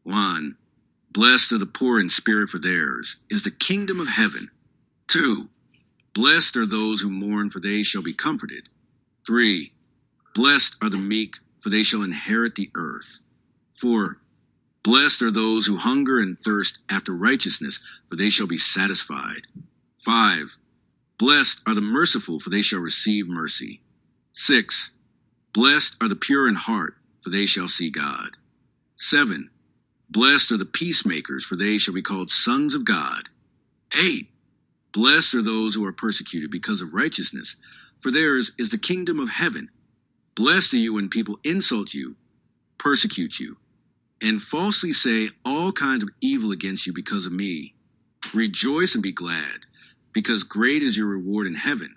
1. Blessed are the poor in spirit, for theirs is the kingdom of heaven. 2. Blessed are those who mourn, for they shall be comforted. 3. Blessed are the meek, for they shall inherit the earth. 4. Blessed are those who hunger and thirst after righteousness, for they shall be satisfied. 5. Blessed are the merciful, for they shall receive mercy. 6. Blessed are the pure in heart, for they shall see God. 7. Blessed are the peacemakers, for they shall be called sons of God. 8. Blessed are those who are persecuted because of righteousness, for theirs is the kingdom of heaven. Blessed are you when people insult you, persecute you, and falsely say all kinds of evil against you because of me. Rejoice and be glad, because great is your reward in heaven.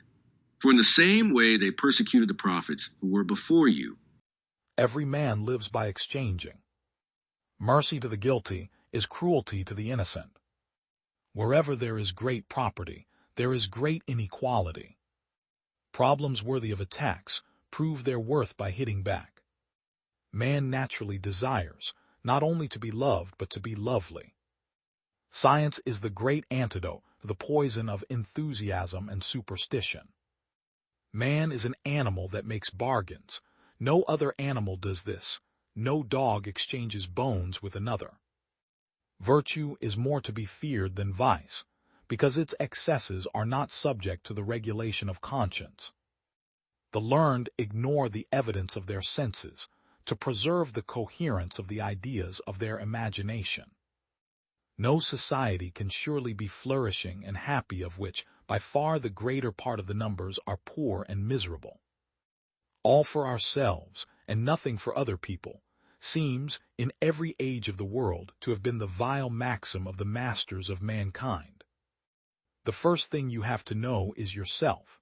For in the same way they persecuted the prophets who were before you. Every man lives by exchanging. Mercy to the guilty is cruelty to the innocent. Wherever there is great property, there is great inequality. Problems worthy of attacks prove their worth by hitting back. Man naturally desires not only to be loved, but to be lovely. Science is the great antidote to the poison of enthusiasm and superstition. Man is an animal that makes bargains. No other animal does this. No dog exchanges bones with another. Virtue is more to be feared than vice, because its excesses are not subject to the regulation of conscience. The learned ignore the evidence of their senses to preserve the coherence of the ideas of their imagination. No society can surely be flourishing and happy of which by far the greater part of the numbers are poor and miserable. All for ourselves and nothing for other people seems, in every age of the world, to have been the vile maxim of the masters of mankind. The first thing you have to know is yourself.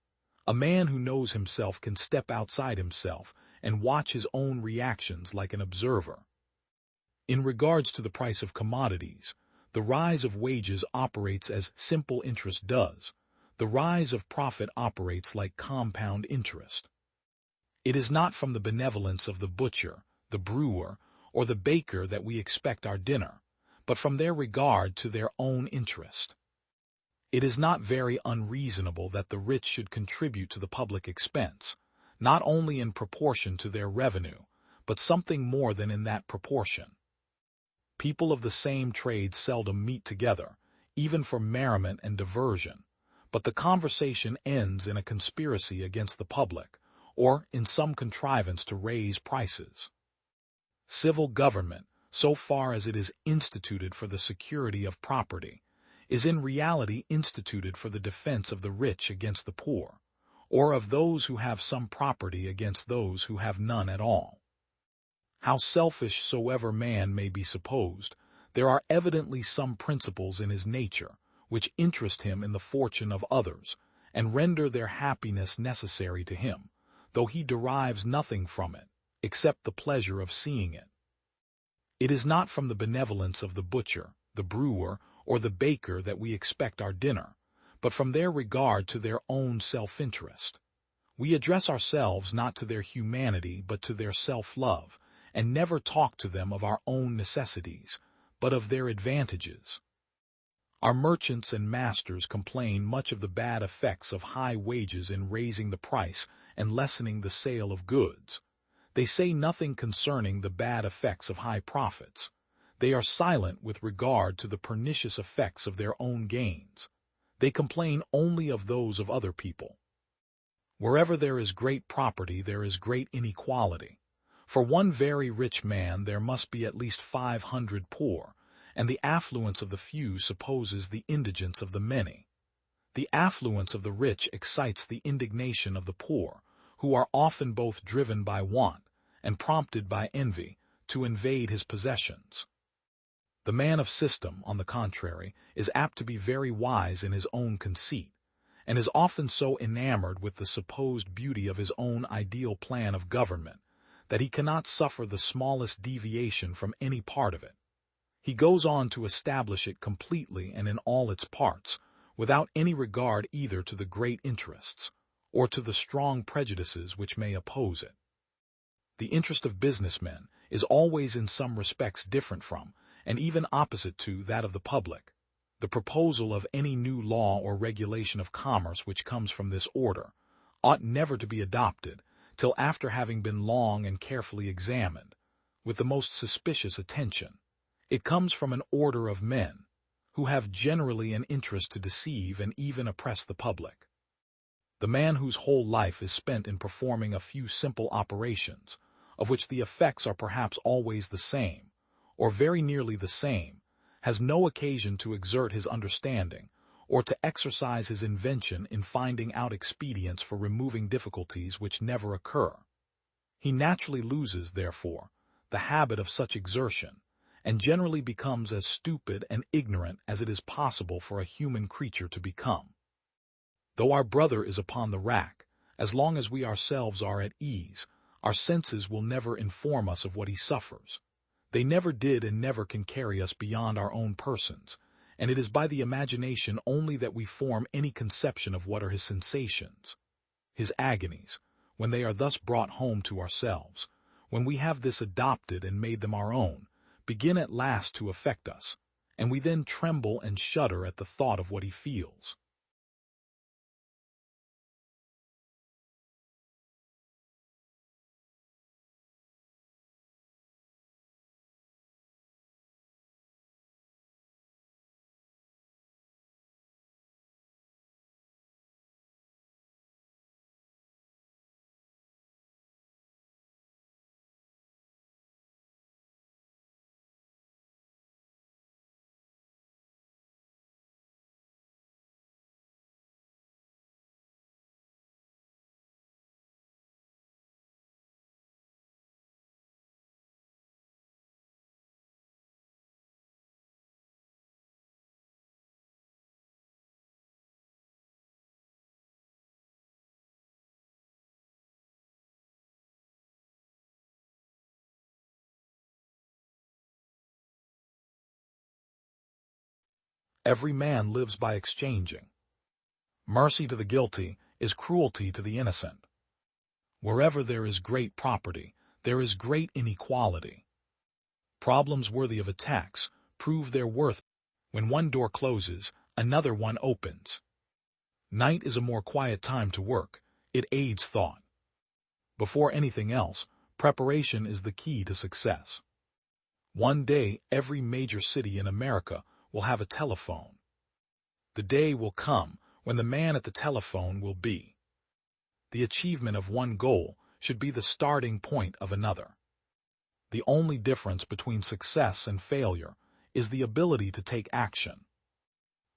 A man who knows himself can step outside himself and watch his own reactions like an observer. In regards to the price of commodities, the rise of wages operates as simple interest does. The rise of profit operates like compound interest. It is not from the benevolence of the butcher, the brewer, or the baker that we expect our dinner, but from their regard to their own interest. It is not very unreasonable that the rich should contribute to the public expense, not only in proportion to their revenue, but something more than in that proportion. People of the same trade seldom meet together, even for merriment and diversion, but the conversation ends in a conspiracy against the public, or in some contrivance to raise prices. Civil government, so far as it is instituted for the security of property, is in reality instituted for the defense of the rich against the poor, or of those who have some property against those who have none at all. How selfish soever man may be supposed, there are evidently some principles in his nature which interest him in the fortune of others, and render their happiness necessary to him, though he derives nothing from it, except the pleasure of seeing it. It is not from the benevolence of the butcher, the brewer, or the baker that we expect our dinner, but from their regard to their own self-interest. We address ourselves not to their humanity, but to their self-love, and never talk to them of our own necessities, but of their advantages. Our merchants and masters complain much of the bad effects of high wages in raising the price and lessening the sale of goods. They say nothing concerning the bad effects of high profits. They are silent with regard to the pernicious effects of their own gains. They complain only of those of other people. Wherever there is great property, there is great inequality. For one very rich man there must be at least 500 poor, and the affluence of the few supposes the indigence of the many. The affluence of the rich excites the indignation of the poor, who are often both driven by want and prompted by envy to invade his possessions. The man of system, on the contrary, is apt to be very wise in his own conceit, and is often so enamored with the supposed beauty of his own ideal plan of government that he cannot suffer the smallest deviation from any part of it. He goes on to establish it completely and in all its parts, without any regard either to the great interests, or to the strong prejudices which may oppose it. The interest of businessmen is always in some respects different from, and even opposite to that of the public. The proposal of any new law or regulation of commerce which comes from this order ought never to be adopted till after having been long and carefully examined, with the most suspicious attention. It comes from an order of men who have generally an interest to deceive and even oppress the public. The man whose whole life is spent in performing a few simple operations, of which the effects are perhaps always the same, or very nearly the same, has no occasion to exert his understanding or to exercise his invention in finding out expedients for removing difficulties which never occur. He naturally loses, therefore, the habit of such exertion, and generally becomes as stupid and ignorant as it is possible for a human creature to become. Though our brother is upon the rack, as long as we ourselves are at ease, our senses will never inform us of what he suffers. They never did and never can carry us beyond our own persons, and it is by the imagination only that we form any conception of what are his sensations. His agonies, when they are thus brought home to ourselves, when we have this adopted and made them our own, begin at last to affect us, and we then tremble and shudder at the thought of what he feels. Every man lives by exchanging. Mercy to the guilty is cruelty to the innocent. Wherever there is great property, there is great inequality. Problems worthy of attacks prove their worth. When one door closes, another one opens. Night is a more quiet time to work. It aids thought. Before anything else, preparation is the key to success. One day, every major city in America will have a telephone. The day will come when the man at the telephone will be. The achievement of one goal should be the starting point of another. The only difference between success and failure is the ability to take action.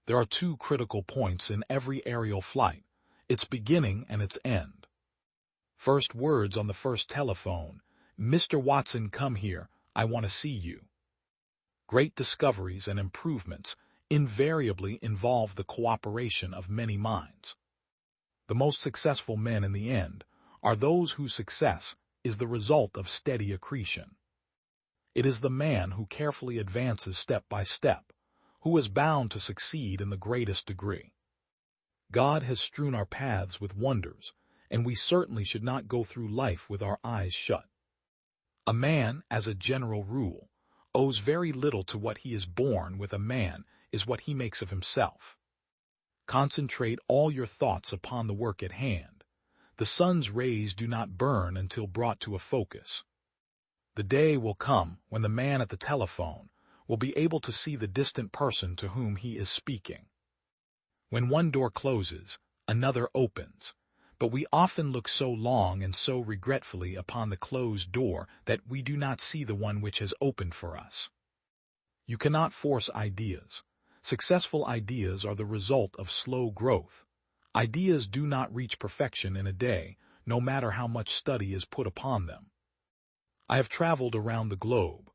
There are two critical points in every aerial flight, its beginning and its end. First words on the first telephone: "Mr. Watson, come here, I want to see you." Great discoveries and improvements invariably involve the cooperation of many minds. The most successful men in the end are those whose success is the result of steady accretion. It is the man who carefully advances step by step who is bound to succeed in the greatest degree. God has strewn our paths with wonders, and we certainly should not go through life with our eyes shut. A man, as a general rule, owes very little to what he is born with. A man is what he makes of himself. Concentrate all your thoughts upon the work at hand. The sun's rays do not burn until brought to a focus. The day will come when the man at the telephone will be able to see the distant person to whom he is speaking. When one door closes, another opens, but we often look so long and so regretfully upon the closed door that we do not see the one which has opened for us. You cannot force ideas. Successful ideas are the result of slow growth. Ideas do not reach perfection in a day, no matter how much study is put upon them. I have traveled around the globe.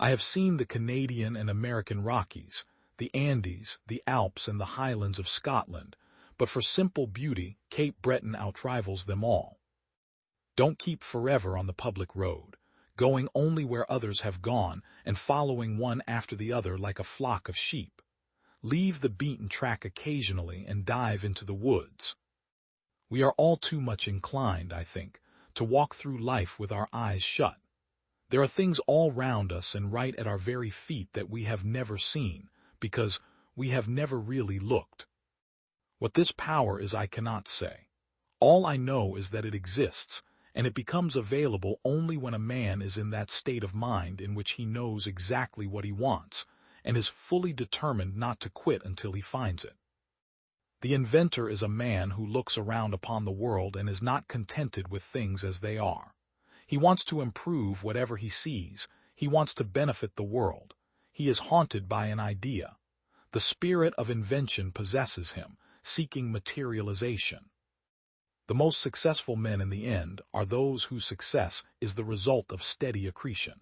I have seen the Canadian and American Rockies, the Andes, the Alps, and the Highlands of Scotland, but for simple beauty, Cape Breton outrivals them all. Don't keep forever on the public road, going only where others have gone and following one after the other like a flock of sheep. Leave the beaten track occasionally and dive into the woods. We are all too much inclined, I think, to walk through life with our eyes shut. There are things all round us and right at our very feet that we have never seen, because we have never really looked. What this power is I cannot say. All I know is that it exists, and it becomes available only when a man is in that state of mind in which he knows exactly what he wants, and is fully determined not to quit until he finds it. The inventor is a man who looks around upon the world and is not contented with things as they are. He wants to improve whatever he sees. He wants to benefit the world. He is haunted by an idea. The spirit of invention possesses him, seeking materialization. The most successful men in the end are those whose success is the result of steady accretion.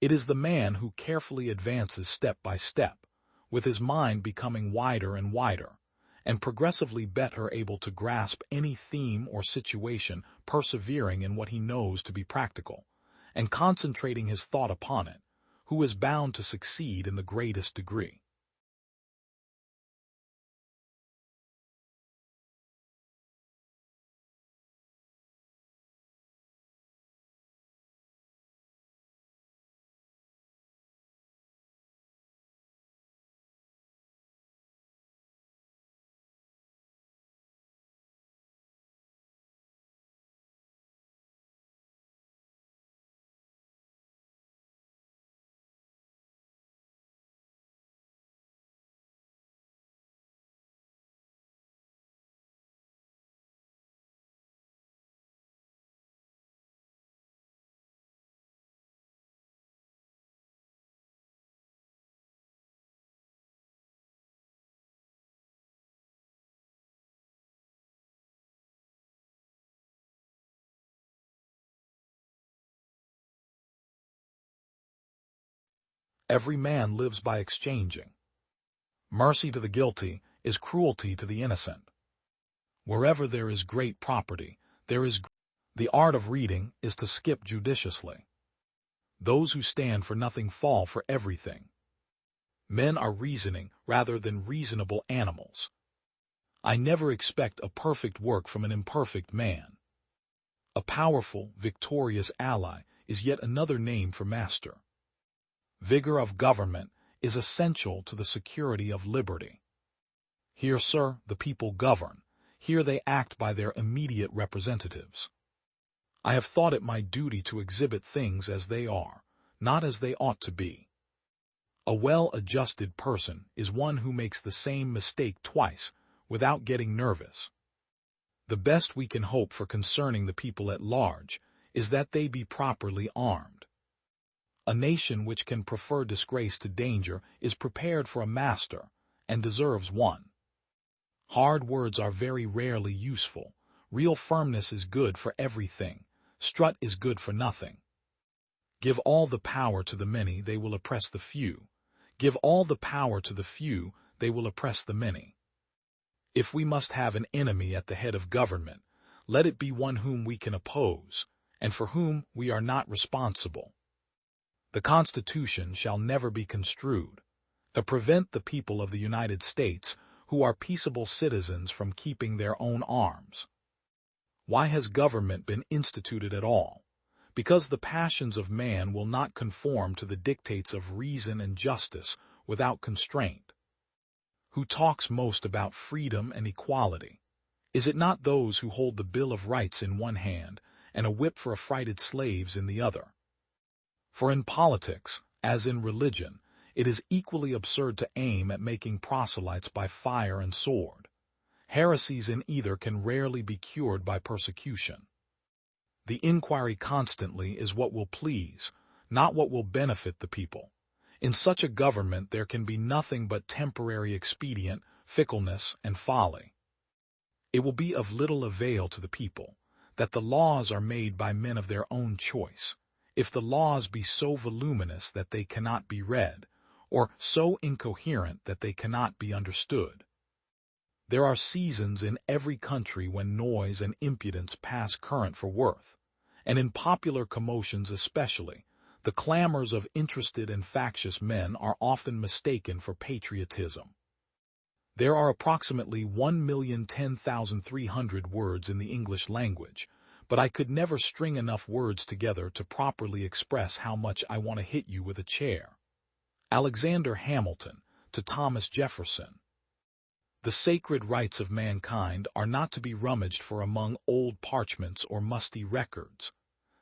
It is the man who carefully advances step by step, with his mind becoming wider and wider, and progressively better able to grasp any theme or situation, persevering in what he knows to be practical, and concentrating his thought upon it, who is bound to succeed in the greatest degree. Every man lives by exchanging. Mercy to the guilty is cruelty to the innocent. Wherever there is great property, there is the art of reading is to skip judiciously. Those who stand for nothing fall for everything. Men are reasoning rather than reasonable animals. I never expect a perfect work from an imperfect man. A powerful, victorious ally is yet another name for master. Vigor of government is essential to the security of liberty. Here, sir, the people govern. Here they act by their immediate representatives. I have thought it my duty to exhibit things as they are, not as they ought to be. A well-adjusted person is one who makes the same mistake twice without getting nervous. The best we can hope for concerning the people at large is that they be properly armed. A nation which can prefer disgrace to danger is prepared for a master and deserves one. Hard words are very rarely useful. Real firmness is good for everything. Strut is good for nothing. Give all the power to the many, they will oppress the few. Give all the power to the few, they will oppress the many. If we must have an enemy at the head of government, let it be one whom we can oppose, and for whom we are not responsible. The Constitution shall never be construed to prevent the people of the United States, who are peaceable citizens, from keeping their own arms. Why has government been instituted at all? Because the passions of man will not conform to the dictates of reason and justice without constraint. Who talks most about freedom and equality? Is it not those who hold the Bill of Rights in one hand and a whip for affrighted slaves in the other? For in politics, as in religion, it is equally absurd to aim at making proselytes by fire and sword. Heresies in either can rarely be cured by persecution. The inquiry constantly is what will please, not what will benefit the people. In such a government there can be nothing but temporary expedient, fickleness, and folly. It will be of little avail to the people that the laws are made by men of their own choice, if the laws be so voluminous that they cannot be read, or so incoherent that they cannot be understood. There are seasons in every country when noise and impudence pass current for worth, and in popular commotions especially, the clamors of interested and factious men are often mistaken for patriotism. There are approximately 1,010,300 words in the English language, but I could never string enough words together to properly express how much I want to hit you with a chair. Alexander Hamilton to Thomas Jefferson. The sacred rights of mankind are not to be rummaged for among old parchments or musty records.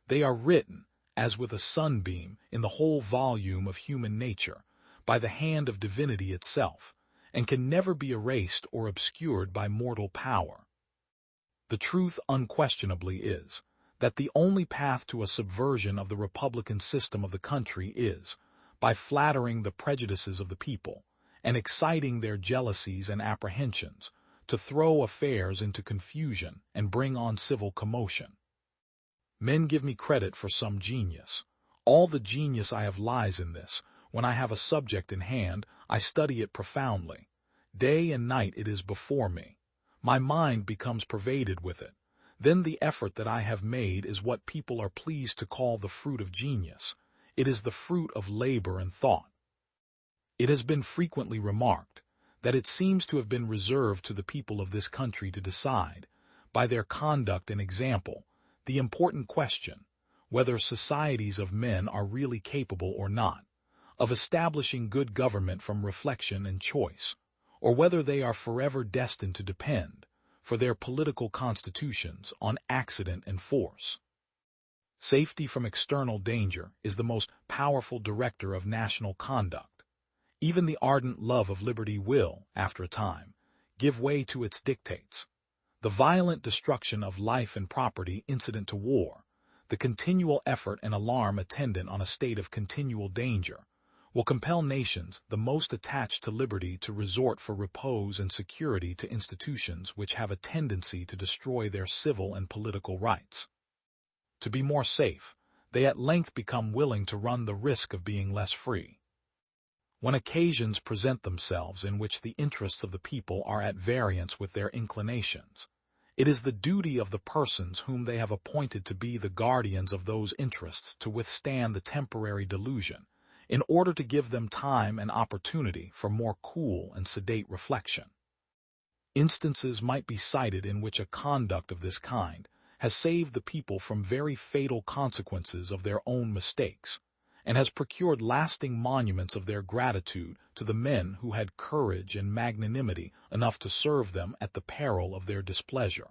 They are written, as with a sunbeam, in the whole volume of human nature, by the hand of divinity itself, and can never be erased or obscured by mortal power. The truth unquestionably is that the only path to a subversion of the republican system of the country is, by flattering the prejudices of the people, and exciting their jealousies and apprehensions, to throw affairs into confusion and bring on civil commotion. Men give me credit for some genius. All the genius I have lies in this: when I have a subject in hand, I study it profoundly. Day and night it is before me. My mind becomes pervaded with it. Then the effort that I have made is what people are pleased to call the fruit of genius. It is the fruit of labor and thought. It has been frequently remarked that it seems to have been reserved to the people of this country to decide, by their conduct and example, the important question, whether societies of men are really capable or not, of establishing good government from reflection and choice, or whether they are forever destined to depend, for their political constitutions, on accident and force. Safety from external danger is the most powerful director of national conduct. Even the ardent love of liberty will, after a time, give way to its dictates. The violent destruction of life and property incident to war, the continual effort and alarm attendant on a state of continual danger, will compel nations the most attached to liberty to resort for repose and security to institutions which have a tendency to destroy their civil and political rights. To be more safe, they at length become willing to run the risk of being less free. When occasions present themselves in which the interests of the people are at variance with their inclinations, it is the duty of the persons whom they have appointed to be the guardians of those interests to withstand the temporary delusion, in order to give them time and opportunity for more cool and sedate reflection. Instances might be cited in which a conduct of this kind has saved the people from very fatal consequences of their own mistakes, and has procured lasting monuments of their gratitude to the men who had courage and magnanimity enough to serve them at the peril of their displeasure.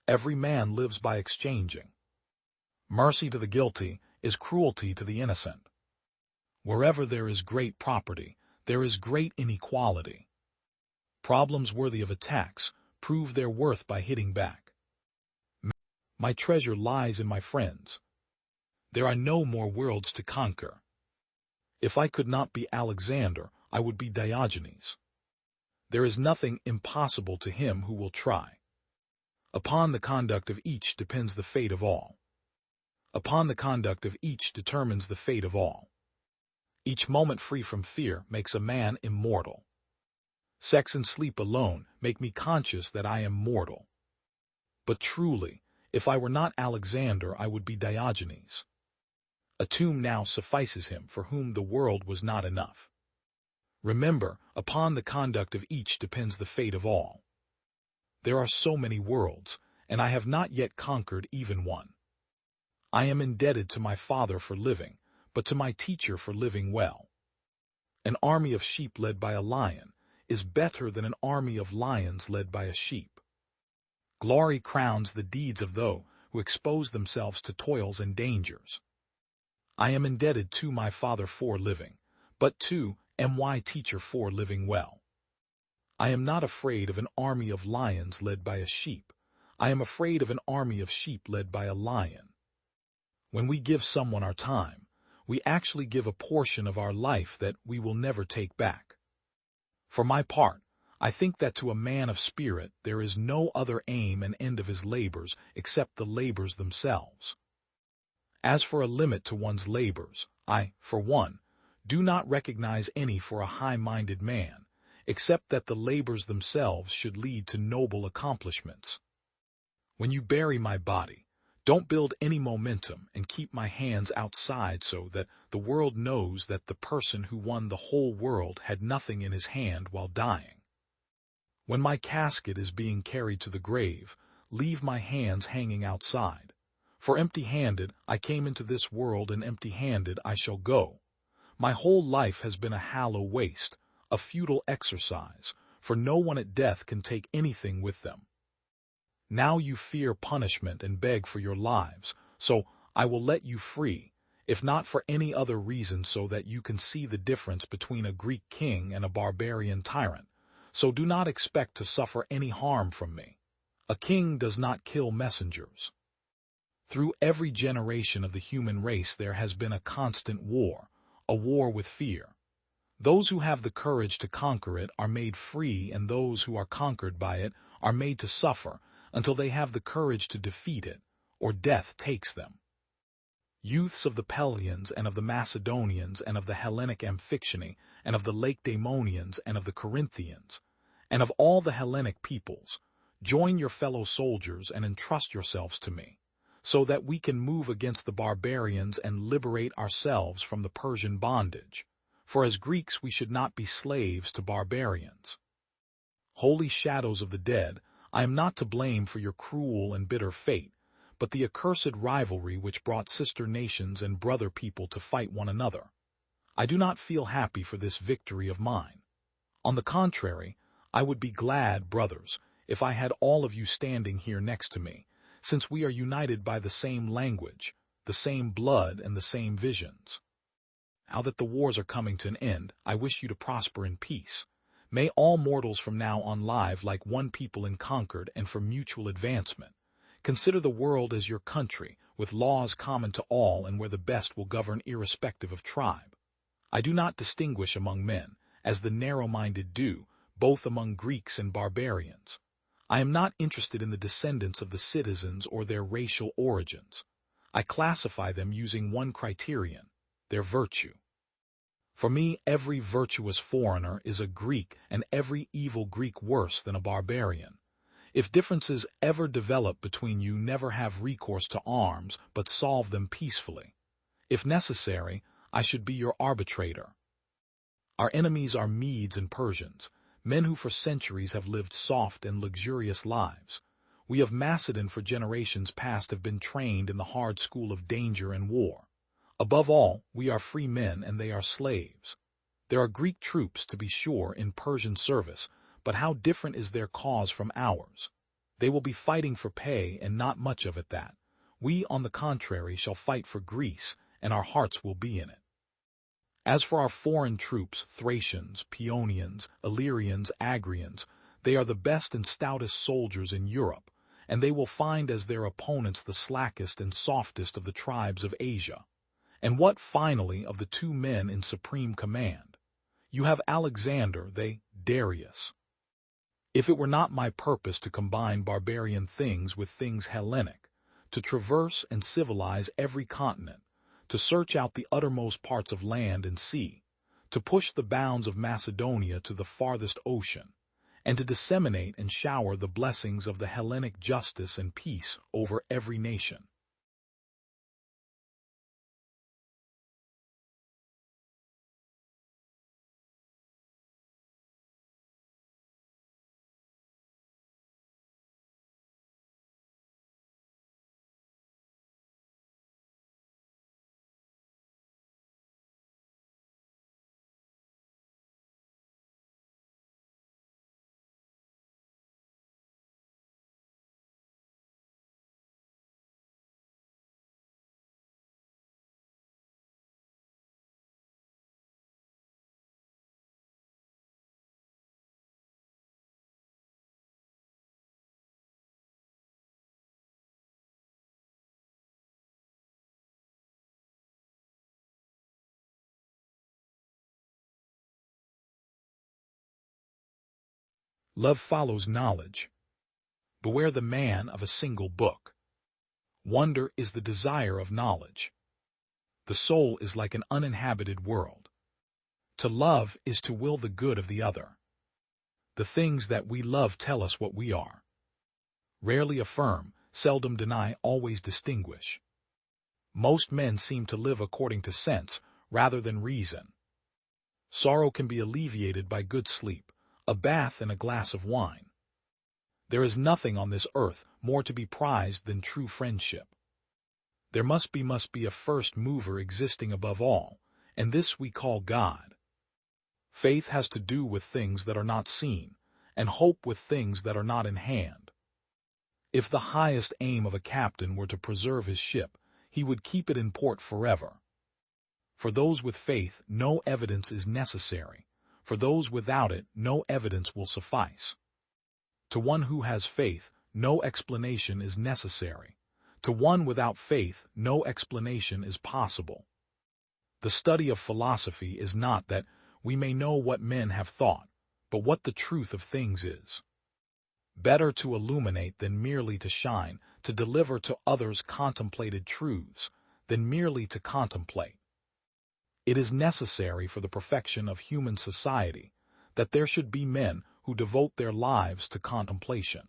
Every man lives by exchanging. Mercy to the guilty is cruelty to the innocent. Wherever there is great property, there is great inequality. Problems worthy of attacks prove their worth by hitting back. My treasure lies in my friends. There are no more worlds to conquer. If I could not be Alexander, I would be Diogenes. There is nothing impossible to him who will try. Upon the conduct of each depends the fate of all. Upon the conduct of each determines the fate of all. Each moment free from fear makes a man immortal. Sex and sleep alone make me conscious that I am mortal. But truly, if I were not Alexander, I would be Diogenes. A tomb now suffices him for whom the world was not enough. Remember, upon the conduct of each depends the fate of all. There are so many worlds, and I have not yet conquered even one. I am indebted to my father for living, but to my teacher for living well. An army of sheep led by a lion is better than an army of lions led by a sheep. Glory crowns the deeds of those who expose themselves to toils and dangers. I am indebted to my father for living, but to my teacher for living well. I am not afraid of an army of lions led by a sheep. I am afraid of an army of sheep led by a lion. When we give someone our time, we actually give a portion of our life that we will never take back. For my part, I think that to a man of spirit there is no other aim and end of his labors except the labors themselves. As for a limit to one's labors, I, for one, do not recognize any for a high-minded man, except that the labors themselves should lead to noble accomplishments. When you bury my body, don't build any momentum and keep my hands outside so that the world knows that the person who won the whole world had nothing in his hand while dying. When my casket is being carried to the grave, leave my hands hanging outside. For empty-handed I came into this world, and empty-handed I shall go. My whole life has been a hollow waste, a futile exercise, for no one at death can take anything with them. Now you fear punishment and beg for your lives, so I will let you free, if not for any other reason, so that you can see the difference between a Greek king and a barbarian tyrant. So do not expect to suffer any harm from me. A king does not kill messengers. Through every generation of the human race there has been a constant war, a war with fear. Those who have the courage to conquer it are made free, and those who are conquered by it are made to suffer until they have the courage to defeat it, or death takes them. Youths of the Pelians and of the Macedonians and of the Hellenic Amphictyony and of the Lacedaemonians and of the Corinthians and of all the Hellenic peoples, join your fellow soldiers and entrust yourselves to me, so that we can move against the barbarians and liberate ourselves from the Persian bondage. For as Greeks we should not be slaves to barbarians. Holy shadows of the dead, I am not to blame for your cruel and bitter fate, but the accursed rivalry which brought sister nations and brother people to fight one another. I do not feel happy for this victory of mine. On the contrary, I would be glad, brothers, if I had all of you standing here next to me, since we are united by the same language, the same blood, and the same visions. Now that the wars are coming to an end, I wish you to prosper in peace. May all mortals from now on live like one people in concord and for mutual advancement. Consider the world as your country, with laws common to all and where the best will govern irrespective of tribe. I do not distinguish among men, as the narrow-minded do, both among Greeks and barbarians. I am not interested in the descendants of the citizens or their racial origins. I classify them using one criterion, their virtue. For me, every virtuous foreigner is a Greek, and every evil Greek worse than a barbarian. If differences ever develop between you, never have recourse to arms, but solve them peacefully. If necessary, I should be your arbitrator. Our enemies are Medes and Persians, men who for centuries have lived soft and luxurious lives. We of Macedon for generations past have been trained in the hard school of danger and war. Above all, we are free men and they are slaves. There are Greek troops, to be sure, in Persian service, but how different is their cause from ours? They will be fighting for pay and not much of it that. We, on the contrary, shall fight for Greece, and our hearts will be in it. As for our foreign troops, Thracians, Paeonians, Illyrians, Agrians, they are the best and stoutest soldiers in Europe, and they will find as their opponents the slackest and softest of the tribes of Asia. And what, finally, of the two men in supreme command? You have Alexander, they, Darius. If it were not my purpose to combine barbarian things with things Hellenic, to traverse and civilize every continent, to search out the uttermost parts of land and sea, to push the bounds of Macedonia to the farthest ocean, and to disseminate and shower the blessings of the Hellenic justice and peace over every nation. Love follows knowledge. Beware the man of a single book. Wonder is the desire of knowledge. The soul is like an uninhabited world. To love is to will the good of the other. The things that we love tell us what we are. Rarely affirm, seldom deny, always distinguish. Most men seem to live according to sense rather than reason. Sorrow can be alleviated by good sleep, a bath and a glass of wine. There is nothing on this earth more to be prized than true friendship. There must be a first mover existing above all, and this we call God. Faith has to do with things that are not seen, and hope with things that are not in hand. If the highest aim of a captain were to preserve his ship, he would keep it in port forever. For those with faith, no evidence is necessary. For those without it, no evidence will suffice. To one who has faith, no explanation is necessary. To one without faith, no explanation is possible. The study of philosophy is not that we may know what men have thought, but what the truth of things is. Better to illuminate than merely to shine, to deliver to others contemplated truths, than merely to contemplate. It is necessary for the perfection of human society that there should be men who devote their lives to contemplation.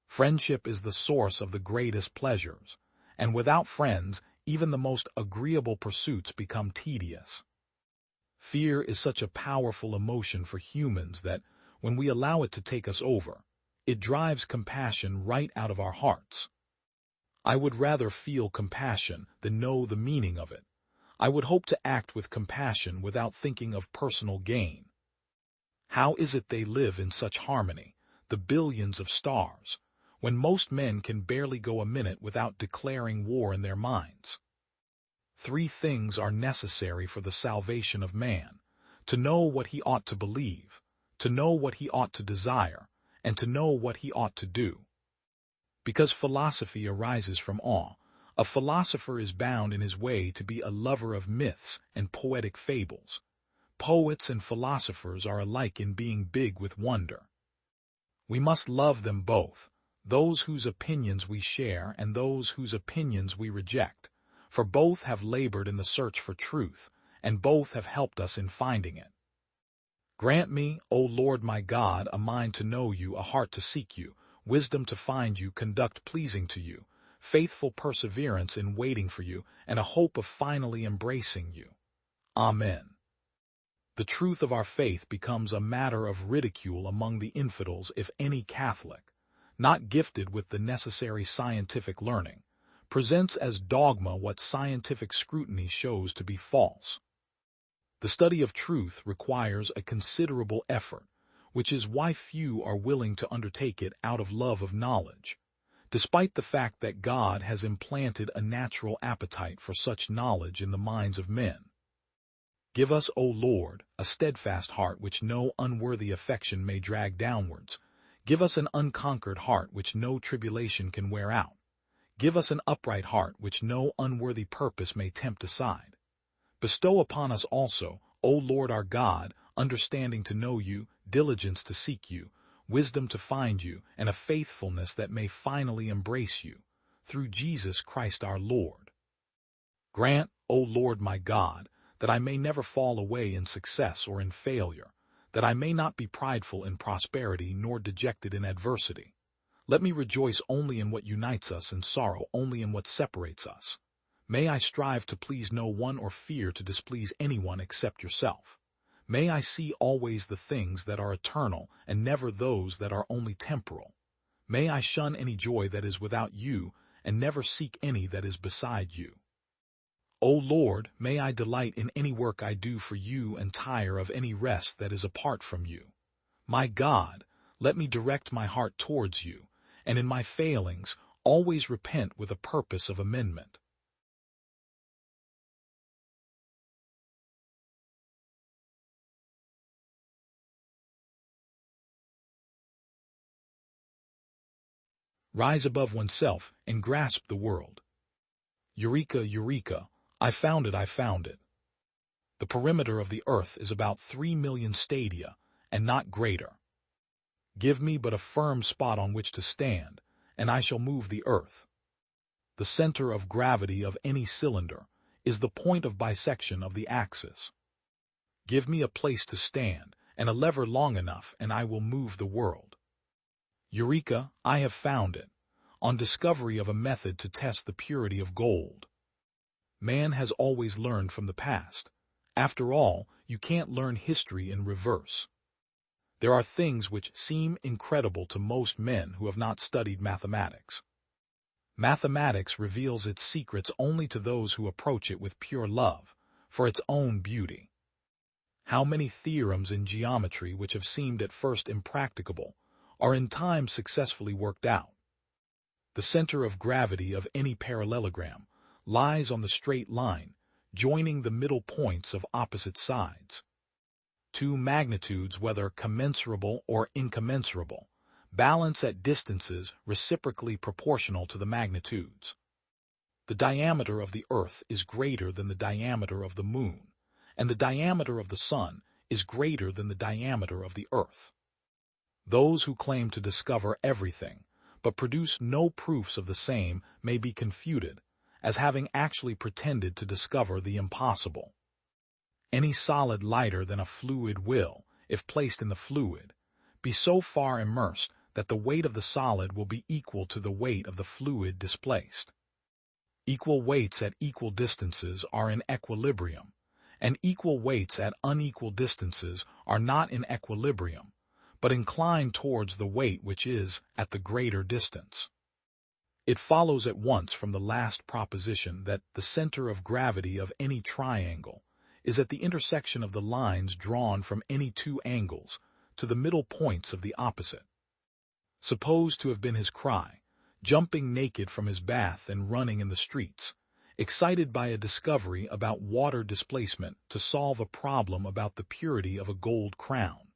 Friendship is the source of the greatest pleasures, and without friends, even the most agreeable pursuits become tedious. Fear is such a powerful emotion for humans that, when we allow it to take us over, it drives compassion right out of our hearts. I would rather feel compassion than know the meaning of it. I would hope to act with compassion without thinking of personal gain. How is it they live in such harmony, the billions of stars, when most men can barely go a minute without declaring war in their minds? 3 things are necessary for the salvation of man: to know what he ought to believe, to know what he ought to desire, and to know what he ought to do. Because philosophy arises from awe, a philosopher is bound in his way to be a lover of myths and poetic fables. Poets and philosophers are alike in being big with wonder. We must love them both, those whose opinions we share and those whose opinions we reject, for both have labored in the search for truth, and both have helped us in finding it. Grant me, O Lord my God, a mind to know you, a heart to seek you, wisdom to find you, conduct pleasing to you, faithful perseverance in waiting for you, and a hope of finally embracing you. Amen. The truth of our faith becomes a matter of ridicule among the infidels if any Catholic, not gifted with the necessary scientific learning, presents as dogma what scientific scrutiny shows to be false. The study of truth requires a considerable effort, which is why few are willing to undertake it out of love of knowledge, despite the fact that God has implanted a natural appetite for such knowledge in the minds of men. Give us, O Lord, a steadfast heart which no unworthy affection may drag downwards. Give us an unconquered heart which no tribulation can wear out. Give us an upright heart which no unworthy purpose may tempt aside. Bestow upon us also, O Lord our God, understanding to know you, diligence to seek you, wisdom to find you, and a faithfulness that may finally embrace you, through Jesus Christ our Lord. Grant, O Lord my God, that I may never fall away in success or in failure, that I may not be prideful in prosperity nor dejected in adversity. Let me rejoice only in what unites us and sorrow only in what separates us. May I strive to please no one or fear to displease anyone except yourself. May I see always the things that are eternal and never those that are only temporal. May I shun any joy that is without you and never seek any that is beside you. O Lord, may I delight in any work I do for you and tire of any rest that is apart from you. My God, let me direct my heart towards you, and in my failings always repent with a purpose of amendment. Rise above oneself and grasp the world. Eureka, Eureka, I found it, I found it. The perimeter of the earth is about 3 million stadia, and not greater. Give me but a firm spot on which to stand, and I shall move the earth. The center of gravity of any cylinder is the point of bisection of the axis. Give me a place to stand, and a lever long enough, and I will move the world. Eureka, I have found it, on discovery of a method to test the purity of gold. Man has always learned from the past. After all, you can't learn history in reverse. There are things which seem incredible to most men who have not studied mathematics. Mathematics reveals its secrets only to those who approach it with pure love, for its own beauty. How many theorems in geometry which have seemed at first impracticable are in time successfully worked out. The center of gravity of any parallelogram lies on the straight line, joining the middle points of opposite sides. Two magnitudes, whether commensurable or incommensurable, balance at distances reciprocally proportional to the magnitudes. The diameter of the Earth is greater than the diameter of the Moon, and the diameter of the Sun is greater than the diameter of the Earth. Those who claim to discover everything, but produce no proofs of the same, may be confuted as having actually pretended to discover the impossible. Any solid lighter than a fluid will, if placed in the fluid, be so far immersed that the weight of the solid will be equal to the weight of the fluid displaced. Equal weights at equal distances are in equilibrium, and equal weights at unequal distances are not in equilibrium, but incline towards the weight which is at the greater distance. It follows at once from the last proposition that the center of gravity of any triangle is at the intersection of the lines drawn from any two angles to the middle points of the opposite. Supposed to have been his cry, jumping naked from his bath and running in the streets, excited by a discovery about water displacement to solve a problem about the purity of a gold crown.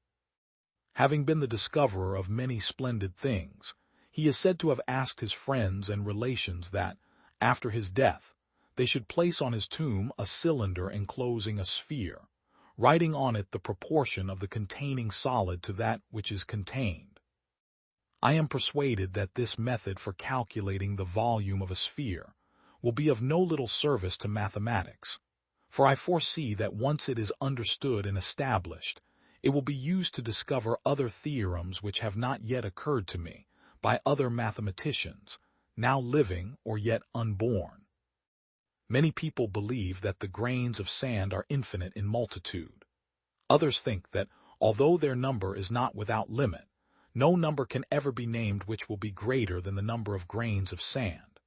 Having been the discoverer of many splendid things, he is said to have asked his friends and relations that, after his death, they should place on his tomb a cylinder enclosing a sphere, writing on it the proportion of the containing solid to that which is contained. I am persuaded that this method for calculating the volume of a sphere will be of no little service to mathematics, for I foresee that once it is understood and established, it will be used to discover other theorems which have not yet occurred to me by other mathematicians, now living or yet unborn. Many people believe that the grains of sand are infinite in multitude. Others think that, although their number is not without limit, no number can ever be named which will be greater than the number of grains of sand.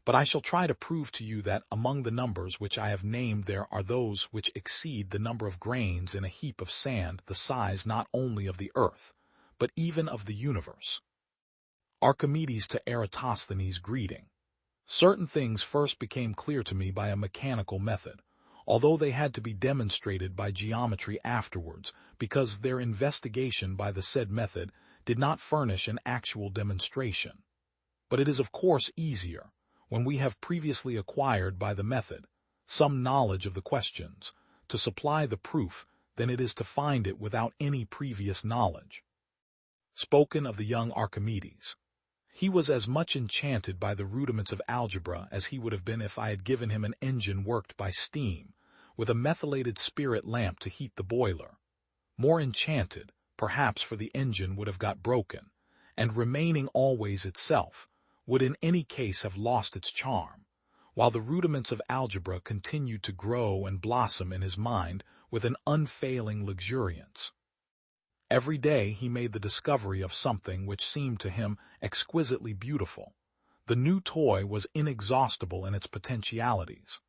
But I shall try to prove to you that among the numbers which I have named there are those which exceed the number of grains in a heap of sand, the size not only of the earth, but even of the universe. Archimedes to Eratosthenes' greeting. Certain things first became clear to me by a mechanical method, although they had to be demonstrated by geometry afterwards, because their investigation by the said method did not furnish an actual demonstration. But it is of course easier, when we have previously acquired by the method some knowledge of the questions, to supply the proof than it is to find it without any previous knowledge. Spoken of the young Archimedes. He was as much enchanted by the rudiments of algebra as he would have been if I had given him an engine worked by steam, with a methylated spirit lamp to heat the boiler. More enchanted, perhaps, for the engine would have got broken, and remaining always itself, would in any case have lost its charm, while the rudiments of algebra continued to grow and blossom in his mind with an unfailing luxuriance. Every day he made the discovery of something which seemed to him exquisitely beautiful. The new toy was inexhaustible in its potentialities.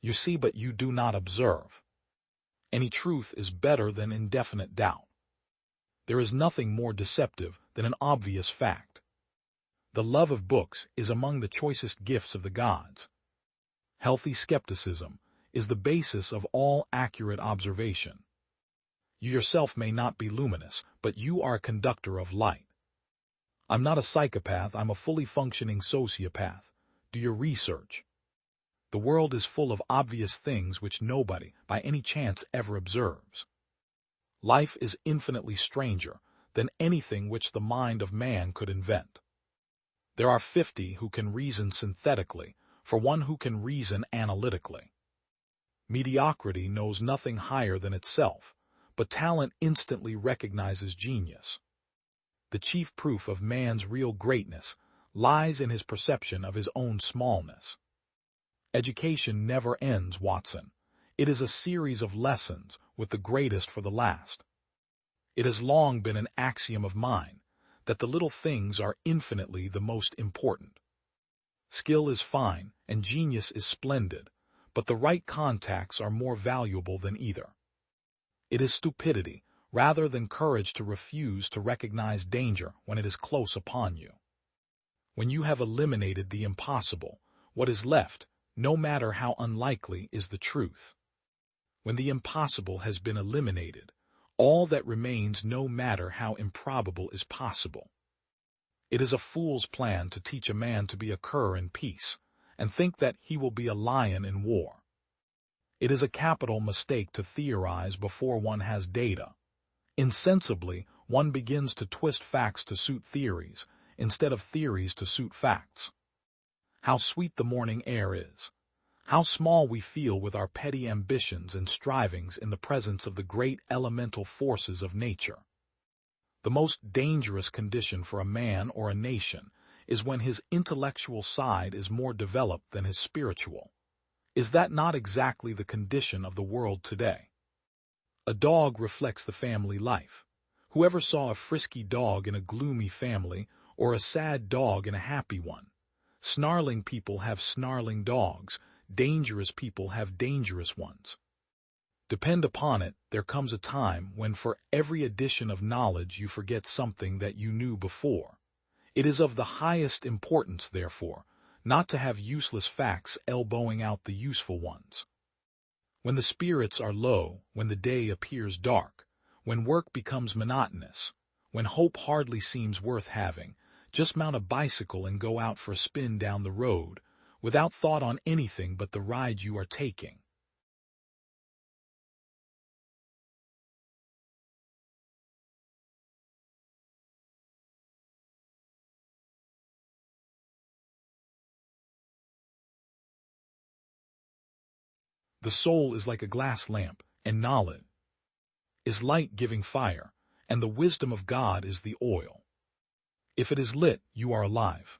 You see, but you do not observe. Any truth is better than indefinite doubt. There is nothing more deceptive than an obvious fact. The love of books is among the choicest gifts of the gods. Healthy skepticism is the basis of all accurate observation. You yourself may not be luminous, but you are a conductor of light. I'm not a psychopath, I'm a fully functioning sociopath. Do your research. The world is full of obvious things which nobody, by any chance, ever observes. Life is infinitely stranger than anything which the mind of man could invent. There are 50 who can reason synthetically, for one who can reason analytically. Mediocrity knows nothing higher than itself, but talent instantly recognizes genius. The chief proof of man's real greatness lies in his perception of his own smallness. Education never ends, Watson. It is a series of lessons, with the greatest for the last. It has long been an axiom of mine that the little things are infinitely the most important. Skill is fine, and genius is splendid, but the right contacts are more valuable than either. It is stupidity, rather than courage, to refuse to recognize danger when it is close upon you. When you have eliminated the impossible, what is left, no matter how unlikely, is the truth. When the impossible has been eliminated, all that remains, no matter how improbable, is possible. It is a fool's plan to teach a man to be a cur in peace, and think that he will be a lion in war. It is a capital mistake to theorize before one has data. Insensibly, one begins to twist facts to suit theories, instead of theories to suit facts. How sweet the morning air is! How small we feel with our petty ambitions and strivings in the presence of the great elemental forces of nature. The most dangerous condition for a man or a nation is when his intellectual side is more developed than his spiritual. Is that not exactly the condition of the world today? A dog reflects the family life. Whoever saw a frisky dog in a gloomy family, or a sad dog in a happy one? Snarling people have snarling dogs. Dangerous people have dangerous ones. Depend upon it, there comes a time when for every addition of knowledge you forget something that you knew before. It is of the highest importance, therefore, not to have useless facts elbowing out the useful ones. When the spirits are low, when the day appears dark, when work becomes monotonous, when hope hardly seems worth having, just mount a bicycle and go out for a spin down the road, without thought on anything but the ride you are taking. The soul is like a glass lamp, and knowledge is light giving fire, and the wisdom of God is the oil. If it is lit, you are alive,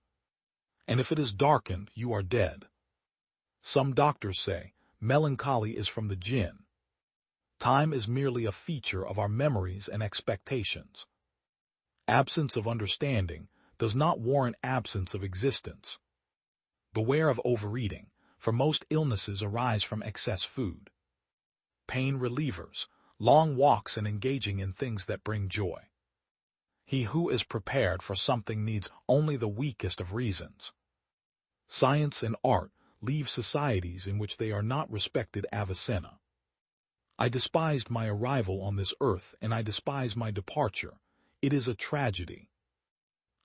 and if it is darkened, you are dead. Some doctors say, melancholy is from the jinn. Time is merely a feature of our memories and expectations. Absence of understanding does not warrant absence of existence. Beware of overeating, for most illnesses arise from excess food. Pain relievers, long walks, and engaging in things that bring joy. He who is prepared for something needs only the weakest of reasons. Science and art leave societies in which they are not respected. Avicenna. I despised my arrival on this earth, and I despise my departure. It is a tragedy.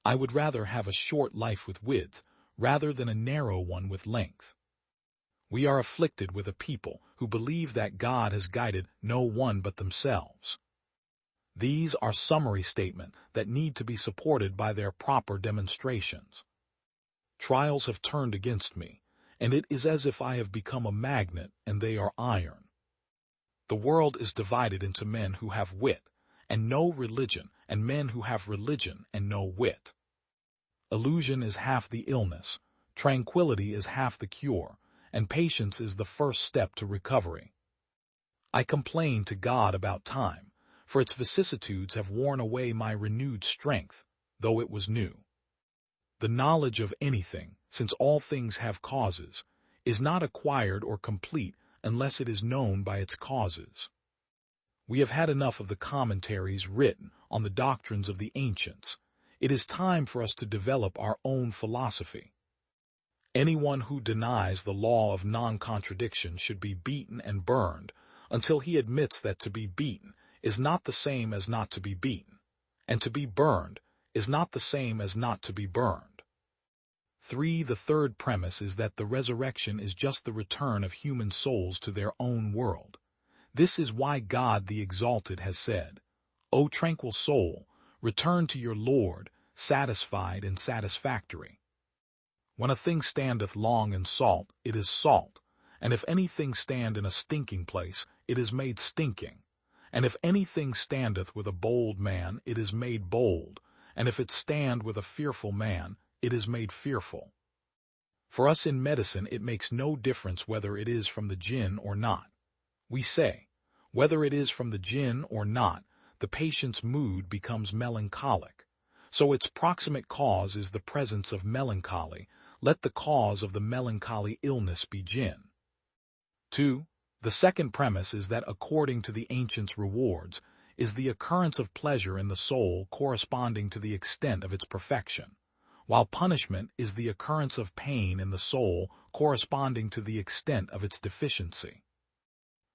I would rather have a short life with width, rather than a narrow one with length. We are afflicted with a people who believe that God has guided no one but themselves. These are summary statements that need to be supported by their proper demonstrations. Trials have turned against me, and it is as if I have become a magnet and they are iron. The world is divided into men who have wit and no religion, and men who have religion and no wit. Illusion is half the illness, tranquility is half the cure, and patience is the first step to recovery. I complain to God about time, for its vicissitudes have worn away my renewed strength, though it was new. The knowledge of anything, since all things have causes, is not acquired or complete unless it is known by its causes. We have had enough of the commentaries written on the doctrines of the ancients. It is time for us to develop our own philosophy. Anyone who denies the law of non-contradiction should be beaten and burned until he admits that to be beaten is not the same as not to be beaten, and to be burned is not the same as not to be burned. 3. The third premise is that the resurrection is just the return of human souls to their own world. This is why God the Exalted has said, "O tranquil soul, return to your Lord, satisfied and satisfactory." When a thing standeth long in salt, it is salt, and if anything stand in a stinking place, it is made stinking. And if anything standeth with a bold man, it is made bold, and if it stand with a fearful man, it is made fearful. For us in medicine it makes no difference whether it is from the jinn or not. We say, whether it is from the jinn or not, the patient's mood becomes melancholic. So its proximate cause is the presence of melancholy. Let the cause of the melancholy illness be jinn. 2. The second premise is that according to the ancients' rewards is the occurrence of pleasure in the soul corresponding to the extent of its perfection, while punishment is the occurrence of pain in the soul corresponding to the extent of its deficiency.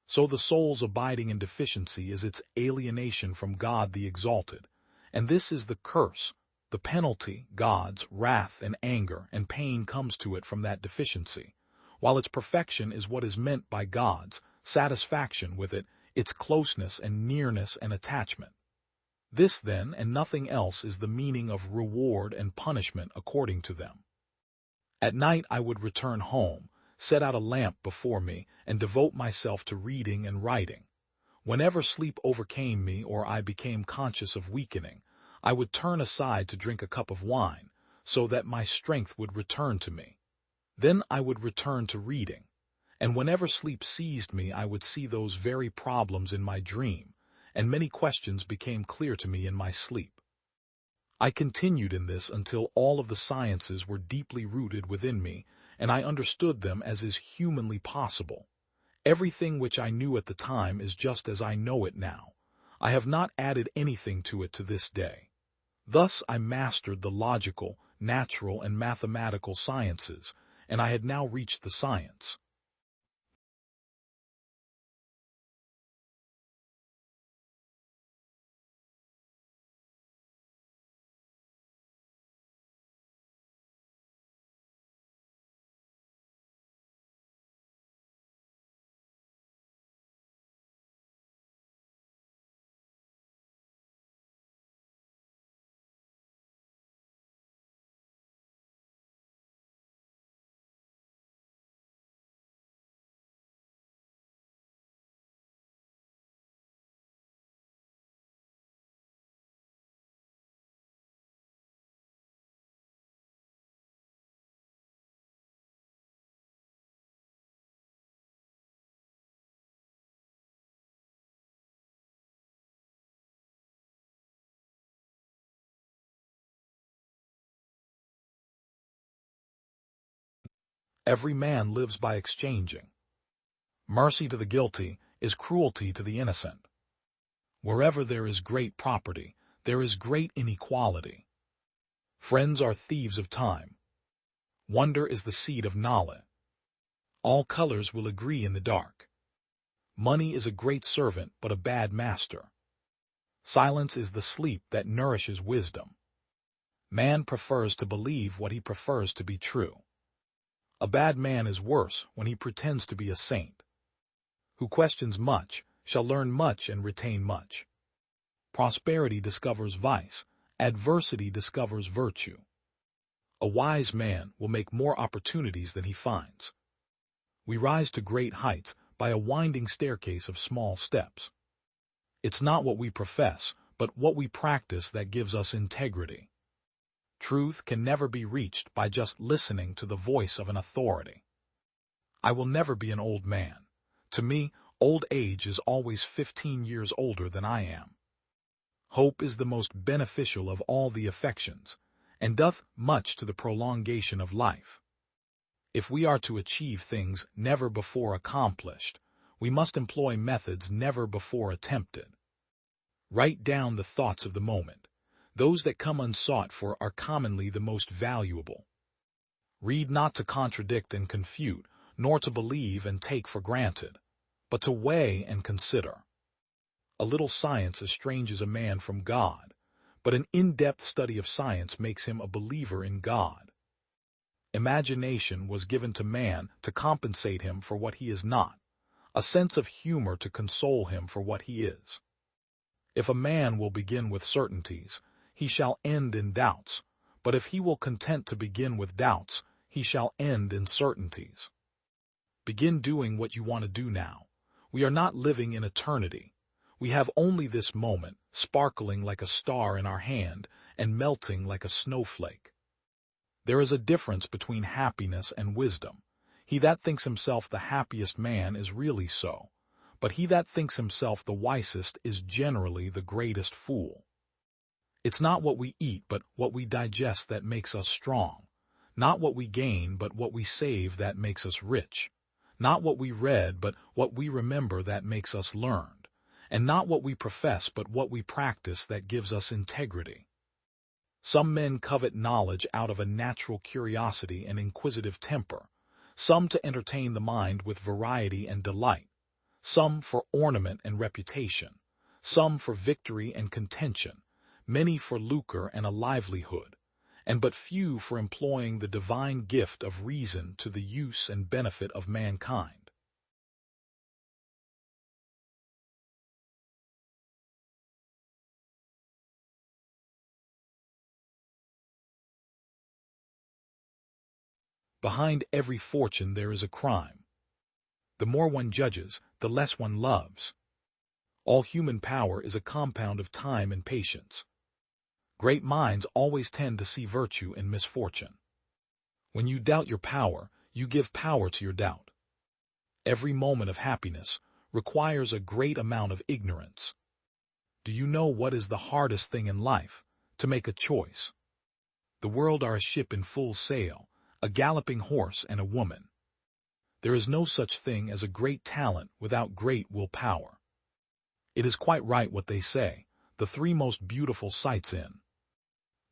So the soul's abiding in deficiency is its alienation from God the Exalted, and this is the curse, the penalty. God's wrath and anger and pain comes to it from that deficiency, while its perfection is what is meant by God's satisfaction with it, its closeness and nearness and attachment. This, then, and nothing else is the meaning of reward and punishment according to them. At night I would return home, set out a lamp before me, and devote myself to reading and writing. Whenever sleep overcame me or I became conscious of weakening, I would turn aside to drink a cup of wine, so that my strength would return to me. Then I would return to reading, and whenever sleep seized me I would see those very problems in my dream, and many questions became clear to me in my sleep. I continued in this until all of the sciences were deeply rooted within me, and I understood them as is humanly possible. Everything which I knew at the time is just as I know it now. I have not added anything to it to this day. Thus I mastered the logical, natural, and mathematical sciences, and I had now reached the science. Every man lives by exchanging. Mercy to the guilty is cruelty to the innocent. Wherever there is great property, there is great inequality. Friends are thieves of time. Wonder is the seed of knowledge. All colors will agree in the dark. Money is a great servant but a bad master. Silence is the sleep that nourishes wisdom. Man prefers to believe what he prefers to be true. A bad man is worse when he pretends to be a saint. Who questions much shall learn much and retain much. Prosperity discovers vice, adversity discovers virtue. A wise man will make more opportunities than he finds. We rise to great heights by a winding staircase of small steps. It's not what we profess, but what we practice that gives us integrity. Truth can never be reached by just listening to the voice of an authority. I will never be an old man. To me, old age is always 15 years older than I am. Hope is the most beneficial of all the affections, and doth much to the prolongation of life. If we are to achieve things never before accomplished, we must employ methods never before attempted. Write down the thoughts of the moment. Those that come unsought for are commonly the most valuable. Read not to contradict and confute, nor to believe and take for granted, but to weigh and consider. A little science estranges a man from God, but an in-depth study of science makes him a believer in God. Imagination was given to man to compensate him for what he is not, a sense of humor to console him for what he is. If a man will begin with certainties, he shall end in doubts, but if he will content to begin with doubts, he shall end in certainties. Begin doing what you want to do now. We are not living in eternity. We have only this moment, sparkling like a star in our hand and melting like a snowflake. There is a difference between happiness and wisdom. He that thinks himself the happiest man is really so, but he that thinks himself the wisest is generally the greatest fool. It's not what we eat but what we digest that makes us strong, not what we gain but what we save that makes us rich, not what we read but what we remember that makes us learned, and not what we profess but what we practice that gives us integrity. Some men covet knowledge out of a natural curiosity and inquisitive temper, some to entertain the mind with variety and delight, some for ornament and reputation, some for victory and contention, many for lucre and a livelihood, and but few for employing the divine gift of reason to the use and benefit of mankind. Behind every fortune there is a crime. The more one judges, the less one loves. All human power is a compound of time and patience. Great minds always tend to see virtue in misfortune. When you doubt your power, you give power to your doubt. Every moment of happiness requires a great amount of ignorance. Do you know what is the hardest thing in life? To make a choice. The world are a ship in full sail, a galloping horse and a woman. There is no such thing as a great talent without great willpower. It is quite right what they say, the three most beautiful sights in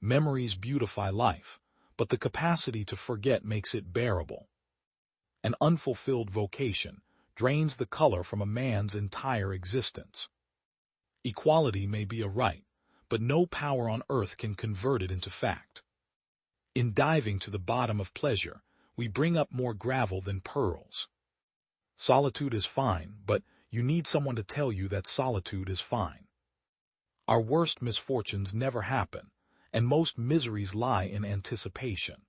memories beautify life, but the capacity to forget makes it bearable. An unfulfilled vocation drains the color from a man's entire existence. Equality may be a right, but no power on earth can convert it into fact. In diving to the bottom of pleasure, we bring up more gravel than pearls. Solitude is fine, but you need someone to tell you that solitude is fine. Our worst misfortunes never happen, and most miseries lie in anticipation.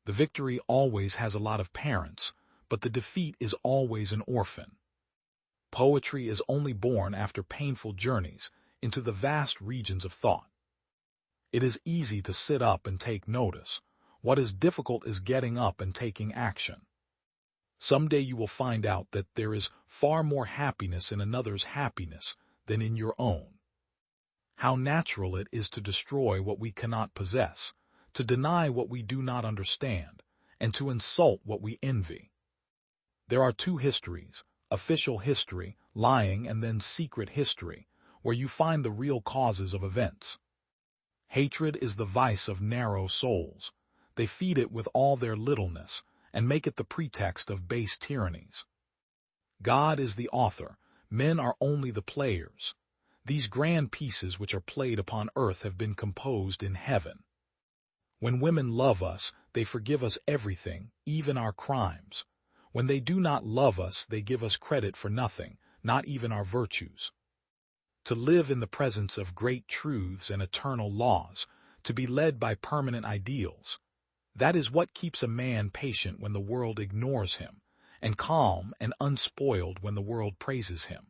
The victory always has a lot of parents, but the defeat is always an orphan. Poetry is only born after painful journeys into the vast regions of thought. It is easy to sit up and take notice. What is difficult is getting up and taking action. Someday you will find out that there is far more happiness in another's happiness than in your own. How natural it is to destroy what we cannot possess, to deny what we do not understand, and to insult what we envy. There are two histories, official history, lying, and then secret history, where you find the real causes of events. Hatred is the vice of narrow souls. They feed it with all their littleness, and make it the pretext of base tyrannies. God is the author, men are only the players. These grand pieces which are played upon earth have been composed in heaven. When women love us, they forgive us everything, even our crimes. When they do not love us, they give us credit for nothing, not even our virtues. To live in the presence of great truths and eternal laws, to be led by permanent ideals, that is what keeps a man patient when the world ignores him, and calm and unspoiled when the world praises him.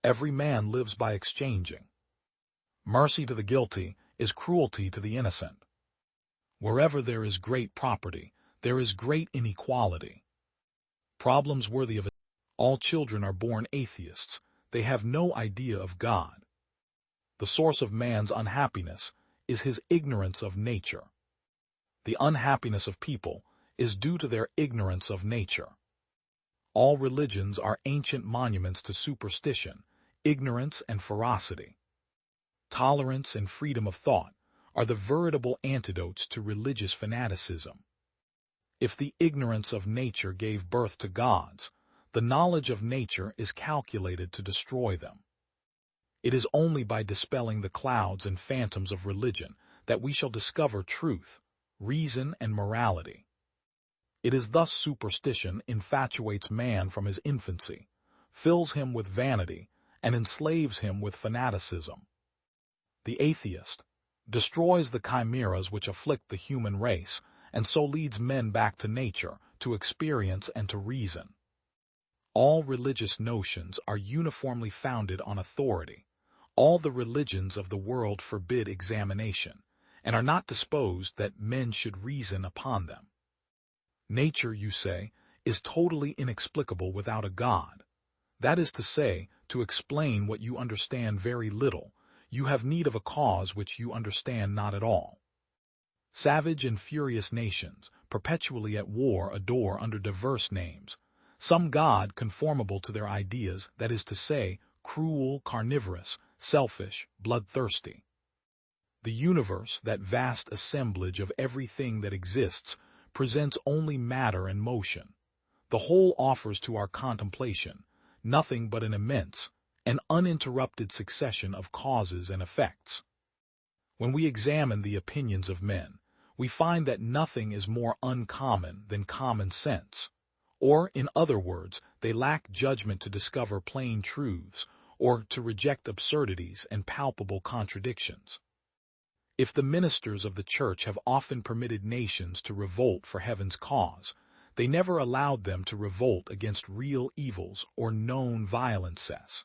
Every man lives by exchanging. Mercy to the guilty is cruelty to the innocent. Wherever there is great property, there is great inequality. Problems worthy of it. All children are born atheists. They have no idea of God. The source of man's unhappiness is his ignorance of nature. The unhappiness of people is due to their ignorance of nature. All religions are ancient monuments to superstition, ignorance, and ferocity. Tolerance and freedom of thought are the veritable antidotes to religious fanaticism. If the ignorance of nature gave birth to gods, the knowledge of nature is calculated to destroy them. It is only by dispelling the clouds and phantoms of religion that we shall discover truth, reason, and morality. It is thus superstition infatuates man from his infancy, fills him with vanity, and enslaves him with fanaticism. The atheist destroys the chimeras which afflict the human race, and so leads men back to nature, to experience, and to reason. All religious notions are uniformly founded on authority. All the religions of the world forbid examination, and are not disposed that men should reason upon them. Nature, you say, is totally inexplicable without a God. That is to say, to explain what you understand very little, you have need of a cause which you understand not at all. Savage and furious nations, perpetually at war, adore under diverse names some God conformable to their ideas, that is to say, cruel, carnivorous, selfish, bloodthirsty. The universe, that vast assemblage of everything that exists, presents only matter and motion. The whole offers to our contemplation nothing but an immense, an uninterrupted succession of causes and effects. When we examine the opinions of men, we find that nothing is more uncommon than common sense, or, in other words, they lack judgment to discover plain truths, or to reject absurdities and palpable contradictions. If the ministers of the Church have often permitted nations to revolt for heaven's cause, they never allowed them to revolt against real evils or known violences.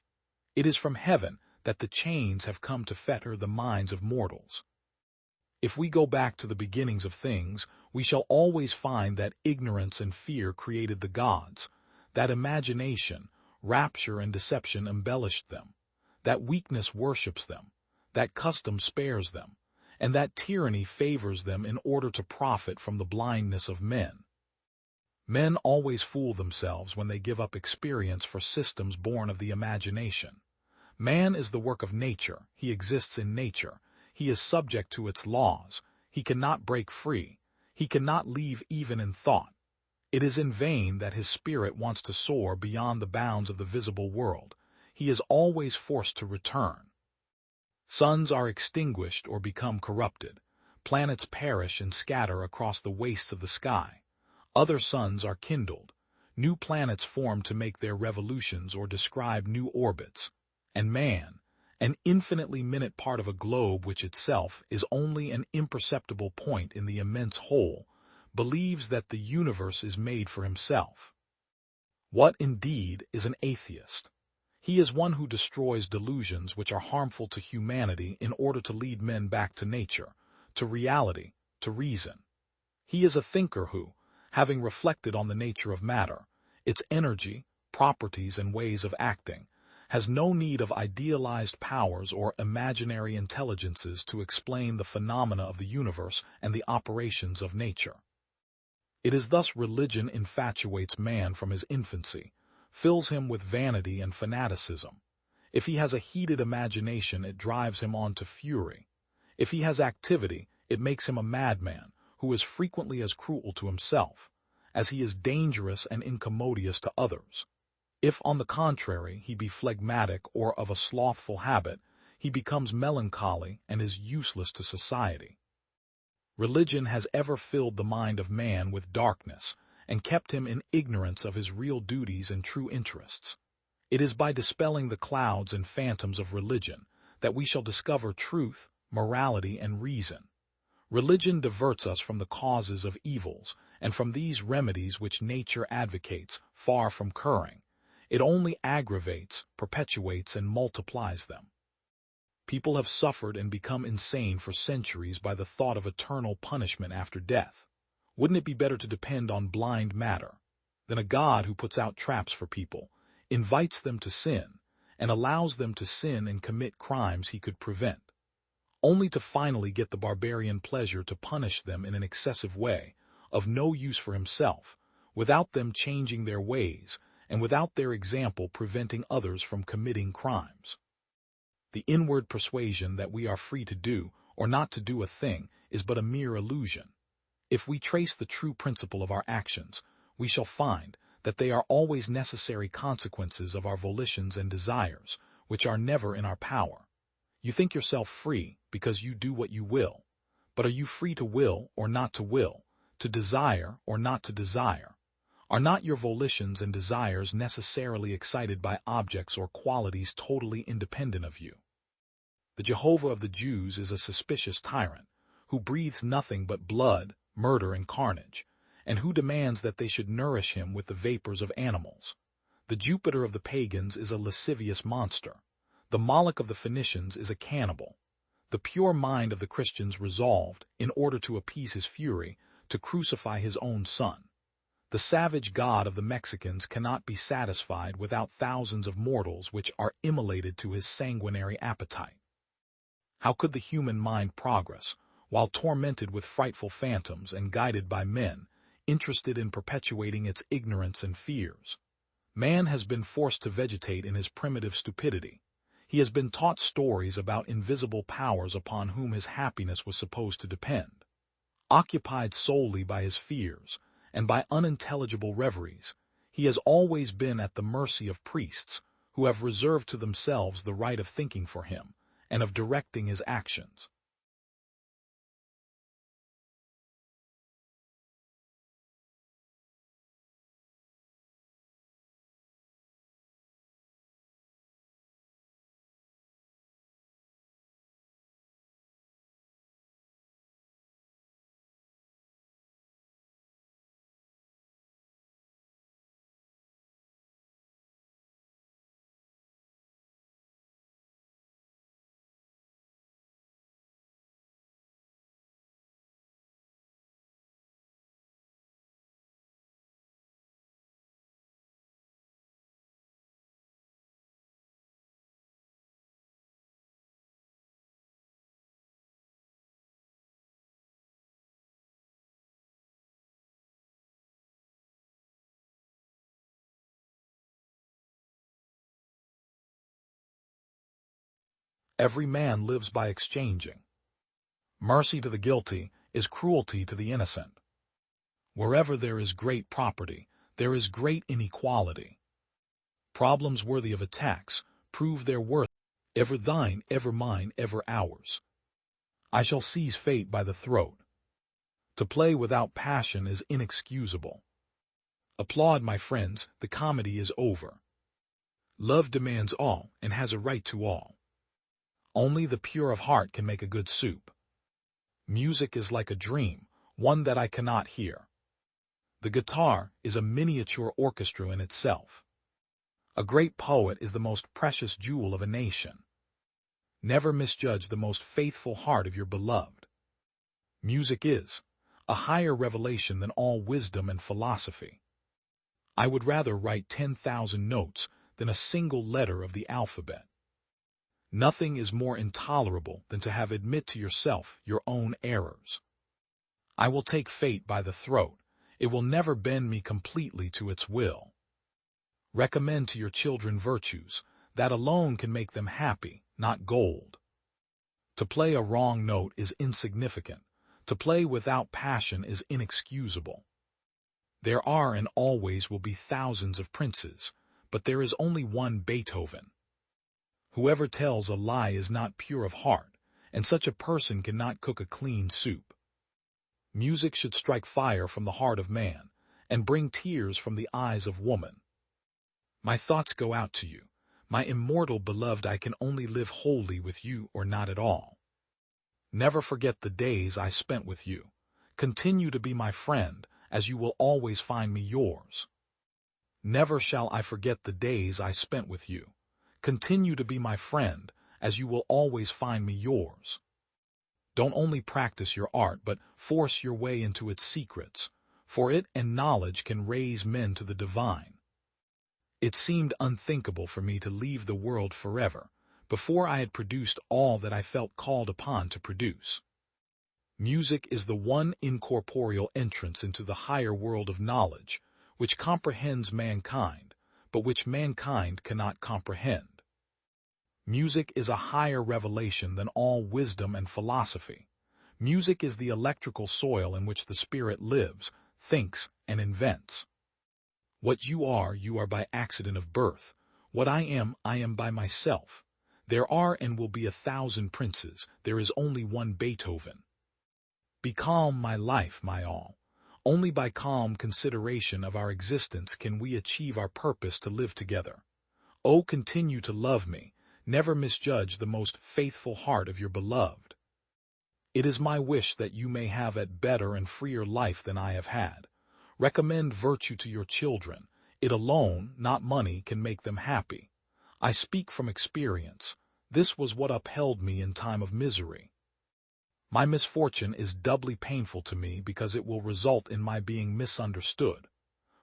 It is from heaven that the chains have come to fetter the minds of mortals. If we go back to the beginnings of things, we shall always find that ignorance and fear created the gods, that imagination, rapture, and deception embellished them, that weakness worships them, that custom spares them, and that tyranny favors them in order to profit from the blindness of men. Men always fool themselves when they give up experience for systems born of the imagination. Man is the work of nature, he exists in nature, he is subject to its laws, he cannot break free, he cannot leave even in thought. It is in vain that his spirit wants to soar beyond the bounds of the visible world. He is always forced to return. Suns are extinguished or become corrupted. Planets perish and scatter across the wastes of the sky. Other suns are kindled. New planets form to make their revolutions or describe new orbits. And man, an infinitely minute part of a globe which itself is only an imperceptible point in the immense whole, believes that the universe is made for himself. What, indeed, is an atheist? He is one who destroys delusions which are harmful to humanity in order to lead men back to nature, to reality, to reason. He is a thinker who, having reflected on the nature of matter, its energy, properties, and ways of acting, has no need of idealized powers or imaginary intelligences to explain the phenomena of the universe and the operations of nature. It is thus religion infatuates man from his infancy, fills him with vanity and fanaticism. If he has a heated imagination, it drives him on to fury. If he has activity, it makes him a madman, who is frequently as cruel to himself, as he is dangerous and incommodious to others. If, on the contrary, he be phlegmatic or of a slothful habit, he becomes melancholy and is useless to society. Religion has ever filled the mind of man with darkness, and kept him in ignorance of his real duties and true interests. It is by dispelling the clouds and phantoms of religion that we shall discover truth, morality, and reason. Religion diverts us from the causes of evils, and from these remedies which nature advocates, far from curing. It only aggravates, perpetuates, and multiplies them. People have suffered and become insane for centuries by the thought of eternal punishment after death. Wouldn't it be better to depend on blind matter than a God who puts out traps for people, invites them to sin, and allows them to sin and commit crimes he could prevent, only to finally get the barbarian pleasure to punish them in an excessive way, of no use for himself, without them changing their ways, and without their example preventing others from committing crimes? The inward persuasion that we are free to do or not to do a thing is but a mere illusion. If we trace the true principle of our actions, we shall find that they are always necessary consequences of our volitions and desires, which are never in our power. You think yourself free because you do what you will, but are you free to will or not to will, to desire or not to desire? Are not your volitions and desires necessarily excited by objects or qualities totally independent of you? The Jehovah of the Jews is a suspicious tyrant, who breathes nothing but blood, murder, and carnage, and who demands that they should nourish him with the vapors of animals. The Jupiter of the pagans is a lascivious monster. The Moloch of the Phoenicians is a cannibal. The pure mind of the Christians resolved, in order to appease his fury, to crucify his own son. The savage god of the Mexicans cannot be satisfied without thousands of mortals which are immolated to his sanguinary appetite. How could the human mind progress, while tormented with frightful phantoms and guided by men, interested in perpetuating its ignorance and fears? Man has been forced to vegetate in his primitive stupidity. He has been taught stories about invisible powers upon whom his happiness was supposed to depend. Occupied solely by his fears, and by unintelligible reveries, he has always been at the mercy of priests, who have reserved to themselves the right of thinking for him, and of directing his actions. Every man lives by exchanging. Mercy to the guilty is cruelty to the innocent. Wherever there is great property, there is great inequality. Problems worthy of attacks prove their worth. Ever thine, ever mine, ever ours. I shall seize fate by the throat. To play without passion is inexcusable. Applaud, my friends, the comedy is over. Love demands all and has a right to all. Only the pure of heart can make a good soup. Music is like a dream, one that I cannot hear. The guitar is a miniature orchestra in itself. A great poet is the most precious jewel of a nation. Never misjudge the most faithful heart of your beloved. Music is a higher revelation than all wisdom and philosophy. I would rather write 10,000 notes than a single letter of the alphabet. Nothing is more intolerable than to have admit to yourself your own errors. I will take fate by the throat. It will never bend me completely to its will. Recommend to your children virtues. That alone can make them happy, not gold. To play a wrong note is insignificant. To play without passion is inexcusable. There are and always will be thousands of princes, but there is only one Beethoven. Whoever tells a lie is not pure of heart, and such a person cannot cook a clean soup. Music should strike fire from the heart of man, and bring tears from the eyes of woman. My thoughts go out to you. My immortal beloved, I can only live wholly with you or not at all. Never forget the days I spent with you. Continue to be my friend, as you will always find me yours. Never shall I forget the days I spent with you. Continue to be my friend, as you will always find me yours. Don't only practice your art, but force your way into its secrets, for it and knowledge can raise men to the divine. It seemed unthinkable for me to leave the world forever, before I had produced all that I felt called upon to produce. Music is the one incorporeal entrance into the higher world of knowledge, which comprehends mankind, but which mankind cannot comprehend. Music is a higher revelation than all wisdom and philosophy. Music is the electrical soil in which the spirit lives, thinks, and invents. What you are by accident of birth. What I am by myself. There are and will be 1,000 princes. There is only one Beethoven. Be calm, my life, my all. Only by calm consideration of our existence can we achieve our purpose to live together. Oh, continue to love me. Never misjudge the most faithful heart of your beloved. It is my wish that you may have a better and freer life than I have had. Recommend virtue to your children. It alone, not money, can make them happy. I speak from experience. This was what upheld me in time of misery. My misfortune is doubly painful to me because it will result in my being misunderstood.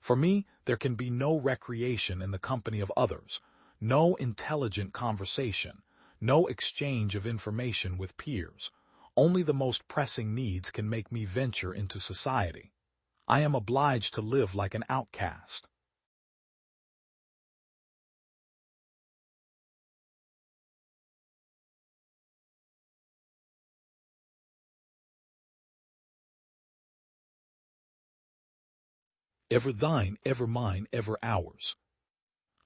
For me, there can be no recreation in the company of others, no intelligent conversation, no exchange of information with peers. Only the most pressing needs can make me venture into society. I am obliged to live like an outcast. Ever thine, ever mine, ever ours.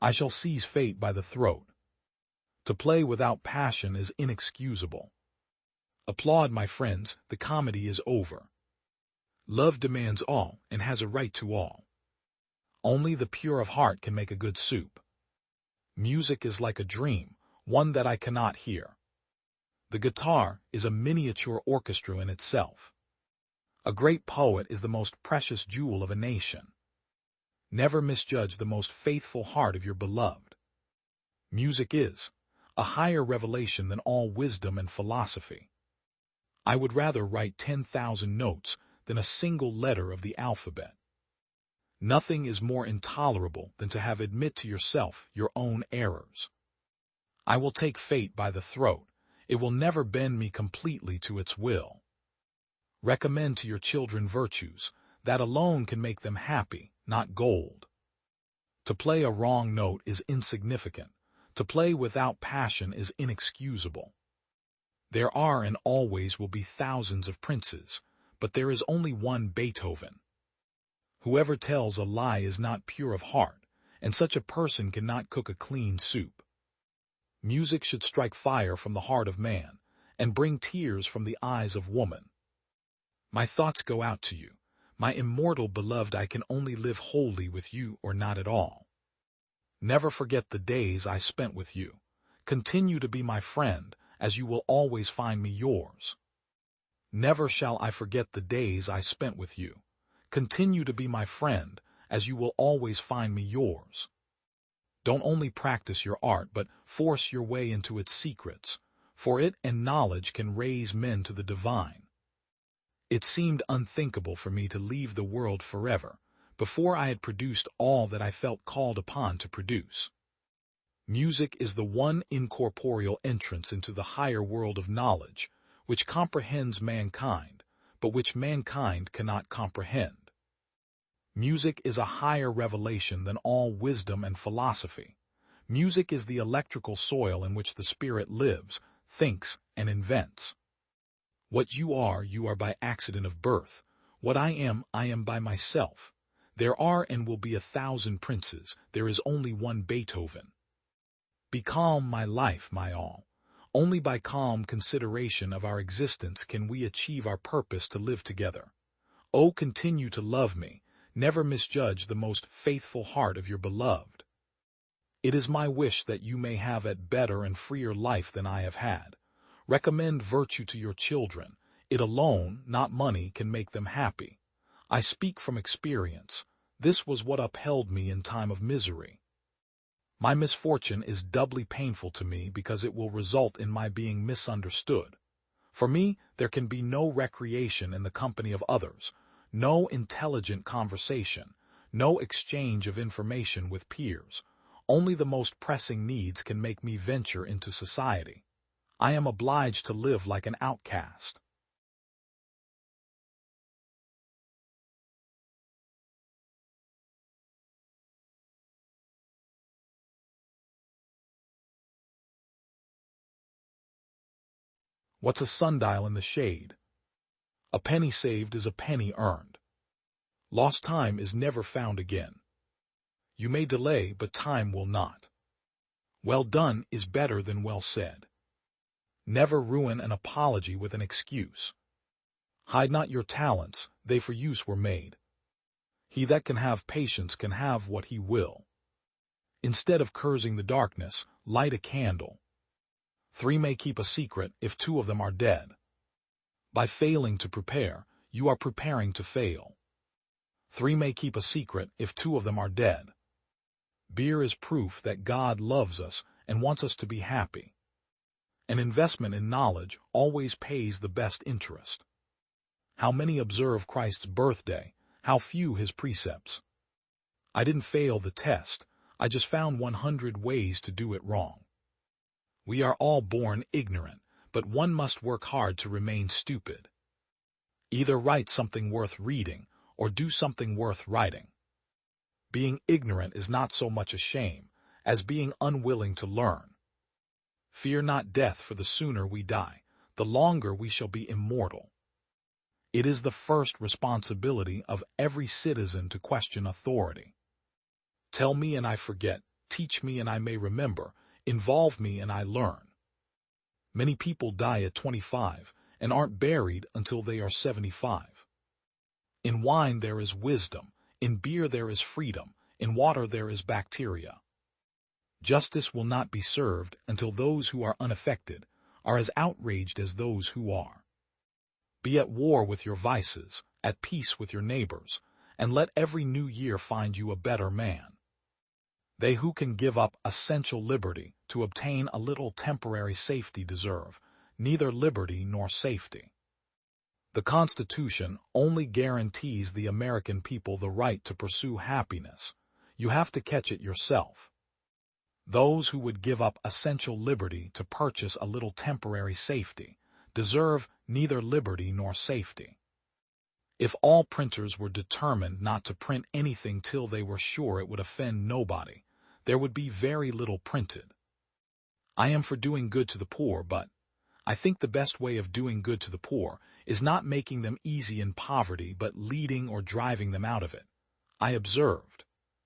I shall seize fate by the throat. To play without passion is inexcusable. Applaud, my friends, the comedy is over. Love demands all and has a right to all. Only the pure of heart can make a good soup. Music is like a dream, one that I cannot hear. The guitar is a miniature orchestra in itself. A great poet is the most precious jewel of a nation. Never misjudge the most faithful heart of your beloved. Music is a higher revelation than all wisdom and philosophy. I would rather write 10,000 notes than a single letter of the alphabet. Nothing is more intolerable than to have admit to yourself your own errors. I will take fate by the throat. It will never bend me completely to its will. Recommend to your children virtues. That alone can make them happy, not gold. To play a wrong note is insignificant. To play without passion is inexcusable. There are and always will be thousands of princes, but there is only one Beethoven. Whoever tells a lie is not pure of heart, and such a person cannot cook a clean soup. Music should strike fire from the heart of man, and bring tears from the eyes of woman. My thoughts go out to you. My immortal beloved, I can only live wholly with you or not at all. Never forget the days I spent with you. Continue to be my friend, as you will always find me yours. Never shall I forget the days I spent with you. Continue to be my friend, as you will always find me yours. Don't only practice your art, but force your way into its secrets, for it and knowledge can raise men to the divine. It seemed unthinkable for me to leave the world forever, before I had produced all that I felt called upon to produce. Music is the one incorporeal entrance into the higher world of knowledge, which comprehends mankind, but which mankind cannot comprehend. Music is a higher revelation than all wisdom and philosophy. Music is the electrical soil in which the spirit lives, thinks, and invents. What you are by accident of birth. What I am by myself. There are and will be 1,000 princes. There is only one Beethoven. Be calm, my life, my all. Only by calm consideration of our existence can we achieve our purpose to live together. Oh, continue to love me. Never misjudge the most faithful heart of your beloved. It is my wish that you may have a better and freer life than I have had. Recommend virtue to your children. It alone, not money, can make them happy. I speak from experience. This was what upheld me in time of misery. My misfortune is doubly painful to me because it will result in my being misunderstood. For me, there can be no recreation in the company of others, no intelligent conversation, no exchange of information with peers. Only the most pressing needs can make me venture into society. I am obliged to live like an outcast. What's a sundial in the shade? A penny saved is a penny earned. Lost time is never found again. You may delay, but time will not. Well done is better than well said. Never ruin an apology with an excuse. Hide not your talents, they for use were made. He that can have patience can have what he will. Instead of cursing the darkness, light a candle. 3 may keep a secret if 2 of them are dead. By failing to prepare, you are preparing to fail. 3 may keep a secret if 2 of them are dead. Beer is proof that God loves us and wants us to be happy. An investment in knowledge always pays the best interest. How many observe Christ's birthday, how few his precepts. I didn't fail the test, I just found 100 ways to do it wrong. We are all born ignorant, but one must work hard to remain stupid. Either write something worth reading, or do something worth writing. Being ignorant is not so much a shame, as being unwilling to learn. Fear not death, for the sooner we die, the longer we shall be immortal. It is the first responsibility of every citizen to question authority. Tell me and I forget, teach me and I may remember, involve me and I learn. Many people die at 25 and aren't buried until they are 75. In wine there is wisdom, in beer there is freedom, in water there is bacteria. Justice will not be served until those who are unaffected are as outraged as those who are. Be at war with your vices, at peace with your neighbors, and let every new year find you a better man. They who can give up essential liberty to obtain a little temporary safety deserve neither liberty nor safety. The Constitution only guarantees the American people the right to pursue happiness. You have to catch it yourself. Those who would give up essential liberty to purchase a little temporary safety deserve neither liberty nor safety. If all printers were determined not to print anything till they were sure it would offend nobody, there would be very little printed. I am for doing good to the poor, but I think the best way of doing good to the poor is not making them easy in poverty but leading or driving them out of it. I observed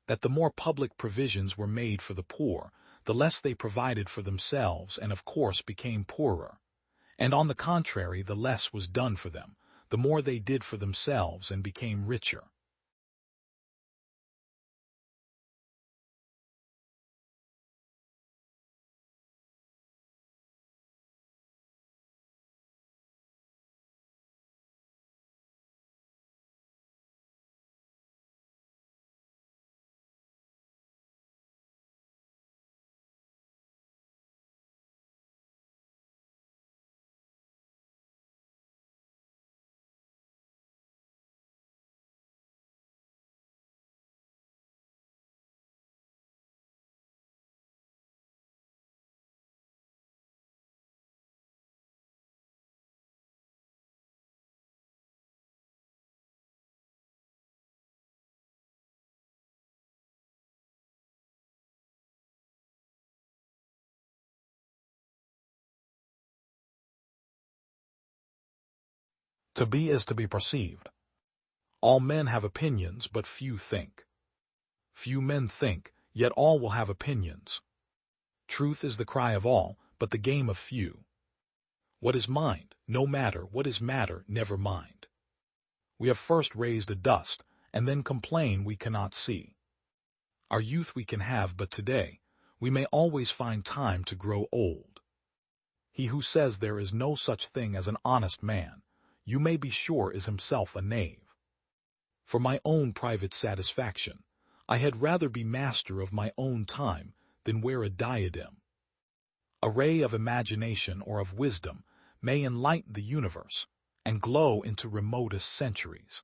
that the more public provisions were made for the poor, the less they provided for themselves and of course became poorer. And on the contrary, the less was done for them, the more they did for themselves and became richer. To be is to be perceived. All men have opinions, but few think. Few men think, yet all will have opinions. Truth is the cry of all, but the game of few. What is mind? No matter. What is matter? Never mind. We have first raised a dust, and then complain we cannot see. Our youth we can have, but today we may always find time to grow old. He who says there is no such thing as an honest man, you may be sure is himself a knave. For my own private satisfaction, I had rather be master of my own time than wear a diadem. A ray of imagination or of wisdom may enlighten the universe and glow into remotest centuries.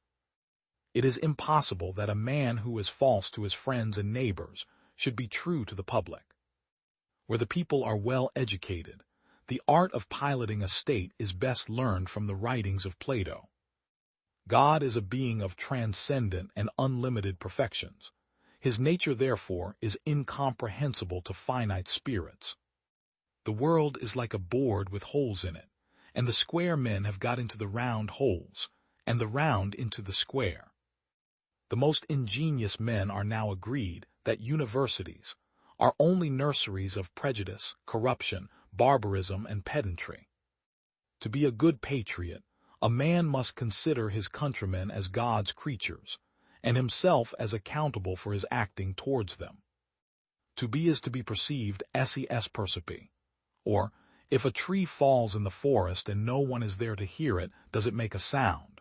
It is impossible that a man who is false to his friends and neighbors should be true to the public. Where the people are well educated, the art of piloting a state is best learned from the writings of Plato. God is a being of transcendent and unlimited perfections. His nature, therefore, is incomprehensible to finite spirits. The world is like a board with holes in it, and the square men have got into the round holes, and the round into the square. The most ingenious men are now agreed that universities are only nurseries of prejudice, corruption, barbarism, and pedantry. To be a good patriot, a man must consider his countrymen as God's creatures, and himself as accountable for his acting towards them. To be is to be perceived ses percipi, or, if a tree falls in the forest and no one is there to hear it, does it make a sound?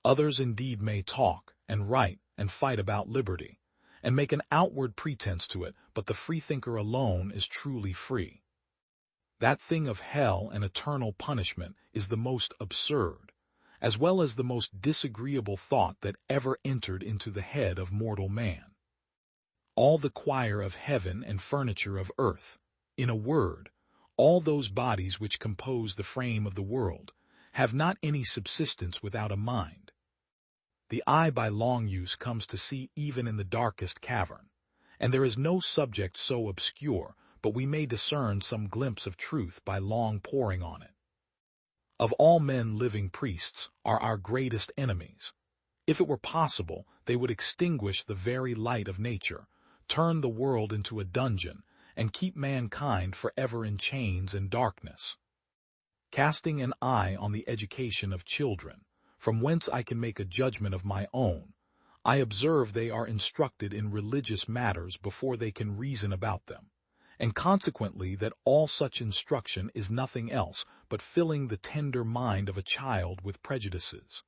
Others indeed may talk, and write, and fight about liberty, and make an outward pretense to it, but the freethinker alone is truly free. That thing of hell and eternal punishment is the most absurd, as well as the most disagreeable thought that ever entered into the head of mortal man. All the choir of heaven and furniture of earth, in a word, all those bodies which compose the frame of the world, have not any subsistence without a mind. The eye by long use comes to see even in the darkest cavern, and there is no subject so obscure but we may discern some glimpse of truth by long poring on it. Of all men living, priests are our greatest enemies. If it were possible, they would extinguish the very light of nature, turn the world into a dungeon, and keep mankind forever in chains and darkness. Casting an eye on the education of children, from whence I can make a judgment of my own, I observe they are instructed in religious matters before they can reason about them, and consequently that all such instruction is nothing else but filling the tender mind of a child with prejudices.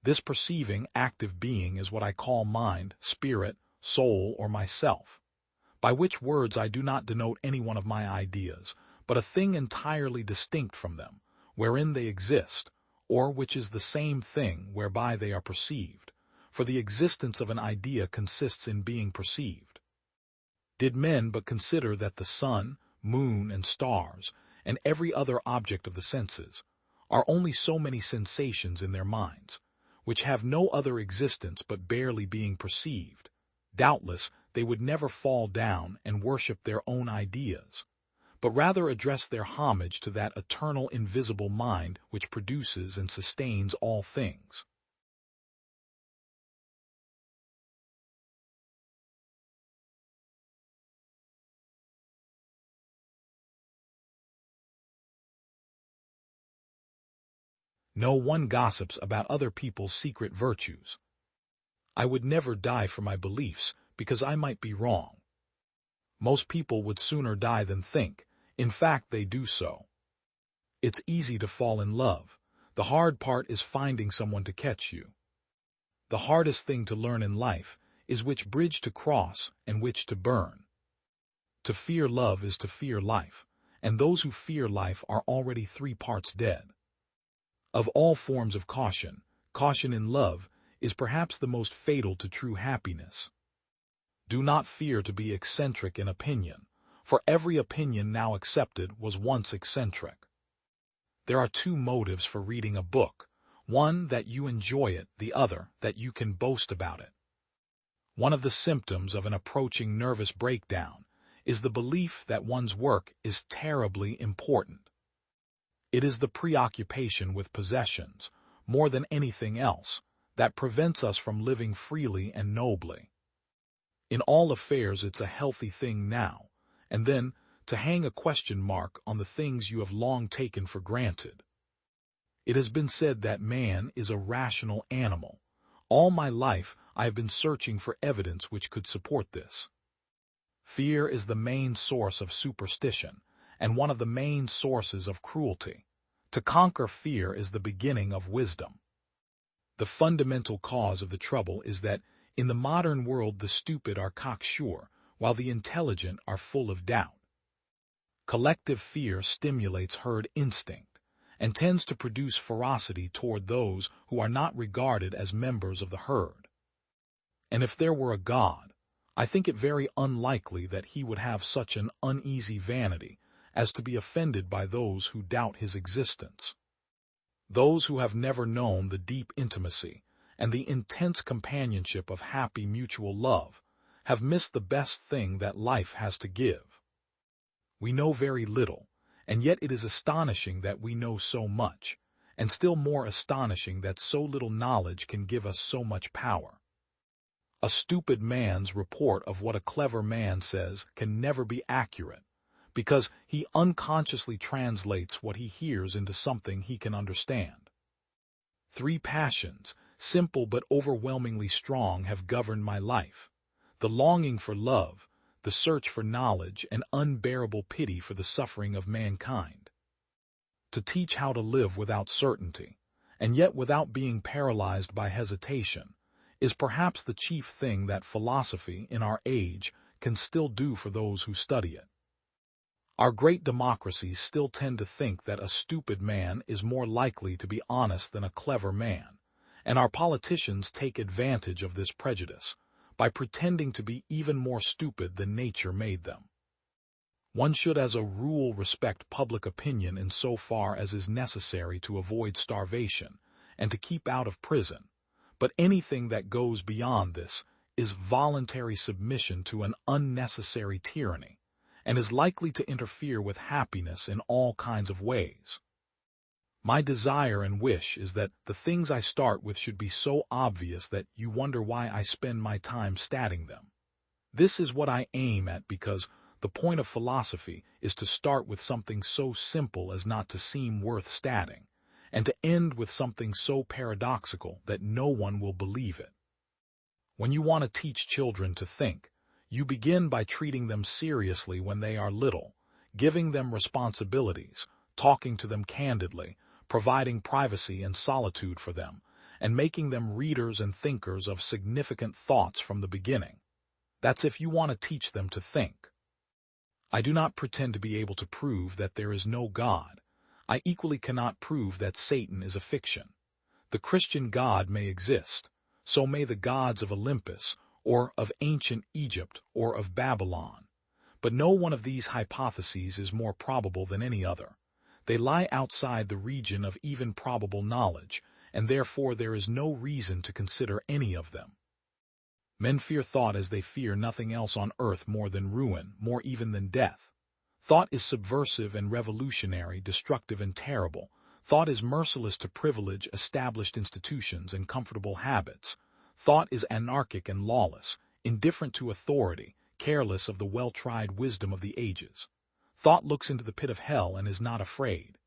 This perceiving, active being is what I call mind, spirit, soul, or myself, by which words I do not denote any one of my ideas, but a thing entirely distinct from them, wherein they exist, or which is the same thing whereby they are perceived, for the existence of an idea consists in being perceived. Did men but consider that the sun, moon, and stars, and every other object of the senses, are only so many sensations in their minds, which have no other existence but barely being perceived, doubtless they would never fall down and worship their own ideas, but rather address their homage to that eternal invisible mind which produces and sustains all things. No one gossips about other people's secret virtues. I would never die for my beliefs, because I might be wrong. Most people would sooner die than think. In fact, they do so. It's easy to fall in love. The hard part is finding someone to catch you. The hardest thing to learn in life is which bridge to cross and which to burn. To fear love is to fear life, and those who fear life are already 3 parts dead. Of all forms of caution, caution in love is perhaps the most fatal to true happiness. Do not fear to be eccentric in opinion, for every opinion now accepted was once eccentric. There are 2 motives for reading a book, one that you enjoy it, the other that you can boast about it. One of the symptoms of an approaching nervous breakdown is the belief that one's work is terribly important. It is the preoccupation with possessions, more than anything else, that prevents us from living freely and nobly. In all affairs it's a healthy thing now, and then to hang a question mark on the things you have long taken for granted. It has been said that man is a rational animal. All my life I have been searching for evidence which could support this. Fear is the main source of superstition, and one of the main sources of cruelty. To conquer fear is the beginning of wisdom. The fundamental cause of the trouble is that in the modern world the stupid are cocksure, while the intelligent are full of doubt. Collective fear stimulates herd instinct and tends to produce ferocity toward those who are not regarded as members of the herd. And if there were a God, I think it very unlikely that he would have such an uneasy vanity as to be offended by those who doubt his existence. Those who have never known the deep intimacy and the intense companionship of happy mutual love have missed the best thing that life has to give. We know very little, and yet it is astonishing that we know so much, and still more astonishing that so little knowledge can give us so much power. A stupid man's report of what a clever man says can never be accurate, because he unconsciously translates what he hears into something he can understand. 3 passions, simple but overwhelmingly strong, have governed my life: the longing for love, the search for knowledge, and unbearable pity for the suffering of mankind. To teach how to live without certainty, and yet without being paralyzed by hesitation, is perhaps the chief thing that philosophy in our age can still do for those who study it. Our great democracies still tend to think that a stupid man is more likely to be honest than a clever man, and our politicians take advantage of this prejudice by pretending to be even more stupid than nature made them. One should as a rule respect public opinion in so far as is necessary to avoid starvation and to keep out of prison, but anything that goes beyond this is voluntary submission to an unnecessary tyranny, and is likely to interfere with happiness in all kinds of ways. My desire and wish is that the things I start with should be so obvious that you wonder why I spend my time stating them. This is what I aim at, because the point of philosophy is to start with something so simple as not to seem worth stating, and to end with something so paradoxical that no one will believe it. When you want to teach children to think, you begin by treating them seriously when they are little, giving them responsibilities, talking to them candidly, providing privacy and solitude for them, and making them readers and thinkers of significant thoughts from the beginning. That's if you want to teach them to think. I do not pretend to be able to prove that there is no God. I equally cannot prove that Satan is a fiction. The Christian God may exist, so may the gods of Olympus, or of ancient Egypt, or of Babylon. But no one of these hypotheses is more probable than any other. They lie outside the region of even probable knowledge, and therefore there is no reason to consider any of them. Men fear thought as they fear nothing else on earth more than ruin, more even than death. Thought is subversive and revolutionary, destructive and terrible. Thought is merciless to privilege, established institutions, and comfortable habits. Thought is anarchic and lawless, indifferent to authority, careless of the well-tried wisdom of the ages. Thought looks into the pit of hell and is not afraid.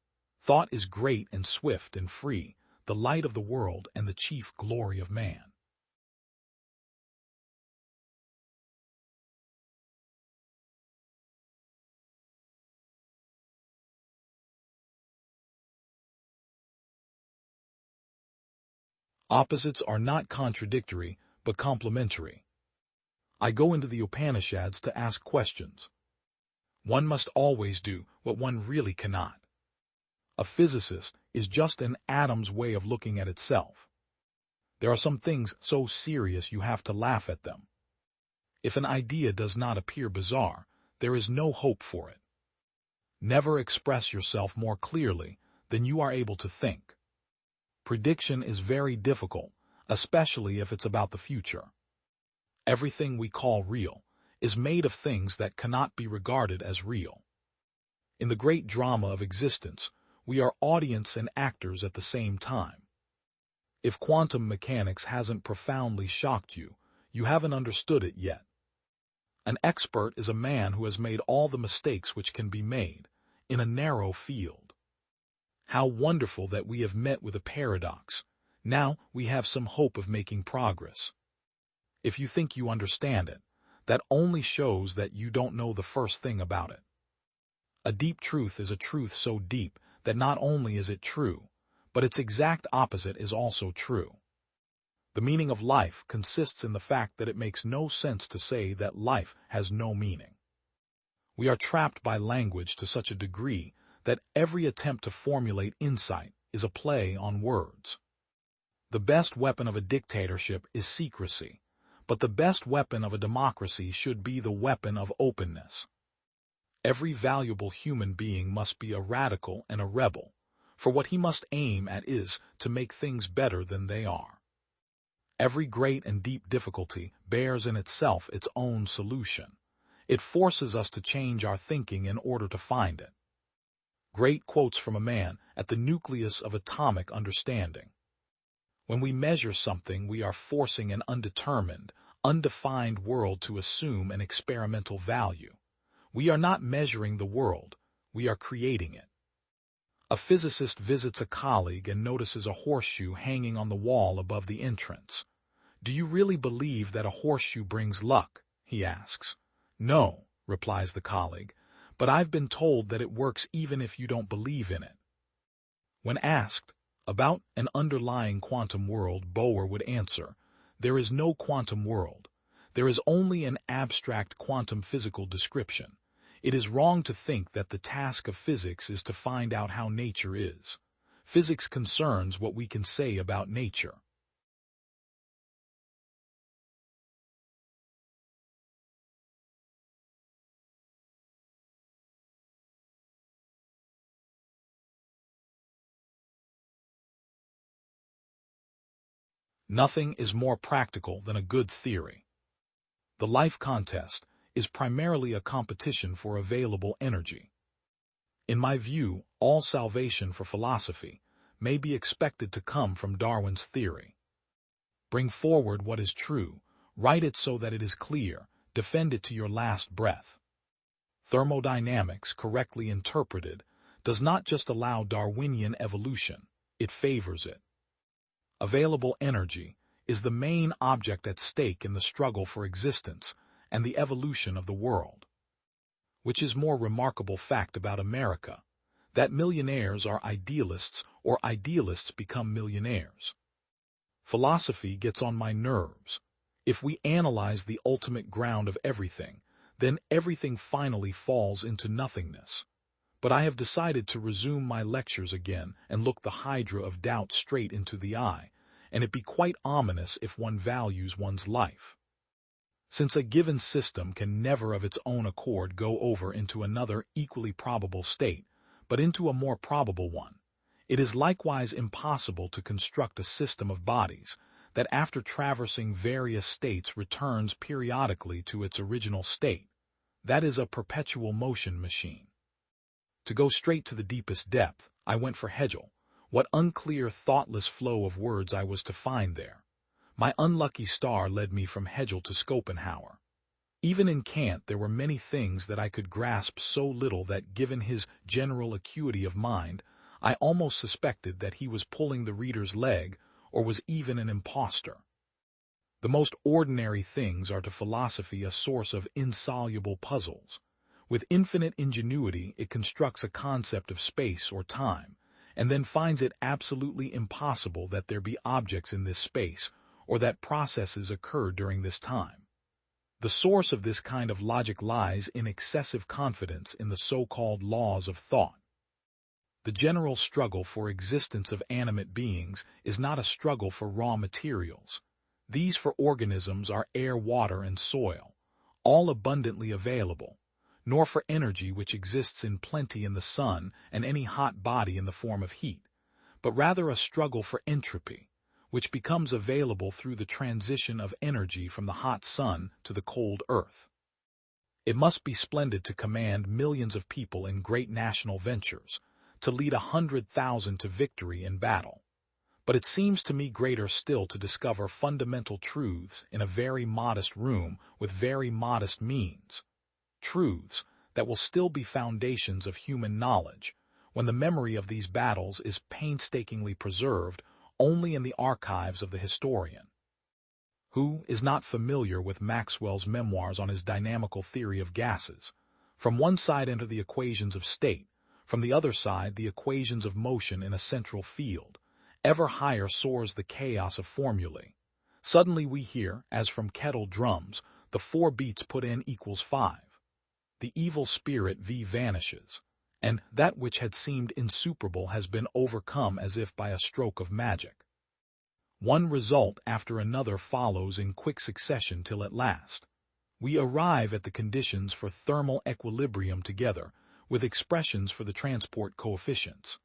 Thought is great and swift and free, the light of the world and the chief glory of man. Opposites are not contradictory, but complementary. I go into the Upanishads to ask questions. One must always do what one really cannot. A physicist is just an atom's way of looking at itself. There are some things so serious you have to laugh at them. If an idea does not appear bizarre, there is no hope for it. Never express yourself more clearly than you are able to think. Prediction is very difficult, especially if it's about the future. Everything we call real is made of things that cannot be regarded as real. In the great drama of existence, we are audience and actors at the same time. If quantum mechanics hasn't profoundly shocked you, you haven't understood it yet. An expert is a man who has made all the mistakes which can be made in a narrow field. How wonderful that we have met with a paradox. Now we have some hope of making progress. If you think you understand it, that only shows that you don't know the first thing about it. A deep truth is a truth so deep that not only is it true, but its exact opposite is also true. The meaning of life consists in the fact that it makes no sense to say that life has no meaning. We are trapped by language to such a degree that every attempt to formulate insight is a play on words. The best weapon of a dictatorship is secrecy, but the best weapon of a democracy should be the weapon of openness. Every valuable human being must be a radical and a rebel, for what he must aim at is to make things better than they are. Every great and deep difficulty bears in itself its own solution. It forces us to change our thinking in order to find it. Great quotes from a man at the nucleus of atomic understanding. When we measure something, we are forcing an undetermined, undefined world to assume an experimental value. We are not measuring the world, we are creating it. A physicist visits a colleague and notices a horseshoe hanging on the wall above the entrance. "Do you really believe that a horseshoe brings luck?" he asks. "No," replies the colleague, "but I've been told that it works even if you don't believe in it." When asked about an underlying quantum world, Bohr would answer, "There is no quantum world. There is only an abstract quantum physical description. It is wrong to think that the task of physics is to find out how nature is. Physics concerns what we can say about nature." Nothing is more practical than a good theory. The life contest is primarily a competition for available energy. In my view, all salvation for philosophy may be expected to come from Darwin's theory. Bring forward what is true, write it so that it is clear, defend it to your last breath. Thermodynamics, correctly interpreted, does not just allow Darwinian evolution, it favors it. Available energy is the main object at stake in the struggle for existence and the evolution of the world. Which is more remarkable fact about America, that millionaires are idealists or idealists become millionaires. Philosophy gets on my nerves. If we analyze the ultimate ground of everything, then everything finally falls into nothingness. But I have decided to resume my lectures again and look the hydra of doubt straight into the eye, and it be quite ominous if one values one's life. Since a given system can never of its own accord go over into another equally probable state, but into a more probable one, it is likewise impossible to construct a system of bodies that after traversing various states returns periodically to its original state. That is a perpetual motion machine. To go straight to the deepest depth, I went for Hegel. What unclear, thoughtless flow of words I was to find there. My unlucky star led me from Hegel to Schopenhauer. Even in Kant there were many things that I could grasp so little that, given his general acuity of mind, I almost suspected that he was pulling the reader's leg or was even an impostor. The most ordinary things are to philosophy a source of insoluble puzzles. With infinite ingenuity it constructs a concept of space or time, and then finds it absolutely impossible that there be objects in this space, or that processes occur during this time. The source of this kind of logic lies in excessive confidence in the so-called laws of thought. The general struggle for existence of animate beings is not a struggle for raw materials. These for organisms are air, water, and soil, all abundantly available, nor for energy which exists in plenty in the sun and any hot body in the form of heat, but rather a struggle for entropy, which becomes available through the transition of energy from the hot sun to the cold earth. It must be splendid to command millions of people in great national ventures, to lead 100,000 to victory in battle. But it seems to me greater still to discover fundamental truths in a very modest room with very modest means. Truths that will still be foundations of human knowledge, when the memory of these battles is painstakingly preserved only in the archives of the historian. Who is not familiar with Maxwell's memoirs on his dynamical theory of gases? From one side enter the equations of state, from the other side the equations of motion in a central field. Ever higher soars the chaos of formulae. Suddenly we hear, as from kettle drums, the 4 beats put in equals 5. The evil spirit vanishes, and that which had seemed insuperable has been overcome as if by a stroke of magic. One result after another follows in quick succession till at last we arrive at the conditions for thermal equilibrium together with expressions for the transport coefficients.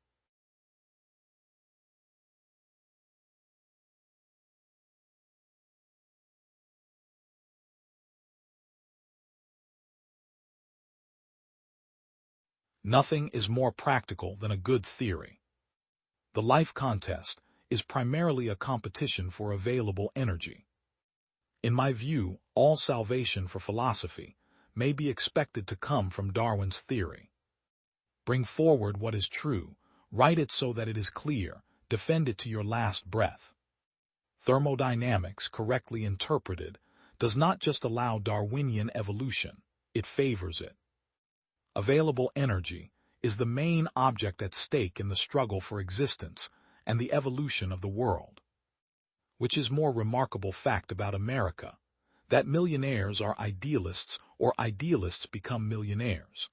Nothing is more practical than a good theory. The life contest is primarily a competition for available energy. In my view, all salvation for philosophy may be expected to come from Darwin's theory. Bring forward what is true, write it so that it is clear, defend it to your last breath. Thermodynamics, correctly interpreted, does not just allow Darwinian evolution, it favors it. Available energy is the main object at stake in the struggle for existence and the evolution of the world. Which is more remarkable fact about America, that millionaires are idealists or idealists become millionaires.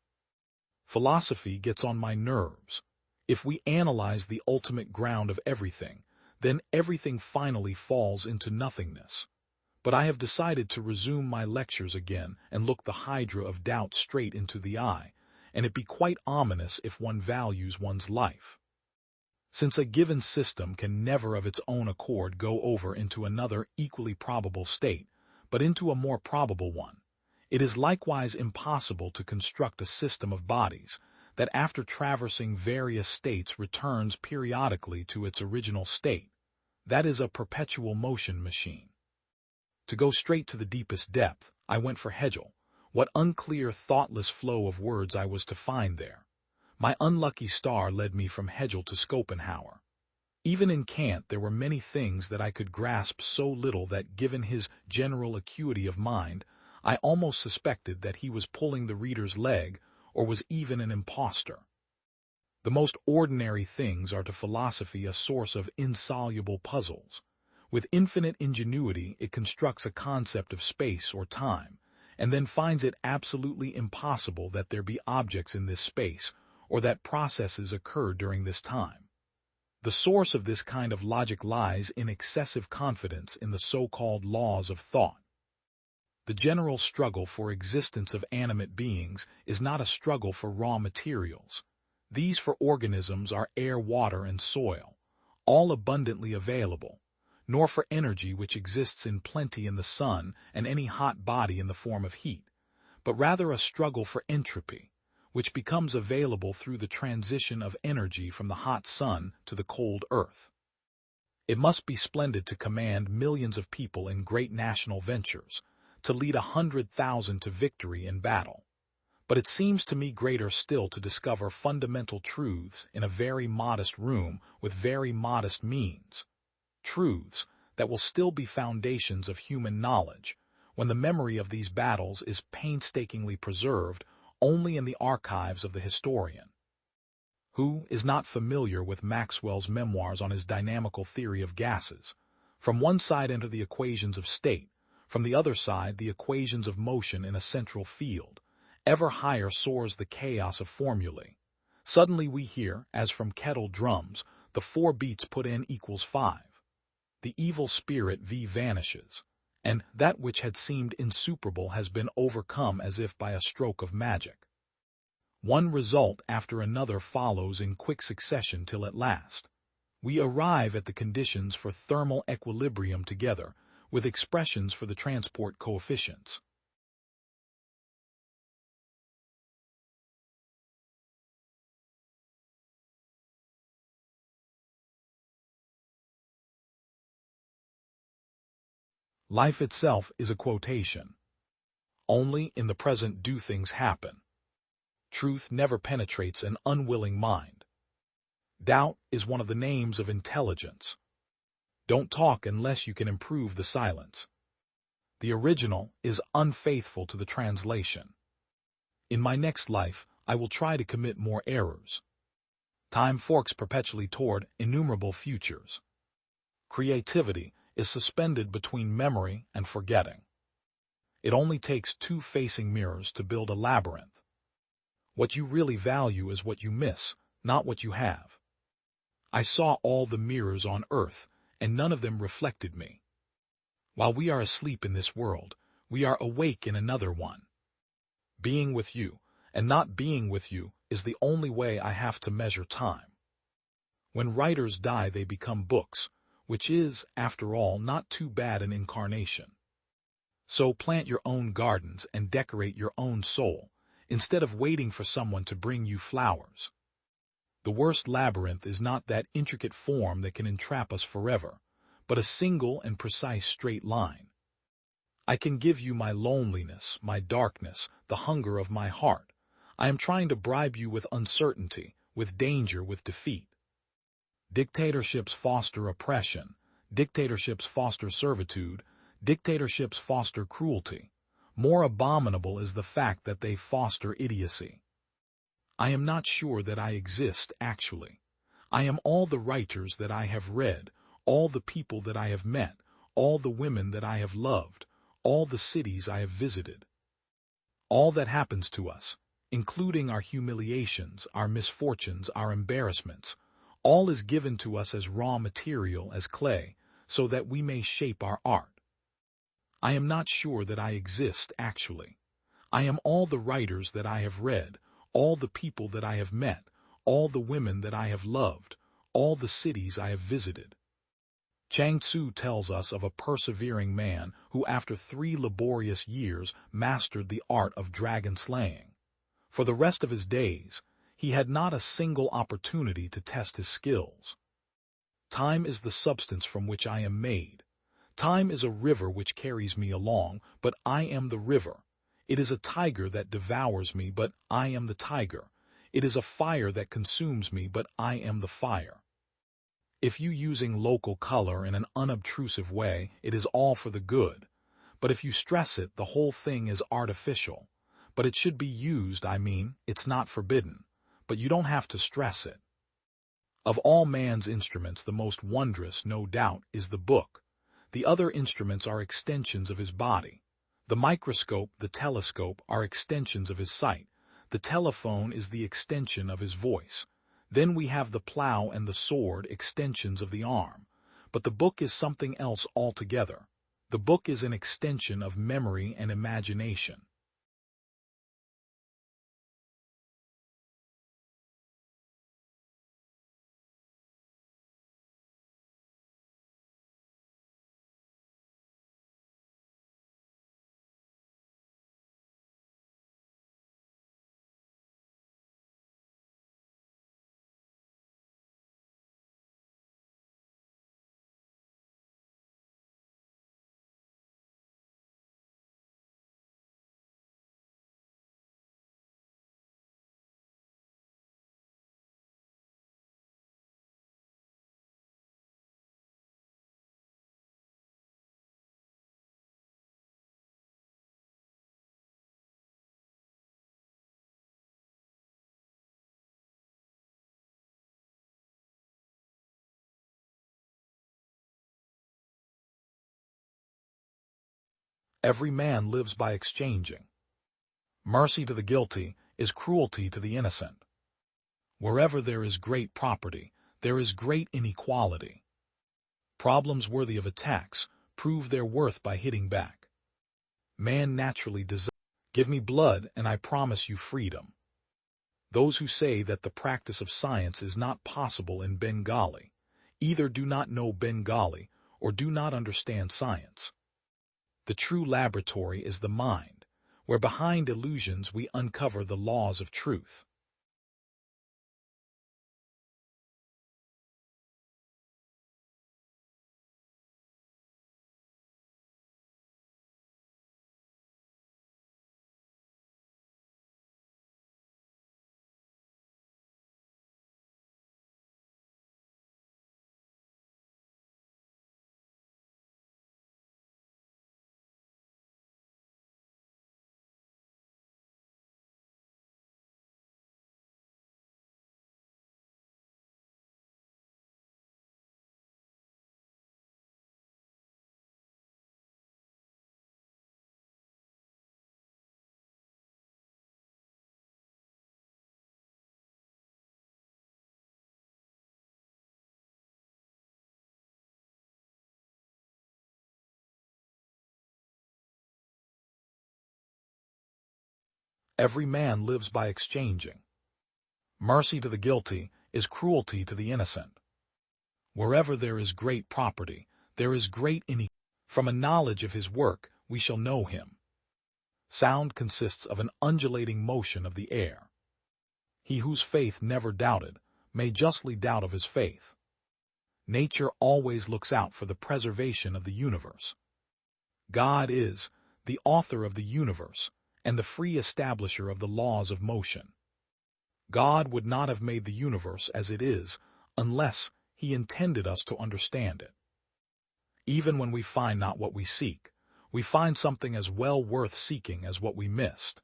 Philosophy gets on my nerves. If we analyze the ultimate ground of everything, then everything finally falls into nothingness. But I have decided to resume my lectures again and look the hydra of doubt straight into the eye, and it be quite ominous if one values one's life. Since a given system can never of its own accord go over into another equally probable state, but into a more probable one, it is likewise impossible to construct a system of bodies that after traversing various states returns periodically to its original state. That is a perpetual motion machine. To go straight to the deepest depth, I went for Hegel. What unclear, thoughtless flow of words I was to find there. My unlucky star led me from Hegel to Schopenhauer. Even in Kant there were many things that I could grasp so little that, given his general acuity of mind, I almost suspected that he was pulling the reader's leg or was even an impostor. The most ordinary things are to philosophy a source of insoluble puzzles. With infinite ingenuity it constructs a concept of space or time, and then finds it absolutely impossible that there be objects in this space, or that processes occur during this time. The source of this kind of logic lies in excessive confidence in the so-called laws of thought. The general struggle for existence of animate beings is not a struggle for raw materials. These for organisms are air, water, and soil, all abundantly available, nor for energy which exists in plenty in the sun and any hot body in the form of heat, but rather a struggle for entropy, which becomes available through the transition of energy from the hot sun to the cold earth. It must be splendid to command millions of people in great national ventures, to lead 100,000 to victory in battle. But it seems to me greater still to discover fundamental truths in a very modest room with very modest means. Truths that will still be foundations of human knowledge, when the memory of these battles is painstakingly preserved only in the archives of the historian. Who is not familiar with Maxwell's memoirs on his dynamical theory of gases? From one side enter the equations of state, from the other side the equations of motion in a central field. Ever higher soars the chaos of formulae. Suddenly we hear, as from kettle drums, the 4 beats put in equals 5. The evil spirit vanishes, and that which had seemed insuperable has been overcome as if by a stroke of magic. One result after another follows in quick succession till at last we arrive at the conditions for thermal equilibrium together with expressions for the transport coefficients. Life itself is a quotation. Only in the present do things happen. Truth never penetrates an unwilling mind. Doubt is one of the names of intelligence. Don't talk unless you can improve the silence. The original is unfaithful to the translation. In my next life, I will try to commit more errors. Time forks perpetually toward innumerable futures. Creativity is suspended between memory and forgetting. It only takes two facing mirrors to build a labyrinth. What you really value is what you miss, not what you have. I saw all the mirrors on earth, and none of them reflected me. While we are asleep in this world, we are awake in another one. Being with you, and not being with you, is the only way I have to measure time. When writers die, they become books, which is, after all, not too bad an incarnation. So plant your own gardens and decorate your own soul, instead of waiting for someone to bring you flowers. The worst labyrinth is not that intricate form that can entrap us forever, but a single and precise straight line. I can give you my loneliness, my darkness, the hunger of my heart. I am trying to bribe you with uncertainty, with danger, with defeat. Dictatorships foster oppression. Dictatorships foster servitude. Dictatorships foster cruelty. More abominable is the fact that they foster idiocy. I am not sure that I exist, actually. I am all the writers that I have read, all the people that I have met, all the women that I have loved, all the cities I have visited. All that happens to us, including our humiliations, our misfortunes, our embarrassments, all is given to us as raw material, as clay, so that we may shape our art. I am not sure that I exist, actually. I am all the writers that I have read, all the people that I have met, all the women that I have loved, all the cities I have visited. Chuang Tzu tells us of a persevering man who after 3 laborious years mastered the art of dragon slaying. For the rest of his days, he had not a single opportunity to test his skills. Time is the substance from which I am made. Time is a river which carries me along, but I am the river. It is a tiger that devours me, but I am the tiger. It is a fire that consumes me, but I am the fire. If you using local color in an unobtrusive way, it is all for the good. But if you stress it, the whole thing is artificial. But it should be used, it's not forbidden. But you don't have to stress it. Of all man's instruments, the most wondrous, no doubt, is the book. The other instruments are extensions of his body. The microscope, the telescope, are extensions of his sight. The telephone is the extension of his voice. Then we have the plow and the sword, extensions of the arm. But the book is something else altogether. The book is an extension of memory and imagination. Every man lives by exchanging. Mercy to the guilty is cruelty to the innocent. Wherever there is great property, there is great inequality. Problems worthy of attacks prove their worth by hitting back. Man naturally desires. Give me blood and I promise you freedom. Those who say that the practice of science is not possible in Bengali either do not know Bengali or do not understand science. The true laboratory is the mind, where behind illusions we uncover the laws of truth. Every man lives by exchanging. Mercy to the guilty is cruelty to the innocent. Wherever there is great property, there is great inequality. From a knowledge of his work we shall know him. Sound consists of an undulating motion of the air. He whose faith never doubted may justly doubt of his faith. Nature always looks out for the preservation of the universe. God is the author of the universe and the free establisher of the laws of motion. God would not have made the universe as it is unless he intended us to understand it. Even when we find not what we seek, we find something as well worth seeking as what we missed.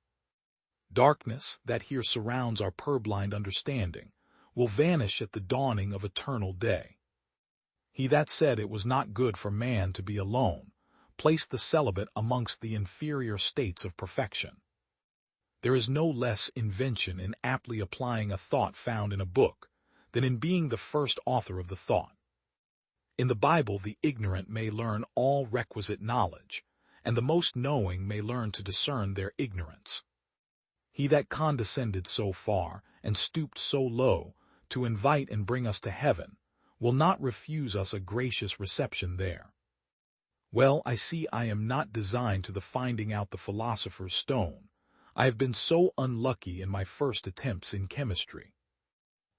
Darkness that here surrounds our purblind understanding will vanish at the dawning of eternal day. He that said it was not good for man to be alone placed the celibate amongst the inferior states of perfection. There is no less invention in aptly applying a thought found in a book than in being the first author of the thought. In the Bible the ignorant may learn all requisite knowledge, and the most knowing may learn to discern their ignorance. He that condescended so far and stooped so low to invite and bring us to heaven will not refuse us a gracious reception there. Well, I see I am not designed to the finding out the philosopher's stone. I have been so unlucky in my first attempts in chemistry.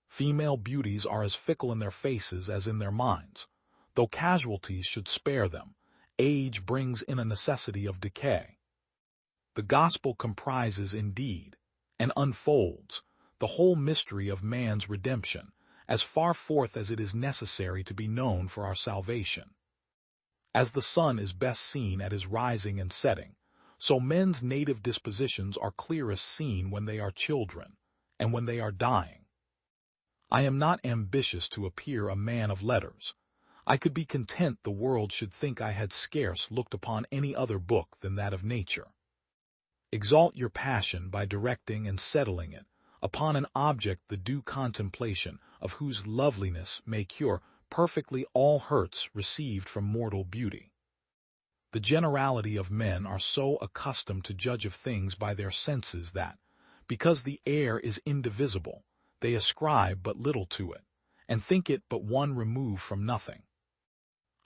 Female beauties are as fickle in their faces as in their minds. Though casualties should spare them, age brings in a necessity of decay. The gospel comprises indeed, and unfolds, the whole mystery of man's redemption, as far forth as it is necessary to be known for our salvation. As the sun is best seen at his rising and setting, so men's native dispositions are clearest seen when they are children, and when they are dying. I am not ambitious to appear a man of letters. I could be content the world should think I had scarce looked upon any other book than that of nature. Exalt your passion by directing and settling it upon an object the due contemplation of whose loveliness may cure perfectly all hurts received from mortal beauty. The generality of men are so accustomed to judge of things by their senses that, because the air is indivisible, they ascribe but little to it, and think it but one remove from nothing.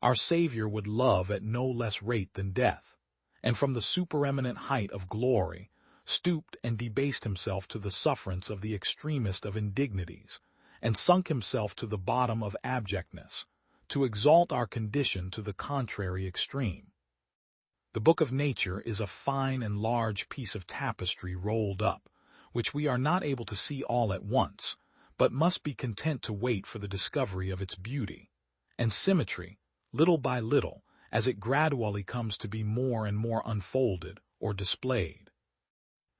Our Savior would love at no less rate than death, and from the supereminent height of glory stooped and debased himself to the sufferance of the extremest of indignities, and sunk himself to the bottom of abjectness, to exalt our condition to the contrary extreme. The book of nature is a fine and large piece of tapestry rolled up, which we are not able to see all at once, but must be content to wait for the discovery of its beauty and symmetry, little by little, as it gradually comes to be more and more unfolded or displayed.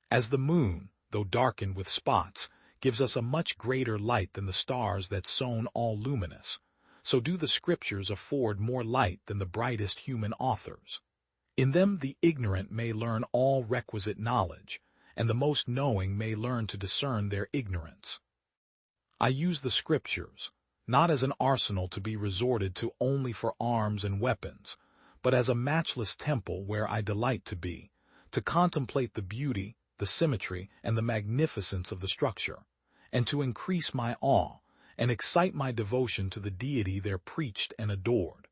As the moon, though darkened with spots, gives us a much greater light than the stars that sown all luminous, so do the Scriptures afford more light than the brightest human authors. In them the ignorant may learn all requisite knowledge, and the most knowing may learn to discern their ignorance. I use the Scriptures, not as an arsenal to be resorted to only for arms and weapons, but as a matchless temple where I delight to be, to contemplate the beauty, the symmetry, and the magnificence of the structure, and to increase my awe, and excite my devotion to the deity there preached and adored.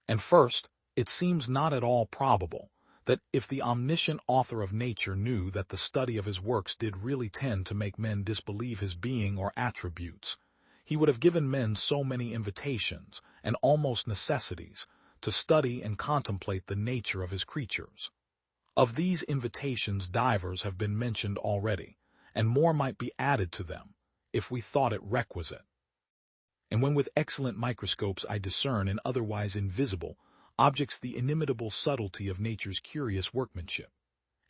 And first, it seems not at all probable that if the omniscient author of nature knew that the study of his works did really tend to make men disbelieve his being or attributes, he would have given men so many invitations and almost necessities to study and contemplate the nature of his creatures. Of these invitations divers have been mentioned already, and more might be added to them, if we thought it requisite. And when with excellent microscopes I discern in otherwise invisible objects the inimitable subtlety of nature's curious workmanship,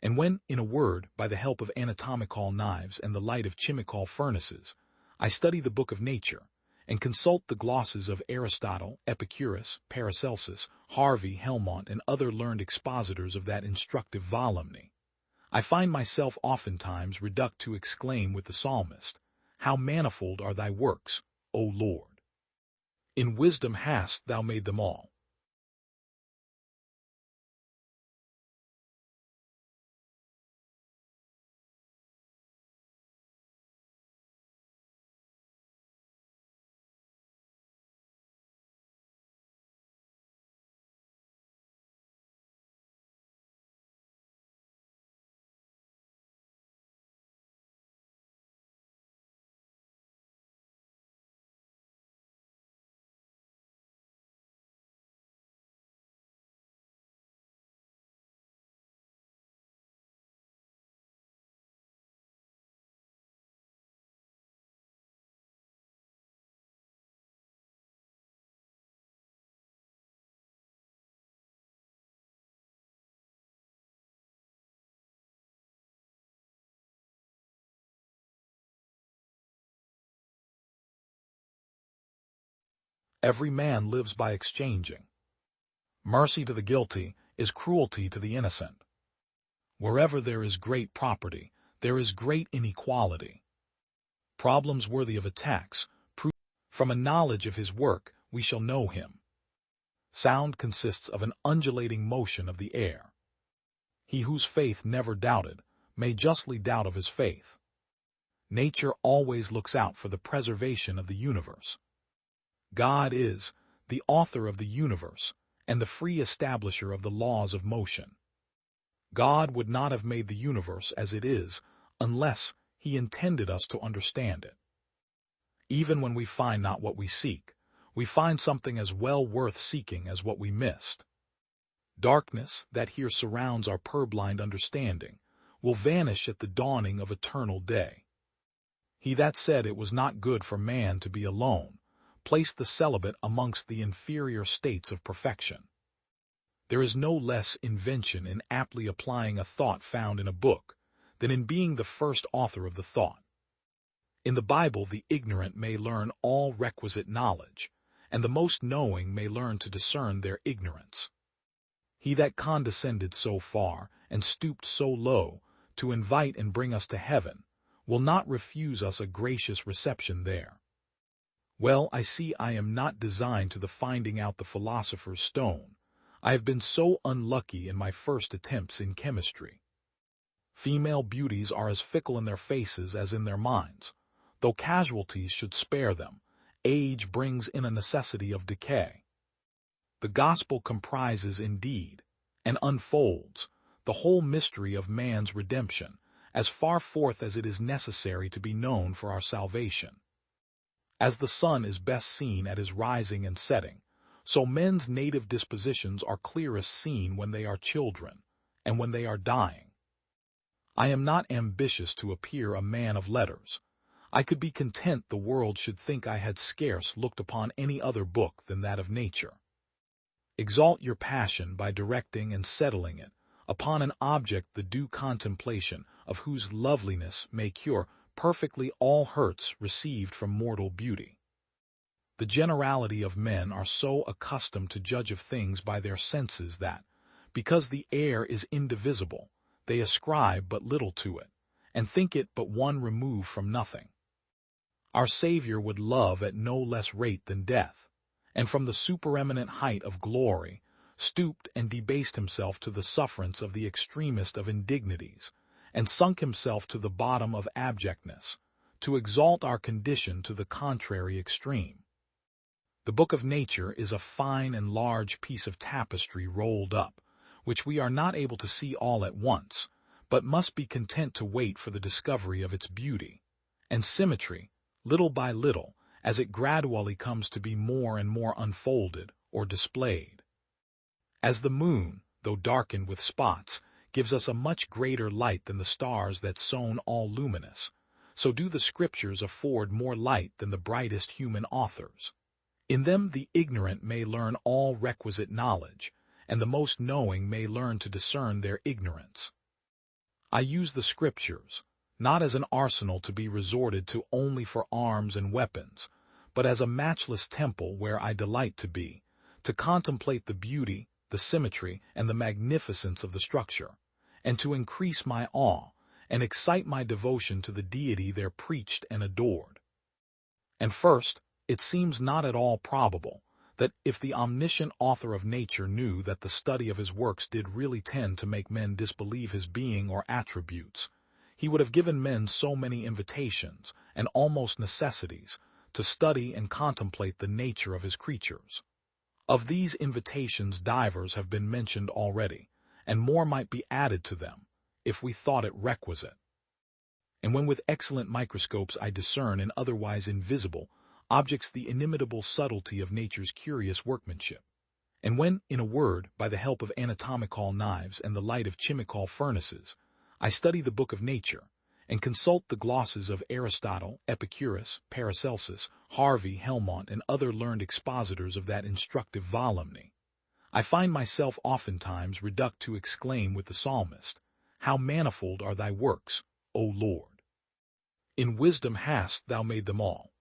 and when, in a word, by the help of anatomical knives and the light of chimical furnaces, I study the book of nature, and consult the glosses of Aristotle, Epicurus, Paracelsus, Harvey, Helmont, and other learned expositors of that instructive volume, I find myself oftentimes reduced to exclaim with the psalmist, "How manifold are thy works, O Lord! In wisdom hast thou made them all." Every man lives by exchanging. Mercy to the guilty is cruelty to the innocent. Wherever there is great property, there is great inequality. Problems worthy of attacks. From a knowledge of his work we shall know him. Sound consists of an undulating motion of the air. He whose faith never doubted may justly doubt of his faith. Nature always looks out for the preservation of the universe. God is the author of the universe and the free establisher of the laws of motion. God would not have made the universe as it is unless he intended us to understand it. Even when we find not what we seek, we find something as well worth seeking as what we missed. Darkness that here surrounds our purblind understanding will vanish at the dawning of eternal day. He that said it was not good for man to be alone placed the celibate amongst the inferior states of perfection. There is no less invention in aptly applying a thought found in a book than in being the first author of the thought. In the Bible the ignorant may learn all requisite knowledge, and the most knowing may learn to discern their ignorance. He that condescended so far and stooped so low to invite and bring us to heaven will not refuse us a gracious reception there. Well, I see I am not designed to the finding out the philosopher's stone. I have been so unlucky in my first attempts in chemistry. Female beauties are as fickle in their faces as in their minds. Though casualties should spare them, age brings in a necessity of decay. The gospel comprises indeed, and unfolds, the whole mystery of man's redemption, as far forth as it is necessary to be known for our salvation. As the sun is best seen at his rising and setting, so men's native dispositions are clearest seen when they are children, and when they are dying. I am not ambitious to appear a man of letters. I could be content the world should think I had scarce looked upon any other book than that of nature. Exalt your passion by directing and settling it upon an object the due contemplation of whose loveliness may cure perfectly all hurts received from mortal beauty. The generality of men are so accustomed to judge of things by their senses that, because the air is indivisible, they ascribe but little to it, and think it but one remove from nothing. Our Savior would love at no less rate than death, and from the supereminent height of glory stooped and debased himself to the sufferance of the extremest of indignities, and sunk himself to the bottom of abjectness, to exalt our condition to the contrary extreme. The book of nature is a fine and large piece of tapestry rolled up, which we are not able to see all at once, but must be content to wait for the discovery of its beauty and symmetry, little by little, as it gradually comes to be more and more unfolded or displayed. As the moon, though darkened with spots, gives us a much greater light than the stars that sown all luminous, so do the Scriptures afford more light than the brightest human authors. In them the ignorant may learn all requisite knowledge, and the most knowing may learn to discern their ignorance. I use the Scriptures, not as an arsenal to be resorted to only for arms and weapons, but as a matchless temple where I delight to contemplate the beauty, the symmetry, and the magnificence of the structure, and to increase my awe and excite my devotion to the deity there preached and adored. And first, it seems not at all probable that if the omniscient author of nature knew that the study of his works did really tend to make men disbelieve his being or attributes, he would have given men so many invitations and almost necessities to study and contemplate the nature of his creatures. Of these invitations divers have been mentioned already, and more might be added to them, if we thought it requisite. And when with excellent microscopes I discern in otherwise invisible objects the inimitable subtlety of nature's curious workmanship, and when, in a word, by the help of anatomical knives and the light of chimical furnaces, I study the book of nature, and consult the glosses of Aristotle, Epicurus, Paracelsus, Harvey, Helmont, and other learned expositors of that instructive volume, I find myself oftentimes reduced to exclaim with the psalmist, "How manifold are thy works, O Lord! In wisdom hast thou made them all."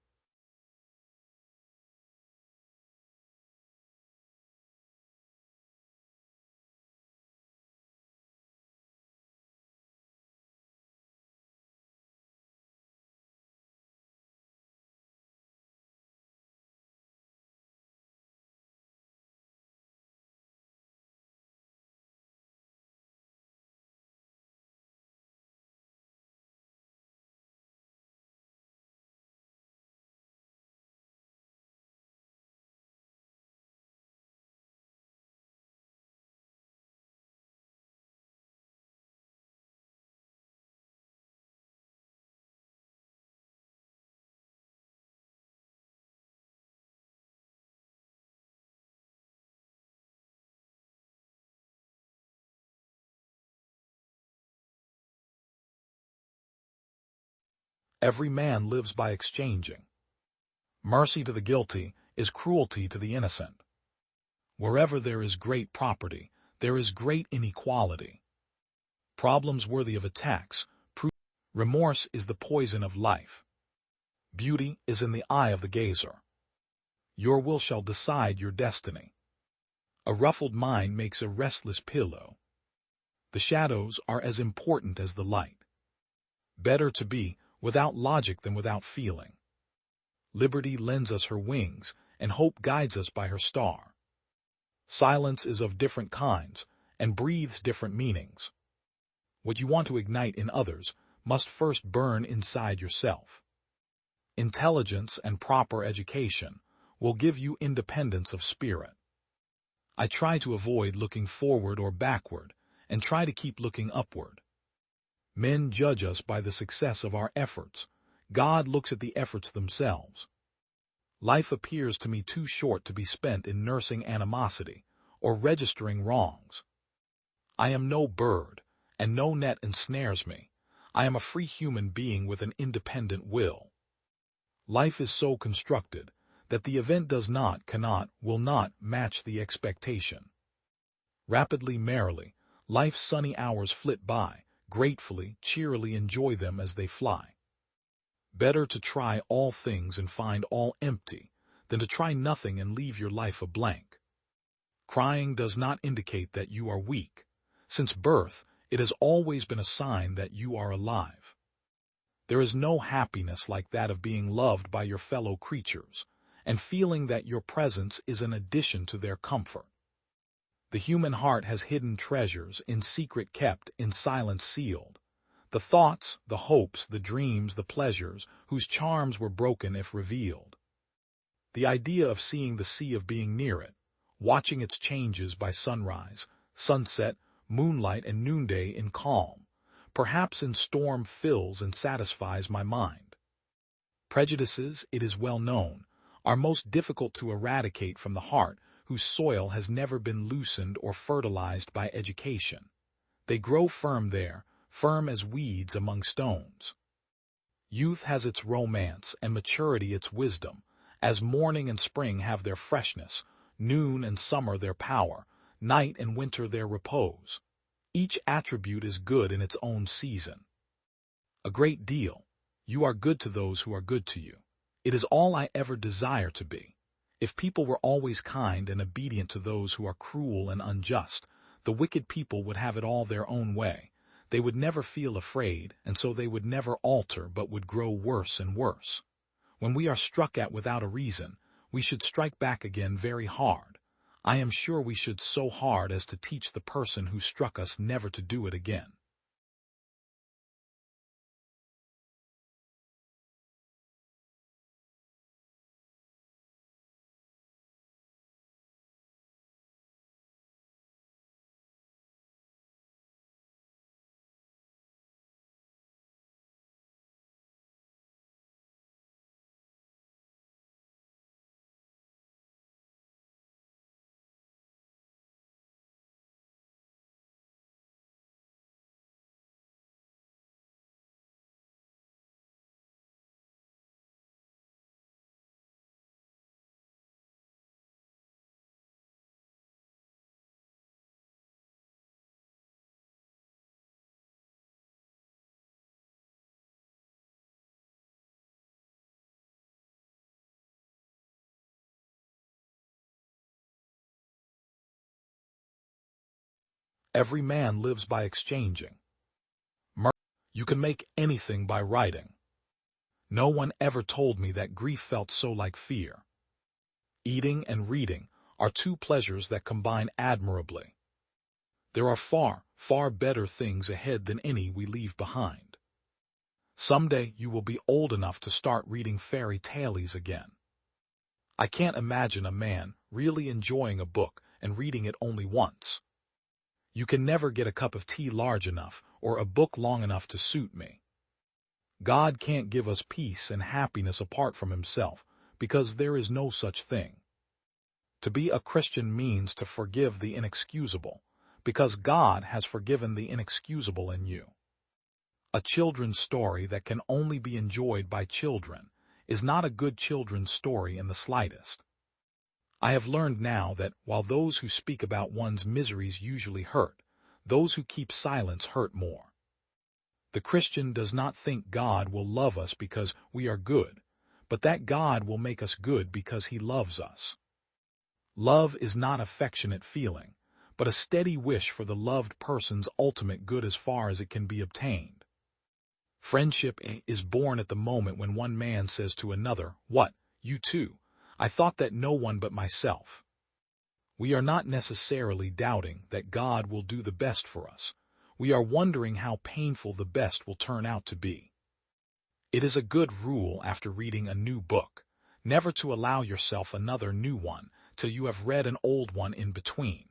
Every man lives by exchanging. Mercy to the guilty is cruelty to the innocent. Wherever there is great property, there is great inequality. Problems worthy of attacks. Remorse is the poison of life. Beauty is in the eye of the gazer. Your will shall decide your destiny. A ruffled mind makes a restless pillow. The shadows are as important as the light. Better to be without logic than without feeling. Liberty lends us her wings, and hope guides us by her star. Silence is of different kinds, and breathes different meanings. What you want to ignite in others must first burn inside yourself. Intelligence and proper education will give you independence of spirit. I try to avoid looking forward or backward, and try to keep looking upward. Men judge us by the success of our efforts. God looks at the efforts themselves. Life appears to me too short to be spent in nursing animosity or registering wrongs. I am no bird, and no net ensnares me. I am a free human being with an independent will. Life is so constructed that the event does not, cannot, will not match the expectation. Rapidly, merrily, life's sunny hours flit by. Gratefully, cheerily enjoy them as they fly. Better to try all things and find all empty than to try nothing and leave your life a blank. Crying does not indicate that you are weak. Since birth, it has always been a sign that you are alive. There is no happiness like that of being loved by your fellow creatures and feeling that your presence is an addition to their comfort. The human heart has hidden treasures, in secret kept, in silence sealed. The thoughts, the hopes, the dreams, the pleasures, whose charms were broken if revealed. The idea of seeing the sea, of being near it, watching its changes by sunrise, sunset, moonlight, and noonday in calm, perhaps in storm, fills and satisfies my mind. Prejudices, it is well known, are most difficult to eradicate from the heart whose soil has never been loosened or fertilized by education. They grow firm there, firm as weeds among stones. Youth has its romance and maturity its wisdom, as morning and spring have their freshness, noon and summer their power, night and winter their repose. Each attribute is good in its own season. A great deal. You are good to those who are good to you. It is all I ever desire to be. If people were always kind and obedient to those who are cruel and unjust, the wicked people would have it all their own way. They would never feel afraid, and so they would never alter but would grow worse and worse. When we are struck at without a reason, we should strike back again very hard. I am sure we should so hard as to teach the person who struck us never to do it again. Every man lives by exchanging. You can make anything by writing. No one ever told me that grief felt so like fear. Eating and reading are two pleasures that combine admirably. There are far, far better things ahead than any we leave behind. Someday you will be old enough to start reading fairy tales again. I can't imagine a man really enjoying a book and reading it only once. You can never get a cup of tea large enough or a book long enough to suit me. God can't give us peace and happiness apart from himself, because there is no such thing. To be a Christian means to forgive the inexcusable, because God has forgiven the inexcusable in you. A children's story that can only be enjoyed by children is not a good children's story in the slightest. I have learned now that while those who speak about one's miseries usually hurt, those who keep silence hurt more. The Christian does not think God will love us because we are good, but that God will make us good because he loves us. Love is not affectionate feeling, but a steady wish for the loved person's ultimate good as far as it can be obtained. Friendship is born at the moment when one man says to another, "What, you too? I thought that no one but myself." We are not necessarily doubting that God will do the best for us. We are wondering how painful the best will turn out to be. It is a good rule after reading a new book, never to allow yourself another new one till you have read an old one in between.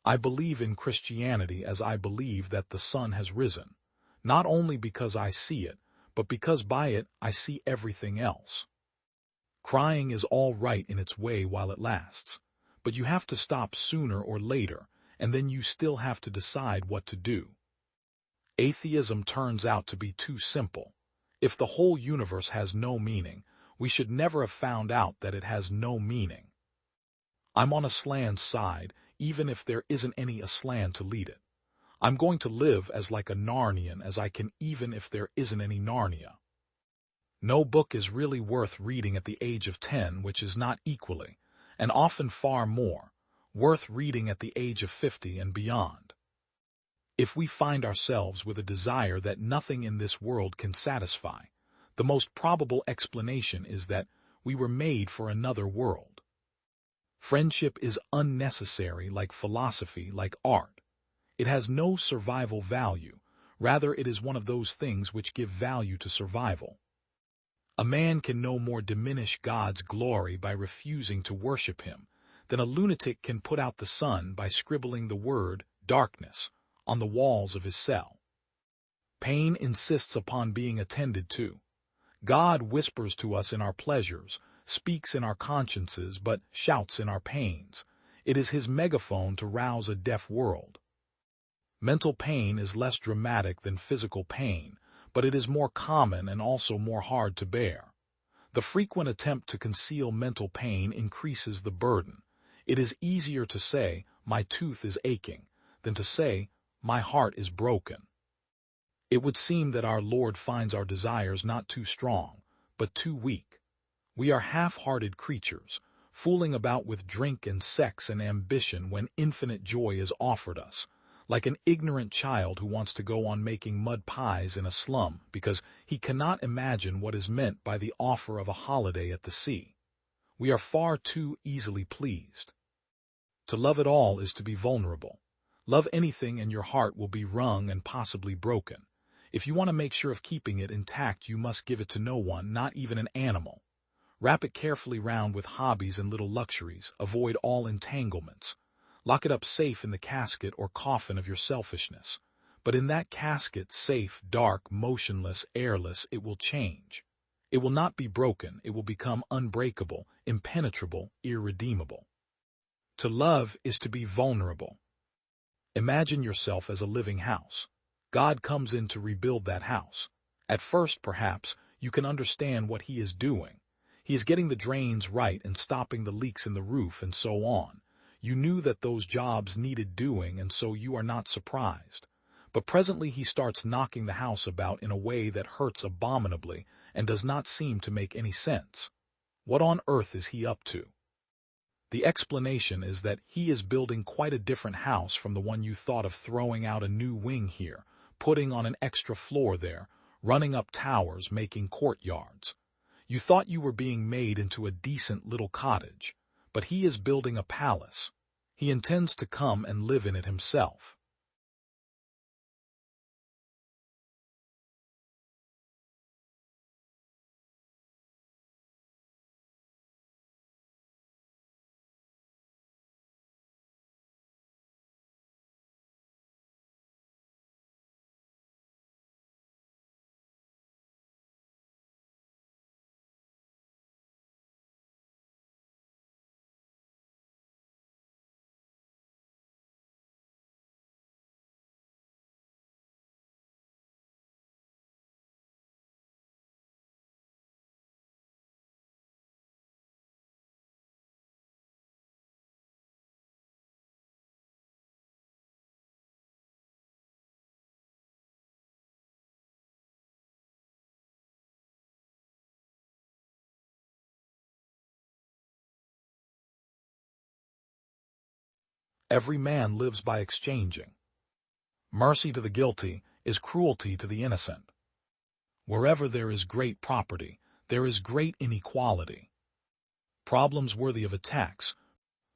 I believe in Christianity as I believe that the sun has risen, not only because I see it, but because by it I see everything else. Crying is all right in its way while it lasts, but you have to stop sooner or later, and then you still have to decide what to do. Atheism turns out to be too simple. If the whole universe has no meaning, we should never have found out that it has no meaning. I'm on Aslan's side, even if there isn't any Aslan to lead it. I'm going to live as like a Narnian as I can even if there isn't any Narnia. No book is really worth reading at the age of 10 which is not equally, and often far more, worth reading at the age of 50 and beyond. If we find ourselves with a desire that nothing in this world can satisfy, the most probable explanation is that we were made for another world. Friendship is unnecessary like philosophy, like art. It has no survival value, rather it is one of those things which give value to survival. A man can no more diminish God's glory by refusing to worship him than a lunatic can put out the sun by scribbling the word darkness on the walls of his cell. Pain insists upon being attended to. God whispers to us in our pleasures, speaks in our consciences, but shouts in our pains. It is his megaphone to rouse a deaf world. Mental pain is less dramatic than physical pain, but it is more common and also more hard to bear. The frequent attempt to conceal mental pain increases the burden. It is easier to say, "My tooth is aching," than to say, "My heart is broken." It would seem that our Lord finds our desires not too strong, but too weak. We are half-hearted creatures, fooling about with drink and sex and ambition when infinite joy is offered us, like an ignorant child who wants to go on making mud pies in a slum because he cannot imagine what is meant by the offer of a holiday at the sea. We are far too easily pleased. To love at all is to be vulnerable. Love anything and your heart will be wrung and possibly broken. If you want to make sure of keeping it intact, you must give it to no one, not even an animal. Wrap it carefully round with hobbies and little luxuries. Avoid all entanglements. Lock it up safe in the casket or coffin of your selfishness. But in that casket, safe, dark, motionless, airless, it will change. It will not be broken. It will become unbreakable, impenetrable, irredeemable. To love is to be vulnerable. Imagine yourself as a living house. God comes in to rebuild that house. At first, perhaps, you can understand what he is doing. He is getting the drains right and stopping the leaks in the roof and so on. You knew that those jobs needed doing, and so you are not surprised. But presently he starts knocking the house about in a way that hurts abominably and does not seem to make any sense. What on earth is he up to? The explanation is that he is building quite a different house from the one you thought of, throwing out a new wing here, putting on an extra floor there, running up towers, making courtyards. You thought you were being made into a decent little cottage, but he is building a palace. He intends to come and live in it himself. Every man lives by exchanging. Mercy to the guilty is cruelty to the innocent. Wherever there is great property, there is great inequality. Problems worthy of attacks.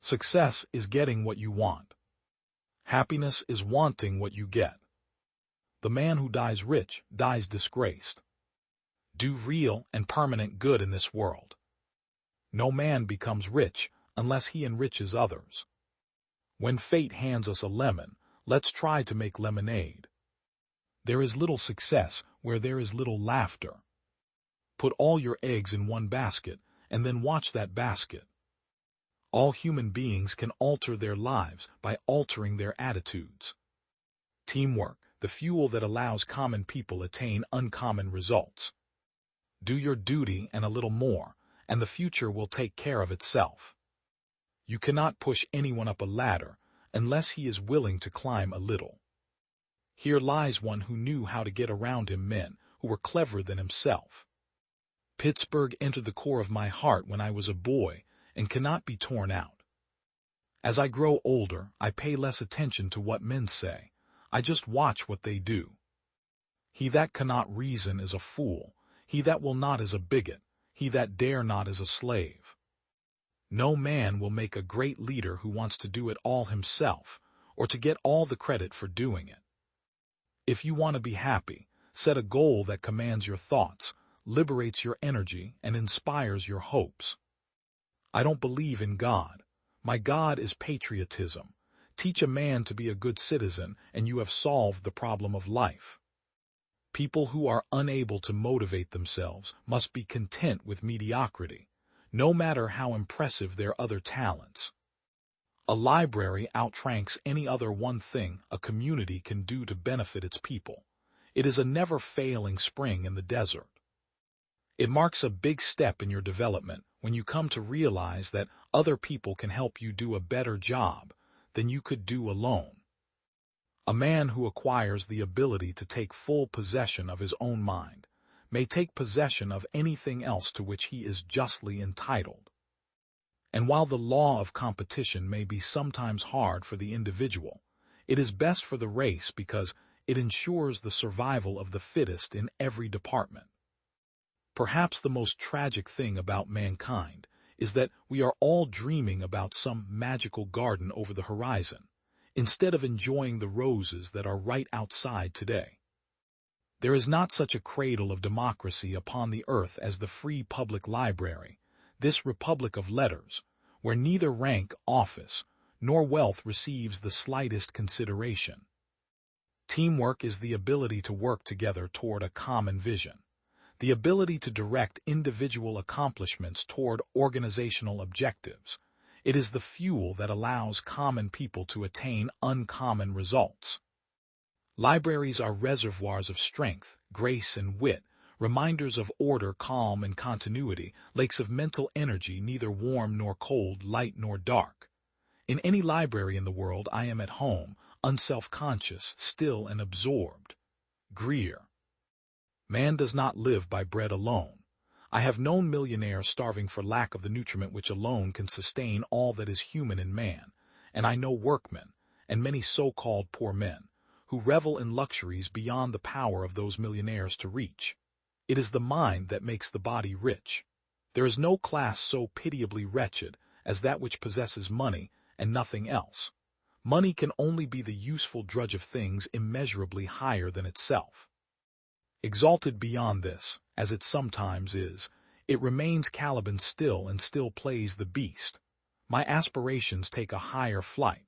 Success is getting what you want. Happiness is wanting what you get. The man who dies rich dies disgraced. Do real and permanent good in this world. No man becomes rich unless he enriches others. When fate hands us a lemon, let's try to make lemonade. There is little success where there is little laughter. Put all your eggs in one basket and then watch that basket. All human beings can alter their lives by altering their attitudes. Teamwork, the fuel that allows common people attain uncommon results. Do your duty and a little more, and the future will take care of itself. You cannot push anyone up a ladder unless he is willing to climb a little. Here lies one who knew how to get around him men who were cleverer than himself. Pittsburgh entered the core of my heart when I was a boy and cannot be torn out. As I grow older, I pay less attention to what men say. I just watch what they do. He that cannot reason is a fool. He that will not is a bigot. He that dare not is a slave. No man will make a great leader who wants to do it all himself, or to get all the credit for doing it. If you want to be happy, set a goal that commands your thoughts, liberates your energy, and inspires your hopes. I don't believe in God. My God is patriotism. Teach a man to be a good citizen, and you have solved the problem of life. People who are unable to motivate themselves must be content with mediocrity, no matter how impressive their other talents. A library outranks any other one thing a community can do to benefit its people. It is a never-failing spring in the desert. It marks a big step in your development when you come to realize that other people can help you do a better job than you could do alone. A man who acquires the ability to take full possession of his own mind may take possession of anything else to which he is justly entitled. And while the law of competition may be sometimes hard for the individual, it is best for the race because it ensures the survival of the fittest in every department. Perhaps the most tragic thing about mankind is that we are all dreaming about some magical garden over the horizon, instead of enjoying the roses that are right outside today. There is not such a cradle of democracy upon the earth as the free public library, this republic of letters, where neither rank, office, nor wealth receives the slightest consideration. Teamwork is the ability to work together toward a common vision, the ability to direct individual accomplishments toward organizational objectives. It is the fuel that allows common people to attain uncommon results. Libraries are reservoirs of strength, grace, and wit, reminders of order, calm, and continuity, lakes of mental energy, neither warm nor cold, light nor dark. In any library in the world I am at home, unself-conscious, still and absorbed. Greer. Man does not live by bread alone. I have known millionaires starving for lack of the nutriment which alone can sustain all that is human in man, and I know workmen, and many so-called poor men, who revel in luxuries beyond the power of those millionaires to reach. It is the mind that makes the body rich. There is no class so pitiably wretched as that which possesses money and nothing else. Money can only be the useful drudge of things immeasurably higher than itself. Exalted beyond this, as it sometimes is, it remains Caliban still and still plays the beast. My aspirations take a higher flight.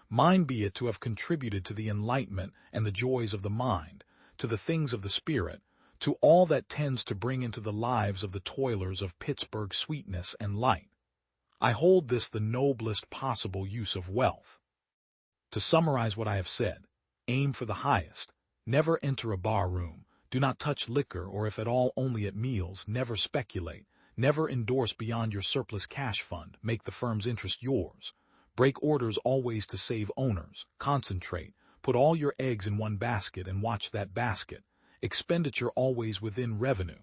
Mine be it to have contributed to the enlightenment and the joys of the mind, to the things of the spirit, to all that tends to bring into the lives of the toilers of Pittsburgh sweetness and light. I hold this the noblest possible use of wealth. To summarize what I have said, aim for the highest. Never enter a bar room. Do not touch liquor, or if at all only at meals. Never speculate. Never endorse beyond your surplus cash fund. Make the firm's interest yours. Break orders always to save owners. Concentrate. Put all your eggs in one basket and watch that basket. Expenditure always within revenue.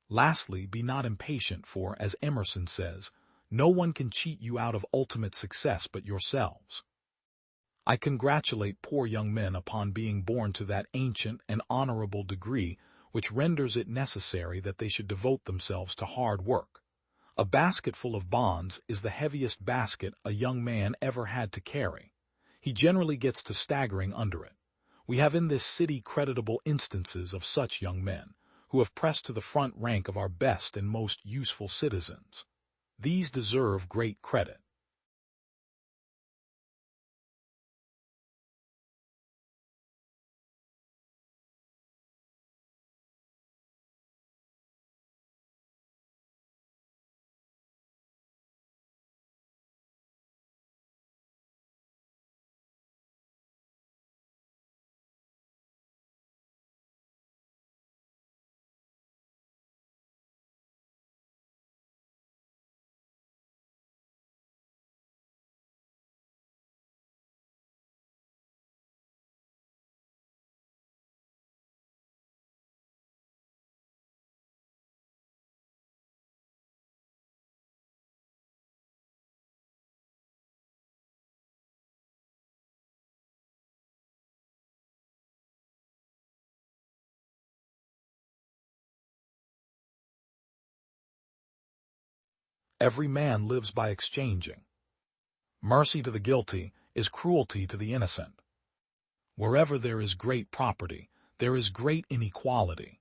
Lastly, be not impatient, for, as Emerson says, no one can cheat you out of ultimate success but yourselves. I congratulate poor young men upon being born to that ancient and honorable degree which renders it necessary that they should devote themselves to hard work. A basketful of bonds is the heaviest basket a young man ever had to carry. He generally gets to staggering under it. We have in this city creditable instances of such young men, who have pressed to the front rank of our best and most useful citizens. These deserve great credit. Every man lives by exchanging. Mercy to the guilty is cruelty to the innocent. Wherever there is great property, there is great inequality.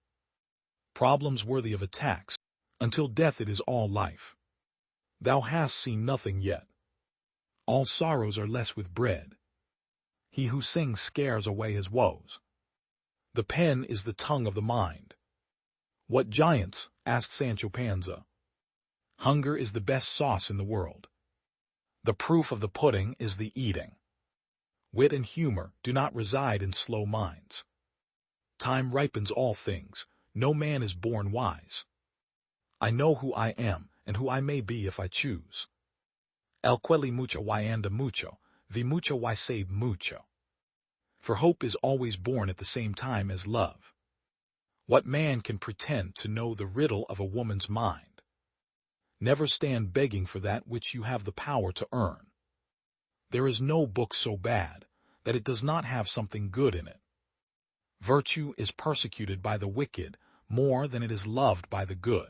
Problems worthy of attacks, until death it is all life. Thou hast seen nothing yet. All sorrows are less with bread. He who sings scares away his woes. The pen is the tongue of the mind. What giants? Asked Sancho Panza. Hunger is the best sauce in the world. The proof of the pudding is the eating. Wit and humor do not reside in slow minds. Time ripens all things. No man is born wise. I know who I am and who I may be if I choose. El quelli mucho y anda mucho, vi mucho y sabe mucho. For hope is always born at the same time as love. What man can pretend to know the riddle of a woman's mind? Never stand begging for that which you have the power to earn. There is no book so bad that it does not have something good in it. Virtue is persecuted by the wicked more than it is loved by the good.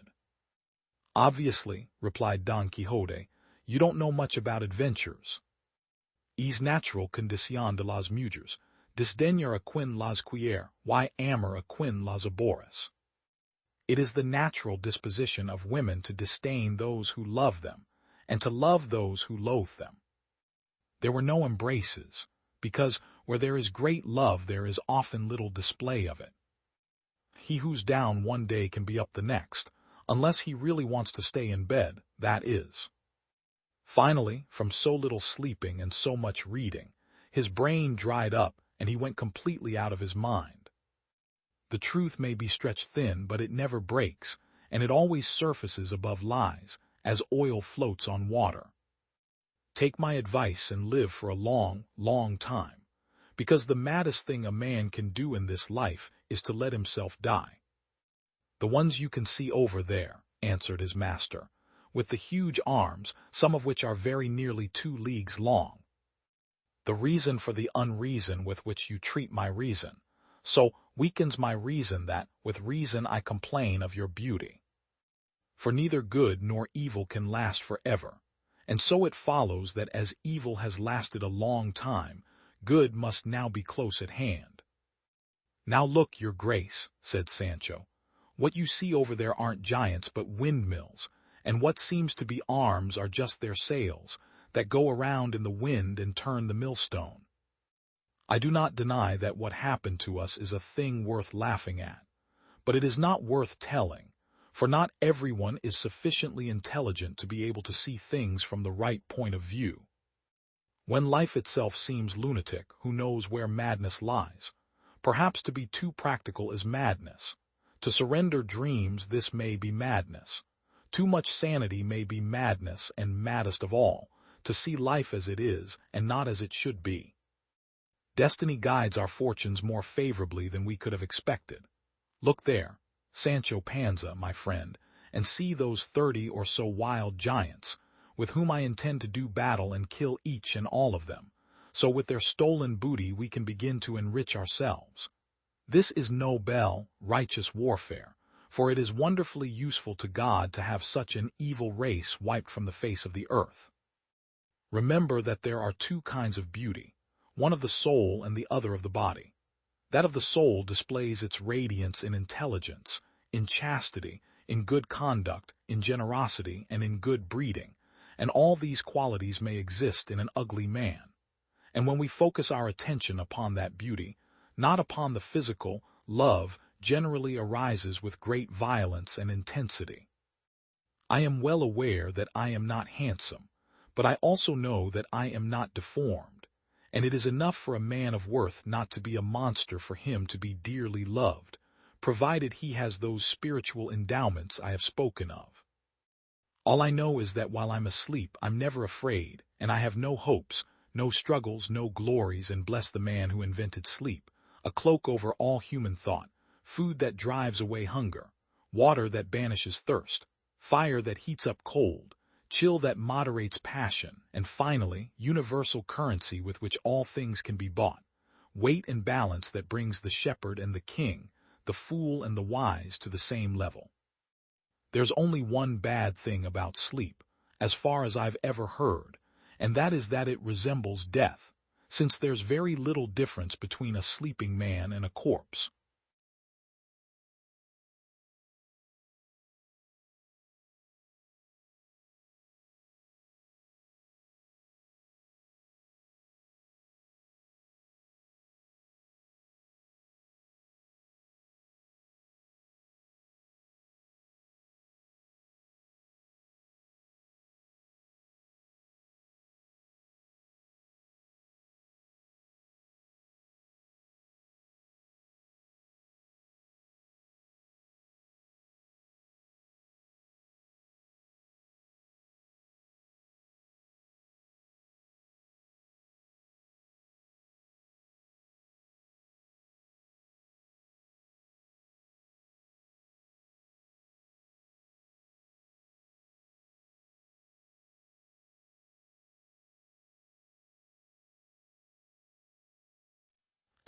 Obviously, replied Don Quixote, you don't know much about adventures. Es natural condición de las mujeres, desdeñar a quien las quiere, y amar a quien las aborrece. It is the natural disposition of women to disdain those who love them, and to love those who loathe them. There were no embraces, because where there is great love there is often little display of it. He who's down one day can be up the next, unless he really wants to stay in bed, that is. Finally, from so little sleeping and so much reading, his brain dried up and he went completely out of his mind. The truth may be stretched thin, but it never breaks, and it always surfaces above lies, as oil floats on water. Take my advice and live for a long, long time, because the maddest thing a man can do in this life is to let himself die. The ones you can see over there, answered his master, with the huge arms, some of which are very nearly 2 leagues long. The reason for the unreason with which you treat my reason, so weakens my reason that, with reason I complain of your beauty. For neither good nor evil can last forever, and so it follows that as evil has lasted a long time, good must now be close at hand. Now look, your grace, said Sancho, what you see over there aren't giants but windmills, and what seems to be arms are just their sails, that go around in the wind and turn the millstone. I do not deny that what happened to us is a thing worth laughing at, but it is not worth telling, for not everyone is sufficiently intelligent to be able to see things from the right point of view. When life itself seems lunatic, who knows where madness lies? Perhaps to be too practical is madness. To surrender dreams, this may be madness. Too much sanity may be madness, and maddest of all, to see life as it is and not as it should be. Destiny guides our fortunes more favorably than we could have expected. Look there, Sancho Panza, my friend, and see those 30 or so wild giants, with whom I intend to do battle and kill each and all of them, So with their stolen booty we can begin to enrich ourselves. This is noble, righteous warfare, for it is wonderfully useful to God to have such an evil race wiped from the face of the earth. Remember that there are two kinds of beauty, one of the soul and the other of the body. That of the soul displays its radiance in intelligence, in chastity, in good conduct, in generosity, and in good breeding, and all these qualities may exist in an ugly man. And when we focus our attention upon that beauty, not upon the physical, love generally arises with great violence and intensity. I am well aware that I am not handsome, but I also know that I am not deformed, and it is enough for a man of worth not to be a monster for him to be dearly loved, provided he has those spiritual endowments I have spoken of. All I know is that while I'm asleep I'm never afraid, and I have no hopes, no struggles, no glories, and bless the man who invented sleep, a cloak over all human thought, food that drives away hunger, water that banishes thirst, fire that heats up cold, chill that moderates passion, and finally, universal currency with which all things can be bought, weight and balance that brings the shepherd and the king, the fool and the wise to the same level. There's only one bad thing about sleep, as far as I've ever heard, and that is that it resembles death, since there's very little difference between a sleeping man and a corpse.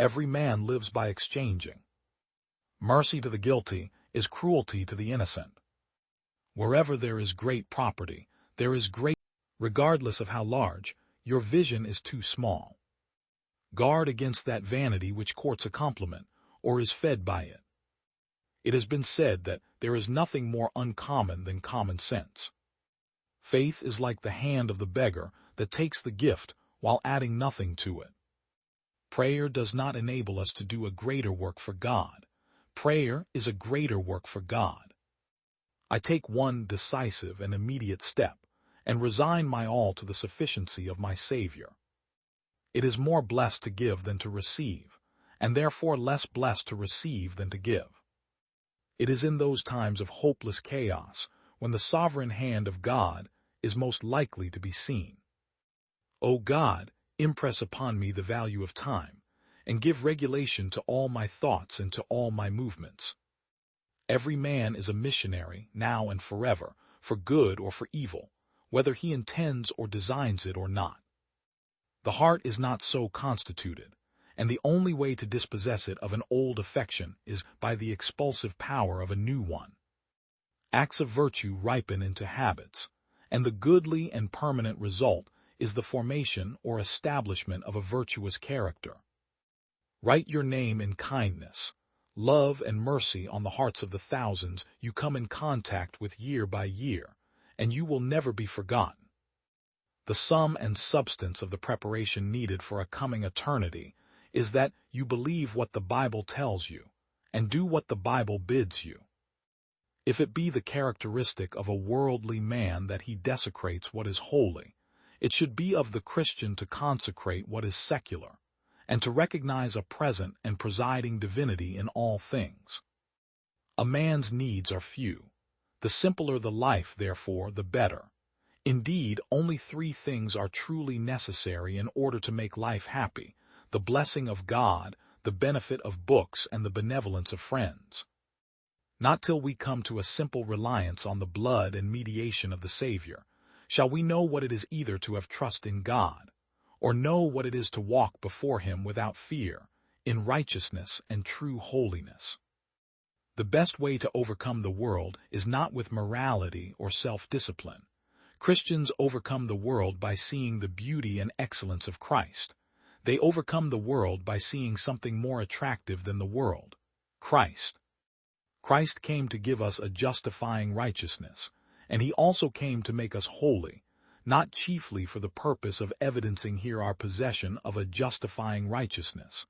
Every man lives by exchanging. Mercy to the guilty is cruelty to the innocent. Wherever there is great property, there is great, regardless of how large, your vision is too small. Guard against that vanity which courts a compliment, or is fed by it. It has been said that there is nothing more uncommon than common sense. Faith is like the hand of the beggar that takes the gift while adding nothing to it. Prayer does not enable us to do a greater work for God. Prayer is a greater work for God. I take one decisive and immediate step, and resign my all to the sufficiency of my Savior. It is more blessed to give than to receive, and therefore less blessed to receive than to give. It is in those times of hopeless chaos when the sovereign hand of God is most likely to be seen. O God, impress upon me the value of time, and give regulation to all my thoughts and to all my movements. Every man is a missionary, now and forever, for good or for evil, whether he intends or designs it or not. The heart is not so constituted, and the only way to dispossess it of an old affection is by the expulsive power of a new one. Acts of virtue ripen into habits, and the goodly and permanent result is the formation or establishment of a virtuous character. Write your name in kindness, love, and mercy on the hearts of the thousands you come in contact with year by year, and you will never be forgotten. The sum and substance of the preparation needed for a coming eternity is that you believe what the Bible tells you, and do what the Bible bids you. If it be the characteristic of a worldly man that he desecrates what is holy, it should be of the Christian to consecrate what is secular, and to recognize a present and presiding divinity in all things. A man's needs are few. The simpler the life, therefore, the better. Indeed, only 3 things are truly necessary in order to make life happy: the blessing of God, the benefit of books, and the benevolence of friends. Not till we come to a simple reliance on the blood and mediation of the Savior shall we know what it is either to have trust in God, or know what it is to walk before him without fear, in righteousness and true holiness. The best way to overcome the world is not with morality or self-discipline. Christians overcome the world by seeing the beauty and excellence of Christ. They overcome the world by seeing something more attractive than the world: Christ. Christ came to give us a justifying righteousness, and he also came to make us holy, not chiefly for the purpose of evidencing here our possession of a justifying righteousness,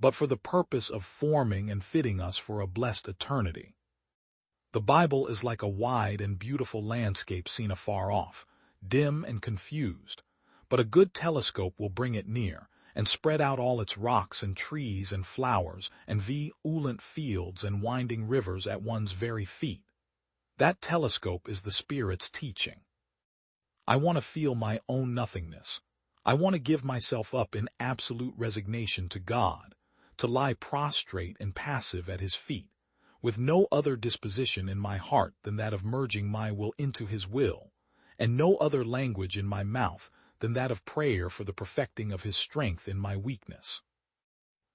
but for the purpose of forming and fitting us for a blessed eternity. The Bible is like a wide and beautiful landscape seen afar off, dim and confused, but a good telescope will bring it near and spread out all its rocks and trees and flowers and violent fields and winding rivers at one's very feet. That telescope is the Spirit's teaching. I want to feel my own nothingness. I want to give myself up in absolute resignation to God, to lie prostrate and passive at his feet, with no other disposition in my heart than that of merging my will into his will, and no other language in my mouth than that of prayer for the perfecting of his strength in my weakness.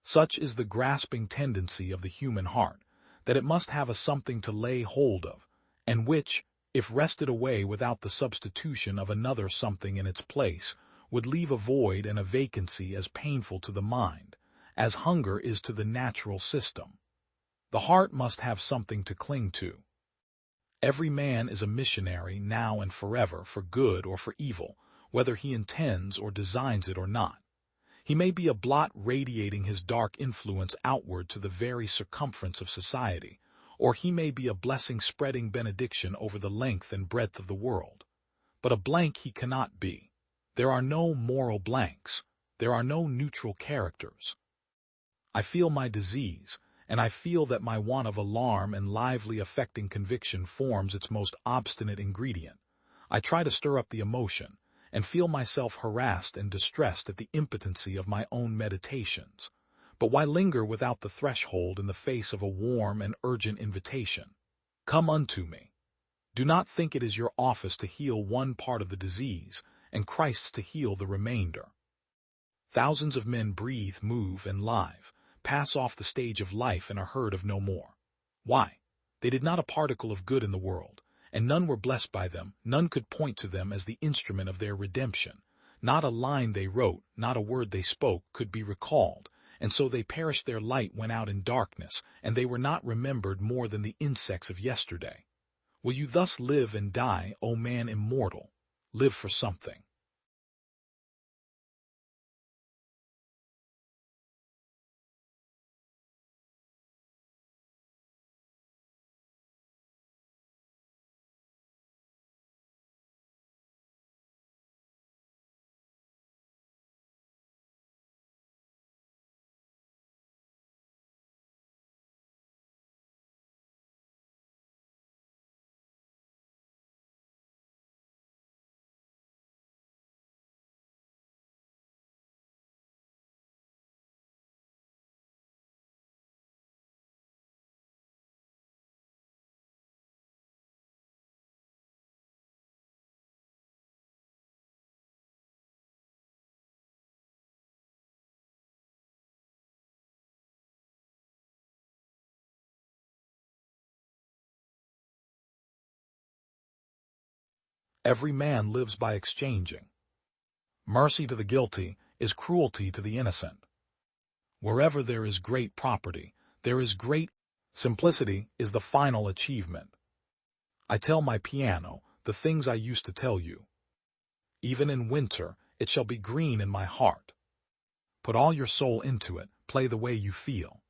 Such is the grasping tendency of the human heart, that it must have a something to lay hold of, and which, if wrested away without the substitution of another something in its place, would leave a void and a vacancy as painful to the mind, as hunger is to the natural system. The heart must have something to cling to. Every man is a missionary now and forever, for good or for evil, whether he intends or designs it or not. He may be a blot radiating his dark influence outward to the very circumference of society, or he may be a blessing spreading benediction over the length and breadth of the world. But a blank he cannot be. There are no moral blanks. There are no neutral characters. I feel my disease, and I feel that my want of alarm and lively affecting conviction forms its most obstinate ingredient. I try to stir up the emotion, and feel myself harassed and distressed at the impotency of my own meditations. But why linger without the threshold in the face of a warm and urgent invitation? Come unto me. Do not think it is your office to heal one part of the disease, and Christ's to heal the remainder. Thousands of men breathe, move, and live, pass off the stage of life and are heard of no more. Why? They did not a particle of good in the world, and none were blessed by them, none could point to them as the instrument of their redemption. Not a line they wrote, not a word they spoke could be recalled, and so they perished. Their light went out in darkness, and they were not remembered more than the insects of yesterday. Will you thus live and die, O man immortal? Live for something. Every man lives by exchanging. Mercy to the guilty is cruelty to the innocent. Wherever there is great property, there is great simplicity is the final achievement. I tell my piano the things I used to tell you. Even in winter, it shall be green in my heart. Put all your soul into it, play the way you feel.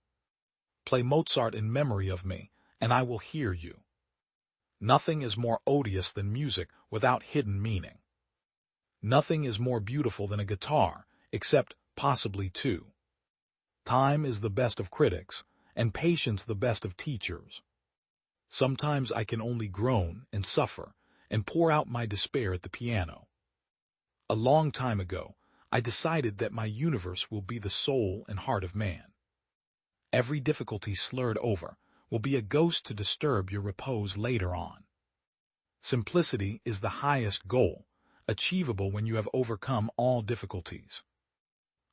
Play Mozart in memory of me, and I will hear you. Nothing is more odious than music without hidden meaning. Nothing is more beautiful than a guitar, except, possibly, two. Time is the best of critics, and patience the best of teachers. Sometimes I can only groan and suffer, and pour out my despair at the piano. A long time ago, I decided that my universe will be the soul and heart of man. Every difficulty slurred over will be a ghost to disturb your repose later on. Simplicity is the highest goal, achievable when you have overcome all difficulties.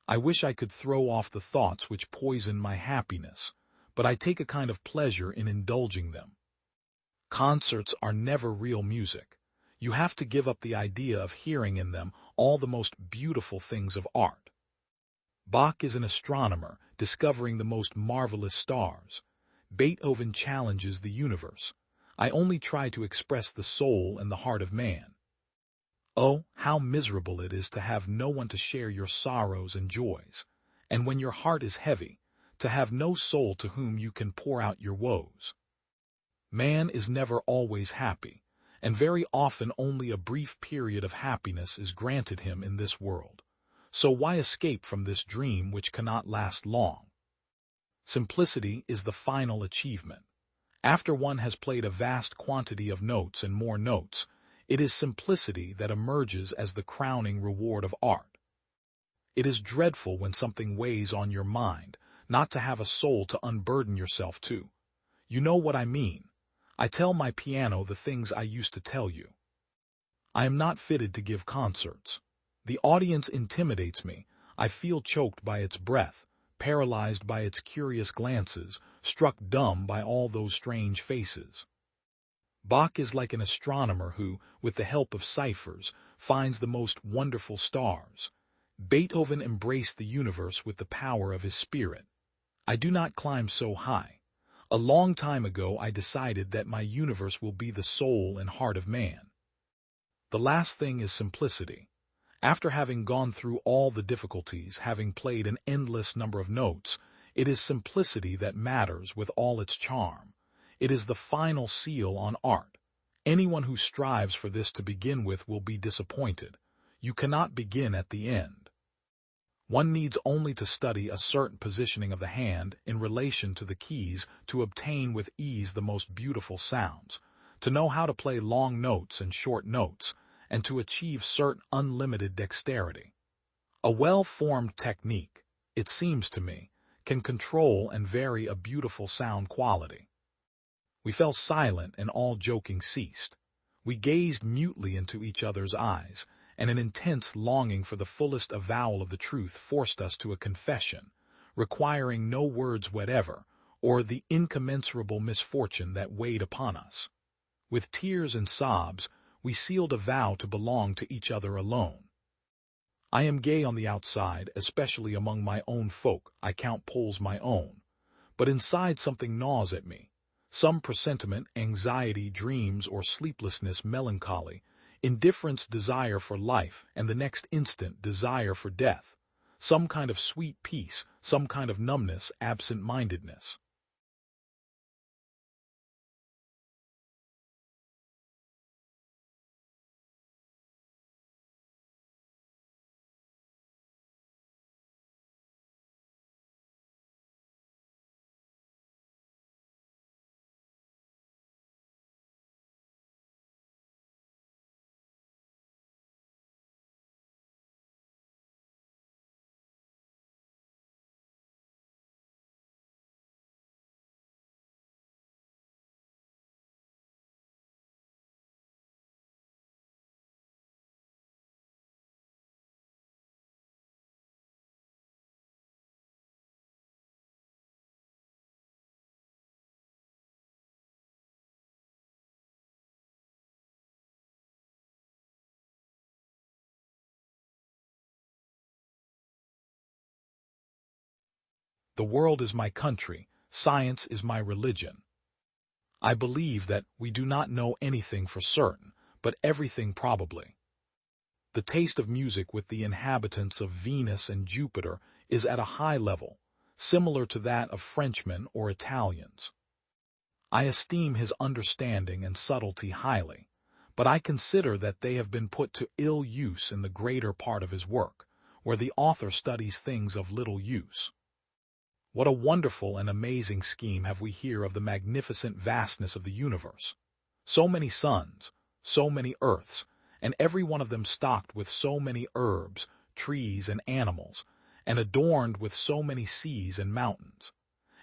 I wish I could throw off the thoughts which poison my happiness, but I take a kind of pleasure in indulging them. Concerts are never real music. You have to give up the idea of hearing in them all the most beautiful things of art. Bach is an astronomer discovering the most marvelous stars. Beethoven challenges the universe. I only try to express the soul and the heart of man. Oh, how miserable it is to have no one to share your sorrows and joys, and when your heart is heavy, to have no soul to whom you can pour out your woes. Man is never always happy, and very often only a brief period of happiness is granted him in this world. So why escape from this dream which cannot last long? Simplicity is the final achievement. After one has played a vast quantity of notes and more notes, it is simplicity that emerges as the crowning reward of art. It is dreadful when something weighs on your mind, not to have a soul to unburden yourself to. You know what I mean. I tell my piano the things I used to tell you. I am not fitted to give concerts. The audience intimidates me. I feel choked by its breath, paralyzed by its curious glances, struck dumb by all those strange faces. Bach is like an astronomer who, with the help of ciphers, finds the most wonderful stars. Beethoven embraced the universe with the power of his spirit. I do not climb so high. A long time ago I decided that my universe will be the soul and heart of man. The last thing is simplicity. After having gone through all the difficulties, having played an endless number of notes, it is simplicity that matters with all its charm. It is the final seal on art. Anyone who strives for this to begin with will be disappointed. You cannot begin at the end. One needs only to study a certain positioning of the hand in relation to the keys to obtain with ease the most beautiful sounds, to know how to play long notes and short notes, and to achieve certain unlimited dexterity. A well-formed technique, it seems to me, can control and vary a beautiful sound quality. We fell silent and all joking ceased. We gazed mutely into each other's eyes, and an intense longing for the fullest avowal of the truth forced us to a confession, requiring no words whatever, or the incommensurable misfortune that weighed upon us. With tears and sobs, we sealed a vow to belong to each other alone. I am gay on the outside, especially among my own folk. I count Poles my own. But inside something gnaws at me. Some presentiment, anxiety, dreams, or sleeplessness, melancholy, indifference, desire for life, and the next instant desire for death. Some kind of sweet peace, some kind of numbness, absent-mindedness. The world is my country, science is my religion. I believe that we do not know anything for certain, but everything probably. The taste of music with the inhabitants of Venus and Jupiter is at a high level, similar to that of Frenchmen or Italians. I esteem his understanding and subtlety highly, but I consider that they have been put to ill use in the greater part of his work, where the author studies things of little use. What a wonderful and amazing scheme have we here of the magnificent vastness of the universe. So many suns, so many earths, and every one of them stocked with so many herbs, trees, and animals, and adorned with so many seas and mountains.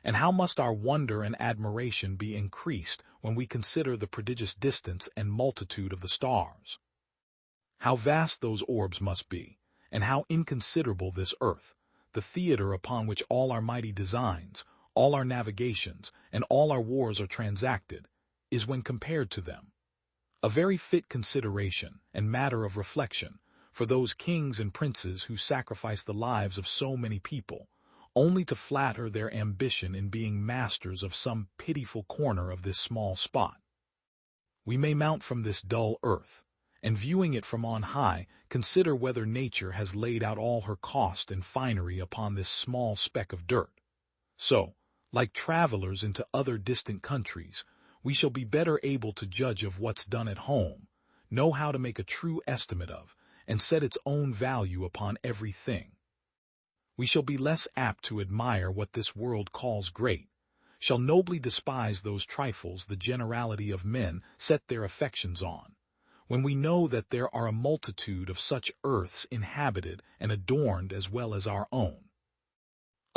And how must our wonder and admiration be increased when we consider the prodigious distance and multitude of the stars? How vast those orbs must be, and how inconsiderable this earth, the theater upon which all our mighty designs, all our navigations, and all our wars are transacted, is when compared to them. A very fit consideration and matter of reflection for those kings and princes who sacrifice the lives of so many people, only to flatter their ambition in being masters of some pitiful corner of this small spot. We may mount from this dull earth, and viewing it from on high, consider whether nature has laid out all her cost and finery upon this small speck of dirt. So, like travelers into other distant countries, we shall be better able to judge of what's done at home, know how to make a true estimate of, and set its own value upon everything. We shall be less apt to admire what this world calls great, shall nobly despise those trifles the generality of men set their affections on, when we know that there are a multitude of such earths inhabited and adorned as well as our own.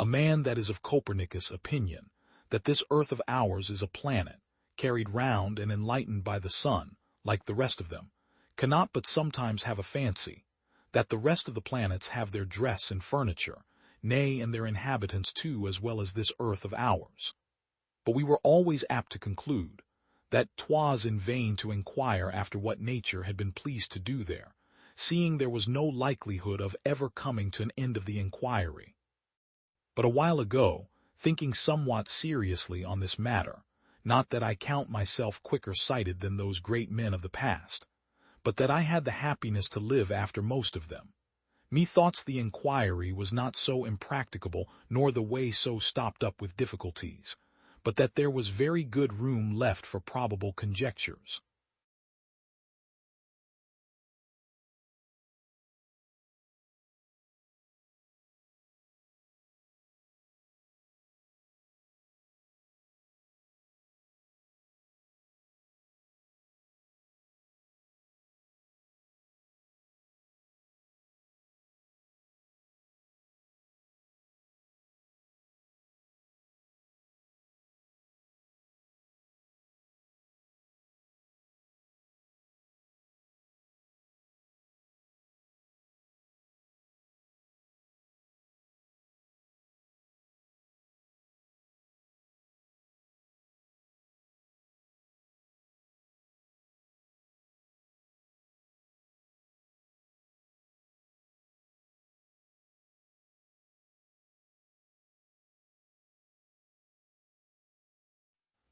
A man that is of Copernicus' opinion, that this earth of ours is a planet, carried round and enlightened by the sun, like the rest of them, cannot but sometimes have a fancy, that the rest of the planets have their dress and furniture, nay, and their inhabitants too, as well as this earth of ours. But we were always apt to conclude that 'twas in vain to inquire after what nature had been pleased to do there, seeing there was no likelihood of ever coming to an end of the inquiry. But a while ago, thinking somewhat seriously on this matter, not that I count myself quicker sighted than those great men of the past, but that I had the happiness to live after most of them, methoughts the inquiry was not so impracticable, nor the way so stopped up with difficulties, but that there was very good room left for probable conjectures.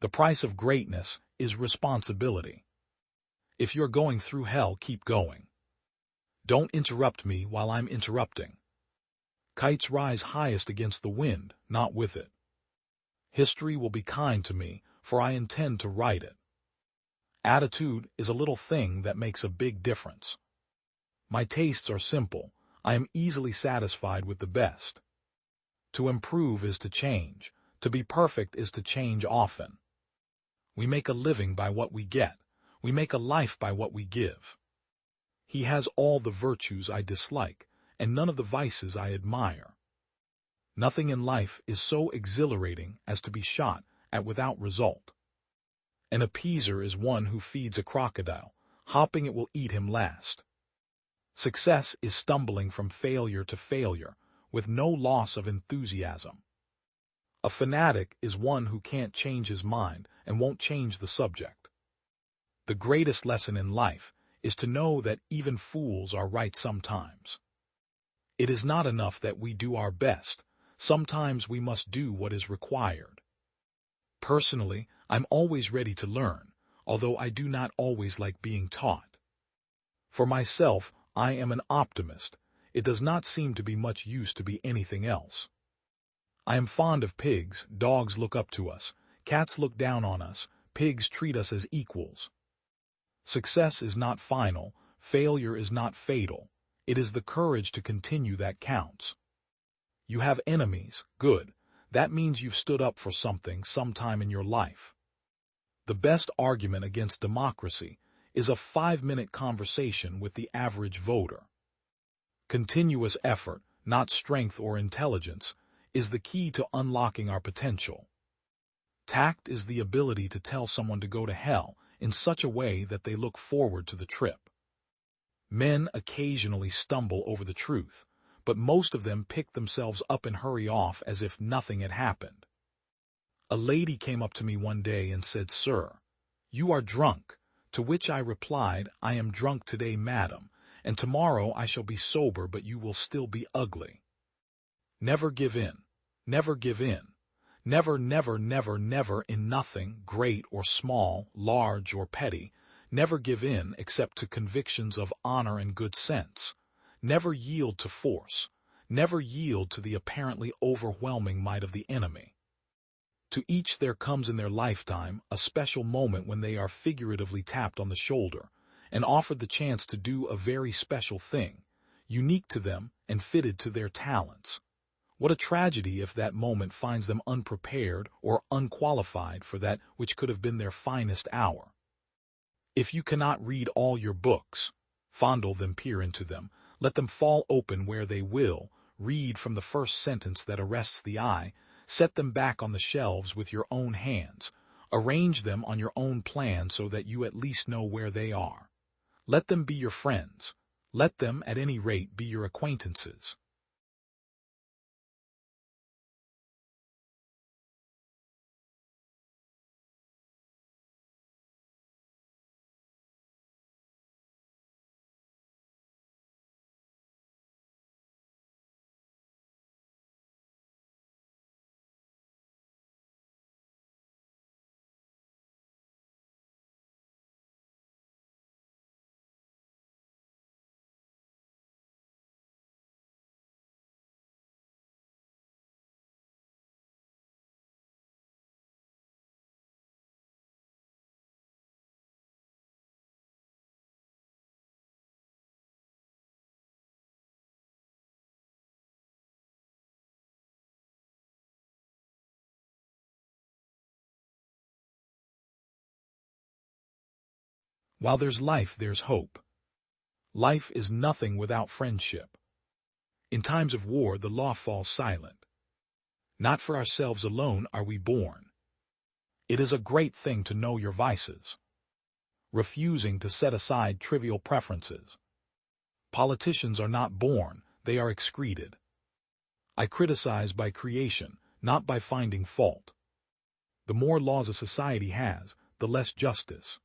The price of greatness is responsibility. If you're going through hell, keep going. Don't interrupt me while I'm interrupting. Kites rise highest against the wind, not with it. History will be kind to me, for I intend to write it. Attitude is a little thing that makes a big difference. My tastes are simple. I am easily satisfied with the best. To improve is to change. To be perfect is to change often. We make a living by what we get. We make a life by what we give. He has all the virtues I dislike, and none of the vices I admire. Nothing in life is so exhilarating as to be shot at without result. An appeaser is one who feeds a crocodile, hoping it will eat him last. Success is stumbling from failure to failure, with no loss of enthusiasm. A fanatic is one who can't change his mind and won't change the subject. The greatest lesson in life is to know that even fools are right sometimes. It is not enough that we do our best. Sometimes we must do what is required. Personally, I'm always ready to learn, although I do not always like being taught. For myself, I am an optimist. It does not seem to be much use to be anything else. I am fond of pigs. Dogs look up to us. Cats look down on us. Pigs treat us as equals. Success is not final. Failure is not fatal. It is the courage to continue that counts. You have enemies. Good. That means you've stood up for something sometime in your life. The best argument against democracy is a 5-minute conversation with the average voter. Continuous effort, not strength or intelligence, is the key to unlocking our potential. Tact is the ability to tell someone to go to hell in such a way that they look forward to the trip. Men occasionally stumble over the truth, but most of them pick themselves up and hurry off as if nothing had happened. A lady came up to me one day and said, "Sir, you are drunk," to which I replied, "I am drunk today, madam, and tomorrow I shall be sober, but you will still be ugly." Never give in. Never give in. Never, never, never, never in nothing, great or small, large or petty. Never give in except to convictions of honor and good sense. Never yield to force. Never yield to the apparently overwhelming might of the enemy. To each there comes in their lifetime a special moment when they are figuratively tapped on the shoulder and offered the chance to do a very special thing, unique to them and fitted to their talents. What a tragedy if that moment finds them unprepared or unqualified for that which could have been their finest hour. If you cannot read all your books, fondle them, peer into them, let them fall open where they will, read from the first sentence that arrests the eye, set them back on the shelves with your own hands, arrange them on your own plan so that you at least know where they are. Let them be your friends. Let them, at any rate, be your acquaintances. While there's life, there's hope. Life is nothing without friendship. In times of war, the law falls silent. Not for ourselves alone are we born. It is a great thing to know your vices, refusing to set aside trivial preferences. Politicians are not born, they are excreted. I criticize by creation, not by finding fault. The more laws a society has, the less justice.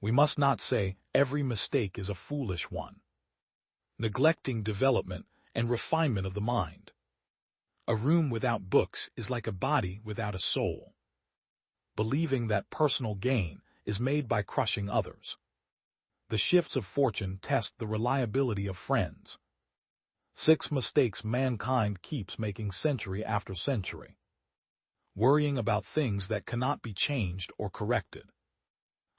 We must not say every mistake is a foolish one, neglecting development and refinement of the mind. A room without books is like a body without a soul. Believing that personal gain is made by crushing others. The shifts of fortune test the reliability of friends. 6 mistakes mankind keeps making century after century. Worrying about things that cannot be changed or corrected.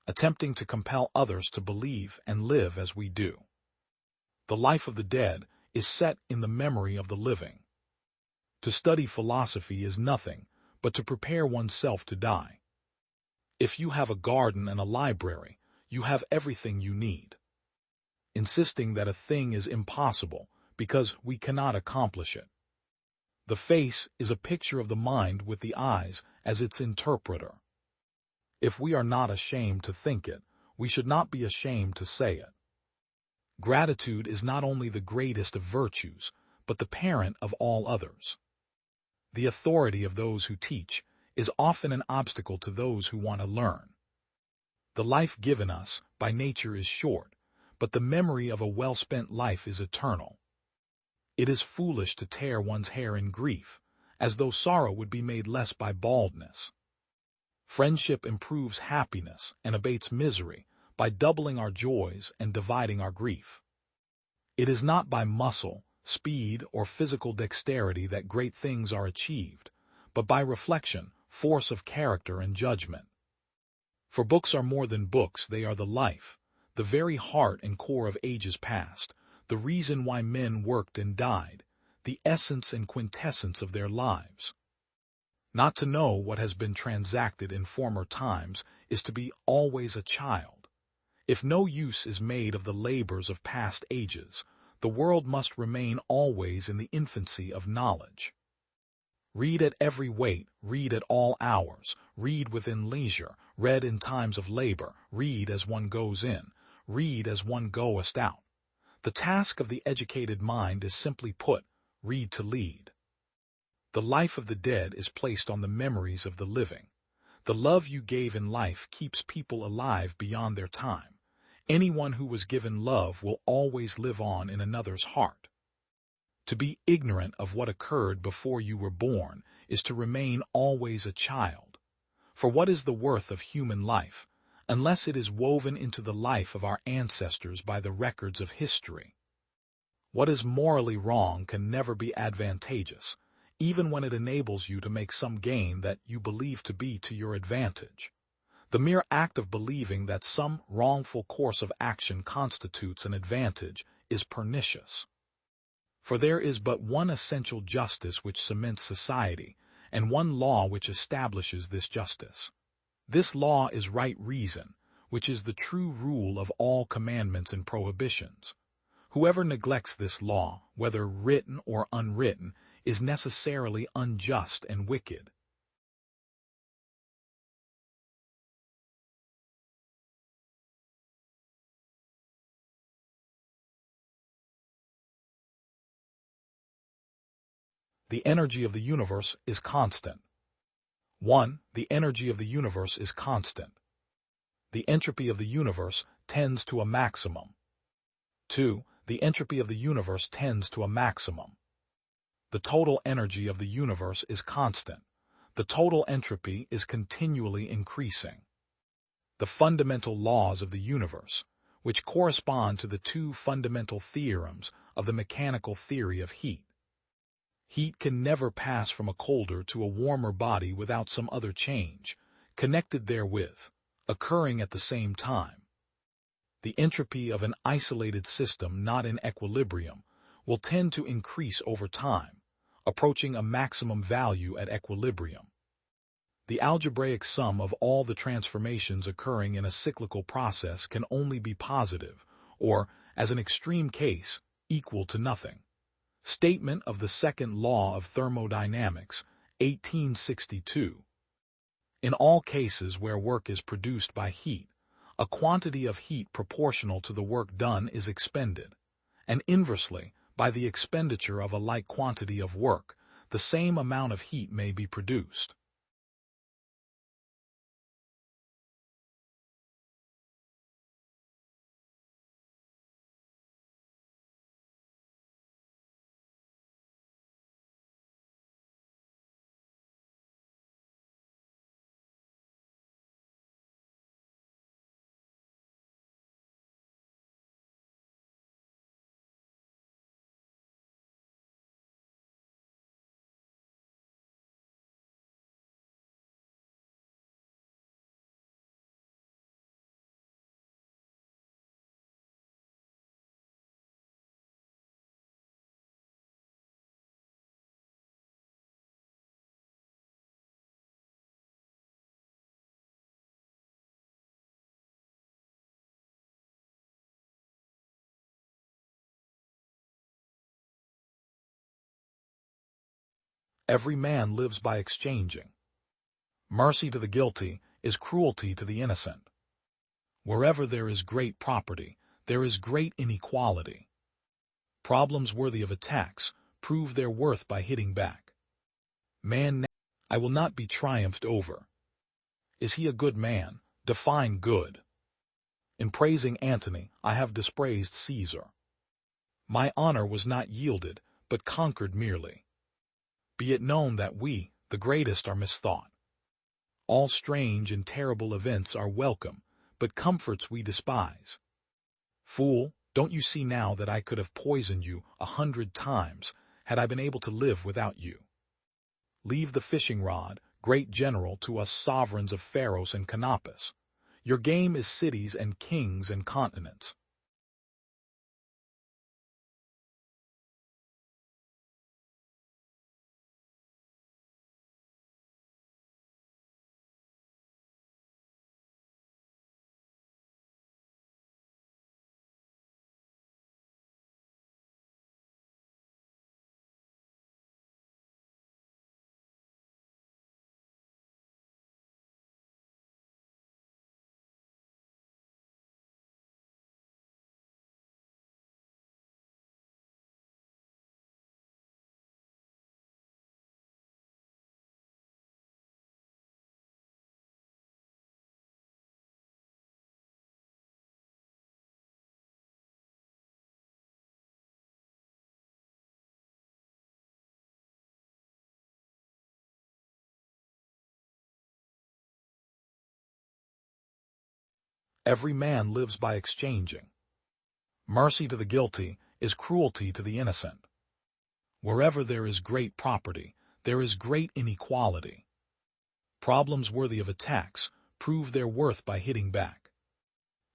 Attempting to compel others to believe and live as we do. The life of the dead is set in the memory of the living. To study philosophy is nothing but to prepare oneself to die. If you have a garden and a library, you have everything you need. Insisting that a thing is impossible because we cannot accomplish it. The face is a picture of the mind with the eyes as its interpreter. If we are not ashamed to think it, we should not be ashamed to say it. Gratitude is not only the greatest of virtues, but the parent of all others. The authority of those who teach is often an obstacle to those who want to learn. The life given us by nature is short, but the memory of a well-spent life is eternal. It is foolish to tear one's hair in grief, as though sorrow would be made less by baldness. Friendship improves happiness and abates misery by doubling our joys and dividing our grief. It is not by muscle, speed, or physical dexterity that great things are achieved, but by reflection, force of character, and judgment. For books are more than books, they are the life, the very heart and core of ages past, the reason why men worked and died, the essence and quintessence of their lives. Not to know what has been transacted in former times is to be always a child. If no use is made of the labors of past ages, the world must remain always in the infancy of knowledge. Read at every weight, read at all hours, read within leisure, read in times of labor, read as one goes in, read as one goeth out. The task of the educated mind is simply put, read to lead. The life of the dead is placed on the memories of the living. The love you gave in life keeps people alive beyond their time. Anyone who was given love will always live on in another's heart. To be ignorant of what occurred before you were born is to remain always a child. For what is the worth of human life, unless it is woven into the life of our ancestors by the records of history? What is morally wrong can never be advantageous, even when it enables you to make some gain that you believe to be to your advantage. The mere act of believing that some wrongful course of action constitutes an advantage is pernicious. For there is but one essential justice which cements society, and one law which establishes this justice. This law is right reason, which is the true rule of all commandments and prohibitions. Whoever neglects this law, whether written or unwritten, is necessarily unjust and wicked. The energy of the universe is constant. 1. The energy of the universe is constant. The entropy of the universe tends to a maximum. 2. The entropy of the universe tends to a maximum. The total energy of the universe is constant. The total entropy is continually increasing. The fundamental laws of the universe, which correspond to the two fundamental theorems of the mechanical theory of heat. Heat can never pass from a colder to a warmer body without some other change, connected therewith, occurring at the same time. The entropy of an isolated system not in equilibrium will tend to increase over time, approaching a maximum value at equilibrium. The algebraic sum of all the transformations occurring in a cyclical process can only be positive, or, as an extreme case, equal to nothing. Statement of the Second Law of Thermodynamics, 1862. In all cases where work is produced by heat, a quantity of heat proportional to the work done is expended, and inversely, by the expenditure of a like quantity of work, the same amount of heat may be produced. Every man lives by exchanging. Mercy to the guilty is cruelty to the innocent. Wherever there is great property, there is great inequality. Problems worthy of attacks prove their worth by hitting back. Man, I will not be triumphed over. Is he a good man? Define good. In praising Antony, I have dispraised Caesar. My honor was not yielded, but conquered merely. Be it known that we, the greatest, are misthought. All strange and terrible events are welcome, but comforts we despise. Fool, don't you see now that I could have poisoned you 100 times, had I been able to live without you? Leave the fishing rod, great general, to us sovereigns of Pharos and Canopus. Your game is cities and kings and continents. Every man lives by exchanging. Mercy to the guilty is cruelty to the innocent. Wherever there is great property, there is great inequality. Problems worthy of attacks prove their worth by hitting back.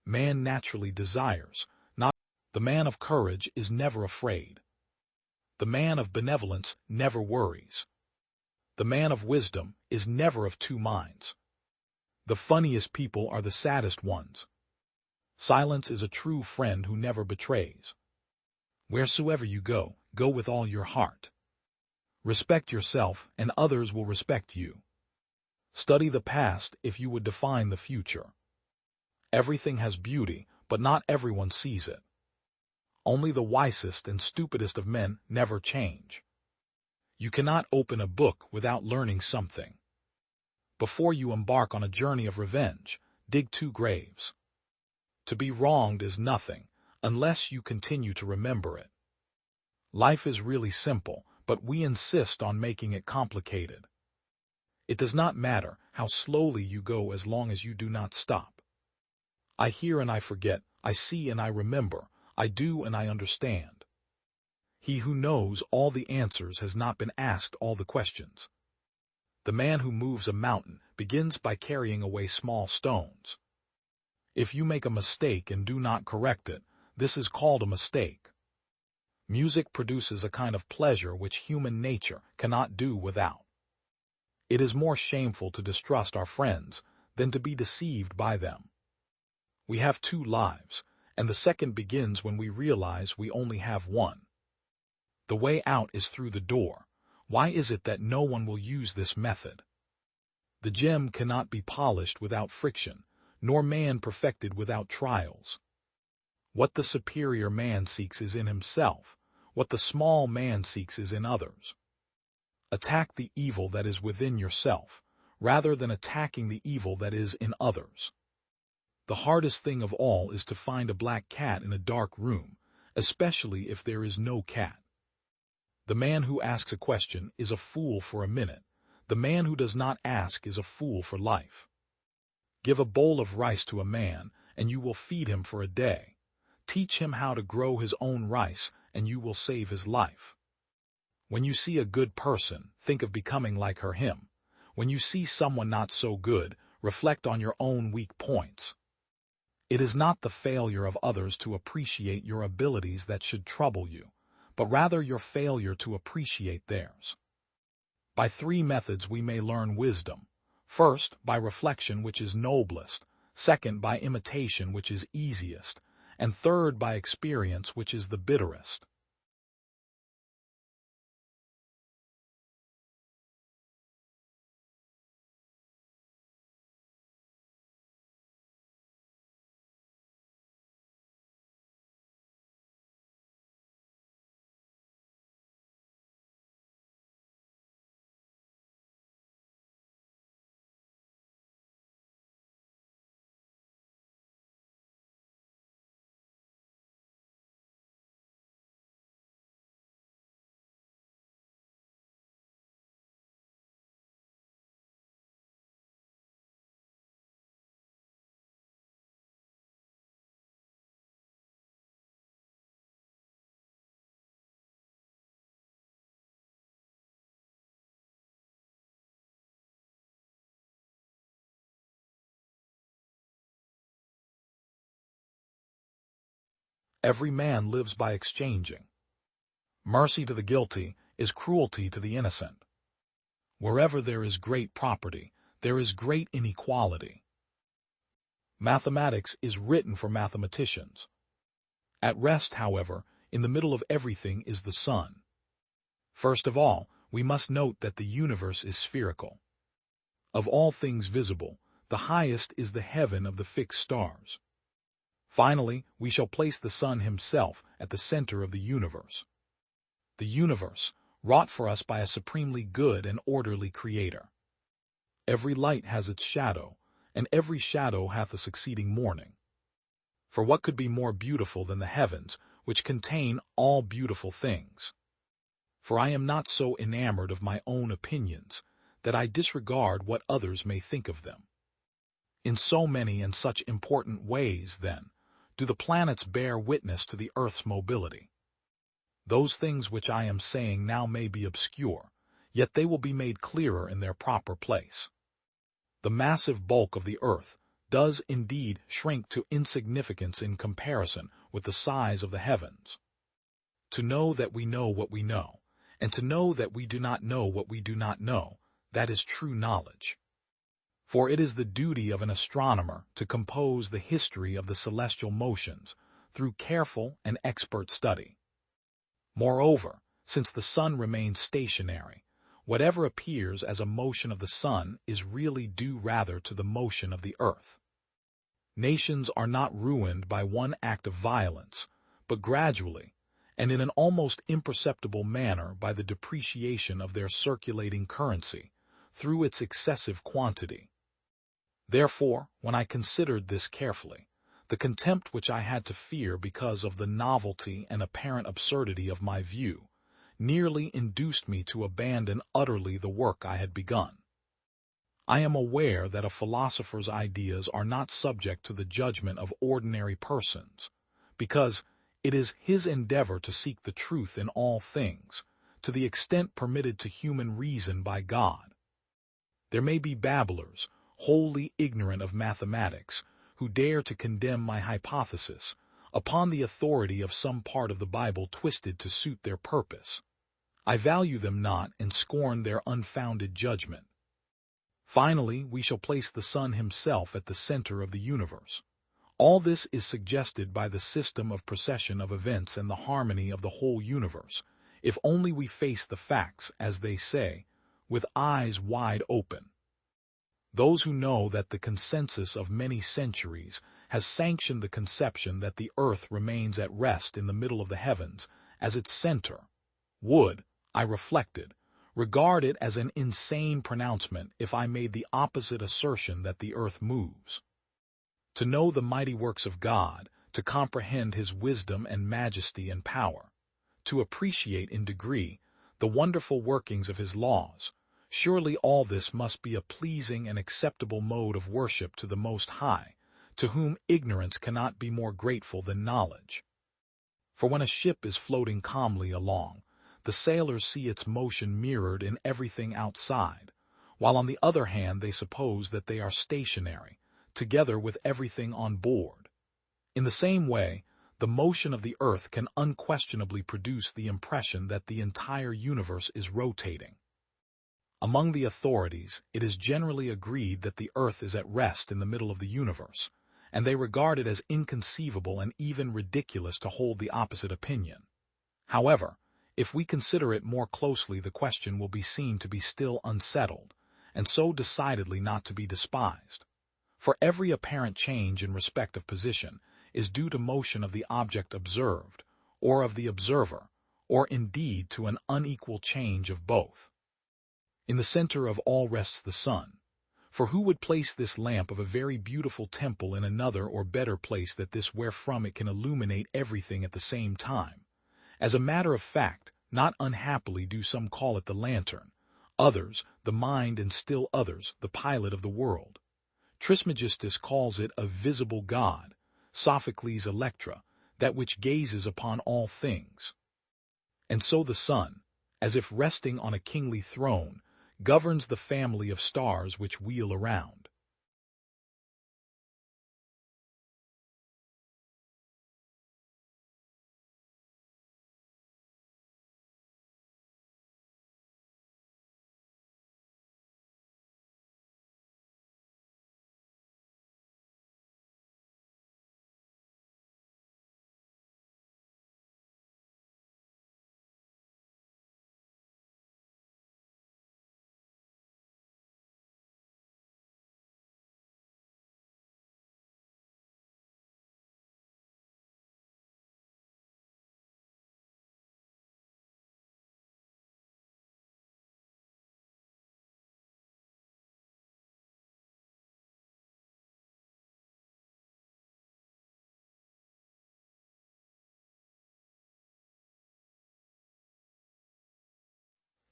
Man naturally desires, not the man of courage is never afraid. The man of benevolence never worries. The man of wisdom is never of two minds. The funniest people are the saddest ones. Silence is a true friend who never betrays. Wheresoever you go, go with all your heart. Respect yourself, and others will respect you. Study the past if you would define the future. Everything has beauty, but not everyone sees it. Only the wisest and stupidest of men never change. You cannot open a book without learning something. Before you embark on a journey of revenge, dig 2 graves. To be wronged is nothing, unless you continue to remember it. Life is really simple, but we insist on making it complicated. It does not matter how slowly you go as long as you do not stop. I hear and I forget, I see and I remember, I do and I understand. He who knows all the answers has not been asked all the questions. The man who moves a mountain begins by carrying away small stones. If you make a mistake and do not correct it, this is called a mistake. Music produces a kind of pleasure which human nature cannot do without. It is more shameful to distrust our friends than to be deceived by them. We have 2 lives, and the second begins when we realize we only have one. The way out is through the door. Why is it that no one will use this method? The gem cannot be polished without friction, nor man perfected without trials. What the superior man seeks is in himself, what the small man seeks is in others. Attack the evil that is within yourself, rather than attacking the evil that is in others. The hardest thing of all is to find a black cat in a dark room, especially if there is no cat. The man who asks a question is a fool for a minute. The man who does not ask is a fool for life. Give a bowl of rice to a man, and you will feed him for a day. Teach him how to grow his own rice, and you will save his life. When you see a good person, think of becoming like him. When you see someone not so good, reflect on your own weak points. It is not the failure of others to appreciate your abilities that should trouble you, but rather your failure to appreciate theirs. By 3 methods we may learn wisdom. First, by reflection, which is noblest. Second, by imitation, which is easiest. And third, by experience, which is the bitterest. Every man lives by exchanging. Mercy to the guilty is cruelty to the innocent. Wherever there is great property, there is great inequality. Mathematics is written for mathematicians. At rest, however, in the middle of everything is the sun. First of all, we must note that the universe is spherical. Of all things visible, the highest is the heaven of the fixed stars. Finally, we shall place the sun himself at the center of the universe. The universe, wrought for us by a supremely good and orderly Creator. Every light has its shadow, and every shadow hath a succeeding morning. For what could be more beautiful than the heavens, which contain all beautiful things? For I am not so enamored of my own opinions, that I disregard what others may think of them. In so many and such important ways, then, do the planets bear witness to the Earth's mobility. Those things which I am saying now may be obscure, yet they will be made clearer in their proper place. The massive bulk of the Earth does indeed shrink to insignificance in comparison with the size of the heavens. To know that we know what we know, and to know that we do not know what we do not know, that is true knowledge. For it is the duty of an astronomer to compose the history of the celestial motions through careful and expert study. Moreover, since the sun remains stationary, whatever appears as a motion of the sun is really due rather to the motion of the earth. Nations are not ruined by one act of violence, but gradually, and in an almost imperceptible manner by the depreciation of their circulating currency, through its excessive quantity. Therefore, when I considered this carefully, the contempt which I had to fear because of the novelty and apparent absurdity of my view nearly induced me to abandon utterly the work I had begun. I am aware that a philosopher's ideas are not subject to the judgment of ordinary persons, because it is his endeavor to seek the truth in all things, to the extent permitted to human reason by God. There may be babblers, wholly ignorant of mathematics, who dare to condemn my hypothesis, upon the authority of some part of the Bible twisted to suit their purpose. I value them not and scorn their unfounded judgment. Finally, we shall place the sun himself at the center of the universe. All this is suggested by the system of procession of events and the harmony of the whole universe, if only we face the facts, as they say, with eyes wide open. Those who know that the consensus of many centuries has sanctioned the conception that the earth remains at rest in the middle of the heavens as its center, would, I reflected, regard it as an insane pronouncement if I made the opposite assertion that the earth moves. To know the mighty works of God, to comprehend his wisdom and majesty and power, to appreciate in degree the wonderful workings of his laws, surely all this must be a pleasing and acceptable mode of worship to the Most High, to whom ignorance cannot be more grateful than knowledge. For when a ship is floating calmly along, the sailors see its motion mirrored in everything outside, while on the other hand they suppose that they are stationary, together with everything on board. In the same way, the motion of the earth can unquestionably produce the impression that the entire universe is rotating. Among the authorities, it is generally agreed that the earth is at rest in the middle of the universe, and they regard it as inconceivable and even ridiculous to hold the opposite opinion. However, if we consider it more closely, the question will be seen to be still unsettled, and so decidedly not to be despised. For every apparent change in respect of position is due to motion of the object observed, or of the observer, or indeed to an unequal change of both. In the center of all rests the sun, for who would place this lamp of a very beautiful temple in another or better place than this wherefrom it can illuminate everything at the same time? As a matter of fact, not unhappily do some call it the lantern, others the mind, and still others the pilot of the world. Trismegistus calls it a visible god, Sophocles Electra, that which gazes upon all things. And so the sun, as if resting on a kingly throne, governs the family of stars which wheel around.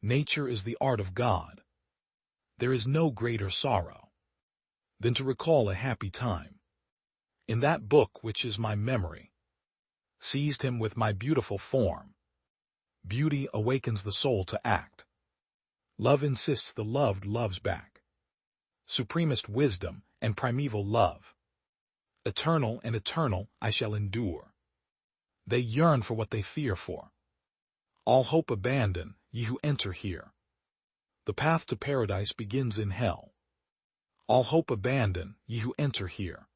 Nature is the art of God. There is no greater sorrow. than to recall a happy time. In that book which is my memory, seized him with my beautiful form. Beauty awakens the soul to act. Love insists the loved loves back. Supremest wisdom and primeval love. Eternal and eternal I shall endure. They yearn for what they fear for. All hope abandon, ye who enter here. The path to paradise begins in hell. All hope abandon, ye who enter here.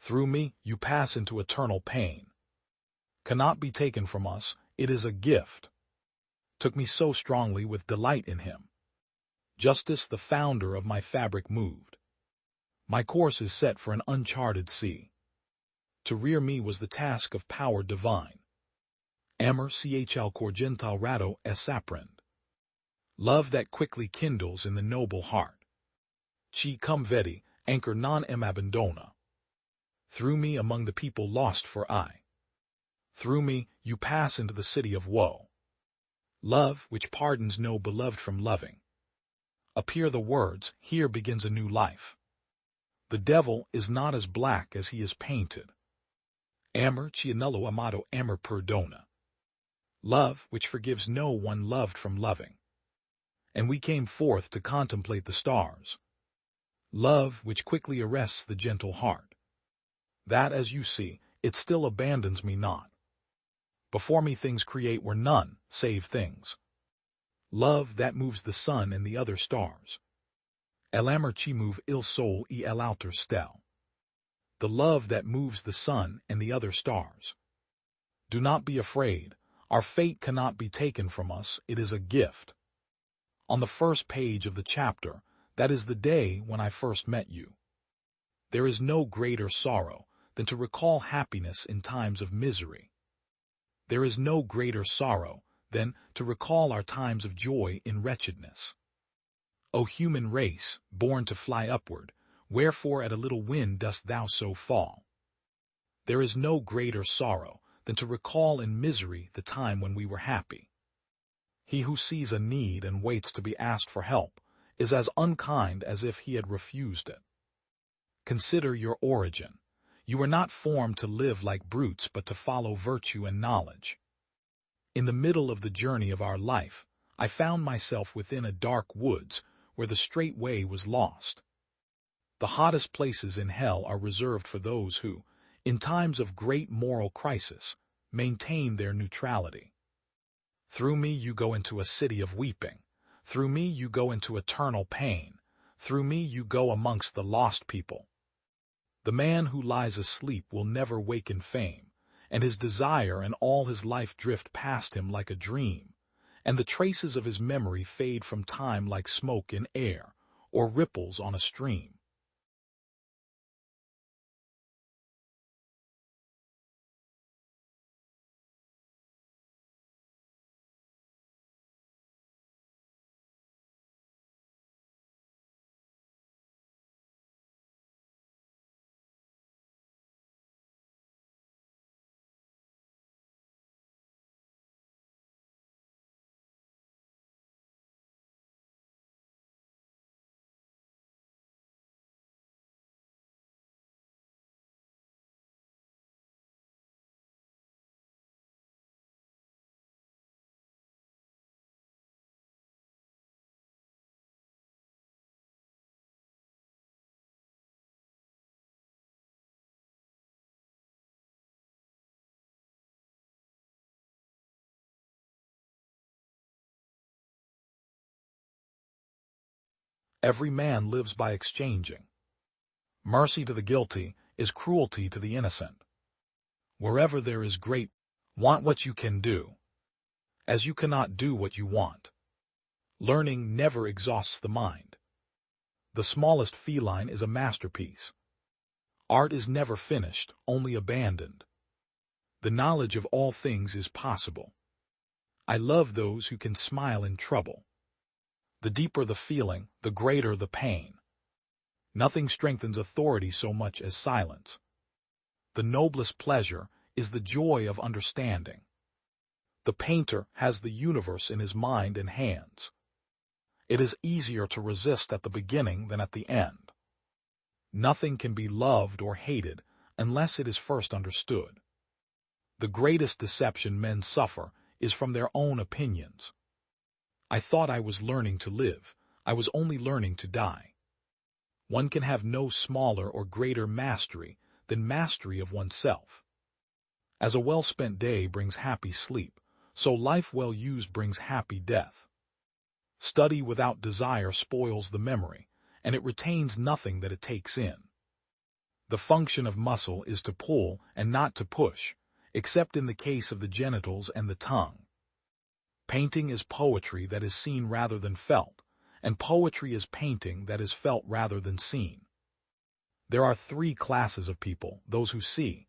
Through me you pass into eternal pain. Cannot be taken from us, it is a gift. Took me so strongly with delight in him. Justice the founder of my fabric moved. My course is set for an uncharted sea. To rear me was the task of power divine. Amor chl corgental rado es saprend. Love that quickly kindles in the noble heart. Chi cum vedi, anchor non em abandona. Through me among the people lost for I. Through me you pass into the city of woe. Love which pardons no beloved from loving. Appear the words, here begins a new life. The devil is not as black as he is painted. Amor cianello amato amor perdona. Love which forgives no one loved from loving. And we came forth to contemplate the stars. Love which quickly arrests the gentle heart. That, as you see, it still abandons me not. Before me things create were none, save things. Love that moves the sun and the other stars. El amor chi move il sol y el alter stel. The love that moves the sun and the other stars. Do not be afraid, our fate cannot be taken from us, it is a gift. On the first page of the chapter, that is the day when I first met you. There is no greater sorrow than to recall happiness in times of misery. There is no greater sorrow than to recall our times of joy in wretchedness. O human race, born to fly upward, wherefore at a little wind dost thou so fall? There is no greater sorrow than to recall in misery the time when we were happy. He who sees a need and waits to be asked for help is as unkind as if he had refused it. Consider your origin. You were not formed to live like brutes but to follow virtue and knowledge. In the middle of the journey of our life, I found myself within a dark woods where the straight way was lost. The hottest places in hell are reserved for those who, in times of great moral crisis, maintain their neutrality. Through me you go into a city of weeping. Through me you go into eternal pain. Through me you go amongst the lost people. The man who lies asleep will never wake in fame, and his desire and all his life drift past him like a dream, and the traces of his memory fade from time like smoke in air, or ripples on a stream. Every man lives by exchanging. Mercy to the guilty is cruelty to the innocent. Wherever there is great, want what you can do, as you cannot do what you want. Learning never exhausts the mind. The smallest feline is a masterpiece. Art is never finished, only abandoned. The knowledge of all things is possible. I love those who can smile in trouble. The deeper the feeling, the greater the pain. Nothing strengthens authority so much as silence. The noblest pleasure is the joy of understanding. The painter has the universe in his mind and hands. It is easier to resist at the beginning than at the end. Nothing can be loved or hated unless it is first understood. The greatest deception men suffer is from their own opinions. I thought I was learning to live. I was only learning to die. One can have no smaller or greater mastery than mastery of oneself. As a well-spent day brings happy sleep, so life well used brings happy death. Study without desire spoils the memory, and it retains nothing that it takes in. The function of muscle is to pull and not to push, except in the case of the genitals and the tongue. Painting is poetry that is seen rather than felt, and poetry is painting that is felt rather than seen. There are three classes of people: those who see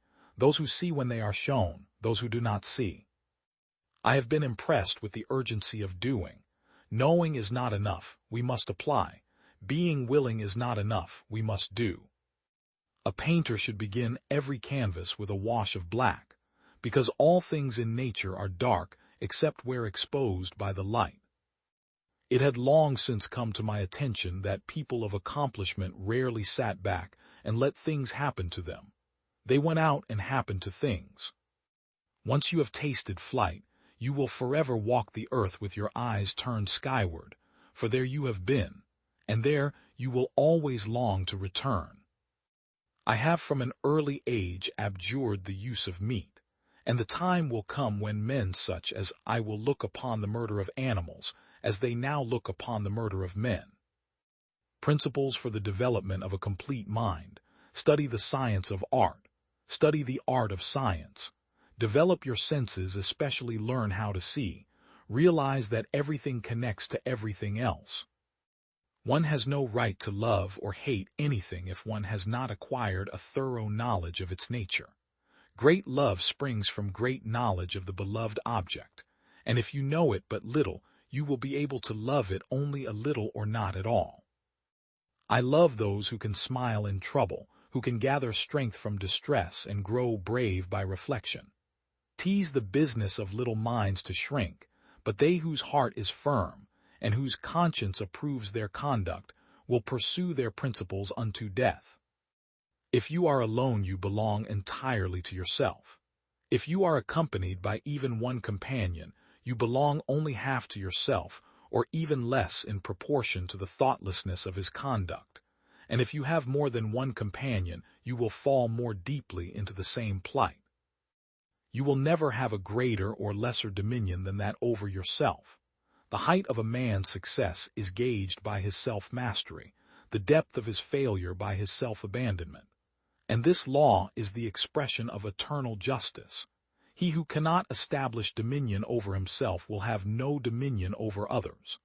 when they are shown, those who do not see. I have been impressed with the urgency of doing. Knowing is not enough, we must apply. Being willing is not enough, we must do. A painter should begin every canvas with a wash of black, because all things in nature are dark except where exposed by the light. It had long since come to my attention that people of accomplishment rarely sat back and let things happen to them. They went out and happened to things. Once you have tasted flight, you will forever walk the earth with your eyes turned skyward, for there you have been, and there you will always long to return. I have from an early age abjured the use of meat, and the time will come when men such as I will look upon the murder of animals as they now look upon the murder of men. Principles for the development of a complete mind. Study the science of art. Study the art of science. Develop your senses, especially learn how to see. Realize that everything connects to everything else. One has no right to love or hate anything if one has not acquired a thorough knowledge of its nature. Great love springs from great knowledge of the beloved object, and if you know it but little, you will be able to love it only a little or not at all. I love those who can smile in trouble, who can gather strength from distress and grow brave by reflection. 'Tis the business of little minds to shrink, but they whose heart is firm, and whose conscience approves their conduct, will pursue their principles unto death. If you are alone, you belong entirely to yourself. If you are accompanied by even one companion, you belong only half to yourself, or even less in proportion to the thoughtlessness of his conduct. And if you have more than one companion, you will fall more deeply into the same plight. You will never have a greater or lesser dominion than that over yourself. The height of a man's success is gauged by his self-mastery, the depth of his failure by his self-abandonment. And this law is the expression of eternal justice. He who cannot establish dominion over himself will have no dominion over others.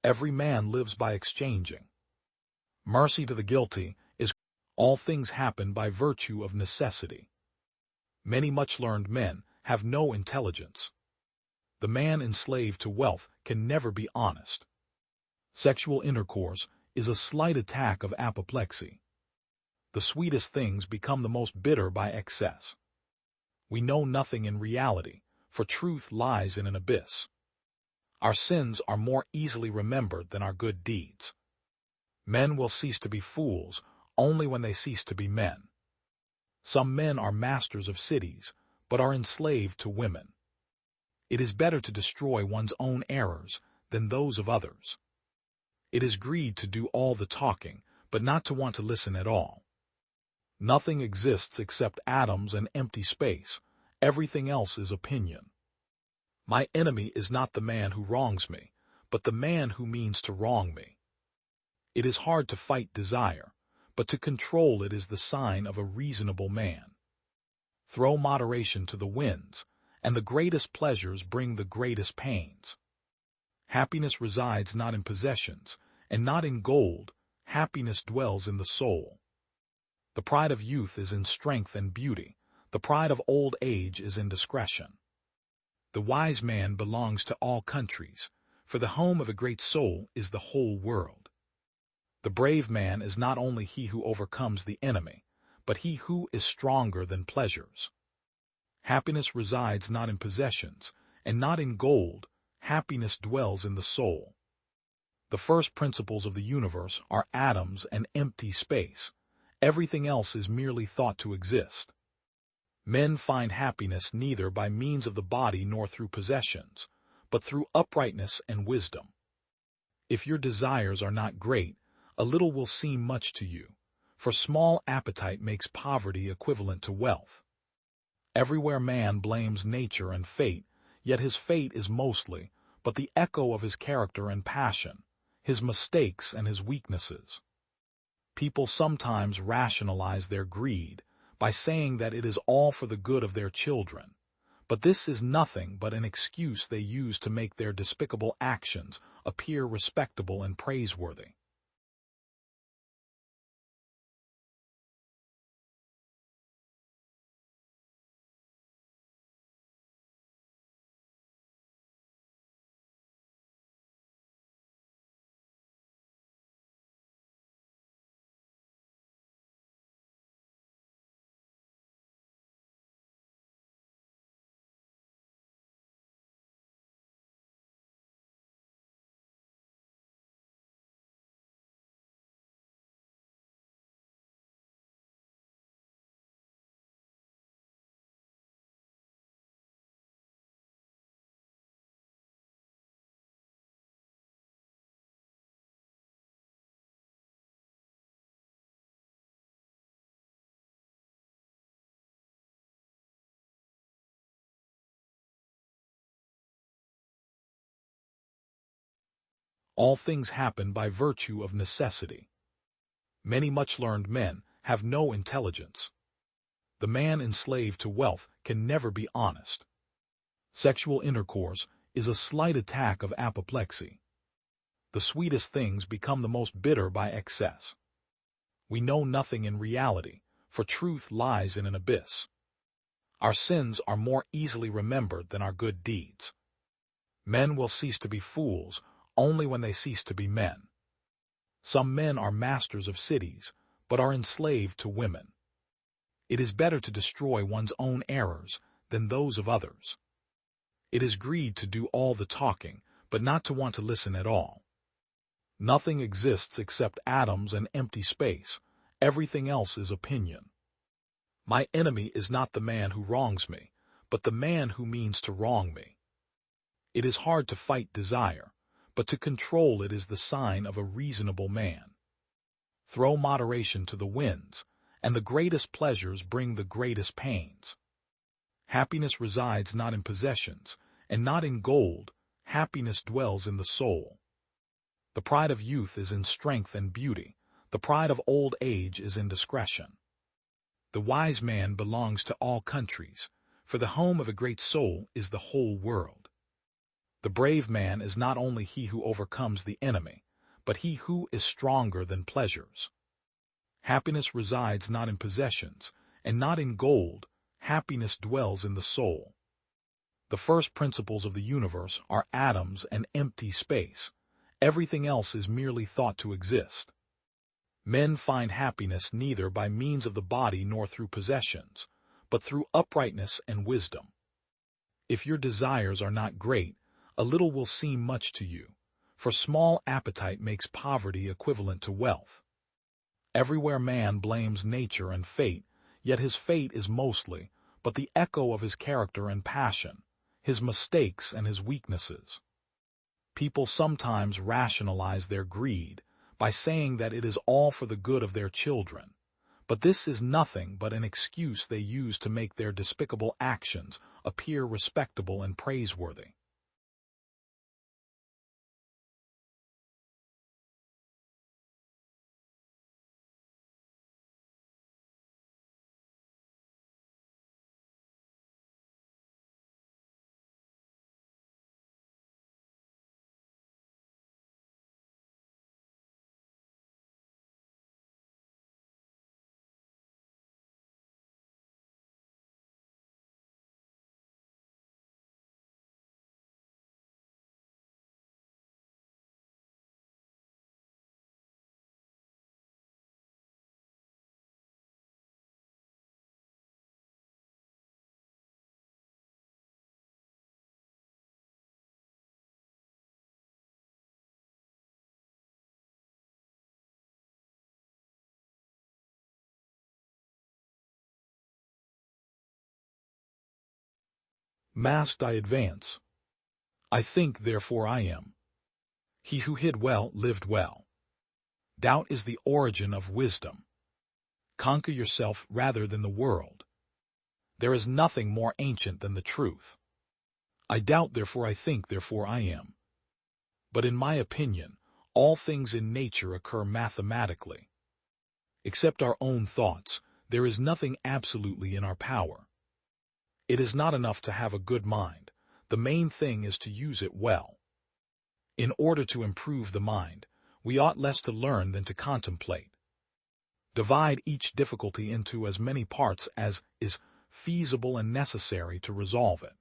Every man lives by exchanging. Mercy to the guilty is all things happen by virtue of necessity. Many much-learned men have no intelligence. The man enslaved to wealth can never be honest. Sexual intercourse is a slight attack of apoplexy. The sweetest things become the most bitter by excess. We know nothing in reality, for truth lies in an abyss. Our sins are more easily remembered than our good deeds. Men will cease to be fools only when they cease to be men. Some men are masters of cities, but are enslaved to women. It is better to destroy one's own errors than those of others. It is greed to do all the talking, but not to want to listen at all. Nothing exists except atoms and empty space. Everything else is opinion. My enemy is not the man who wrongs me, but the man who means to wrong me. It is hard to fight desire, but to control it is the sign of a reasonable man. Throw moderation to the winds, and the greatest pleasures bring the greatest pains. Happiness resides not in possessions, and not in gold. Happiness dwells in the soul. The pride of youth is in strength and beauty. The pride of old age is in discretion. The wise man belongs to all countries, for the home of a great soul is the whole world. The brave man is not only he who overcomes the enemy, but he who is stronger than pleasures. Happiness resides not in possessions, and not in gold. Happiness dwells in the soul. The first principles of the universe are atoms and empty space. Everything else is merely thought to exist. Men find happiness neither by means of the body nor through possessions, but through uprightness and wisdom. If your desires are not great, a little will seem much to you, for small appetite makes poverty equivalent to wealth. Everywhere man blames nature and fate, yet his fate is mostly but the echo of his character and passion, his mistakes and his weaknesses. People sometimes rationalize their greed by saying that it is all for the good of their children, but this is nothing but an excuse they use to make their despicable actions appear respectable and praiseworthy. All things happen by virtue of necessity. Many much-learned men have no intelligence. The man enslaved to wealth can never be honest. Sexual intercourse is a slight attack of apoplexy. The sweetest things become the most bitter by excess. We know nothing in reality, for truth lies in an abyss. Our sins are more easily remembered than our good deeds. Men will cease to be fools only when they cease to be men. Some men are masters of cities, but are enslaved to women. It is better to destroy one's own errors than those of others. It is greed to do all the talking, but not to want to listen at all. Nothing exists except atoms and empty space. Everything else is opinion. My enemy is not the man who wrongs me, but the man who means to wrong me. It is hard to fight desire, but to control it is the sign of a reasonable man. Throw moderation to the winds, and the greatest pleasures bring the greatest pains. Happiness resides not in possessions, and not in gold. Happiness dwells in the soul. The pride of youth is in strength and beauty. The pride of old age is in discretion. The wise man belongs to all countries, for the home of a great soul is the whole world. The brave man is not only he who overcomes the enemy, but he who is stronger than pleasures. Happiness resides not in possessions, and not in gold. Happiness dwells in the soul. The first principles of the universe are atoms and empty space. Everything else is merely thought to exist. Men find happiness neither by means of the body nor through possessions, but through uprightness and wisdom. If your desires are not great, a little will seem much to you, for small appetite makes poverty equivalent to wealth. Everywhere man blames nature and fate, yet his fate is mostly but the echo of his character and passion, his mistakes and his weaknesses. People sometimes rationalize their greed by saying that it is all for the good of their children, But this is nothing but an excuse they use to make their despicable actions appear respectable and praiseworthy. Masked I advance. I think, therefore I am. He who hid well lived well. Doubt is the origin of wisdom. Conquer yourself rather than the world. There is nothing more ancient than the truth. I doubt, therefore I think, therefore I am. But in my opinion, all things in nature occur mathematically. Except our own thoughts, there is nothing absolutely in our power. It is not enough to have a good mind. The main thing is to use it well. In order to improve the mind, we ought less to learn than to contemplate. Divide each difficulty into as many parts as is feasible and necessary to resolve it.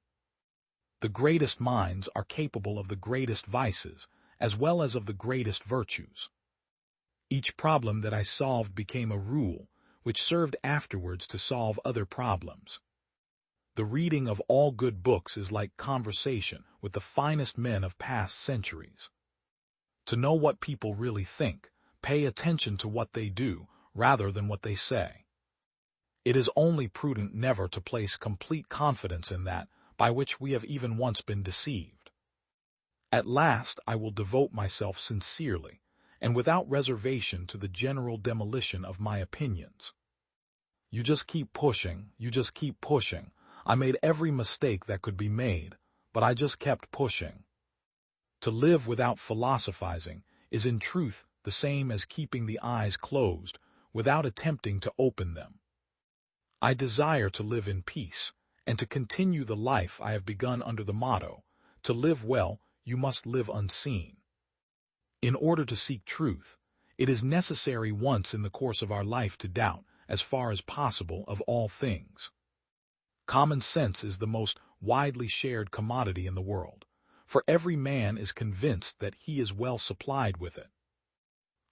The greatest minds are capable of the greatest vices, as well as of the greatest virtues. Each problem that I solved became a rule, which served afterwards to solve other problems. The reading of all good books is like conversation with the finest men of past centuries. To know what people really think, pay attention to what they do rather than what they say. It is only prudent never to place complete confidence in that by which we have even once been deceived. At last I will devote myself sincerely and without reservation to the general demolition of my opinions. You just keep pushing, you just keep pushing. I made every mistake that could be made, but I just kept pushing. To live without philosophizing is in truth the same as keeping the eyes closed without attempting to open them. I desire to live in peace, and to continue the life I have begun under the motto, to live well, you must live unseen. In order to seek truth, it is necessary once in the course of our life to doubt, as far as possible, of all things. Common sense is the most widely shared commodity in the world, for every man is convinced that he is well supplied with it.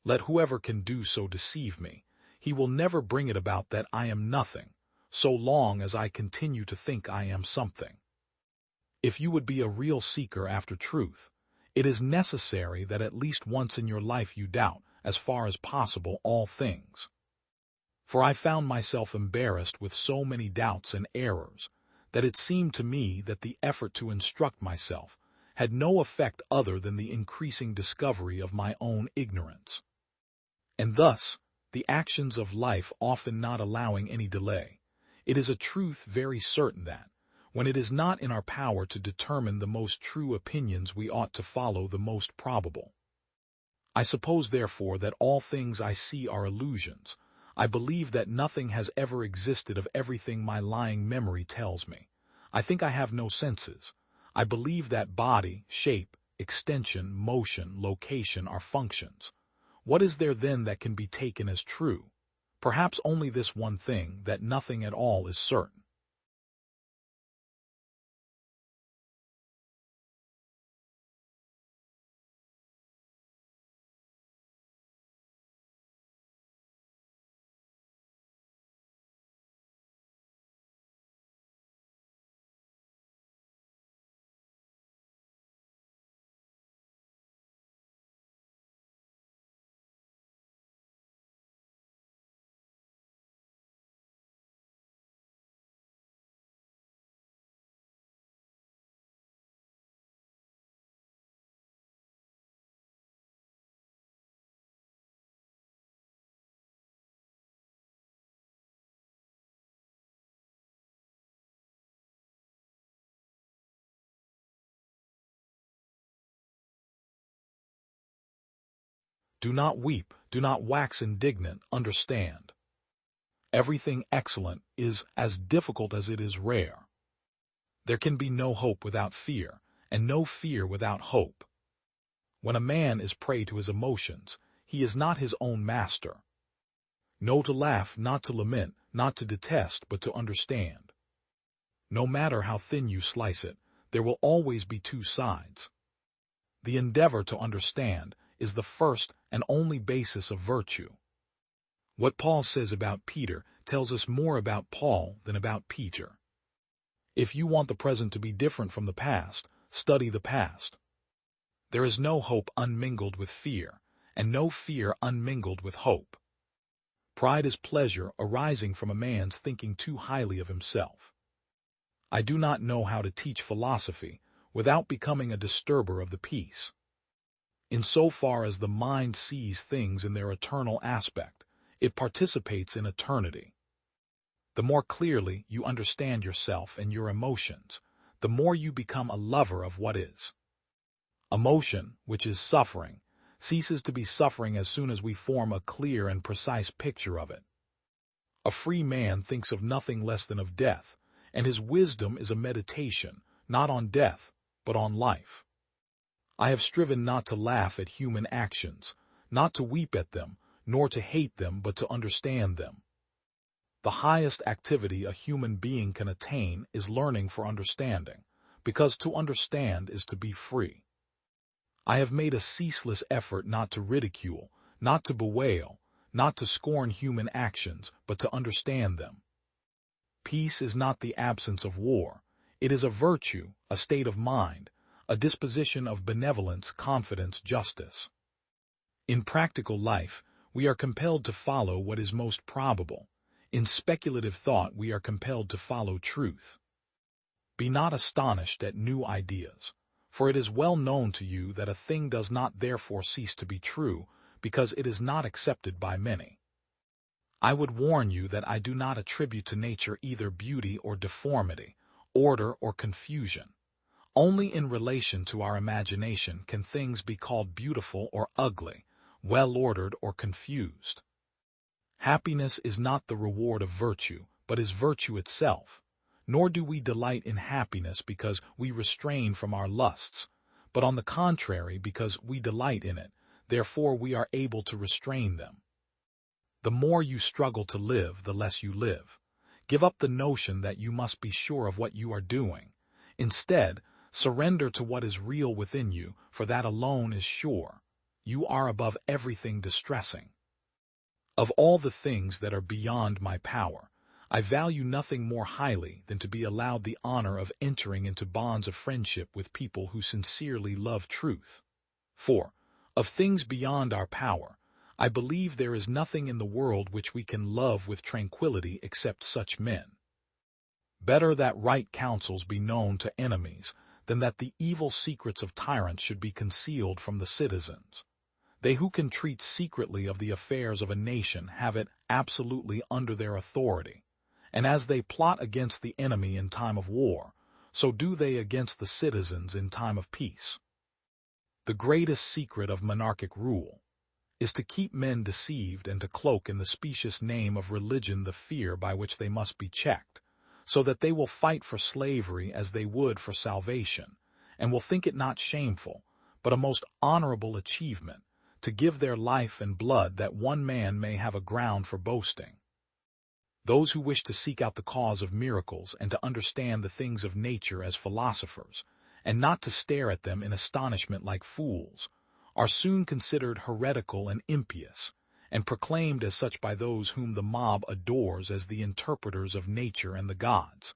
Let whoever can do so deceive me. He will never bring it about that I am nothing, so long as I continue to think I am something. If you would be a real seeker after truth, it is necessary that at least once in your life you doubt, as far as possible, all things. For I found myself embarrassed with so many doubts and errors that it seemed to me that the effort to instruct myself had no effect other than the increasing discovery of my own ignorance. And thus, the actions of life often not allowing any delay, it is a truth very certain that, when it is not in our power to determine the most true opinions, we ought to follow the most probable. I suppose, therefore, that all things I see are illusions. I believe that nothing has ever existed of everything my lying memory tells me. I think I have no senses. I believe that body, shape, extension, motion, location are functions. What is there then that can be taken as true? Perhaps only this one thing, that nothing at all is certain. Do not weep, do not wax indignant, understand. Everything excellent is as difficult as it is rare. There can be no hope without fear, and no fear without hope. When a man is prey to his emotions, he is not his own master. Know to laugh, not to lament, not to detest, but to understand. No matter how thin you slice it, there will always be two sides. The endeavor to understand is the first and only basis of virtue. What Paul says about Peter tells us more about Paul than about Peter. If you want the present to be different from the past, study the past. There is no hope unmingled with fear, and no fear unmingled with hope. Pride is pleasure arising from a man's thinking too highly of himself. I do not know how to teach philosophy without becoming a disturber of the peace. In so far as the mind sees things in their eternal aspect, it participates in eternity. The more clearly you understand yourself and your emotions, the more you become a lover of what is. Emotion, which is suffering, ceases to be suffering as soon as we form a clear and precise picture of it. A free man thinks of nothing less than of death, and his wisdom is a meditation, not on death, but on life. I have striven not to laugh at human actions, not to weep at them, nor to hate them, but to understand them. The highest activity a human being can attain is learning for understanding, because to understand is to be free. I have made a ceaseless effort not to ridicule, not to bewail, not to scorn human actions, but to understand them. Peace is not the absence of war. It is a virtue, a state of mind, a disposition of benevolence, confidence, justice. In practical life, we are compelled to follow what is most probable. In speculative thought, we are compelled to follow truth. Be not astonished at new ideas, for it is well known to you that a thing does not therefore cease to be true, because it is not accepted by many. I would warn you that I do not attribute to nature either beauty or deformity, order or confusion. Only in relation to our imagination can things be called beautiful or ugly, well-ordered or confused. Happiness is not the reward of virtue, but is virtue itself. Nor do we delight in happiness because we restrain from our lusts, but on the contrary because we delight in it, therefore we are able to restrain them. The more you struggle to live, the less you live. Give up the notion that you must be sure of what you are doing. Instead, surrender to what is real within you, for that alone is sure. You are above everything distressing. Of all the things that are beyond my power, I value nothing more highly than to be allowed the honor of entering into bonds of friendship with people who sincerely love truth. For, of things beyond our power, I believe there is nothing in the world which we can love with tranquility except such men. Better that right counsels be known to enemies than that the evil secrets of tyrants should be concealed from the citizens. They who can treat secretly of the affairs of a nation have it absolutely under their authority, and as they plot against the enemy in time of war, so do they against the citizens in time of peace. The greatest secret of monarchic rule is to keep men deceived and to cloak in the specious name of religion the fear by which they must be checked, so that they will fight for slavery as they would for salvation, and will think it not shameful, but a most honorable achievement, to give their life and blood that one man may have a ground for boasting. Those who wish to seek out the cause of miracles and to understand the things of nature as philosophers, and not to stare at them in astonishment like fools, are soon considered heretical and impious, and proclaimed as such by those whom the mob adores as the interpreters of nature and the gods.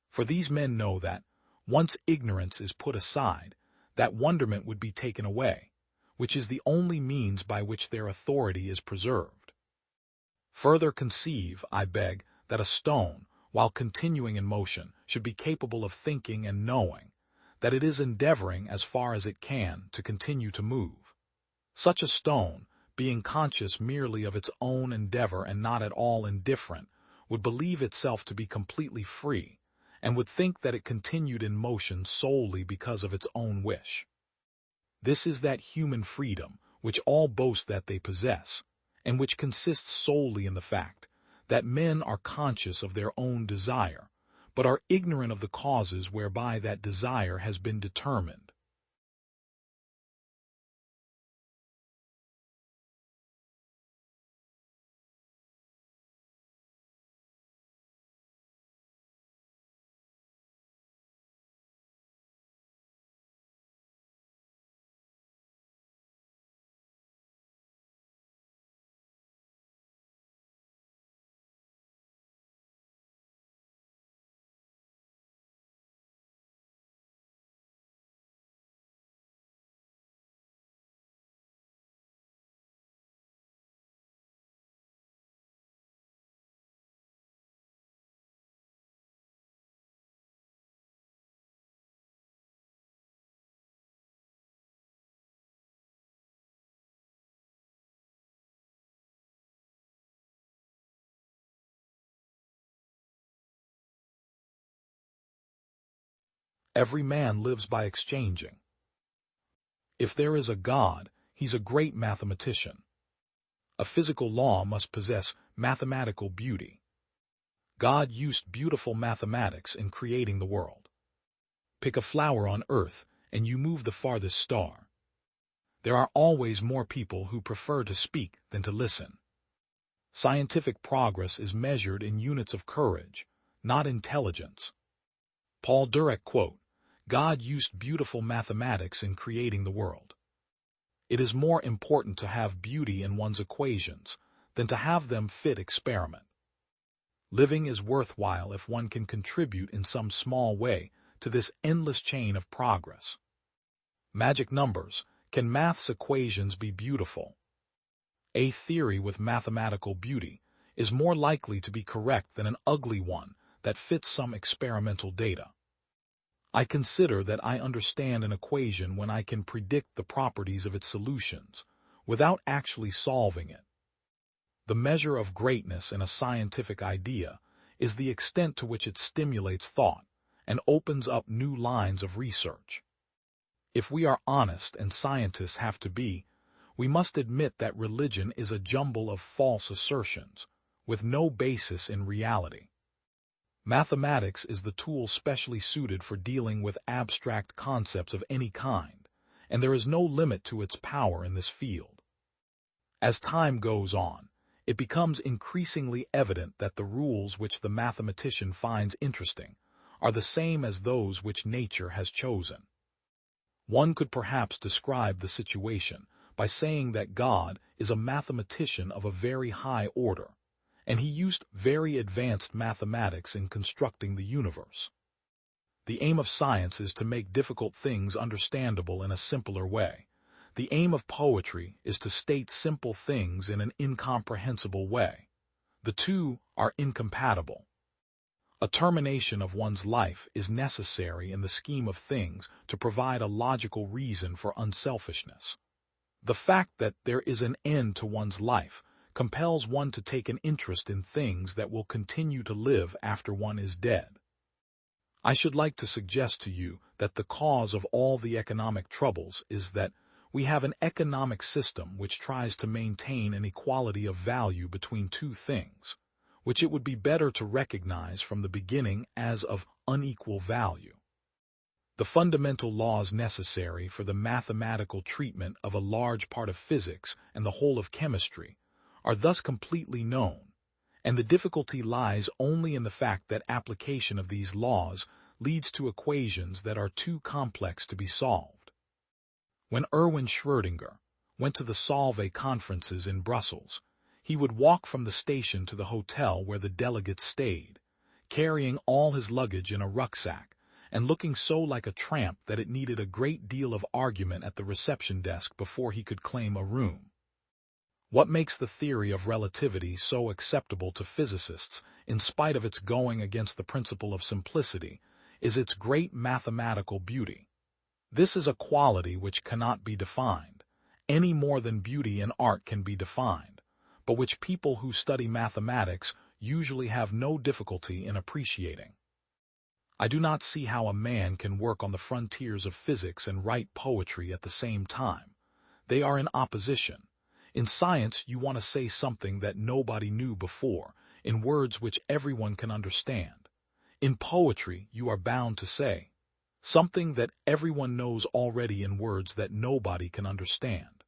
For these men know that, once ignorance is put aside, that wonderment would be taken away, which is the only means by which their authority is preserved. Further conceive, I beg, that a stone, while continuing in motion, should be capable of thinking and knowing, that it is endeavoring, as far as it can, to continue to move. Such a stone, being conscious merely of its own endeavor and not at all indifferent, would believe itself to be completely free, and would think that it continued in motion solely because of its own wish. This is that human freedom which all boast that they possess, and which consists solely in the fact that men are conscious of their own desire, but are ignorant of the causes whereby that desire has been determined. Every man lives by exchanging. If there is a God, he's a great mathematician. A physical law must possess mathematical beauty. God used beautiful mathematics in creating the world. Pick a flower on Earth, and you move the farthest star. There are always more people who prefer to speak than to listen. Scientific progress is measured in units of courage, not intelligence. Paul Dirac quote, "God used beautiful mathematics in creating the world." It is more important to have beauty in one's equations than to have them fit experiment. Living is worthwhile if one can contribute in some small way to this endless chain of progress. Magic numbers. Can math's equations be beautiful? A theory with mathematical beauty is more likely to be correct than an ugly one that fits some experimental data. I consider that I understand an equation when I can predict the properties of its solutions without actually solving it. The measure of greatness in a scientific idea is the extent to which it stimulates thought and opens up new lines of research. If we are honest, and scientists have to be, we must admit that religion is a jumble of false assertions, with no basis in reality. Mathematics is the tool specially suited for dealing with abstract concepts of any kind, and there is no limit to its power in this field. As time goes on, it becomes increasingly evident that the rules which the mathematician finds interesting are the same as those which nature has chosen. One could perhaps describe the situation by saying that God is a mathematician of a very high order, and he used very advanced mathematics in constructing the universe. The aim of science is to make difficult things understandable in a simpler way. The aim of poetry is to state simple things in an incomprehensible way. The two are incompatible. A termination of one's life is necessary in the scheme of things to provide a logical reason for unselfishness. The fact that there is an end to one's life compels one to take an interest in things that will continue to live after one is dead. I should like to suggest to you that the cause of all the economic troubles is that we have an economic system which tries to maintain an equality of value between two things, which it would be better to recognize from the beginning as of unequal value. The fundamental laws necessary for the mathematical treatment of a large part of physics and the whole of chemistry are thus completely known, and the difficulty lies only in the fact that application of these laws leads to equations that are too complex to be solved. When Erwin Schrödinger went to the Solvay conferences in Brussels, he would walk from the station to the hotel where the delegates stayed, carrying all his luggage in a rucksack, and looking so like a tramp that it needed a great deal of argument at the reception desk before he could claim a room. What makes the theory of relativity so acceptable to physicists, in spite of its going against the principle of simplicity, is its great mathematical beauty. This is a quality which cannot be defined, any more than beauty in art can be defined, but which people who study mathematics usually have no difficulty in appreciating. I do not see how a man can work on the frontiers of physics and write poetry at the same time. They are in opposition. In science, you want to say something that nobody knew before, in words which everyone can understand. In poetry, you are bound to say something that everyone knows already in words that nobody can understand.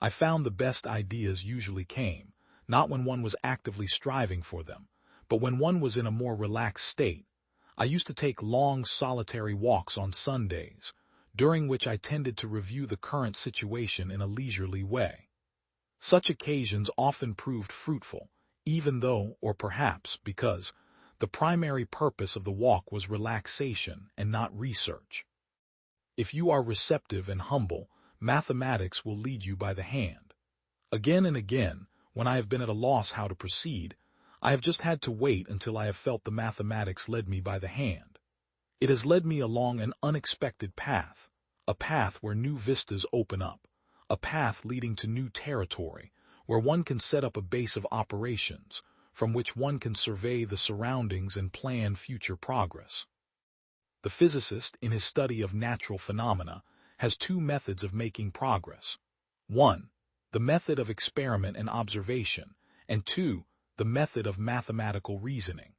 I found the best ideas usually came, not when one was actively striving for them, but when one was in a more relaxed state. I used to take long solitary walks on Sundays, during which I tended to review the current situation in a leisurely way. Such occasions often proved fruitful, even though, or perhaps because, the primary purpose of the walk was relaxation and not research. If you are receptive and humble, mathematics will lead you by the hand. Again and again, when I have been at a loss how to proceed, I have just had to wait until I have felt the mathematics led me by the hand. It has led me along an unexpected path, a path where new vistas open up, a path leading to new territory, where one can set up a base of operations, from which one can survey the surroundings and plan future progress. The physicist, in his study of natural phenomena, has two methods of making progress. 1. The method of experiment and observation, and 2. The method of mathematical reasoning.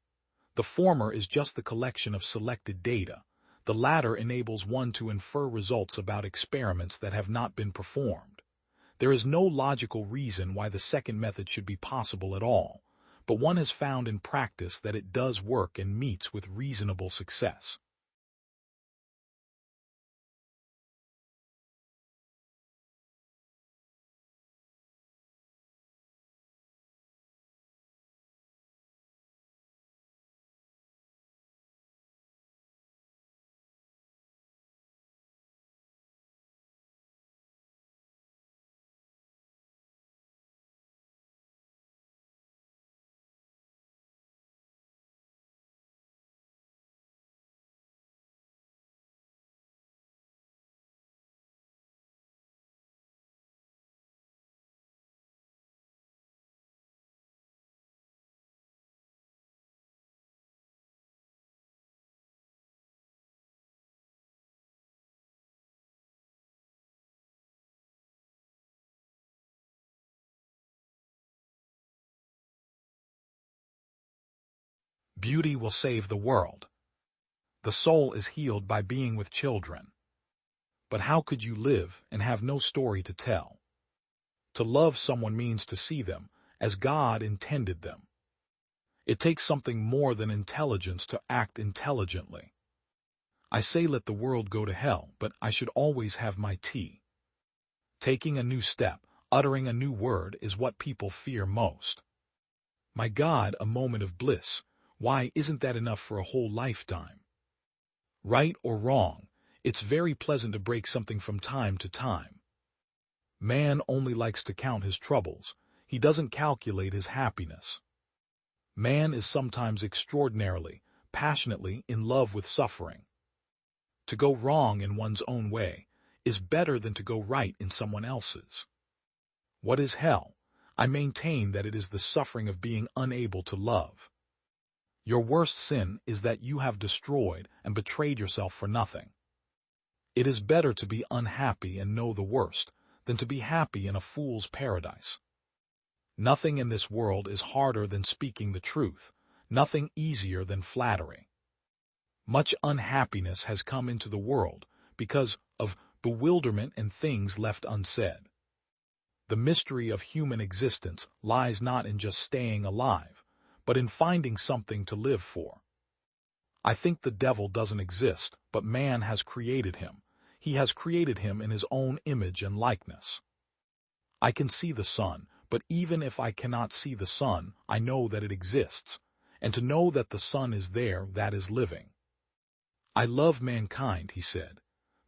The former is just the collection of selected data. The latter enables one to infer results about experiments that have not been performed. There is no logical reason why the second method should be possible at all, but one has found in practice that it does work and meets with reasonable success. Beauty will save the world. The soul is healed by being with children. But how could you live and have no story to tell? To love someone means to see them as God intended them. It takes something more than intelligence to act intelligently. I say let the world go to hell, but I should always have my tea. Taking a new step, uttering a new word is what people fear most. My God, a moment of bliss. Why isn't that enough for a whole lifetime? Right or wrong, it's very pleasant to break something from time to time. Man only likes to count his troubles. He doesn't calculate his happiness. Man is sometimes extraordinarily, passionately in love with suffering. To go wrong in one's own way is better than to go right in someone else's. What is hell? I maintain that it is the suffering of being unable to love. Your worst sin is that you have destroyed and betrayed yourself for nothing. It is better to be unhappy and know the worst than to be happy in a fool's paradise. Nothing in this world is harder than speaking the truth, nothing easier than flattery. Much unhappiness has come into the world because of bewilderment and things left unsaid. The mystery of human existence lies not in just staying alive, but in finding something to live for. I think the devil doesn't exist, but man has created him. He has created him in his own image and likeness. I can see the sun, but even if I cannot see the sun, I know that it exists, and to know that the sun is there, that is living. I love mankind, he said,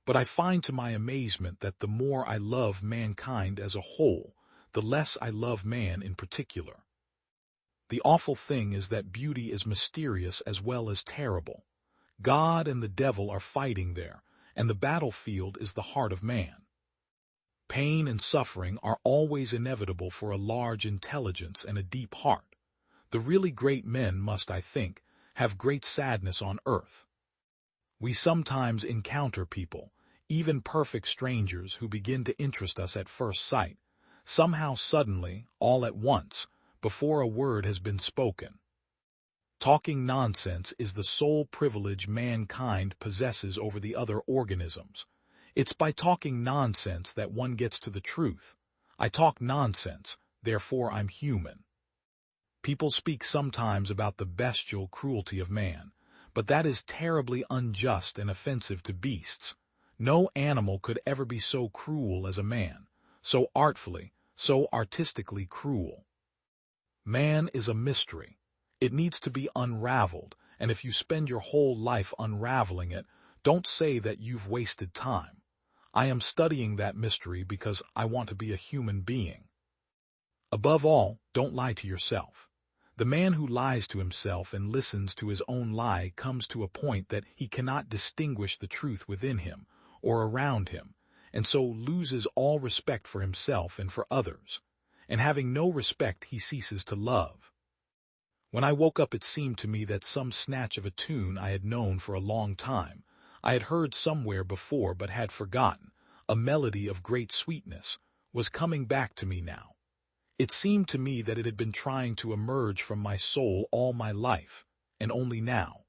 but I find to my amazement that the more I love mankind as a whole, the less I love man in particular. The awful thing is that beauty is mysterious as well as terrible. God and the devil are fighting there, and the battlefield is the heart of man. Pain and suffering are always inevitable for a large intelligence and a deep heart. The really great men must, I think, have great sadness on earth. We sometimes encounter people, Even perfect strangers who begin to interest us at first sight, somehow suddenly, all at once, before a word has been spoken. Talking nonsense is the sole privilege mankind possesses over the other organisms. It's by talking nonsense that one gets to the truth. I talk nonsense, therefore I'm human. People speak sometimes about the bestial cruelty of man, but that is terribly unjust and offensive to beasts. No animal could ever be so cruel as a man, so artfully, so artistically cruel. Man is a mystery. It needs to be unraveled, and if you spend your whole life unraveling it, don't say that you've wasted time. I am studying that mystery because I want to be a human being. Above all, don't lie to yourself. The man who lies to himself and listens to his own lie comes to a point that he cannot distinguish the truth within him or around him, and so loses all respect for himself and for others. And having no respect, he ceases to love. When I woke up, it seemed to me that some snatch of a tune I had known for a long time, I had heard somewhere before but had forgotten, a melody of great sweetness, was coming back to me now. It seemed to me that it had been trying to emerge from my soul all my life, and only now.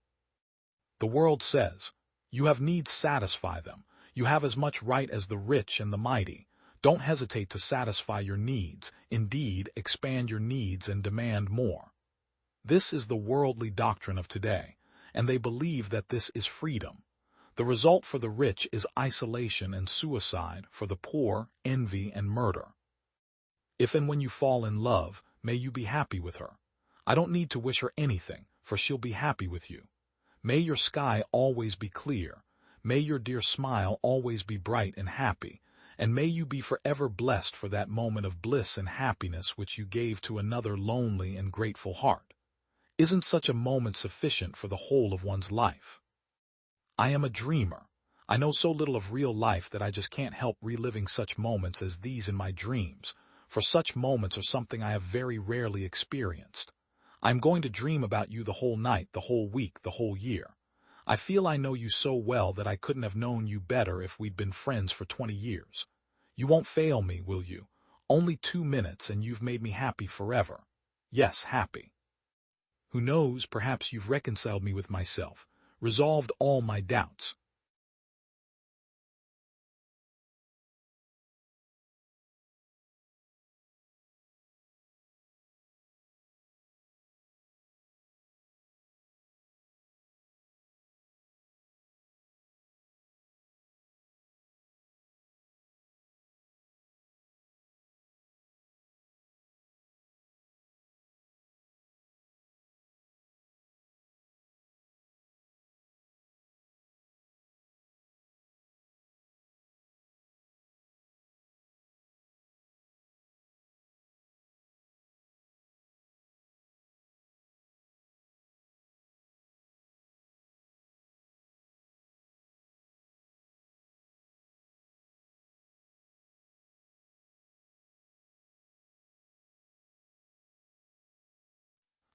The world says, "You have needs, satisfy them. You have as much right as the rich and the mighty. Don't hesitate to satisfy your needs. Indeed, expand your needs and demand more." This is the worldly doctrine of today, and they believe that this is freedom. The result for the rich is isolation and suicide, for the poor, envy and murder. If and when you fall in love, may you be happy with her. I don't need to wish her anything, for she'll be happy with you. May your sky always be clear. May your dear smile always be bright and happy, and may you be forever blessed for that moment of bliss and happiness which you gave to another lonely and grateful heart. Isn't such a moment sufficient for the whole of one's life? I am a dreamer. I know so little of real life that I just can't help reliving such moments as these in my dreams, for such moments are something I have very rarely experienced. I'm going to dream about you the whole night, the whole week, the whole year. I feel I know you so well that I couldn't have known you better if we'd been friends for 20 years. You won't fail me, will you? Only 2 minutes and you've made me happy forever. Yes, happy. Who knows, perhaps you've reconciled me with myself, resolved all my doubts.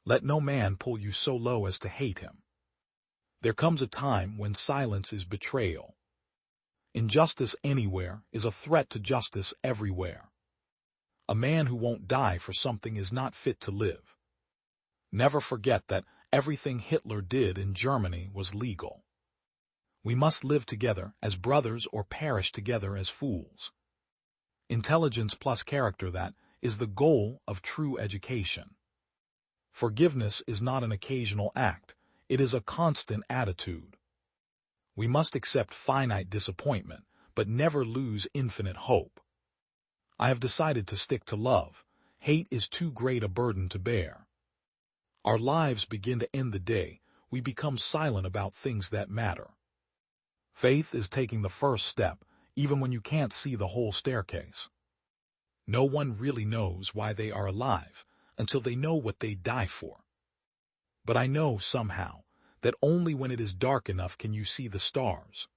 Let no man pull you so low as to hate him. There comes a time when silence is betrayal. Injustice anywhere is a threat to justice everywhere. A man who won't die for something is not fit to live. Never forget that everything Hitler did in Germany was legal. We must live together as brothers or perish together as fools. Intelligence plus character, that is the goal of true education. Forgiveness is not an occasional act, it is a constant attitude. We must accept finite disappointment, but never lose infinite hope. I have decided to stick to love. Hate is too great a burden to bear. Our lives begin to end the day we become silent about things that matter. Faith is taking the first step, even when you can't see the whole staircase. No one really knows why they are alive until they know what they die for. But I know somehow that only when it is dark enough can you see the stars.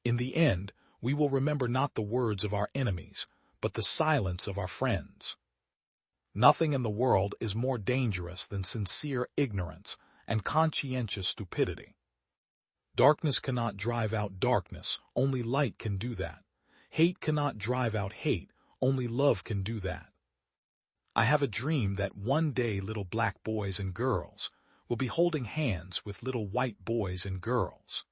In the end, we will remember not the words of our enemies, but the silence of our friends. Nothing in the world is more dangerous than sincere ignorance and conscientious stupidity. Darkness cannot drive out darkness, only light can do that. Hate cannot drive out hate, only love can do that. I have a dream that one day little black boys and girls will be holding hands with little white boys and girls.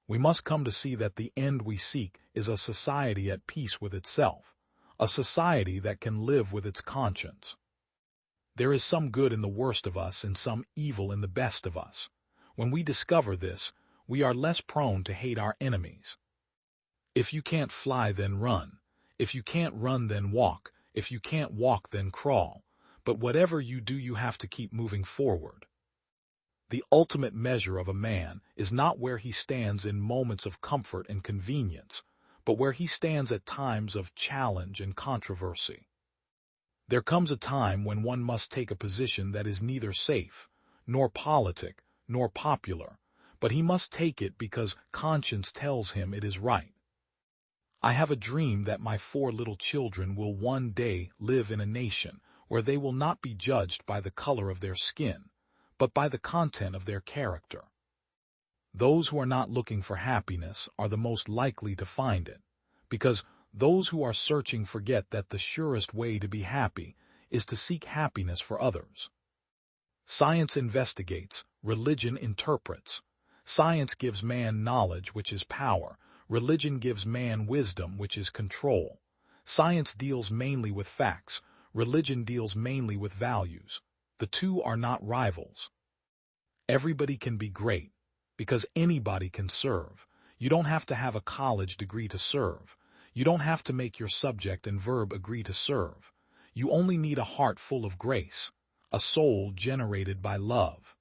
We must come to see that the end we seek is a society at peace with itself, a society that can live with its conscience. There is some good in the worst of us and some evil in the best of us. When we discover this, we are less prone to hate our enemies. If you can't fly, then run. If you can't run, then walk. If you can't walk, then crawl. But whatever you do, you have to keep moving forward. The ultimate measure of a man is not where he stands in moments of comfort and convenience, but where he stands at times of challenge and controversy. There comes a time when one must take a position that is neither safe, nor politic, nor popular, but he must take it because conscience tells him it is right. I have a dream that my 4 little children will one day live in a nation where they will not be judged by the color of their skin, but by the content of their character. Those who are not looking for happiness are the most likely to find it, because those who are searching forget that the surest way to be happy is to seek happiness for others. Science investigates, religion interprets. Science gives man knowledge, which is power. Religion gives man wisdom, which is control. Science deals mainly with facts. Religion deals mainly with values. The two are not rivals. Everybody can be great, because anybody can serve. You don't have to have a college degree to serve. You don't have to make your subject and verb agree to serve. You only need a heart full of grace, a soul generated by love.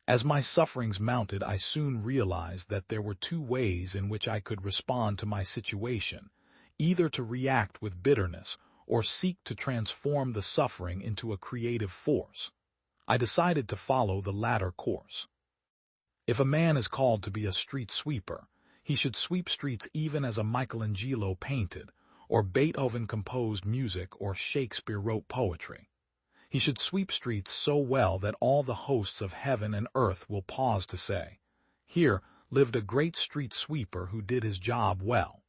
As my sufferings mounted, I soon realized that there were 2 ways in which I could respond to my situation, either to react with bitterness or seek to transform the suffering into a creative force. I decided to follow the latter course. If a man is called to be a street sweeper, he should sweep streets even as a Michelangelo painted, or Beethoven composed music, or Shakespeare wrote poetry. He should sweep streets so well that all the hosts of heaven and earth will pause to say, "Here lived a great street sweeper who did his job well."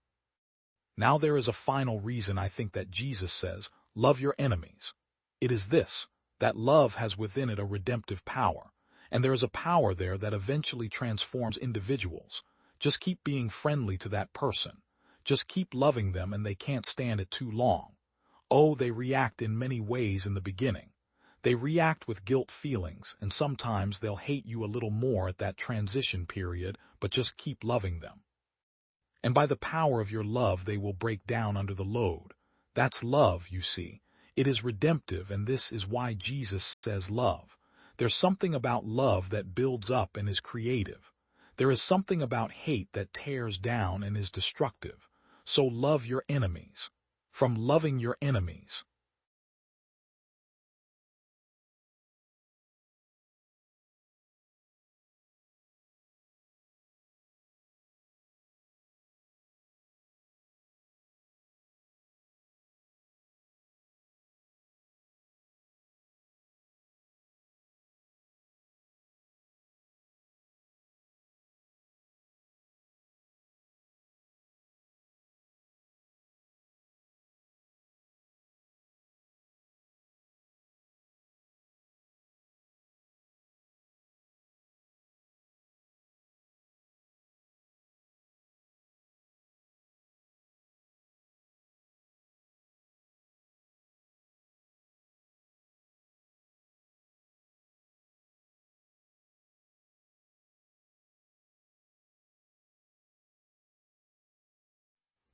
Now there is a final reason I think that Jesus says, "Love your enemies." It is this, that love has within it a redemptive power, and there is a power there that eventually transforms individuals. Just keep being friendly to that person. Just keep loving them, and they can't stand it too long. Oh, they react in many ways in the beginning. They react with guilt feelings, and sometimes they'll hate you a little more at that transition period, but just keep loving them. And by the power of your love, they will break down under the load. That's love, you see. It is redemptive, and this is why Jesus says love. There's something about love that builds up and is creative. There is something about hate that tears down and is destructive. So love your enemies. From loving your enemies.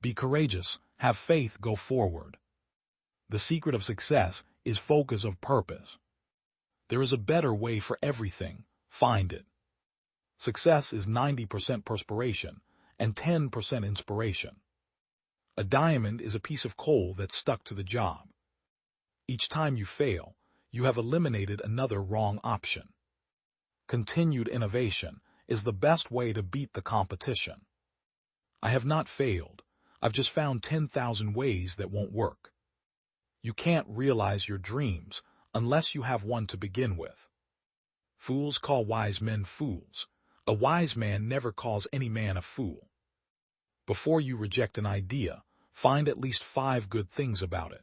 Be courageous, have faith, go forward. The secret of success is focus of purpose. There is a better way for everything, find it. Success is 90% perspiration and 10% inspiration. A diamond is a piece of coal that's stuck to the job. Each time you fail, you have eliminated another wrong option. Continued innovation is the best way to beat the competition. I have not failed. I've just found 10,000 ways that won't work. You can't realize your dreams unless you have one to begin with. Fools call wise men fools. A wise man never calls any man a fool. Before you reject an idea, find at least 5 good things about it.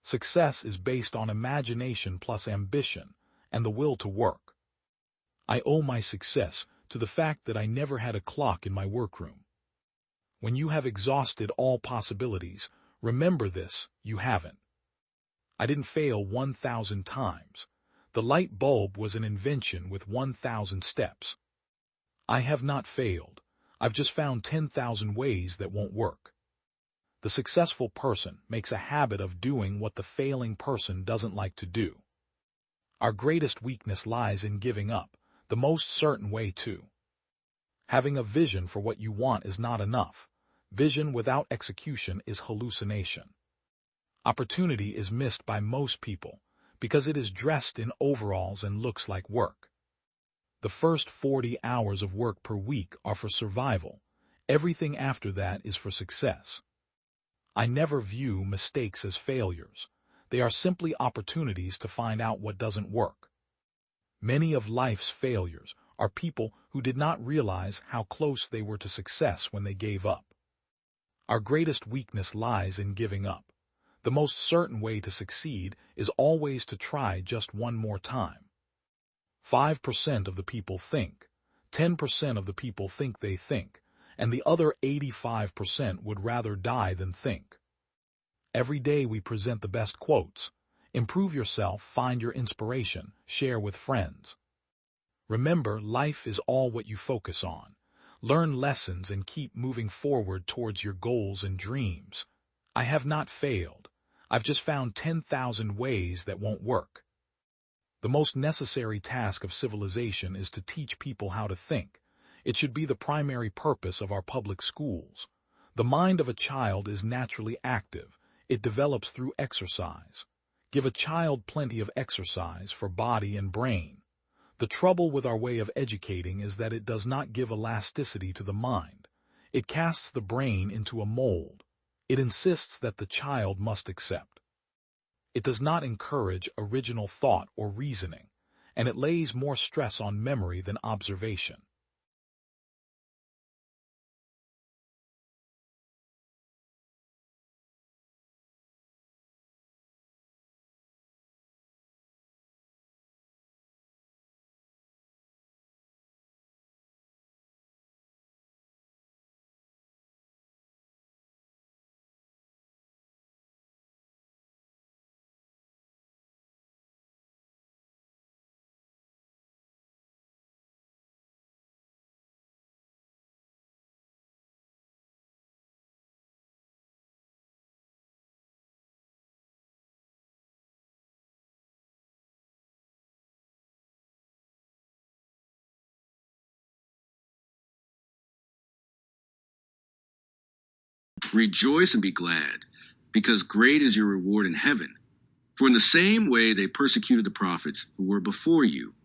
Success is based on imagination plus ambition and the will to work. I owe my success to the fact that I never had a clock in my workroom. When you have exhausted all possibilities, remember this: you haven't. I didn't fail 1,000 times. The light bulb was an invention with 1,000 steps. I have not failed. I've just found 10,000 ways that won't work. The successful person makes a habit of doing what the failing person doesn't like to do. Our greatest weakness lies in giving up, the most certain way to. Having a vision for what you want is not enough. Vision without execution is hallucination. Opportunity is missed by most people because it is dressed in overalls and looks like work. The first 40 hours of work per week are for survival. Everything after that is for success. I never view mistakes as failures. They are simply opportunities to find out what doesn't work. Many of life's failures are people who did not realize how close they were to success when they gave up. Our greatest weakness lies in giving up. The most certain way to succeed is always to try just one more time. 5% of the people think, 10% of the people think they think, and the other 85% would rather die than think. Every day we present the best quotes. Improve yourself, find your inspiration, share with friends. Remember, life is all what you focus on. Learn lessons and keep moving forward towards your goals and dreams. I have not failed. I've just found 10,000 ways that won't work. The most necessary task of civilization is to teach people how to think. It should be the primary purpose of our public schools. The mind of a child is naturally active. It develops through exercise. Give a child plenty of exercise for body and brain. The trouble with our way of educating is that it does not give elasticity to the mind. It casts the brain into a mold. It insists that the child must accept. It does not encourage original thought or reasoning, and it lays more stress on memory than observation. Rejoice and be glad, because great is your reward in heaven. For in the same way they persecuted the prophets who were before you.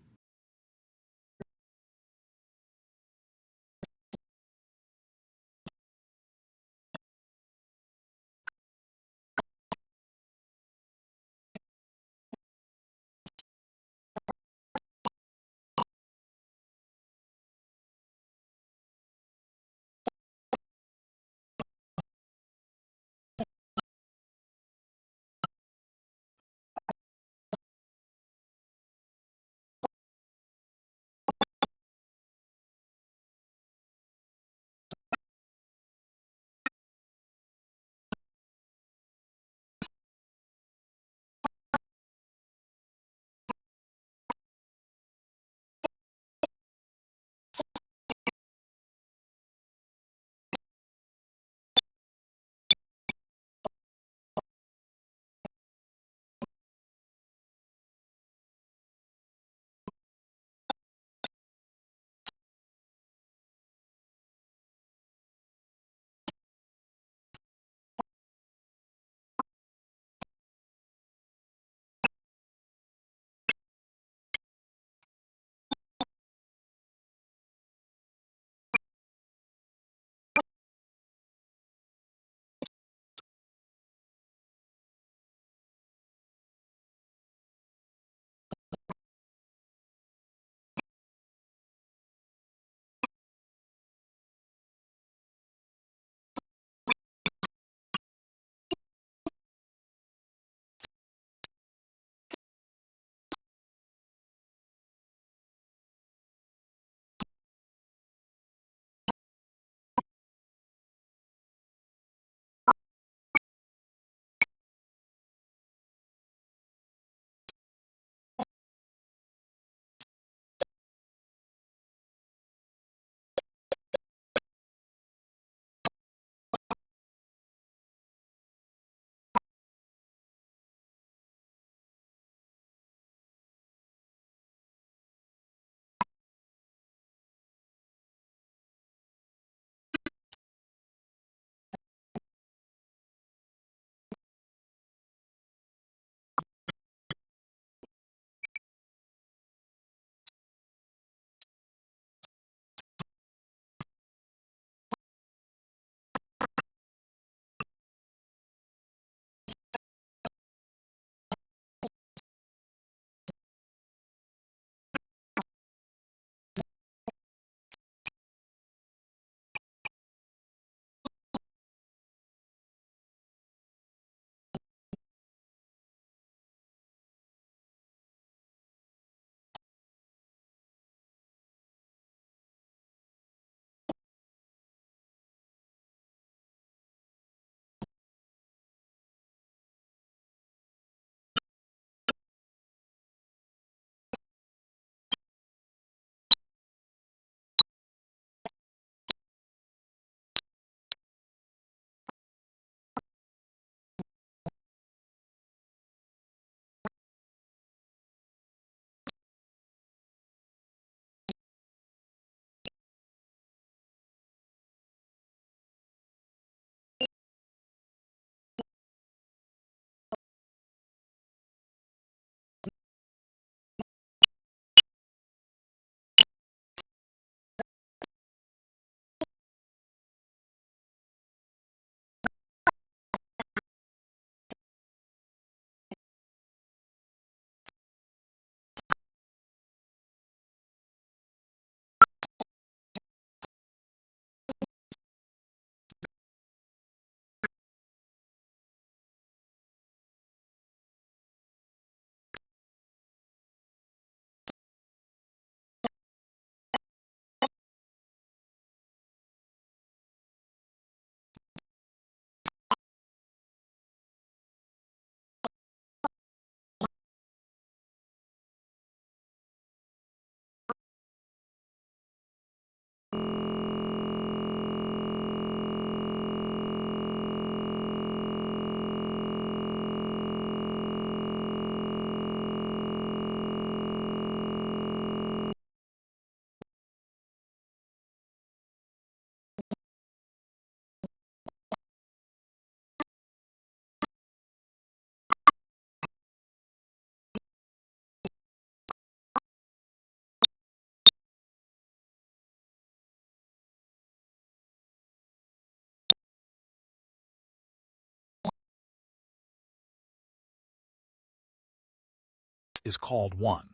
is called one.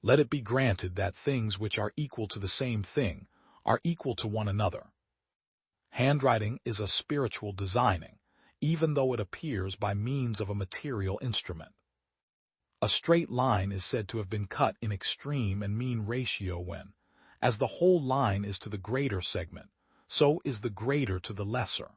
Let it be granted that things which are equal to the same thing are equal to one another. Handwriting is a spiritual designing, even though it appears by means of a material instrument. A straight line is said to have been cut in extreme and mean ratio when, as the whole line is to the greater segment, so is the greater to the lesser.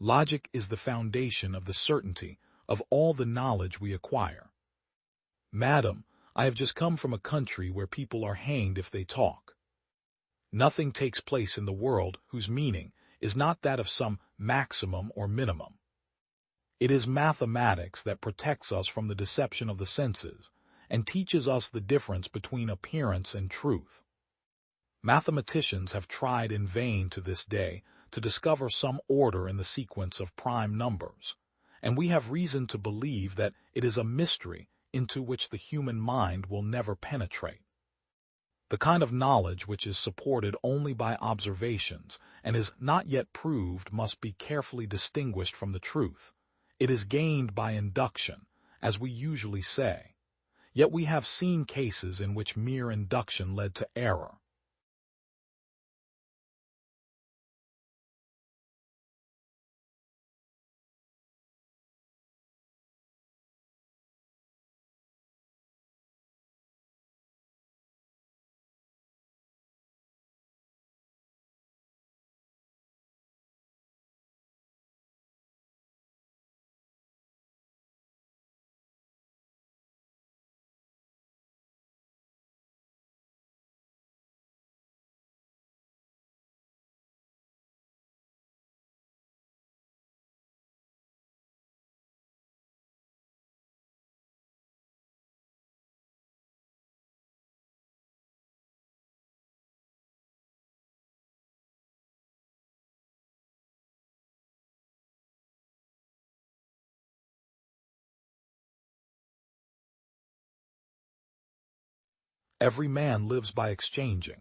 Logic is the foundation of the certainty of all the knowledge we acquire. Madam, I have just come from a country where people are hanged if they talk. Nothing takes place in the world whose meaning is not that of some maximum or minimum. It is mathematics that protects us from the deception of the senses and teaches us the difference between appearance and truth. Mathematicians have tried in vain to this day to discover some order in the sequence of prime numbers, and we have reason to believe that it is a mystery into which the human mind will never penetrate. The kind of knowledge which is supported only by observations and is not yet proved must be carefully distinguished from the truth. It is gained by induction, as we usually say. Yet we have seen cases in which mere induction led to error. Every man lives by exchanging.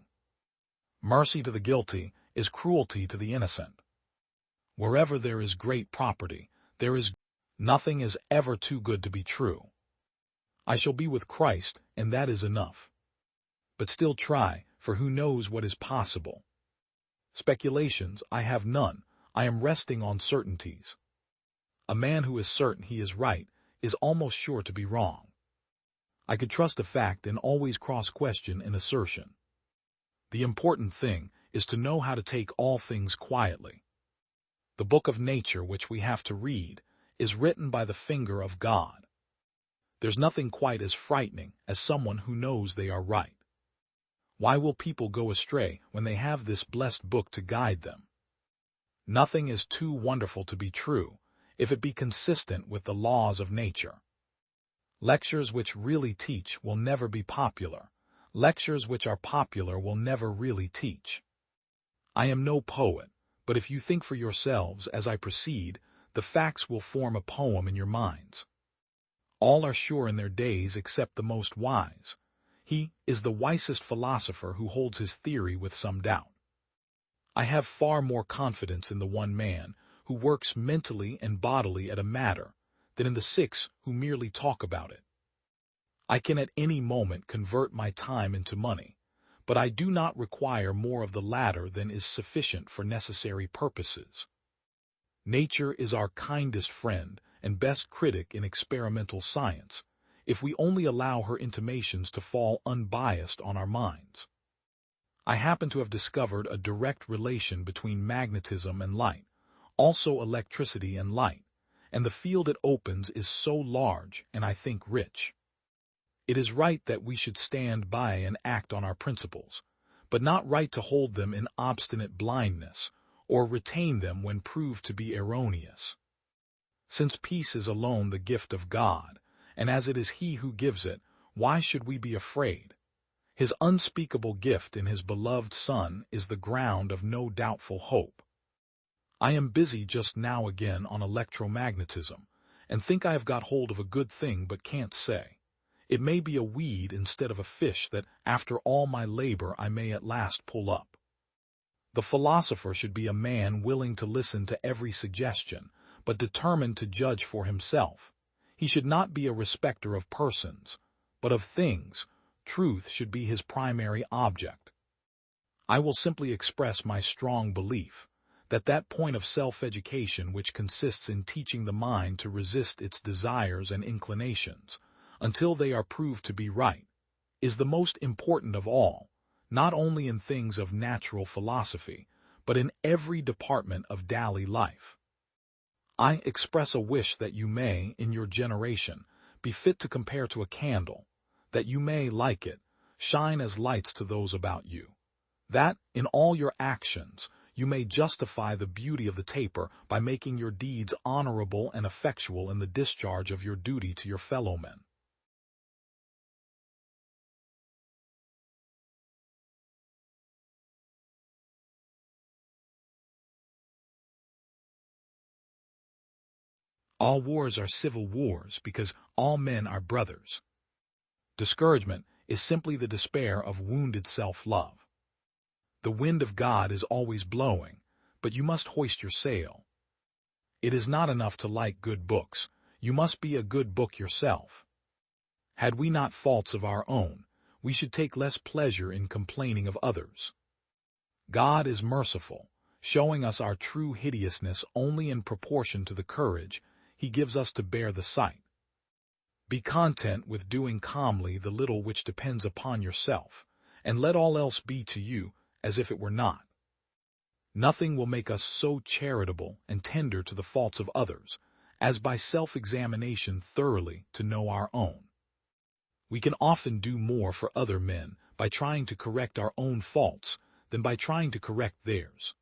Mercy to the guilty is cruelty to the innocent. Wherever there is great property, there is nothing is ever too good to be true. I shall be with Christ, and that is enough. But still try, for who knows what is possible? Speculations, I have none. I am resting on certainties. A man who is certain he is right is almost sure to be wrong. I could trust a fact and always cross-question an assertion. The important thing is to know how to take all things quietly. The book of nature which we have to read is written by the finger of God. There's nothing quite as frightening as someone who knows they are right. Why will people go astray when they have this blessed book to guide them? Nothing is too wonderful to be true, if it be consistent with the laws of nature. Lectures which really teach will never be popular. Lectures which are popular will never really teach. I am no poet, but if you think for yourselves as I proceed, the facts will form a poem in your minds. All are sure in their days except the most wise. He is the wisest philosopher who holds his theory with some doubt. I have far more confidence in the one man who works mentally and bodily at a matter than in the 6 who merely talk about it. I can at any moment convert my time into money, but I do not require more of the latter than is sufficient for necessary purposes. Nature is our kindest friend and best critic in experimental science, if we only allow her intimations to fall unbiased on our minds. I happen to have discovered a direct relation between magnetism and light, also electricity and light, and the field it opens is so large and I think rich. It is right that we should stand by and act on our principles, but not right to hold them in obstinate blindness or retain them when proved to be erroneous. Since peace is alone the gift of God, and as it is He who gives it, why should we be afraid? His unspeakable gift in His beloved Son is the ground of no doubtful hope. I am busy just now again on electromagnetism, and think I have got hold of a good thing but can't say. It may be a weed instead of a fish that, after all my labor, I may at last pull up. The philosopher should be a man willing to listen to every suggestion, but determined to judge for himself. He should not be a respecter of persons, but of things. Truth should be his primary object. I will simply express my strong belief that that point of self-education which consists in teaching the mind to resist its desires and inclinations, until they are proved to be right, is the most important of all, not only in things of natural philosophy, but in every department of daily life. I express a wish that you may, in your generation, be fit to compare to a candle, that you may, like it, shine as lights to those about you, that, in all your actions, you may justify the beauty of the taper by making your deeds honorable and effectual in the discharge of your duty to your fellow-men. All wars are civil wars because all men are brothers. Discouragement is simply the despair of wounded self-love. The wind of God is always blowing, but you must hoist your sail. It is not enough to like good books. You must be a good book yourself. Had we not faults of our own, we should take less pleasure in complaining of others. God is merciful, showing us our true hideousness only in proportion to the courage He gives us to bear the sight. Be content with doing calmly the little which depends upon yourself, and let all else be to you as if it were not. Nothing will make us so charitable and tender to the faults of others as by self-examination thoroughly to know our own. We can often do more for other men by trying to correct our own faults than by trying to correct theirs.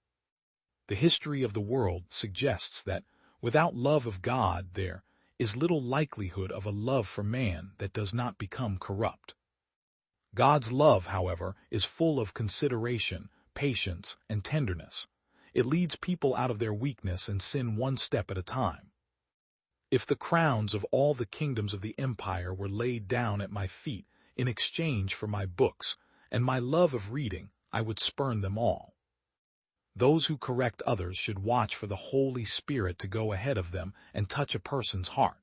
The history of the world suggests that, without love of God, there is little likelihood of a love for man that does not become corrupt. God's love, however, is full of consideration, patience, and tenderness. It leads people out of their weakness and sin one step at a time. If the crowns of all the kingdoms of the empire were laid down at my feet in exchange for my books and my love of reading, I would spurn them all. Those who correct others should watch for the Holy Spirit to go ahead of them and touch a person's heart.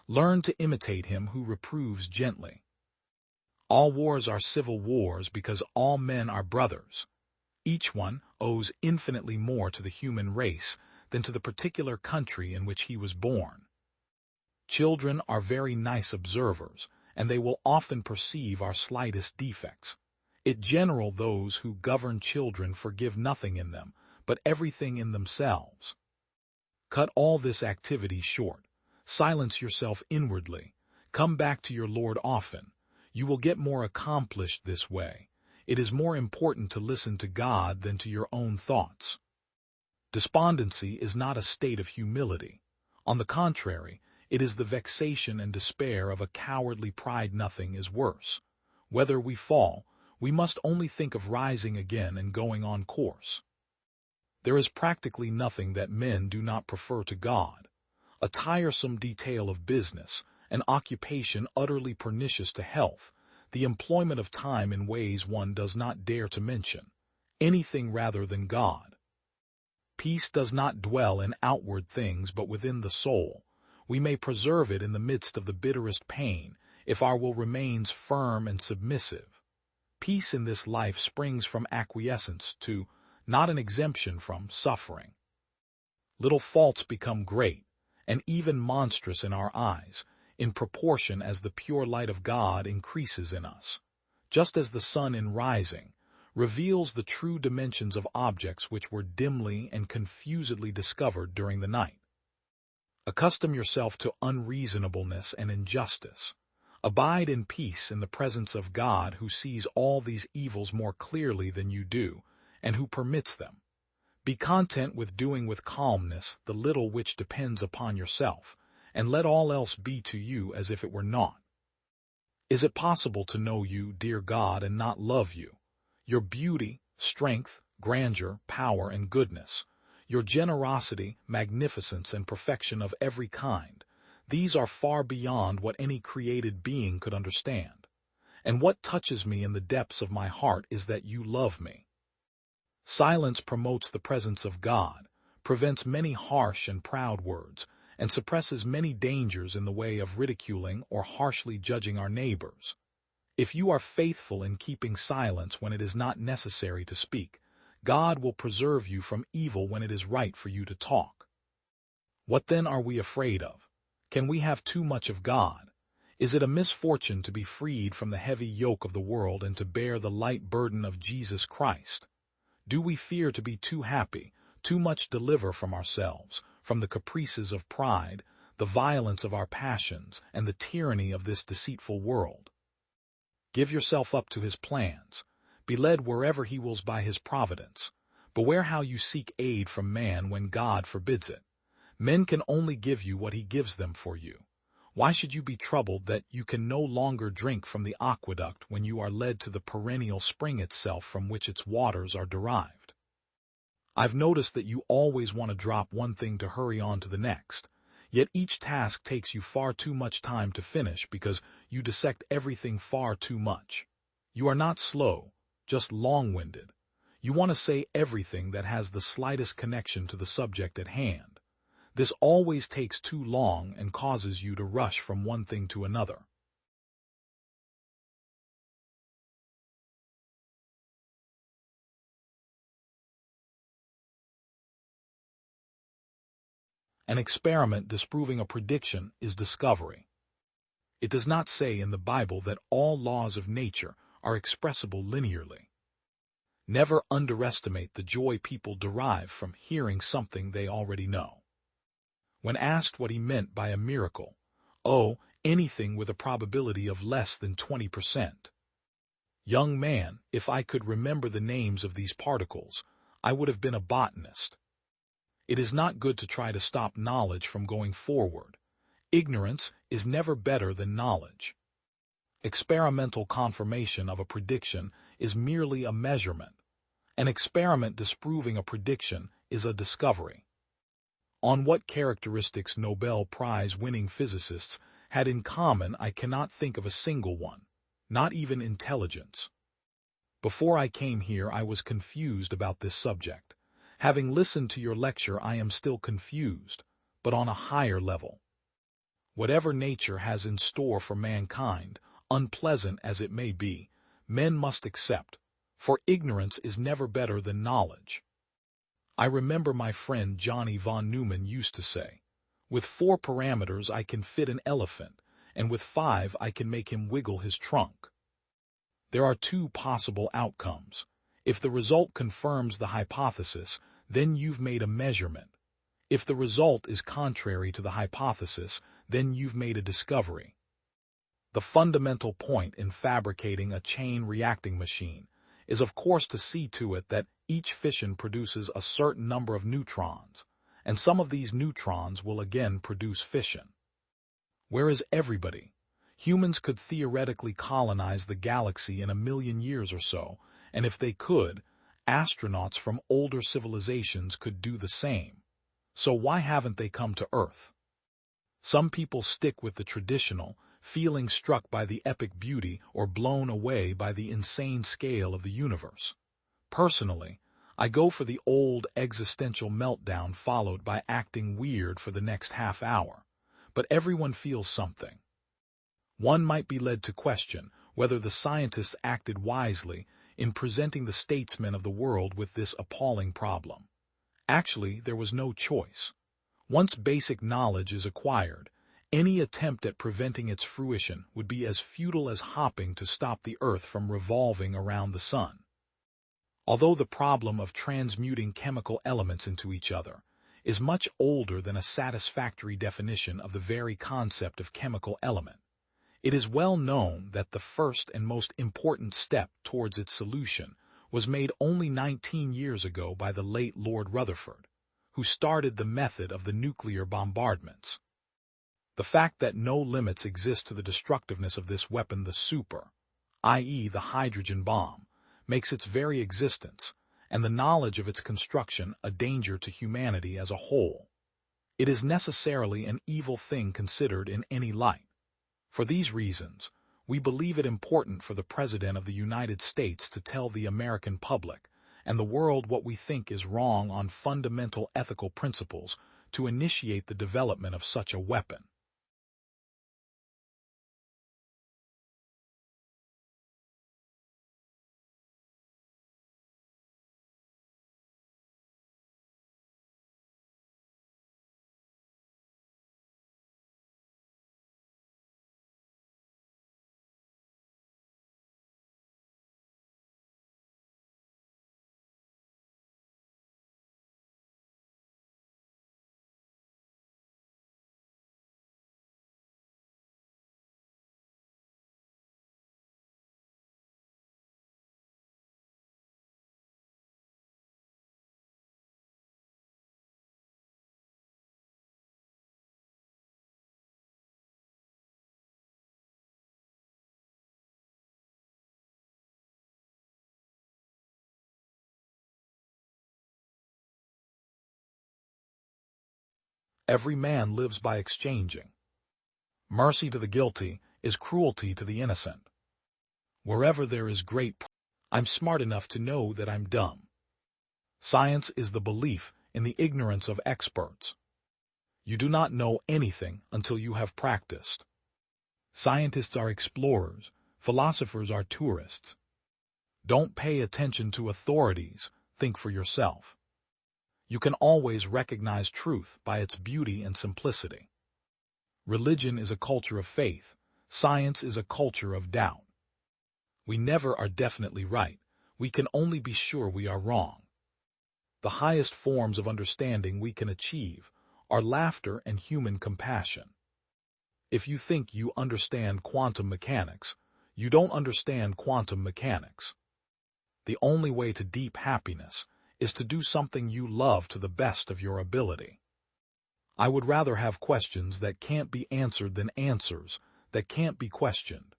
Learn to imitate him who reproves gently. All wars are civil wars because all men are brothers. Each one owes infinitely more to the human race than to the particular country in which he was born. Children are very nice observers, and they will often perceive our slightest defects. In general, those who govern children forgive nothing in them, but everything in themselves. Cut all this activity short. Silence yourself inwardly. Come back to your Lord often. You will get more accomplished this way. It is more important to listen to God than to your own thoughts. Despondency is not a state of humility. On the contrary, it is the vexation and despair of a cowardly pride. Nothing is worse. Whether we fall, we must only think of rising again and going on course. There is practically nothing that men do not prefer to God. A tiresome detail of business, an occupation utterly pernicious to health, the employment of time in ways one does not dare to mention, anything rather than God. Peace does not dwell in outward things but within the soul. We may preserve it in the midst of the bitterest pain if our will remains firm and submissive. Peace in this life springs from acquiescence to, not an exemption from, suffering. Little faults become great, and even monstrous in our eyes, in proportion as the pure light of God increases in us. Just as the sun in rising reveals the true dimensions of objects which were dimly and confusedly discovered during the night. Accustom yourself to unreasonableness and injustice. Abide in peace in the presence of God, who sees all these evils more clearly than you do, and who permits them. Be content with doing with calmness the little which depends upon yourself, and let all else be to you as if it were naught. Is it possible to know you, dear God, and not love you? Your beauty, strength, grandeur, power, and goodness, your generosity, magnificence, and perfection of every kind, these are far beyond what any created being could understand. And what touches me in the depths of my heart is that you love me. Silence promotes the presence of God, prevents many harsh and proud words, and suppresses many dangers in the way of ridiculing or harshly judging our neighbors. If you are faithful in keeping silence when it is not necessary to speak, God will preserve you from evil when it is right for you to talk. What then are we afraid of? Can we have too much of God? Is it a misfortune to be freed from the heavy yoke of the world and to bear the light burden of Jesus Christ? Do we fear to be too happy, too much deliver from ourselves, from the caprices of pride, the violence of our passions, and the tyranny of this deceitful world? Give yourself up to his plans. Be led wherever he wills by his providence. Beware how you seek aid from man when God forbids it. Men can only give you what he gives them for you. Why should you be troubled that you can no longer drink from the aqueduct when you are led to the perennial spring itself from which its waters are derived? I've noticed that you always want to drop one thing to hurry on to the next, yet each task takes you far too much time to finish because you dissect everything far too much. You are not slow, just long-winded. You want to say everything that has the slightest connection to the subject at hand. This always takes too long and causes you to rush from one thing to another. An experiment disproving a prediction is discovery. It does not say in the Bible that all laws of nature are expressible linearly. Never underestimate the joy people derive from hearing something they already know. When asked what he meant by a miracle, oh, anything with a probability of less than 20%. Young man, if I could remember the names of these particles, I would have been a botanist. It is not good to try to stop knowledge from going forward. Ignorance is never better than knowledge. Experimental confirmation of a prediction is merely a measurement. An experiment disproving a prediction is a discovery. On what characteristics Nobel Prize-winning physicists had in common, I cannot think of a single one, not even intelligence. Before I came here, I was confused about this subject. Having listened to your lecture, I am still confused, but on a higher level. Whatever nature has in store for mankind, unpleasant as it may be, men must accept, for ignorance is never better than knowledge. I remember my friend Johnny von Neumann used to say, with 4 parameters I can fit an elephant, and with 5 I can make him wiggle his trunk. There are 2 possible outcomes. If the result confirms the hypothesis, then you've made a measurement. If the result is contrary to the hypothesis, then you've made a discovery. The fundamental point in fabricating a chain reacting machine is of course to see to it that each fission produces a certain number of neutrons, and some of these neutrons will again produce fission. Where is everybody? Humans could theoretically colonize the galaxy in 1,000,000 years or so, and if they could, astronauts from older civilizations could do the same. So why haven't they come to Earth? Some people stick with the traditional, feeling struck by the epic beauty or blown away by the insane scale of the universe. Personally, I go for the old existential meltdown followed by acting weird for the next half hour, but everyone feels something. One might be led to question whether the scientists acted wisely in presenting the statesmen of the world with this appalling problem. Actually, there was no choice. Once basic knowledge is acquired, any attempt at preventing its fruition would be as futile as hopping to stop the Earth from revolving around the sun. Although the problem of transmuting chemical elements into each other is much older than a satisfactory definition of the very concept of chemical element, it is well known that the first and most important step towards its solution was made only 19 years ago by the late Lord Rutherford, who started the method of the nuclear bombardments. The fact that no limits exist to the destructiveness of this weapon, the super, i.e. the hydrogen bomb, makes its very existence, and the knowledge of its construction, a danger to humanity as a whole. It is necessarily an evil thing considered in any light. For these reasons, we believe it important for the President of the United States to tell the American public and the world what we think is wrong on fundamental ethical principles to initiate the development of such a weapon. Every man lives by exchanging. Mercy to the guilty is cruelty to the innocent. Wherever there is I'm smart enough to know that I'm dumb. Science is the belief in the ignorance of experts. You do not know anything until you have practiced. Scientists are explorers, philosophers are tourists. Don't pay attention to authorities, think for yourself. You can always recognize truth by its beauty and simplicity. Religion is a culture of faith, science is a culture of doubt. We never are definitely right, we can only be sure we are wrong. The highest forms of understanding we can achieve are laughter and human compassion. If you think you understand quantum mechanics, you don't understand quantum mechanics. The only way to deep happiness is to do something you love to the best of your ability. I would rather have questions that can't be answered than answers that can't be questioned.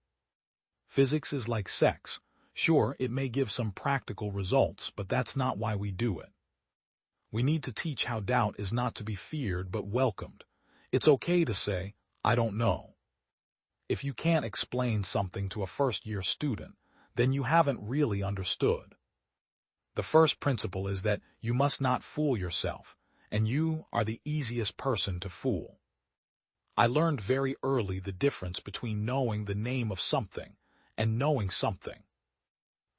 Physics is like sex. Sure, it may give some practical results, but that's not why we do it. We need to teach how doubt is not to be feared but welcomed. It's okay to say, I don't know. If you can't explain something to a first-year student, then you haven't really understood. The first principle is that you must not fool yourself, and you are the easiest person to fool. I learned very early the difference between knowing the name of something and knowing something.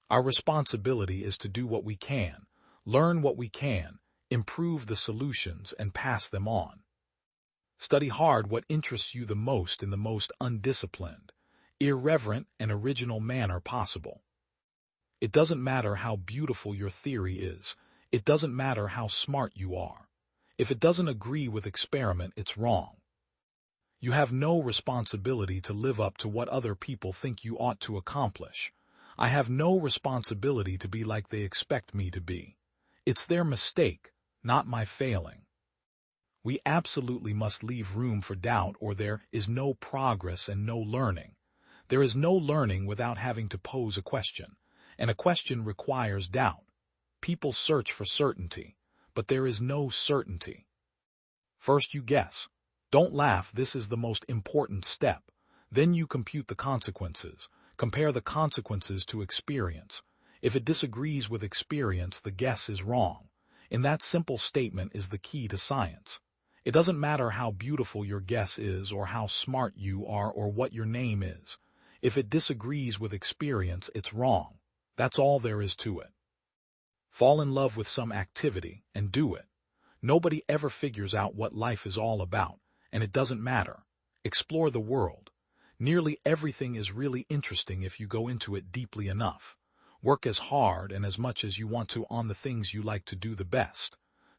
Our responsibility is to do what we can, learn what we can, improve the solutions, and pass them on. Study hard what interests you the most in the most undisciplined, irreverent, and original manner possible. It doesn't matter how beautiful your theory is. It doesn't matter how smart you are. If it doesn't agree with experiment, it's wrong. You have no responsibility to live up to what other people think you ought to accomplish. I have no responsibility to be like they expect me to be. It's their mistake, not my failing. We absolutely must leave room for doubt, or there is no progress and no learning. There is no learning without having to pose a question, and a question requires doubt. People search for certainty, but there is no certainty. First you guess. Don't laugh, this is the most important step. Then you compute the consequences. Compare the consequences to experience. If it disagrees with experience, the guess is wrong. In that simple statement is the key to science. It doesn't matter how beautiful your guess is, or how smart you are, or what your name is. If it disagrees with experience, it's wrong. That's all there is to it. Fall in love with some activity and do it. Nobody ever figures out what life is all about, and it doesn't matter. Explore the world. Nearly everything is really interesting if you go into it deeply enough. Work as hard and as much as you want to on the things you like to do the best.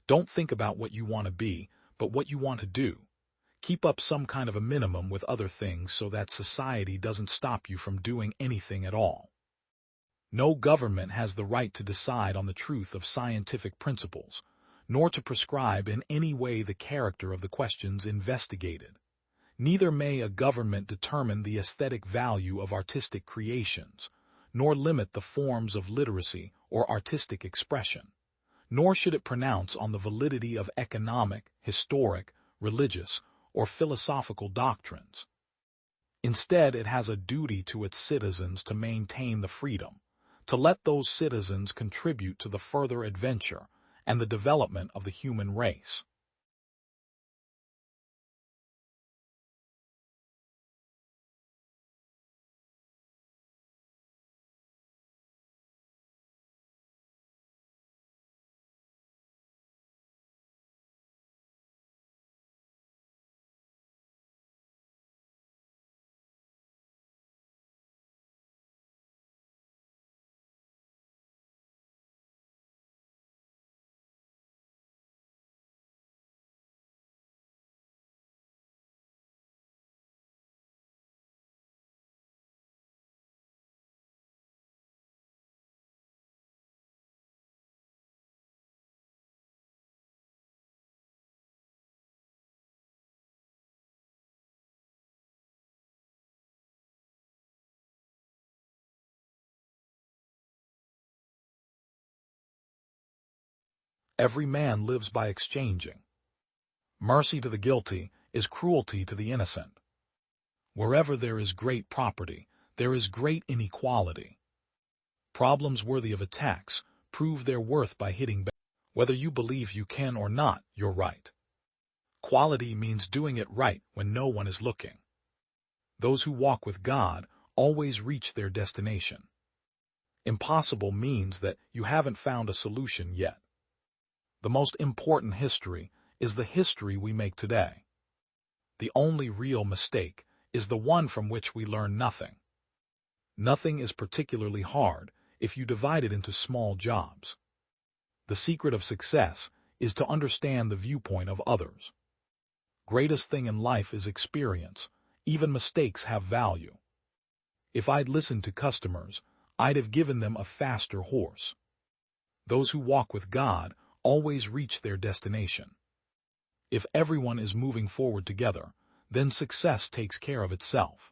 Don't think about what you want to be, but what you want to do. Keep up some kind of a minimum with other things so that society doesn't stop you from doing anything at all. No government has the right to decide on the truth of scientific principles, nor to prescribe in any way the character of the questions investigated. Neither may a government determine the aesthetic value of artistic creations, nor limit the forms of literacy or artistic expression, nor should it pronounce on the validity of economic, historic, religious, or philosophical doctrines. Instead, it has a duty to its citizens to maintain the freedom, to let those citizens contribute to the further adventure and the development of the human race. Every man lives by exchanging. Mercy to the guilty is cruelty to the innocent. Wherever there is great property, there is great inequality. Problems worthy of attacks prove their worth by hitting back. Whether you believe you can or not, you're right. Quality means doing it right when no one is looking. Those who walk with God always reach their destination. Impossible means that you haven't found a solution yet. The most important history is the history we make today. The only real mistake is the one from which we learn nothing. Nothing is particularly hard if you divide it into small jobs. The secret of success is to understand the viewpoint of others. Greatest thing in life is experience. Even mistakes have value. If I'd listened to customers, I'd have given them a faster horse. Those who walk with God always reach their destination. If everyone is moving forward together, then success takes care of itself.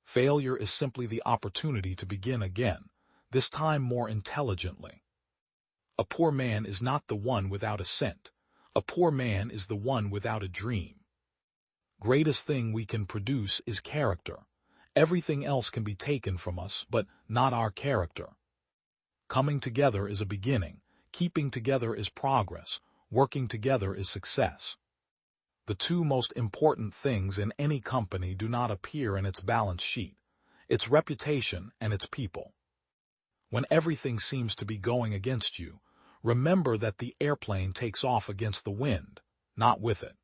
Failure is simply the opportunity to begin again, this time more intelligently. A poor man is not the one without a cent. A poor man is the one without a dream. Greatest thing we can produce is character. Everything else can be taken from us, but not our character. Coming together is a beginning. Keeping together is progress. Working together is success. The two most important things in any company do not appear in its balance sheet: its reputation and its people. When everything seems to be going against you, remember that the airplane takes off against the wind, not with it.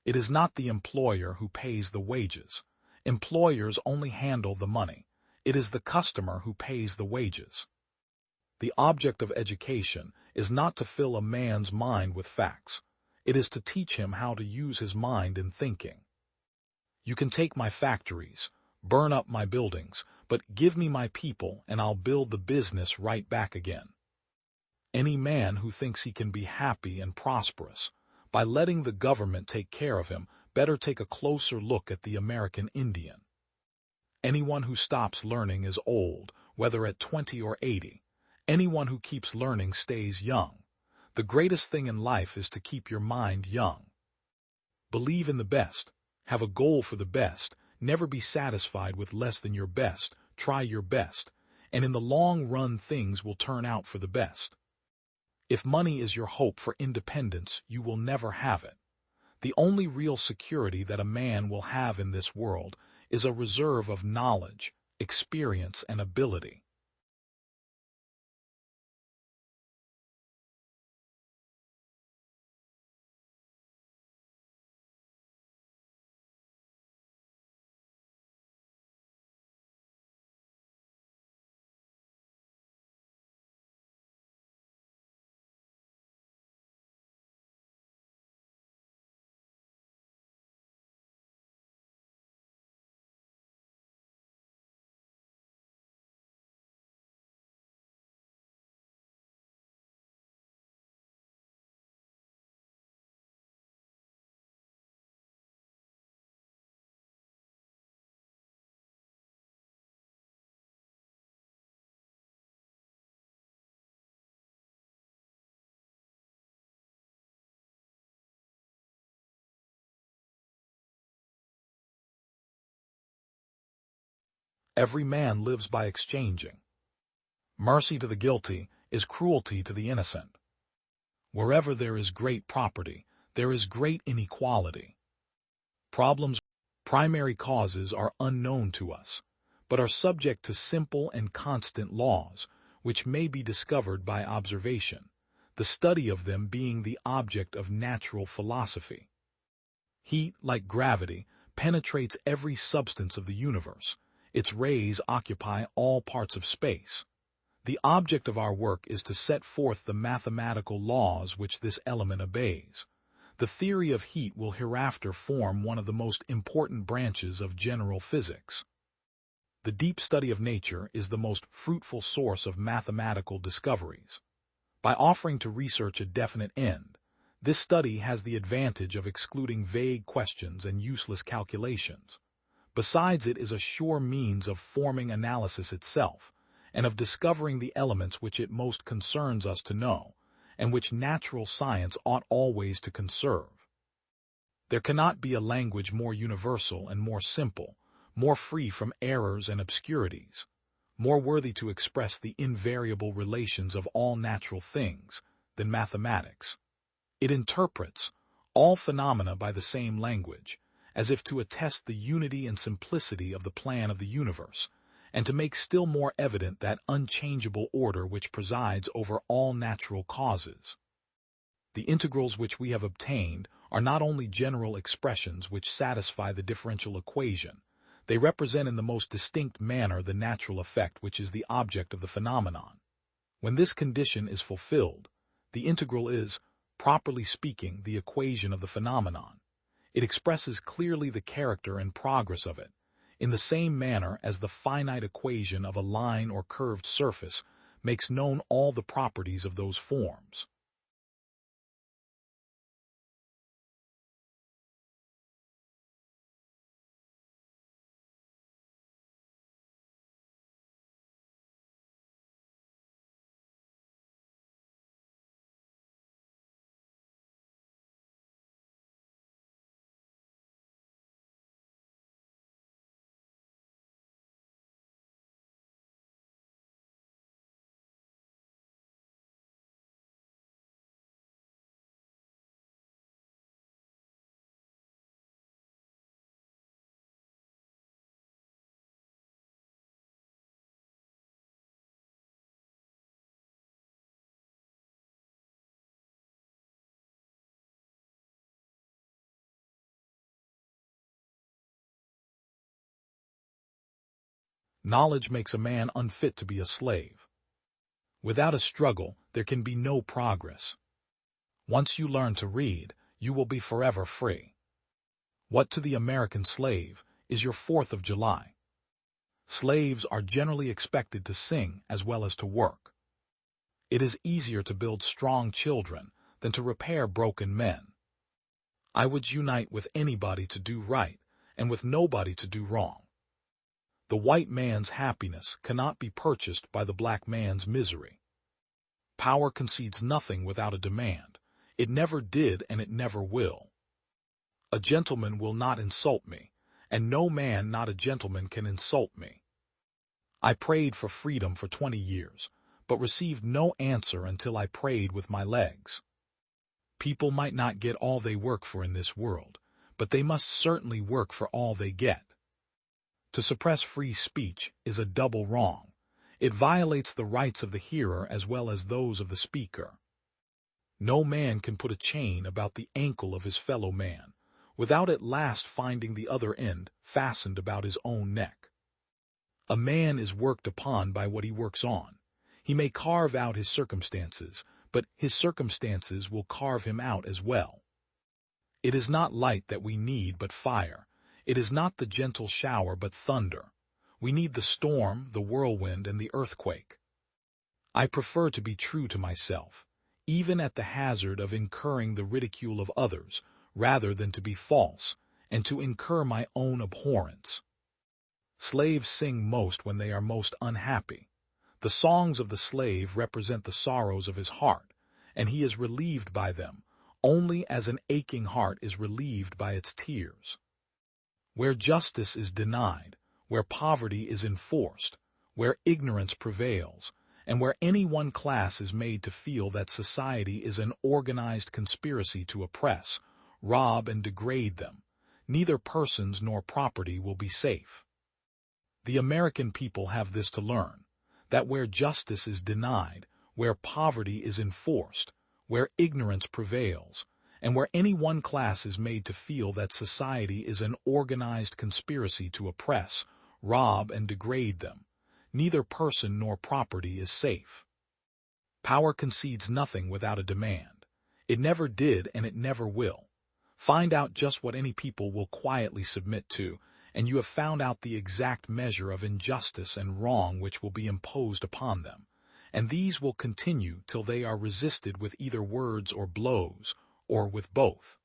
It is not the employer who pays the wages. Employers only handle the money. It is the customer who pays the wages. The object of education is not to fill a man's mind with facts. It is to teach him how to use his mind in thinking. You can take my factories, burn up my buildings, but give me my people and I'll build the business right back again. Any man who thinks he can be happy and prosperous by letting the government take care of him better take a closer look at the American Indian. Anyone who stops learning is old, whether at 20 or 80. Anyone who keeps learning stays young. The greatest thing in life is to keep your mind young. Believe in the best. Have a goal for the best. Never be satisfied with less than your best. Try your best. And in the long run, things will turn out for the best. If money is your hope for independence, you will never have it. The only real security that a man will have in this world is a reserve of knowledge, experience, and ability. Every man lives by exchanging. Mercy to the guilty is cruelty to the innocent. Wherever there is great property, there is great inequality. Problems' primary causes are unknown to us, but are subject to simple and constant laws, which may be discovered by observation, the study of them being the object of natural philosophy. Heat, like gravity, penetrates every substance of the universe. Its rays occupy all parts of space. The object of our work is to set forth the mathematical laws which this element obeys. The theory of heat will hereafter form one of the most important branches of general physics. The deep study of nature is the most fruitful source of mathematical discoveries. By offering to research a definite end, this study has the advantage of excluding vague questions and useless calculations. Besides, it is a sure means of forming analysis itself, and of discovering the elements which it most concerns us to know, and which natural science ought always to conserve. There cannot be a language more universal and more simple, more free from errors and obscurities, more worthy to express the invariable relations of all natural things than mathematics. It interprets all phenomena by the same language, as if to attest the unity and simplicity of the plan of the universe, and to make still more evident that unchangeable order which presides over all natural causes. The integrals which we have obtained are not only general expressions which satisfy the differential equation, they represent in the most distinct manner the natural effect which is the object of the phenomenon. When this condition is fulfilled, the integral is, properly speaking, the equation of the phenomenon. It expresses clearly the character and progress of it, in the same manner as the finite equation of a line or curved surface makes known all the properties of those forms. Knowledge makes a man unfit to be a slave. Without a struggle, there can be no progress. Once you learn to read, you will be forever free. What to the American slave is your 4th of July? Slaves are generally expected to sing as well as to work. It is easier to build strong children than to repair broken men. I would unite with anybody to do right and with nobody to do wrong. The white man's happiness cannot be purchased by the black man's misery. Power concedes nothing without a demand. It never did and it never will. A gentleman will not insult me, and no man not a gentleman can insult me. I prayed for freedom for 20 years, but received no answer until I prayed with my legs. People might not get all they work for in this world, but they must certainly work for all they get. To suppress free speech is a double wrong. It violates the rights of the hearer as well as those of the speaker. No man can put a chain about the ankle of his fellow man, without at last finding the other end fastened about his own neck. A man is worked upon by what he works on. He may carve out his circumstances, but his circumstances will carve him out as well. It is not light that we need, but fire. It is not the gentle shower, but thunder. We need the storm, the whirlwind, and the earthquake. I prefer to be true to myself, even at the hazard of incurring the ridicule of others, rather than to be false, and to incur my own abhorrence. Slaves sing most when they are most unhappy. The songs of the slave represent the sorrows of his heart, and he is relieved by them, only as an aching heart is relieved by its tears. Where justice is denied, where poverty is enforced, where ignorance prevails, and where any one class is made to feel that society is an organized conspiracy to oppress, rob, and degrade them, neither persons nor property will be safe. The American people have this to learn, that where justice is denied, where poverty is enforced, where ignorance prevails, and where any one class is made to feel that society is an organized conspiracy to oppress, rob, and degrade them, neither person nor property is safe. Power concedes nothing without a demand. It never did and it never will. Find out just what any people will quietly submit to, and you have found out the exact measure of injustice and wrong which will be imposed upon them, and these will continue till they are resisted with either words or blows, or with both.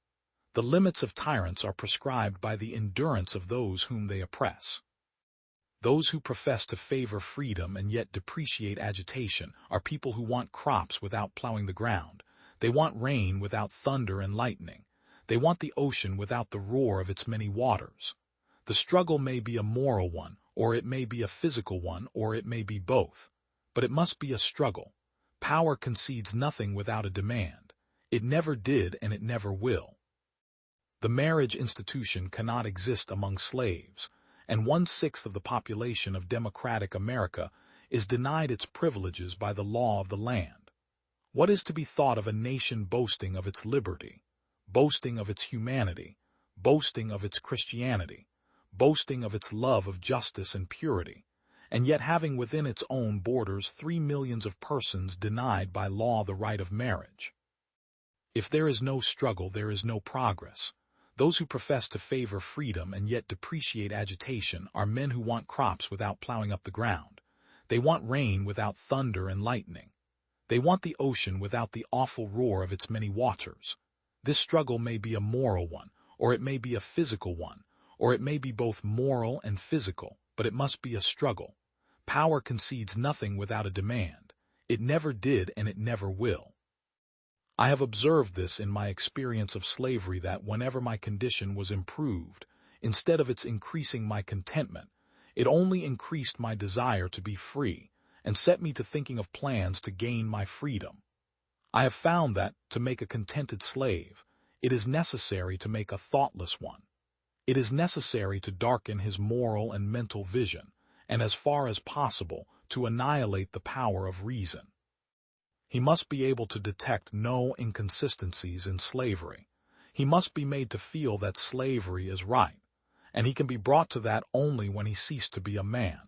The limits of tyrants are prescribed by the endurance of those whom they oppress. Those who profess to favor freedom and yet depreciate agitation are people who want crops without plowing the ground. They want rain without thunder and lightning. They want the ocean without the roar of its many waters. The struggle may be a moral one, or it may be a physical one, or it may be both. But it must be a struggle. Power concedes nothing without a demand. It never did and it never will. The marriage institution cannot exist among slaves, and 1/6 of the population of democratic America is denied its privileges by the law of the land. What is to be thought of a nation boasting of its liberty, boasting of its humanity, boasting of its Christianity, boasting of its love of justice and purity, and yet having within its own borders 3 millions of persons denied by law the right of marriage? If there is no struggle, there is no progress. Those who profess to favor freedom and yet depreciate agitation are men who want crops without plowing up the ground. They want rain without thunder and lightning. They want the ocean without the awful roar of its many waters. This struggle may be a moral one, or it may be a physical one, or it may be both moral and physical, but it must be a struggle. Power concedes nothing without a demand. It never did and it never will. I have observed this in my experience of slavery, that whenever my condition was improved, instead of its increasing my contentment, it only increased my desire to be free and set me to thinking of plans to gain my freedom. I have found that, to make a contented slave, it is necessary to make a thoughtless one. It is necessary to darken his moral and mental vision, and as far as possible, to annihilate the power of reason. He must be able to detect no inconsistencies in slavery. He must be made to feel that slavery is right, and he can be brought to that only when he ceased to be a man.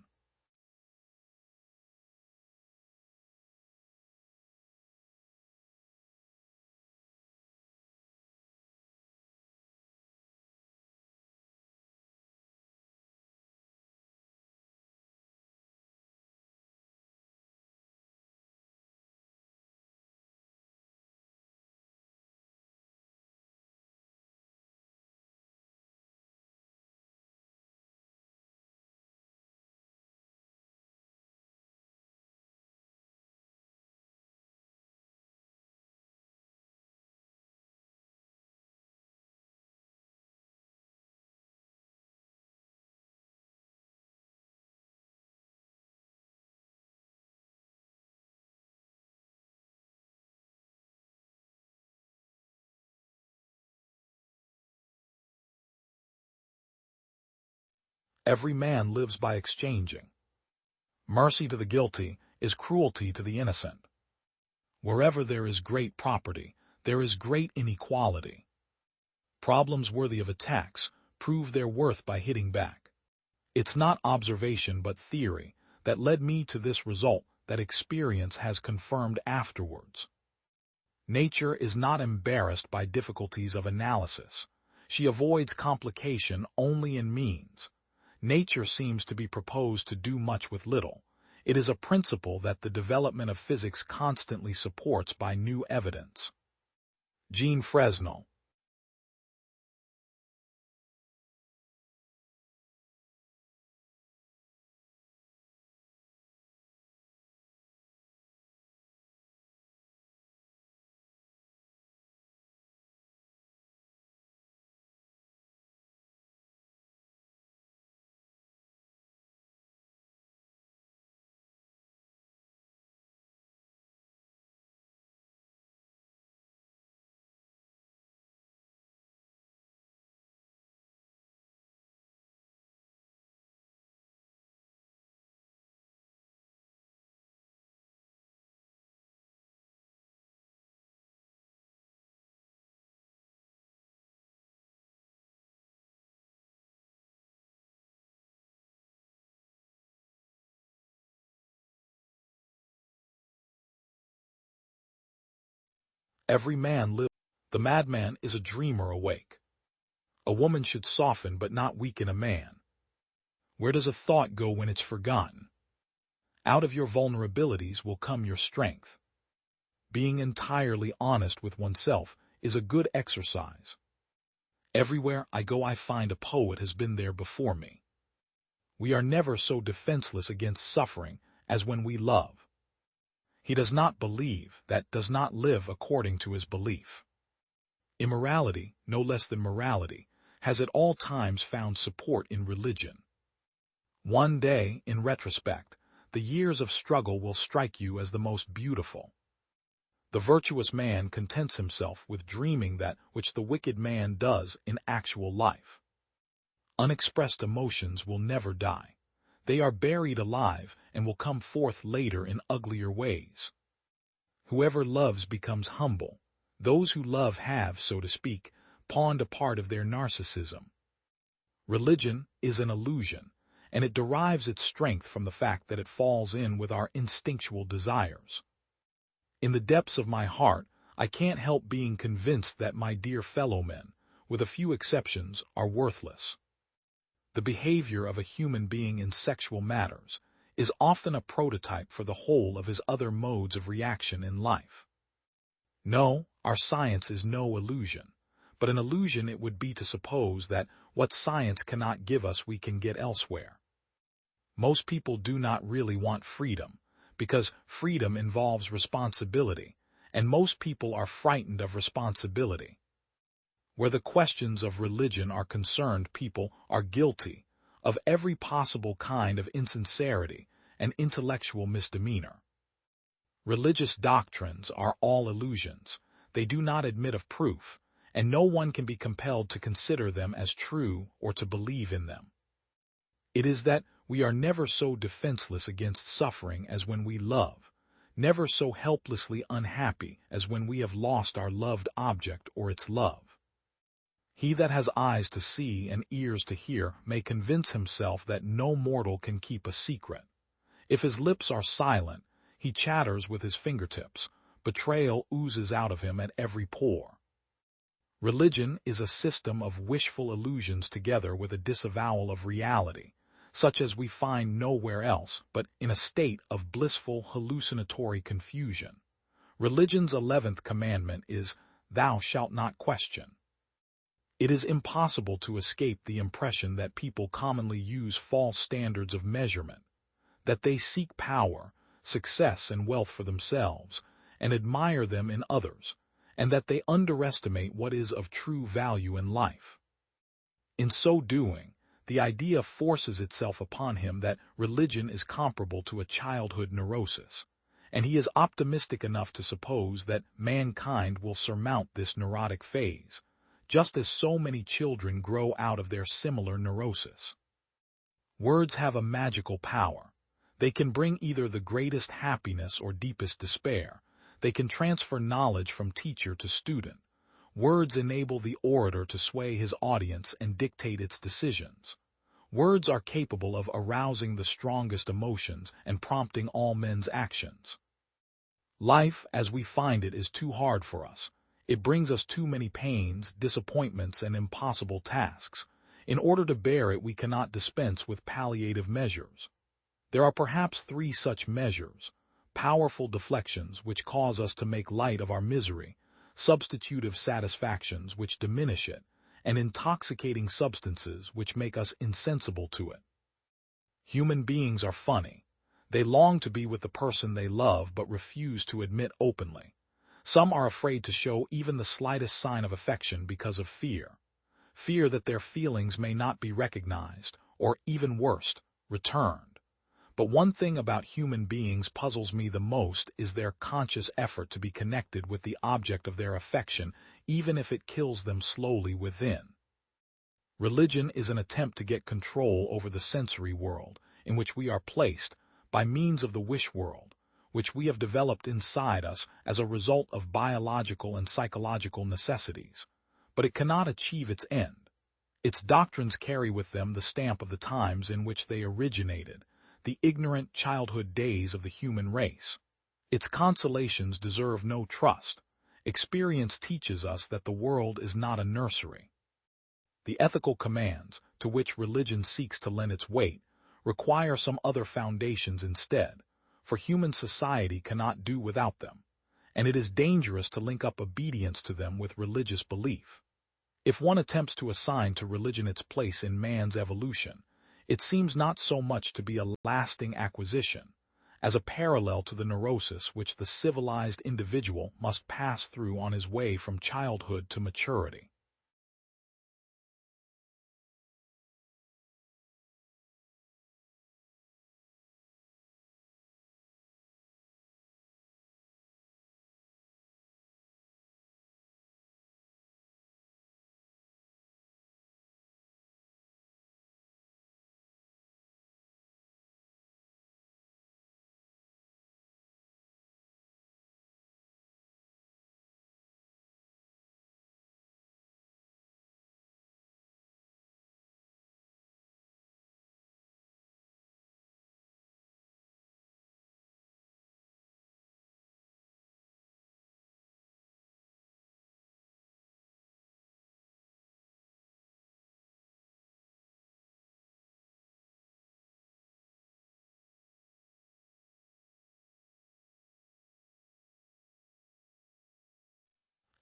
Every man lives by exchanging. Mercy to the guilty is cruelty to the innocent. Wherever there is great property, there is great inequality. Problems worthy of attacks prove their worth by hitting back. It's not observation but theory that led me to this result that experience has confirmed afterwards. Nature is not embarrassed by difficulties of analysis. She avoids complication only in means. Nature seems to be proposed to do much with little. It is a principle that the development of physics constantly supports by new evidence. Jean Fresnel. Every man lives. The madman is a dreamer awake. A woman should soften but not weaken a man. Where does a thought go when it's forgotten? Out of your vulnerabilities will come your strength. Being entirely honest with oneself is a good exercise. Everywhere I go I find a poet has been there before me. We are never so defenseless against suffering as when we love. He does not believe that does not live according to his belief. Immorality, no less than morality, has at all times found support in religion. One day, in retrospect, the years of struggle will strike you as the most beautiful. The virtuous man contents himself with dreaming that which the wicked man does in actual life. Unexpressed emotions will never die. They are buried alive and will come forth later in uglier ways. Whoever loves becomes humble. Those who love have, so to speak, pawned a part of their narcissism. Religion is an illusion, and it derives its strength from the fact that it falls in with our instinctual desires. In the depths of my heart, I can't help being convinced that my dear fellow men, with a few exceptions, are worthless. The behavior of a human being in sexual matters is often a prototype for the whole of his other modes of reaction in life. No, our science is no illusion, but an illusion it would be to suppose that what science cannot give us we can get elsewhere. Most people do not really want freedom, because freedom involves responsibility, and most people are frightened of responsibility. Where the questions of religion are concerned, people are guilty of every possible kind of insincerity and intellectual misdemeanor. Religious doctrines are all illusions. They do not admit of proof, and no one can be compelled to consider them as true or to believe in them. It is that we are never so defenseless against suffering as when we love, never so helplessly unhappy as when we have lost our loved object or its love. He that has eyes to see and ears to hear may convince himself that no mortal can keep a secret. If his lips are silent, he chatters with his fingertips. Betrayal oozes out of him at every pore. Religion is a system of wishful illusions together with a disavowal of reality, such as we find nowhere else but in a state of blissful hallucinatory confusion. Religion's 11th commandment is, "Thou shalt not question." It is impossible to escape the impression that people commonly use false standards of measurement, that they seek power, success, and wealth for themselves, and admire them in others, and that they underestimate what is of true value in life. In so doing, the idea forces itself upon him that religion is comparable to a childhood neurosis, and he is optimistic enough to suppose that mankind will surmount this neurotic phase, just as so many children grow out of their similar neurosis. Words have a magical power. They can bring either the greatest happiness or deepest despair. They can transfer knowledge from teacher to student. Words enable the orator to sway his audience and dictate its decisions. Words are capable of arousing the strongest emotions and prompting all men's actions. Life, as we find it, is too hard for us. It brings us too many pains, disappointments, and impossible tasks. In order to bear it, we cannot dispense with palliative measures. There are perhaps 3 such measures: powerful deflections which cause us to make light of our misery, substitutive satisfactions which diminish it, and intoxicating substances which make us insensible to it. Human beings are funny. They long to be with the person they love but refuse to admit openly. Some are afraid to show even the slightest sign of affection because of fear. Fear that their feelings may not be recognized, or even worse, returned. But one thing about human beings puzzles me the most is their conscious effort to be connected with the object of their affection, even if it kills them slowly within. Religion is an attempt to get control over the sensory world, in which we are placed, by means of the wish world, which we have developed inside us as a result of biological and psychological necessities. But it cannot achieve its end. Its doctrines carry with them the stamp of the times in which they originated, the ignorant childhood days of the human race. Its consolations deserve no trust. Experience teaches us that the world is not a nursery. The ethical commands, to which religion seeks to lend its weight, require some other foundations instead, for human society cannot do without them, and it is dangerous to link up obedience to them with religious belief. If one attempts to assign to religion its place in man's evolution, it seems not so much to be a lasting acquisition, as a parallel to the neurosis which the civilized individual must pass through on his way from childhood to maturity.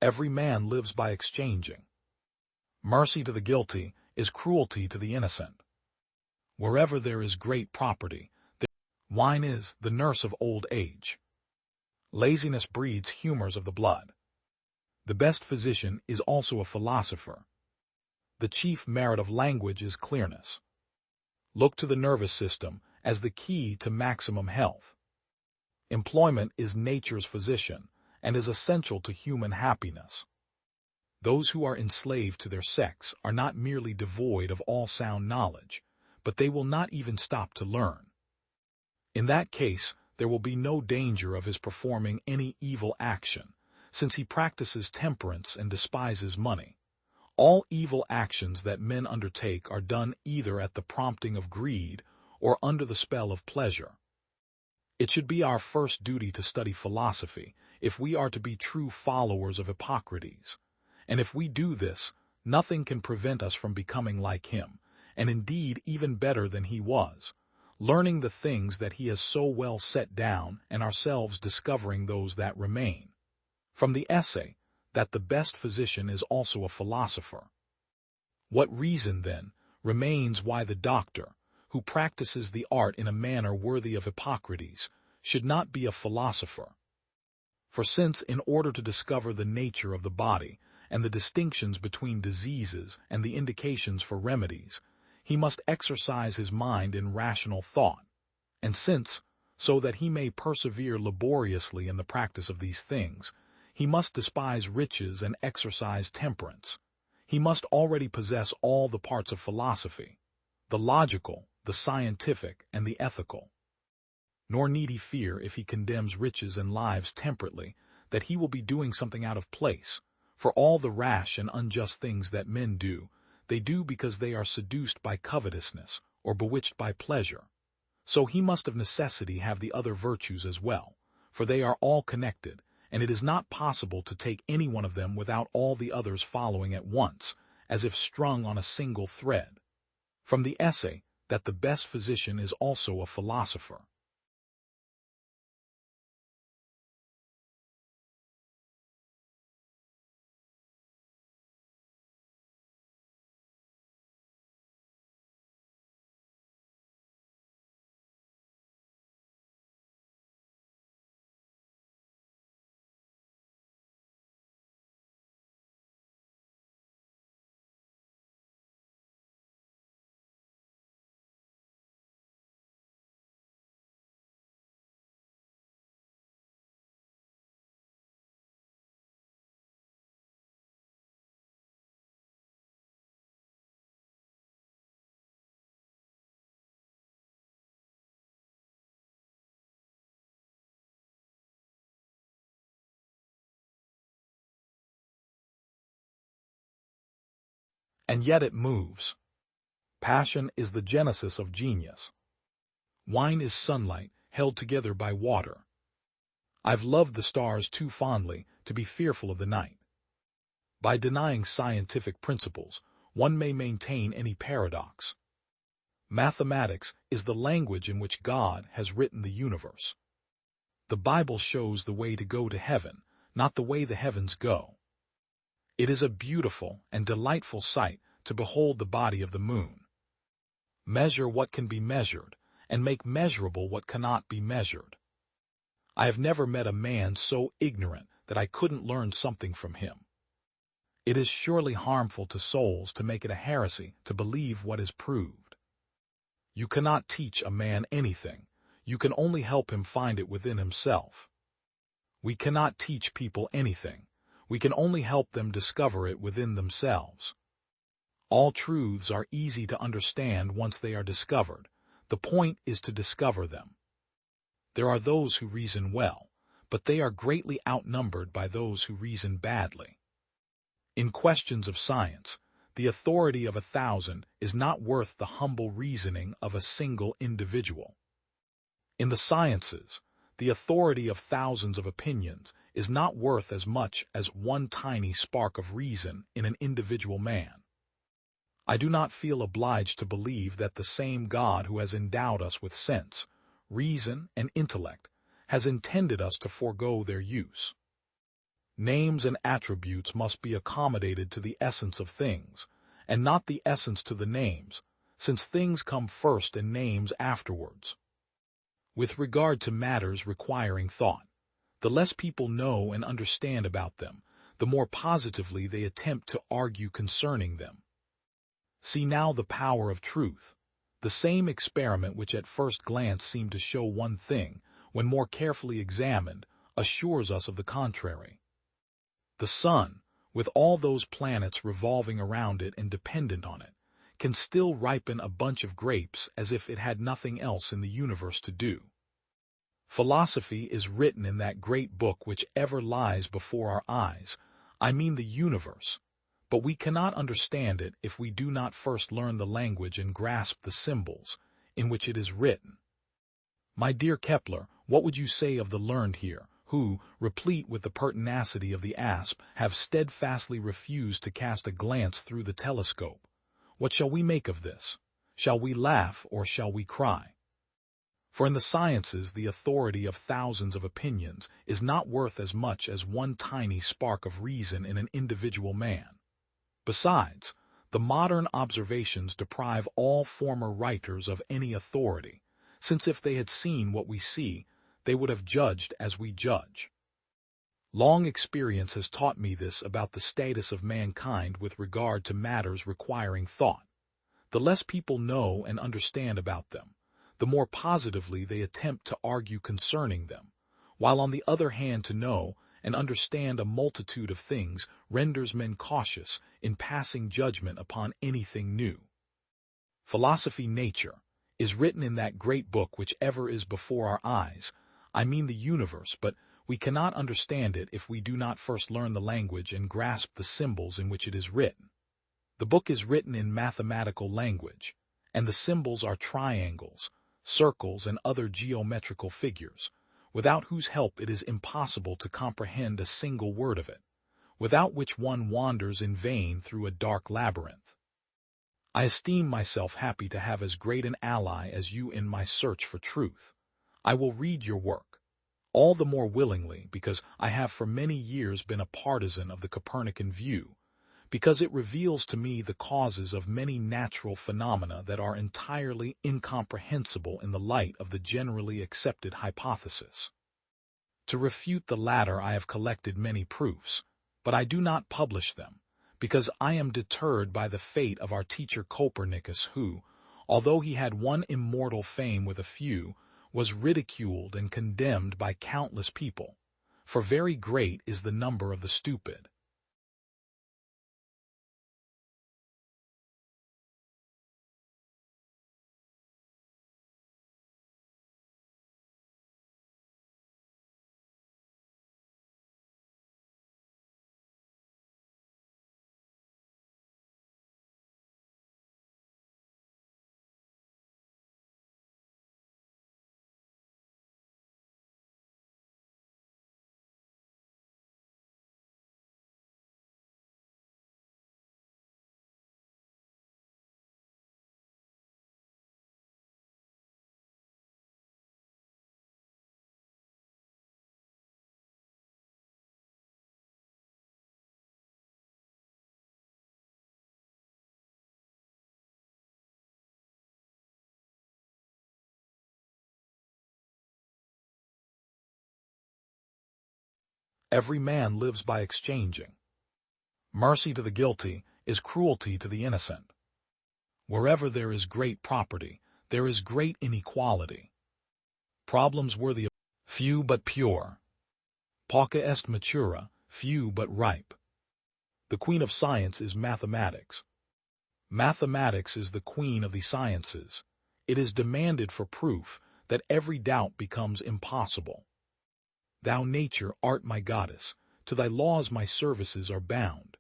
Every man lives by exchanging. Mercy to the guilty is cruelty to the innocent. Wherever there is great property, wine is the nurse of old age. Laziness breeds humors of the blood. The best physician is also a philosopher. The chief merit of language is clearness. Look to the nervous system as the key to maximum health. Employment is nature's physician and is essential to human happiness. Those who are enslaved to their sex are not merely devoid of all sound knowledge, but they will not even stop to learn. In that case, there will be no danger of his performing any evil action, since he practices temperance and despises money. All evil actions that men undertake are done either at the prompting of greed or under the spell of pleasure. It should be our first duty to study philosophy if we are to be true followers of Hippocrates, and if we do this, nothing can prevent us from becoming like him, and indeed even better than he was, learning the things that he has so well set down and ourselves discovering those that remain. From the essay, that the best physician is also a philosopher. What reason, then, remains why the doctor, who practices the art in a manner worthy of Hippocrates, should not be a philosopher? For since, in order to discover the nature of the body and the distinctions between diseases and the indications for remedies, he must exercise his mind in rational thought, and since, so that he may persevere laboriously in the practice of these things, he must despise riches and exercise temperance, he must already possess all the parts of philosophy, the logical, the scientific, and the ethical. Nor need he fear, if he condemns riches and lives temperately, that he will be doing something out of place, for all the rash and unjust things that men do, they do because they are seduced by covetousness or bewitched by pleasure. So he must of necessity have the other virtues as well, for they are all connected, and it is not possible to take any one of them without all the others following at once, as if strung on a single thread. From the essay, that the best physician is also a philosopher. And yet it moves. Passion is the genesis of genius. Wine is sunlight held together by water. I've loved the stars too fondly to be fearful of the night. By denying scientific principles, one may maintain any paradox. Mathematics is the language in which God has written the universe. The Bible shows the way to go to heaven, not the way the heavens go. It is a beautiful and delightful sight to behold the body of the moon. Measure what can be measured, and make measurable what cannot be measured. I have never met a man so ignorant that I couldn't learn something from him. It is surely harmful to souls to make it a heresy to believe what is proved. You cannot teach a man anything, you can only help him find it within himself. We cannot teach people anything, we can only help them discover it within themselves. All truths are easy to understand once they are discovered. The point is to discover them. There are those who reason well, but they are greatly outnumbered by those who reason badly. In questions of science, the authority of 1,000 is not worth the humble reasoning of a single individual. In the sciences, the authority of thousands of opinions is not worth as much as one tiny spark of reason in an individual man. I do not feel obliged to believe that the same God who has endowed us with sense, reason, and intellect has intended us to forego their use. Names and attributes must be accommodated to the essence of things, and not the essence to the names, since things come first and names afterwards. With regard to matters requiring thought, the less people know and understand about them, the more positively they attempt to argue concerning them. See now the power of truth. The same experiment which at first glance seemed to show one thing, when more carefully examined, assures us of the contrary. The sun, with all those planets revolving around it and dependent on it, can still ripen a bunch of grapes as if it had nothing else in the universe to do. Philosophy is written in that great book which ever lies before our eyes, I mean the universe, but we cannot understand it if we do not first learn the language and grasp the symbols in which it is written. My dear Kepler, what would you say of the learned here, who, replete with the pertinacity of the asp, have steadfastly refused to cast a glance through the telescope? What shall we make of this? Shall we laugh or shall we cry? For in the sciences the authority of thousands of opinions is not worth as much as one tiny spark of reason in an individual man. Besides, the modern observations deprive all former writers of any authority, since if they had seen what we see, they would have judged as we judge. Long experience has taught me this about the status of mankind with regard to matters requiring thought. The less people know and understand about them, the more positively they attempt to argue concerning them, while on the other hand to know and understand a multitude of things renders men cautious in passing judgment upon anything new. Philosophy Nature is written in that great book which ever is before our eyes, I mean the universe, but we cannot understand it if we do not first learn the language and grasp the symbols in which it is written. The book is written in mathematical language, and the symbols are triangles, circles, and other geometrical figures, without whose help it is impossible to comprehend a single word of it, without which one wanders in vain through a dark labyrinth. I esteem myself happy to have as great an ally as you in my search for truth. I will read your work, all the more willingly because I have for many years been a partisan of the Copernican view, because it reveals to me the causes of many natural phenomena that are entirely incomprehensible in the light of the generally accepted hypothesis. To refute the latter I have collected many proofs, but I do not publish them, because I am deterred by the fate of our teacher Copernicus who, although he had won immortal fame with a few, was ridiculed and condemned by countless people, for very great is the number of the stupid. Every man lives by exchanging. Mercy to the guilty is cruelty to the innocent. Wherever there is great property, there is great inequality. Problems worthy of few but pure. Pauca est matura, few but ripe. The queen of science is mathematics. Mathematics is the queen of the sciences. It is demanded for proof that every doubt becomes impossible. Thou nature art my goddess, to thy laws my services are bound.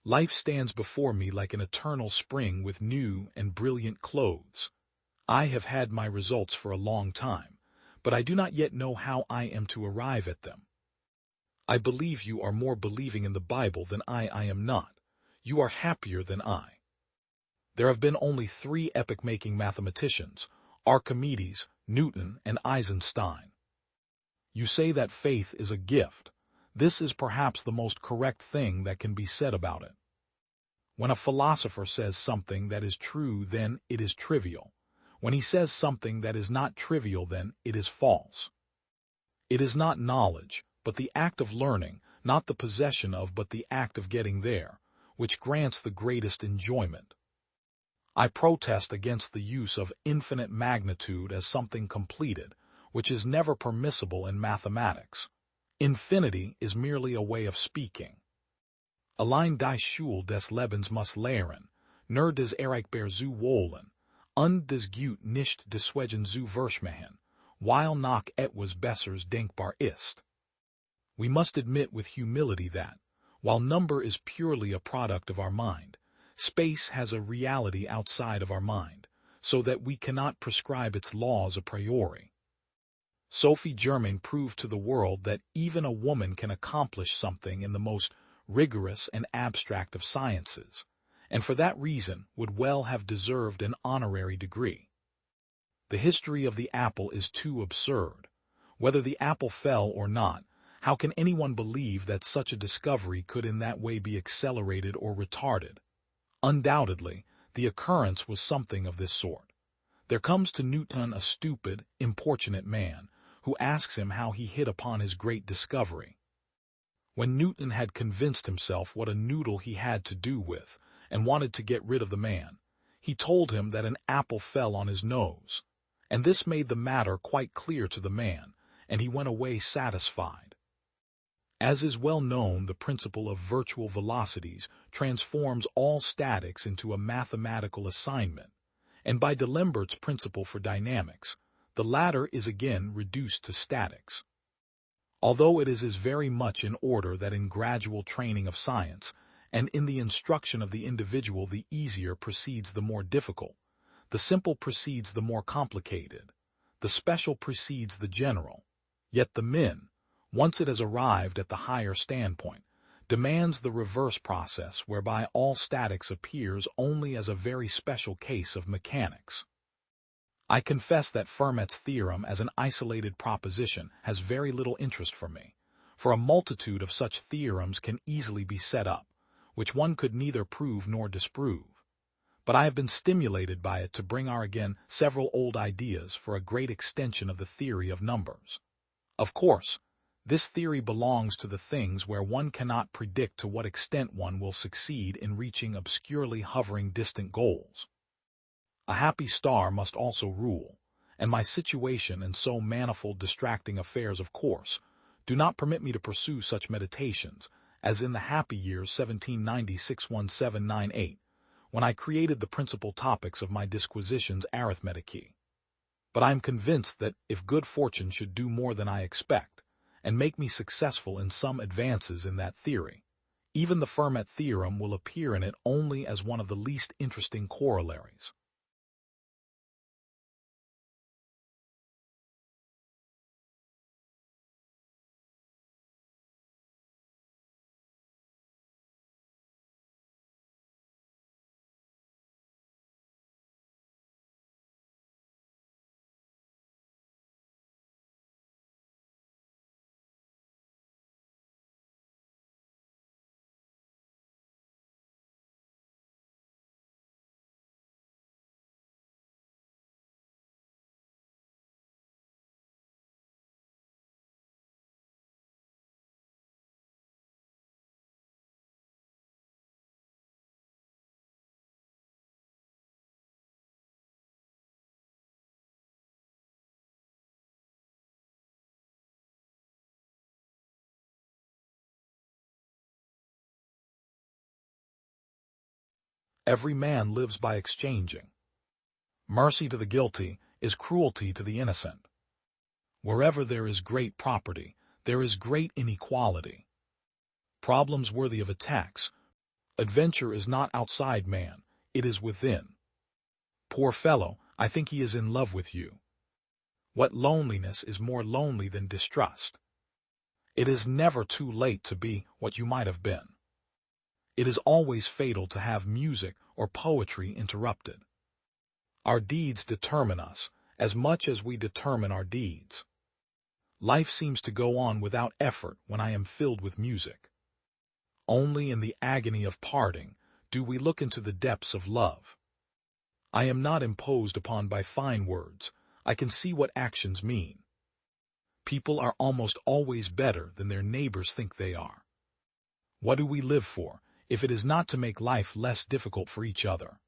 Life stands before me like an eternal spring with new and brilliant clothes. I have had my results for a long time, but I do not yet know how I am to arrive at them. I believe you are more believing in the Bible than I am not. You are happier than I. There have been only 3 epoch-making mathematicians, Archimedes, Newton, and Eisenstein. You say that faith is a gift. This is perhaps the most correct thing that can be said about it. When a philosopher says something that is true, then it is trivial. When he says something that is not trivial, then it is false. It is not knowledge, but the act of learning, not the possession of, but the act of getting there, which grants the greatest enjoyment. I protest against the use of infinite magnitude as something completed, which is never permissible in mathematics. Infinity is merely a way of speaking. Allein die Schule des Lebens muss lehren, nur des erreichbar zu wollen, und des Gut nicht deswegen zu verschmähen, weil noch etwas Besseres denkbar ist. We must admit with humility that, while number is purely a product of our mind, space has a reality outside of our mind, so that we cannot prescribe its laws a priori. Sophie Germain proved to the world that even a woman can accomplish something in the most rigorous and abstract of sciences, and for that reason would well have deserved an honorary degree. The history of the apple is too absurd. Whether the apple fell or not, how can anyone believe that such a discovery could in that way be accelerated or retarded? Undoubtedly, the occurrence was something of this sort. There comes to Newton a stupid, importunate man, who asks him how he hit upon his great discovery. When Newton had convinced himself what a noodle he had to do with, and wanted to get rid of the man, he told him that an apple fell on his nose, and this made the matter quite clear to the man, and he went away satisfied. As is well known, the principle of virtual velocities transforms all statics into a mathematical assignment, and by D'Alembert's principle for dynamics, the latter is again reduced to statics. Although it is very much in order that in gradual training of science, and in the instruction of the individual, the easier precedes the more difficult, the simple precedes the more complicated, the special precedes the general, yet the min, once it has arrived at the higher standpoint, demands the reverse process whereby all statics appears only as a very special case of mechanics. I confess that Fermat's theorem as an isolated proposition has very little interest for me, for a multitude of such theorems can easily be set up, which one could neither prove nor disprove. But I have been stimulated by it to bring our again several old ideas for a great extension of the theory of numbers. Of course, this theory belongs to the things where one cannot predict to what extent one will succeed in reaching obscurely hovering distant goals. A happy star must also rule, and my situation and so manifold distracting affairs, of course, do not permit me to pursue such meditations as in the happy years 1796-1798, when I created the principal topics of my disquisitions arithmeticae. But I am convinced that if good fortune should do more than I expect, and make me successful in some advances in that theory, even the Fermat theorem will appear in it only as one of the least interesting corollaries. Every man lives by exchanging. Mercy to the guilty is cruelty to the innocent. Wherever there is great property, there is great inequality. Problems worthy of attacks. Adventure is not outside man, it is within. Poor fellow, I think he is in love with you. What loneliness is more lonely than distrust? It is never too late to be what you might have been. It is always fatal to have music or poetry interrupted. Our deeds determine us, as much as we determine our deeds. Life seems to go on without effort when I am filled with music. Only in the agony of parting do we look into the depths of love. I am not imposed upon by fine words, I can see what actions mean. People are almost always better than their neighbors think they are. What do we live for, if it is not to make life less difficult for each other?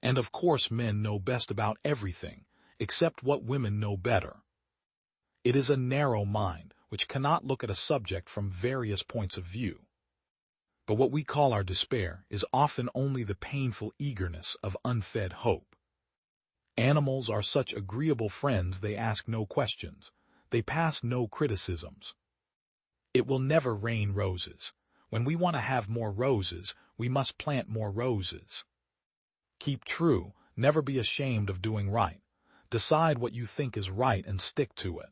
And of course men know best about everything, except what women know better. It is a narrow mind which cannot look at a subject from various points of view. But what we call our despair is often only the painful eagerness of unfed hope. Animals are such agreeable friends they ask no questions, they pass no criticisms. It will never rain roses. When we want to have more roses, we must plant more roses. Keep true, never be ashamed of doing right. Decide what you think is right and stick to it.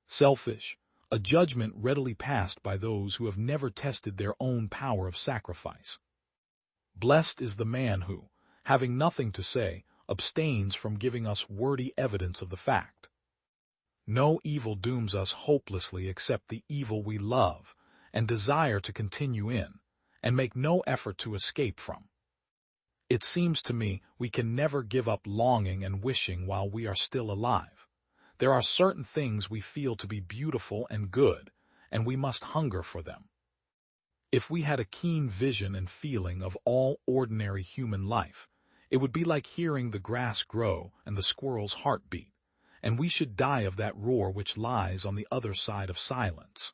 Selfish, a judgment readily passed by those who have never tested their own power of sacrifice. Blessed is the man who, having nothing to say, abstains from giving us wordy evidence of the fact. No evil dooms us hopelessly except the evil we love and desire to continue in, and make no effort to escape from. It seems to me we can never give up longing and wishing while we are still alive. There are certain things we feel to be beautiful and good, and we must hunger for them. If we had a keen vision and feeling of all ordinary human life, it would be like hearing the grass grow and the squirrel's heart beat, and we should die of that roar which lies on the other side of silence.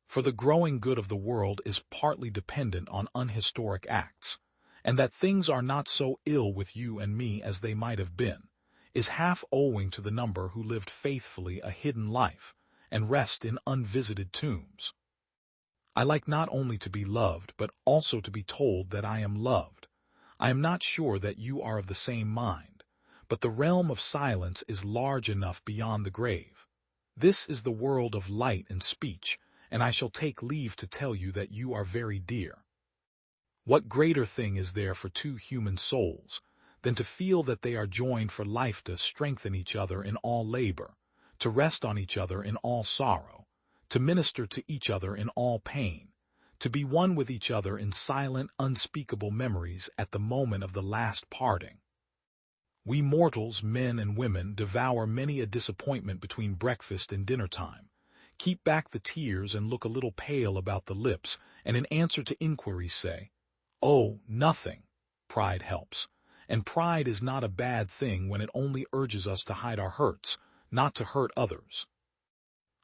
For the growing good of the world is partly dependent on unhistoric acts, and that things are not so ill with you and me as they might have been, is half owing to the number who lived faithfully a hidden life and rest in unvisited tombs. I like not only to be loved, but also to be told that I am loved. I am not sure that you are of the same mind, but the realm of silence is large enough beyond the grave. This is the world of light and speech, and I shall take leave to tell you that you are very dear. What greater thing is there for two human souls than to feel that they are joined for life, to strengthen each other in all labor, to rest on each other in all sorrow, to minister to each other in all pain, to be one with each other in silent, unspeakable memories at the moment of the last parting. We mortals, men and women, devour many a disappointment between breakfast and dinner time, keep back the tears and look a little pale about the lips, and in answer to inquiries say, "Oh, nothing." Pride helps. And pride is not a bad thing when it only urges us to hide our hurts, not to hurt others.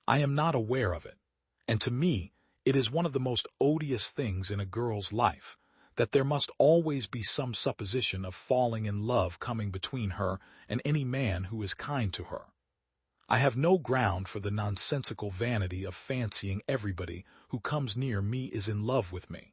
I am not aware of it, and to me it is one of the most odious things in a girl's life, that there must always be some supposition of falling in love coming between her and any man who is kind to her. I have no ground for the nonsensical vanity of fancying everybody who comes near me is in love with me.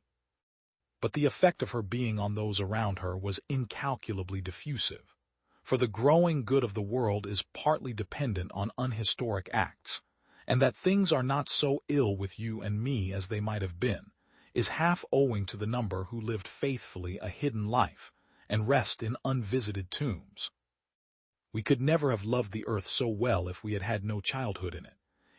But the effect of her being on those around her was incalculably diffusive, for the growing good of the world is partly dependent on unhistoric acts, and that things are not so ill with you and me as they might have been, is half owing to the number who lived faithfully a hidden life and rest in unvisited tombs. We could never have loved the earth so well if we had had no childhood in it.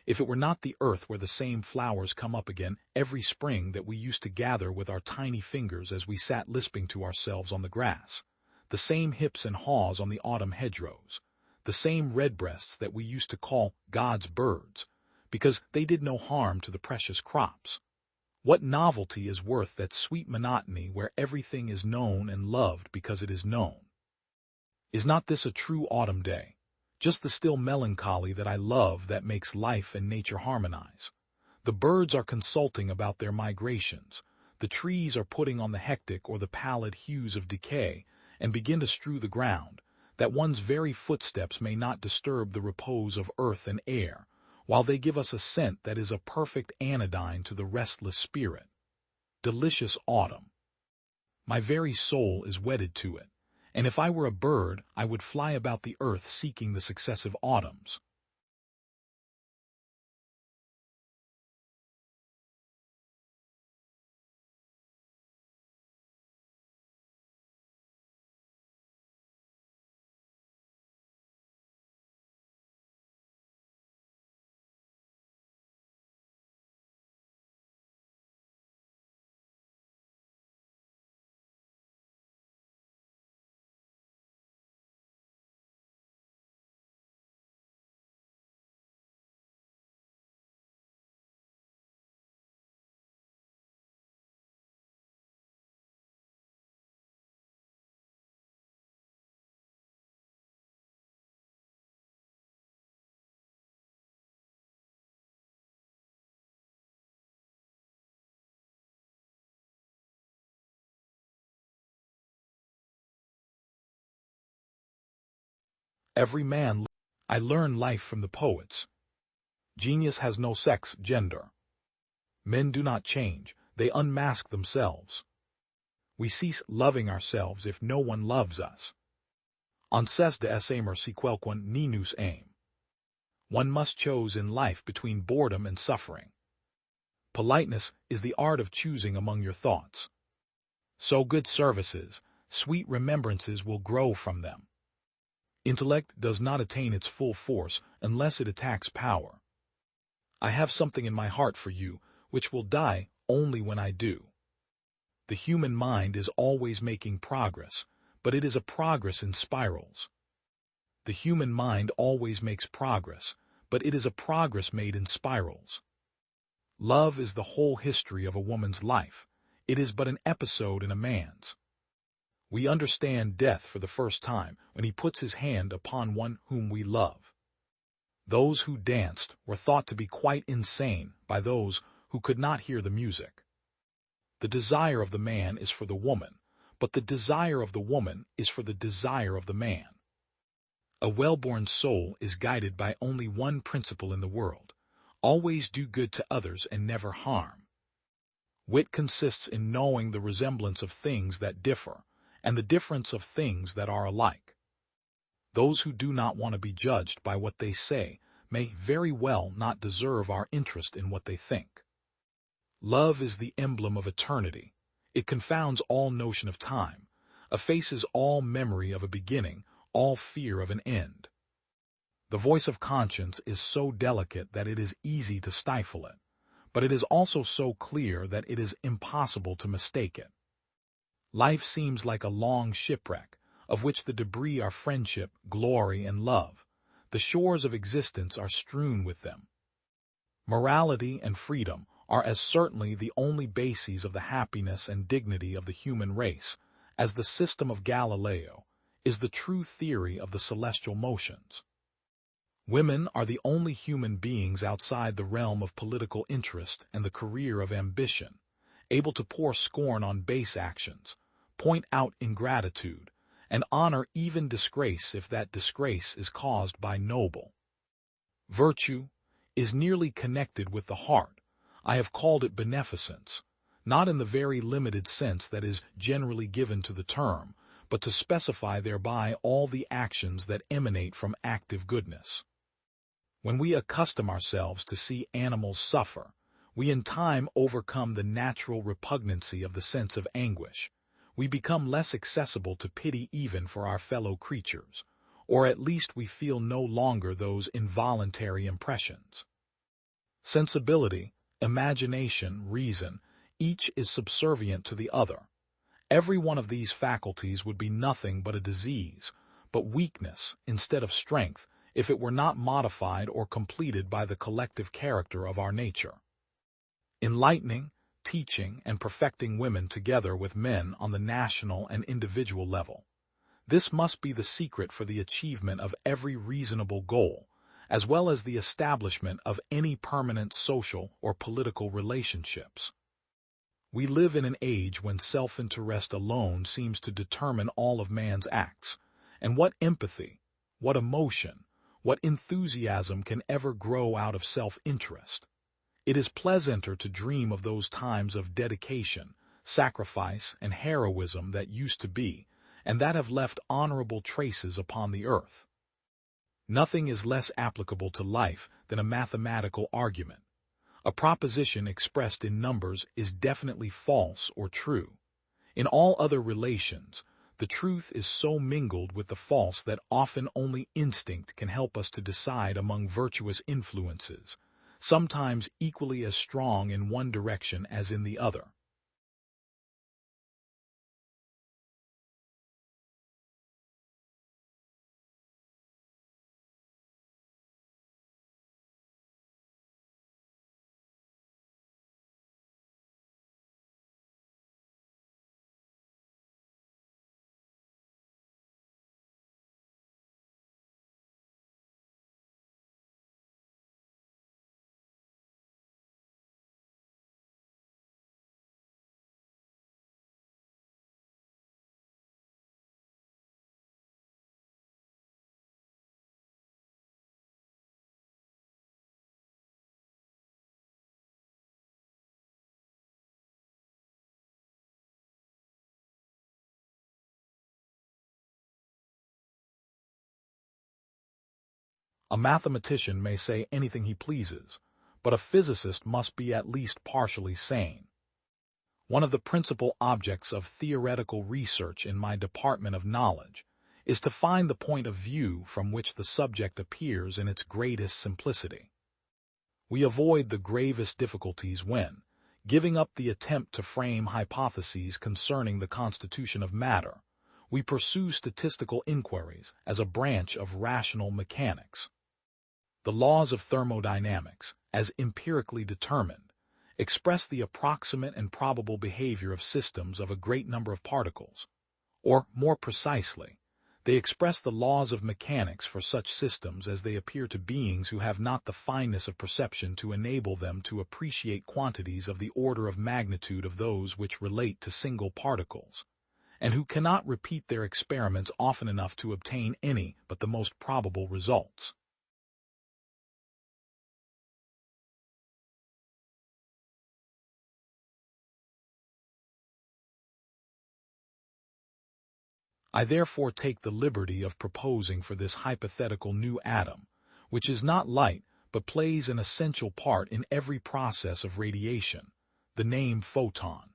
If it were not the earth where the same flowers come up again every spring that we used to gather with our tiny fingers as we sat lisping to ourselves on the grass, the same hips and haws on the autumn hedgerows, the same redbreasts that we used to call God's birds, because they did no harm to the precious crops. What novelty is worth that sweet monotony where everything is known and loved because it is known? Is not this a true autumn day? Just the still melancholy that I love that makes life and nature harmonize. The birds are consulting about their migrations. The trees are putting on the hectic or the pallid hues of decay and begin to strew the ground, that one's very footsteps may not disturb the repose of earth and air, while they give us a scent that is a perfect anodyne to the restless spirit. Delicious autumn. My very soul is wedded to it, and if I were a bird, I would fly about the earth seeking the successive autumns. Every man. I learn life from the poets. Genius has no sex, gender. Men do not change, they unmask themselves. We cease loving ourselves if no one loves us. On cesse de s'aimer si quelqu'un ne nous aime. One must choose in life between boredom and suffering. Politeness is the art of choosing among your thoughts. So good services, sweet remembrances will grow from them. Intellect does not attain its full force unless it attacks power. I have something in my heart for you, which will die only when I do. The human mind is always making progress, but it is a progress in spirals. The human mind always makes progress, but it is a progress made in spirals. Love is the whole history of a woman's life. It is but an episode in a man's. We understand death for the first time when he puts his hand upon one whom we love. Those who danced were thought to be quite insane by those who could not hear the music. The desire of the man is for the woman, but the desire of the woman is for the desire of the man. A well-born soul is guided by only one principle in the world: always do good to others and never harm. Wit consists in knowing the resemblance of things that differ, and the difference of things that are alike. Those who do not want to be judged by what they say may very well not deserve our interest in what they think. Love is the emblem of eternity. It confounds all notion of time, effaces all memory of a beginning, all fear of an end. The voice of conscience is so delicate that it is easy to stifle it, but it is also so clear that it is impossible to mistake it. Life seems like a long shipwreck, of which the debris are friendship, glory, and love. The shores of existence are strewn with them. Morality and freedom are as certainly the only bases of the happiness and dignity of the human race, as the system of Galileo is the true theory of the celestial motions. Women are the only human beings outside the realm of political interest and the career of ambition, able to pour scorn on base actions, point out ingratitude, and honor even disgrace if that disgrace is caused by noble. Virtue is nearly connected with the heart. I have called it beneficence, not in the very limited sense that is generally given to the term, but to specify thereby all the actions that emanate from active goodness. When we accustom ourselves to see animals suffer, we in time overcome the natural repugnancy of the sense of anguish. We become less accessible to pity even for our fellow creatures, or at least we feel no longer those involuntary impressions. Sensibility, imagination, reason, each is subservient to the other. Every one of these faculties would be nothing but a disease, but weakness instead of strength, if it were not modified or completed by the collective character of our nature. Enlightening, teaching, and perfecting women together with men on the national and individual level. This must be the secret for the achievement of every reasonable goal, as well as the establishment of any permanent social or political relationships. We live in an age when self-interest alone seems to determine all of man's acts, and what empathy, what emotion, what enthusiasm can ever grow out of self-interest? It is pleasanter to dream of those times of dedication, sacrifice, and heroism that used to be, and that have left honorable traces upon the earth. Nothing is less applicable to life than a mathematical argument. A proposition expressed in numbers is definitely false or true. In all other relations, the truth is so mingled with the false that often only instinct can help us to decide among virtuous influences, sometimes equally as strong in one direction as in the other. A mathematician may say anything he pleases, but a physicist must be at least partially sane. One of the principal objects of theoretical research in my department of knowledge is to find the point of view from which the subject appears in its greatest simplicity. We avoid the gravest difficulties when, giving up the attempt to frame hypotheses concerning the constitution of matter, we pursue statistical inquiries as a branch of rational mechanics. The laws of thermodynamics, as empirically determined, express the approximate and probable behavior of systems of a great number of particles, or, more precisely, they express the laws of mechanics for such systems as they appear to beings who have not the fineness of perception to enable them to appreciate quantities of the order of magnitude of those which relate to single particles, and who cannot repeat their experiments often enough to obtain any but the most probable results. I therefore take the liberty of proposing for this hypothetical new atom, which is not light but plays an essential part in every process of radiation, the name photon.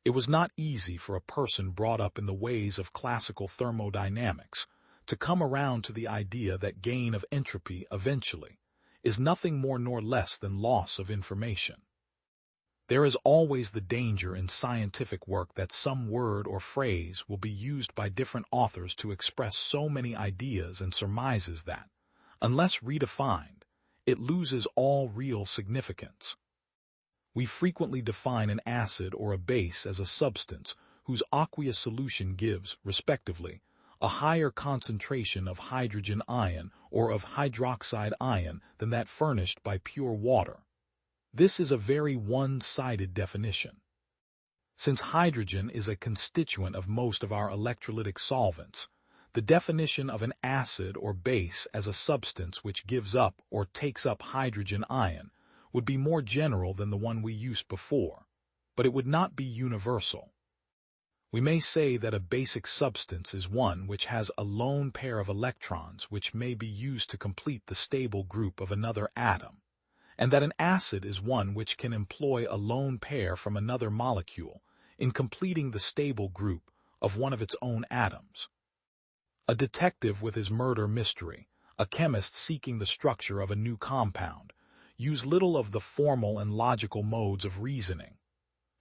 It was not easy for a person brought up in the ways of classical thermodynamics to come around to the idea that gain of entropy eventually is nothing more nor less than loss of information. There is always the danger in scientific work that some word or phrase will be used by different authors to express so many ideas and surmises that, unless redefined, it loses all real significance. We frequently define an acid or a base as a substance whose aqueous solution gives, respectively, a higher concentration of hydrogen ion or of hydroxide ion than that furnished by pure water. This is a very one-sided definition. Since hydrogen is a constituent of most of our electrolytic solvents, the definition of an acid or base as a substance which gives up or takes up hydrogen ion would be more general than the one we used before, but it would not be universal. We may say that a basic substance is one which has a lone pair of electrons which may be used to complete the stable group of another atom, and that an acid is one which can employ a lone pair from another molecule in completing the stable group of one of its own atoms. A detective with his murder mystery, a chemist seeking the structure of a new compound, use little of the formal and logical modes of reasoning.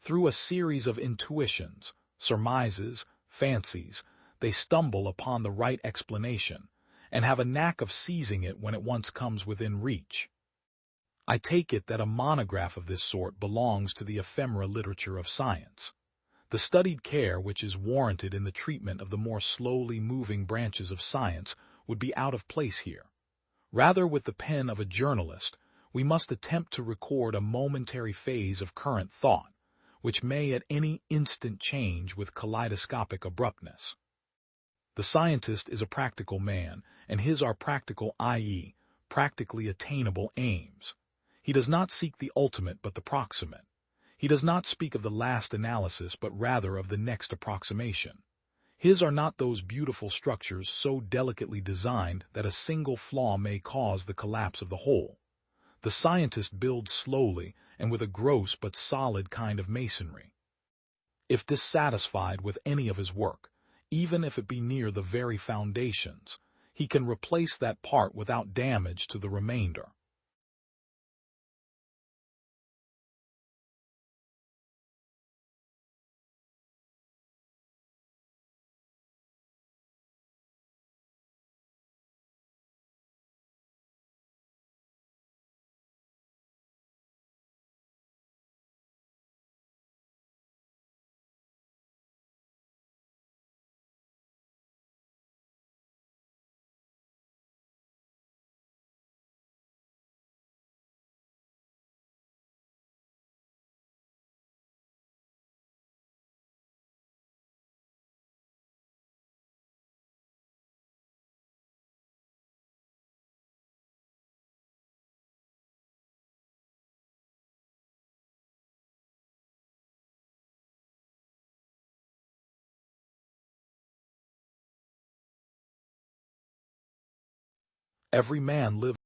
Through a series of intuitions, surmises, fancies, they stumble upon the right explanation, and have a knack of seizing it when it once comes within reach. I take it that a monograph of this sort belongs to the ephemera literature of science. The studied care which is warranted in the treatment of the more slowly moving branches of science would be out of place here. Rather, with the pen of a journalist, we must attempt to record a momentary phase of current thought, which may at any instant change with kaleidoscopic abruptness. The scientist is a practical man, and his are practical, i.e., practically attainable aims. He does not seek the ultimate but the proximate. He does not speak of the last analysis but rather of the next approximation. His are not those beautiful structures so delicately designed that a single flaw may cause the collapse of the whole. The scientist builds slowly and with a gross but solid kind of masonry. If dissatisfied with any of his work, even if it be near the very foundations, he can replace that part without damage to the remainder. Every man lives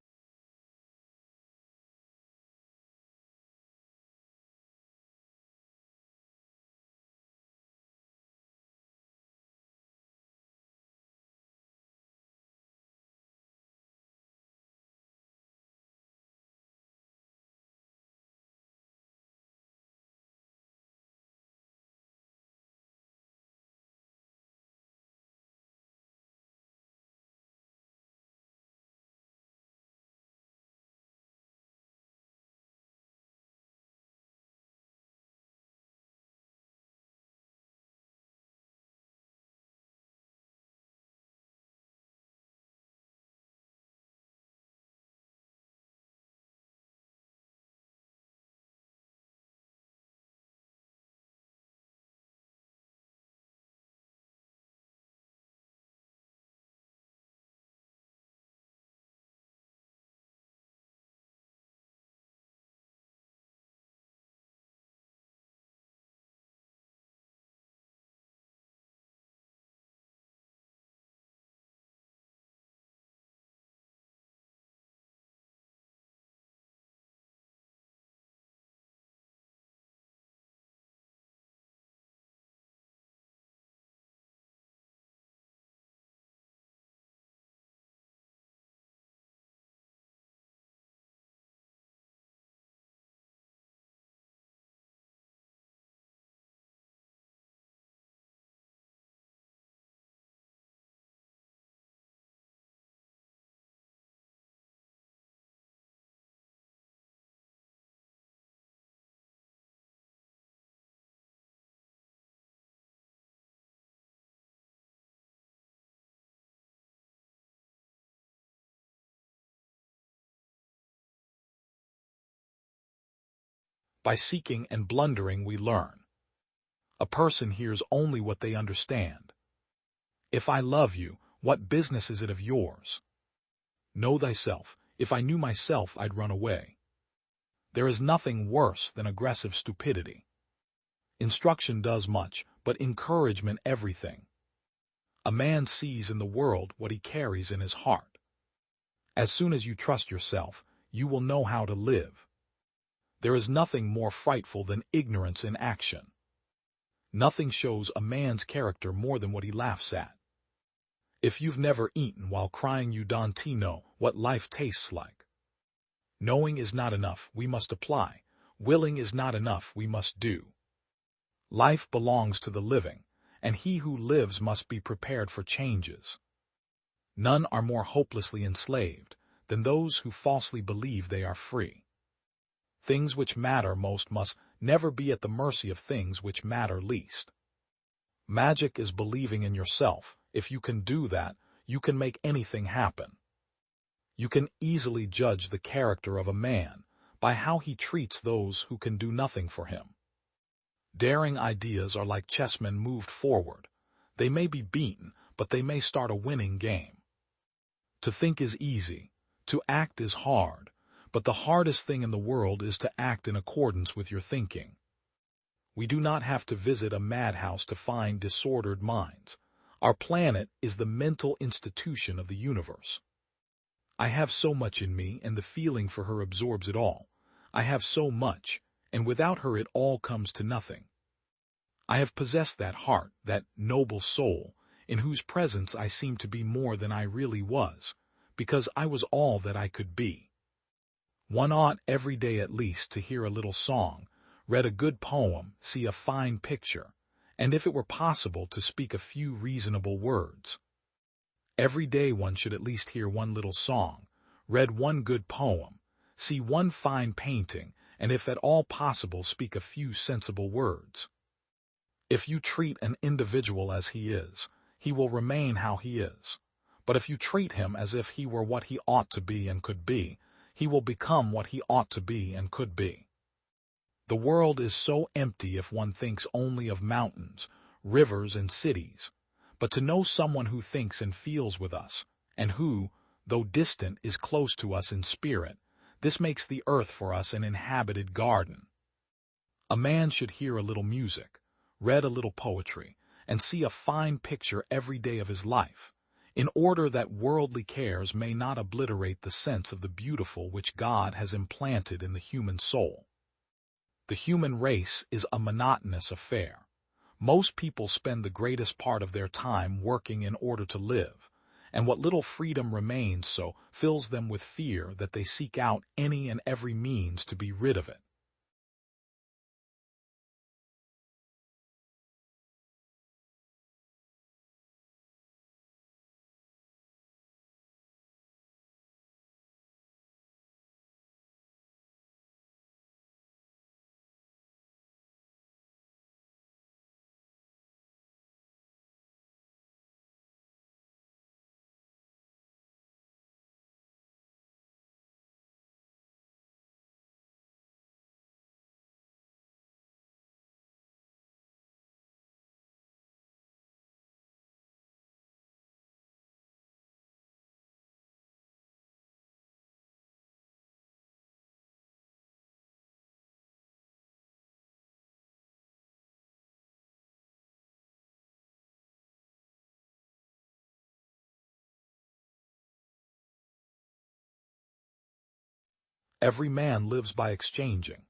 by seeking and blundering we learn. A person hears only what they understand. If I love you, what business is it of yours? Know thyself. If I knew myself, I'd run away. There is nothing worse than aggressive stupidity. Instruction does much, but encouragement everything. A man sees in the world what he carries in his heart. As soon as you trust yourself, you will know how to live. There is nothing more frightful than ignorance in action. Nothing shows a man's character more than what he laughs at. If you've never eaten while crying, you don't know what life tastes like. Knowing is not enough, we must apply. Willing is not enough, we must do. Life belongs to the living, and he who lives must be prepared for changes. None are more hopelessly enslaved than those who falsely believe they are free. Things which matter most must never be at the mercy of things which matter least. Magic is believing in yourself. If you can do that, you can make anything happen. You can easily judge the character of a man by how he treats those who can do nothing for him. Daring ideas are like chessmen moved forward. They may be beaten, but they may start a winning game. To think is easy. To act is hard. But the hardest thing in the world is to act in accordance with your thinking. We do not have to visit a madhouse to find disordered minds. Our planet is the mental institution of the universe. I have so much in me, and the feeling for her absorbs it all. I have so much, and without her it all comes to nothing. I have possessed that heart, that noble soul, in whose presence I seem to be more than I really was, because I was all that I could be. One ought every day at least to hear a little song, read a good poem, see a fine picture, and if it were possible to speak a few reasonable words. Every day one should at least hear one little song, read one good poem, see one fine painting, and if at all possible speak a few sensible words. If you treat an individual as he is, he will remain how he is. But if you treat him as if he were what he ought to be and could be, he will become what he ought to be and could be. The world is so empty if one thinks only of mountains, rivers, and cities. But to know someone who thinks and feels with us, and who, though distant, is close to us in spirit, this makes the earth for us an inhabited garden. A man should hear a little music, read a little poetry, and see a fine picture every day of his life, in order that worldly cares may not obliterate the sense of the beautiful which God has implanted in the human soul. The human race is a monotonous affair. Most people spend the greatest part of their time working in order to live, and what little freedom remains so fills them with fear that they seek out any and every means to be rid of it. Every man lives by exchanging.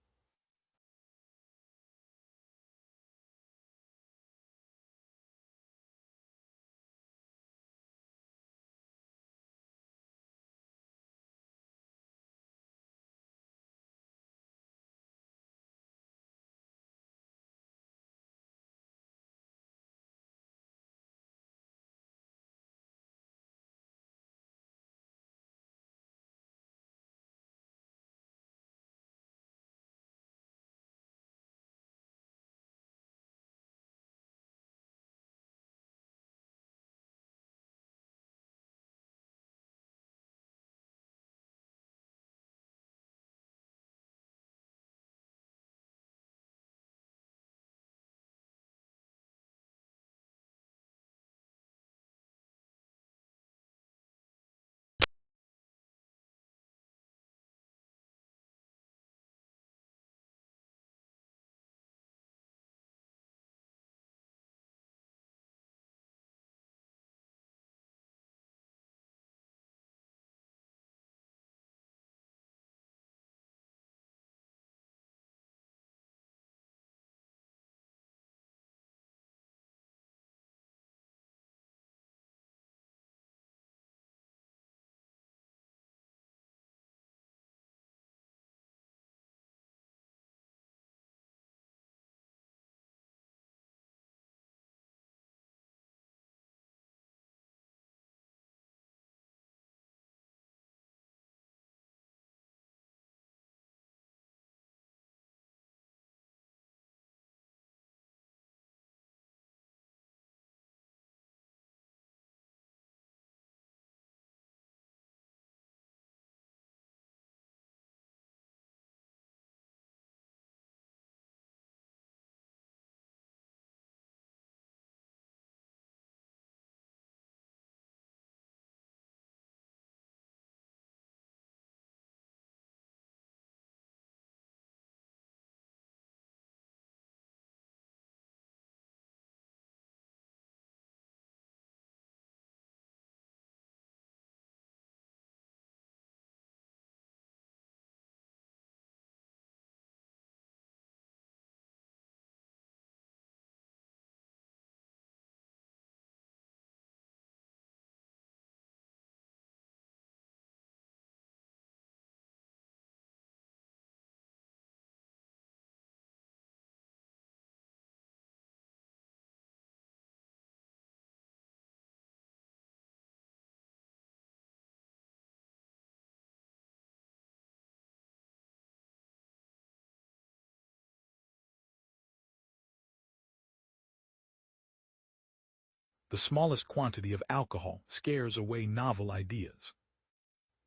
The smallest quantity of alcohol scares away novel ideas.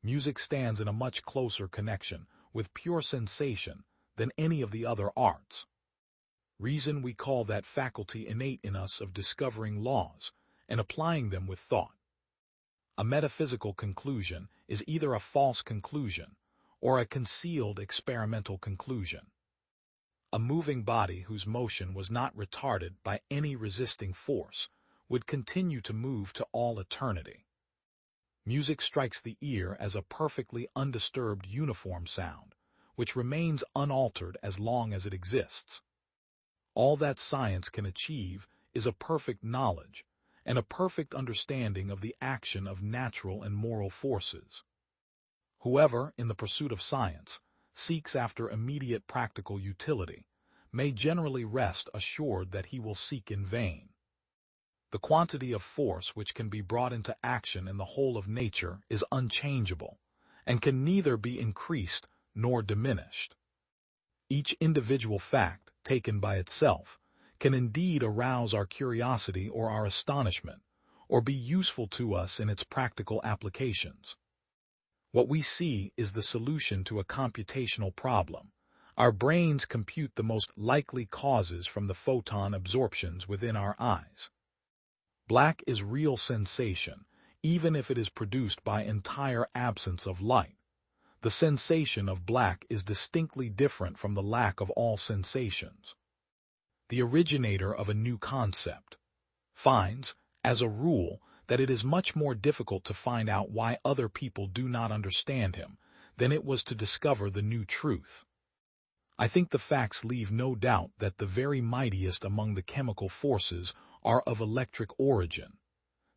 Music stands in a much closer connection with pure sensation than any of the other arts. Reason, we call that faculty innate in us of discovering laws and applying them with thought. A metaphysical conclusion is either a false conclusion or a concealed experimental conclusion. A moving body whose motion was not retarded by any resisting force would continue to move to all eternity. Music strikes the ear as a perfectly undisturbed uniform sound, which remains unaltered as long as it exists. All that science can achieve is a perfect knowledge and a perfect understanding of the action of natural and moral forces. Whoever, in the pursuit of science, seeks after immediate practical utility may generally rest assured that he will seek in vain. The quantity of force which can be brought into action in the whole of nature is unchangeable, and can neither be increased nor diminished. Each individual fact, taken by itself, can indeed arouse our curiosity or our astonishment, or be useful to us in its practical applications. What we see is the solution to a computational problem. Our brains compute the most likely causes from the photon absorptions within our eyes. Black is real sensation, even if it is produced by entire absence of light. The sensation of black is distinctly different from the lack of all sensations. The originator of a new concept finds, as a rule, that it is much more difficult to find out why other people do not understand him than it was to discover the new truth. I think the facts leave no doubt that the very mightiest among the chemical forces are of electric origin.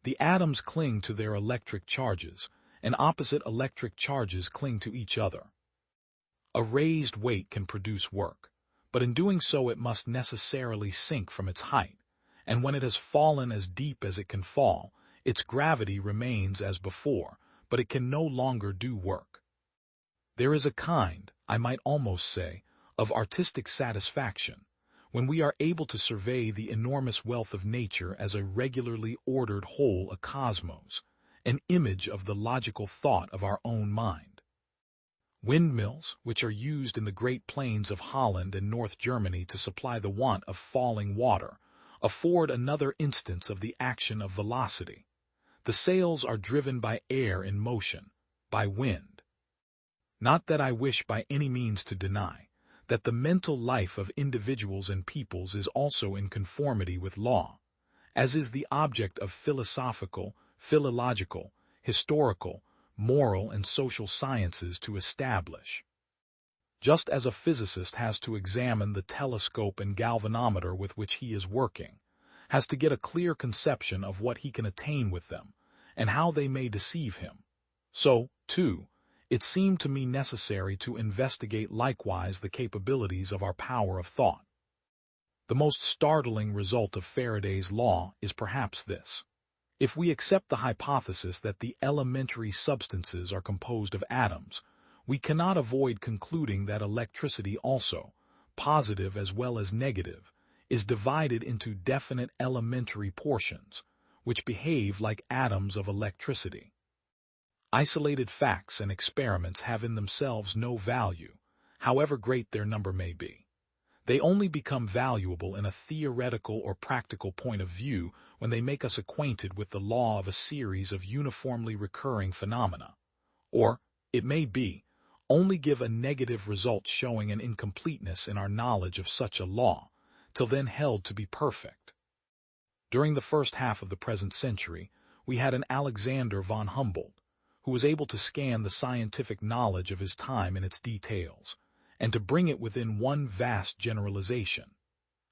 The atoms cling to their electric charges, and opposite electric charges cling to each other. A raised weight can produce work, but in doing so it must necessarily sink from its height, and when it has fallen as deep as it can fall, its gravity remains as before, but it can no longer do work. There is a kind, I might almost say, of artistic satisfaction when we are able to survey the enormous wealth of nature as a regularly ordered whole, a cosmos, an image of the logical thought of our own mind. Windmills, which are used in the great plains of Holland and North Germany to supply the want of falling water, afford another instance of the action of velocity. The sails are driven by air in motion, by wind. Not that I wish by any means to deny that the mental life of individuals and peoples is also in conformity with law, as is the object of philosophical, philological, historical, moral, and social sciences to establish. Just as a physicist has to examine the telescope and galvanometer with which he is working, has to get a clear conception of what he can attain with them, and how they may deceive him, so, too, it seemed to me necessary to investigate likewise the capabilities of our power of thought. The most startling result of Faraday's law is perhaps this. If we accept the hypothesis that the elementary substances are composed of atoms, we cannot avoid concluding that electricity also, positive as well as negative, is divided into definite elementary portions, which behave like atoms of electricity. Isolated facts and experiments have in themselves no value, however great their number may be. They only become valuable in a theoretical or practical point of view when they make us acquainted with the law of a series of uniformly recurring phenomena, or, it may be, only give a negative result showing an incompleteness in our knowledge of such a law, till then held to be perfect. During the first half of the present century, we had an Alexander von Humboldt, who was able to scan the scientific knowledge of his time in its details, and to bring it within one vast generalization.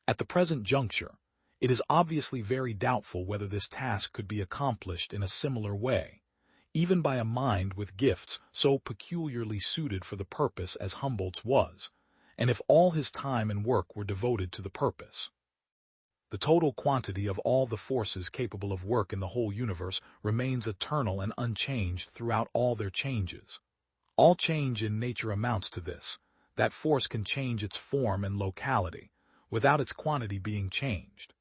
At the present juncture, it is obviously very doubtful whether this task could be accomplished in a similar way, even by a mind with gifts so peculiarly suited for the purpose as Humboldt's was, and if all his time and work were devoted to the purpose. The total quantity of all the forces capable of work in the whole universe remains eternal and unchanged throughout all their changes. All change in nature amounts to this, that force can change its form and locality, without its quantity being changed.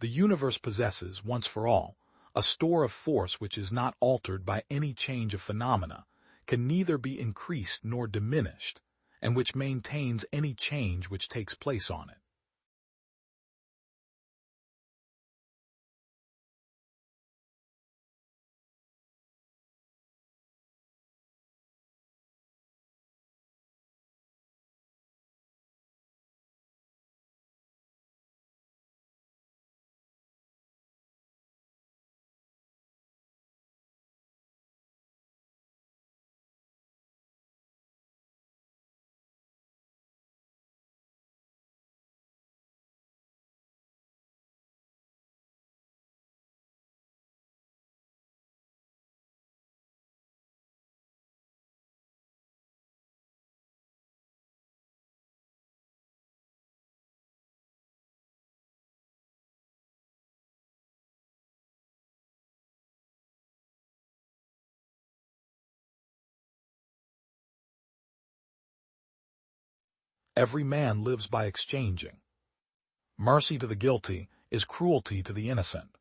The universe possesses, once for all, a store of force which is not altered by any change of phenomena, can neither be increased nor diminished, and which maintains any change which takes place on it. Every man lives by exchanging. Mercy to the guilty is cruelty to the innocent.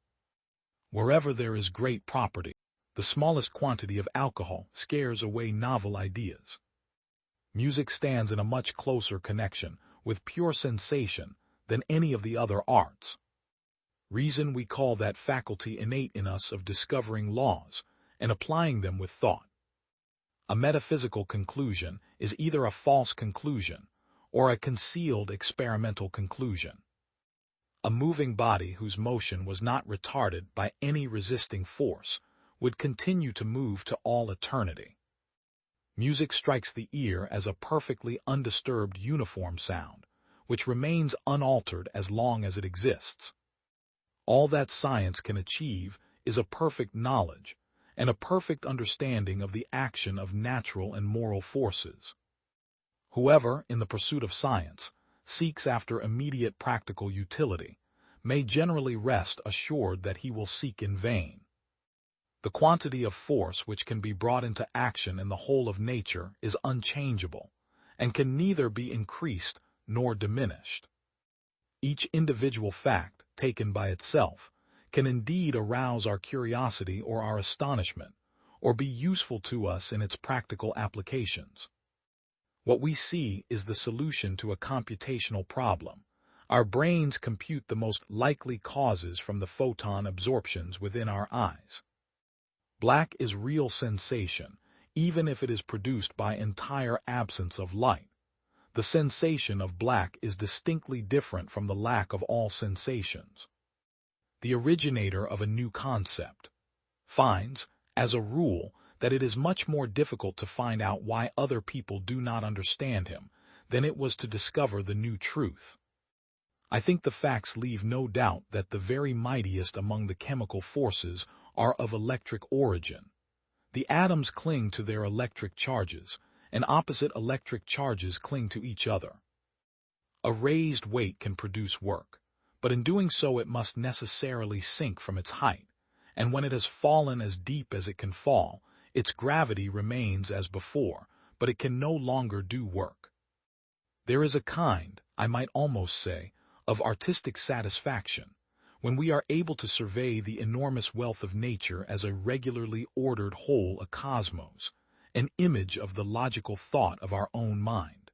Wherever there is great property, the smallest quantity of alcohol scares away novel ideas. Music stands in a much closer connection with pure sensation than any of the other arts. Reason we call that faculty innate in us of discovering laws and applying them with thought. A metaphysical conclusion is either a false conclusion or a concealed experimental conclusion. A moving body whose motion was not retarded by any resisting force would continue to move to all eternity. Music strikes the ear as a perfectly undisturbed uniform sound, which remains unaltered as long as it exists. All that science can achieve is a perfect knowledge and a perfect understanding of the action of natural and moral forces. Whoever, in the pursuit of science, seeks after immediate practical utility may generally rest assured that he will seek in vain. The quantity of force which can be brought into action in the whole of nature is unchangeable, and can neither be increased nor diminished. Each individual fact, taken by itself, can indeed arouse our curiosity or our astonishment, or be useful to us in its practical applications. What we see is the solution to a computational problem. Our brains compute the most likely causes from the photon absorptions within our eyes. Black is real sensation, even if it is produced by entire absence of light. The sensation of black is distinctly different from the lack of all sensations. The originator of a new concept finds, as a rule, that it is much more difficult to find out why other people do not understand him than it was to discover the new truth. I think the facts leave no doubt that the very mightiest among the chemical forces are of electric origin. The atoms cling to their electric charges, and opposite electric charges cling to each other. A raised weight can produce work, but in doing so it must necessarily sink from its height, and when it has fallen as deep as it can fall, its gravity remains as before, but it can no longer do work. There is a kind, I might almost say, of artistic satisfaction when we are able to survey the enormous wealth of nature as a regularly ordered whole, a cosmos, an image of the logical thought of our own mind.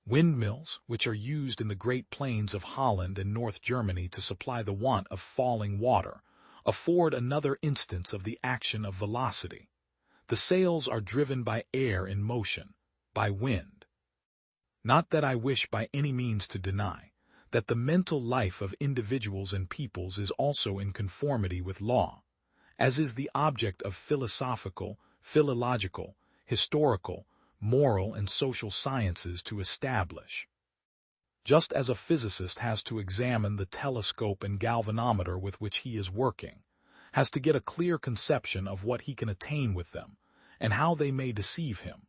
Windmills, which are used in the great plains of Holland and North Germany to supply the want of falling water, afford another instance of the action of velocity. The sails are driven by air in motion, by wind. Not that I wish by any means to deny that the mental life of individuals and peoples is also in conformity with law, as is the object of philosophical, philological, historical, moral, and social sciences to establish. Just as a physicist has to examine the telescope and galvanometer with which he is working, has to get a clear conception of what he can attain with them, and how they may deceive him,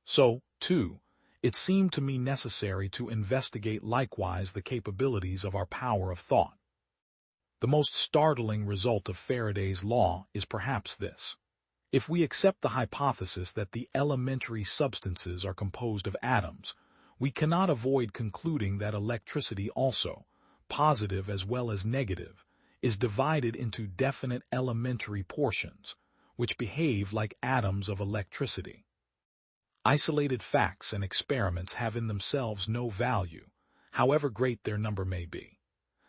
so, too, it seemed to me necessary to investigate likewise the capabilities of our power of thought. The most startling result of Faraday's law is perhaps this. If we accept the hypothesis that the elementary substances are composed of atoms, we cannot avoid concluding that electricity also, positive as well as negative, is divided into definite elementary portions, which behave like atoms of electricity. Isolated facts and experiments have in themselves no value, however great their number may be.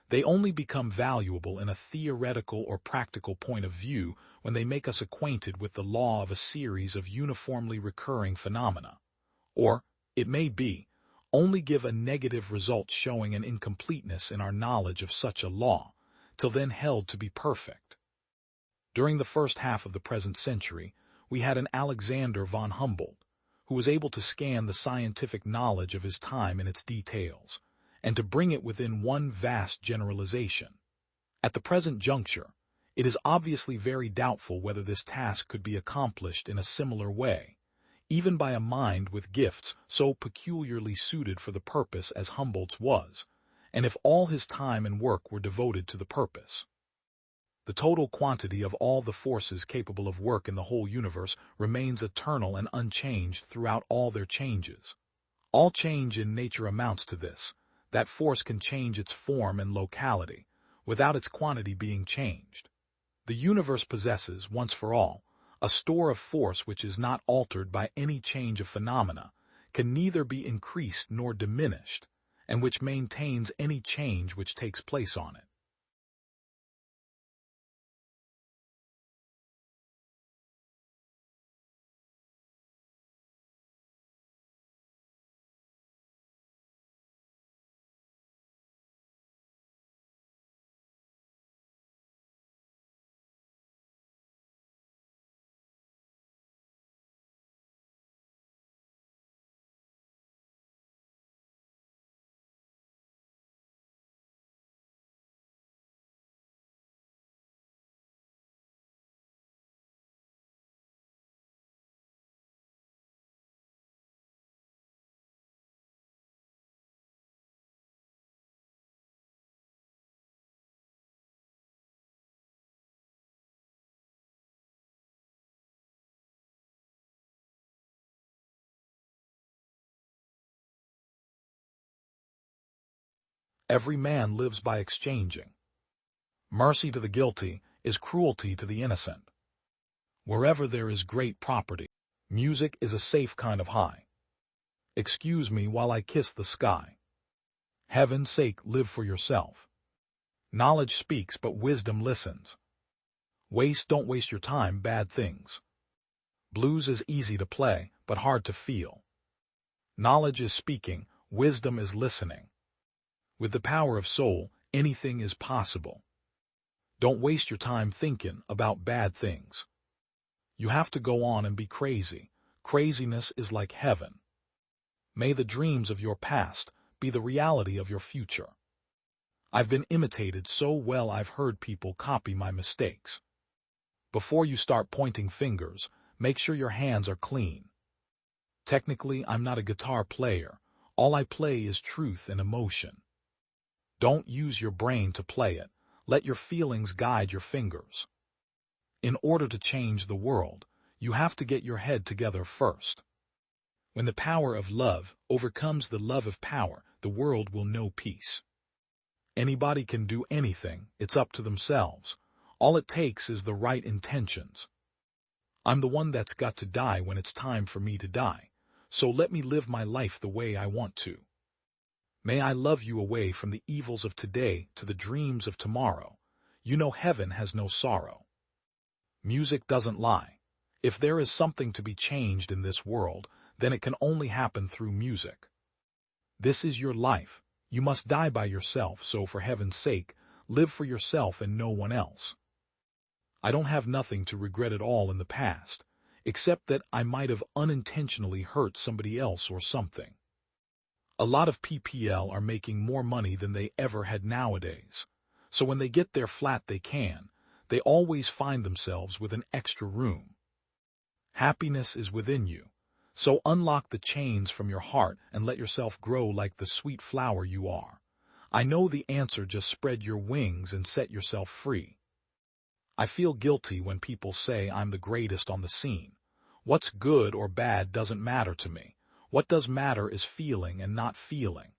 They only become valuable in a theoretical or practical point of view when they make us acquainted with the law of a series of uniformly recurring phenomena, or, it may be, only give a negative result showing an incompleteness in our knowledge of such a law, till then held to be perfect. During the first half of the present century, we had an Alexander von Humboldt, who was able to scan the scientific knowledge of his time in its details, and to bring it within one vast generalization. At the present juncture, it is obviously very doubtful whether this task could be accomplished in a similar way, even by a mind with gifts so peculiarly suited for the purpose as Humboldt's was, and if all his time and work were devoted to the purpose. The total quantity of all the forces capable of work in the whole universe remains eternal and unchanged throughout all their changes. All change in nature amounts to this, that force can change its form and locality, without its quantity being changed. The universe possesses, once for all, a store of force which is not altered by any change of phenomena, can neither be increased nor diminished, and which maintains any change which takes place on it. Every man lives by exchanging. Mercy to the guilty is cruelty to the innocent. Wherever there is great property, music is a safe kind of high. Excuse me while I kiss the sky. Heaven's sake, live for yourself. Knowledge speaks, but wisdom listens. Don't waste your time, bad things. Blues is easy to play, but hard to feel. Knowledge is speaking, wisdom is listening. With the power of soul, anything is possible. Don't waste your time thinking about bad things. You have to go on and be crazy. Craziness is like heaven. May the dreams of your past be the reality of your future. I've been imitated so well I've heard people copy my mistakes. Before you start pointing fingers, make sure your hands are clean. Technically, I'm not a guitar player. All I play is truth and emotion. Don't use your brain to play it. Let your feelings guide your fingers. In order to change the world, you have to get your head together first. When the power of love overcomes the love of power, the world will know peace. Anybody can do anything, it's up to themselves. All it takes is the right intentions. I'm the one that's got to die when it's time for me to die, so let me live my life the way I want to. May I love you away from the evils of today to the dreams of tomorrow. You know heaven has no sorrow. Music doesn't lie. If there is something to be changed in this world, then it can only happen through music. This is your life. You must die by yourself, so for heaven's sake, live for yourself and no one else. I don't have nothing to regret at all in the past, except that I might have unintentionally hurt somebody else or something. A lot of PPL are making more money than they ever had nowadays, so when they get their flat they always find themselves with an extra room. Happiness is within you, so unlock the chains from your heart and let yourself grow like the sweet flower you are. I know the answer, just spread your wings and set yourself free. I feel guilty when people say I'm the greatest on the scene. What's good or bad doesn't matter to me. What does matter is feeling and not feeling.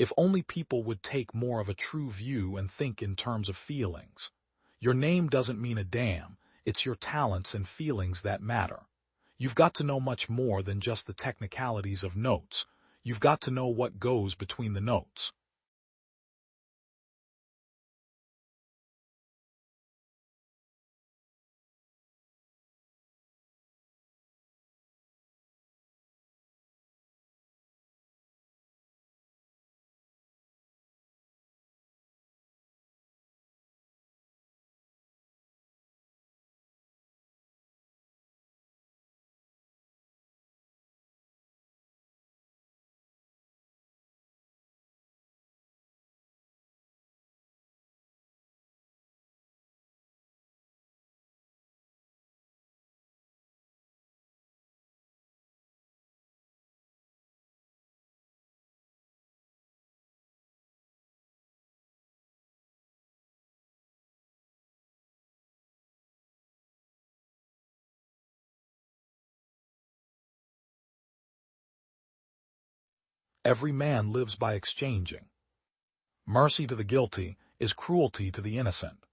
If only people would take more of a true view and think in terms of feelings. Your name doesn't mean a damn, it's your talents and feelings that matter. You've got to know much more than just the technicalities of notes. You've got to know what goes between the notes. Every man lives by exchanging. Mercy to the guilty is cruelty to the innocent.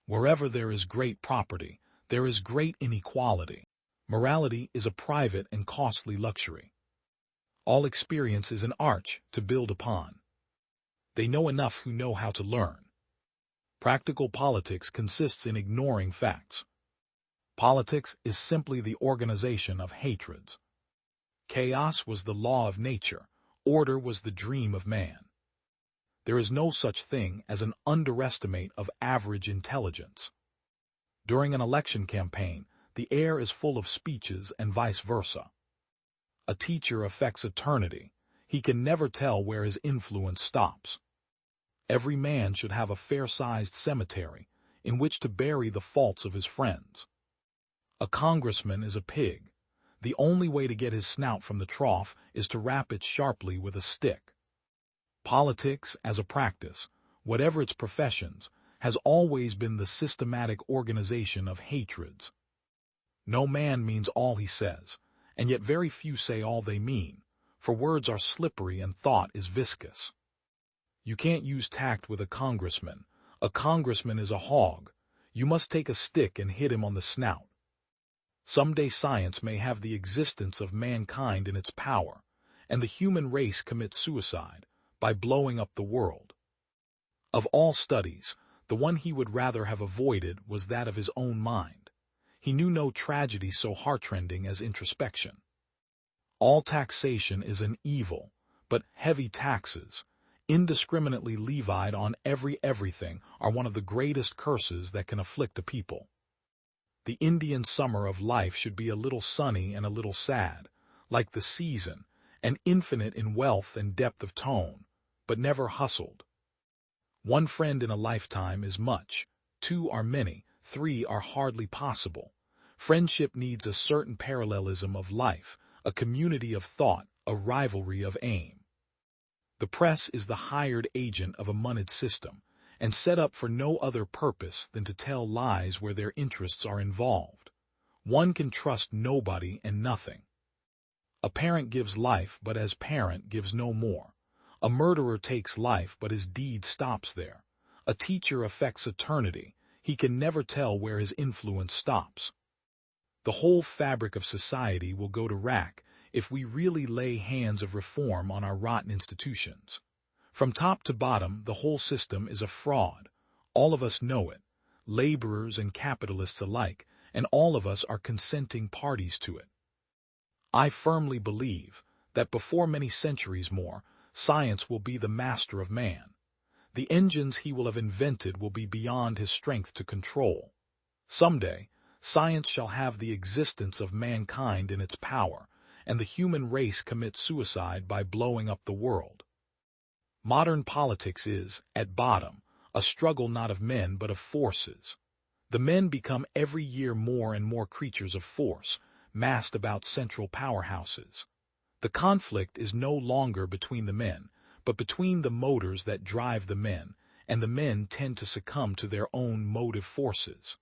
Wherever there is great property, there is great inequality. Morality is a private and costly luxury. All experience is an arch to build upon. They know enough who know how to learn. Practical politics consists in ignoring facts. Politics is simply the organization of hatreds. Chaos was the law of nature. Order was the dream of man. There is no such thing as an underestimate of average intelligence. During an election campaign, the air is full of speeches and vice versa. A teacher affects eternity. He can never tell where his influence stops. Every man should have a fair-sized cemetery in which to bury the faults of his friends. A congressman is a pig. The only way to get his snout from the trough is to rap it sharply with a stick. Politics, as a practice, whatever its professions, has always been the systematic organization of hatreds. No man means all he says, and yet very few say all they mean, for words are slippery and thought is viscous. You can't use tact with a congressman. A congressman is a hog. You must take a stick and hit him on the snout. Someday science may have the existence of mankind in its power, and the human race commit suicide by blowing up the world. Of all studies, the one he would rather have avoided was that of his own mind. He knew no tragedy so heartrending as introspection. All taxation is an evil, but heavy taxes, indiscriminately levied on everything, are one of the greatest curses that can afflict a people. The Indian summer of life should be a little sunny and a little sad, like the season, and infinite in wealth and depth of tone, but never hustled. One friend in a lifetime is much, 2 are many, 3 are hardly possible. Friendship needs a certain parallelism of life, a community of thought, a rivalry of aim. The press is the hired agent of a moneyed system, and set up for no other purpose than to tell lies where their interests are involved. One can trust nobody and nothing. A parent gives life, but as parent gives no more. A murderer takes life, but his deed stops there. A teacher affects eternity. He can never tell where his influence stops. The whole fabric of society will go to wrack if we really lay hands of reform on our rotten institutions. From top to bottom, the whole system is a fraud. All of us know it, laborers and capitalists alike, and all of us are consenting parties to it. I firmly believe that before many centuries more, science will be the master of man. The engines he will have invented will be beyond his strength to control. Someday, science shall have the existence of mankind in its power, and the human race commit suicide by blowing up the world. Modern politics is, at bottom, a struggle not of men but of forces. The men become every year more and more creatures of force, massed about central powerhouses. The conflict is no longer between the men, but between the motors that drive the men, and the men tend to succumb to their own motive forces.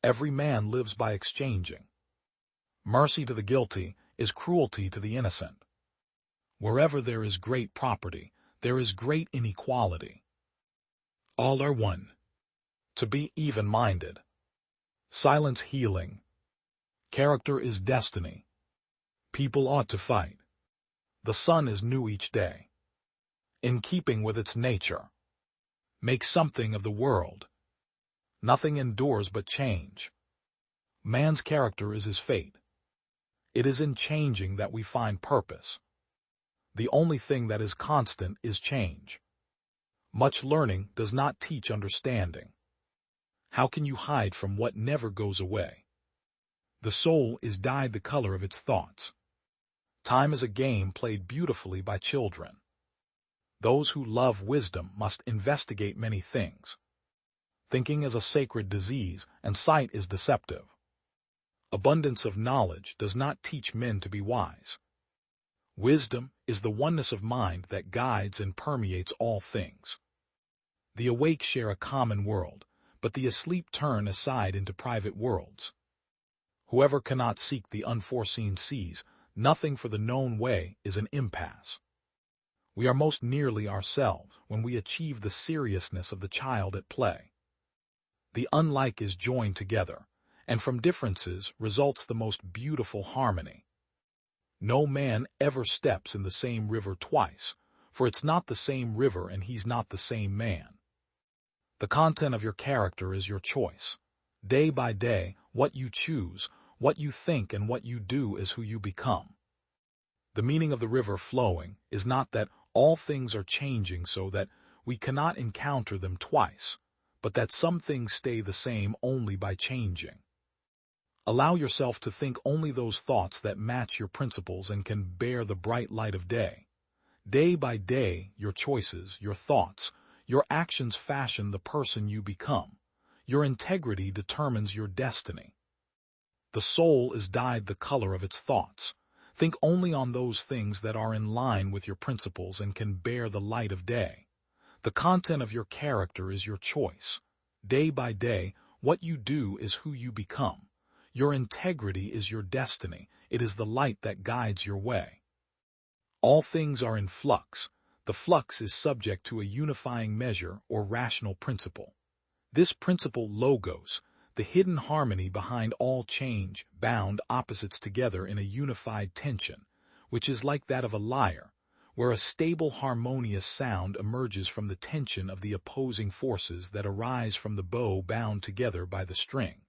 Every man lives by exchanging. Mercy to the guilty is cruelty to the innocent. Wherever there is great property, there is great inequality. All are one. To be even-minded. Silence healing. Character is destiny. People ought to fight. The sun is new each day. In keeping with its nature. Make something of the world. Nothing endures but change. Man's character is his fate. It is in changing that we find purpose. The only thing that is constant is change. Much learning does not teach understanding. How can you hide from what never goes away? The soul is dyed the color of its thoughts. Time is a game played beautifully by children. Those who love wisdom must investigate many things. Thinking is a sacred disease, and sight is deceptive. Abundance of knowledge does not teach men to be wise. Wisdom is the oneness of mind that guides and permeates all things. The awake share a common world, but the asleep turn aside into private worlds. Whoever cannot seek the unforeseen sees, nothing for the known way is an impasse. We are most nearly ourselves when we achieve the seriousness of the child at play. The unlike is joined together, and from differences results the most beautiful harmony. No man ever steps in the same river twice, for it's not the same river and he's not the same man. The content of your character is your choice. Day by day, what you choose, what you think and what you do is who you become. The meaning of the river flowing is not that all things are changing so that we cannot encounter them twice, but that some things stay the same only by changing. Allow yourself to think only those thoughts that match your principles and can bear the bright light of day. Day by day, your choices, your thoughts, your actions fashion the person you become. Your integrity determines your destiny. The soul is dyed the color of its thoughts. Think only on those things that are in line with your principles and can bear the light of day. The content of your character is your choice. Day by day, what you do is who you become. Your integrity is your destiny. It is the light that guides your way. All things are in flux. The flux is subject to a unifying measure or rational principle. This principle, logos, the hidden harmony behind all change, bound opposites together in a unified tension, which is like that of a lyre, where a stable harmonious sound emerges from the tension of the opposing forces that arise from the bow bound together by the string.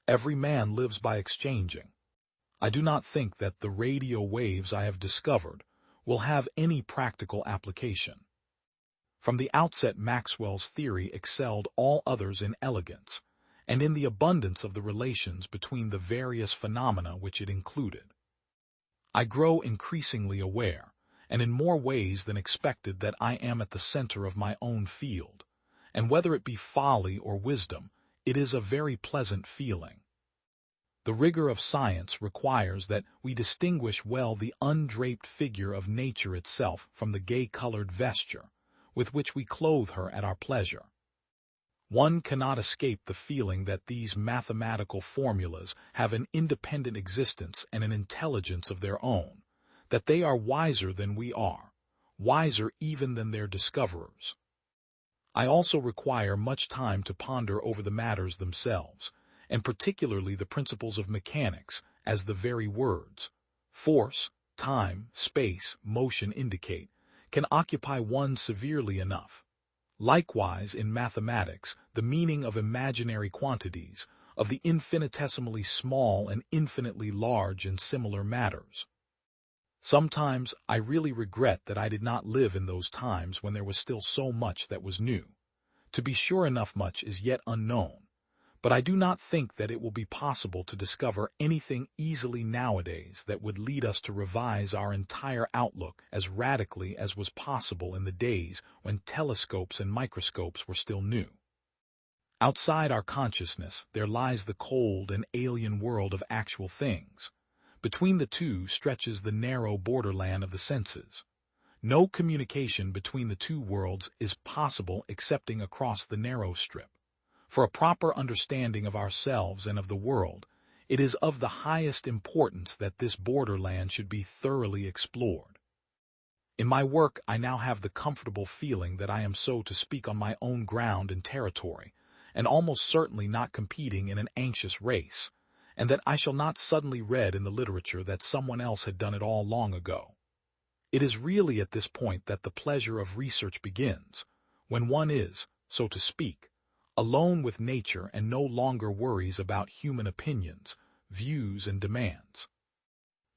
Every man lives by exchanging. I do not think that the radio waves I have discovered will have any practical application. From the outset, Maxwell's theory excelled all others in elegance, and in the abundance of the relations between the various phenomena which it included. I grow increasingly aware, and in more ways than expected, that I am at the center of my own field, and whether it be folly or wisdom, it is a very pleasant feeling. The rigor of science requires that we distinguish well the undraped figure of nature itself from the gay-colored vesture with which we clothe her at our pleasure. One cannot escape the feeling that these mathematical formulas have an independent existence and an intelligence of their own, that they are wiser than we are, wiser even than their discoverers. I also require much time to ponder over the matters themselves, and particularly the principles of mechanics, as the very words force, time, space, motion indicate, can occupy one severely enough. Likewise, in mathematics, the meaning of imaginary quantities, of the infinitesimally small and infinitely large in similar matters. Sometimes I really regret that I did not live in those times when there was still so much that was new. To be sure, enough much is yet unknown, but I do not think that it will be possible to discover anything easily nowadays that would lead us to revise our entire outlook as radically as was possible in the days when telescopes and microscopes were still new. Outside our consciousness, there lies the cold and alien world of actual things. Between the two stretches the narrow borderland of the senses. No communication between the two worlds is possible excepting across the narrow strip. For a proper understanding of ourselves and of the world, it is of the highest importance that this borderland should be thoroughly explored. In my work, I now have the comfortable feeling that I am, so to speak, on my own ground and territory, and almost certainly not competing in an anxious race, and that I shall not suddenly read in the literature that someone else had done it all long ago. It is really at this point that the pleasure of research begins, when one is, so to speak, alone with nature and no longer worries about human opinions, views, and demands.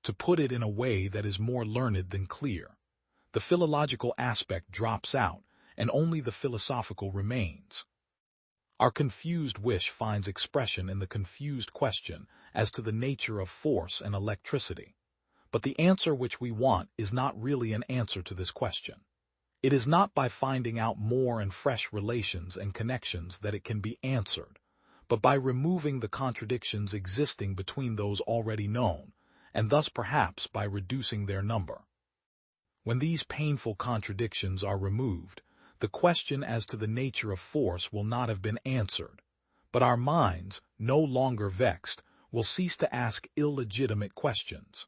To put it in a way that is more learned than clear, the philological aspect drops out and only the philosophical remains. Our confused wish finds expression in the confused question as to the nature of force and electricity. But the answer which we want is not really an answer to this question. It is not by finding out more and fresh relations and connections that it can be answered, but by removing the contradictions existing between those already known, and thus perhaps by reducing their number. When these painful contradictions are removed, the question as to the nature of force will not have been answered, but our minds, no longer vexed, will cease to ask illegitimate questions.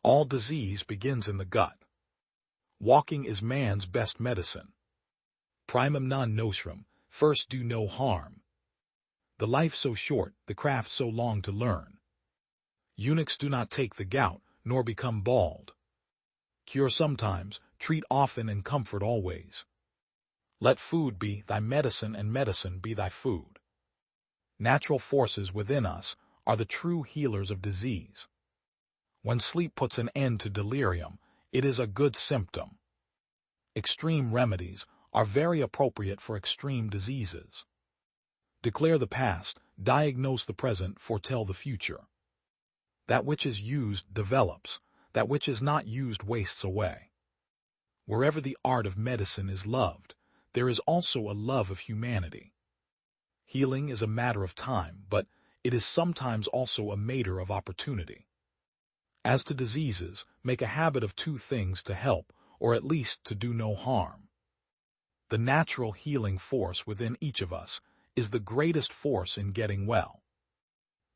All disease begins in the gut. Walking is man's best medicine. Primum non nocere, first do no harm. The life so short, the craft so long to learn. Eunuchs do not take the gout, nor become bald. Cure sometimes, treat often, and comfort always. Let food be thy medicine, and medicine be thy food. Natural forces within us are the true healers of disease. When sleep puts an end to delirium, it is a good symptom. Extreme remedies are very appropriate for extreme diseases. Declare the past, diagnose the present, foretell the future. That which is used develops, that which is not used wastes away. Wherever the art of medicine is loved, there is also a love of humanity. Healing is a matter of time, but it is sometimes also a matter of opportunity. As to diseases, make a habit of two things to help, or at least to do no harm. The natural healing force within each of us is the greatest force in getting well.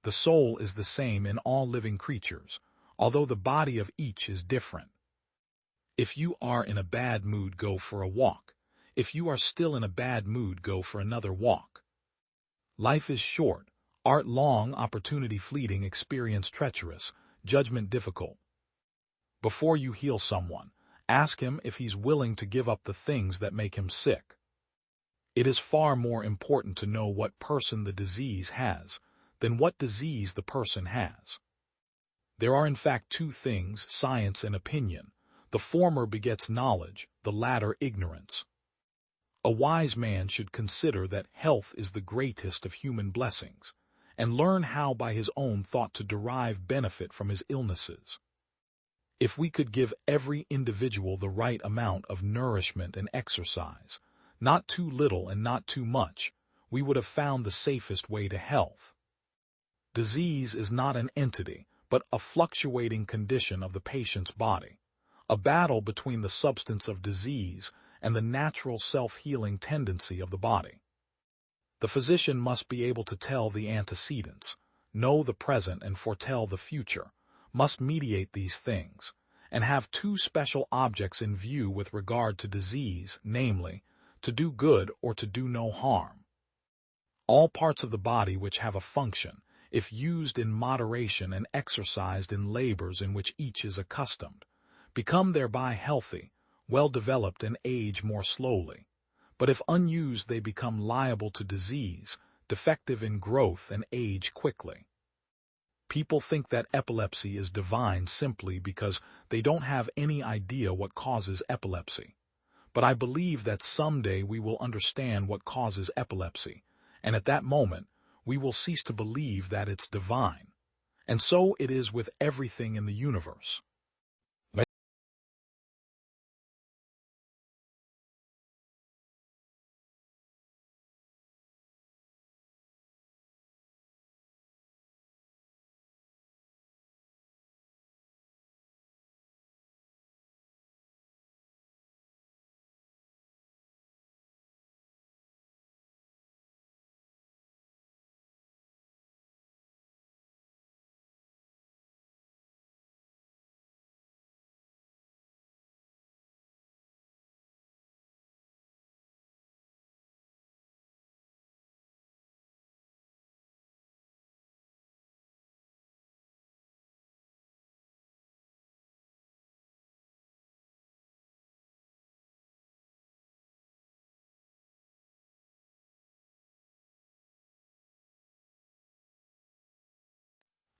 The soul is the same in all living creatures, although the body of each is different. If you are in a bad mood, go for a walk. If you are still in a bad mood, go for another walk. Life is short, art long, opportunity fleeting, experience treacherous, judgment difficult. Before you heal someone, ask him if he's willing to give up the things that make him sick. It is far more important to know what person the disease has than what disease the person has. There are in fact two things, science and opinion, The former begets knowledge, the latter ignorance. A wise man should consider that health is the greatest of human blessings, and learn how by his own thought to derive benefit from his illnesses. If we could give every individual the right amount of nourishment and exercise, not too little and not too much, we would have found the safest way to health. Disease is not an entity, but a fluctuating condition of the patient's body, a battle between the substance of disease and the natural self-healing tendency of the body. The physician must be able to tell the antecedents, know the present and foretell the future, must mediate these things, and have two special objects in view with regard to disease, namely, to do good or to do no harm. All parts of the body which have a function, if used in moderation and exercised in labors in which each is accustomed, become thereby healthy, well-developed and age more slowly, but if unused they become liable to disease, defective in growth and age quickly. People think that epilepsy is divine simply because they don't have any idea what causes epilepsy. But I believe that someday we will understand what causes epilepsy, and at that moment we will cease to believe that it's divine. And so it is with everything in the universe.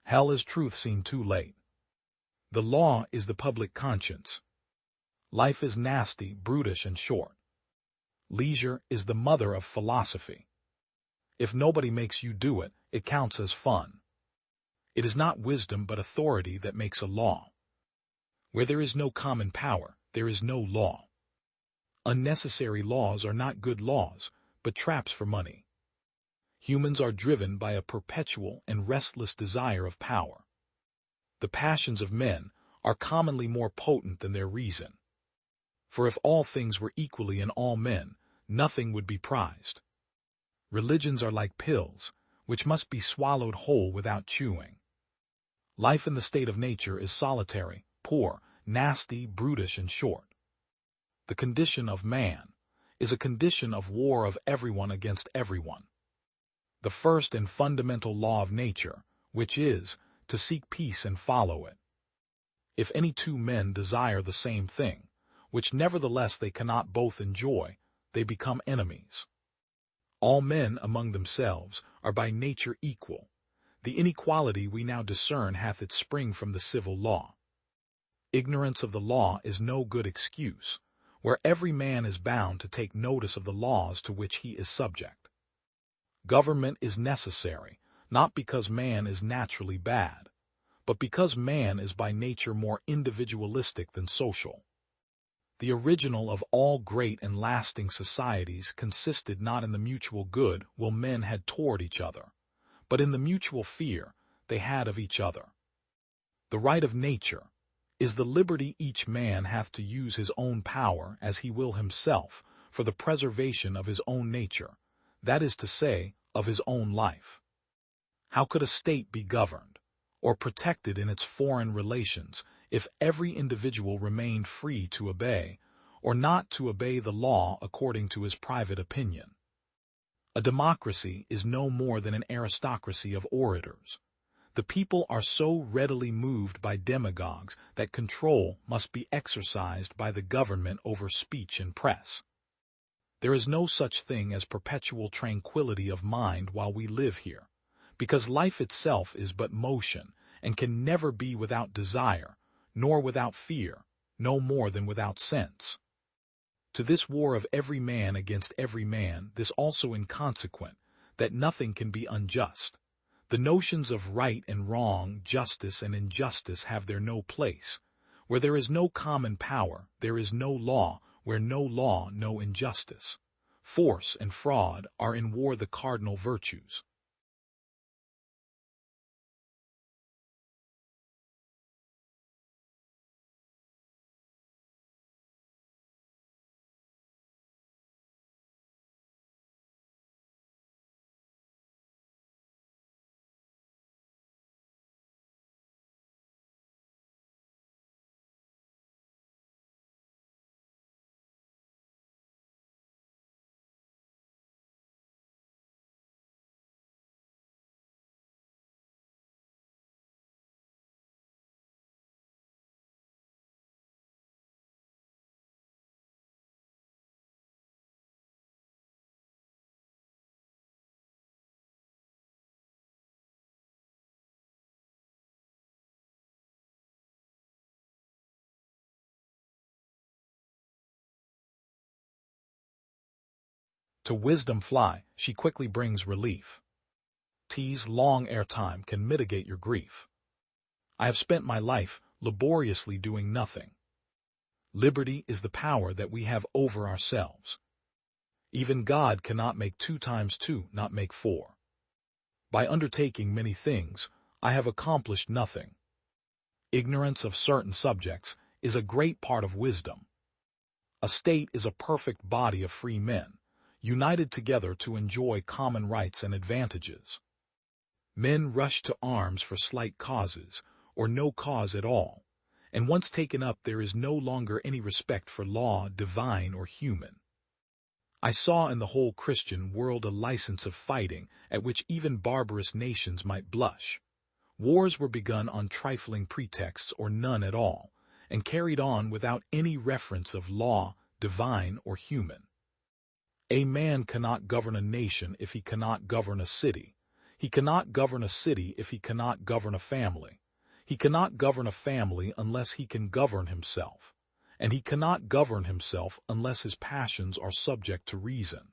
Hell is truth seen too late. The law is the public conscience. Life is nasty, brutish, and short. Leisure is the mother of philosophy. If nobody makes you do it, it counts as fun. It is not wisdom but authority that makes a law. Where there is no common power, there is no law. Unnecessary laws are not good laws, but traps for money. Humans are driven by a perpetual and restless desire of power. The passions of men are commonly more potent than their reason. For if all things were equally in all men, nothing would be prized. Religions are like pills, which must be swallowed whole without chewing. Life in the state of nature is solitary, poor, nasty, brutish, and short. The condition of man is a condition of war of everyone against everyone. The first and fundamental law of nature, which is, to seek peace and follow it. If any two men desire the same thing, which nevertheless they cannot both enjoy, they become enemies. All men among themselves are by nature equal. The inequality we now discern hath its spring from the civil law. Ignorance of the law is no good excuse, where every man is bound to take notice of the laws to which he is subject. Government is necessary, not because man is naturally bad, but because man is by nature more individualistic than social. The original of all great and lasting societies consisted not in the mutual good will men had toward each other, but in the mutual fear they had of each other. The right of nature is the liberty each man hath to use his own power as he will himself for the preservation of his own nature, that is to say, of his own life. How could a state be governed, or protected in its foreign relations, if every individual remained free to obey, or not to obey the law according to his private opinion? A democracy is no more than an aristocracy of orators. The people are so readily moved by demagogues that control must be exercised by the government over speech and press. There is no such thing as perpetual tranquility of mind while we live here, because life itself is but motion and can never be without desire, nor without fear, no more than without sense. To this war of every man against every man, this also inconsequent, that nothing can be unjust. The notions of right and wrong, justice and injustice have there no place. Where there is no common power, there is no law, where no law, no injustice. Force and fraud are in war the cardinal virtues. To wisdom fly, she quickly brings relief. Tease long ere time can mitigate your grief. I have spent my life laboriously doing nothing. Liberty is the power that we have over ourselves. Even God cannot make 2 times 2 not make 4. By undertaking many things, I have accomplished nothing. Ignorance of certain subjects is a great part of wisdom. A state is a perfect body of free men, united together to enjoy common rights and advantages. Men rush to arms for slight causes, or no cause at all, and once taken up there is no longer any respect for law, divine or human. I saw in the whole Christian world a license of fighting at which even barbarous nations might blush. Wars were begun on trifling pretexts or none at all, and carried on without any reference of law, divine or human. A man cannot govern a nation if he cannot govern a city. He cannot govern a city if he cannot govern a family. He cannot govern a family unless he can govern himself. And he cannot govern himself unless his passions are subject to reason.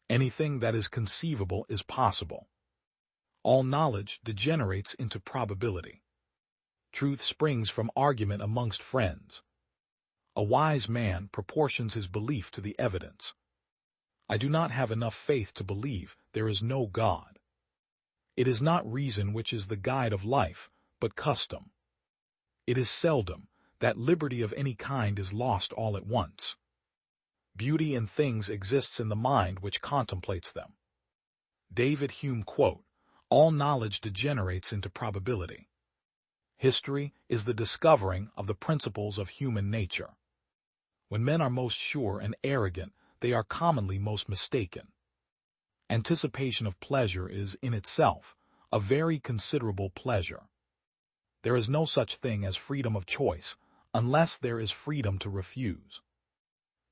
Anything that is conceivable is possible. All knowledge degenerates into probability. Truth springs from argument amongst friends. A wise man proportions his belief to the evidence. I do not have enough faith to believe there is no God. It is not reason which is the guide of life, but custom. It is seldom that liberty of any kind is lost all at once. Beauty in things exists in the mind which contemplates them. David Hume quote, "All knowledge degenerates into probability." History is the discovering of the principles of human nature. When men are most sure and arrogant, they are commonly most mistaken. Anticipation of pleasure is, in itself, a very considerable pleasure. There is no such thing as freedom of choice, unless there is freedom to refuse.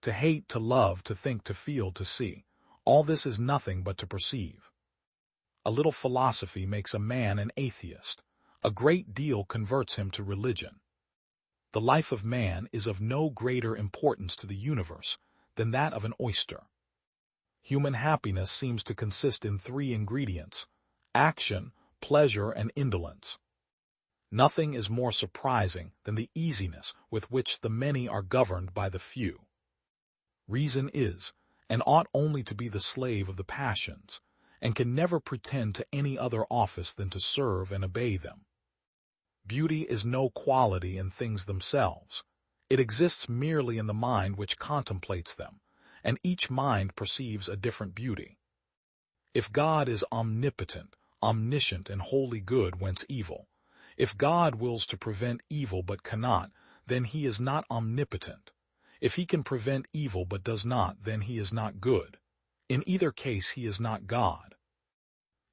To hate, to love, to think, to feel, to see, all this is nothing but to perceive. A little philosophy makes a man an atheist. A great deal converts him to religion. The life of man is of no greater importance to the universe than that of an oyster. Human happiness seems to consist in 3 ingredients: action, pleasure, and indolence. Nothing is more surprising than the easiness with which the many are governed by the few. Reason is, and ought only to be the slave of the passions, and can never pretend to any other office than to serve and obey them. Beauty is no quality in things themselves. It exists merely in the mind which contemplates them, and each mind perceives a different beauty. If God is omnipotent, omniscient, and wholly good, whence evil? If God wills to prevent evil but cannot, then he is not omnipotent. If he can prevent evil but does not, then he is not good. In either case he is not God.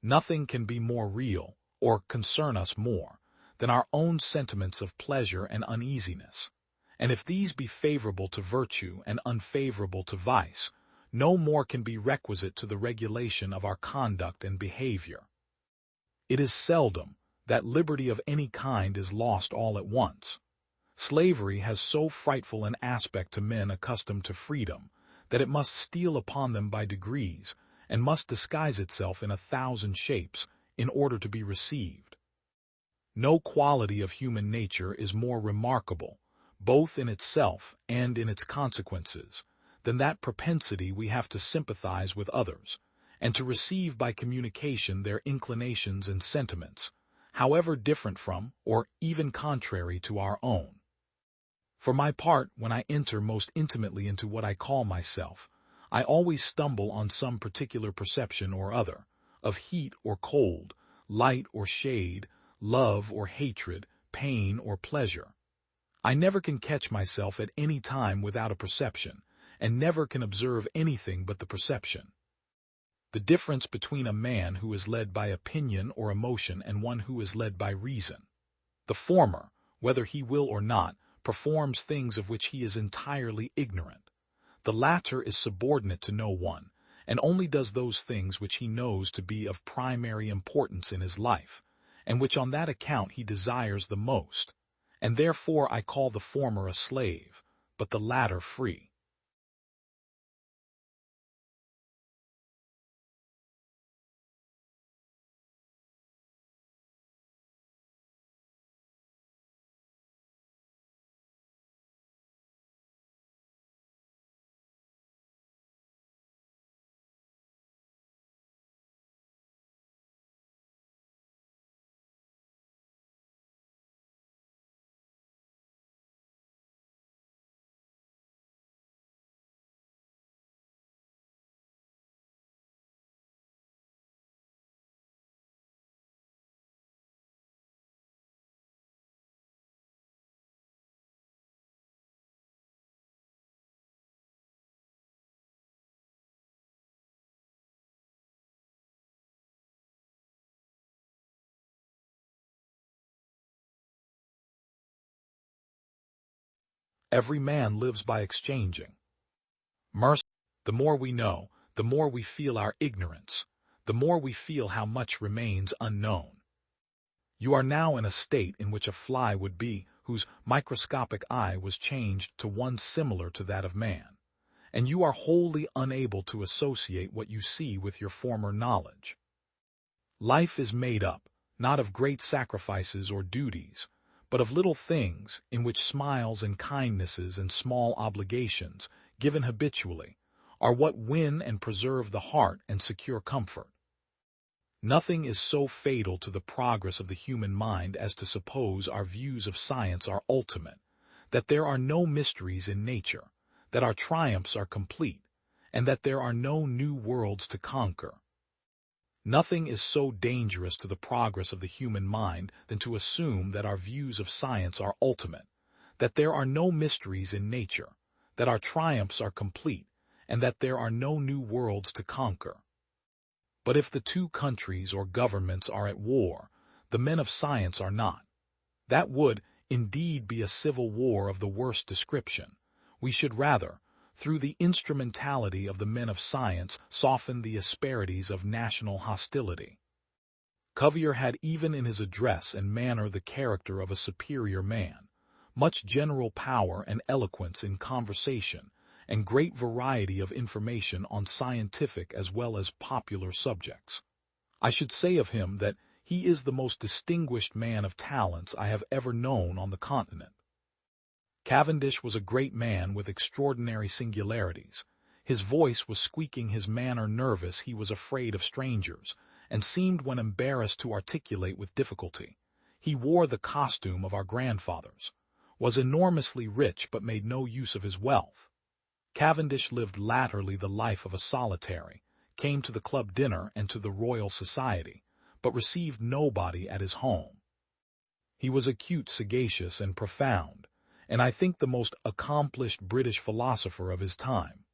Nothing can be more real, or concern us more, than our own sentiments of pleasure and uneasiness. And if these be favorable to virtue and unfavorable to vice, no more can be requisite to the regulation of our conduct and behavior. It is seldom that liberty of any kind is lost all at once. Slavery has so frightful an aspect to men accustomed to freedom that it must steal upon them by degrees, and must disguise itself in 1,000 shapes in order to be received. No quality of human nature is more remarkable, both in itself and in its consequences, than that propensity we have to sympathize with others, and to receive by communication their inclinations and sentiments, however different from, or even contrary to our own. For my part, when I enter most intimately into what I call myself, I always stumble on some particular perception or other, of heat or cold, light or shade, love or hatred, pain or pleasure. I never can catch myself at any time without a perception, and never can observe anything but the perception. The difference between a man who is led by opinion or emotion and one who is led by reason. The former, whether he will or not, performs things of which he is entirely ignorant. The latter is subordinate to no one, and only does those things which he knows to be of primary importance in his life, and which on that account he desires the most, and therefore I call the former a slave, but the latter free. Every man lives by exchanging. Mercy. The more we know, the more we feel our ignorance, the more we feel how much remains unknown. You are now in a state in which a fly would be, whose microscopic eye was changed to one similar to that of man, and you are wholly unable to associate what you see with your former knowledge. Life is made up, not of great sacrifices or duties, but of little things in which smiles and kindnesses and small obligations, given habitually, are what win and preserve the heart and secure comfort. Nothing is so fatal to the progress of the human mind as to suppose our views of science are ultimate, that there are no mysteries in nature, that our triumphs are complete, and that there are no new worlds to conquer. Nothing is so dangerous to the progress of the human mind than to assume that our views of science are ultimate, that there are no mysteries in nature, that our triumphs are complete, and that there are no new worlds to conquer. But if the two countries or governments are at war, the men of science are not. That would, indeed, be a civil war of the worst description. We should rather, through the instrumentality of the men of science, soften the asperities of national hostility. Cuvier had even in his address and manner the character of a superior man, much general power and eloquence in conversation, and great variety of information on scientific as well as popular subjects. I should say of him that he is the most distinguished man of talents I have ever known on the continent. Cavendish was a great man with extraordinary singularities. His voice was squeaking, his manner nervous. He was afraid of strangers, and seemed when embarrassed to articulate with difficulty. He wore the costume of our grandfathers, was enormously rich but made no use of his wealth. Cavendish lived latterly the life of a solitary, came to the club dinner and to the Royal Society, but received nobody at his home. He was acute, sagacious, and profound, and I think the most accomplished British philosopher of his time.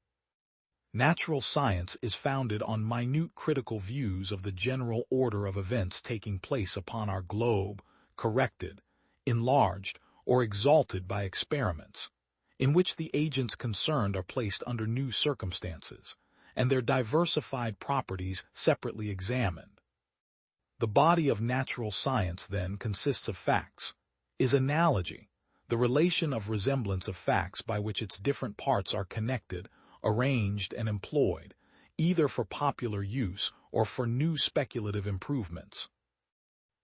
Natural science is founded on minute critical views of the general order of events taking place upon our globe, corrected, enlarged, or exalted by experiments, in which the agents concerned are placed under new circumstances, and their diversified properties separately examined. The body of natural science, then, consists of facts, is analogy, the relation of resemblance of facts by which its different parts are connected, arranged, and employed, either for popular use or for new speculative improvements.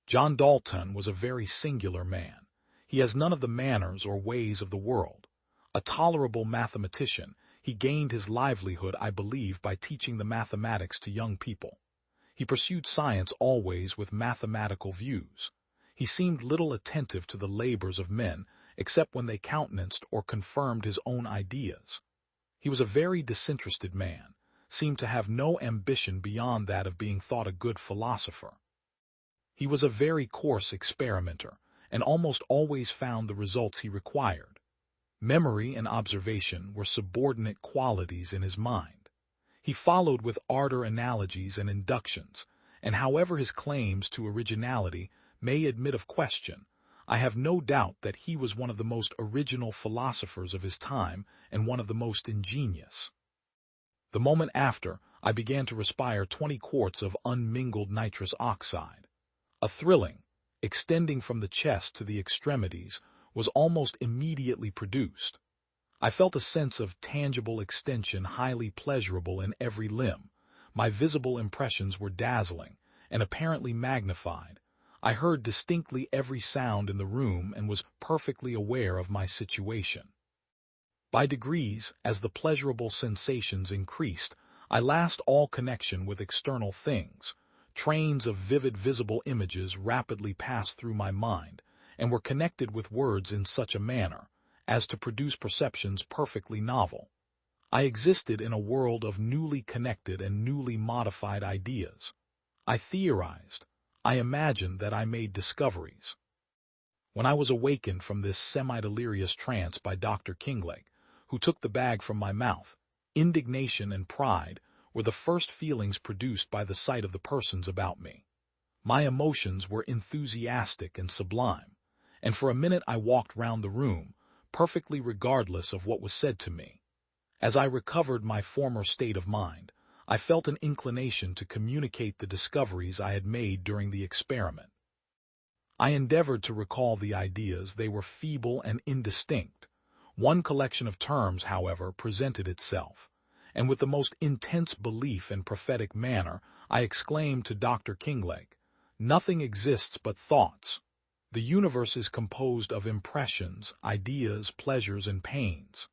John Dalton was a very singular man. He has none of the manners or ways of the world. A tolerable mathematician, he gained his livelihood, I believe, by teaching the mathematics to young people. He pursued science always with mathematical views. He seemed little attentive to the labors of men, except when they countenanced or confirmed his own ideas. He was a very disinterested man, seemed to have no ambition beyond that of being thought a good philosopher. He was a very coarse experimenter, and almost always found the results he required. Memory and observation were subordinate qualities in his mind. He followed with ardor analogies and inductions, and however his claims to originality may admit of question, I have no doubt that he was one of the most original philosophers of his time and one of the most ingenious. The moment after, I began to respire 20 quarts of unmingled nitrous oxide. A thrilling, extending from the chest to the extremities, was almost immediately produced. I felt a sense of tangible extension highly pleasurable in every limb. My visible impressions were dazzling and apparently magnified. I heard distinctly every sound in the room and was perfectly aware of my situation. By degrees, as the pleasurable sensations increased, I lost all connection with external things. Trains of vivid visible images rapidly passed through my mind, and were connected with words in such a manner as to produce perceptions perfectly novel. I existed in a world of newly connected and newly modified ideas. I theorized. I imagined that I made discoveries. When I was awakened from this semi-delirious trance by Dr. Kinglake, who took the bag from my mouth, indignation and pride were the first feelings produced by the sight of the persons about me. My emotions were enthusiastic and sublime, and for a minute I walked round the room, perfectly regardless of what was said to me. As I recovered my former state of mind, I felt an inclination to communicate the discoveries I had made during the experiment. I endeavored to recall the ideas. They were feeble and indistinct. One collection of terms, however, presented itself, and with the most intense belief and prophetic manner, I exclaimed to Dr. Kinglake, "Nothing exists but thoughts. The universe is composed of impressions, ideas, pleasures, and pains."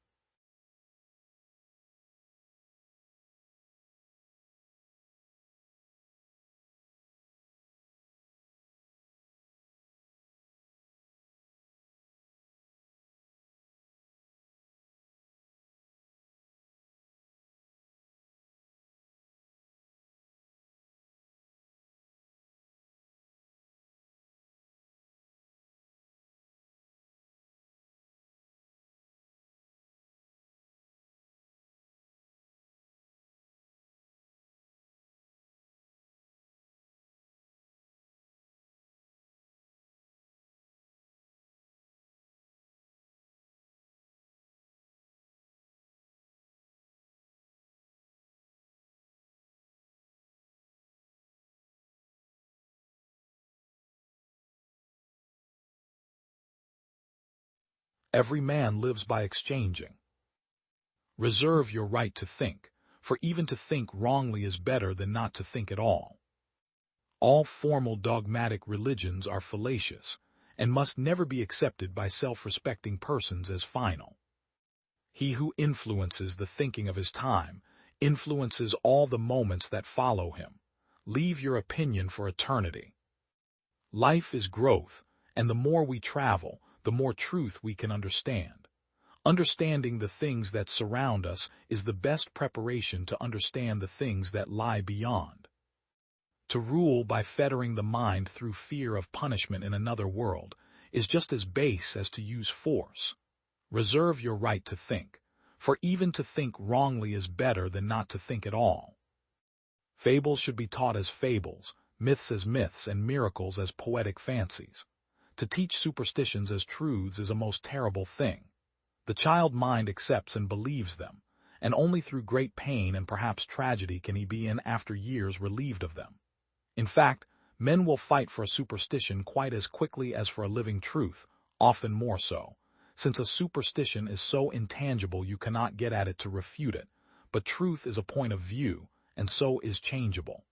Every man lives by exchanging. Reserve your right to think, for even to think wrongly is better than not to think at all. All formal dogmatic religions are fallacious, and must never be accepted by self-respecting persons as final. He who influences the thinking of his time influences all the moments that follow him. Leave your opinion for eternity. Life is growth, and the more we travel, the more truth we can understand. Understanding the things that surround us is the best preparation to understand the things that lie beyond. To rule by fettering the mind through fear of punishment in another world is just as base as to use force. Reserve your right to think, for even to think wrongly is better than not to think at all. Fables should be taught as fables, myths as myths, and miracles as poetic fancies. To teach superstitions as truths is a most terrible thing. The child mind accepts and believes them, and only through great pain and perhaps tragedy can he be in after years relieved of them. In fact, men will fight for a superstition quite as quickly as for a living truth, often more so, since a superstition is so intangible you cannot get at it to refute it, but truth is a point of view, and so is changeable.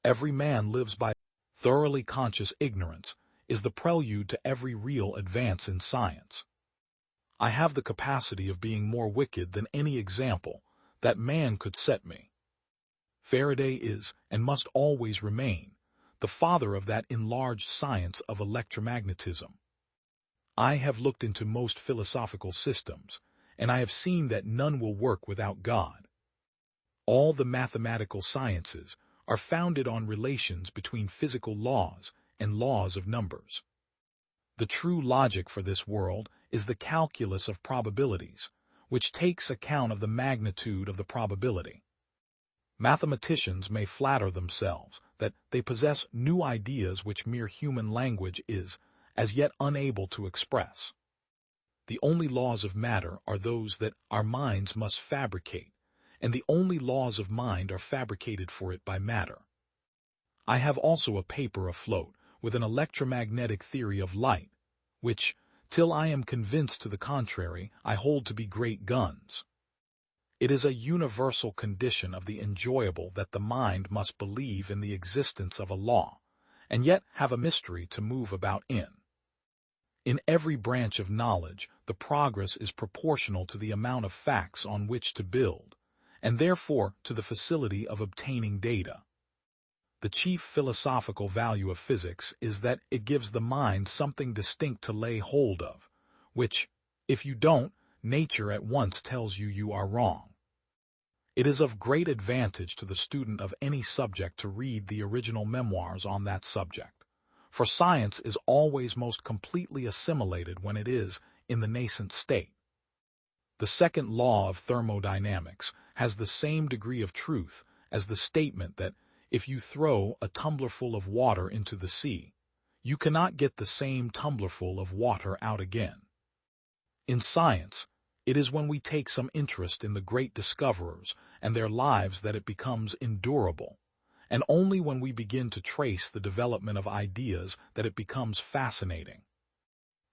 Every man lives by thoroughly conscious ignorance is the prelude to every real advance in science. I have the capacity of being more wicked than any example that man could set me. Faraday is, and must always remain, the father of that enlarged science of electromagnetism. I have looked into most philosophical systems, and I have seen that none will work without God. All the mathematical sciences are founded on relations between physical laws and laws of numbers. The true logic for this world is the calculus of probabilities, which takes account of the magnitude of the probability. Mathematicians may flatter themselves that they possess new ideas which mere human language is as yet unable to express. The only laws of matter are those that our minds must fabricate, and the only laws of mind are fabricated for it by matter. I have also a paper afloat with an electromagnetic theory of light, which, till I am convinced to the contrary, I hold to be great guns. It is a universal condition of the enjoyable that the mind must believe in the existence of a law, and yet have a mystery to move about in. In every branch of knowledge, the progress is proportional to the amount of facts on which to build, and therefore to the facility of obtaining data. The chief philosophical value of physics is that it gives the mind something distinct to lay hold of, which, if you don't, nature at once tells you you are wrong. It is of great advantage to the student of any subject to read the original memoirs on that subject, for science is always most completely assimilated when it is in the nascent state. The second law of thermodynamics has the same degree of truth as the statement that if you throw a tumblerful of water into the sea, you cannot get the same tumblerful of water out again. In science, it is when we take some interest in the great discoverers and their lives that it becomes endurable, and only when we begin to trace the development of ideas that it becomes fascinating.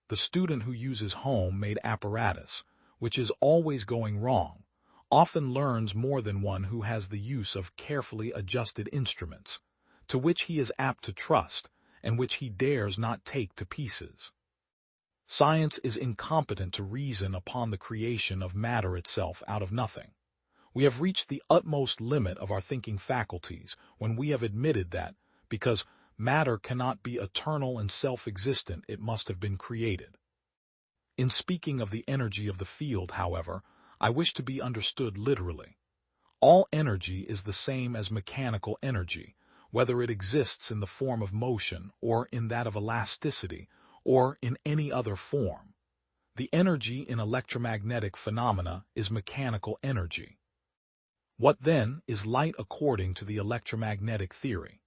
The student who uses home-made apparatus, which is always going wrong, often learns more than one who has the use of carefully adjusted instruments, to which he is apt to trust and which he dares not take to pieces. Science is incompetent to reason upon the creation of matter itself out of nothing. We have reached the utmost limit of our thinking faculties when we have admitted that, because matter cannot be eternal and self-existent, it must have been created. In speaking of the energy of the field, however, I wish to be understood literally. All energy is the same as mechanical energy, whether it exists in the form of motion or in that of elasticity or in any other form. The energy in electromagnetic phenomena is mechanical energy. What then is light according to the electromagnetic theory?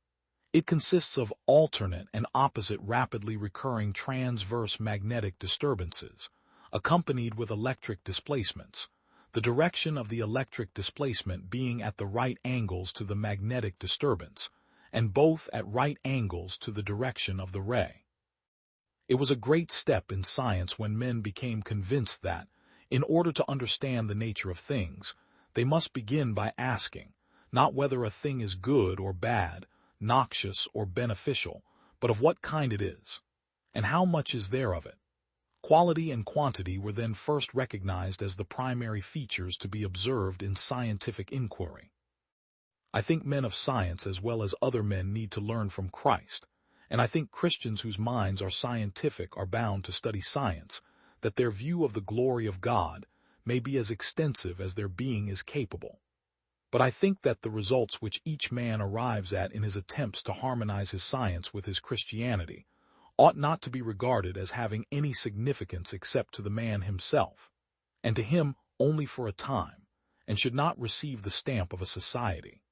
It consists of alternate and opposite rapidly recurring transverse magnetic disturbances, accompanied with electric displacements, the direction of the electric displacement being at the right angles to the magnetic disturbance, and both at right angles to the direction of the ray. It was a great step in science when men became convinced that, in order to understand the nature of things, they must begin by asking, not whether a thing is good or bad, noxious or beneficial, but of what kind it is, and how much is there of it. Quality and quantity were then first recognized as the primary features to be observed in scientific inquiry. I think men of science as well as other men need to learn from Christ, and I think Christians whose minds are scientific are bound to study science, that their view of the glory of God may be as extensive as their being is capable. But I think that the results which each man arrives at in his attempts to harmonize his science with his Christianity ought not to be regarded as having any significance except to the man himself, and to him only for a time, and should not receive the stamp of a society.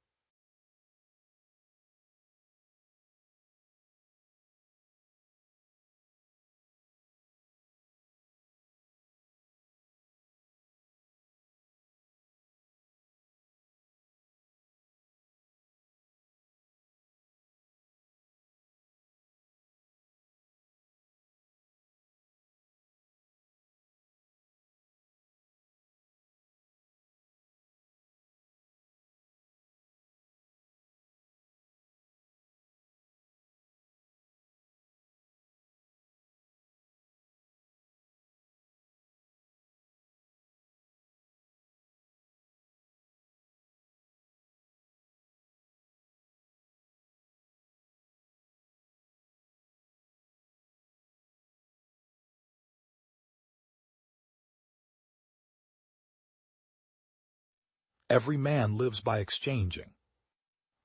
Every man lives by exchanging.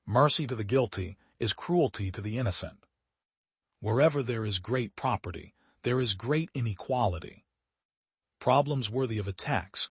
Mercy to the guilty is cruelty to the innocent. Wherever there is great property, there is great inequality. Problems worthy of attacks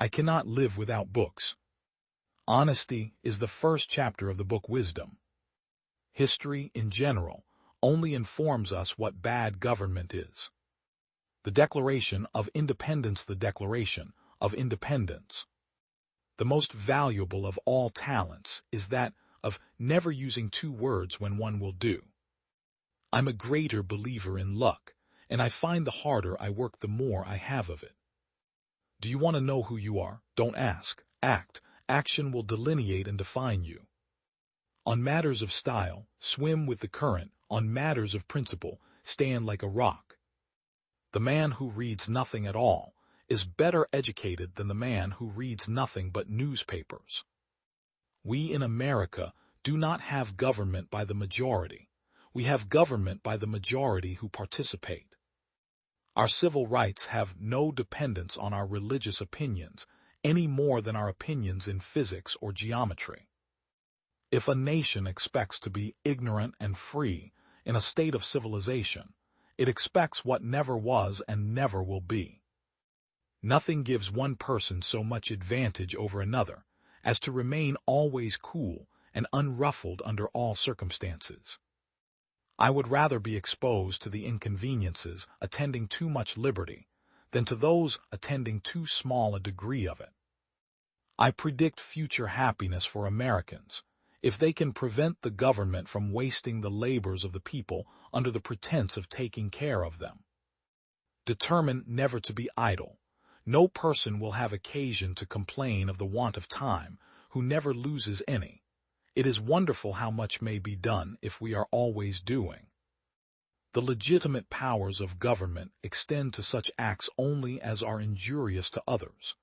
I cannot live without books. Honesty is the first chapter of the book Wisdom. History, in general, only informs us what bad government is. The Declaration of Independence, the Declaration of Independence. The most valuable of all talents is that of never using two words when one will do. I'm a greater believer in luck, and I find the harder I work the more I have of it. Do you want to know who you are? Don't ask. Act. Action will delineate and define you. On matters of style, swim with the current. On matters of principle, stand like a rock. The man who reads nothing at all is better educated than the man who reads nothing but newspapers. We in America do not have government by the majority. We have government by the majority who participate. Our civil rights have no dependence on our religious opinions any more than our opinions in physics or geometry. If a nation expects to be ignorant and free in a state of civilization, it expects what never was and never will be. Nothing gives one person so much advantage over another as to remain always cool and unruffled under all circumstances. I would rather be exposed to the inconveniences attending too much liberty than to those attending too small a degree of it. I predict future happiness for Americans if they can prevent the government from wasting the labors of the people under the pretense of taking care of them. Determine never to be idle. No person will have occasion to complain of the want of time who never loses any. It is wonderful how much may be done if we are always doing. The legitimate powers of government extend to such acts only as are injurious to others.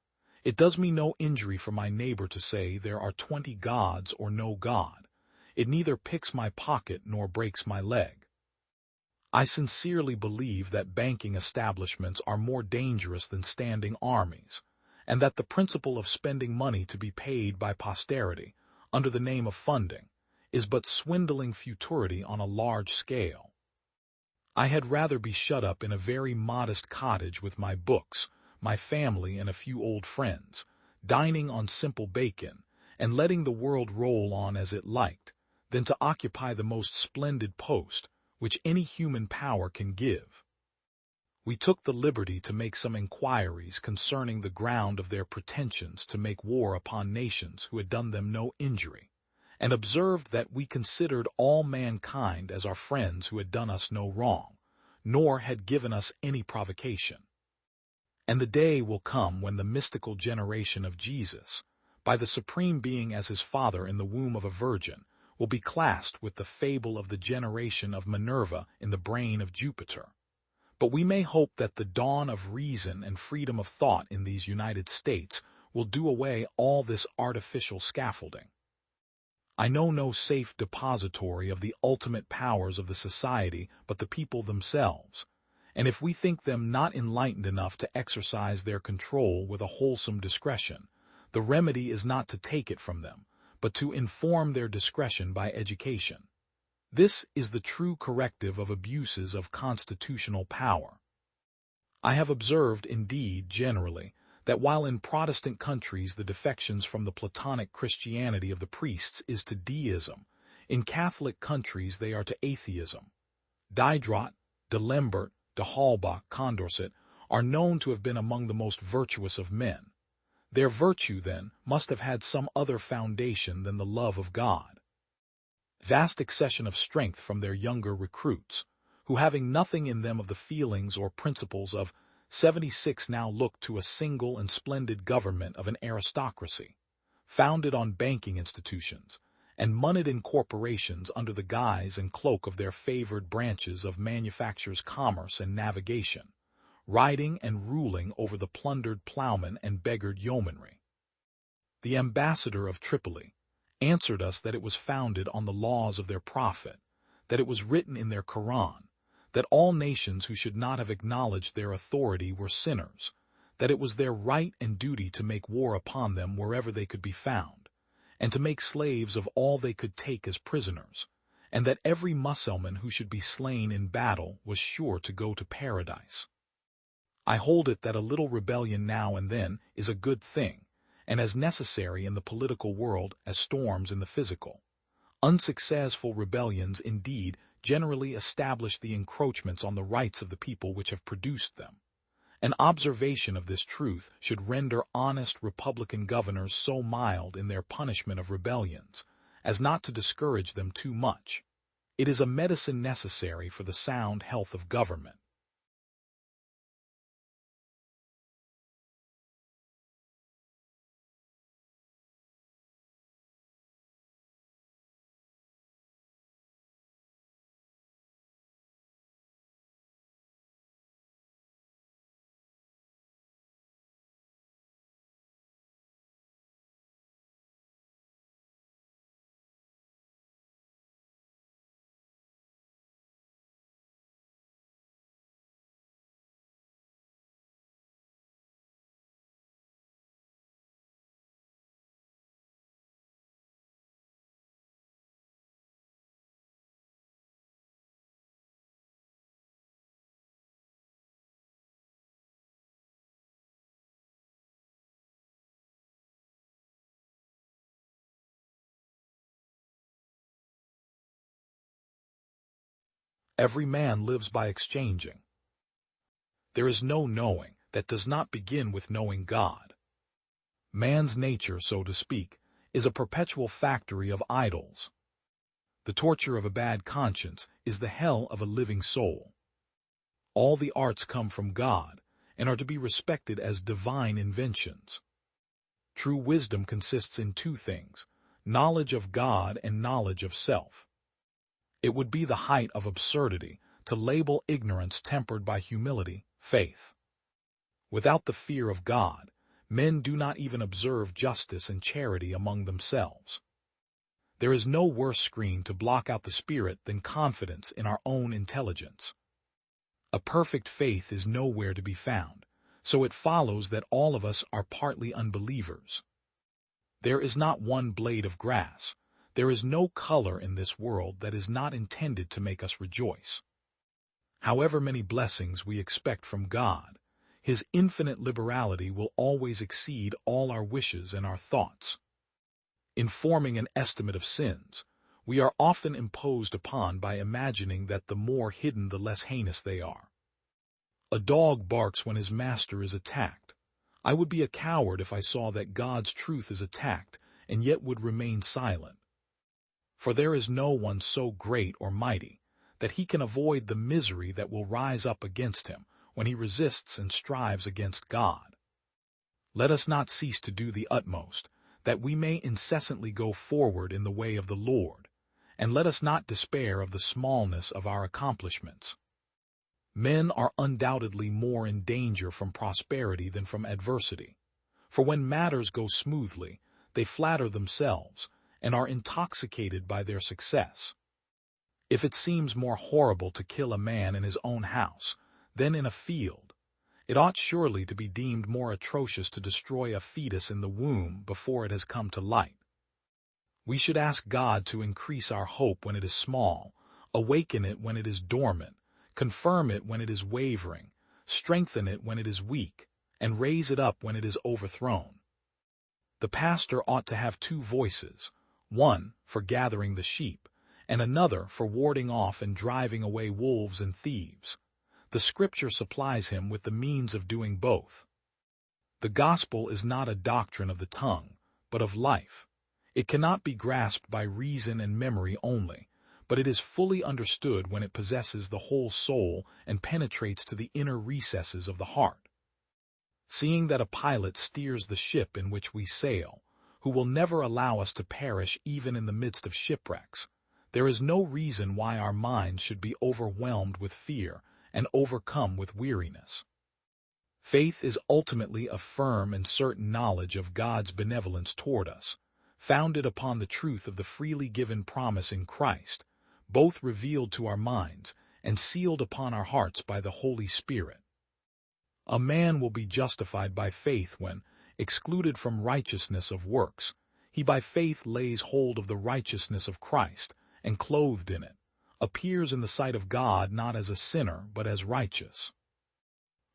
It does me no injury for my neighbor to say there are 20 gods or no God. It neither picks my pocket nor breaks my leg. I sincerely believe that banking establishments are more dangerous than standing armies, and that the principle of spending money to be paid by posterity, under the name of funding, is but swindling futurity on a large scale. I had rather be shut up in a very modest cottage with my books, my family and a few old friends, dining on simple bacon, and letting the world roll on as it liked, than to occupy the most splendid post which any human power can give. We took the liberty to make some inquiries concerning the ground of their pretensions to make war upon nations who had done them no injury, and observed that we considered all mankind as our friends who had done us no wrong, nor had given us any provocation. And the day will come when the mystical generation of Jesus, by the Supreme Being as his Father in the womb of a virgin, will be classed with the fable of the generation of Minerva in the brain of Jupiter. But we may hope that the dawn of reason and freedom of thought in these United States will do away all this artificial scaffolding. I know no safe depository of the ultimate powers of the society but the people themselves, and if we think them not enlightened enough to exercise their control with a wholesome discretion, the remedy is not to take it from them, but to inform their discretion by education. This is the true corrective of abuses of constitutional power. I have observed, indeed, generally, that while in Protestant countries the defections from the Platonic Christianity of the priests is to deism, in Catholic countries they are to atheism. Diderot, D'Alembert, de Halbach, Condorcet are known to have been among the most virtuous of men. Their virtue, then, must have had some other foundation than the love of God. Vast accession of strength from their younger recruits, who having nothing in them of the feelings or principles of 76 now look to a single and splendid government of an aristocracy, founded on banking institutions, and moneyed in corporations under the guise and cloak of their favored branches of manufactures, commerce, and navigation, riding and ruling over the plundered plowmen and beggared yeomanry. The ambassador of Tripoli answered us that it was founded on the laws of their prophet, that it was written in their Koran, that all nations who should not have acknowledged their authority were sinners, that it was their right and duty to make war upon them wherever they could be found, and to make slaves of all they could take as prisoners, and that every Mussulman who should be slain in battle was sure to go to paradise. I hold it that a little rebellion now and then is a good thing, and as necessary in the political world as storms in the physical. Unsuccessful rebellions, indeed, generally establish the encroachments on the rights of the people which have produced them. An observation of this truth should render honest republican governors so mild in their punishment of rebellions as not to discourage them too much. It is a medicine necessary for the sound health of government. Every man lives by exchanging. There is no knowing that does not begin with knowing God. Man's nature, so to speak, is a perpetual factory of idols. The torture of a bad conscience is the hell of a living soul. All the arts come from God and are to be respected as divine inventions. True wisdom consists in two things: knowledge of God and knowledge of self. It would be the height of absurdity to label ignorance tempered by humility faith. Without the fear of God, men do not even observe justice and charity among themselves. There is no worse screen to block out the spirit than confidence in our own intelligence. A perfect faith is nowhere to be found, so it follows that all of us are partly unbelievers. There is not one blade of grass, there is no color in this world that is not intended to make us rejoice. However many blessings we expect from God, His infinite liberality will always exceed all our wishes and our thoughts. In forming an estimate of sins, we are often imposed upon by imagining that the more hidden the less heinous they are. A dog barks when his master is attacked. I would be a coward if I saw that God's truth is attacked and yet would remain silent. For there is no one so great or mighty that he can avoid the misery that will rise up against him when he resists and strives against God. Let us not cease to do the utmost, that we may incessantly go forward in the way of the Lord, and let us not despair of the smallness of our accomplishments. Men are undoubtedly more in danger from prosperity than from adversity, for when matters go smoothly, they flatter themselves and are intoxicated by their success. If it seems more horrible to kill a man in his own house than in a field, it ought surely to be deemed more atrocious to destroy a fetus in the womb before it has come to light. We should ask God to increase our hope when it is small, awaken it when it is dormant, confirm it when it is wavering, strengthen it when it is weak, and raise it up when it is overthrown. The pastor ought to have two voices, one for gathering the sheep, and another for warding off and driving away wolves and thieves. The Scripture supplies him with the means of doing both. The gospel is not a doctrine of the tongue, but of life. It cannot be grasped by reason and memory only, but it is fully understood when it possesses the whole soul and penetrates to the inner recesses of the heart. Seeing that a pilot steers the ship in which we sail, who will never allow us to perish even in the midst of shipwrecks, there is no reason why our minds should be overwhelmed with fear and overcome with weariness. Faith is ultimately a firm and certain knowledge of God's benevolence toward us, founded upon the truth of the freely given promise in Christ, both revealed to our minds and sealed upon our hearts by the Holy Spirit. A man will be justified by faith when, excluded from righteousness of works, he by faith lays hold of the righteousness of Christ, and clothed in it, appears in the sight of God not as a sinner but as righteous.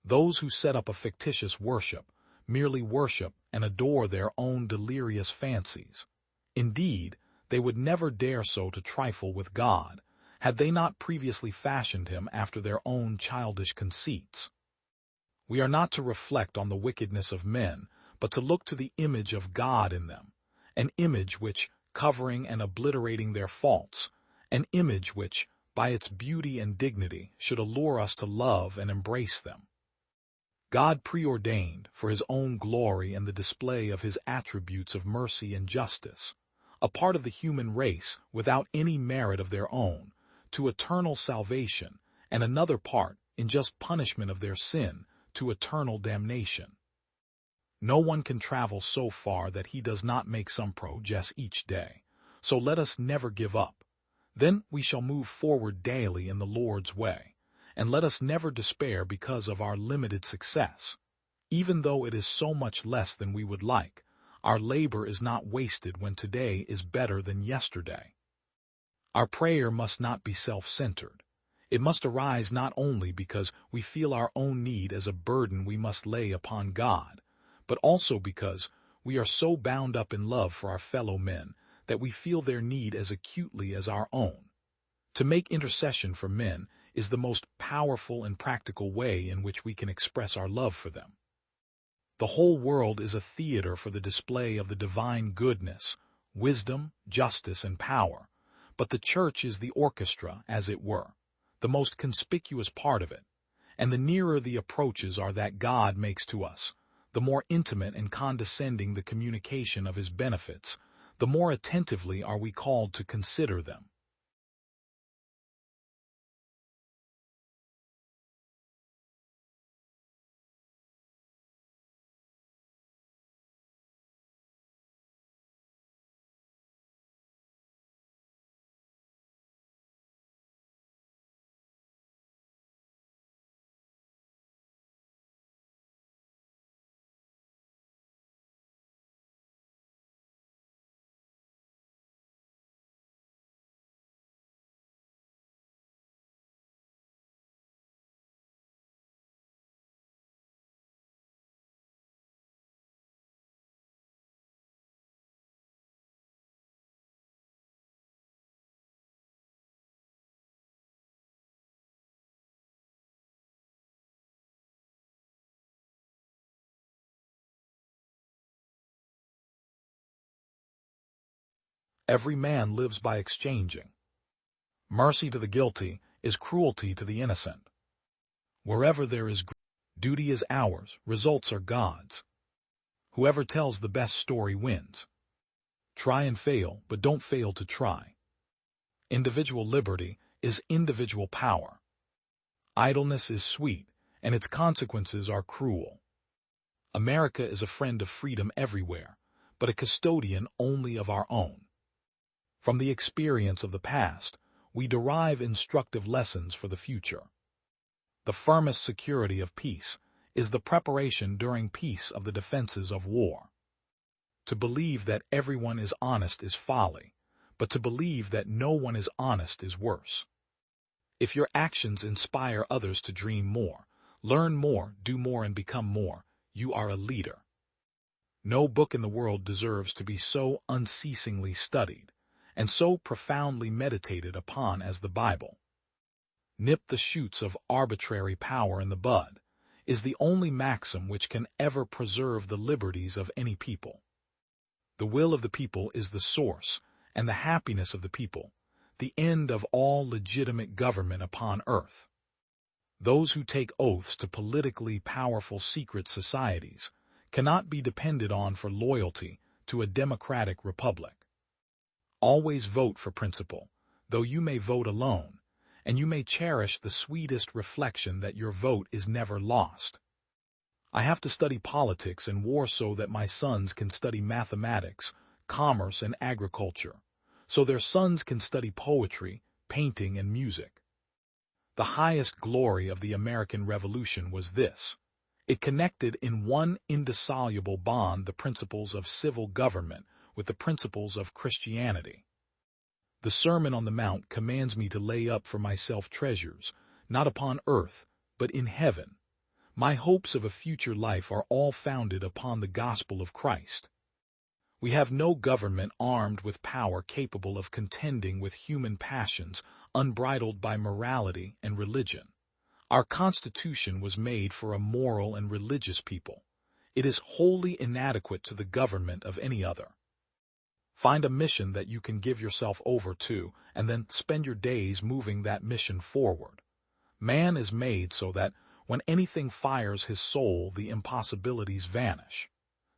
Those who set up a fictitious worship merely worship and adore their own delirious fancies. Indeed, they would never dare so to trifle with God, had they not previously fashioned him after their own childish conceits. We are not to reflect on the wickedness of men, but to look to the image of God in them, an image which, covering and obliterating their faults, an image which, by its beauty and dignity, should allure us to love and embrace them. God preordained, for his own glory and the display of his attributes of mercy and justice, a part of the human race without any merit of their own, to eternal salvation, and another part, in just punishment of their sin, to eternal damnation. No one can travel so far that he does not make some progress each day, so let us never give up. Then we shall move forward daily in the Lord's way, and let us never despair because of our limited success. Even though it is so much less than we would like, our labor is not wasted when today is better than yesterday. Our prayer must not be self-centered. It must arise not only because we feel our own need as a burden we must lay upon God, but also because we are so bound up in love for our fellow men that we feel their need as acutely as our own. To make intercession for men is the most powerful and practical way in which we can express our love for them. The whole world is a theater for the display of the divine goodness, wisdom, justice, and power, but the church is the orchestra, as it were, the most conspicuous part of it, and the nearer the approaches are that God makes to us, the more intimate and condescending the communication of his benefits, the more attentively are we called to consider them. Every man lives by exchanging. Mercy to the guilty is cruelty to the innocent. Wherever there is duty is ours, results are God's. Whoever tells the best story wins. Try and fail, but don't fail to try. Individual liberty is individual power. Idleness is sweet, and its consequences are cruel. America is a friend of freedom everywhere, but a custodian only of our own. From the experience of the past, we derive instructive lessons for the future. The firmest security of peace is the preparation during peace of the defenses of war. To believe that everyone is honest is folly, but to believe that no one is honest is worse. If your actions inspire others to dream more, learn more, do more, and become more, you are a leader. No book in the world deserves to be so unceasingly studied and so profoundly meditated upon as the Bible. Nip the shoots of arbitrary power in the bud is the only maxim which can ever preserve the liberties of any people. The will of the people is the source, and the happiness of the people, the end of all legitimate government upon earth. Those who take oaths to politically powerful secret societies cannot be depended on for loyalty to a democratic republic. Always vote for principle, though you may vote alone, and you may cherish the sweetest reflection that your vote is never lost. I have to study politics and war so that my sons can study mathematics, commerce, and agriculture, so their sons can study poetry, painting, and music. The highest glory of the American Revolution was this: it connected in one indissoluble bond the principles of civil government with the principles of Christianity. The Sermon on the Mount commands me to lay up for myself treasures, not upon earth, but in heaven. My hopes of a future life are all founded upon the gospel of Christ. We have no government armed with power capable of contending with human passions unbridled by morality and religion. Our Constitution was made for a moral and religious people. It is wholly inadequate to the government of any other. Find a mission that you can give yourself over to, and then spend your days moving that mission forward. Man is made so that when anything fires his soul, the impossibilities vanish.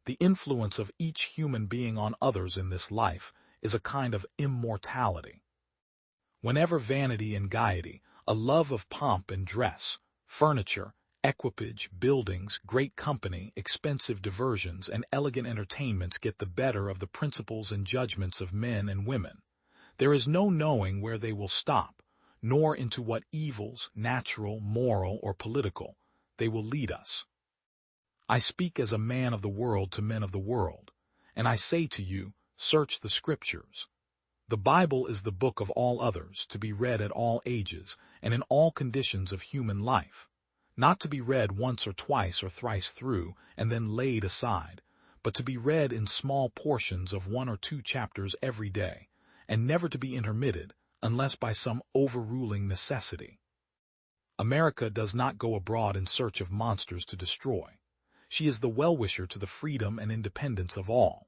The influence of each human being on others in this life is a kind of immortality. Whenever vanity and gaiety, a love of pomp and dress, furniture, equipage, buildings, great company, expensive diversions, and elegant entertainments get the better of the principles and judgments of men and women, there is no knowing where they will stop, nor into what evils, natural, moral, or political, they will lead us. I speak as a man of the world to men of the world, and I say to you, search the Scriptures. The Bible is the book of all others, to be read at all ages and in all conditions of human life, not to be read once or twice or thrice through and then laid aside, but to be read in small portions of 1 or 2 chapters every day, and never to be intermitted, unless by some overruling necessity. America does not go abroad in search of monsters to destroy. She is the well-wisher to the freedom and independence of all.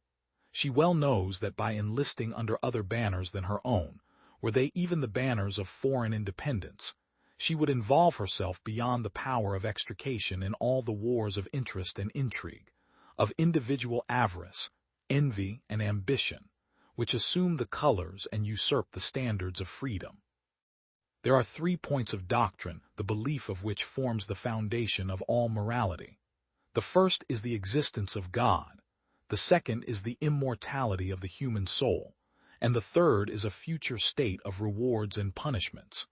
She well knows that by enlisting under other banners than her own, were they even the banners of foreign independence, she would involve herself beyond the power of extrication in all the wars of interest and intrigue, of individual avarice, envy, and ambition, which assume the colors and usurp the standards of freedom. There are 3 points of doctrine, the belief of which forms the foundation of all morality. The first is the existence of God, the second is the immortality of the human soul, and the third is a future state of rewards and punishments.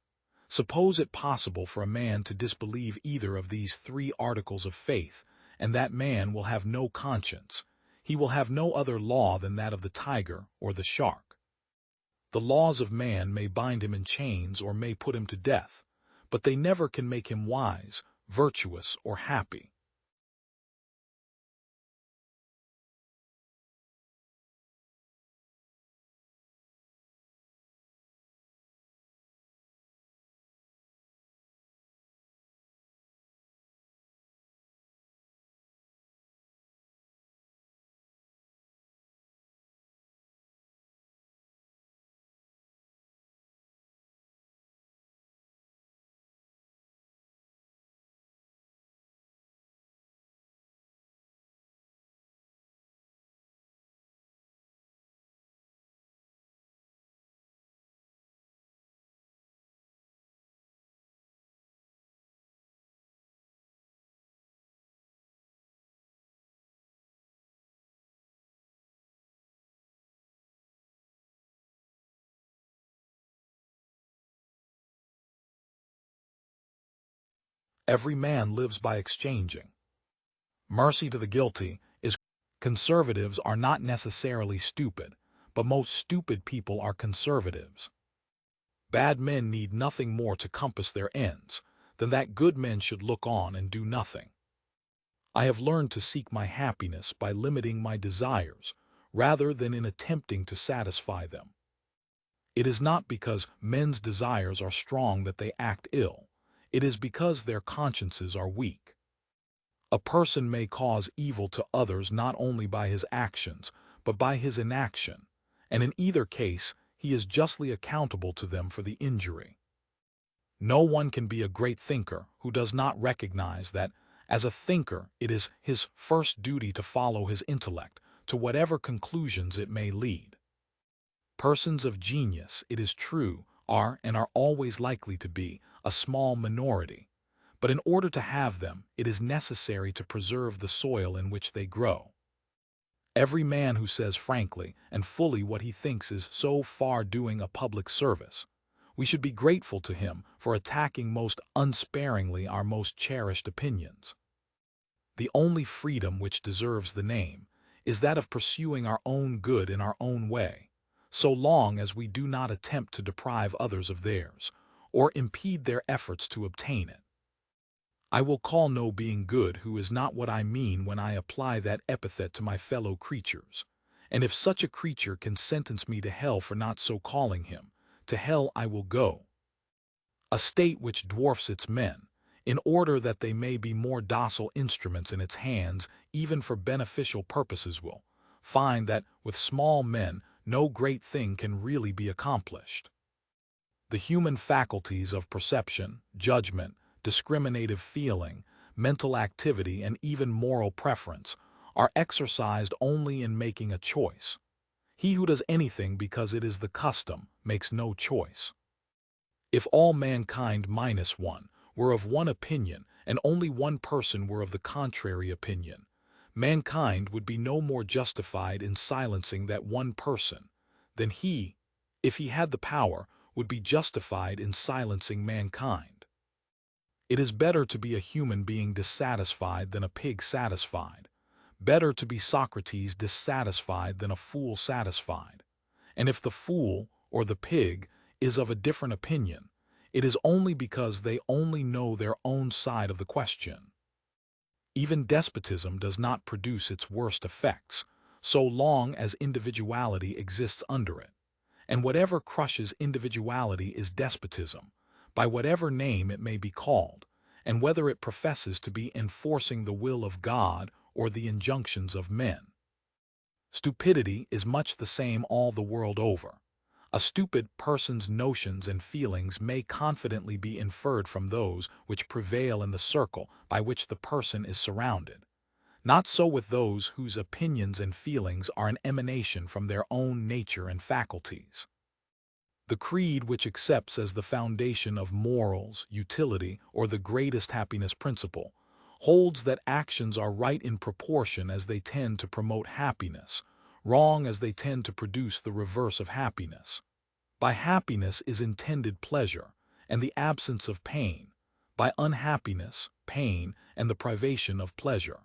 Suppose it possible for a man to disbelieve either of these 3 articles of faith, and that man will have no conscience. He will have no other law than that of the tiger or the shark. The laws of man may bind him in chains or may put him to death, but they never can make him wise, virtuous, or happy. Every man lives by exchanging. Mercy to the guilty is conservatives are not necessarily stupid, but most stupid people are conservatives. Bad men need nothing more to compass their ends than that good men should look on and do nothing. I have learned to seek my happiness by limiting my desires rather than in attempting to satisfy them. It is not because men's desires are strong that they act ill. It is because their consciences are weak. A person may cause evil to others not only by his actions, but by his inaction, and in either case he is justly accountable to them for the injury. No one can be a great thinker who does not recognize that, as a thinker, it is his first duty to follow his intellect to whatever conclusions it may lead. Persons of genius, it is true, are and are always likely to be a small minority, but in order to have them, it is necessary to preserve the soil in which they grow. Every man who says frankly and fully what he thinks is so far doing a public service. We should be grateful to him for attacking most unsparingly our most cherished opinions. The only freedom which deserves the name is that of pursuing our own good in our own way, so long as we do not attempt to deprive others of theirs, or impede their efforts to obtain it. I will call no being good who is not what I mean when I apply that epithet to my fellow creatures. And if such a creature can sentence me to hell for not so calling him, to hell I will go. A state which dwarfs its men, in order that they may be more docile instruments in its hands, even for beneficial purposes, will find that with small men no great thing can really be accomplished. The human faculties of perception, judgment, discriminative feeling, mental activity, and even moral preference are exercised only in making a choice. He who does anything because it is the custom makes no choice. If all mankind minus one were of one opinion and only one person were of the contrary opinion, mankind would be no more justified in silencing that one person than he, if he had the power, would be justified in silencing mankind. It is better to be a human being dissatisfied than a pig satisfied. Better to be Socrates dissatisfied than a fool satisfied. And if the fool, or the pig, is of a different opinion, it is only because they only know their own side of the question. Even despotism does not produce its worst effects, so long as individuality exists under it. And whatever crushes individuality is despotism, by whatever name it may be called, and whether it professes to be enforcing the will of God or the injunctions of men. Stupidity is much the same all the world over. A stupid person's notions and feelings may confidently be inferred from those which prevail in the circle by which the person is surrounded. Not so with those whose opinions and feelings are an emanation from their own nature and faculties. The creed which accepts as the foundation of morals, utility, or the greatest happiness principle, holds that actions are right in proportion as they tend to promote happiness, wrong as they tend to produce the reverse of happiness. By happiness is intended pleasure, and the absence of pain; by unhappiness, pain, and the privation of pleasure.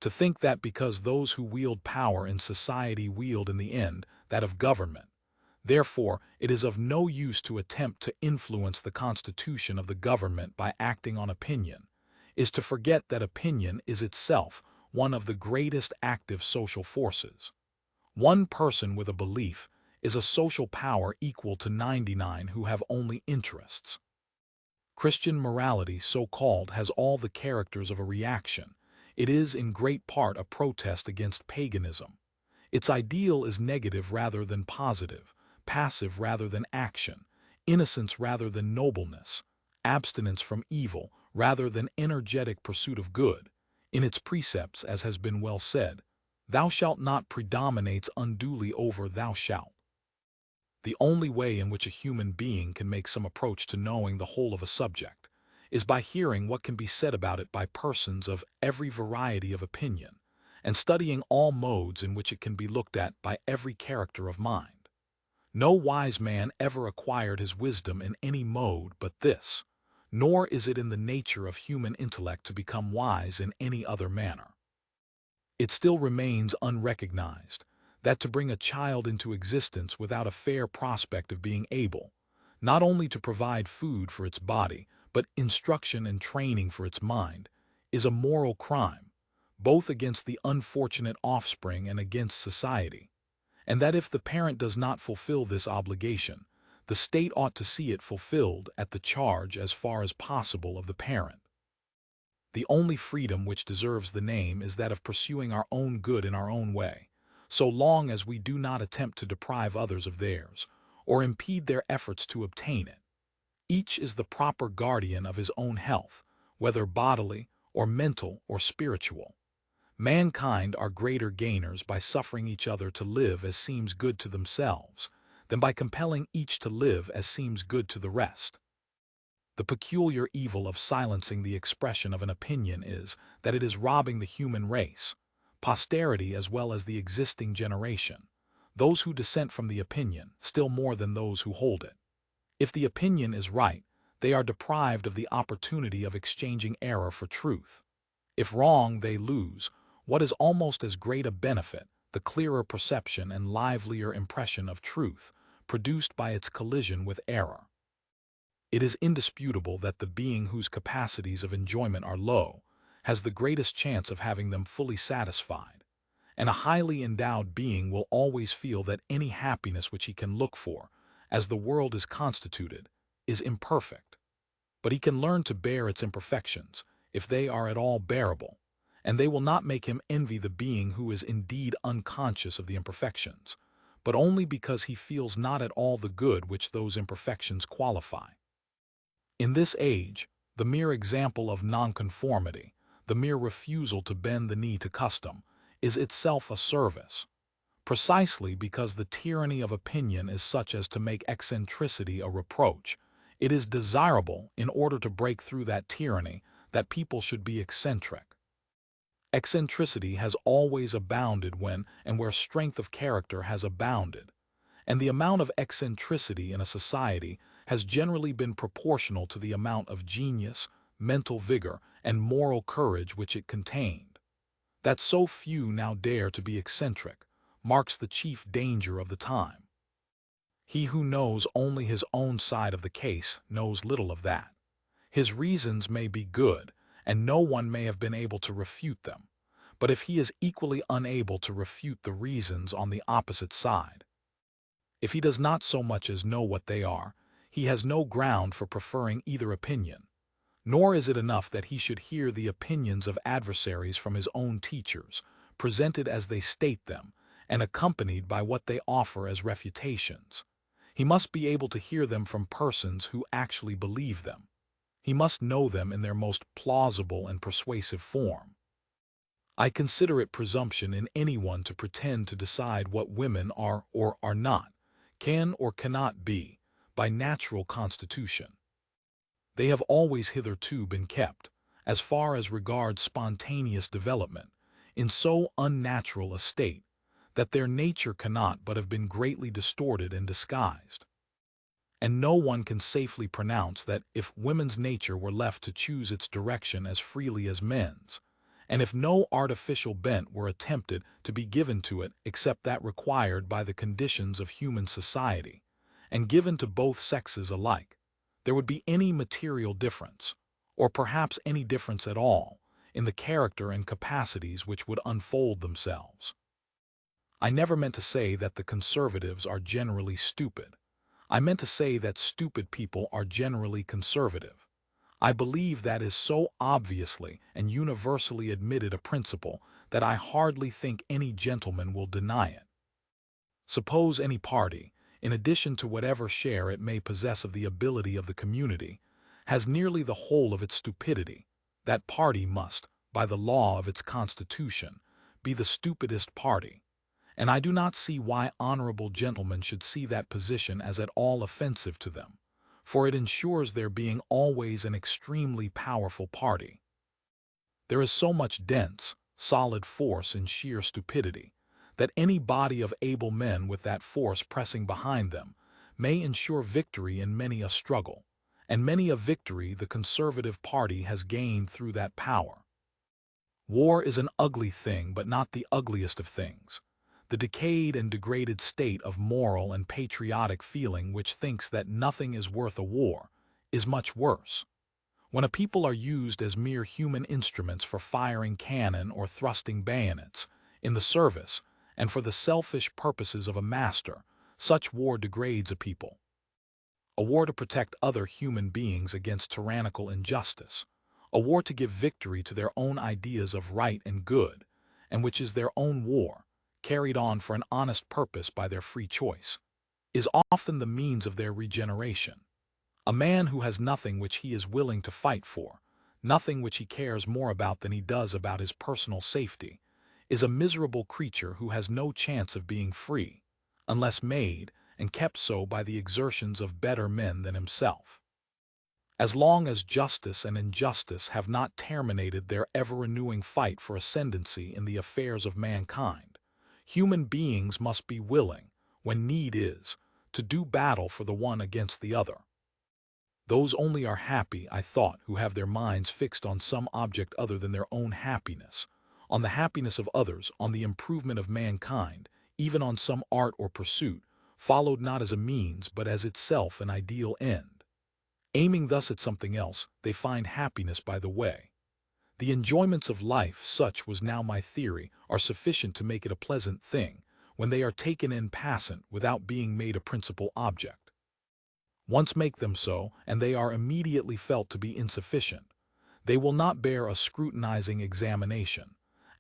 To think that because those who wield power in society wield in the end that of government, therefore it is of no use to attempt to influence the constitution of the government by acting on opinion, is to forget that opinion is itself one of the greatest active social forces. One person with a belief is a social power equal to 99 who have only interests. Christian morality, so-called, has all the characters of a reaction. It is in great part a protest against paganism. Its ideal is negative rather than positive, passive rather than action, innocence rather than nobleness, abstinence from evil rather than energetic pursuit of good. In its precepts, as has been well said, "Thou shalt not" predominates unduly over "thou shalt." The only way in which a human being can make some approach to knowing the whole of a subject is by hearing what can be said about it by persons of every variety of opinion, and studying all modes in which it can be looked at by every character of mind. No wise man ever acquired his wisdom in any mode but this, nor is it in the nature of human intellect to become wise in any other manner. It still remains unrecognized that to bring a child into existence without a fair prospect of being able, not only to provide food for its body, but instruction and training for its mind, is a moral crime, both against the unfortunate offspring and against society, and that if the parent does not fulfill this obligation, the state ought to see it fulfilled at the charge as far as possible of the parent. The only freedom which deserves the name is that of pursuing our own good in our own way, so long as we do not attempt to deprive others of theirs, or impede their efforts to obtain it. Each is the proper guardian of his own health, whether bodily, or mental, or spiritual. Mankind are greater gainers by suffering each other to live as seems good to themselves, than by compelling each to live as seems good to the rest. The peculiar evil of silencing the expression of an opinion is that it is robbing the human race, posterity as well as the existing generation, those who dissent from the opinion, still more than those who hold it. If the opinion is right, they are deprived of the opportunity of exchanging error for truth. If wrong, they lose what is almost as great a benefit, the clearer perception and livelier impression of truth, produced by its collision with error. It is indisputable that the being whose capacities of enjoyment are low has the greatest chance of having them fully satisfied, and a highly endowed being will always feel that any happiness which he can look for, as the world is constituted, is imperfect. But he can learn to bear its imperfections, if they are at all bearable, and they will not make him envy the being who is indeed unconscious of the imperfections, but only because he feels not at all the good which those imperfections qualify. In this age, the mere example of nonconformity, the mere refusal to bend the knee to custom, is itself a service, precisely because the tyranny of opinion is such as to make eccentricity a reproach. It is desirable, in order to break through that tyranny, that people should be eccentric. Eccentricity has always abounded when and where strength of character has abounded, and the amount of eccentricity in a society has generally been proportional to the amount of genius, mental vigor, and moral courage which it contained. That so few now dare to be eccentric marks the chief danger of the time. He who knows only his own side of the case knows little of that. His reasons may be good, and no one may have been able to refute them, but if he is equally unable to refute the reasons on the opposite side, if he does not so much as know what they are, he has no ground for preferring either opinion, nor is it enough that he should hear the opinions of adversaries from his own teachers, presented as they state them, and accompanied by what they offer as refutations. He must be able to hear them from persons who actually believe them. He must know them in their most plausible and persuasive form. I consider it presumption in anyone to pretend to decide what women are or are not, can or cannot be, by natural constitution. They have always hitherto been kept, as far as regards spontaneous development, in so unnatural a state that their nature cannot but have been greatly distorted and disguised. And no one can safely pronounce that if women's nature were left to choose its direction as freely as men's, and if no artificial bent were attempted to be given to it except that required by the conditions of human society, and given to both sexes alike, there would be any material difference, or perhaps any difference at all, in the character and capacities which would unfold themselves. I never meant to say that the conservatives are generally stupid. I meant to say that stupid people are generally conservative. I believe that is so obviously and universally admitted a principle that I hardly think any gentleman will deny it. Suppose any party, in addition to whatever share it may possess of the ability of the community, has nearly the whole of its stupidity, that party must, by the law of its constitution, be the stupidest party, and I do not see why honorable gentlemen should see that position as at all offensive to them, for it ensures their being always an extremely powerful party. There is so much dense, solid force in sheer stupidity, that any body of able men with that force pressing behind them may ensure victory in many a struggle, and many a victory the conservative party has gained through that power. War is an ugly thing, but not the ugliest of things. The decayed and degraded state of moral and patriotic feeling which thinks that nothing is worth a war is much worse. When a people are used as mere human instruments for firing cannon or thrusting bayonets, in the service and for the selfish purposes of a master, such war degrades a people. A war to protect other human beings against tyrannical injustice, a war to give victory to their own ideas of right and good, and which is their own war, carried on for an honest purpose by their free choice, is often the means of their regeneration. A man who has nothing which he is willing to fight for, nothing which he cares more about than he does about his personal safety, is a miserable creature who has no chance of being free, unless made and kept so by the exertions of better men than himself. As long as justice and injustice have not terminated their ever-renewing fight for ascendancy in the affairs of mankind, human beings must be willing, when need is, to do battle for the one against the other. Those only are happy, I thought, who have their minds fixed on some object other than their own happiness, on the happiness of others, on the improvement of mankind, even on some art or pursuit, followed not as a means but as itself an ideal end. Aiming thus at something else, they find happiness by the way. The enjoyments of life, such was now my theory, are sufficient to make it a pleasant thing, when they are taken in passant without being made a principal object. Once make them so, and they are immediately felt to be insufficient. They will not bear a scrutinizing examination.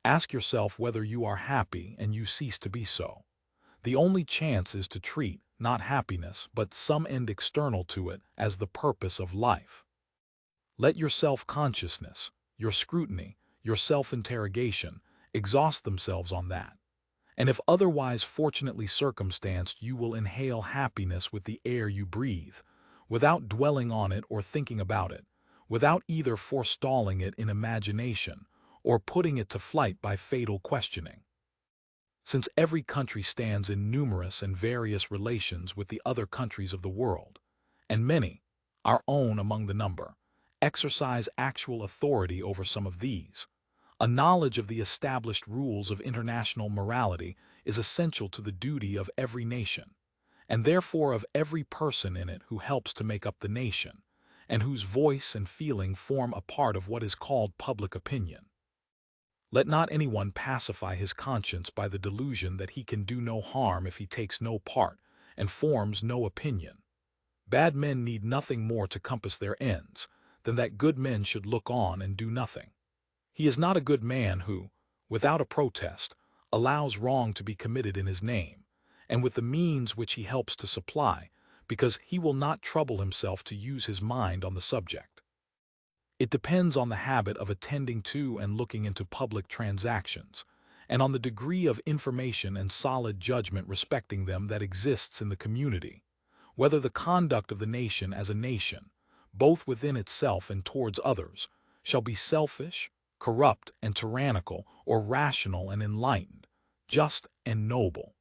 Ask yourself whether you are happy, and you cease to be so. The only chance is to treat, not happiness, but some end external to it, as the purpose of life. Let your self-consciousness, your scrutiny, your self-interrogation, exhaust themselves on that. And if otherwise fortunately circumstanced, you will inhale happiness with the air you breathe, without dwelling on it or thinking about it, without either forestalling it in imagination or putting it to flight by fatal questioning. Since every country stands in numerous and various relations with the other countries of the world, and many, our own among the number, exercise actual authority over some of these, a knowledge of the established rules of international morality is essential to the duty of every nation, and therefore of every person in it who helps to make up the nation, and whose voice and feeling form a part of what is called public opinion. Let not anyone pacify his conscience by the delusion that he can do no harm if he takes no part and forms no opinion. Bad men need nothing more to compass their ends than that good men should look on and do nothing. He is not a good man who, without a protest, allows wrong to be committed in his name, and with the means which he helps to supply, because he will not trouble himself to use his mind on the subject. It depends on the habit of attending to and looking into public transactions, and on the degree of information and solid judgment respecting them that exists in the community, whether the conduct of the nation as a nation, both within itself and towards others, shall be selfish, corrupt and tyrannical, or rational and enlightened, just and noble.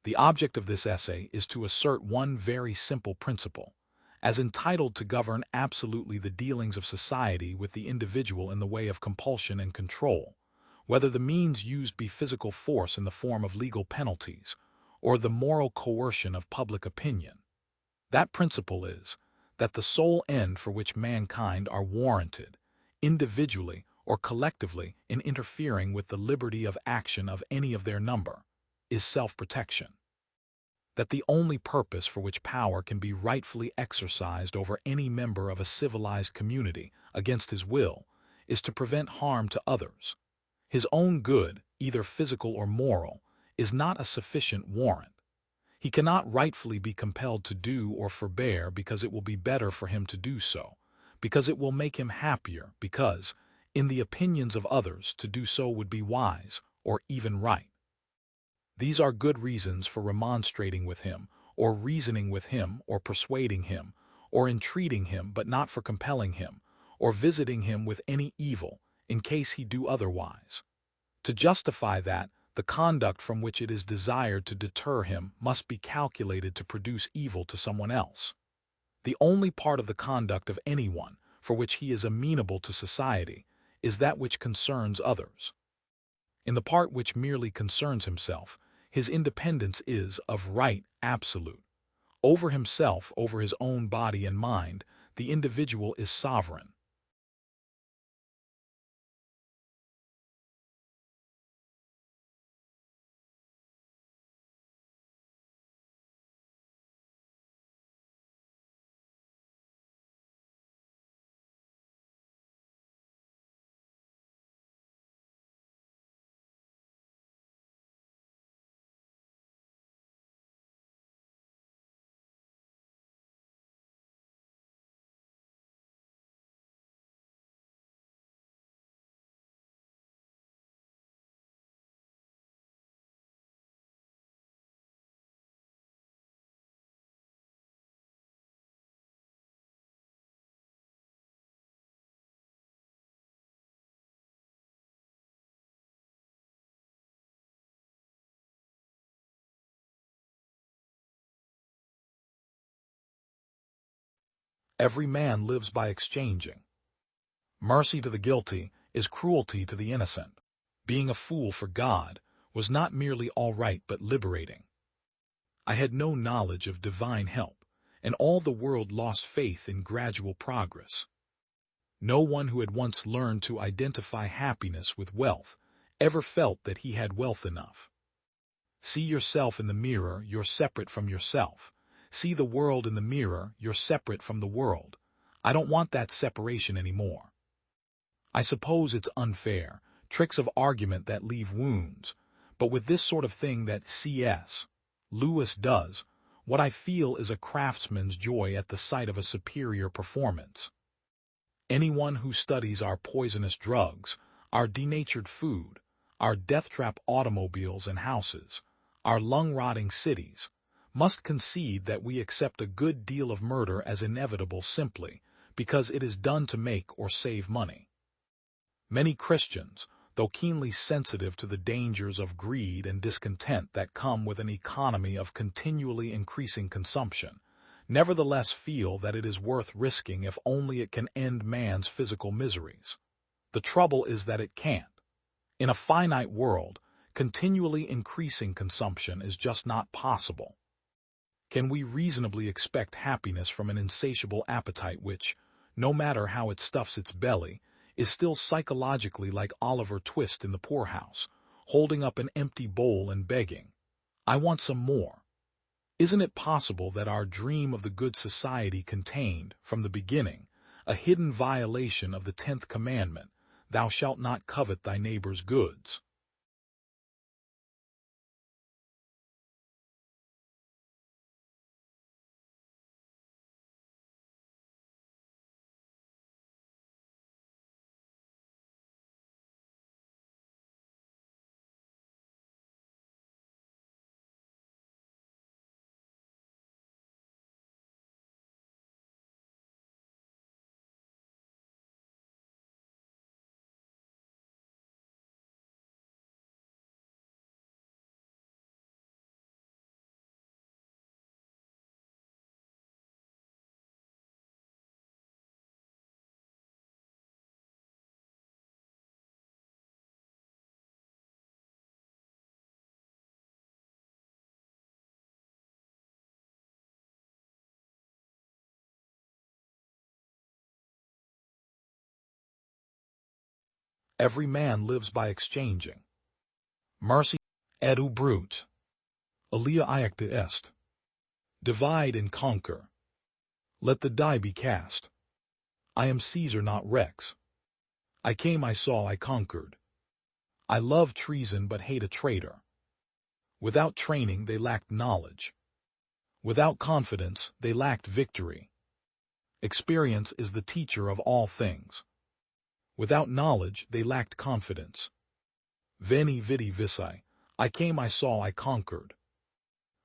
The object of this essay is to assert one very simple principle, as entitled to govern absolutely the dealings of society with the individual in the way of compulsion and control, whether the means used be physical force in the form of legal penalties, or the moral coercion of public opinion. That principle is, that the sole end for which mankind are warranted, individually or collectively in interfering with the liberty of action of any of their number, is self-protection. That the only purpose for which power can be rightfully exercised over any member of a civilized community against his will is to prevent harm to others. His own good, either physical or moral, is not a sufficient warrant. He cannot rightfully be compelled to do or forbear because it will be better for him to do so, because it will make him happier, because, in the opinions of others, to do so would be wise or even right. These are good reasons for remonstrating with him, or reasoning with him, or persuading him, or entreating him, but not for compelling him, or visiting him with any evil, in case he do otherwise. To justify that, the conduct from which it is desired to deter him must be calculated to produce evil to someone else. The only part of the conduct of anyone for which he is amenable to society is that which concerns others. In the part which merely concerns himself, his independence is, of right, absolute. Over himself, over his own body and mind, the individual is sovereign. Every man lives by exchanging. Mercy to the guilty is cruelty to the innocent. Being a fool for God was not merely all right but liberating. I had no knowledge of divine help, and all the world lost faith in gradual progress. No one who had once learned to identify happiness with wealth ever felt that he had wealth enough. See yourself in the mirror, you're separate from yourself. See the world in the mirror, you're separate from the world. I don't want that separation anymore. I suppose it's unfair, tricks of argument that leave wounds, but with this sort of thing that C.S. Lewis does, what I feel is a craftsman's joy at the sight of a superior performance. Anyone who studies our poisonous drugs, our denatured food, our death-trap automobiles and houses, our lung-rotting cities, must concede that we accept a good deal of murder as inevitable simply because it is done to make or save money. Many Christians, though keenly sensitive to the dangers of greed and discontent that come with an economy of continually increasing consumption, nevertheless feel that it is worth risking if only it can end man's physical miseries. The trouble is that it can't. In a finite world, continually increasing consumption is just not possible. Can we reasonably expect happiness from an insatiable appetite which, no matter how it stuffs its belly, is still psychologically like Oliver Twist in the poorhouse, holding up an empty bowl and begging, "I want some more"? Isn't it possible that our dream of the good society contained, from the beginning, a hidden violation of the 10th commandment, "Thou shalt not covet thy neighbor's goods"? Every man lives by exchanging. Mercy, edu brute. Alia iacta est. Divide and conquer. Let the die be cast. I am Caesar, not Rex. I came, I saw, I conquered. I love treason but hate a traitor. Without training they lacked knowledge. Without confidence they lacked victory. Experience is the teacher of all things. Without knowledge they lacked confidence. Veni vidi vici, I came, I saw, I conquered.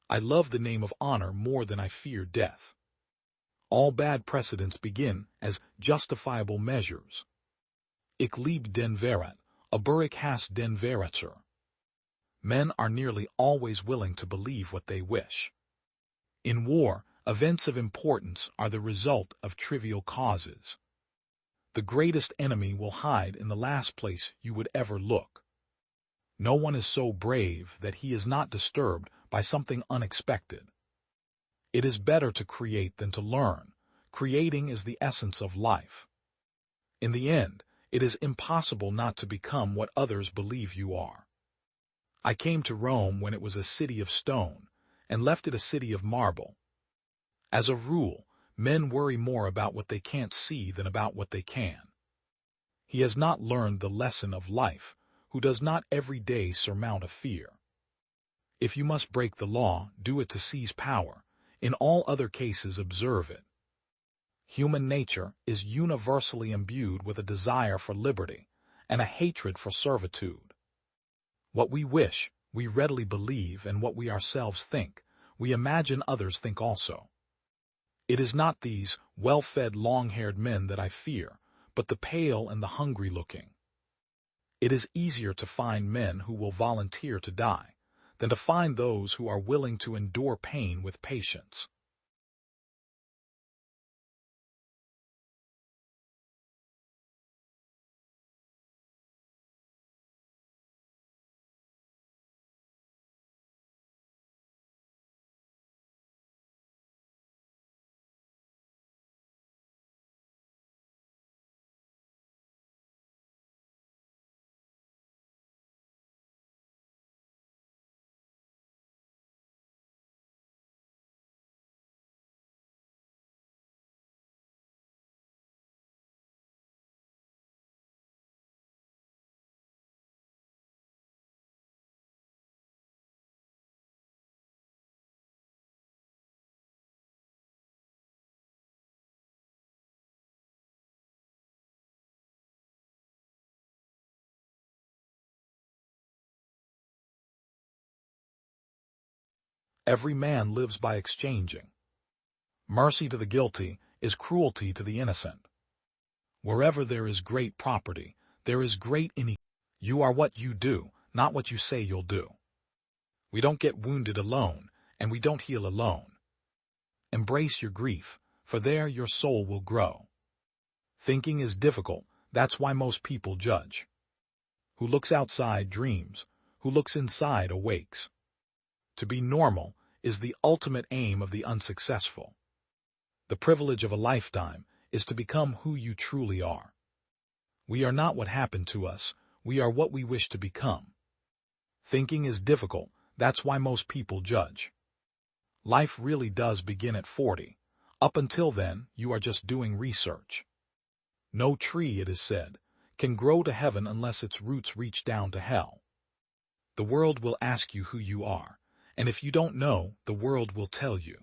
I love the name of honor more than I fear death. All bad precedents begin as justifiable measures. Ich liebe den Verrat, aber ich hasse den Verräter. Men are nearly always willing to believe what they wish. In war, events of importance are the result of trivial causes. The greatest enemy will hide in the last place you would ever look. No one is so brave that he is not disturbed by something unexpected. It is better to create than to learn. Creating is the essence of life. In the end, it is impossible not to become what others believe you are. I came to Rome when it was a city of stone, and left it a city of marble. As a rule, men worry more about what they can't see than about what they can. He has not learned the lesson of life who does not every day surmount a fear. If you must break the law, do it to seize power. In all other cases, observe it. Human nature is universally imbued with a desire for liberty and a hatred for servitude. What we wish, we readily believe, and what we ourselves think, we imagine others think also. It is not these well-fed, long-haired men that I fear, but the pale and the hungry-looking. It is easier to find men who will volunteer to die than to find those who are willing to endure pain with patience. Every man lives by exchanging. Mercy to the guilty is cruelty to the innocent. Wherever there is great property, there is great inequality. You are what you do, not what you say you'll do. We don't get wounded alone, and we don't heal alone. Embrace your grief, for there your soul will grow. Thinking is difficult, that's why most people judge. Who looks outside dreams, who looks inside awakes. To be normal is the ultimate aim of the unsuccessful. The privilege of a lifetime is to become who you truly are. We are not what happened to us, we are what we wish to become. Thinking is difficult, that's why most people judge. Life really does begin at 40. Up until then, you are just doing research. No tree, it is said, can grow to heaven unless its roots reach down to hell. The world will ask you who you are, and if you don't know, the world will tell you.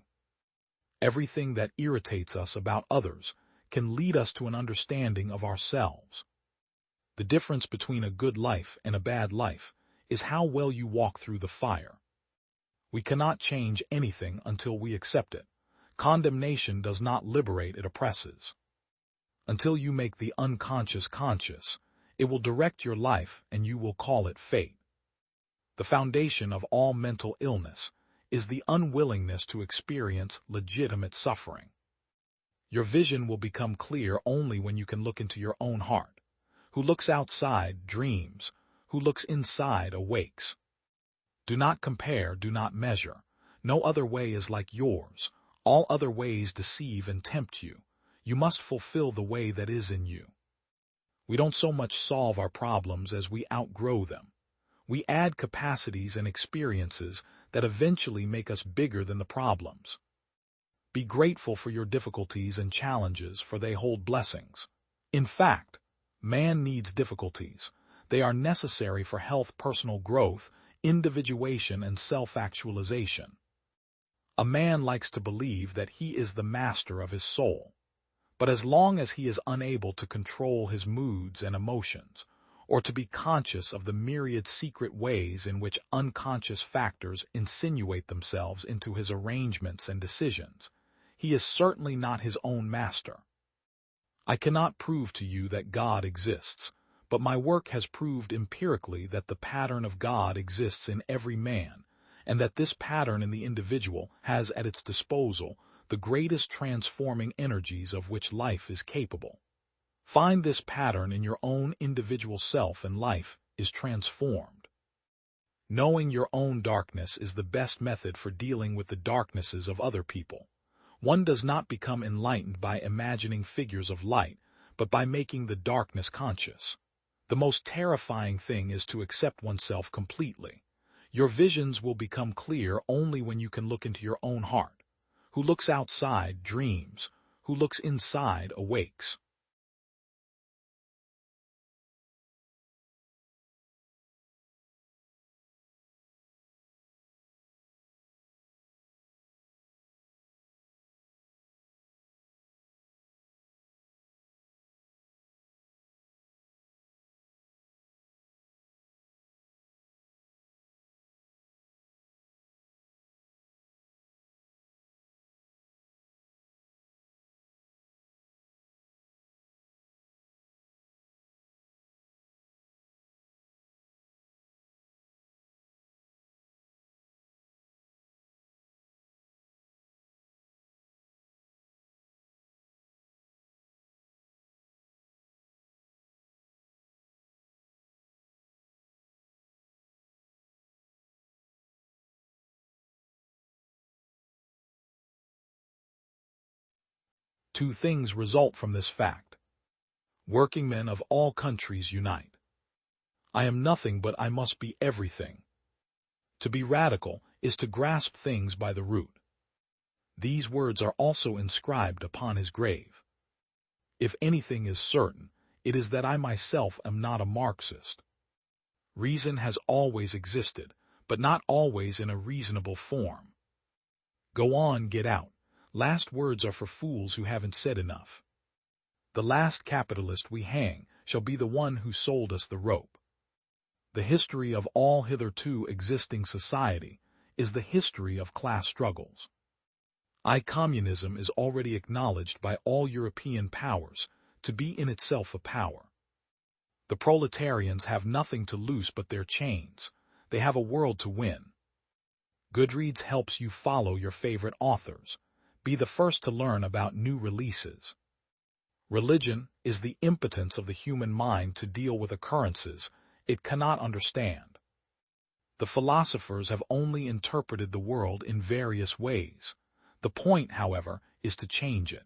Everything that irritates us about others can lead us to an understanding of ourselves. The difference between a good life and a bad life is how well you walk through the fire. We cannot change anything until we accept it. Condemnation does not liberate, it oppresses. Until you make the unconscious conscious, it will direct your life and you will call it fate. The foundation of all mental illness is the unwillingness to experience legitimate suffering. Your vision will become clear only when you can look into your own heart. Who looks outside dreams, who looks inside awakes. Do not compare, do not measure. No other way is like yours. All other ways deceive and tempt you. You must fulfill the way that is in you. We don't so much solve our problems as we outgrow them. We add capacities and experiences that eventually make us bigger than the problems. Be grateful for your difficulties and challenges, for they hold blessings. In fact, man needs difficulties. They are necessary for health, personal growth, individuation, and self-actualization. A man likes to believe that he is the master of his soul. But as long as he is unable to control his moods and emotions, or to be conscious of the myriad secret ways in which unconscious factors insinuate themselves into his arrangements and decisions, he is certainly not his own master. I cannot prove to you that God exists, but my work has proved empirically that the pattern of God exists in every man, and that this pattern in the individual has at its disposal the greatest transforming energies of which life is capable. Find this pattern in your own individual self and life is transformed. Knowing your own darkness is the best method for dealing with the darknesses of other people. One does not become enlightened by imagining figures of light, but by making the darkness conscious. The most terrifying thing is to accept oneself completely. Your visions will become clear only when you can look into your own heart. Who looks outside dreams, who looks inside awakes. Two things result from this fact. Working men of all countries unite. I am nothing, but I must be everything. To be radical is to grasp things by the root. These words are also inscribed upon his grave. If anything is certain, it is that I myself am not a Marxist. Reason has always existed, but not always in a reasonable form. Go on, get out. Last words are for fools who haven't said enough. The last capitalist we hang shall be the one who sold us the rope. The history of all hitherto existing society is the history of class struggles. Communism is already acknowledged by all European powers to be in itself a power. The proletarians have nothing to loose but their chains. They have a world to win. Goodreads helps you follow your favorite authors. Be the first to learn about new releases. Religion is the impotence of the human mind to deal with occurrences it cannot understand. The philosophers have only interpreted the world in various ways. The point, however, is to change it.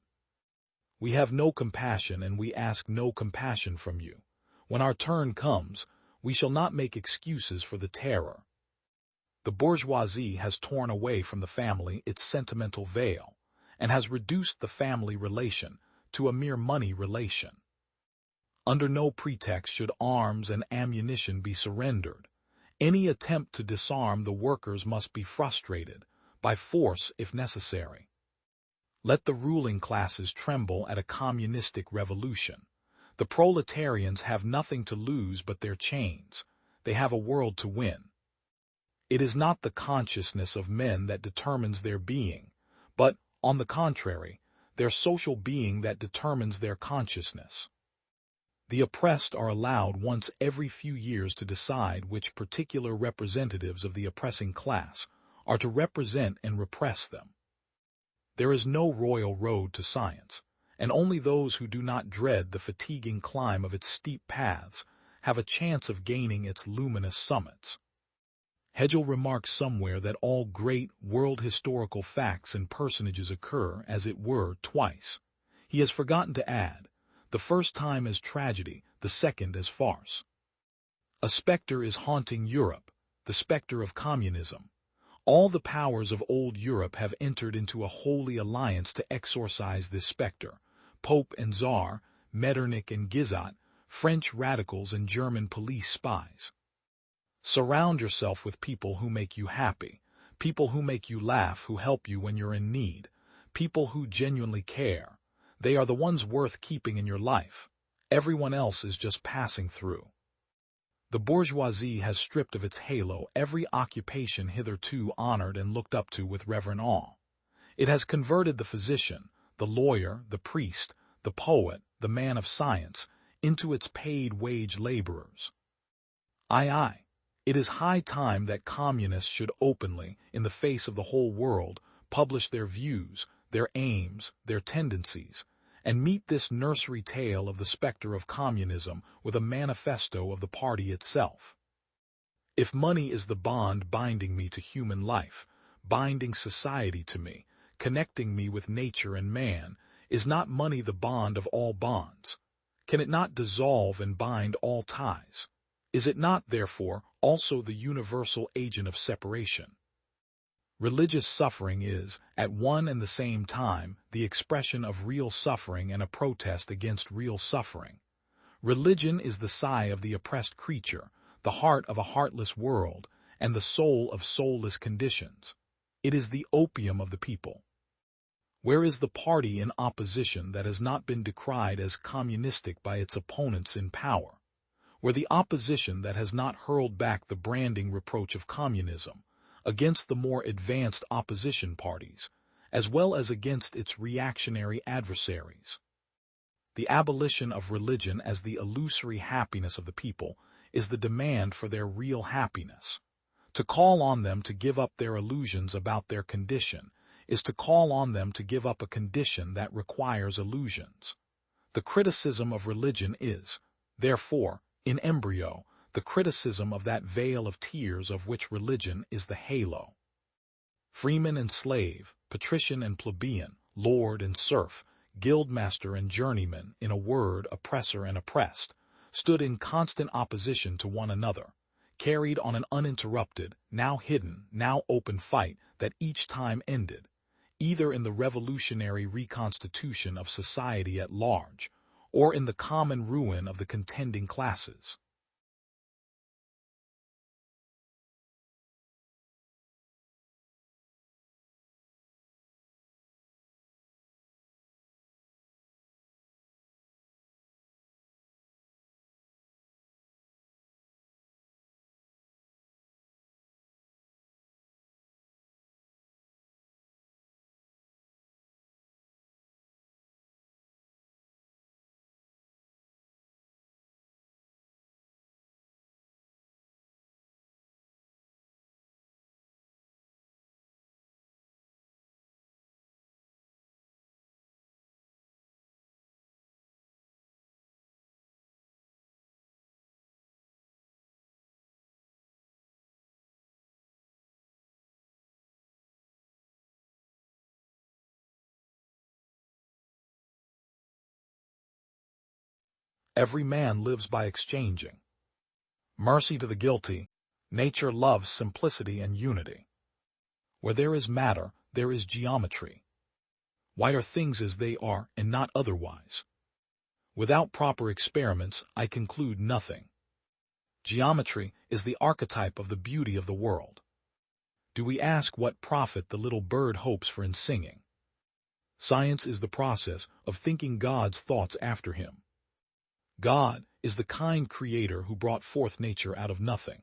We have no compassion and we ask no compassion from you. When our turn comes, we shall not make excuses for the terror. The bourgeoisie has torn away from the family its sentimental veil and has reduced the family relation to a mere money relation. Under no pretext should arms and ammunition be surrendered. Any attempt to disarm the workers must be frustrated, by force if necessary. Let the ruling classes tremble at a communistic revolution. The proletarians have nothing to lose but their chains. They have a world to win. It is not the consciousness of men that determines their being, but, on the contrary, their social being that determines their consciousness. The oppressed are allowed once every few years to decide which particular representatives of the oppressing class are to represent and repress them. There is no royal road to science, and only those who do not dread the fatiguing climb of its steep paths have a chance of gaining its luminous summits. Hegel remarks somewhere that all great world historical facts and personages occur, as it were, twice. He has forgotten to add, the first time as tragedy, the second as farce. A specter is haunting Europe, the specter of communism. All the powers of old Europe have entered into a holy alliance to exorcise this specter. Pope and Tsar, Metternich and Guizot, French radicals and German police spies. Surround yourself with people who make you happy, people who make you laugh, who help you when you're in need, people who genuinely care. They are the ones worth keeping in your life. Everyone else is just passing through. The bourgeoisie has stripped of its halo every occupation hitherto honored and looked up to with reverent awe. It has converted the physician, the lawyer, the priest, the poet, the man of science, into its paid wage laborers. Aye. It is high time that communists should openly, in the face of the whole world, publish their views, their aims, their tendencies, and meet this nursery tale of the specter of communism with a manifesto of the party itself. If money is the bond binding me to human life, binding society to me, connecting me with nature and man, is not money the bond of all bonds? Can it not dissolve and bind all ties? Is it not, therefore, also the universal agent of separation? Religious suffering is, at one and the same time, the expression of real suffering and a protest against real suffering. Religion is the sigh of the oppressed creature, the heart of a heartless world, and the soul of soulless conditions. It is the opium of the people. Where is the party in opposition that has not been decried as communistic by its opponents in power? Where the opposition that has not hurled back the branding reproach of communism against the more advanced opposition parties, as well as against its reactionary adversaries? The abolition of religion as the illusory happiness of the people is the demand for their real happiness. To call on them to give up their illusions about their condition is to call on them to give up a condition that requires illusions. The criticism of religion is, therefore, in embryo, the criticism of that veil of tears of which religion is the halo. Freeman and slave, patrician and plebeian, lord and serf, guildmaster and journeyman, in a word, oppressor and oppressed, stood in constant opposition to one another, carried on an uninterrupted, now hidden, now open fight that each time ended, either in the revolutionary reconstitution of society at large, or in the common ruin of the contending classes. Every man lives by exchanging. Mercy to the guilty. Nature loves simplicity and unity. Where there is matter, there is geometry. Why are things as they are and not otherwise? Without proper experiments, I conclude nothing. Geometry is the archetype of the beauty of the world. Do we ask what profit the little bird hopes for in singing? Science is the process of thinking God's thoughts after him. God is the kind creator who brought forth nature out of nothing.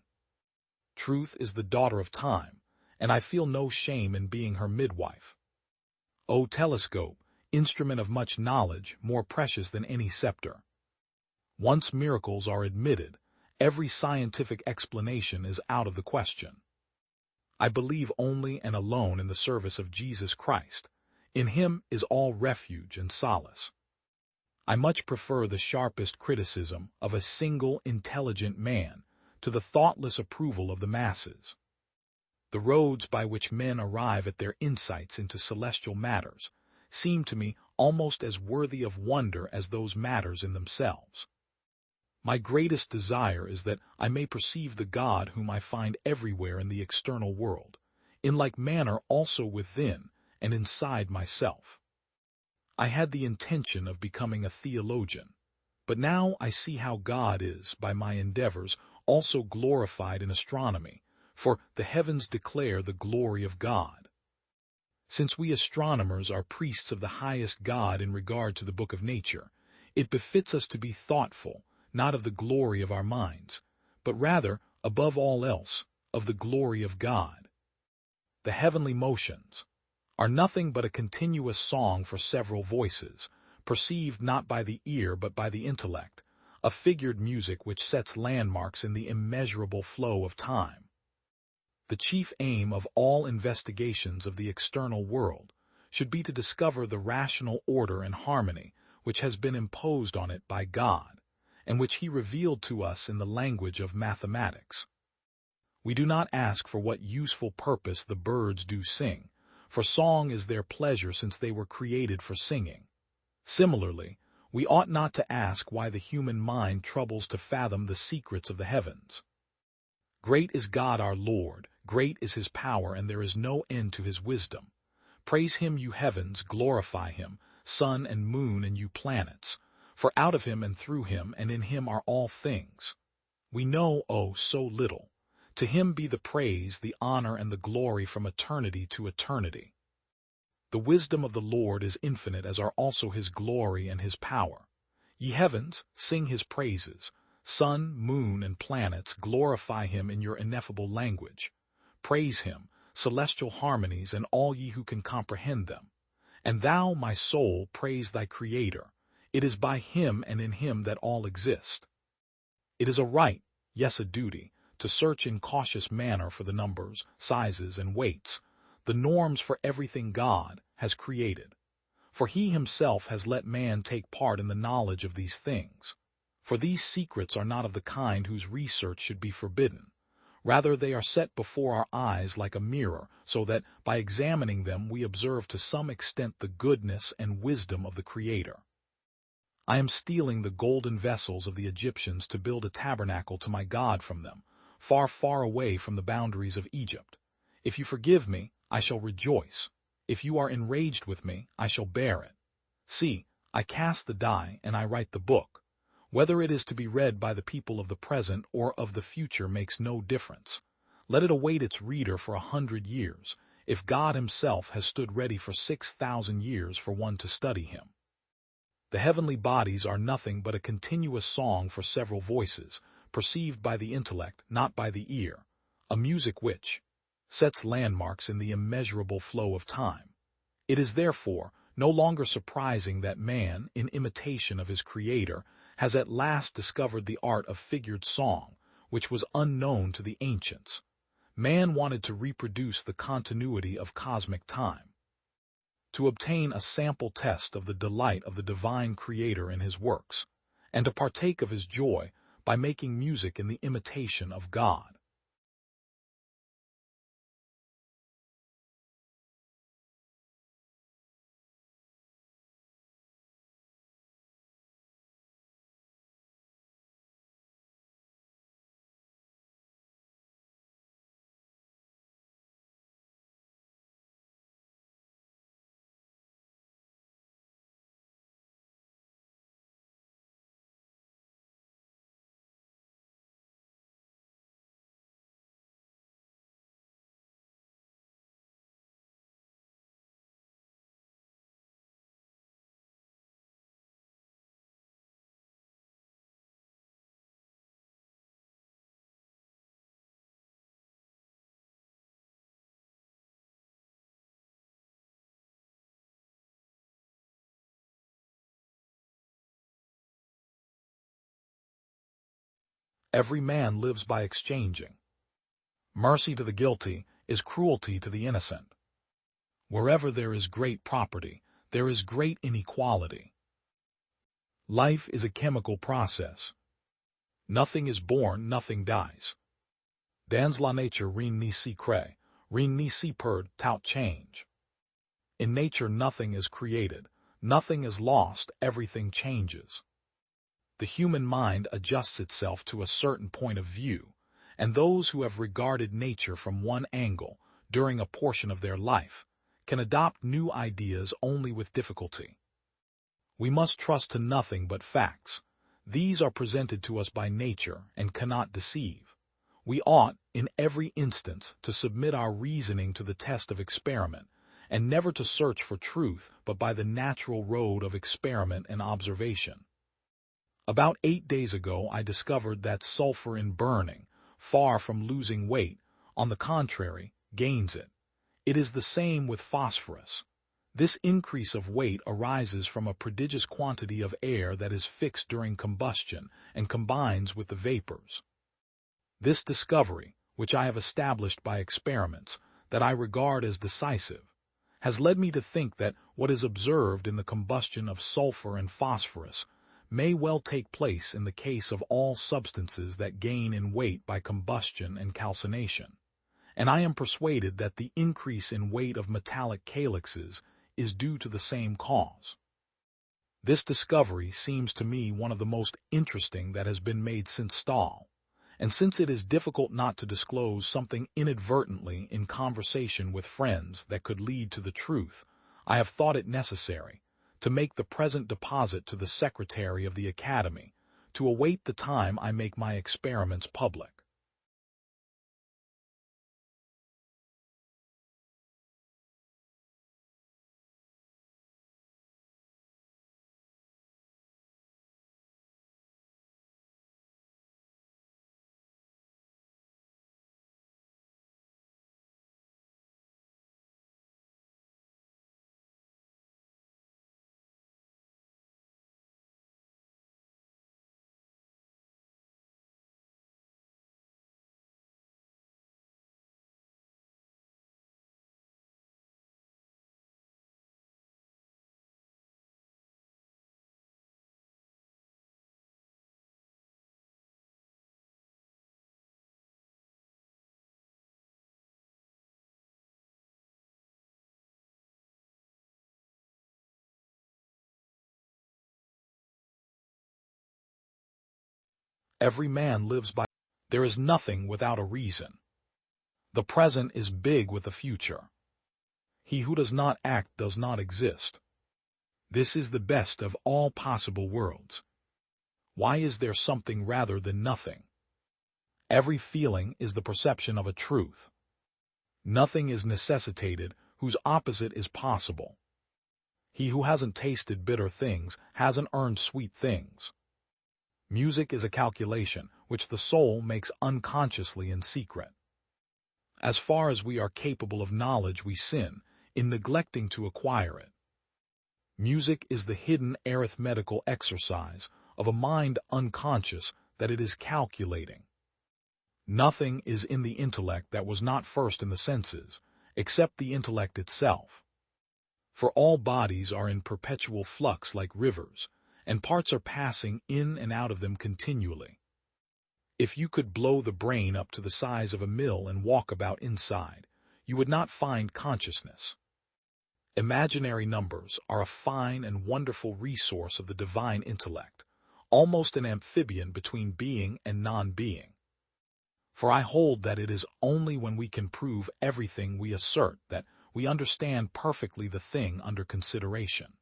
Truth is the daughter of time, and I feel no shame in being her midwife. O telescope, instrument of much knowledge, more precious than any scepter. Once miracles are admitted, every scientific explanation is out of the question. I believe only and alone in the service of Jesus Christ. In him is all refuge and solace. I much prefer the sharpest criticism of a single intelligent man to the thoughtless approval of the masses. The roads by which men arrive at their insights into celestial matters seem to me almost as worthy of wonder as those matters in themselves. My greatest desire is that I may perceive the God whom I find everywhere in the external world, in like manner also within and inside myself. I had the intention of becoming a theologian, but now I see how God is, by my endeavors, also glorified in astronomy, for the heavens declare the glory of God. Since we astronomers are priests of the highest God in regard to the book of nature, it befits us to be thoughtful, not of the glory of our minds, but rather, above all else, of the glory of God. The heavenly motions are nothing but a continuous song for several voices, perceived not by the ear but by the intellect, a figured music which sets landmarks in the immeasurable flow of time. The chief aim of all investigations of the external world should be to discover the rational order and harmony which has been imposed on it by God, and which he revealed to us in the language of mathematics. We do not ask for what useful purpose the birds do sing, for song is their pleasure since they were created for singing. Similarly, we ought not to ask why the human mind troubles to fathom the secrets of the heavens. Great is God our Lord, great is his power, and there is no end to his wisdom. Praise him, you heavens, glorify him, sun and moon, and you planets, for out of him and through him and in him are all things. We know, oh, so little. To him be the praise, the honor, and the glory from eternity to eternity. The wisdom of the Lord is infinite, as are also his glory and his power. Ye heavens, sing his praises. Sun, moon, and planets, glorify him in your ineffable language. Praise him, celestial harmonies, and all ye who can comprehend them. And thou, my soul, praise thy Creator. It is by him and in him that all exist. It is a right, yes, a duty, to search in cautious manner for the numbers, sizes, and weights, the norms for everything God has created. For he himself has let man take part in the knowledge of these things. For these secrets are not of the kind whose research should be forbidden. Rather, they are set before our eyes like a mirror, so that, by examining them, we observe to some extent the goodness and wisdom of the Creator. I am stealing the golden vessels of the Egyptians to build a tabernacle to my God from them, far, far away from the boundaries of Egypt. If you forgive me, I shall rejoice. If you are enraged with me, I shall bear it. See, I cast the die and I write the book. Whether it is to be read by the people of the present or of the future makes no difference. Let it await its reader for 100 years, if God himself has stood ready for 6,000 years for one to study him. The heavenly bodies are nothing but a continuous song for several voices, perceived by the intellect, not by the ear, a music which sets landmarks in the immeasurable flow of time. It is therefore no longer surprising that man, in imitation of his Creator, has at last discovered the art of figured song, which was unknown to the ancients. Man wanted to reproduce the continuity of cosmic time, to obtain a sample test of the delight of the divine Creator in his works, and to partake of his joy by making music in the imitation of God. Every man lives by exchanging. Mercy to the guilty is cruelty to the innocent. Wherever there is great property, there is great inequality. Life is a chemical process. Nothing is born, nothing dies. Dans la nature rien ne se crée, rien ne se perd, tout change. In nature nothing is created, nothing is lost, everything changes. The human mind adjusts itself to a certain point of view, and those who have regarded nature from one angle during a portion of their life can adopt new ideas only with difficulty. We must trust to nothing but facts. These are presented to us by nature and cannot deceive. We ought, in every instance, to submit our reasoning to the test of experiment, and never to search for truth but by the natural road of experiment and observation. About 8 days ago I discovered that sulfur in burning, far from losing weight, on the contrary, gains it. It is the same with phosphorus. This increase of weight arises from a prodigious quantity of air that is fixed during combustion and combines with the vapors. This discovery, which I have established by experiments, that I regard as decisive, has led me to think that what is observed in the combustion of sulfur and phosphorus may well take place in the case of all substances that gain in weight by combustion and calcination, and I am persuaded that the increase in weight of metallic calyxes is due to the same cause. This discovery seems to me one of the most interesting that has been made since Stahl, and since it is difficult not to disclose something inadvertently in conversation with friends that could lead to the truth, I have thought it necessary to make the present deposit to the Secretary of the Academy, to await the time I make my experiments public. Every man lives by. There is nothing without a reason. The present is big with the future. He who does not act does not exist. This is the best of all possible worlds. Why is there something rather than nothing? Every feeling is the perception of a truth. Nothing is necessitated whose opposite is possible. He who hasn't tasted bitter things hasn't earned sweet things. Music is a calculation which the soul makes unconsciously in secret. As far as we are capable of knowledge, we sin in neglecting to acquire it. Music is the hidden arithmetical exercise of a mind unconscious that it is calculating. Nothing is in the intellect that was not first in the senses, except the intellect itself. For all bodies are in perpetual flux like rivers, and parts are passing in and out of them continually. If you could blow the brain up to the size of a mill and walk about inside, you would not find consciousness. Imaginary numbers are a fine and wonderful resource of the divine intellect, almost an amphibian between being and non-being. For I hold that it is only when we can prove everything we assert that we understand perfectly the thing under consideration.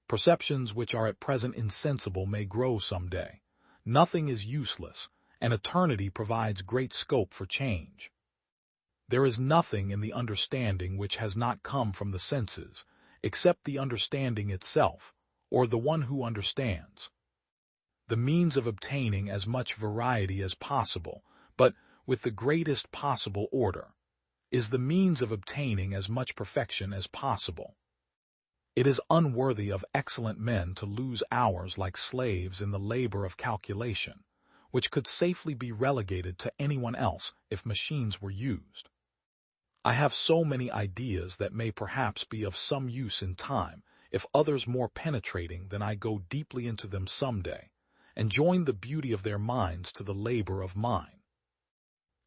Perceptions which are at present insensible may grow some day. Nothing is useless, and eternity provides great scope for change. There is nothing in the understanding which has not come from the senses, except the understanding itself, or the one who understands. The means of obtaining as much variety as possible, but with the greatest possible order, is the means of obtaining as much perfection as possible. It is unworthy of excellent men to lose hours like slaves in the labor of calculation, which could safely be relegated to anyone else if machines were used. I have so many ideas that may perhaps be of some use in time, if others more penetrating than I go deeply into them someday, and join the beauty of their minds to the labor of mine.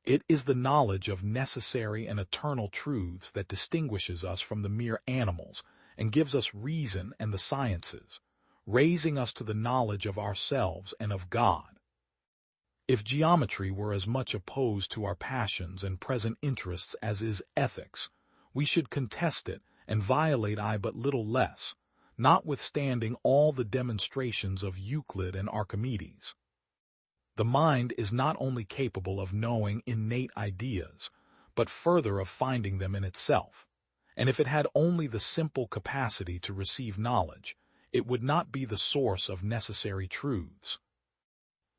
It is the knowledge of necessary and eternal truths that distinguishes us from the mere animals and gives us reason and the sciences, raising us to the knowledge of ourselves and of God. If geometry were as much opposed to our passions and present interests as is ethics, we should contest it and violate I but little less, notwithstanding all the demonstrations of Euclid and Archimedes. The mind is not only capable of knowing innate ideas, but further of finding them in itself, and if it had only the simple capacity to receive knowledge, it would not be the source of necessary truths.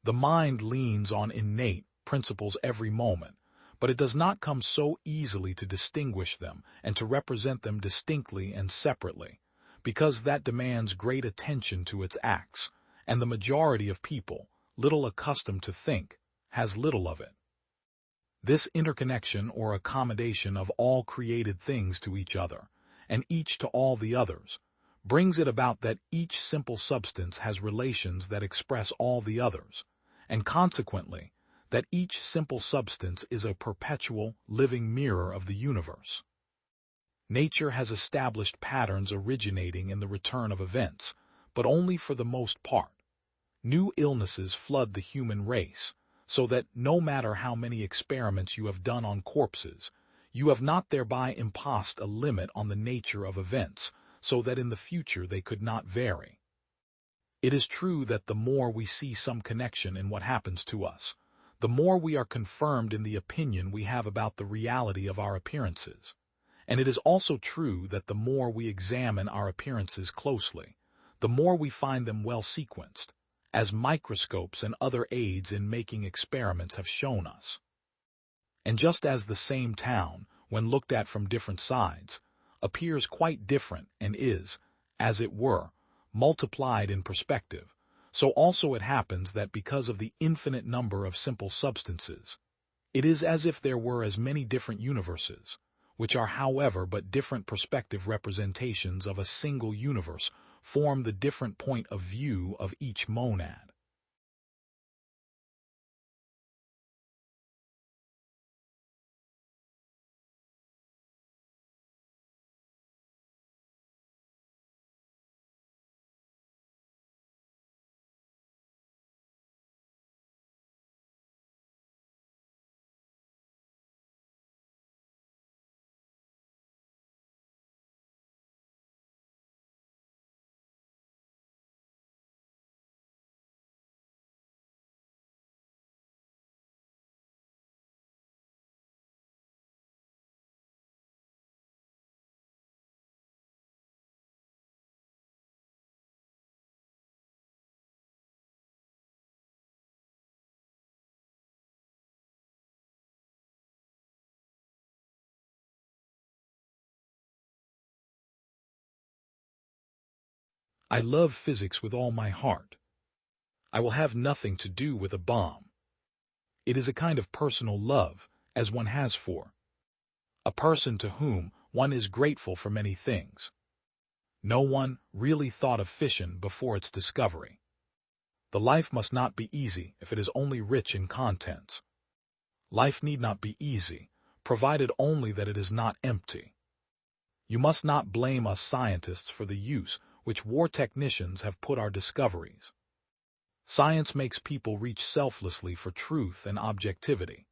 The mind leans on innate principles every moment, but it does not come so easily to distinguish them and to represent them distinctly and separately, because that demands great attention to its acts, and the majority of people, little accustomed to think, has little of it. This interconnection or accommodation of all created things to each other, and each to all the others, brings it about that each simple substance has relations that express all the others, and consequently, that each simple substance is a perpetual, living mirror of the universe. Nature has established patterns originating in the return of events, but only for the most part. New illnesses flood the human race, so that no matter how many experiments you have done on corpses, you have not thereby imposed a limit on the nature of events, so that in the future they could not vary. It is true that the more we see some connection in what happens to us, the more we are confirmed in the opinion we have about the reality of our appearances. And it is also true that the more we examine our appearances closely, the more we find them well sequenced, as microscopes and other aids in making experiments have shown us. And just as the same town, when looked at from different sides, appears quite different and is, as it were, multiplied in perspective, so also it happens that because of the infinite number of simple substances, it is as if there were as many different universes, which are however but different perspective representations of a single universe, form the different point of view of each monad. I love physics with all my heart. I will have nothing to do with a bomb. It is a kind of personal love, as one has for a person to whom one is grateful for many things. No one really thought of fission before its discovery. The life must not be easy if it is only rich in contents. Life need not be easy, provided only that it is not empty. You must not blame us scientists for the use which war technicians have put our discoveries. Science makes people reach selflessly for truth and objectivity.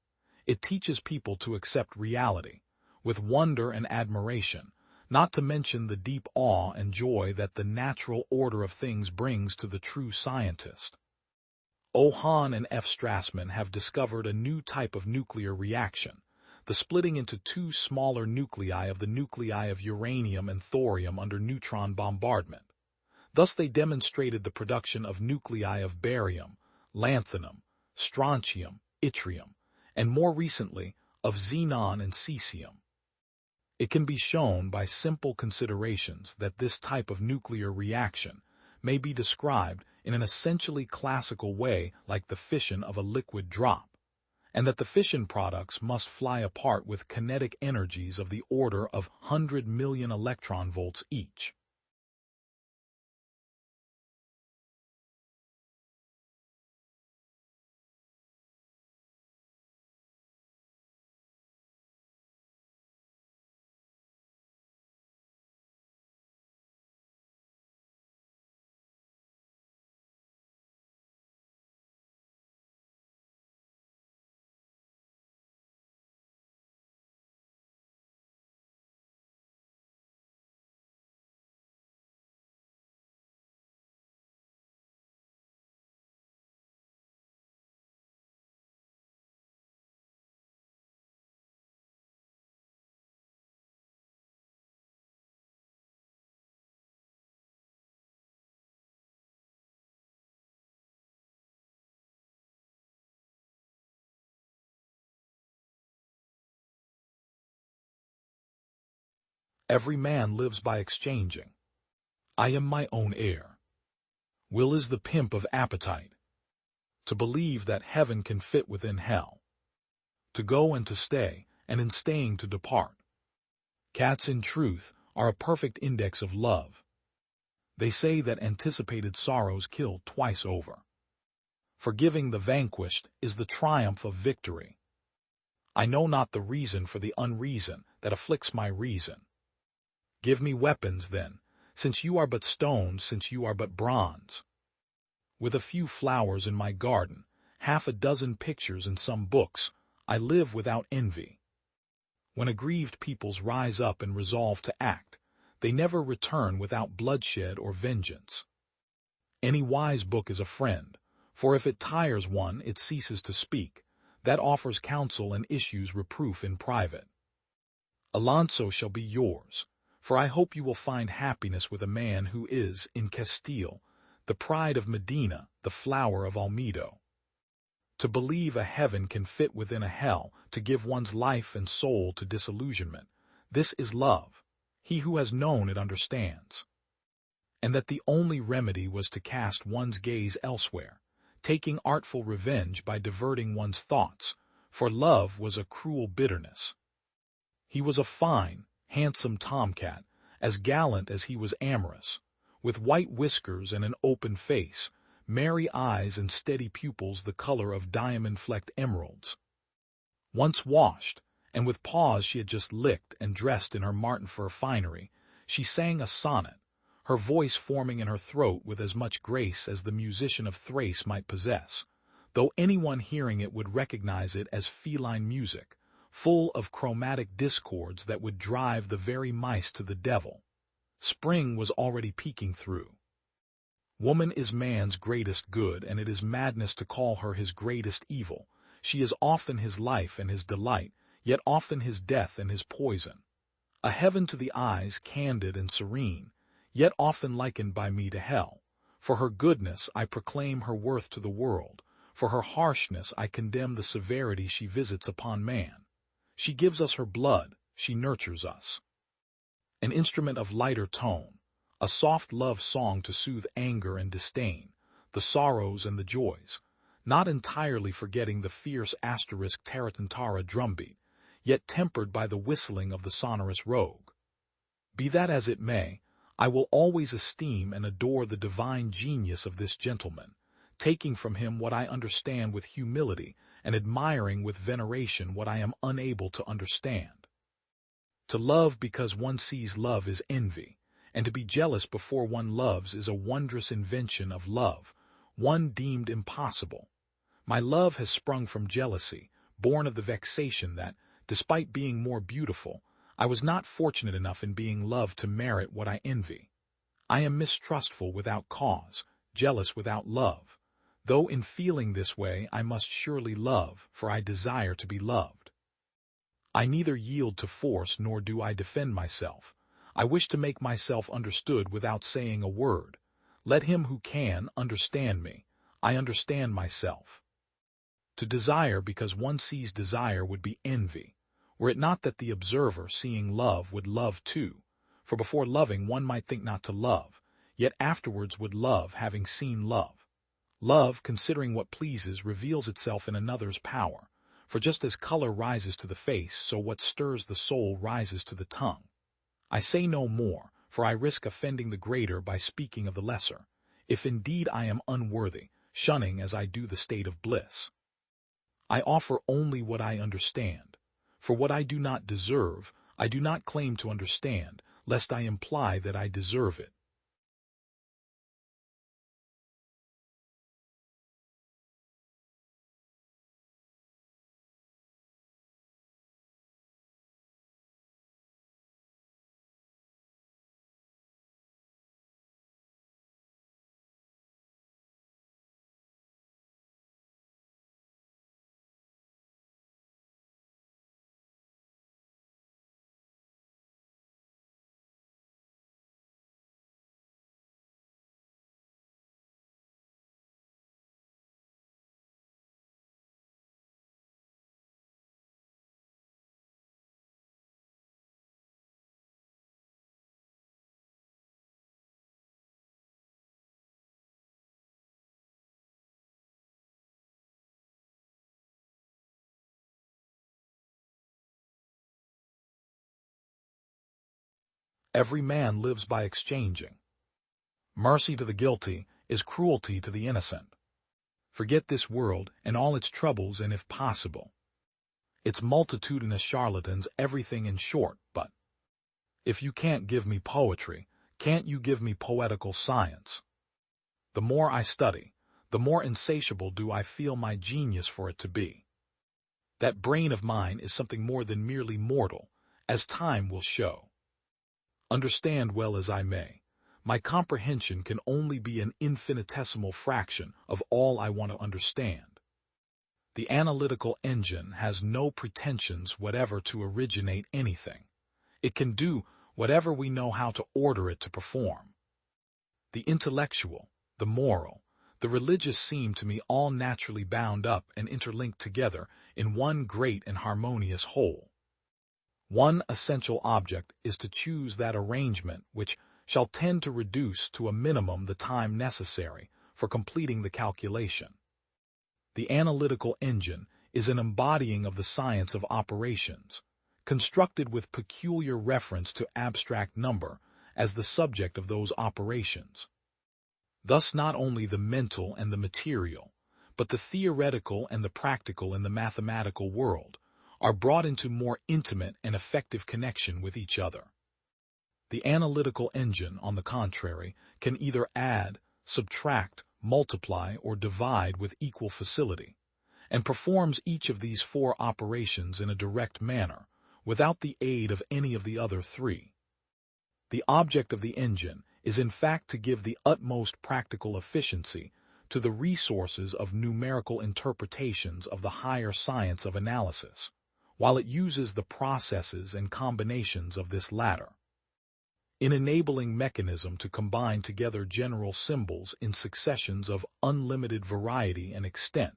It teaches people to accept reality, with wonder and admiration, not to mention the deep awe and joy that the natural order of things brings to the true scientist. O. Hahn and F. Strassmann have discovered a new type of nuclear reaction, the splitting into two smaller nuclei of the nuclei of uranium and thorium under neutron bombardment. Thus they demonstrated the production of nuclei of barium, lanthanum, strontium, yttrium, and more recently of xenon and cesium. It can be shown by simple considerations that this type of nuclear reaction may be described in an essentially classical way like the fission of a liquid drop, and that the fission products must fly apart with kinetic energies of the order of 100 million electron volts each. Every man lives by exchanging. I am my own heir. Will is the pimp of appetite. To believe that heaven can fit within hell. To go and to stay, and in staying to depart. Cats, in truth, are a perfect index of love. They say that anticipated sorrows kill twice over. Forgiving the vanquished is the triumph of victory. I know not the reason for the unreason that afflicts my reason. Give me weapons, then, since you are but stones, since you are but bronze. With a few flowers in my garden, half a dozen pictures and some books, I live without envy. When aggrieved peoples rise up and resolve to act, they never return without bloodshed or vengeance. Any wise book is a friend, for if it tires one, it ceases to speak, that offers counsel and issues reproof in private. Alonso shall be yours, for I hope you will find happiness with a man who is, in Castile, the pride of Medina, the flower of Olmedo. To believe a heaven can fit within a hell, to give one's life and soul to disillusionment, this is love. He who has known it understands. And that the only remedy was to cast one's gaze elsewhere, taking artful revenge by diverting one's thoughts, for love was a cruel bitterness. He was a fine, handsome tomcat, as gallant as he was amorous, with white whiskers and an open face, merry eyes and steady pupils the color of diamond-flecked emeralds. Once washed, and with paws she had just licked and dressed in her marten fur finery, she sang a sonnet, her voice forming in her throat with as much grace as the musician of Thrace might possess, though anyone hearing it would recognize it as feline music, full of chromatic discords that would drive the very mice to the devil. Spring was already peeking through. Woman is man's greatest good, and it is madness to call her his greatest evil. She is often his life and his delight, yet often his death and his poison. A heaven to the eyes, candid and serene, yet often likened by me to hell. For her goodness I proclaim her worth to the world, for her harshness I condemn the severity she visits upon man. She gives us her blood, she nurtures us. An instrument of lighter tone, a soft love song to soothe anger and disdain, the sorrows and the joys, not entirely forgetting the fierce asterisk tarantara drumbeat, yet tempered by the whistling of the sonorous rogue. Be that as it may, I will always esteem and adore the divine genius of this gentleman, taking from him what I understand with humility and admiring with veneration what I am unable to understand. To love because one sees love is envy, and to be jealous before one loves is a wondrous invention of love, one deemed impossible. My love has sprung from jealousy, born of the vexation that, despite being more beautiful, I was not fortunate enough in being loved to merit what I envy. I am mistrustful without cause, jealous without love. Though in feeling this way I must surely love, for I desire to be loved. I neither yield to force nor do I defend myself. I wish to make myself understood without saying a word. Let him who can understand me. I understand myself. To desire because one sees desire would be envy, were it not that the observer, seeing love, would love too, for before loving one might think not to love, yet afterwards would love having seen love. Love, considering what pleases, reveals itself in another's power, for just as color rises to the face, so what stirs the soul rises to the tongue. I say no more, for I risk offending the greater by speaking of the lesser, if indeed I am unworthy, shunning as I do the state of bliss. I offer only what I understand, for what I do not deserve, I do not claim to understand, lest I imply that I deserve it. Every man lives by exchanging. Mercy to the guilty is cruelty to the innocent. Forget this world and all its troubles and, if possible, its multitudinous charlatans, everything in short, but if you can't give me poetry, can't you give me poetical science? The more I study, the more insatiable do I feel my genius for it to be. That brain of mine is something more than merely mortal, as time will show. Understand well as I may, my comprehension can only be an infinitesimal fraction of all I want to understand. The analytical engine has no pretensions whatever to originate anything. It can do whatever we know how to order it to perform. The intellectual, the moral, the religious seem to me all naturally bound up and interlinked together in one great and harmonious whole. One essential object is to choose that arrangement which shall tend to reduce to a minimum the time necessary for completing the calculation. The analytical engine is an embodying of the science of operations, constructed with peculiar reference to abstract number as the subject of those operations. Thus not only the mental and the material, but the theoretical and the practical in the mathematical world are brought into more intimate and effective connection with each other. The analytical engine, on the contrary, can either add, subtract, multiply, or divide with equal facility, and performs each of these four operations in a direct manner, without the aid of any of the other three. The object of the engine is in fact to give the utmost practical efficiency to the resources of numerical interpretations of the higher science of analysis, while it uses the processes and combinations of this latter. In enabling mechanism to combine together general symbols in successions of unlimited variety and extent,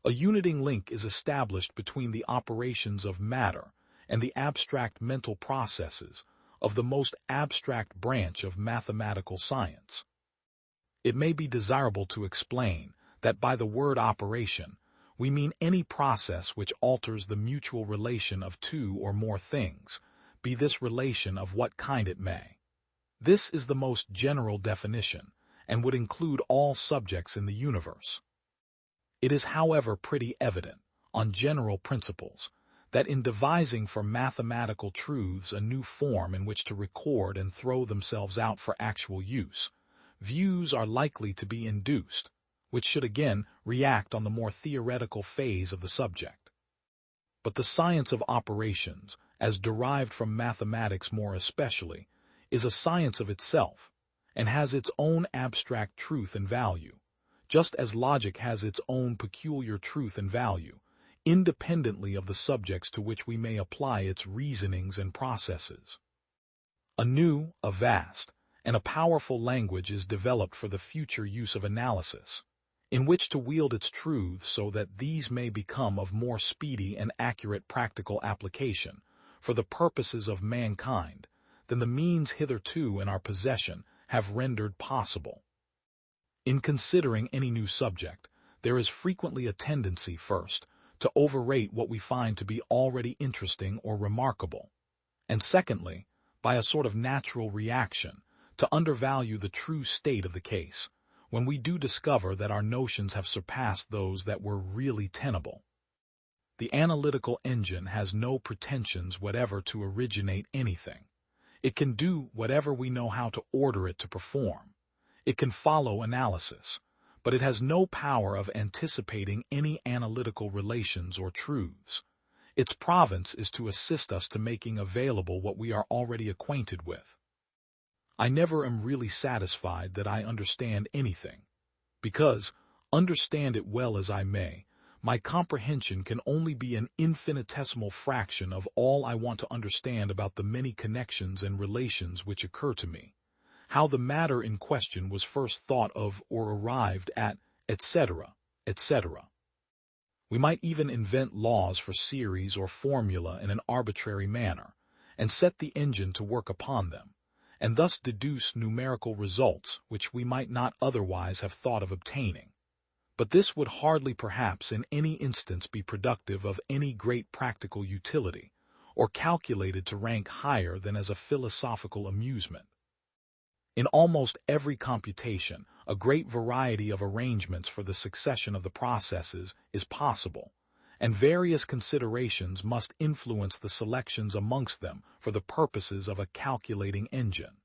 a uniting link is established between the operations of matter and the abstract mental processes of the most abstract branch of mathematical science. It may be desirable to explain that by the word operation, we mean any process which alters the mutual relation of two or more things, be this relation of what kind it may. This is the most general definition, and would include all subjects in the universe. It is, however, pretty evident, on general principles, that in devising for mathematical truths a new form in which to record and throw themselves out for actual use, views are likely to be induced, which should again react on the more theoretical phase of the subject. But the science of operations, as derived from mathematics more especially, is a science of itself, and has its own abstract truth and value, just as logic has its own peculiar truth and value, independently of the subjects to which we may apply its reasonings and processes. A new, a vast, and a powerful language is developed for the future use of analysis, in which to wield its truths so that these may become of more speedy and accurate practical application for the purposes of mankind than the means hitherto in our possession have rendered possible. In considering any new subject, there is frequently a tendency, first, to overrate what we find to be already interesting or remarkable, and secondly, by a sort of natural reaction, to undervalue the true state of the case, when we do discover that our notions have surpassed those that were really tenable. The analytical engine has no pretensions whatever to originate anything. It can do whatever we know how to order it to perform. It can follow analysis, but it has no power of anticipating any analytical relations or truths. Its province is to assist us to making available what we are already acquainted with. I never am really satisfied that I understand anything, because, understand it well as I may, my comprehension can only be an infinitesimal fraction of all I want to understand about the many connections and relations which occur to me, how the matter in question was first thought of or arrived at, etc., etc. We might even invent laws for series or formula in an arbitrary manner, and set the engine to work upon them, and thus deduce numerical results which we might not otherwise have thought of obtaining. But this would hardly perhaps in any instance be productive of any great practical utility, or calculated to rank higher than as a philosophical amusement. In almost every computation, a great variety of arrangements for the succession of the processes is possible, and various considerations must influence the selections amongst them for the purposes of a calculating engine.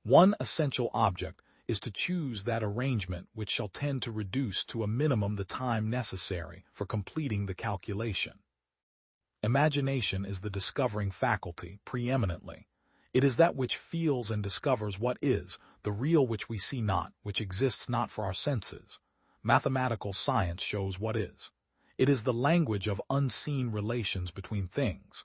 One essential object is to choose that arrangement which shall tend to reduce to a minimum the time necessary for completing the calculation. Imagination is the discovering faculty preeminently. It is that which feels and discovers what is, the real which we see not, which exists not for our senses. Mathematical science shows what is. It is the language of unseen relations between things.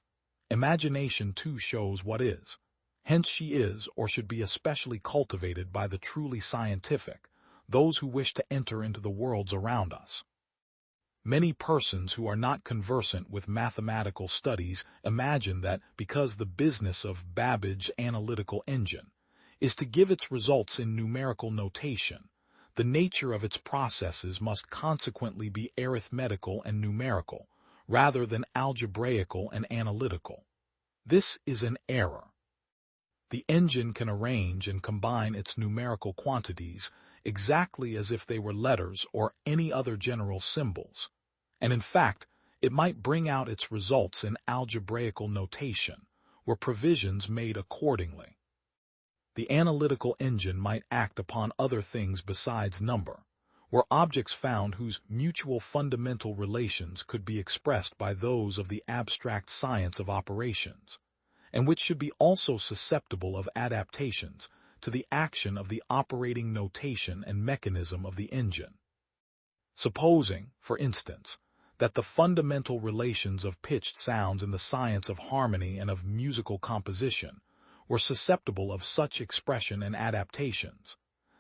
Imagination too shows what is. Hence she is, or should be especially cultivated by the truly scientific, those who wish to enter into the worlds around us. Many persons who are not conversant with mathematical studies imagine that because the business of Babbage's analytical engine is to give its results in numerical notation, the nature of its processes must consequently be arithmetical and numerical, rather than algebraical and analytical. This is an error. The engine can arrange and combine its numerical quantities exactly as if they were letters or any other general symbols, and in fact, it might bring out its results in algebraical notation, were provisions made accordingly. The analytical engine might act upon other things besides number, were objects found whose mutual fundamental relations could be expressed by those of the abstract science of operations, and which should be also susceptible of adaptations to the action of the operating notation and mechanism of the engine. Supposing, for instance, that the fundamental relations of pitched sounds in the science of harmony and of musical composition were susceptible of such expression and adaptations,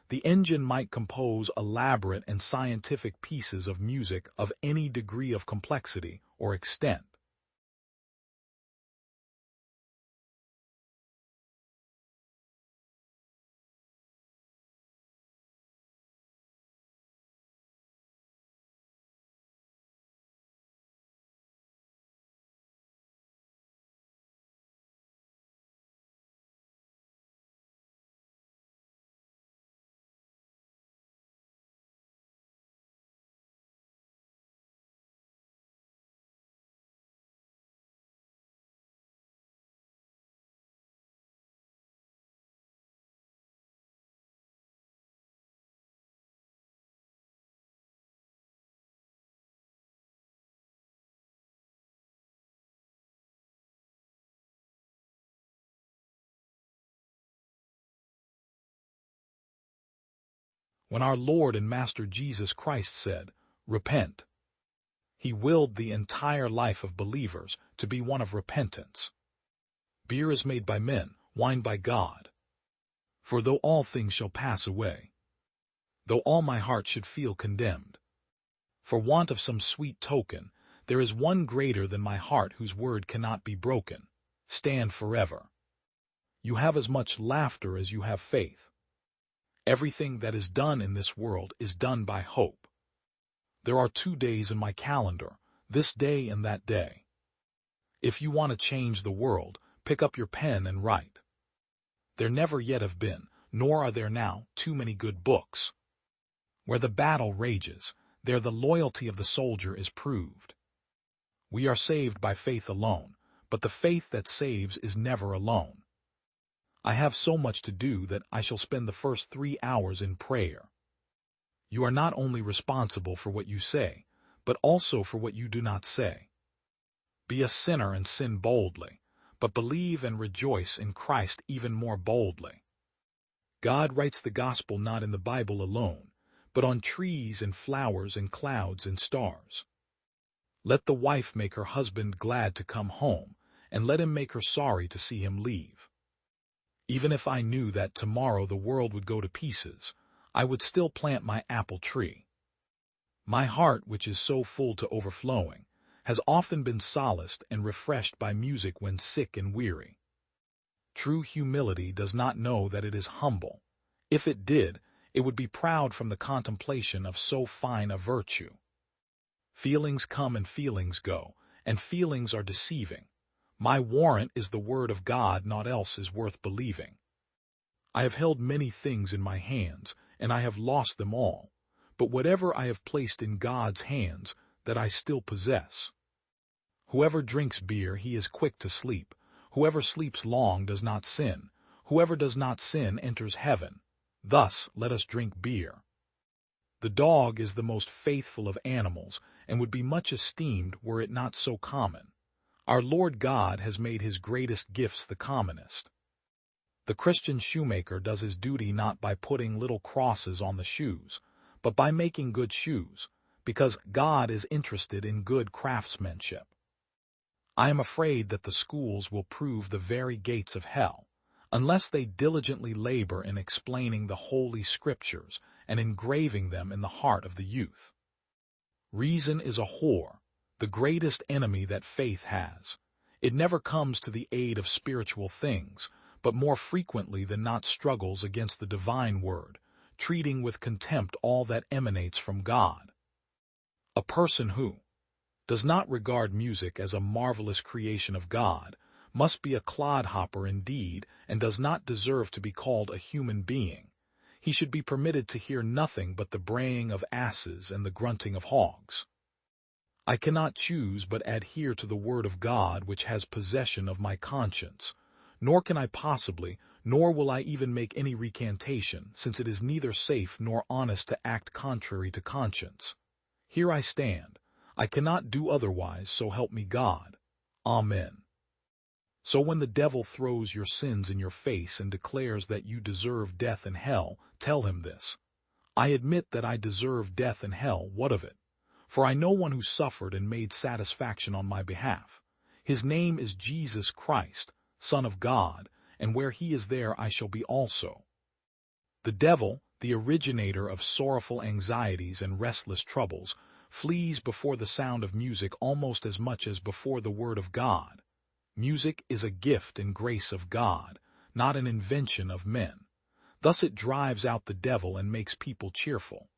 the engine might compose elaborate and scientific pieces of music of any degree of complexity or extent. When our Lord and Master Jesus Christ said, "Repent," he willed the entire life of believers to be one of repentance. Beer is made by men, wine by God. For though all things shall pass away, though all my heart should feel condemned, for want of some sweet token, there is one greater than my heart whose word cannot be broken, stand forever. You have as much laughter as you have faith. Everything that is done in this world is done by hope. There are 2 days in my calendar, this day and that day. If you want to change the world, pick up your pen and write. There never yet have been, nor are there now, too many good books. Where the battle rages, there the loyalty of the soldier is proved. We are saved by faith alone, but the faith that saves is never alone. I have so much to do that I shall spend the first 3 hours in prayer. You are not only responsible for what you say, but also for what you do not say. Be a sinner and sin boldly, but believe and rejoice in Christ even more boldly. God writes the gospel not in the Bible alone, but on trees and flowers and clouds and stars. Let the wife make her husband glad to come home, and let him make her sorry to see him leave. Even if I knew that tomorrow the world would go to pieces, I would still plant my apple tree. My heart, which is so full to overflowing, has often been solaced and refreshed by music when sick and weary. True humility does not know that it is humble. If it did, it would be proud from the contemplation of so fine a virtue. Feelings come and feelings go, and feelings are deceiving. My warrant is the word of God, naught else is worth believing. I have held many things in my hands, and I have lost them all, but whatever I have placed in God's hands, that I still possess. Whoever drinks beer, he is quick to sleep. Whoever sleeps long does not sin. Whoever does not sin enters heaven. Thus let us drink beer. The dog is the most faithful of animals, and would be much esteemed were it not so common. Our Lord God has made his greatest gifts the commonest. The Christian shoemaker does his duty not by putting little crosses on the shoes, but by making good shoes, because God is interested in good craftsmanship. I am afraid that the schools will prove the very gates of hell, unless they diligently labor in explaining the Holy Scriptures and engraving them in the heart of the youth. Reason is a whore, the greatest enemy that faith has. It never comes to the aid of spiritual things, but more frequently than not struggles against the divine word, treating with contempt all that emanates from God. A person who does not regard music as a marvelous creation of God must be a clodhopper indeed and does not deserve to be called a human being. He should be permitted to hear nothing but the braying of asses and the grunting of hogs. I cannot choose but adhere to the word of God which has possession of my conscience, nor can I possibly, nor will I even make any recantation, since it is neither safe nor honest to act contrary to conscience. Here I stand. I cannot do otherwise, so help me God. Amen. So when the devil throws your sins in your face and declares that you deserve death and hell, tell him this: I admit that I deserve death and hell, what of it? For I know one who suffered and made satisfaction on my behalf. His name is Jesus Christ, Son of God, and where he is there I shall be also. The devil, the originator of sorrowful anxieties and restless troubles, flees before the sound of music almost as much as before the word of God. Music is a gift and grace of God, not an invention of men. Thus it drives out the devil and makes people cheerful.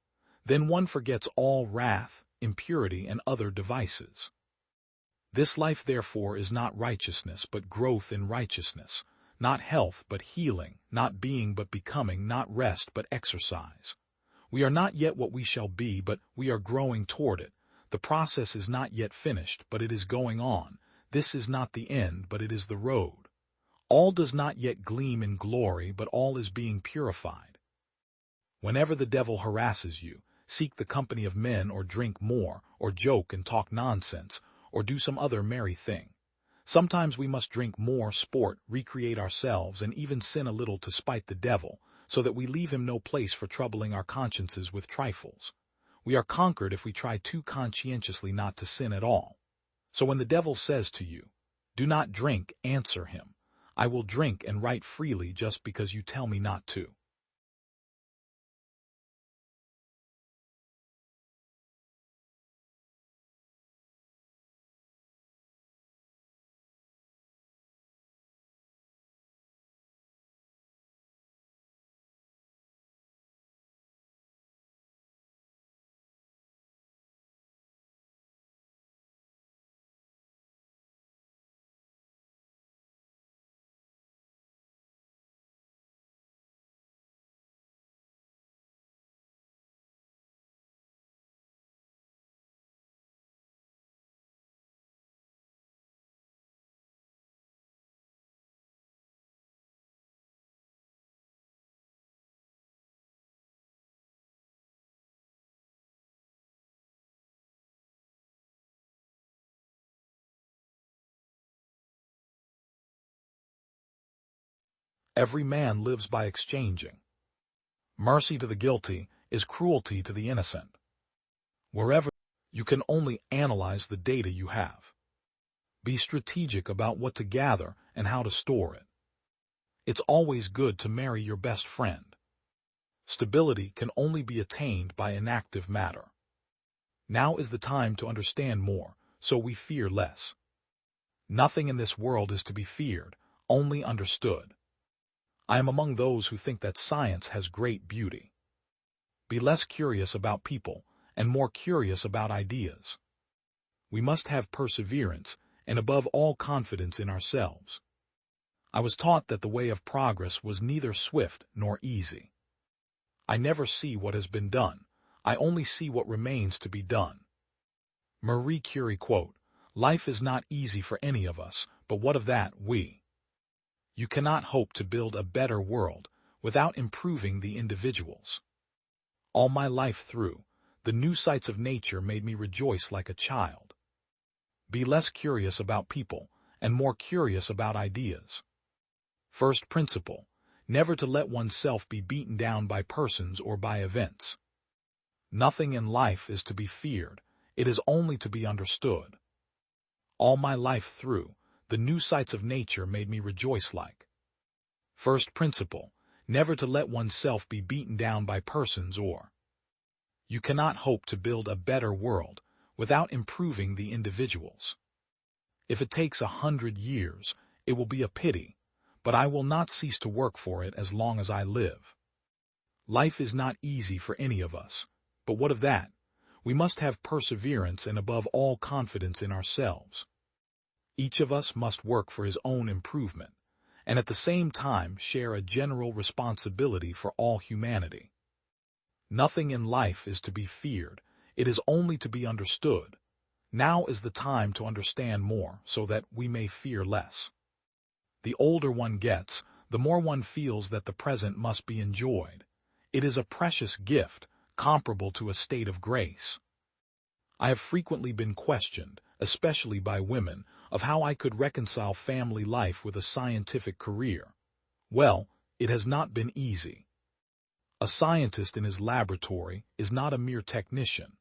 Then one forgets all wrath, impurity, and other devices. This life therefore is not righteousness but growth in righteousness, not health but healing, not being but becoming, not rest but exercise. We are not yet what we shall be, but we are growing toward it. The process is not yet finished, but it is going on. This is not the end, but it is the road. All does not yet gleam in glory, but all is being purified. Whenever the devil harasses you, seek the company of men, or drink more, or joke and talk nonsense, or do some other merry thing. Sometimes we must drink more, sport, recreate ourselves, and even sin a little to spite the devil, so that we leave him no place for troubling our consciences with trifles. We are conquered if we try too conscientiously not to sin at all. So when the devil says to you, "Do not drink," answer him, "I will drink and right freely just because you tell me not to." Every man lives by exchanging. Mercy to the guilty is cruelty to the innocent. Wherever you can only analyze the data you have. Be strategic about what to gather and how to store it. It's always good to marry your best friend. Stability can only be attained by inactive matter. Now is the time to understand more, so we fear less. Nothing in this world is to be feared, only understood. I am among those who think that science has great beauty. Be less curious about people and more curious about ideas. We must have perseverance and above all confidence in ourselves. I was taught that the way of progress was neither swift nor easy. I never see what has been done, I only see what remains to be done. Marie Curie quote, "Life is not easy for any of us, but what of that, we." You cannot hope to build a better world without improving the individuals. All my life through, the new sights of nature made me rejoice like a child. Be less curious about people and more curious about ideas. First principle, never to let oneself be beaten down by persons or by events. Nothing in life is to be feared, it is only to be understood. All my life through, the new sights of nature made me rejoice like. First principle, never to let oneself be beaten down by persons or. You cannot hope to build a better world without improving the individuals. If it takes 100 years, it will be a pity, but I will not cease to work for it as long as I live. Life is not easy for any of us, but what of that? We must have perseverance and above all confidence in ourselves. Each of us must work for his own improvement, and at the same time share a general responsibility for all humanity. Nothing in life is to be feared, it is only to be understood. Now is the time to understand more so that we may fear less. The older one gets, the more one feels that the present must be enjoyed. It is a precious gift, comparable to a state of grace. I have frequently been questioned, especially by women, of how I could reconcile family life with a scientific career. Well, it has not been easy. A scientist in his laboratory is not a mere technician.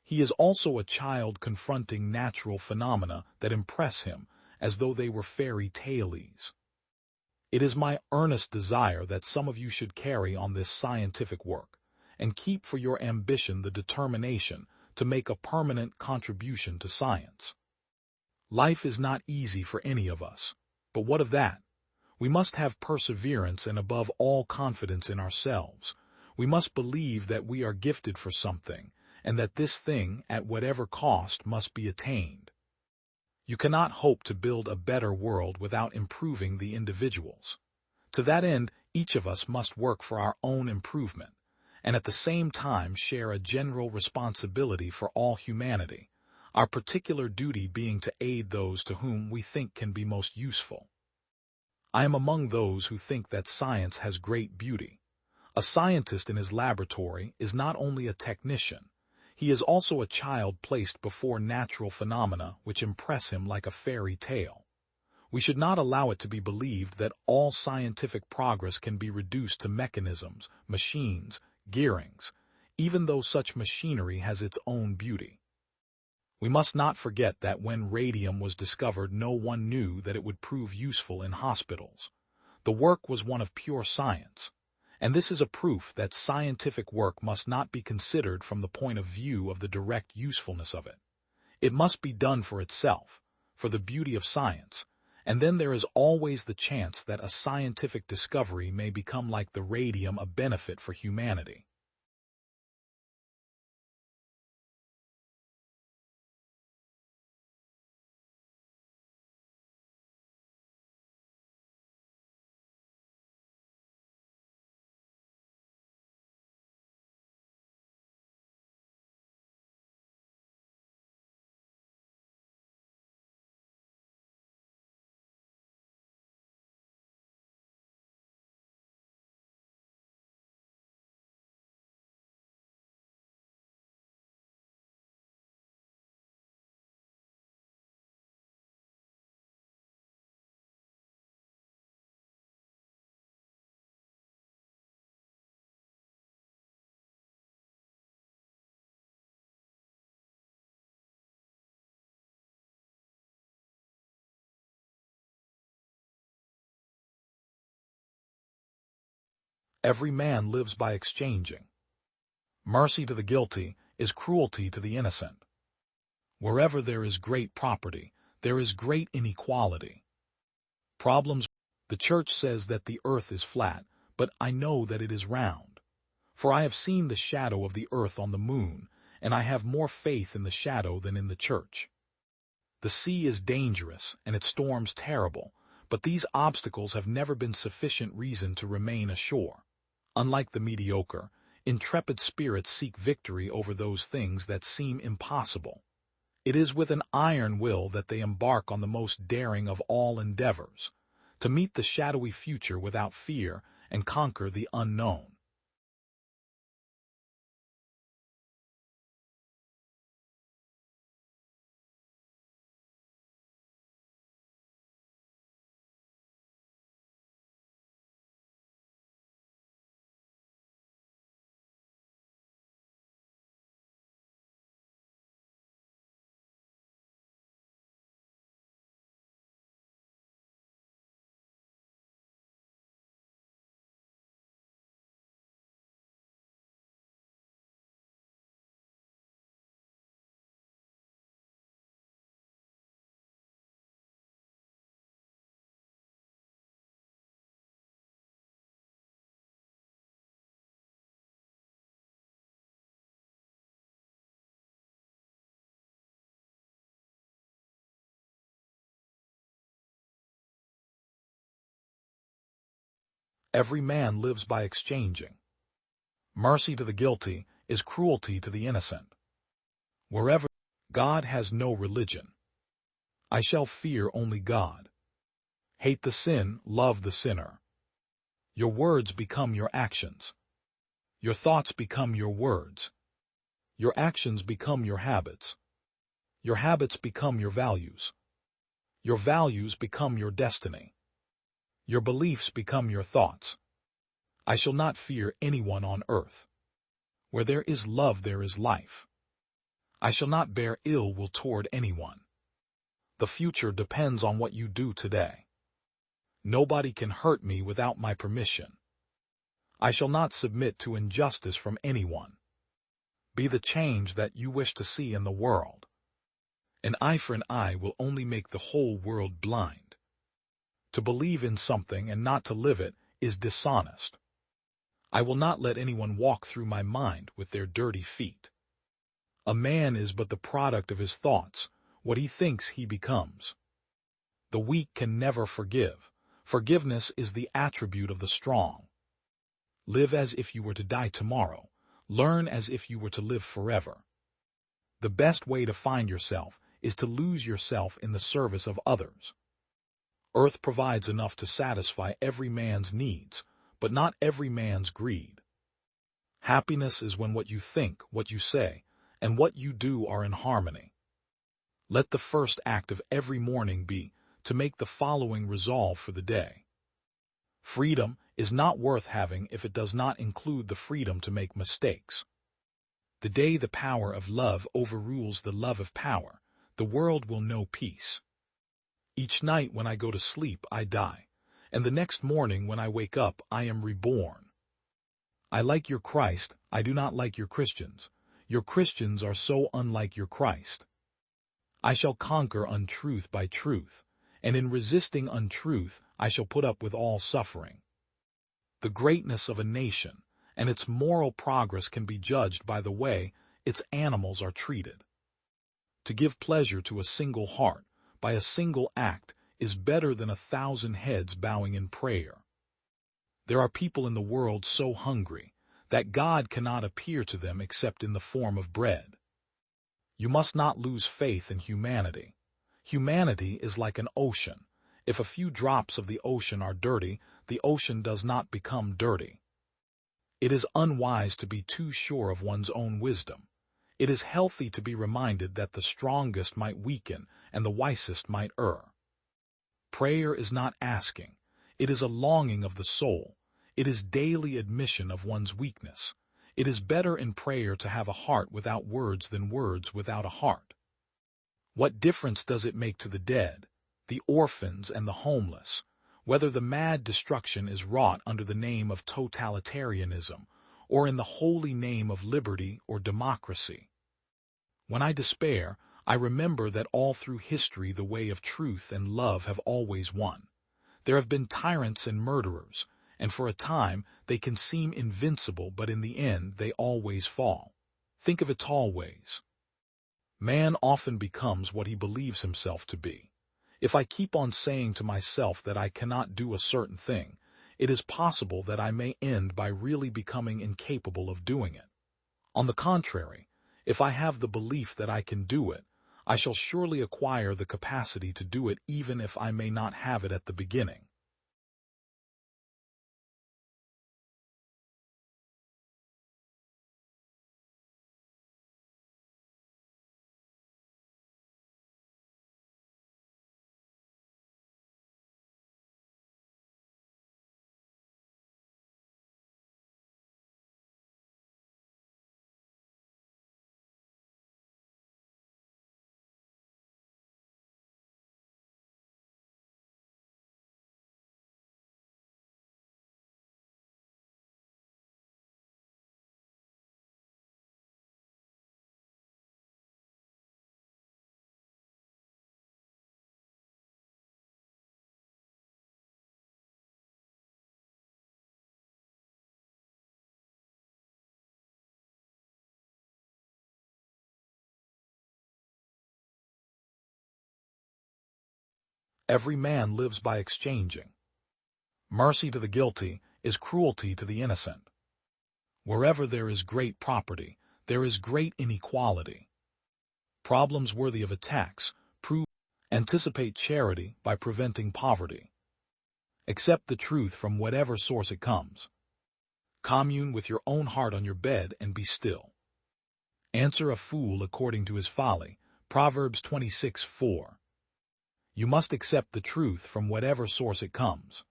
He is also a child confronting natural phenomena that impress him as though they were fairy tales. It is my earnest desire that some of you should carry on this scientific work and keep for your ambition the determination to make a permanent contribution to science. Life is not easy for any of us, but what of that? We must have perseverance and above all confidence in ourselves. We must believe that we are gifted for something, and that this thing, at whatever cost, must be attained. You cannot hope to build a better world without improving the individuals. To that end, each of us must work for our own improvement, and at the same time share a general responsibility for all humanity, our particular duty being to aid those to whom we think can be most useful. I am among those who think that science has great beauty. A scientist in his laboratory is not only a technician, he is also a child placed before natural phenomena which impress him like a fairy tale. We should not allow it to be believed that all scientific progress can be reduced to mechanisms, machines, gearings, even though such machinery has its own beauty. We must not forget that when radium was discovered, no one knew that it would prove useful in hospitals. The work was one of pure science. And this is a proof that scientific work must not be considered from the point of view of the direct usefulness of it. It must be done for itself, for the beauty of science, and then there is always the chance that a scientific discovery may become like the radium a benefit for humanity. Every man lives by exchanging. Mercy to the guilty is cruelty to the innocent. Wherever there is great property, there is great inequality. Problems. The church says that the earth is flat, but I know that it is round. For I have seen the shadow of the earth on the moon, and I have more faith in the shadow than in the church. The sea is dangerous, and its storms terrible, but these obstacles have never been sufficient reason to remain ashore. Unlike the mediocre, intrepid spirits seek victory over those things that seem impossible. It is with an iron will that they embark on the most daring of all endeavors, to meet the shadowy future without fear and conquer the unknown. Every man lives by exchanging. Mercy to the guilty is cruelty to the innocent. Wherever God has no religion. I shall fear only God. Hate the sin, love the sinner. Your words become your actions. Your thoughts become your words. Your actions become your habits. Your habits become your values. Your values become your destiny. Your beliefs become your thoughts. I shall not fear anyone on earth. Where there is love there is life. I shall not bear ill will toward anyone. The future depends on what you do today. Nobody can hurt me without my permission. I shall not submit to injustice from anyone. Be the change that you wish to see in the world. An eye for an eye will only make the whole world blind. To believe in something and not to live it is dishonest. I will not let anyone walk through my mind with their dirty feet. A man is but the product of his thoughts, what he thinks he becomes. The weak can never forgive. Forgiveness is the attribute of the strong. Live as if you were to die tomorrow. Learn as if you were to live forever. The best way to find yourself is to lose yourself in the service of others. Earth provides enough to satisfy every man's needs, but not every man's greed. Happiness is when what you think, what you say, and what you do are in harmony. Let the first act of every morning be to make the following resolve for the day. Freedom is not worth having if it does not include the freedom to make mistakes. The day the power of love overrules the love of power, the world will know peace. Each night when I go to sleep, I die, and the next morning when I wake up, I am reborn. I like your Christ, I do not like your Christians. Your Christians are so unlike your Christ. I shall conquer untruth by truth, and in resisting untruth I shall put up with all suffering. The greatness of a nation and its moral progress can be judged by the way its animals are treated. To give pleasure to a single heart by a single act is better than 1,000 heads bowing in prayer. There are people in the world so hungry that God cannot appear to them except in the form of bread. You must not lose faith in humanity. Humanity is like an ocean. If a few drops of the ocean are dirty, the ocean does not become dirty. It is unwise to be too sure of one's own wisdom. It is healthy to be reminded that the strongest might weaken and the wisest might err. Prayer is not asking. It is a longing of the soul. It is daily admission of one's weakness. It is better in prayer to have a heart without words than words without a heart. What difference does it make to the dead, the orphans and the homeless, whether the mad destruction is wrought under the name of totalitarianism or in the holy name of liberty or democracy. When I despair, I remember that all through history the way of truth and love have always won. There have been tyrants and murderers, and for a time they can seem invincible, but in the end they always fall. Think of it always. Man often becomes what he believes himself to be. If I keep on saying to myself that I cannot do a certain thing, it is possible that I may end by really becoming incapable of doing it. On the contrary, if I have the belief that I can do it, I shall surely acquire the capacity to do it even if I may not have it at the beginning. Every man lives by exchanging. Mercy to the guilty is cruelty to the innocent. Wherever there is great property, there is great inequality. Problems worthy of attacks anticipate charity by preventing poverty. Accept the truth from whatever source it comes. Commune with your own heart on your bed and be still. Answer a fool according to his folly. Proverbs 26:4. You must accept the truth from whatever source it comes.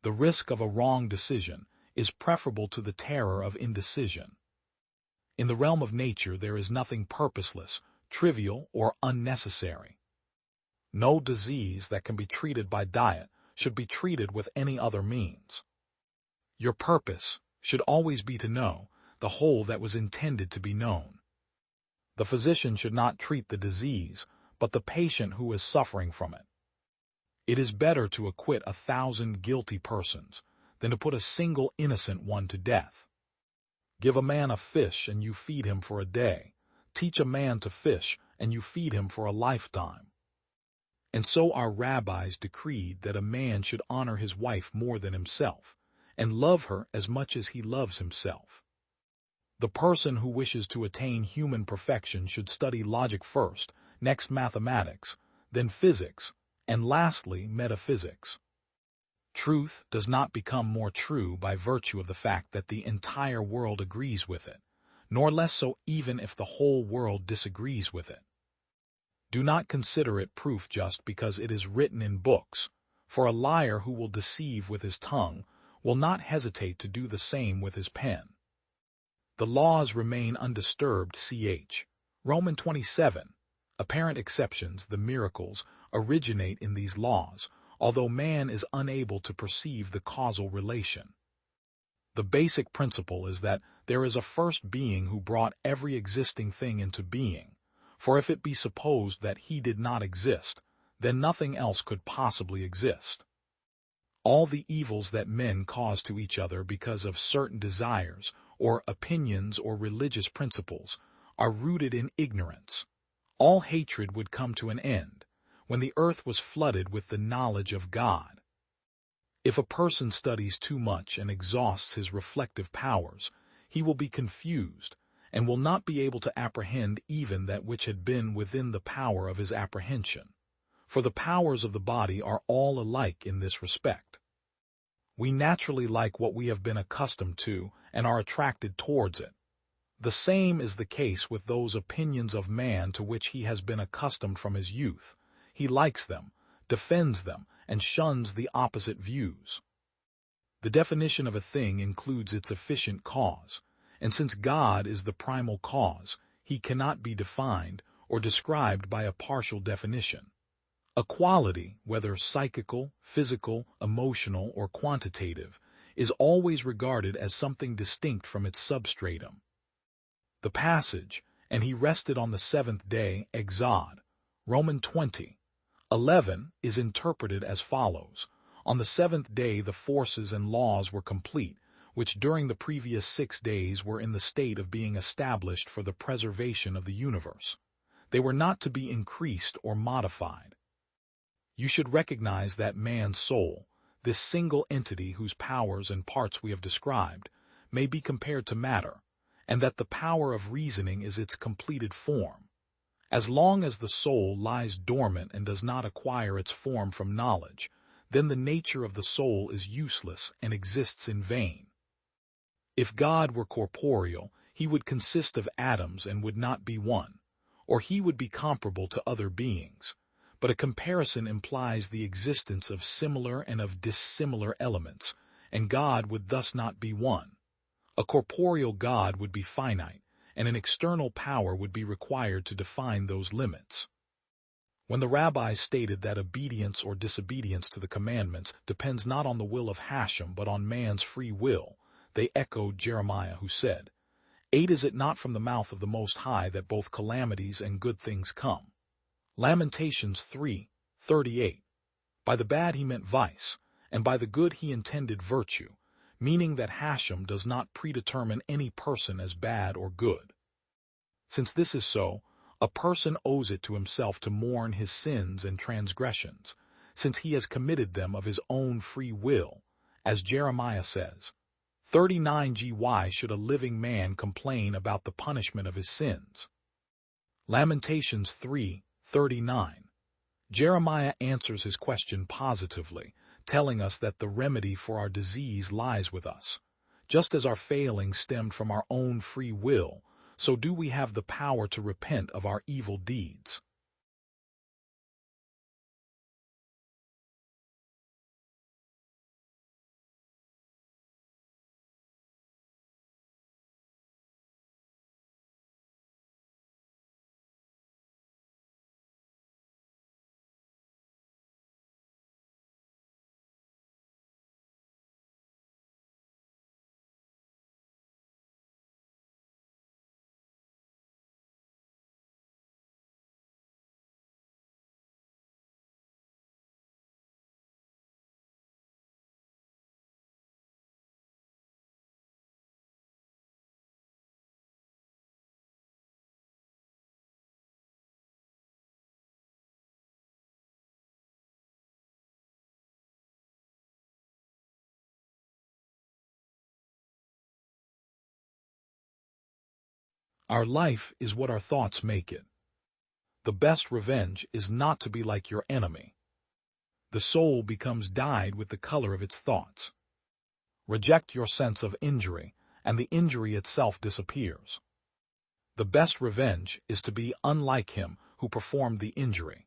The risk of a wrong decision is preferable to the terror of indecision. In the realm of nature there is nothing purposeless, trivial, or unnecessary. No disease that can be treated by diet should be treated with any other means. Your purpose should always be to know the whole that was intended to be known. The physician should not treat the disease, but the patient who is suffering from it. It is better to acquit 1,000 guilty persons than to put a single innocent one to death. Give a man a fish and you feed him for a day. Teach a man to fish and you feed him for a lifetime. And so our rabbis decreed that a man should honor his wife more than himself, and love her as much as he loves himself. The person who wishes to attain human perfection should study logic first, next mathematics, then physics, and lastly metaphysics. Truth does not become more true by virtue of the fact that the entire world agrees with it, nor less so even if the whole world disagrees with it. Do not consider it proof just because it is written in books, for a liar who will deceive with his tongue will not hesitate to do the same with his pen. The laws remain undisturbed, ch. Romans 27. Apparent exceptions, the miracles, originate in these laws, although man is unable to perceive the causal relation. The basic principle is that there is a first being who brought every existing thing into being, for if it be supposed that he did not exist, then nothing else could possibly exist. All the evils that men cause to each other because of certain desires or opinions or religious principles are rooted in ignorance. All hatred would come to an end when the earth was flooded with the knowledge of God. If a person studies too much and exhausts his reflective powers, he will be confused and will not be able to apprehend even that which had been within the power of his apprehension. For the powers of the body are all alike in this respect. We naturally like what we have been accustomed to and are attracted towards it. The same is the case with those opinions of man to which he has been accustomed from his youth. He likes them, defends them, and shuns the opposite views. The definition of a thing includes its efficient cause, and since God is the primal cause, he cannot be defined or described by a partial definition. A quality, whether psychical, physical, emotional, or quantitative, is always regarded as something distinct from its substratum. The passage, "And he rested on the seventh day," Exod, Romans 20:11, is interpreted as follows: On the seventh day the forces and laws were complete, which during the previous 6 days were in the state of being established for the preservation of the universe. They were not to be increased or modified. You should recognize that man's soul, this single entity whose powers and parts we have described, may be compared to matter, and that the power of reasoning is its completed form. As long as the soul lies dormant and does not acquire its form from knowledge, then the nature of the soul is useless and exists in vain. If God were corporeal, he would consist of atoms and would not be one, or he would be comparable to other beings. But a comparison implies the existence of similar and of dissimilar elements, and God would thus not be one. A corporeal God would be finite, and an external power would be required to define those limits. When the rabbis stated that obedience or disobedience to the commandments depends not on the will of Hashem but on man's free will, they echoed Jeremiah, who said, Is it not from the mouth of the Most High that both calamities and good things come?" Lamentations 3:38. By the bad he meant vice, and by the good he intended virtue, meaning that Hashem does not predetermine any person as bad or good. Since this is so, a person owes it to himself to mourn his sins and transgressions, since he has committed them of his own free will, as Jeremiah says. 39. Why should a living man complain about the punishment of his sins? Lamentations 3:39. Jeremiah answers his question positively, telling us that the remedy for our disease lies with us. Just as our failings stemmed from our own free will, so do we have the power to repent of our evil deeds. Our life is what our thoughts make it. The best revenge is not to be like your enemy. The soul becomes dyed with the color of its thoughts. Reject your sense of injury, and the injury itself disappears. The best revenge is to be unlike him who performed the injury.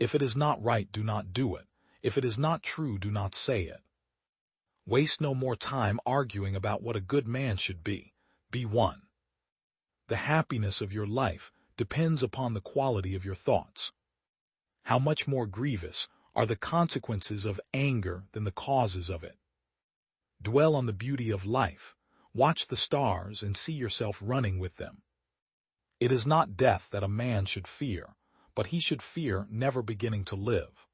If it is not right, do not do it. If it is not true, do not say it. Waste no more time arguing about what a good man should be. Be one. The happiness of your life depends upon the quality of your thoughts. How much more grievous are the consequences of anger than the causes of it? Dwell on the beauty of life, watch the stars, and see yourself running with them. It is not death that a man should fear, but he should fear never beginning to live.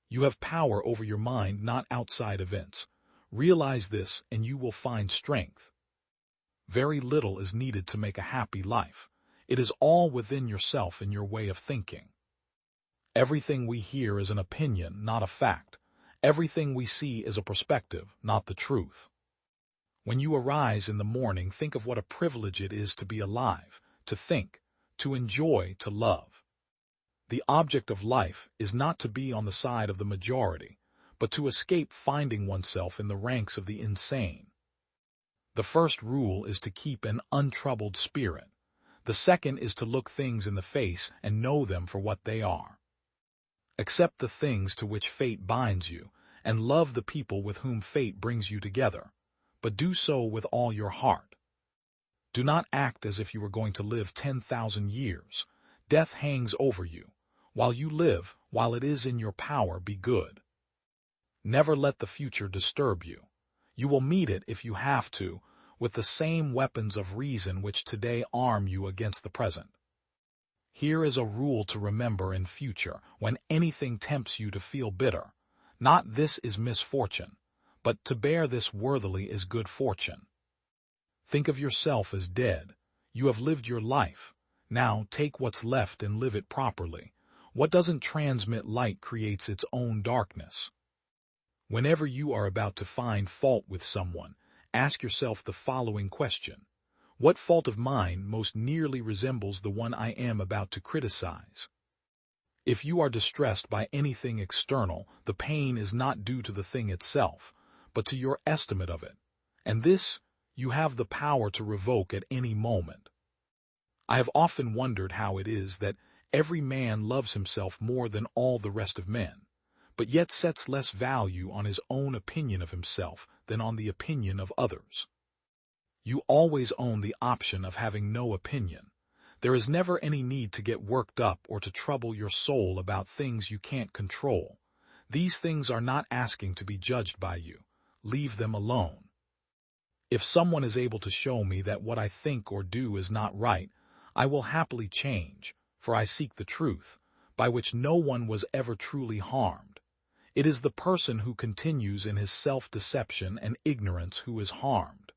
You have power over your mind, not outside events. Realize this, and you will find strength. Very little is needed to make a happy life. It is all within yourself and your way of thinking. Everything we hear is an opinion, not a fact. Everything we see is a perspective, not the truth. When you arise in the morning, think of what a privilege it is to be alive, to think, to enjoy, to love. The object of life is not to be on the side of the majority, but to escape finding oneself in the ranks of the insane. The first rule is to keep an untroubled spirit. The second is to look things in the face and know them for what they are. Accept the things to which fate binds you, and love the people with whom fate brings you together, but do so with all your heart. Do not act as if you were going to live 10,000 years. Death hangs over you. While you live, while it is in your power, be good. Never let the future disturb you. You will meet it, if you have to, with the same weapons of reason which today arm you against the present. Here is a rule to remember in future, when anything tempts you to feel bitter. Not this is misfortune, but to bear this worthily is good fortune. Think of yourself as dead. You have lived your life. Now take what's left and live it properly. What doesn't transmit light creates its own darkness. Whenever you are about to find fault with someone, ask yourself the following question. What fault of mine most nearly resembles the one I am about to criticize? If you are distressed by anything external, the pain is not due to the thing itself, but to your estimate of it, and this you have the power to revoke at any moment. I have often wondered how it is that every man loves himself more than all the rest of men, but yet sets less value on his own opinion of himself than on the opinion of others. You always own the option of having no opinion. There is never any need to get worked up or to trouble your soul about things you can't control. These things are not asking to be judged by you. Leave them alone. If someone is able to show me that what I think or do is not right, I will happily change, for I seek the truth, by which no one was ever truly harmed. It is the person who continues in his self-deception and ignorance who is harmed.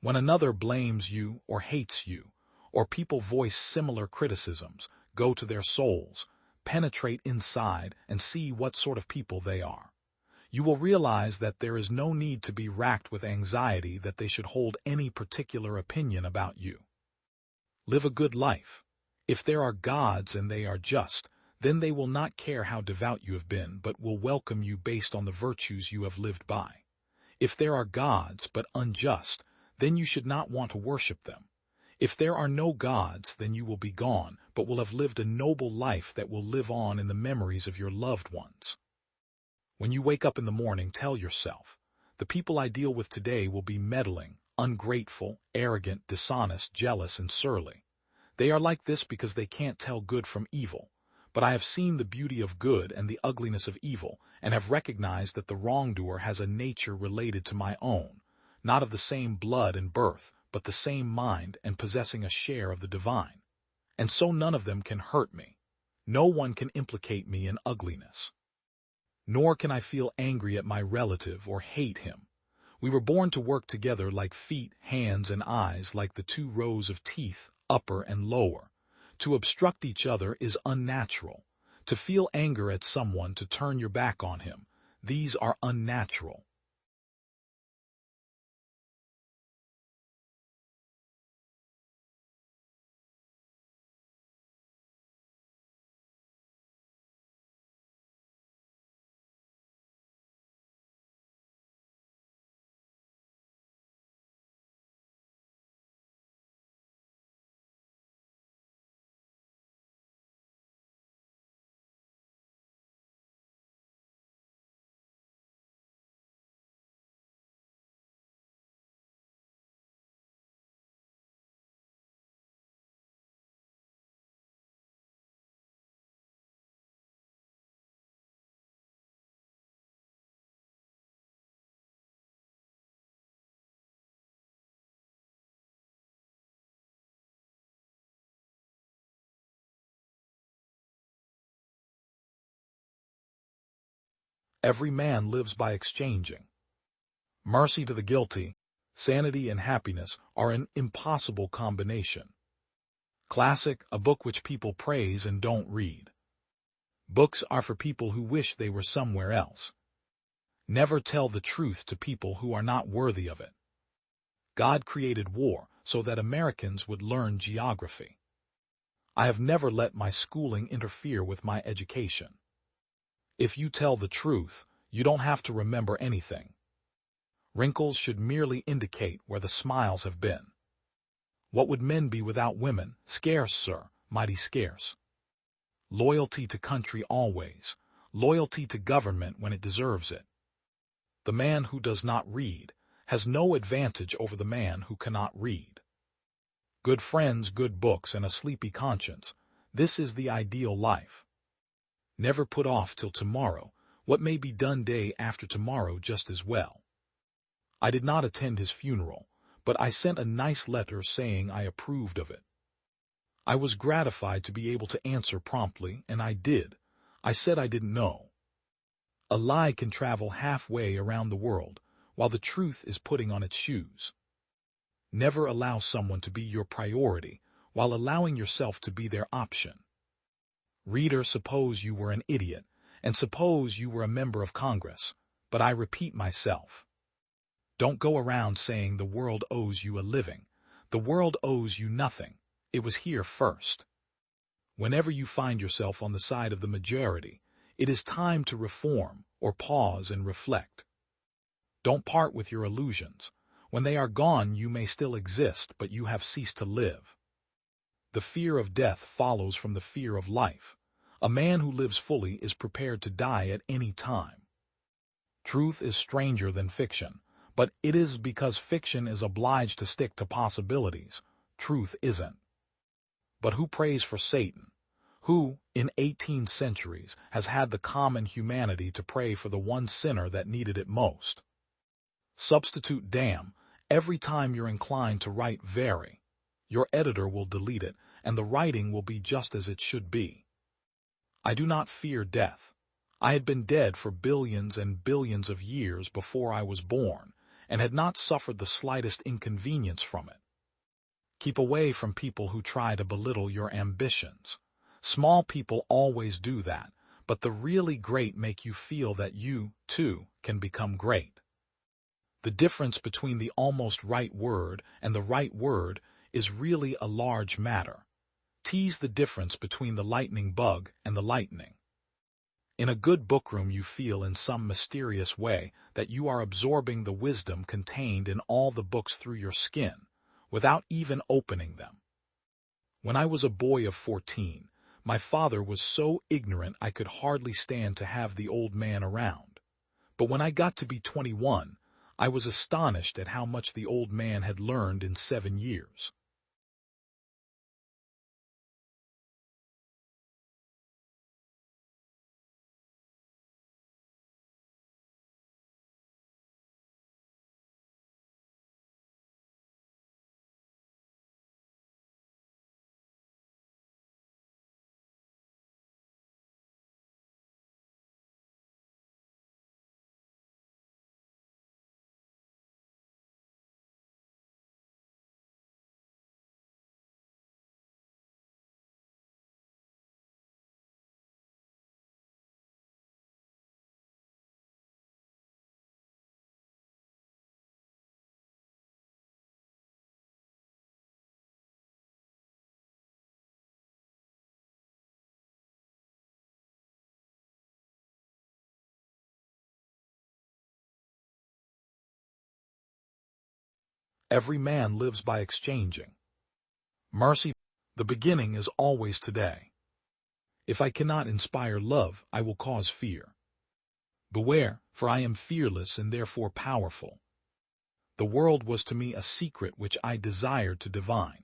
When another blames you or hates you, or people voice similar criticisms, go to their souls, penetrate inside, and see what sort of people they are. You will realize that there is no need to be racked with anxiety that they should hold any particular opinion about you. Live a good life. If there are gods and they are just, then they will not care how devout you have been, but will welcome you based on the virtues you have lived by. If there are gods but unjust, then you should not want to worship them. If there are no gods, then you will be gone, but will have lived a noble life that will live on in the memories of your loved ones. When you wake up in the morning, tell yourself, the people I deal with today will be meddling, ungrateful, arrogant, dishonest, jealous, and surly. They are like this because they can't tell good from evil. But I have seen the beauty of good and the ugliness of evil, and have recognized that the wrongdoer has a nature related to my own, not of the same blood and birth, but the same mind and possessing a share of the divine. And so none of them can hurt me. No one can implicate me in ugliness. Nor can I feel angry at my relative or hate him. We were born to work together like feet, hands, and eyes, like the two rows of teeth, upper and lower. To obstruct each other is unnatural. To feel anger at someone, to turn your back on him, these are unnatural. Every man lives by exchanging. Mercy to the guilty, sanity and happiness are an impossible combination. Classic, a book which people praise and don't read. Books are for people who wish they were somewhere else. Never tell the truth to people who are not worthy of it. God created war so that Americans would learn geography. I have never let my schooling interfere with my education. If you tell the truth, you don't have to remember anything. Wrinkles should merely indicate where the smiles have been. What would men be without women? Scarce, sir, mighty scarce. Loyalty to country always, loyalty to government when it deserves it. The man who does not read has no advantage over the man who cannot read. Good friends, good books, and a sleepy conscience, this is the ideal life. Never put off till tomorrow what may be done day after tomorrow just as well. I did not attend his funeral, but I sent a nice letter saying I approved of it. I was gratified to be able to answer promptly, and I did. I said I didn't know. A lie can travel halfway around the world, while the truth is putting on its shoes. Never allow someone to be your priority while allowing yourself to be their option. Reader, suppose you were an idiot, and suppose you were a member of Congress, but I repeat myself. Don't go around saying the world owes you a living. The world owes you nothing. It was here first. Whenever you find yourself on the side of the majority, it is time to reform or pause and reflect. Don't part with your illusions. When they are gone, you may still exist, but you have ceased to live. The fear of death follows from the fear of life. A man who lives fully is prepared to die at any time. Truth is stranger than fiction, but it is because fiction is obliged to stick to possibilities. Truth isn't. But who prays for Satan? Who, in 18 centuries, has had the common humanity to pray for the one sinner that needed it most? Substitute damn every time you're inclined to write very. Your editor will delete it, and the writing will be just as it should be. I do not fear death. I had been dead for billions and billions of years before I was born, and had not suffered the slightest inconvenience from it. Keep away from people who try to belittle your ambitions. Small people always do that, but the really great make you feel that you, too, can become great. The difference between the almost right word and the right word is really a large matter. Tease the difference between the lightning bug and the lightning. In a good bookroom you feel in some mysterious way that you are absorbing the wisdom contained in all the books through your skin, without even opening them. When I was a boy of 14, my father was so ignorant I could hardly stand to have the old man around. But when I got to be 21, I was astonished at how much the old man had learned in 7 years. Every man lives by exchanging. Mercy, the beginning is always today. If I cannot inspire love, I will cause fear. Beware, for I am fearless and therefore powerful. The world was to me a secret which I desired to divine.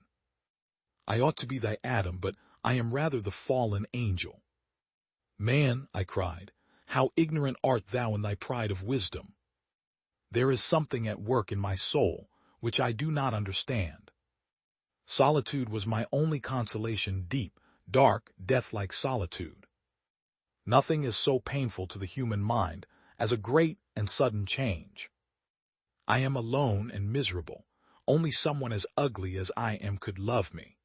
I ought to be thy Adam, but I am rather the fallen angel. Man, I cried, how ignorant art thou in thy pride of wisdom. There is something at work in my soul, which I do not understand. Solitude was my only consolation, deep, dark, death-like solitude. Nothing is so painful to the human mind as a great and sudden change. I am alone and miserable. Only someone as ugly as I am could love me.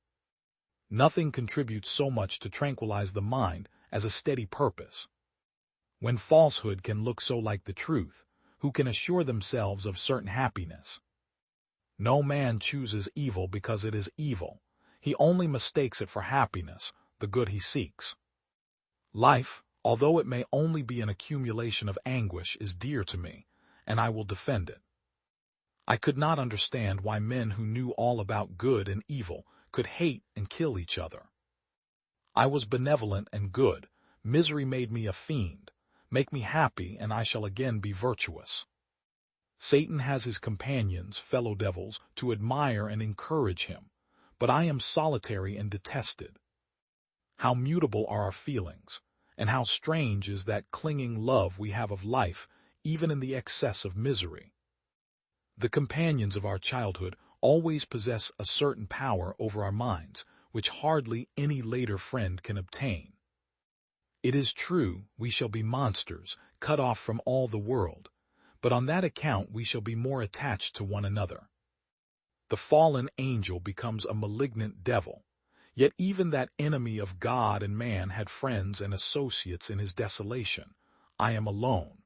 Nothing contributes so much to tranquilize the mind as a steady purpose. When falsehood can look so like the truth, who can assure themselves of certain happiness? No man chooses evil because it is evil. He only mistakes it for happiness, the good he seeks. Life, although it may only be an accumulation of anguish, is dear to me, and I will defend it. I could not understand why men who knew all about good and evil could hate and kill each other. I was benevolent and good. Misery made me a fiend. Make me happy, and I shall again be virtuous. Satan has his companions, fellow devils, to admire and encourage him, but I am solitary and detested. How mutable are our feelings, and how strange is that clinging love we have of life, even in the excess of misery. The companions of our childhood always possess a certain power over our minds, which hardly any later friend can obtain. It is true, we shall be monsters, cut off from all the world, but on that account we shall be more attached to one another. The fallen angel becomes a malignant devil, yet even that enemy of God and man had friends and associates in his desolation. I am alone.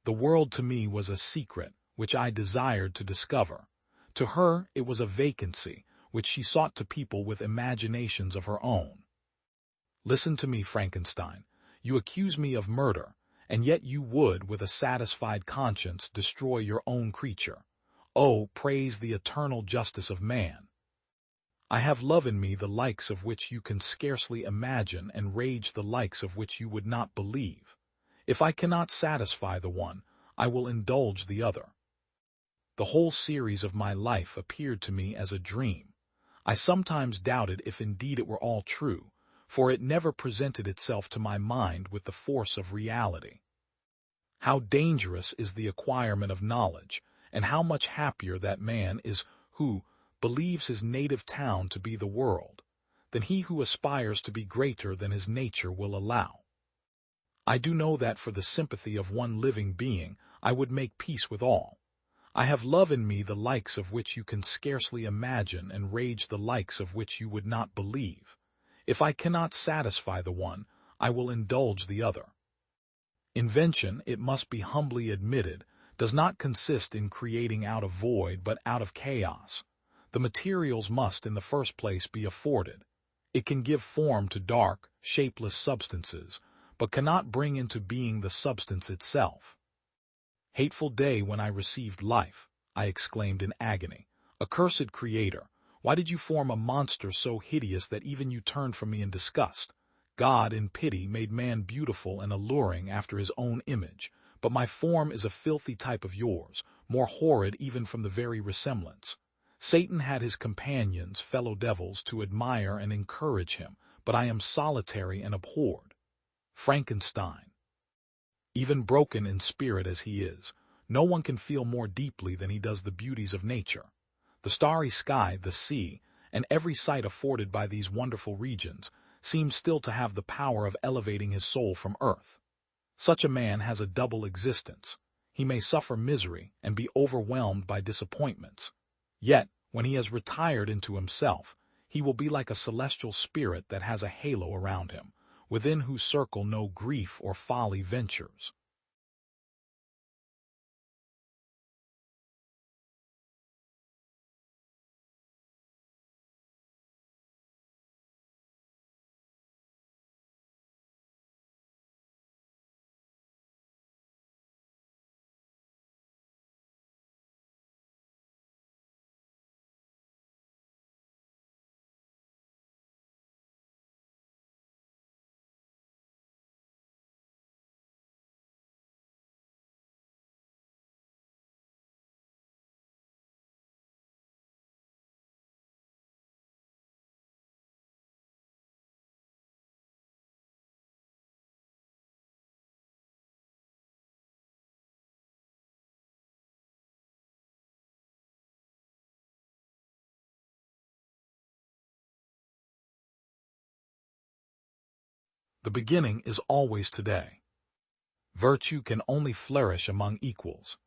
The world to me was a secret, which I desired to discover. To her it was a vacancy, which she sought to people with imaginations of her own. Listen to me, Frankenstein. You accuse me of murder, and yet you would, with a satisfied conscience, destroy your own creature. Oh, praise the eternal justice of man. I have love in me the likes of which you can scarcely imagine, and rage the likes of which you would not believe. If I cannot satisfy the one, I will indulge the other. The whole series of my life appeared to me as a dream. I sometimes doubted if indeed it were all true, for it never presented itself to my mind with the force of reality. How dangerous is the acquirement of knowledge, and how much happier that man is who believes his native town to be the world, than he who aspires to be greater than his nature will allow. I do know that for the sympathy of one living being, I would make peace with all. I have love in me the likes of which you can scarcely imagine, and rage the likes of which you would not believe. If I cannot satisfy the one, I will indulge the other. Invention, it must be humbly admitted, does not consist in creating out of void but out of chaos. The materials must in the first place be afforded. It can give form to dark, shapeless substances, but cannot bring into being the substance itself. Hateful day when I received life, I exclaimed in agony. Accursed Creator, why did you form a monster so hideous that even you turned from me in disgust? God, in pity, made man beautiful and alluring after his own image, but my form is a filthy type of yours, more horrid even from the very resemblance. Satan had his companions, fellow devils, to admire and encourage him, but I am solitary and abhorred. Frankenstein. Even broken in spirit as he is, no one can feel more deeply than he does the beauties of nature. The starry sky, the sea, and every sight afforded by these wonderful regions seems still to have the power of elevating his soul from earth. Such a man has a double existence. He may suffer misery and be overwhelmed by disappointments. Yet, when he has retired into himself, he will be like a celestial spirit that has a halo around him, within whose circle no grief or folly ventures. The beginning is always today. Virtue can only flourish among equals.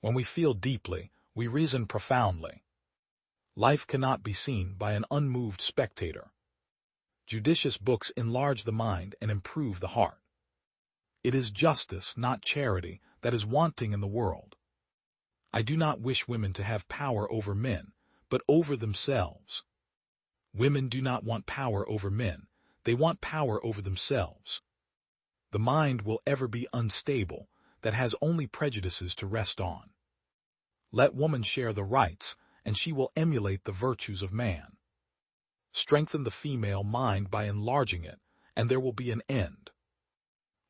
When we feel deeply, we reason profoundly. Life cannot be seen by an unmoved spectator. Judicious books enlarge the mind and improve the heart. It is justice, not charity, that is wanting in the world. I do not wish women to have power over men, but over themselves. Women do not want power over men, they want power over themselves. The mind will ever be unstable, that has only prejudices to rest on. Let woman share the rights, and she will emulate the virtues of man. Strengthen the female mind by enlarging it, and there will be an end.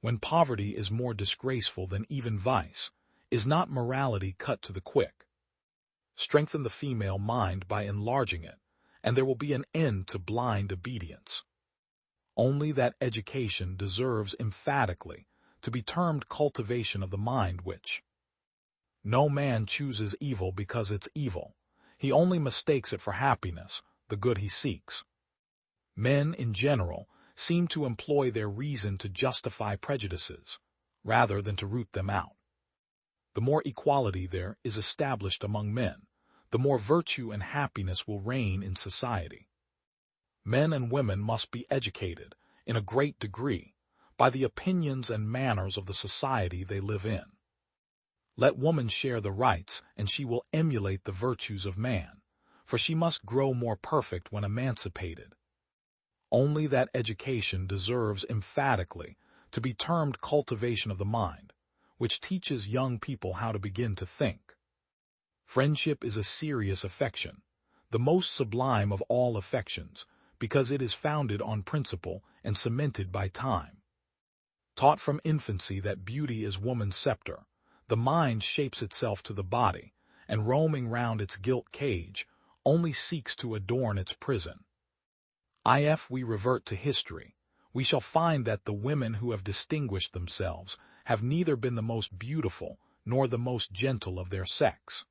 When poverty is more disgraceful than even vice, is not morality cut to the quick? Strengthen the female mind by enlarging it, and there will be an end to blind obedience. only that education deserves emphatically to be termed cultivation of the mind, which no man chooses evil because it's evil. He only mistakes it for happiness, the good he seeks. Men, in general, seem to employ their reason to justify prejudices, rather than to root them out. The more equality there is established among men, the more virtue and happiness will reign in society. Men and women must be educated, in a great degree, by the opinions and manners of the society they live in. Let woman share the rights, and she will emulate the virtues of man, for she must grow more perfect when emancipated. Only that education deserves emphatically to be termed cultivation of the mind, which teaches young people how to begin to think. Friendship is a serious affection, the most sublime of all affections, because it is founded on principle and cemented by time. Taught from infancy that beauty is woman's scepter, the mind shapes itself to the body, and roaming round its gilt cage, only seeks to adorn its prison. If we revert to history, we shall find that the women who have distinguished themselves have neither been the most beautiful nor the most gentle of their sex.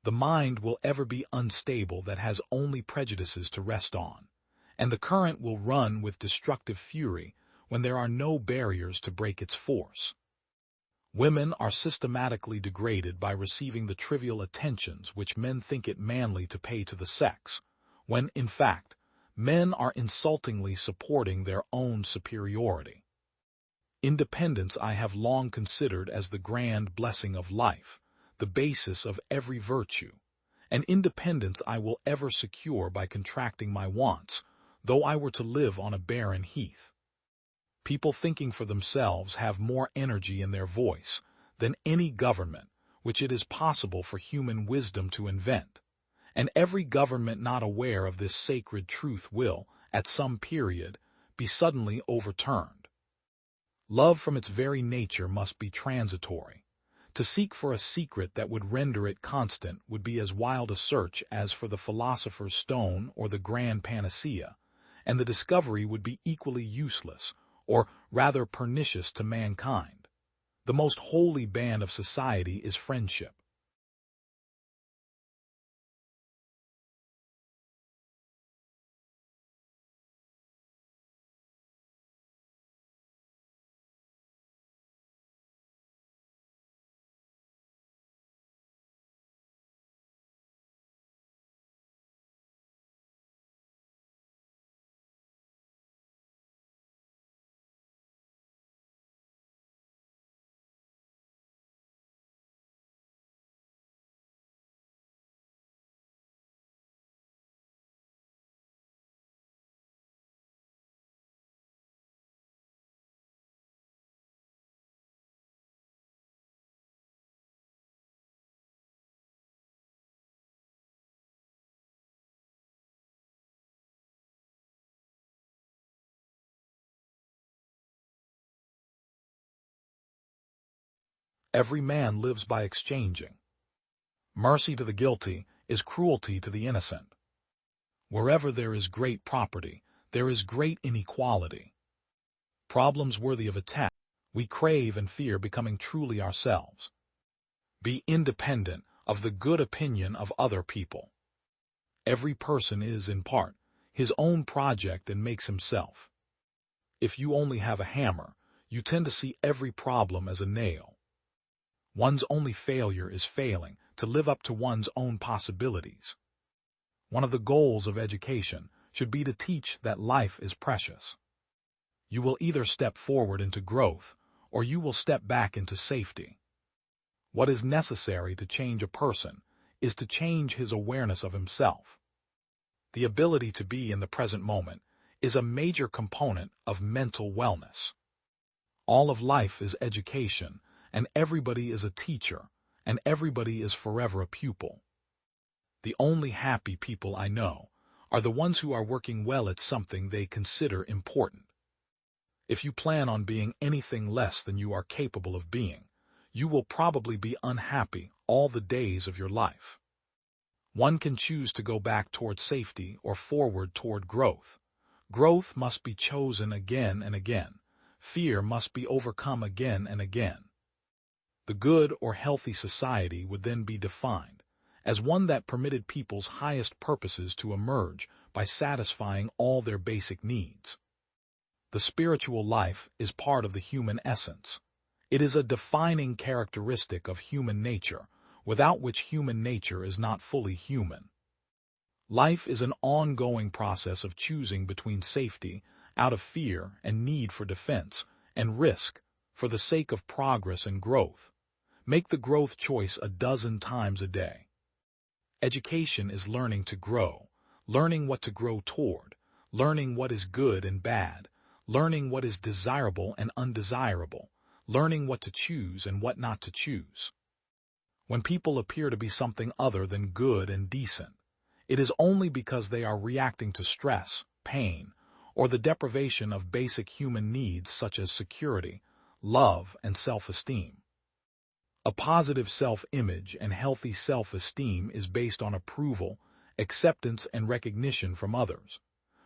The mind will ever be unstable that has only prejudices to rest on, and the current will run with destructive fury when there are no barriers to break its force. Women are systematically degraded by receiving the trivial attentions which men think it manly to pay to the sex, when, in fact, men are insultingly supporting their own superiority. Independence I have long considered as the grand blessing of life, the basis of every virtue, and independence I will ever secure by contracting my wants, though I were to live on a barren heath. People thinking for themselves have more energy in their voice than any government which it is possible for human wisdom to invent, and every government not aware of this sacred truth will, at some period, be suddenly overturned. Love from its very nature must be transitory. To seek for a secret that would render it constant would be as wild a search as for the philosopher's stone or the grand panacea, and the discovery would be equally useless, or rather pernicious to mankind. The most holy band of society is friendship. Every man lives by exchanging. Mercy to the guilty is cruelty to the innocent. Wherever there is great property, there is great inequality. Problems worthy of attack, we crave and fear becoming truly ourselves. Be independent of the good opinion of other people. Every person is, in part, his own project and makes himself. If you only have a hammer, you tend to see every problem as a nail. One's only failure is failing to live up to one's own possibilities. One of the goals of education should be to teach that life is precious. You will either step forward into growth, or you will step back into safety. What is necessary to change a person is to change his awareness of himself. The ability to be in the present moment is a major component of mental wellness. All of life is education, and everybody is a teacher, and everybody is forever a pupil. The only happy people I know are the ones who are working well at something they consider important. If you plan on being anything less than you are capable of being, you will probably be unhappy all the days of your life. One can choose to go back toward safety or forward toward growth. Growth must be chosen again and again. Fear must be overcome again and again. The good or healthy society would then be defined as one that permitted people's highest purposes to emerge by satisfying all their basic needs. The spiritual life is part of the human essence. It is a defining characteristic of human nature, without which human nature is not fully human. Life is an ongoing process of choosing between safety, out of fear and need for defense, and risk, for the sake of progress and growth. Make the growth choice a dozen times a day. Education is learning to grow, learning what to grow toward, learning what is good and bad, learning what is desirable and undesirable, learning what to choose and what not to choose. When people appear to be something other than good and decent, it is only because they are reacting to stress, pain, or the deprivation of basic human needs such as security, love, and self-esteem. A positive self-image and healthy self-esteem is based on approval, acceptance, and recognition from others,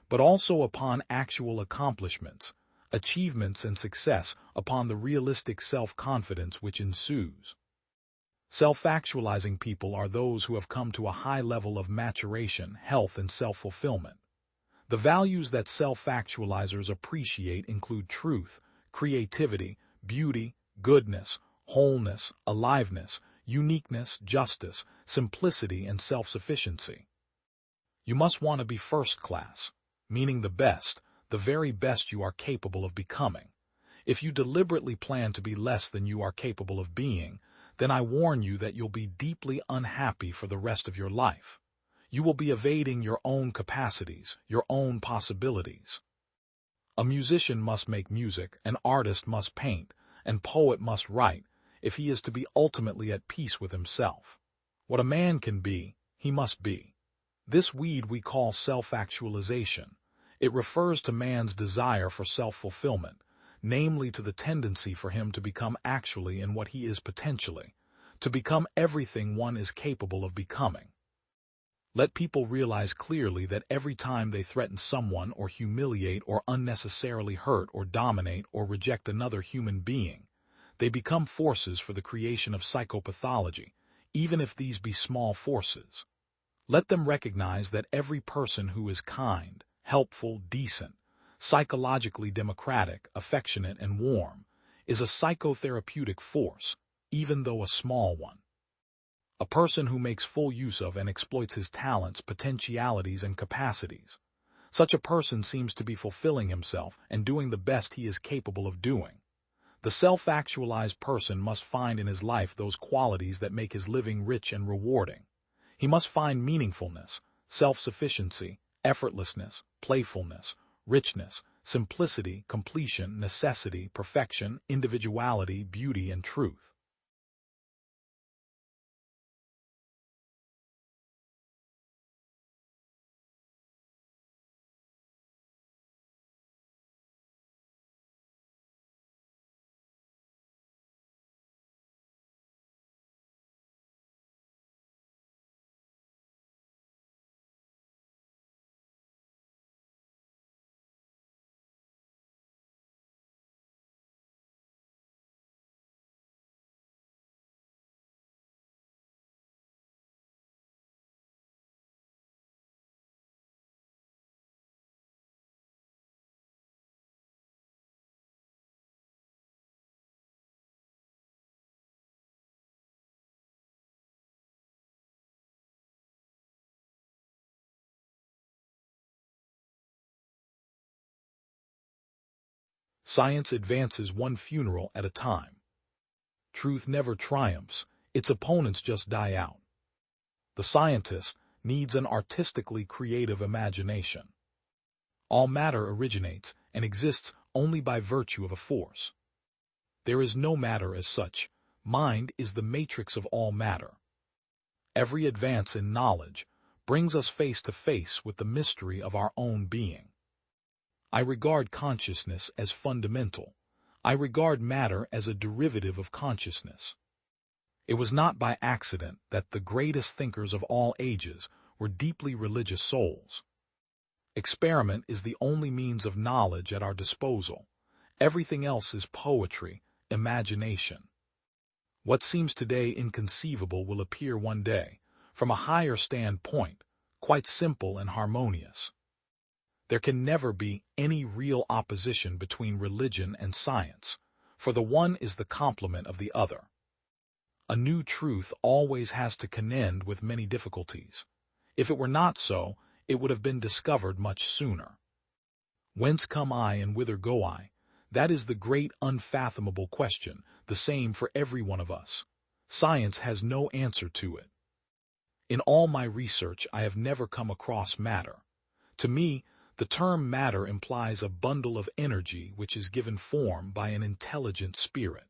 but also upon actual accomplishments, achievements, and success, upon the realistic self-confidence which ensues. Self-actualizing people are those who have come to a high level of maturation, health, and self-fulfillment. The values that self-actualizers appreciate include truth, creativity, beauty, goodness, wholeness, aliveness, uniqueness, justice, simplicity, and self-sufficiency. You must want to be first class, meaning the best, the very best you are capable of becoming. If you deliberately plan to be less than you are capable of being, then I warn you that you'll be deeply unhappy for the rest of your life. You will be evading your own capacities, your own possibilities. A musician must make music, an artist must paint, and poet must write, if he is to be ultimately at peace with himself. What a man can be, he must be. This weed we call self-actualization. It refers to man's desire for self-fulfillment, namely to the tendency for him to become actually in what he is potentially, to become everything one is capable of becoming. Let people realize clearly that every time they threaten someone or humiliate or unnecessarily hurt or dominate or reject another human being, they become forces for the creation of psychopathology, even if these be small forces. Let them recognize that every person who is kind, helpful, decent, psychologically democratic, affectionate, and warm is a psychotherapeutic force, even though a small one. A person who makes full use of and exploits his talents, potentialities, and capacities. Such a person seems to be fulfilling himself and doing the best he is capable of doing. The self-actualized person must find in his life those qualities that make his living rich and rewarding. He must find meaningfulness, self-sufficiency, effortlessness, playfulness, richness, simplicity, completion, necessity, perfection, individuality, beauty, and truth. Science advances one funeral at a time. Truth never triumphs, its opponents just die out. The scientist needs an artistically creative imagination. All matter originates and exists only by virtue of a force. There is no matter as such. Mind is the matrix of all matter. Every advance in knowledge brings us face to face with the mystery of our own being. I regard consciousness as fundamental. I regard matter as a derivative of consciousness. It was not by accident that the greatest thinkers of all ages were deeply religious souls. Experiment is the only means of knowledge at our disposal. Everything else is poetry, imagination. What seems today inconceivable will appear one day, from a higher standpoint, quite simple and harmonious. There can never be any real opposition between religion and science, for the one is the complement of the other. A new truth always has to contend with many difficulties. If it were not so, it would have been discovered much sooner. Whence come I and whither go I? That is the great unfathomable question, the same for every one of us. Science has no answer to it. In all my research, I have never come across matter. To me, the term matter implies a bundle of energy which is given form by an intelligent spirit.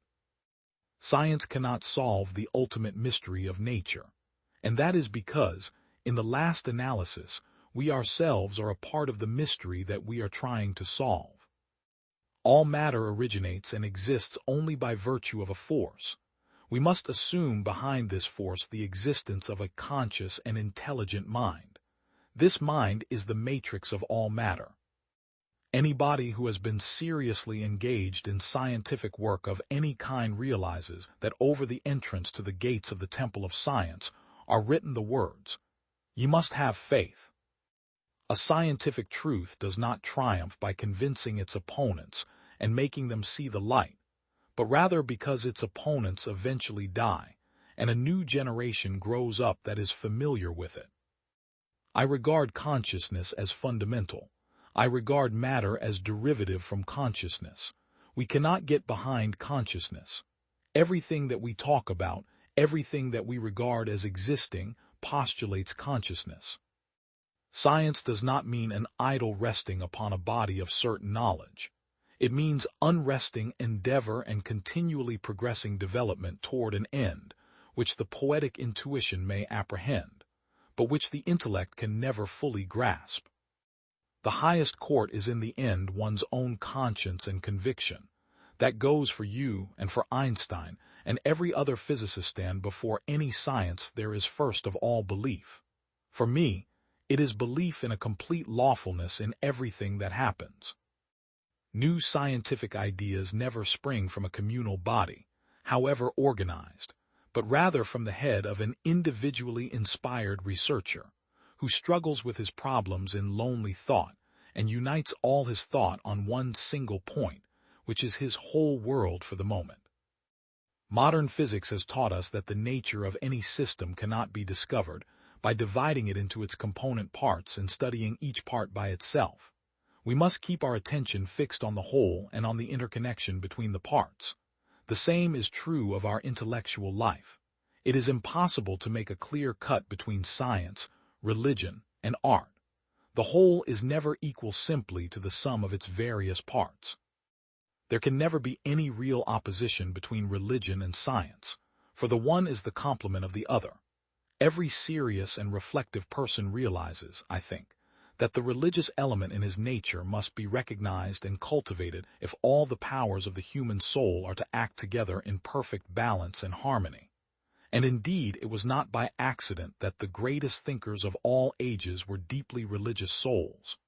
Science cannot solve the ultimate mystery of nature, and that is because, in the last analysis, we ourselves are a part of the mystery that we are trying to solve. All matter originates and exists only by virtue of a force. We must assume behind this force the existence of a conscious and intelligent mind. This mind is the matrix of all matter. Anybody who has been seriously engaged in scientific work of any kind realizes that over the entrance to the gates of the temple of science are written the words, "You must have faith." A scientific truth does not triumph by convincing its opponents and making them see the light, but rather because its opponents eventually die, and a new generation grows up that is familiar with it. I regard consciousness as fundamental. I regard matter as derivative from consciousness. We cannot get behind consciousness. Everything that we talk about, everything that we regard as existing, postulates consciousness. Science does not mean an idle resting upon a body of certain knowledge. It means unresting endeavor and continually progressing development toward an end, which the poetic intuition may apprehend, but which the intellect can never fully grasp. The highest court is in the end one's own conscience and conviction. That goes for you and for Einstein and every other physicist, and before any science there is first of all belief. For me, it is belief in a complete lawfulness in everything that happens. New scientific ideas never spring from a communal body, however organized, but rather from the head of an individually inspired researcher, who struggles with his problems in lonely thought and unites all his thought on one single point, which is his whole world for the moment. Modern physics has taught us that the nature of any system cannot be discovered by dividing it into its component parts and studying each part by itself. We must keep our attention fixed on the whole and on the interconnection between the parts. The same is true of our intellectual life. It is impossible to make a clear cut between science, religion, and art. The whole is never equal simply to the sum of its various parts. There can never be any real opposition between religion and science, for the one is the complement of the other. Every serious and reflective person realizes, I think, that the religious element in his nature must be recognized and cultivated if all the powers of the human soul are to act together in perfect balance and harmony. And indeed, it was not by accident that the greatest thinkers of all ages were deeply religious souls.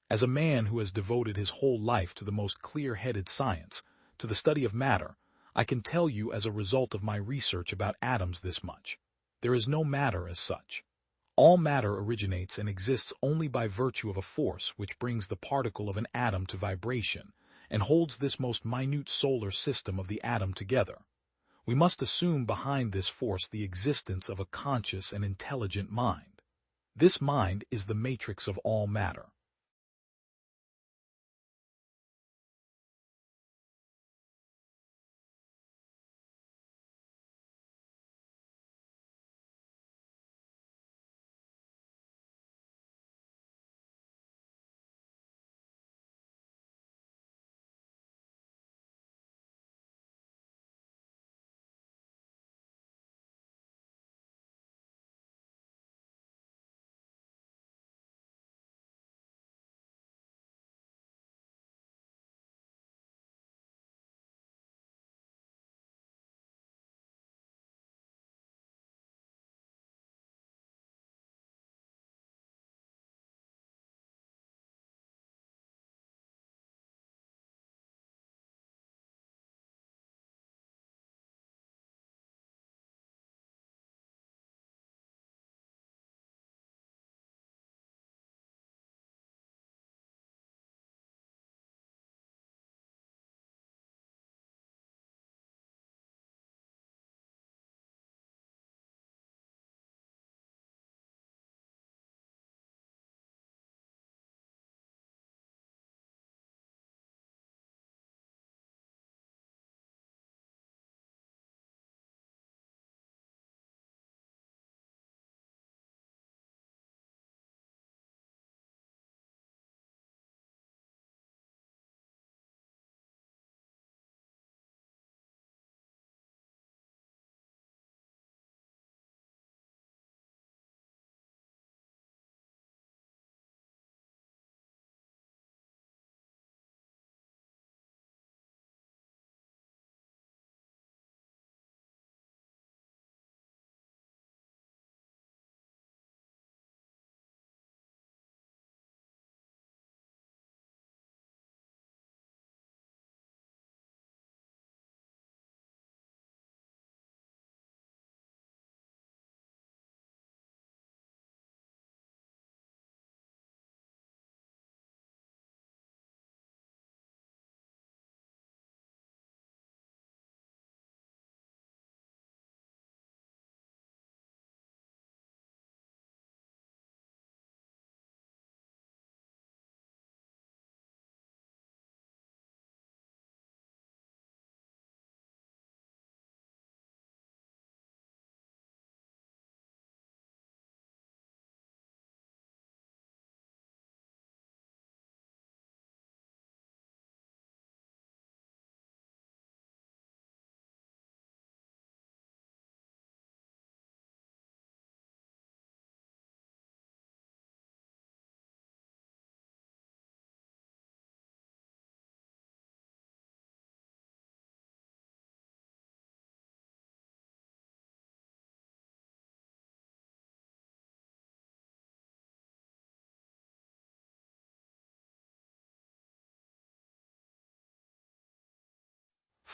As a man who has devoted his whole life to the most clear-headed science, to the study of matter, I can tell you as a result of my research about atoms this much. There is no matter as such. All matter originates and exists only by virtue of a force which brings the particle of an atom to vibration and holds this most minute solar system of the atom together. We must assume behind this force the existence of a conscious and intelligent mind. This mind is the matrix of all matter.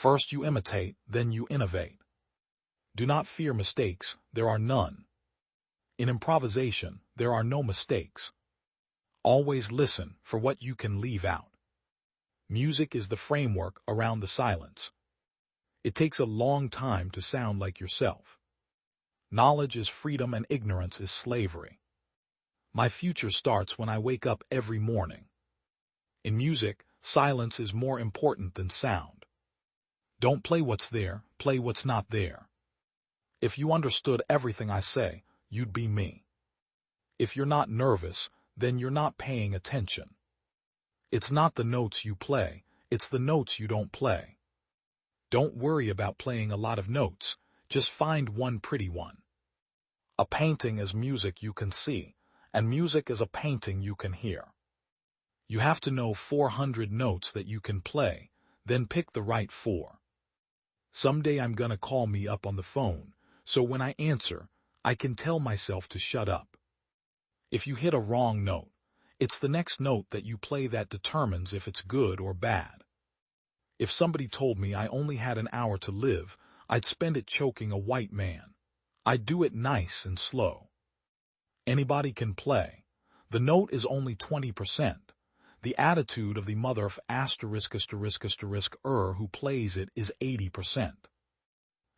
First you imitate, then you innovate. Do not fear mistakes, there are none. In improvisation, there are no mistakes. Always listen for what you can leave out. Music is the framework around the silence. It takes a long time to sound like yourself. Knowledge is freedom and ignorance is slavery. My future starts when I wake up every morning. In music, silence is more important than sound. Don't play what's there, play what's not there. If you understood everything I say, you'd be me. If you're not nervous, then you're not paying attention. It's not the notes you play, it's the notes you don't play. Don't worry about playing a lot of notes, just find one pretty one. A painting is music you can see, and music is a painting you can hear. You have to know 400 notes that you can play, then pick the right 4. Someday I'm gonna call me up on the phone, so when I answer, I can tell myself to shut up. If you hit a wrong note, it's the next note that you play that determines if it's good or bad. If somebody told me I only had an hour to live, I'd spend it choking a white man. I'd do it nice and slow. Anybody can play. The note is only 20%. The attitude of the mother of who plays it is 80%.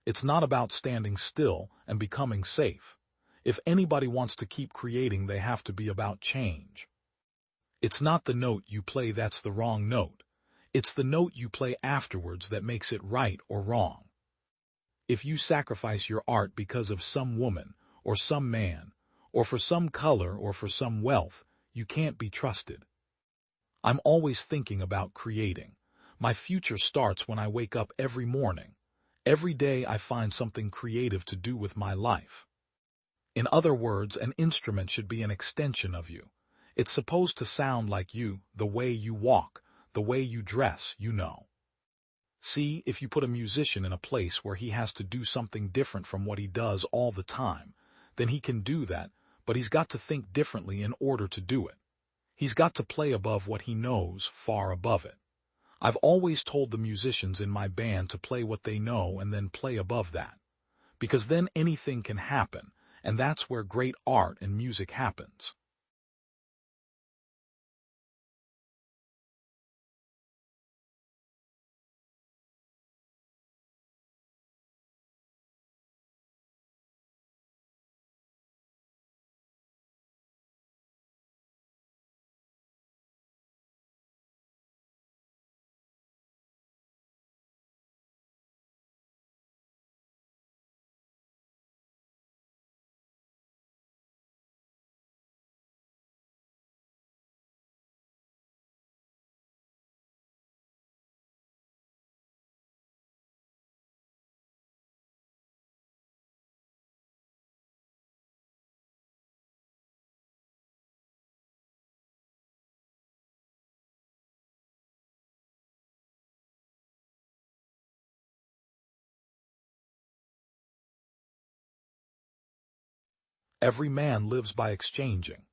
It's not about standing still and becoming safe. If anybody wants to keep creating, they have to be about change. It's not the note you play that's the wrong note. It's the note you play afterwards that makes it right or wrong. If you sacrifice your art because of some woman or some man, or for some color or for some wealth, you can't be trusted. I'm always thinking about creating. My future starts when I wake up every morning. Every day I find something creative to do with my life. In other words, an instrument should be an extension of you. It's supposed to sound like you, the way you walk, the way you dress, you know. See, if you put a musician in a place where he has to do something different from what he does all the time, then he can do that, but he's got to think differently in order to do it. He's got to play above what he knows, far above it. I've always told the musicians in my band to play what they know and then play above that. Because then anything can happen, and that's where great art and music happens. Every man lives by exchanging.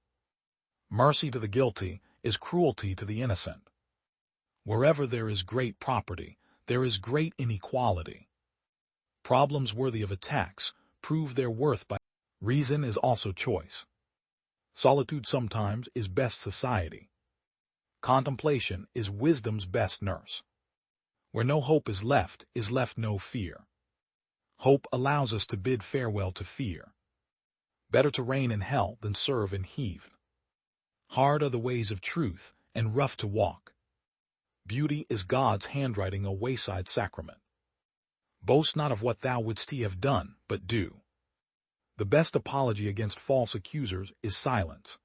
Mercy to the guilty is cruelty to the innocent. Wherever there is great property, there is great inequality. Problems worthy of attacks prove their worth by reason is also choice. Solitude sometimes is best society. Contemplation is wisdom's best nurse. Where no hope is left no fear. Hope allows us to bid farewell to fear. Better to reign in hell than serve in heaven. Hard are the ways of truth, and rough to walk. Beauty is God's handwriting, a wayside sacrament. Boast not of what thou wouldst have done, but do. The best apology against false accusers is silence.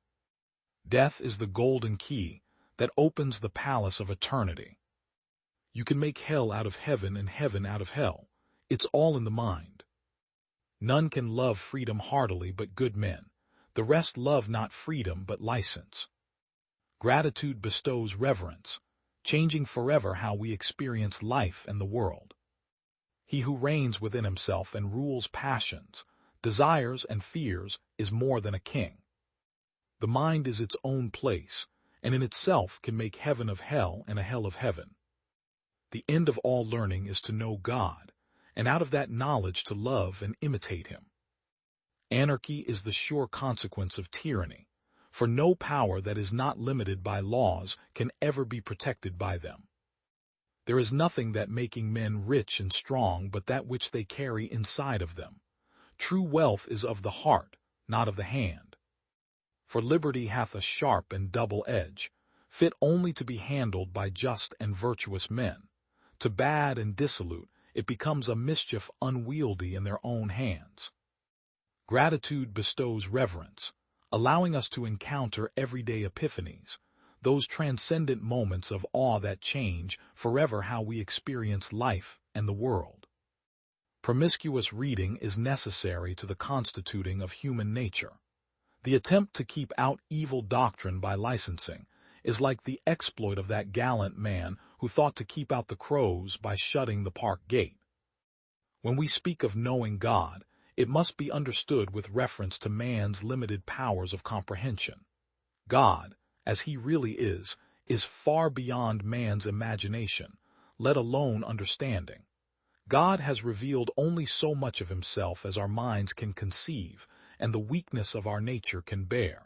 Death is the golden key that opens the palace of eternity. You can make hell out of heaven and heaven out of hell. It's all in the mind. None can love freedom heartily but good men. The rest love not freedom but license. Gratitude bestows reverence, changing forever how we experience life and the world. He who reigns within himself and rules passions, desires and fears is more than a king. The mind is its own place, and in itself can make heaven of hell and a hell of heaven. The end of all learning is to know God, and out of that knowledge to love and imitate him. Anarchy is the sure consequence of tyranny, for no power that is not limited by laws can ever be protected by them. There is nothing that making men rich and strong but that which they carry inside of them. True wealth is of the heart, not of the hand. For liberty hath a sharp and double edge, fit only to be handled by just and virtuous men. To bad and dissolute it becomes a mischief unwieldy in their own hands. Gratitude bestows reverence, allowing us to encounter everyday epiphanies, those transcendent moments of awe that change forever how we experience life and the world. Promiscuous reading is necessary to the constituting of human nature. The attempt to keep out evil doctrine by licensing is like the exploit of that gallant man who thought to keep out the crows by shutting the park gate. When we speak of knowing God, it must be understood with reference to man's limited powers of comprehension. God, as he really is far beyond man's imagination, let alone understanding. God has revealed only so much of himself as our minds can conceive and the weakness of our nature can bear.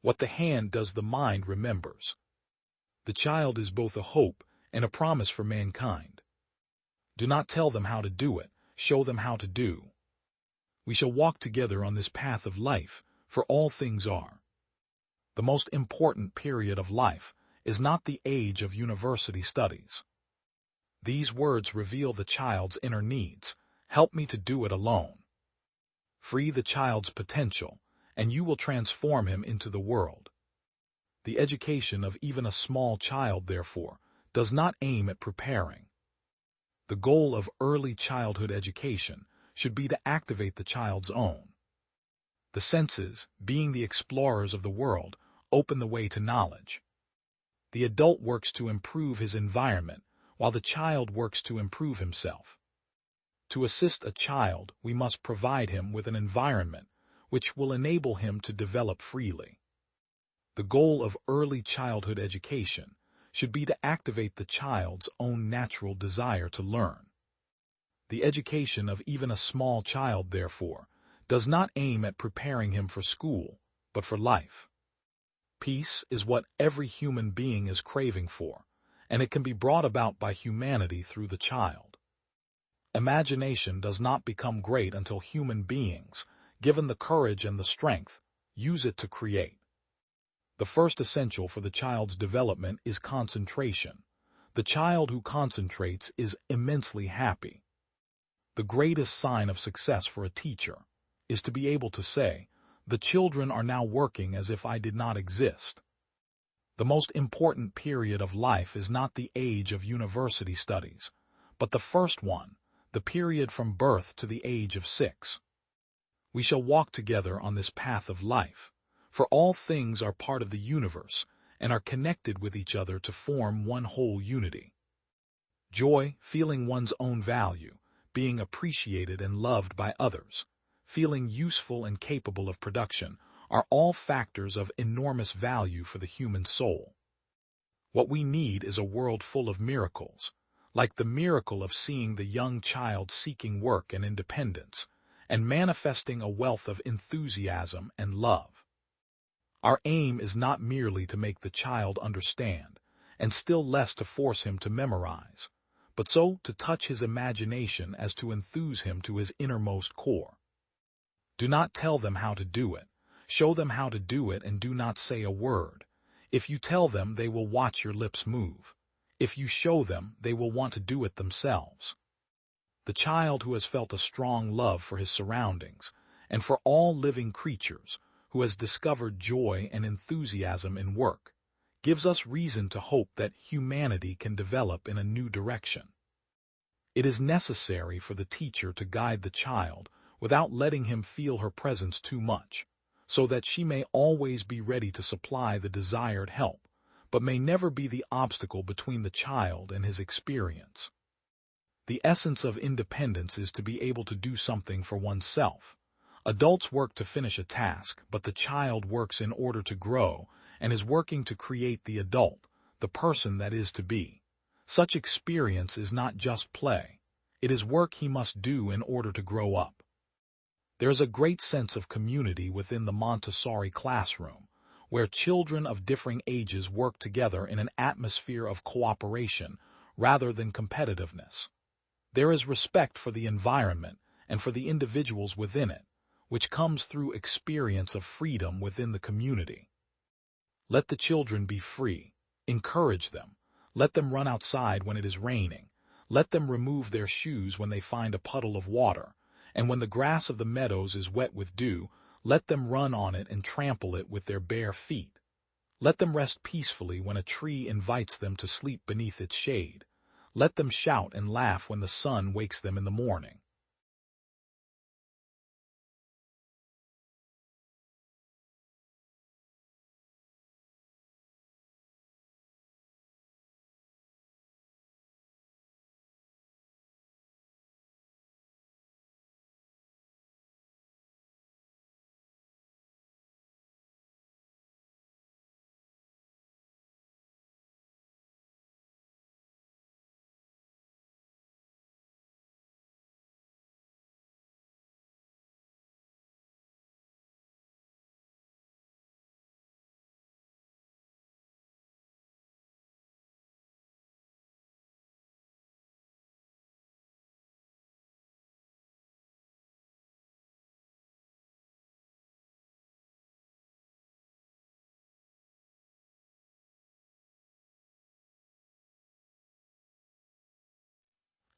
What the hand does the mind remembers. The child is both a hope and a promise for mankind. Do not tell them how to do it, show them how to do. We shall walk together on this path of life, for all things are. The most important period of life is not the age of university studies. These words reveal the child's inner needs. Help me to do it alone. Free the child's potential, and you will transform him into the world. The education of even a small child, therefore, does not aim at preparing. The goal of early childhood education should be to activate the child's own. The senses, being the explorers of the world, open the way to knowledge. The adult works to improve his environment, while the child works to improve himself. To assist a child, we must provide him with an environment which will enable him to develop freely. The goal of early childhood education should be to activate the child's own natural desire to learn. The education of even a small child, therefore, does not aim at preparing him for school, but for life. Peace is what every human being is craving for, and it can be brought about by humanity through the child. Imagination does not become great until human beings, given the courage and the strength, use it to create. The first essential for the child's development is concentration. The child who concentrates is immensely happy. The greatest sign of success for a teacher is to be able to say, "The children are now working as if I did not exist." The most important period of life is not the age of university studies, but the first one, the period from birth to the age of 6. We shall walk together on this path of life, for all things are part of the universe and are connected with each other to form one whole unity. Joy, feeling one's own value, being appreciated and loved by others, feeling useful and capable of production, are all factors of enormous value for the human soul. What we need is a world full of miracles, like the miracle of seeing the young child seeking work and independence, and manifesting a wealth of enthusiasm and love. Our aim is not merely to make the child understand, and still less to force him to memorize, but so to touch his imagination as to enthuse him to his innermost core. Do not tell them how to do it. Show them how to do it and do not say a word. If you tell them, they will watch your lips move. If you show them, they will want to do it themselves. The child who has felt a strong love for his surroundings and for all living creatures, who has discovered joy and enthusiasm in work, gives us reason to hope that humanity can develop in a new direction. It is necessary for the teacher to guide the child without letting him feel her presence too much, so that she may always be ready to supply the desired help, but may never be the obstacle between the child and his experience. The essence of independence is to be able to do something for oneself. Adults work to finish a task, but the child works in order to grow and is working to create the adult, the person that is to be. Such experience is not just play. It is work he must do in order to grow up. There is a great sense of community within the Montessori classroom, where children of differing ages work together in an atmosphere of cooperation rather than competitiveness. There is respect for the environment and for the individuals within it, which comes through experience of freedom within the community. Let the children be free. Encourage them. Let them run outside when it is raining. Let them remove their shoes when they find a puddle of water. And when the grass of the meadows is wet with dew, let them run on it and trample it with their bare feet. Let them rest peacefully when a tree invites them to sleep beneath its shade. Let them shout and laugh when the sun wakes them in the morning.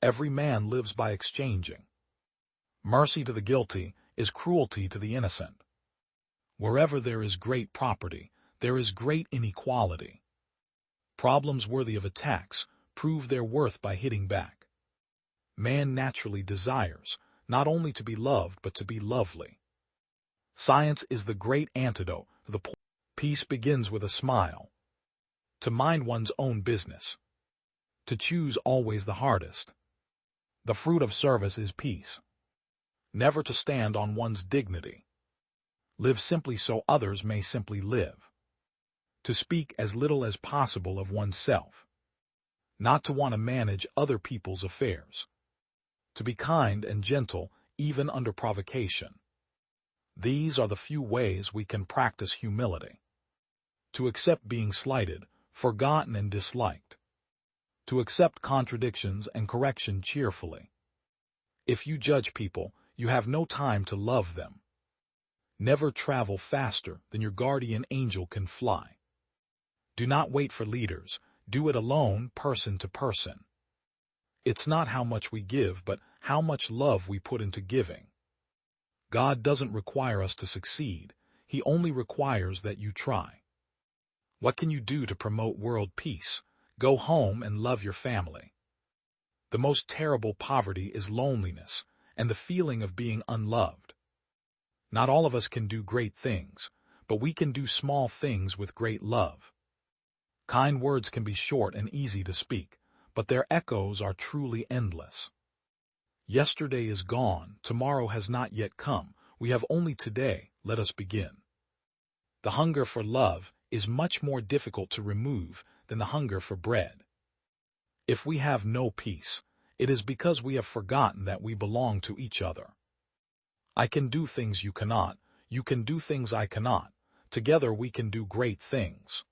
Every man lives by exchanging. Mercy to the guilty is cruelty to the innocent. Wherever there is great property, there is great inequality. Problems worthy of attacks prove their worth by hitting back. Man naturally desires not only to be loved but to be lovely. Science is the great antidote to the poor. Peace begins with a smile. To mind one's own business. To choose always the hardest. The fruit of service is peace. Never to stand on one's dignity. Live simply so others may simply live. To speak as little as possible of oneself. Not to want to manage other people's affairs. To be kind and gentle even under provocation. These are the few ways we can practice humility. To accept being slighted, forgotten and disliked. To accept contradictions and correction cheerfully. If you judge people, you have no time to love them. Never travel faster than your guardian angel can fly. Do not wait for leaders. Do it alone, person to person. It's not how much we give, but how much love we put into giving. God doesn't require us to succeed. He only requires that you try. What can you do to promote world peace? Go home and love your family. The most terrible poverty is loneliness and the feeling of being unloved. Not all of us can do great things, but we can do small things with great love. Kind words can be short and easy to speak, but their echoes are truly endless. Yesterday is gone, tomorrow has not yet come, we have only today, let us begin. The hunger for love is much more difficult to remove than the hunger for bread. If we have no peace, it is because we have forgotten that we belong to each other. I can do things you cannot, you can do things I cannot, together we can do great things.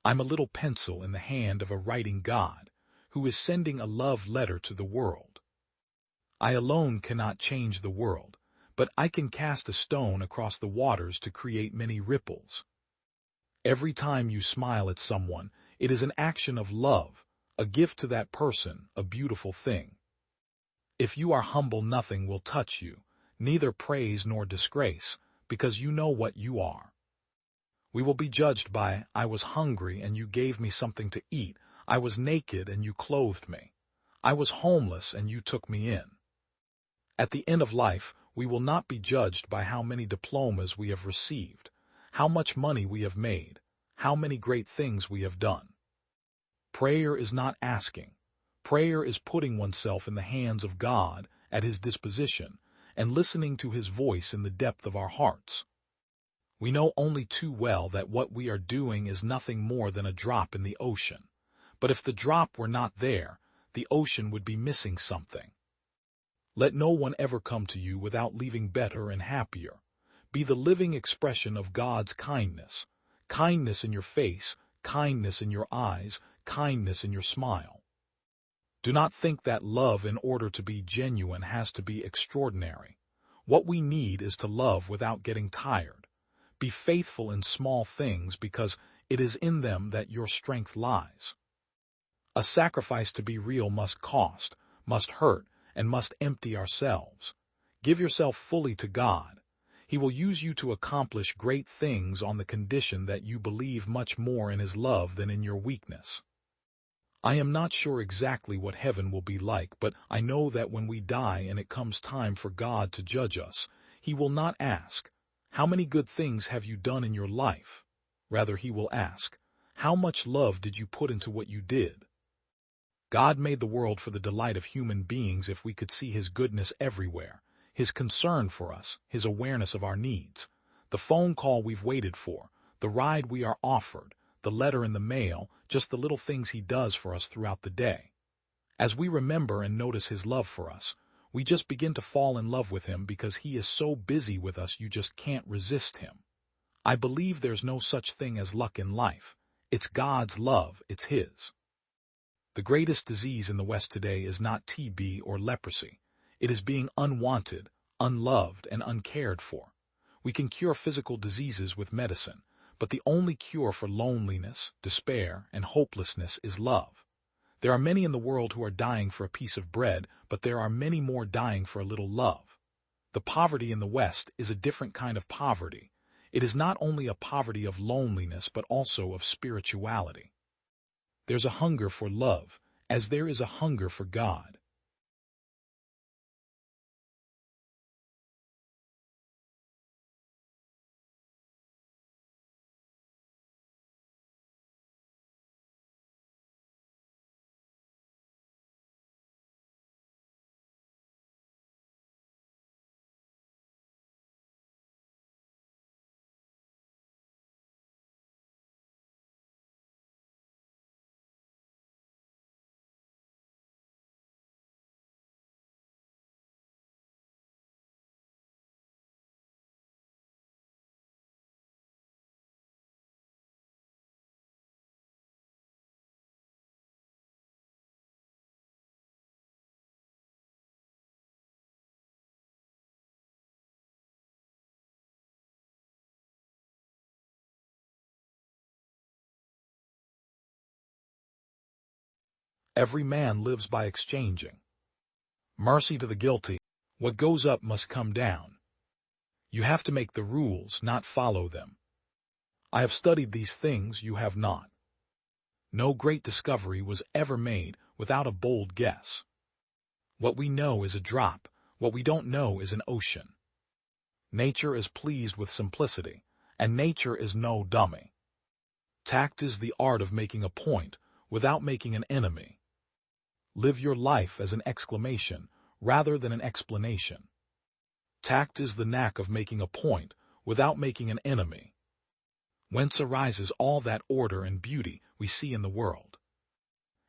I'm a little pencil in the hand of a writing God, who is sending a love letter to the world. I alone cannot change the world, but I can cast a stone across the waters to create many ripples. Every time you smile at someone, it is an action of love, a gift to that person, a beautiful thing. If you are humble, nothing will touch you, neither praise nor disgrace, because you know what you are. We will be judged by, I was hungry and you gave me something to eat. I was naked and you clothed me. I was homeless and you took me in. At the end of life, we will not be judged by how many diplomas we have received, how much money we have made, how many great things we have done. Prayer is not asking. Prayer is putting oneself in the hands of God at His disposition and listening to His voice in the depth of our hearts. We know only too well that what we are doing is nothing more than a drop in the ocean. But if the drop were not there, the ocean would be missing something. Let no one ever come to you without leaving better and happier. Be the living expression of God's kindness. Kindness in your face, kindness in your eyes, kindness in your smile. Do not think that love, in order to be genuine, has to be extraordinary. What we need is to love without getting tired. Be faithful in small things because it is in them that your strength lies. A sacrifice to be real must cost, must hurt, and must empty ourselves. Give yourself fully to God. He will use you to accomplish great things on the condition that you believe much more in His love than in your weakness. I am not sure exactly what heaven will be like, but I know that when we die and it comes time for God to judge us, He will not ask, "How many good things have you done in your life?" Rather, He will ask, "How much love did you put into what you did?" God made the world for the delight of human beings. If we could see His goodness everywhere, His concern for us, His awareness of our needs, the phone call we've waited for, the ride we are offered, the letter in the mail, just the little things He does for us throughout the day. As we remember and notice His love for us, we just begin to fall in love with Him because He is so busy with us you just can't resist Him. I believe there's no such thing as luck in life. It's God's love, it's His. The greatest disease in the West today is not TB or leprosy. It is being unwanted, unloved, and uncared for. We can cure physical diseases with medicine, but the only cure for loneliness, despair, and hopelessness is love. There are many in the world who are dying for a piece of bread, but there are many more dying for a little love. The poverty in the West is a different kind of poverty. It is not only a poverty of loneliness, but also of spirituality. There's a hunger for love, as there is a hunger for God. Every man lives by exchanging. Mercy to the guilty. What goes up must come down. You have to make the rules, not follow them. I have studied these things, you have not. No great discovery was ever made without a bold guess. What we know is a drop, what we don't know is an ocean. Nature is pleased with simplicity, and nature is no dummy. Tact is the art of making a point without making an enemy. Live your life as an exclamation rather than an explanation. Tact is the knack of making a point without making an enemy. Whence arises all that order and beauty we see in the world?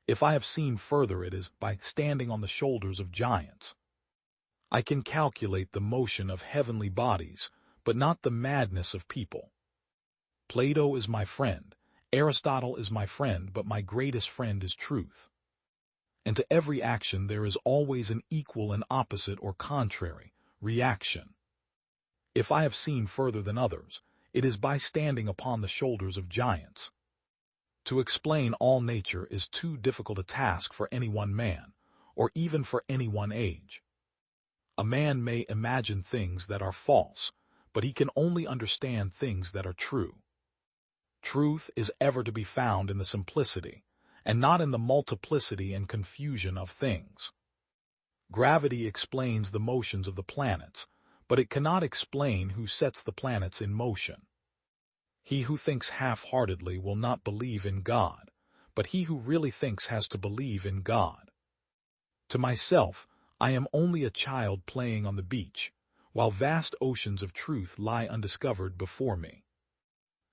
If I have seen further, it is by standing on the shoulders of giants. I can calculate the motion of heavenly bodies, but not the madness of people. Plato is my friend, Aristotle is my friend, but my greatest friend is truth. and to every action there is always an equal and opposite or contrary reaction. If I have seen further than others, it is by standing upon the shoulders of giants. To explain all nature is too difficult a task for any one man, or even for any one age. A man may imagine things that are false, but he can only understand things that are true. Truth is ever to be found in the simplicity, and not in the multiplicity and confusion of things. Gravity explains the motions of the planets, but it cannot explain who sets the planets in motion. He who thinks half-heartedly will not believe in God, but he who really thinks has to believe in God. To myself, I am only a child playing on the beach, while vast oceans of truth lie undiscovered before me.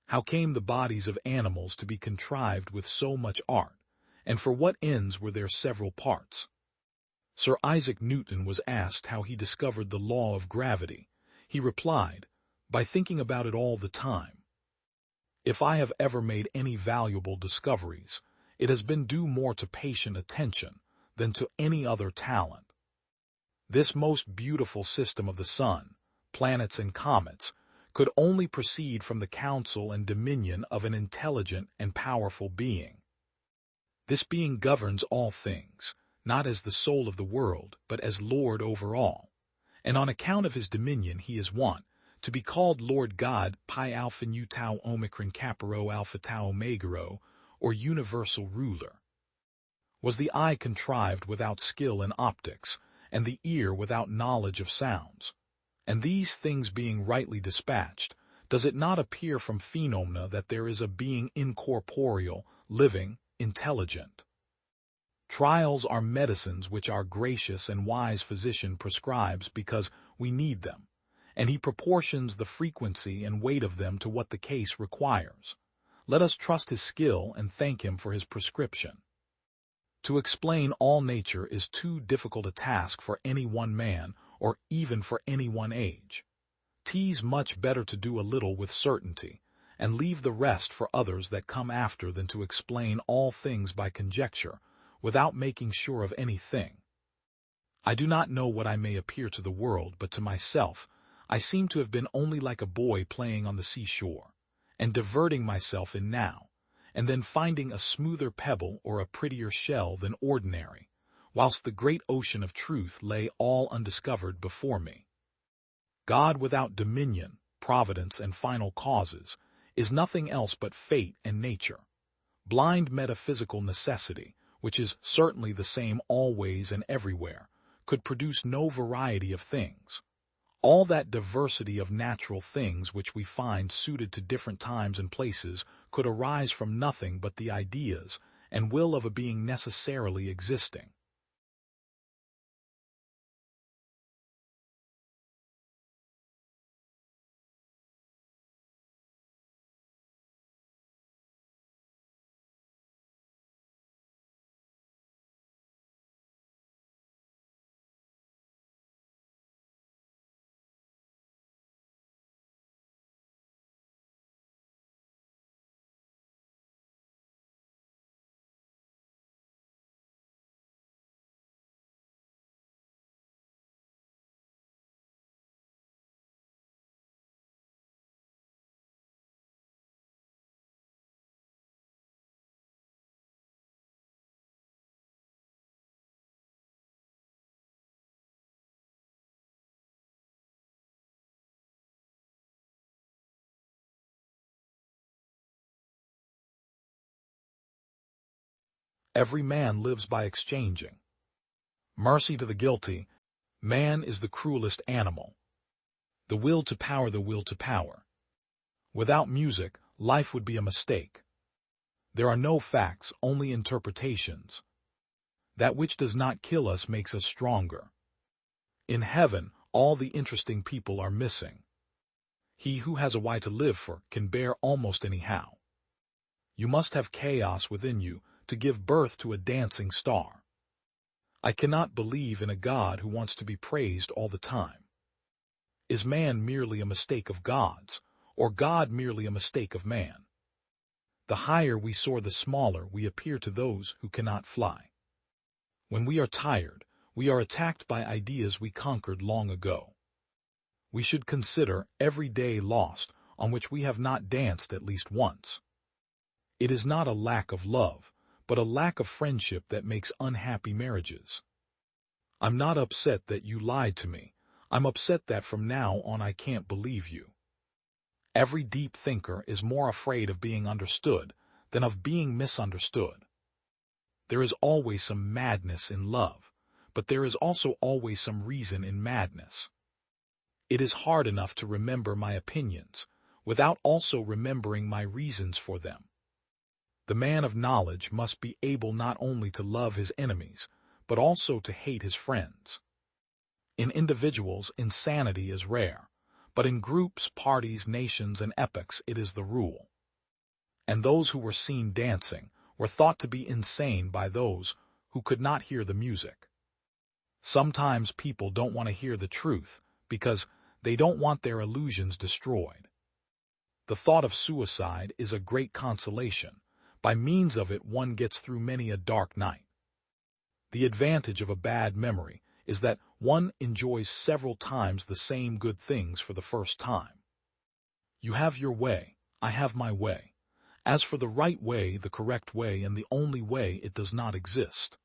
How came the bodies of animals to be contrived with so much art, and for what ends were their several parts? Sir Isaac Newton was asked how he discovered the law of gravity. He replied, "By thinking about it all the time." If I have ever made any valuable discoveries, it has been due more to patient attention than to any other talent. This most beautiful system of the sun, planets and comets, could only proceed from the counsel and dominion of an intelligent and powerful being. This being governs all things, not as the soul of the world, but as Lord over all, and on account of his dominion he is wont to be called Lord God, Pi Alpha Nu Tau Omicron Kappa Rho Alpha Tau Omega Rho, or universal ruler. Was the eye contrived without skill in optics, and the ear without knowledge of sounds? And these things being rightly dispatched, does it not appear from phenomena that there is a being incorporeal, living, intelligent? Trials are medicines which our gracious and wise physician prescribes because we need them, and he proportions the frequency and weight of them to what the case requires. Let us trust his skill and thank him for his prescription. To explain all nature is too difficult a task for any one man, or even for any one age. 'Tis much better to do a little with certainty, and leave the rest for others that come after than to explain all things by conjecture, without making sure of anything. I do not know what I may appear to the world, but to myself, I seem to have been only like a boy playing on the seashore, and diverting myself in now, and then finding a smoother pebble or a prettier shell than ordinary, whilst the great ocean of truth lay all undiscovered before me. God without dominion, providence, and final causes, is nothing else but fate and nature. Blind metaphysical necessity, which is certainly the same always and everywhere, could produce no variety of things. All that diversity of natural things which we find suited to different times and places could arise from nothing but the ideas and will of a being necessarily existing. Every man lives by exchanging. Mercy to the guilty. Man is the cruelest animal. The will to power, the will to power. Without music, life would be a mistake. There are no facts, only interpretations. That which does not kill us makes us stronger. In heaven, all the interesting people are missing. He who has a why to live for can bear almost anyhow. You must have chaos within you to give birth to a dancing star. I cannot believe in a God who wants to be praised all the time. Is man merely a mistake of God's, or God merely a mistake of man? The higher we soar, the smaller we appear to those who cannot fly. When we are tired, we are attacked by ideas we conquered long ago. We should consider every day lost on which we have not danced at least once. It is not a lack of love, but a lack of friendship that makes unhappy marriages. I'm not upset that you lied to me. I'm upset that from now on I can't believe you. Every deep thinker is more afraid of being understood than of being misunderstood. There is always some madness in love, but there is also always some reason in madness. It is hard enough to remember my opinions without also remembering my reasons for them. The man of knowledge must be able not only to love his enemies, but also to hate his friends. In individuals, insanity is rare, but in groups, parties, nations, and epochs it is the rule. And those who were seen dancing were thought to be insane by those who could not hear the music. Sometimes people don't want to hear the truth because they don't want their illusions destroyed. The thought of suicide is a great consolation. By means of it one gets through many a dark night. The advantage of a bad memory is that one enjoys several times the same good things for the first time. You have your way, I have my way. As for the right way, the correct way, and the only way, it does not exist.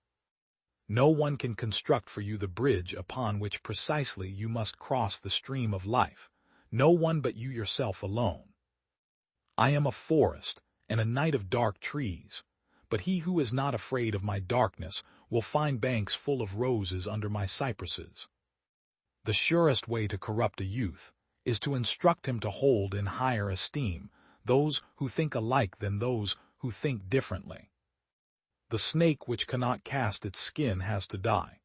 No one can construct for you the bridge upon which precisely you must cross the stream of life, no one but you yourself alone. I am a forest and a night of dark trees, but he who is not afraid of my darkness will find banks full of roses under my cypresses. The surest way to corrupt a youth is to instruct him to hold in higher esteem those who think alike than those who think differently. The snake which cannot cast its skin has to die.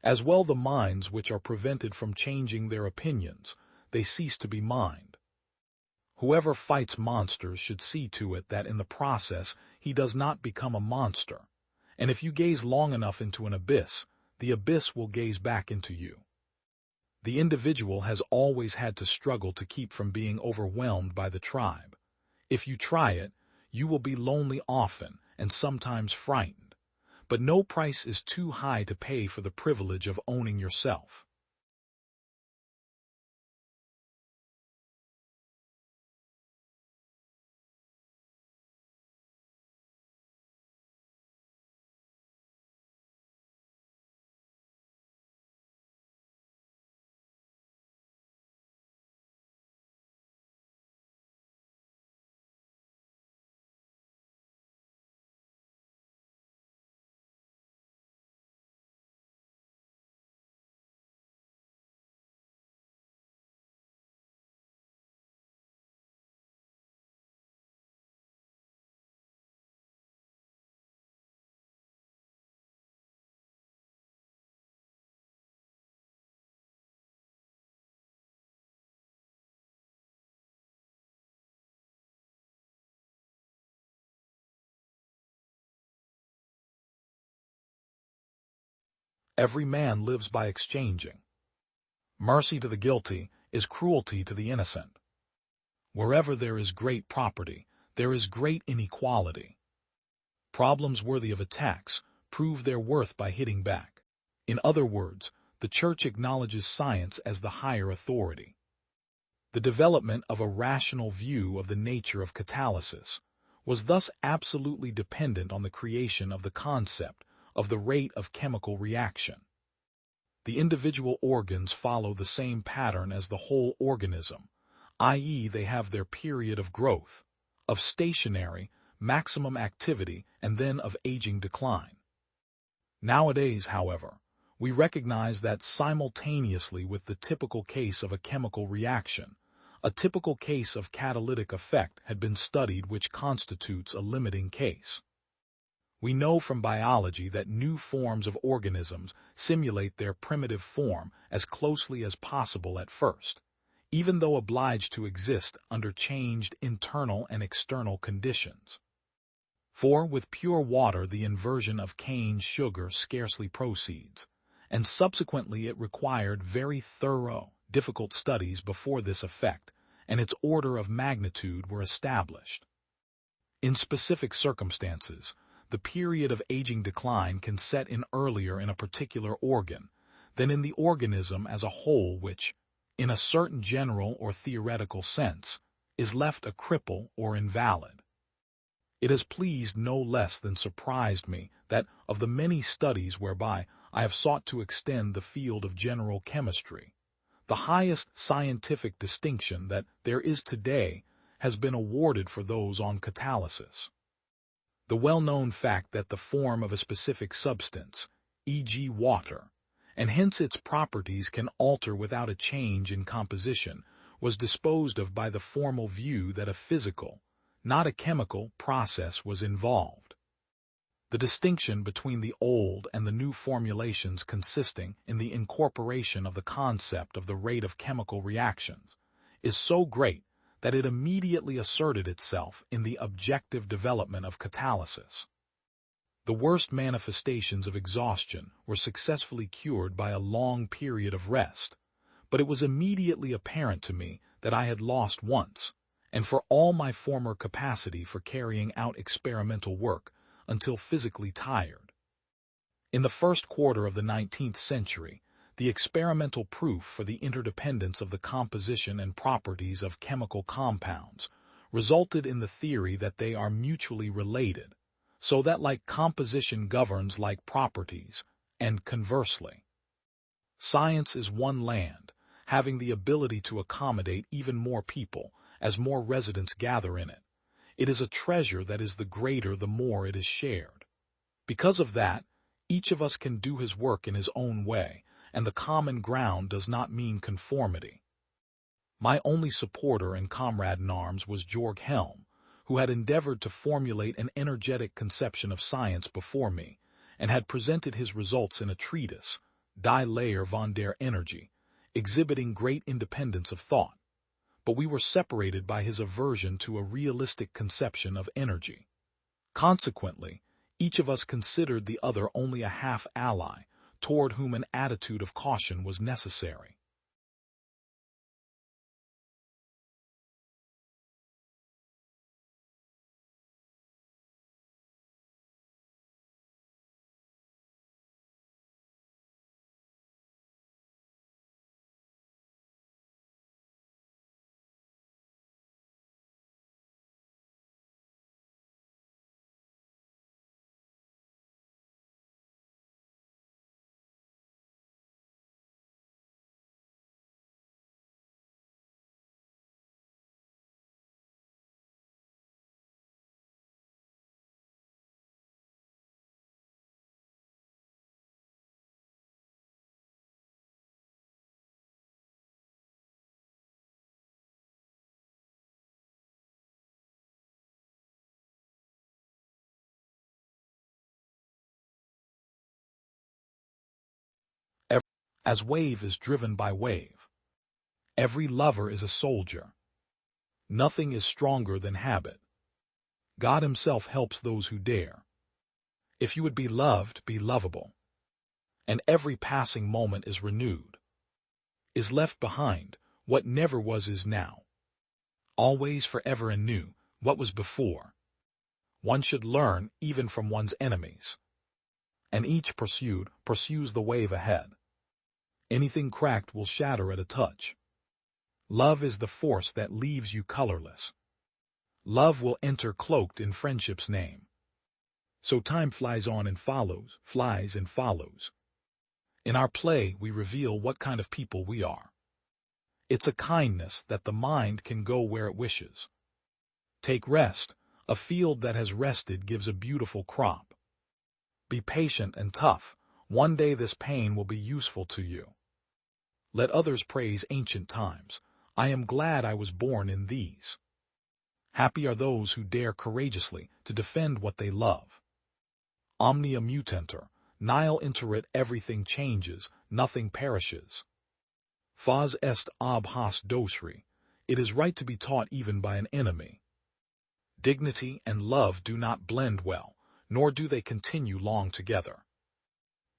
As well the minds which are prevented from changing their opinions, they cease to be mind. Whoever fights monsters should see to it that in the process he does not become a monster, and if you gaze long enough into an abyss, the abyss will gaze back into you. The individual has always had to struggle to keep from being overwhelmed by the tribe. If you try it, you will be lonely often and sometimes frightened, but no price is too high to pay for the privilege of owning yourself. Every man lives by exchanging. Mercy to the guilty is cruelty to the innocent. Wherever there is great property, there is great inequality. Problems worthy of attacks prove their worth by hitting back. In other words, the Church acknowledges science as the higher authority. The development of a rational view of the nature of catalysis was thus absolutely dependent on the creation of the concept of the rate of chemical reaction. The individual organs follow the same pattern as the whole organism, i.e., they have their period of growth, of stationary, maximum activity, and then of aging decline. Nowadays, however, we recognize that simultaneously with the typical case of a chemical reaction, a typical case of catalytic effect had been studied which constitutes a limiting case. We know from biology that new forms of organisms simulate their primitive form as closely as possible at first, even though obliged to exist under changed internal and external conditions. For with pure water the inversion of cane sugar scarcely proceeds, and subsequently it required very thorough, difficult studies before this effect and its order of magnitude were established. In specific circumstances, the period of aging decline can set in earlier in a particular organ than in the organism as a whole, which, in a certain general or theoretical sense, is left a cripple or invalid. It has pleased no less than surprised me that, of the many studies whereby I have sought to extend the field of general chemistry, the highest scientific distinction that there is today has been awarded for those on catalysis. The well-known fact that the form of a specific substance, e.g. water, and hence its properties can alter without a change in composition, was disposed of by the formal view that a physical, not a chemical, process was involved. The distinction between the old and the new formulations consisting in the incorporation of the concept of the rate of chemical reactions is so great that it immediately asserted itself in the objective development of catalysis. The worst manifestations of exhaustion were successfully cured by a long period of rest, but it was immediately apparent to me that I had lost once, and for all my former capacity for carrying out experimental work, until physically tired. In the first quarter of the 19th century, the experimental proof for the interdependence of the composition and properties of chemical compounds resulted in the theory that they are mutually related, so that like composition governs like properties, and conversely. Science is one land, having the ability to accommodate even more people as more residents gather in it. It is a treasure that is the greater the more it is shared. Because of that, each of us can do his work in his own way, and the common ground does not mean conformity. My only supporter and comrade in arms was Georg Helm, who had endeavored to formulate an energetic conception of science before me, and had presented his results in a treatise, Die Lehre von der Energie, exhibiting great independence of thought. But we were separated by his aversion to a realistic conception of energy. Consequently, each of us considered the other only a half-ally, toward whom an attitude of caution was necessary. As wave is driven by wave. Every lover is a soldier. Nothing is stronger than habit. God himself helps those who dare. If you would be loved, be lovable. And every passing moment is renewed. Is left behind, what never was is now. Always forever and new, what was before. One should learn even from one's enemies. And each pursues the wave ahead. Anything cracked will shatter at a touch. Love is the force that leaves you colorless. Love will enter cloaked in friendship's name. So time flies on and follows, flies and follows. In our play, we reveal what kind of people we are. It's a kindness that the mind can go where it wishes. Take rest. A field that has rested gives a beautiful crop. Be patient and tough. One day this pain will be useful to you. Let others praise ancient times. I am glad I was born in these. Happy are those who dare courageously to defend what they love. Omnia mutantur, nihil interit, everything changes, nothing perishes. Fas est ob has docere, it is right to be taught even by an enemy. Dignity and love do not blend well, nor do they continue long together.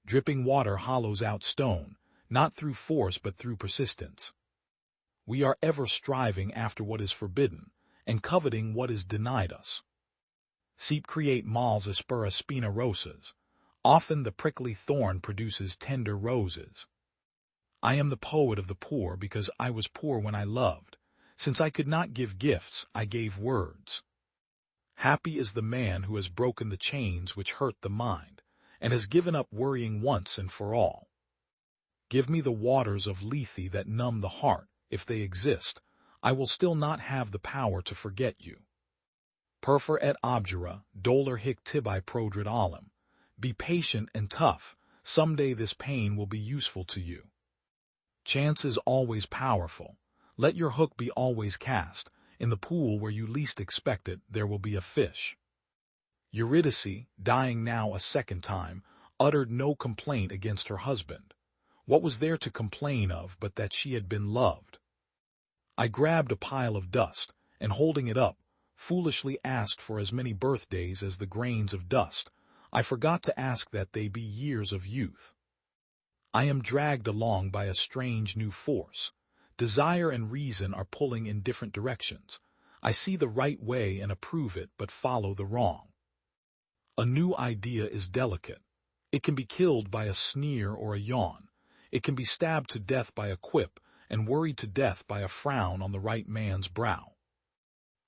Dripping water hollows out stone, not through force but through persistence. We are ever striving after what is forbidden, and coveting what is denied us. Seep create mals aspera spina rosas. Often the prickly thorn produces tender roses. I am the poet of the poor because I was poor when I loved. Since I could not give gifts, I gave words. Happy is the man who has broken the chains which hurt the mind, and has given up worrying once and for all. Give me the waters of Lethe that numb the heart. If they exist, I will still not have the power to forget you. Perfer et obdura, dolor hic tibi prodrid alim. Be patient and tough. Someday this pain will be useful to you. Chance is always powerful. Let your hook be always cast. In the pool where you least expect it, there will be a fish. Eurydice, dying now a second time, uttered no complaint against her husband. What was there to complain of but that she had been loved? I grabbed a pile of dust, and holding it up, foolishly asked for as many birthdays as the grains of dust. I forgot to ask that they be years of youth. I am dragged along by a strange new force. Desire and reason are pulling in different directions. I see the right way and approve it, but follow the wrong. A new idea is delicate. It can be killed by a sneer or a yawn. It can be stabbed to death by a quip, and worried to death by a frown on the right man's brow.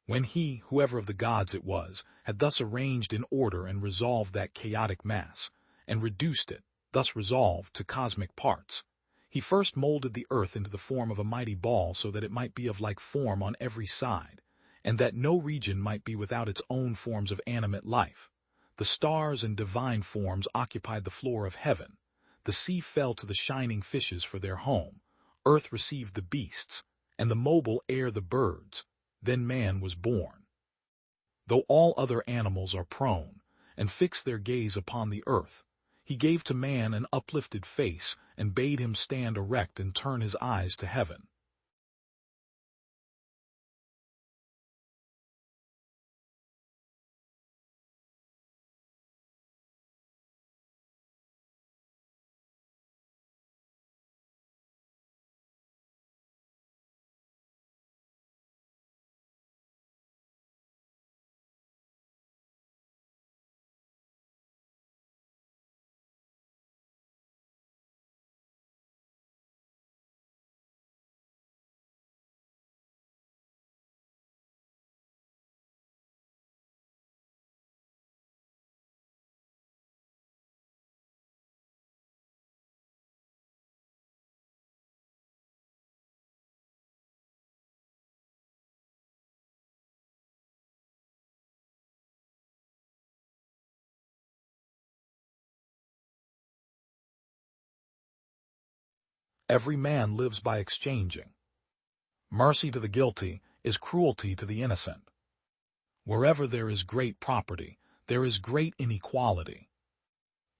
When he, whoever of the gods it was, had thus arranged in order and resolved that chaotic mass, and reduced it, thus resolved, to cosmic parts, he first molded the earth into the form of a mighty ball so that it might be of like form on every side, and that no region might be without its own forms of animate life. The stars and divine forms occupied the floor of heaven. The sea fell to the shining fishes for their home. Earth received the beasts, and the mobile air the birds. Then man was born. Though all other animals are prone, and fix their gaze upon the earth, he gave to man an uplifted face, and bade him stand erect and turn his eyes to heaven. Every man lives by exchanging. Mercy to the guilty is cruelty to the innocent. Wherever there is great property, there is great inequality.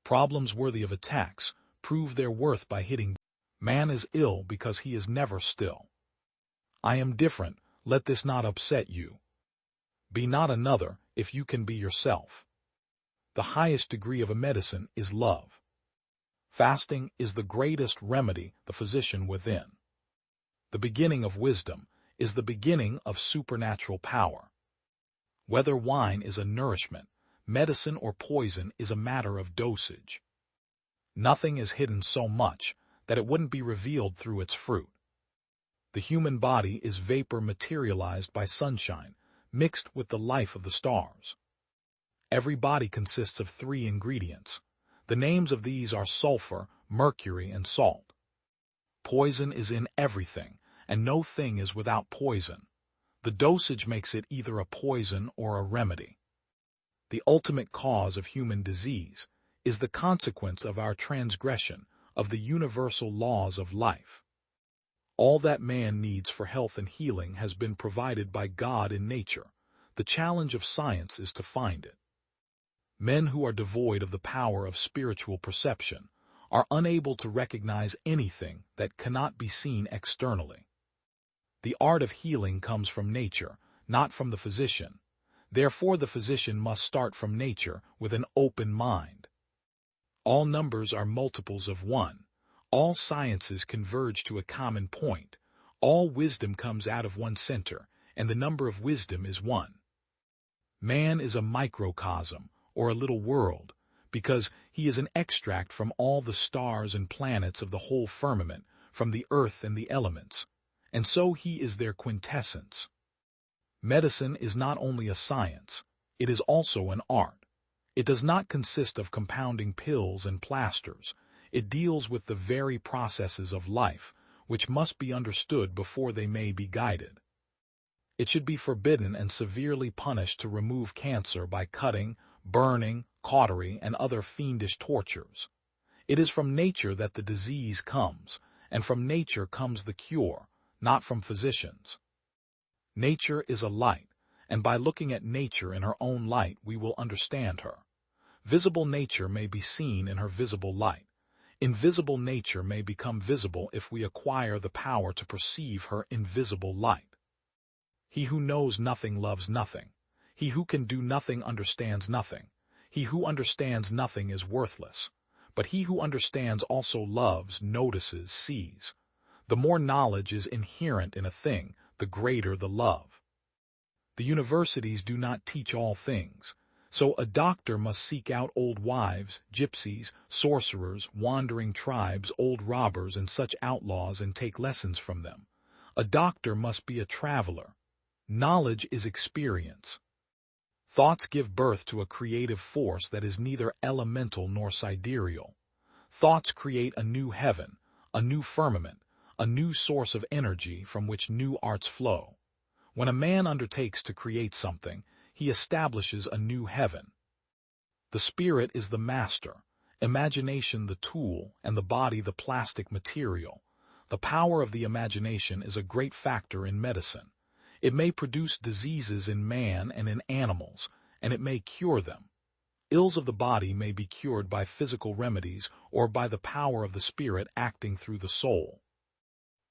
Problems worthy of attacks prove their worth by hitting. Man is ill because he is never still. I am different, let this not upset you. Be not another, if you can be yourself. The highest degree of a medicine is love. Fasting is the greatest remedy, the physician within. The beginning of wisdom is the beginning of supernatural power. Whether wine is a nourishment, medicine or poison is a matter of dosage. Nothing is hidden so much that it wouldn't be revealed through its fruit. The human body is vapor materialized by sunshine, mixed with the life of the stars. Every body consists of 3 ingredients. The names of these are sulfur, mercury, and salt. Poison is in everything, and no thing is without poison. The dosage makes it either a poison or a remedy. The ultimate cause of human disease is the consequence of our transgression of the universal laws of life. All that man needs for health and healing has been provided by God in nature. The challenge of science is to find it. Men who are devoid of the power of spiritual perception are unable to recognize anything that cannot be seen externally. The art of healing comes from nature, not from the physician. Therefore, the physician must start from nature with an open mind. All numbers are multiples of 1. All sciences converge to a common point. All wisdom comes out of one center, and the number of wisdom is 1. Man is a microcosm, or a little world, because he is an extract from all the stars and planets of the whole firmament, from the earth and the elements, and so he is their quintessence. Medicine is not only a science, it is also an art. It does not consist of compounding pills and plasters. It deals with the very processes of life, which must be understood before they may be guided. It should be forbidden and severely punished to remove cancer by cutting, burning, cautery, and other fiendish tortures. It is from nature that the disease comes, and from nature comes the cure, not from physicians. Nature is a light, and by looking at nature in her own light we will understand her. Visible nature may be seen in her visible light. Invisible nature may become visible if we acquire the power to perceive her invisible light. He who knows nothing loves nothing. He who can do nothing understands nothing. He who understands nothing is worthless. But he who understands also loves, notices, sees. The more knowledge is inherent in a thing, the greater the love. The universities do not teach all things, so a doctor must seek out old wives, gypsies, sorcerers, wandering tribes, old robbers, and such outlaws and take lessons from them. A doctor must be a traveler. Knowledge is experience. Thoughts give birth to a creative force that is neither elemental nor sidereal. Thoughts create a new heaven, a new firmament, a new source of energy from which new arts flow. When a man undertakes to create something, he establishes a new heaven. The spirit is the master, imagination the tool, and the body the plastic material. The power of the imagination is a great factor in medicine. It may produce diseases in man and in animals, and it may cure them. Ills of the body may be cured by physical remedies or by the power of the spirit acting through the soul.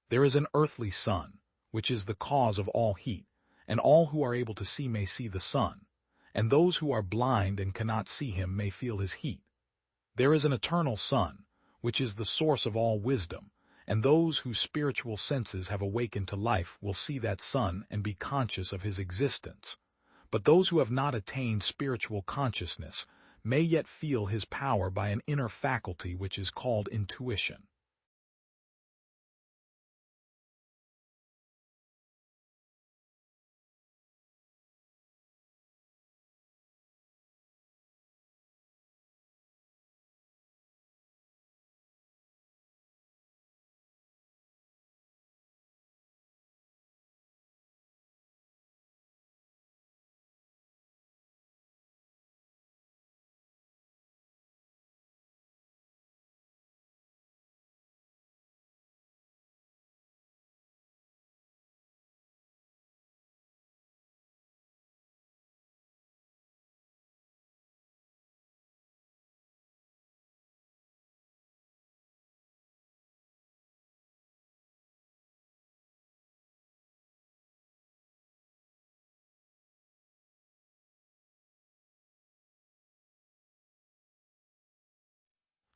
There is an earthly sun, which is the cause of all heat, and all who are able to see may see the sun, and those who are blind and cannot see him may feel his heat. There is an eternal sun, which is the source of all wisdom, and those whose spiritual senses have awakened to life will see that sun and be conscious of his existence. But those who have not attained spiritual consciousness may yet feel his power by an inner faculty which is called intuition.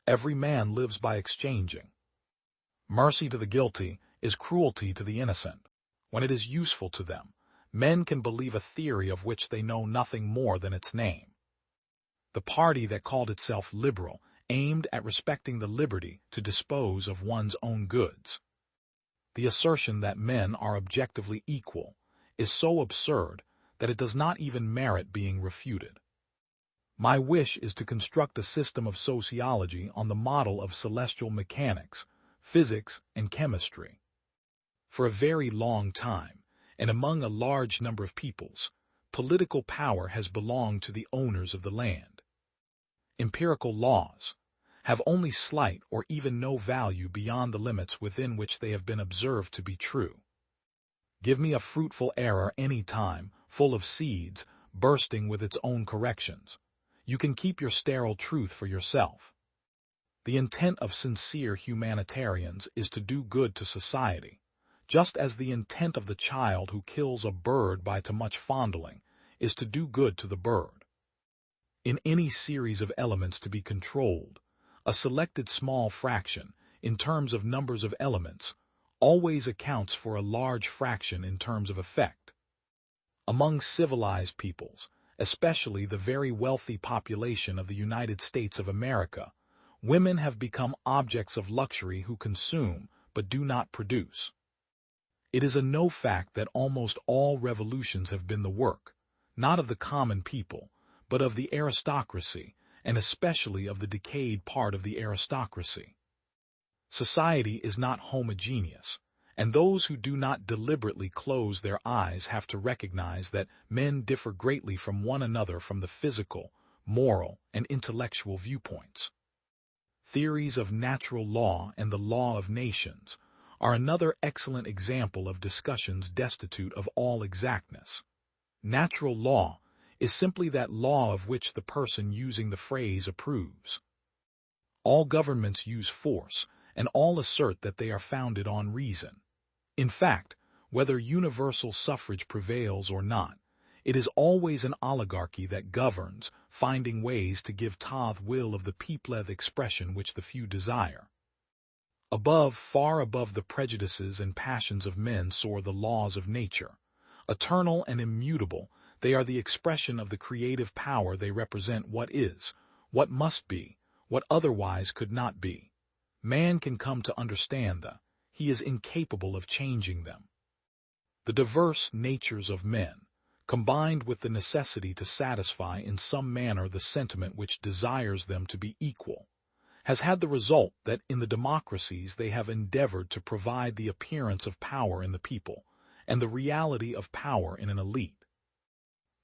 Every man lives by exchanging. Mercy to the guilty is cruelty to the innocent. When it is useful to them, men can believe a theory of which they know nothing more than its name. The party that called itself liberal aimed at respecting the liberty to dispose of one's own goods. The assertion that men are objectively equal is so absurd that it does not even merit being refuted. My wish is to construct a system of sociology on the model of celestial mechanics, physics, and chemistry. For a very long time, and among a large number of peoples, political power has belonged to the owners of the land. Empirical laws have only slight or even no value beyond the limits within which they have been observed to be true. Give me a fruitful error any time, full of seeds, bursting with its own corrections. You can keep your sterile truth for yourself. The intent of sincere humanitarians is to do good to society, just as the intent of the child who kills a bird by too much fondling is to do good to the bird. In any series of elements to be controlled, a selected small fraction, in terms of numbers of elements, always accounts for a large fraction in terms of effect. Among civilized peoples, especially the very wealthy population of the United States of America, women have become objects of luxury who consume but do not produce. It is a known fact that almost all revolutions have been the work, not of the common people, but of the aristocracy, and especially of the decayed part of the aristocracy. Society is not homogeneous, and those who do not deliberately close their eyes have to recognize that men differ greatly from one another from the physical, moral, and intellectual viewpoints. Theories of natural law and the law of nations are another excellent example of discussions destitute of all exactness. Natural law is simply that law of which the person using the phrase approves. All governments use force, and all assert that they are founded on reason. In fact, whether universal suffrage prevails or not, it is always an oligarchy that governs, finding ways to give to the will of the people the expression which the few desire. Above, far above the prejudices and passions of men soar the laws of nature. Eternal and immutable, they are the expression of the creative power. They represent what is, what must be, what otherwise could not be. Man can come to understand them. He is incapable of changing them. The diverse natures of men, combined with the necessity to satisfy in some manner the sentiment which desires them to be equal, has had the result that in the democracies they have endeavored to provide the appearance of power in the people, and the reality of power in an elite.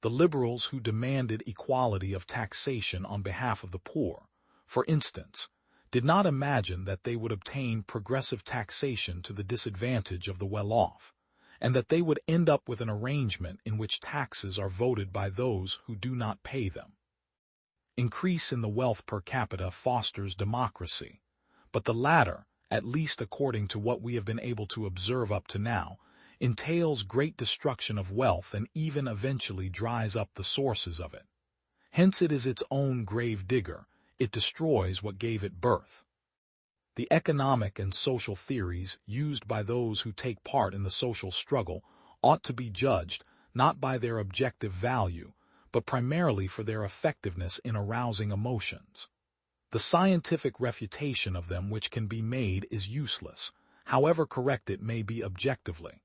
The liberals who demanded equality of taxation on behalf of the poor, for instance, did not imagine that they would obtain progressive taxation to the disadvantage of the well-off, and that they would end up with an arrangement in which taxes are voted by those who do not pay them. Increase in the wealth per capita fosters democracy, but the latter, at least according to what we have been able to observe up to now, entails great destruction of wealth and even eventually dries up the sources of it. Hence it is its own grave digger. It destroys what gave it birth. The economic and social theories used by those who take part in the social struggle ought to be judged not by their objective value, but primarily for their effectiveness in arousing emotions. The scientific refutation of them which can be made is useless, however correct it may be objectively.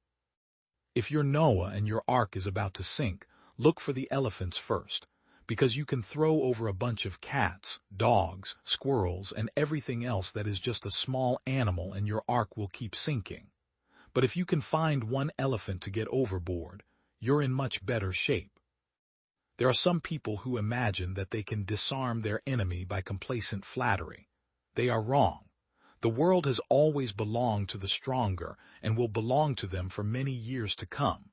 If your Noah and your ark is about to sink, look for the elephants first, because you can throw over a bunch of cats, dogs, squirrels, and everything else that is just a small animal and your ark will keep sinking. But if you can find one elephant to get overboard, you're in much better shape. There are some people who imagine that they can disarm their enemy by complacent flattery. They are wrong. The world has always belonged to the stronger and will belong to them for many years to come.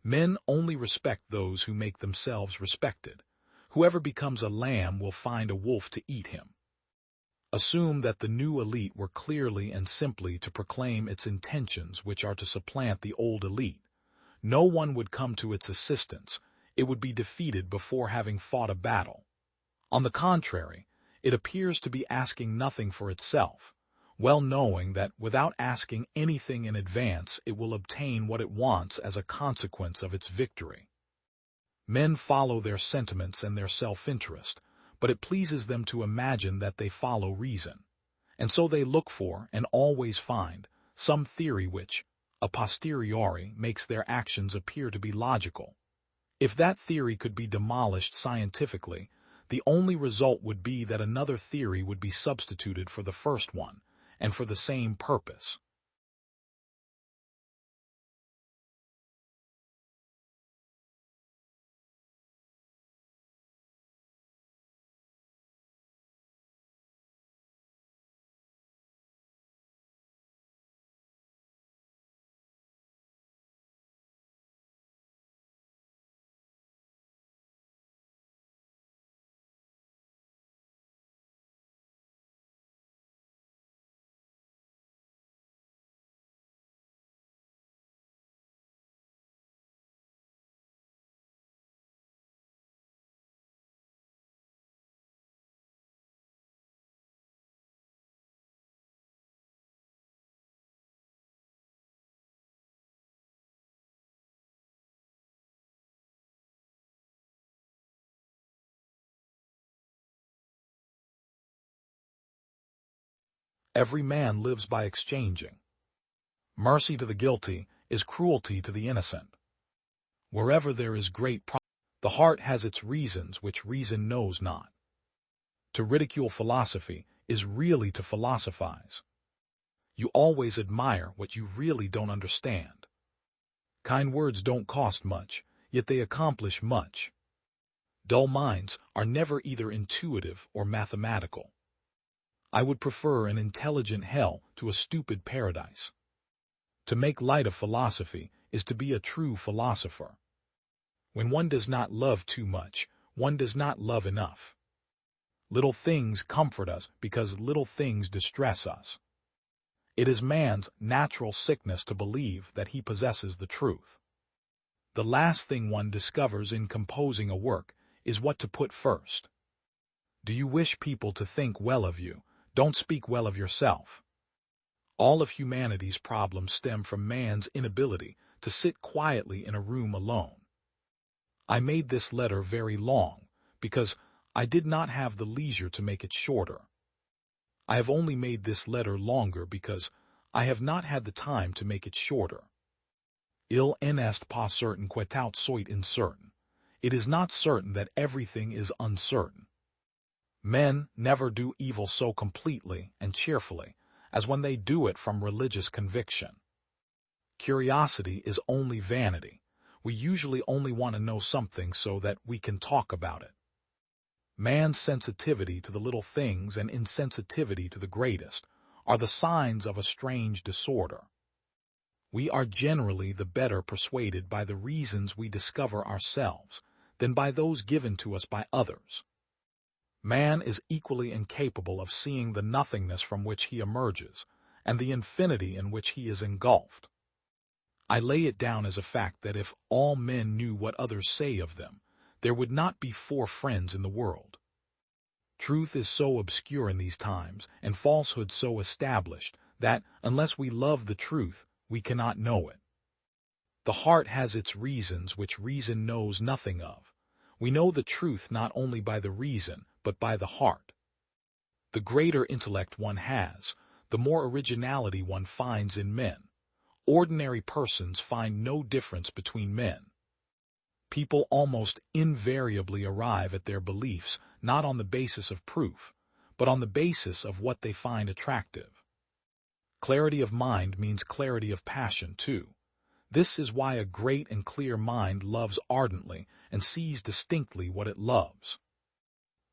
Men only respect those who make themselves respected. Whoever becomes a lamb will find a wolf to eat him. Assume that the new elite were clearly and simply to proclaim its intentions, which are to supplant the old elite. No one would come to its assistance. It would be defeated before having fought a battle. On the contrary, it appears to be asking nothing for itself, well knowing that without asking anything in advance it will obtain what it wants as a consequence of its victory. Men follow their sentiments and their self-interest, but it pleases them to imagine that they follow reason. And so they look for, and always find, some theory which, a posteriori, makes their actions appear to be logical. If that theory could be demolished scientifically, the only result would be that another theory would be substituted for the first one, and for the same purpose. Every man lives by exchanging. Mercy to the guilty is cruelty to the innocent. Wherever there is great pride, the heart has its reasons which reason knows not. To ridicule philosophy is really to philosophize. You always admire what you really don't understand. Kind words don't cost much, yet they accomplish much. Dull minds are never either intuitive or mathematical. I would prefer an intelligent hell to a stupid paradise. To make light of philosophy is to be a true philosopher. When one does not love too much, one does not love enough. Little things comfort us because little things distress us. It is man's natural sickness to believe that he possesses the truth. The last thing one discovers in composing a work is what to put first. Do you wish people to think well of you? Don't speak well of yourself. All of humanity's problems stem from man's inability to sit quietly in a room alone. I made this letter very long because I did not have the leisure to make it shorter. I have only made this letter longer because I have not had the time to make it shorter. Il n'est pas certain que tout soit incertain. It is not certain that everything is uncertain. Men never do evil so completely and cheerfully as when they do it from religious conviction. Curiosity is only vanity. We usually only want to know something so that we can talk about it. Man's sensitivity to the little things and insensitivity to the greatest are the signs of a strange disorder. We are generally the better persuaded by the reasons we discover ourselves than by those given to us by others. Man is equally incapable of seeing the nothingness from which he emerges and the infinity in which he is engulfed. I lay it down as a fact that if all men knew what others say of them, there would not be 4 friends in the world. Truth is so obscure in these times, and falsehood so established, that, unless we love the truth, we cannot know it. The heart has its reasons which reason knows nothing of. We know the truth not only by the reason, but by the heart. The greater intellect one has, the more originality one finds in men. Ordinary persons find no difference between men. People almost invariably arrive at their beliefs not on the basis of proof, but on the basis of what they find attractive. Clarity of mind means clarity of passion, too. This is why a great and clear mind loves ardently and sees distinctly what it loves.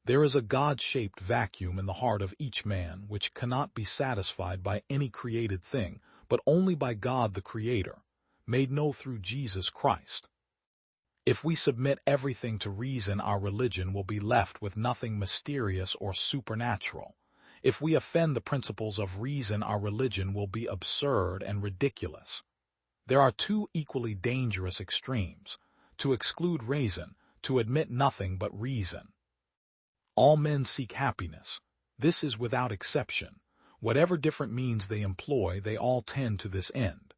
There is a God-shaped vacuum in the heart of each man which cannot be satisfied by any created thing, but only by God the Creator, made known through Jesus Christ. If we submit everything to reason, our religion will be left with nothing mysterious or supernatural. If we offend the principles of reason, our religion will be absurd and ridiculous. There are 2 equally dangerous extremes: to exclude reason, to admit nothing but reason. All men seek happiness. This is without exception. Whatever different means they employ, they all tend to this end.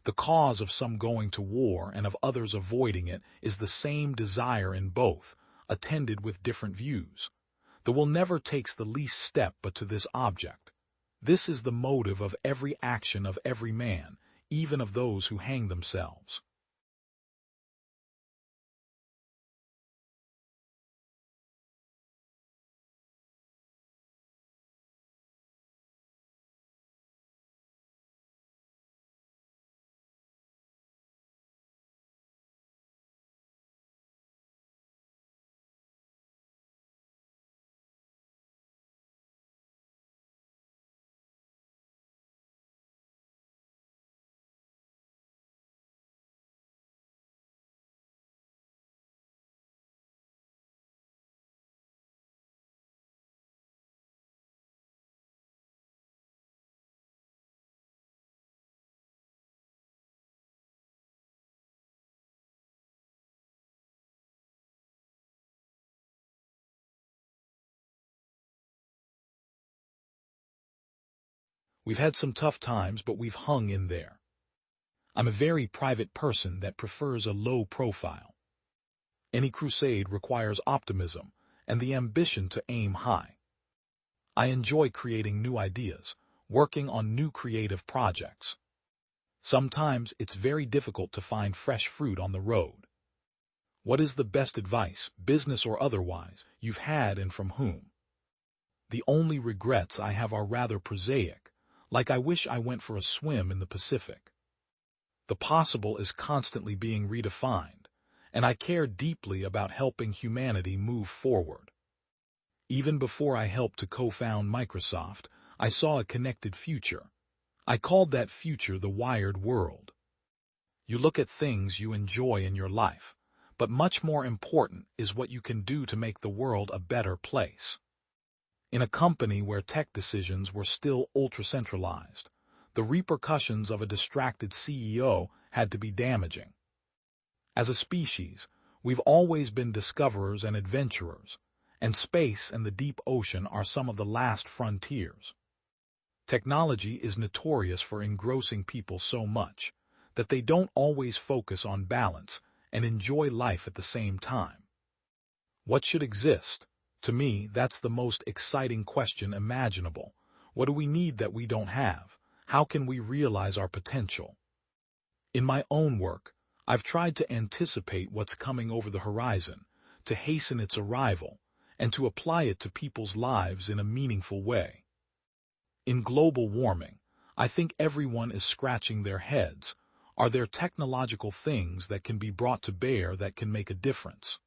The cause of some going to war and of others avoiding it is the same desire in both, attended with different views. The will never takes the least step but to this object. This is the motive of every action of every man, even of those who hang themselves. We've had some tough times, but we've hung in there. I'm a very private person that prefers a low profile. Any crusade requires optimism and the ambition to aim high. I enjoy creating new ideas, working on new creative projects. Sometimes it's very difficult to find fresh fruit on the road. What is the best advice, business or otherwise, you've had and from whom? The only regrets I have are rather prosaic, like I wish I went for a swim in the Pacific. The possible is constantly being redefined, and I care deeply about helping humanity move forward. Even before I helped to co-found Microsoft, I saw a connected future. I called that future the wired world. You look at things you enjoy in your life, but much more important is what you can do to make the world a better place. In a company where tech decisions were still ultra-centralized, the repercussions of a distracted CEO had to be damaging. As a species, we've always been discoverers and adventurers, and space and the deep ocean are some of the last frontiers. Technology is notorious for engrossing people so much that they don't always focus on balance and enjoy life at the same time. What should exist? To me, that's the most exciting question imaginable. What do we need that we don't have? How can we realize our potential? In my own work, I've tried to anticipate what's coming over the horizon, to hasten its arrival, and to apply it to people's lives in a meaningful way. In global warming, I think everyone is scratching their heads. Are there technological things that can be brought to bear that can make a difference?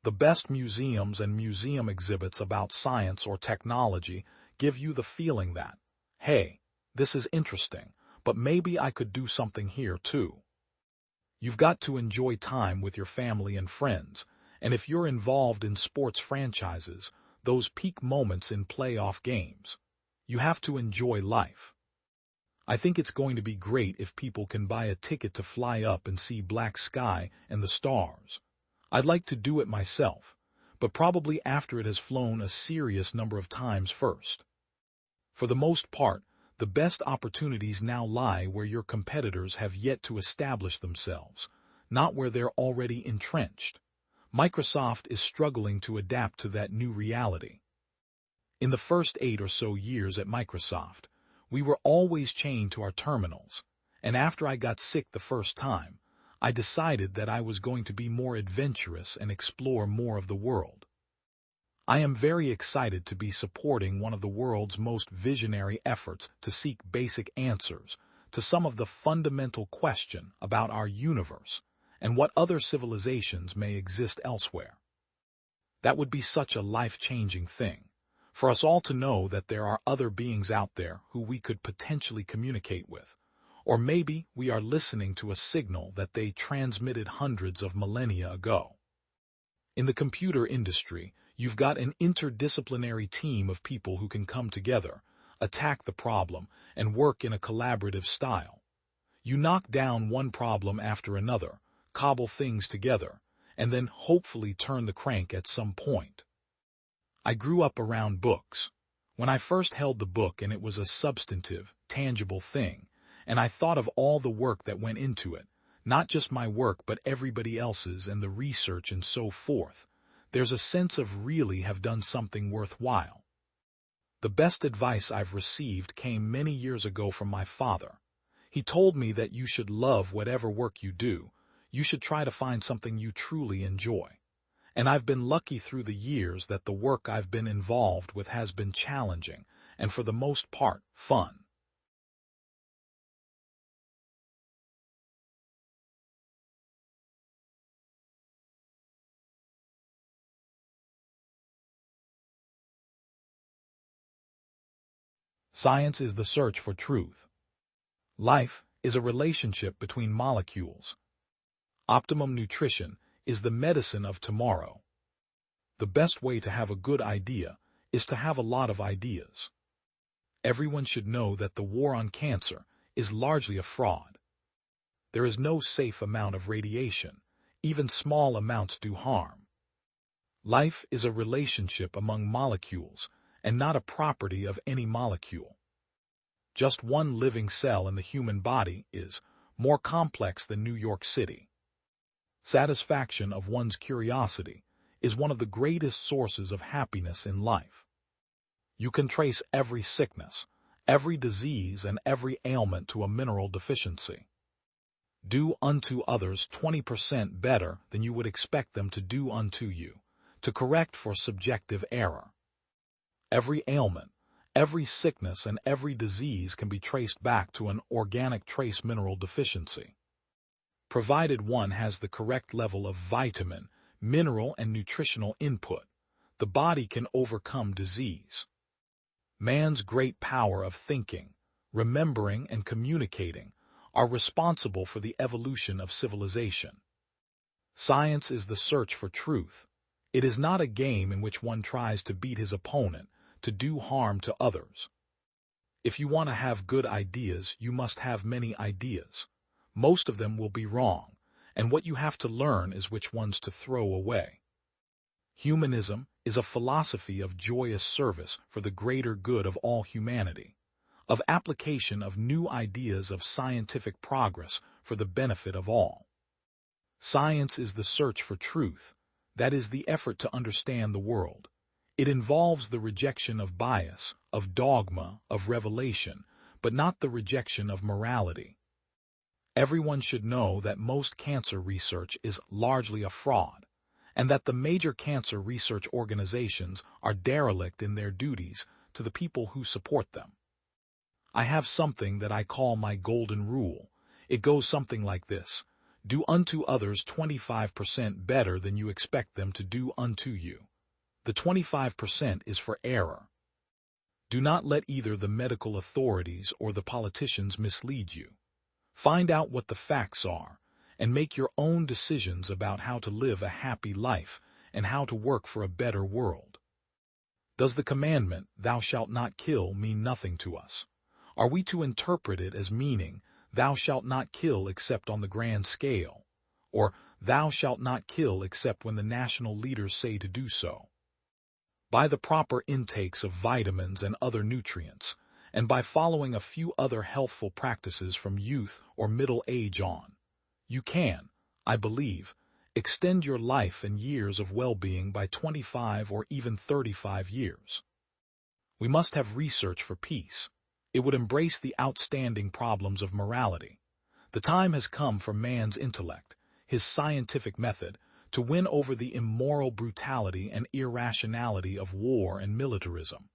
The best museums and museum exhibits about science or technology give you the feeling that, hey, this is interesting, but maybe I could do something here too. You've got to enjoy time with your family and friends, and if you're involved in sports franchises, those peak moments in playoff games, you have to enjoy life. I think it's going to be great if people can buy a ticket to fly up and see black sky and the stars. I'd like to do it myself, but probably after it has flown a serious number of times first. For the most part, the best opportunities now lie where your competitors have yet to establish themselves, not where they're already entrenched. Microsoft is struggling to adapt to that new reality. In the first 8 or so years at Microsoft, we were always chained to our terminals, and after I got sick the first time, I decided that I was going to be more adventurous and explore more of the world. I am very excited to be supporting one of the world's most visionary efforts to seek basic answers to some of the fundamental questions about our universe and what other civilizations may exist elsewhere. That would be such a life-changing thing, for us all to know that there are other beings out there who we could potentially communicate with. Or maybe we are listening to a signal that they transmitted hundreds of millennia ago. In the computer industry, you've got an interdisciplinary team of people who can come together, attack the problem, and work in a collaborative style. You knock down one problem after another, cobble things together, and then hopefully turn the crank at some point. I grew up around books. When I first held the book and it was a substantive, tangible thing, and I thought of all the work that went into it, not just my work but everybody else's and the research and so forth, there's a sense of really have done something worthwhile. The best advice I've received came many years ago from my father. He told me that you should love whatever work you do, you should try to find something you truly enjoy. And I've been lucky through the years that the work I've been involved with has been challenging and for the most part, fun. Science is the search for truth. Life is a relationship between molecules. Optimum nutrition is the medicine of tomorrow. The best way to have a good idea is to have a lot of ideas. Everyone should know that the war on cancer is largely a fraud. There is no safe amount of radiation. Even small amounts do harm. Life is a relationship among molecules and not a property of any molecule. Just one living cell in the human body is more complex than New York City. Satisfaction of one's curiosity is one of the greatest sources of happiness in life. You can trace every sickness, every disease and every ailment to a mineral deficiency. Do unto others 20% better than you would expect them to do unto you, to correct for subjective error. Every ailment, every sickness, and every disease can be traced back to an organic trace mineral deficiency. Provided one has the correct level of vitamin, mineral, and nutritional input, the body can overcome disease. Man's great power of thinking, remembering, and communicating are responsible for the evolution of civilization. Science is the search for truth. It is not a game in which one tries to beat his opponent, to do harm to others. If you want to have good ideas, you must have many ideas. Most of them will be wrong, and what you have to learn is which ones to throw away. Humanism is a philosophy of joyous service for the greater good of all humanity, of application of new ideas of scientific progress for the benefit of all. Science is the search for truth, that is the effort to understand the world. It involves the rejection of bias, of dogma, of revelation, but not the rejection of morality. Everyone should know that most cancer research is largely a fraud, and that the major cancer research organizations are derelict in their duties to the people who support them. I have something that I call my golden rule. It goes something like this: do unto others 25% better than you expect them to do unto you. The 25% is for error. Do not let either the medical authorities or the politicians mislead you. Find out what the facts are, and make your own decisions about how to live a happy life and how to work for a better world. Does the commandment, "Thou shalt not kill," mean nothing to us? Are we to interpret it as meaning, "Thou shalt not kill except on the grand scale," or "Thou shalt not kill except when the national leaders say to do so"? By the proper intakes of vitamins and other nutrients, and by following a few other healthful practices from youth or middle age on, you can, I believe, extend your life and years of well-being by 25 or even 35 years. We must have research for peace. It would embrace the outstanding problems of morality. The time has come for man's intellect, his scientific method, to win over the immoral brutality and irrationality of war and militarism.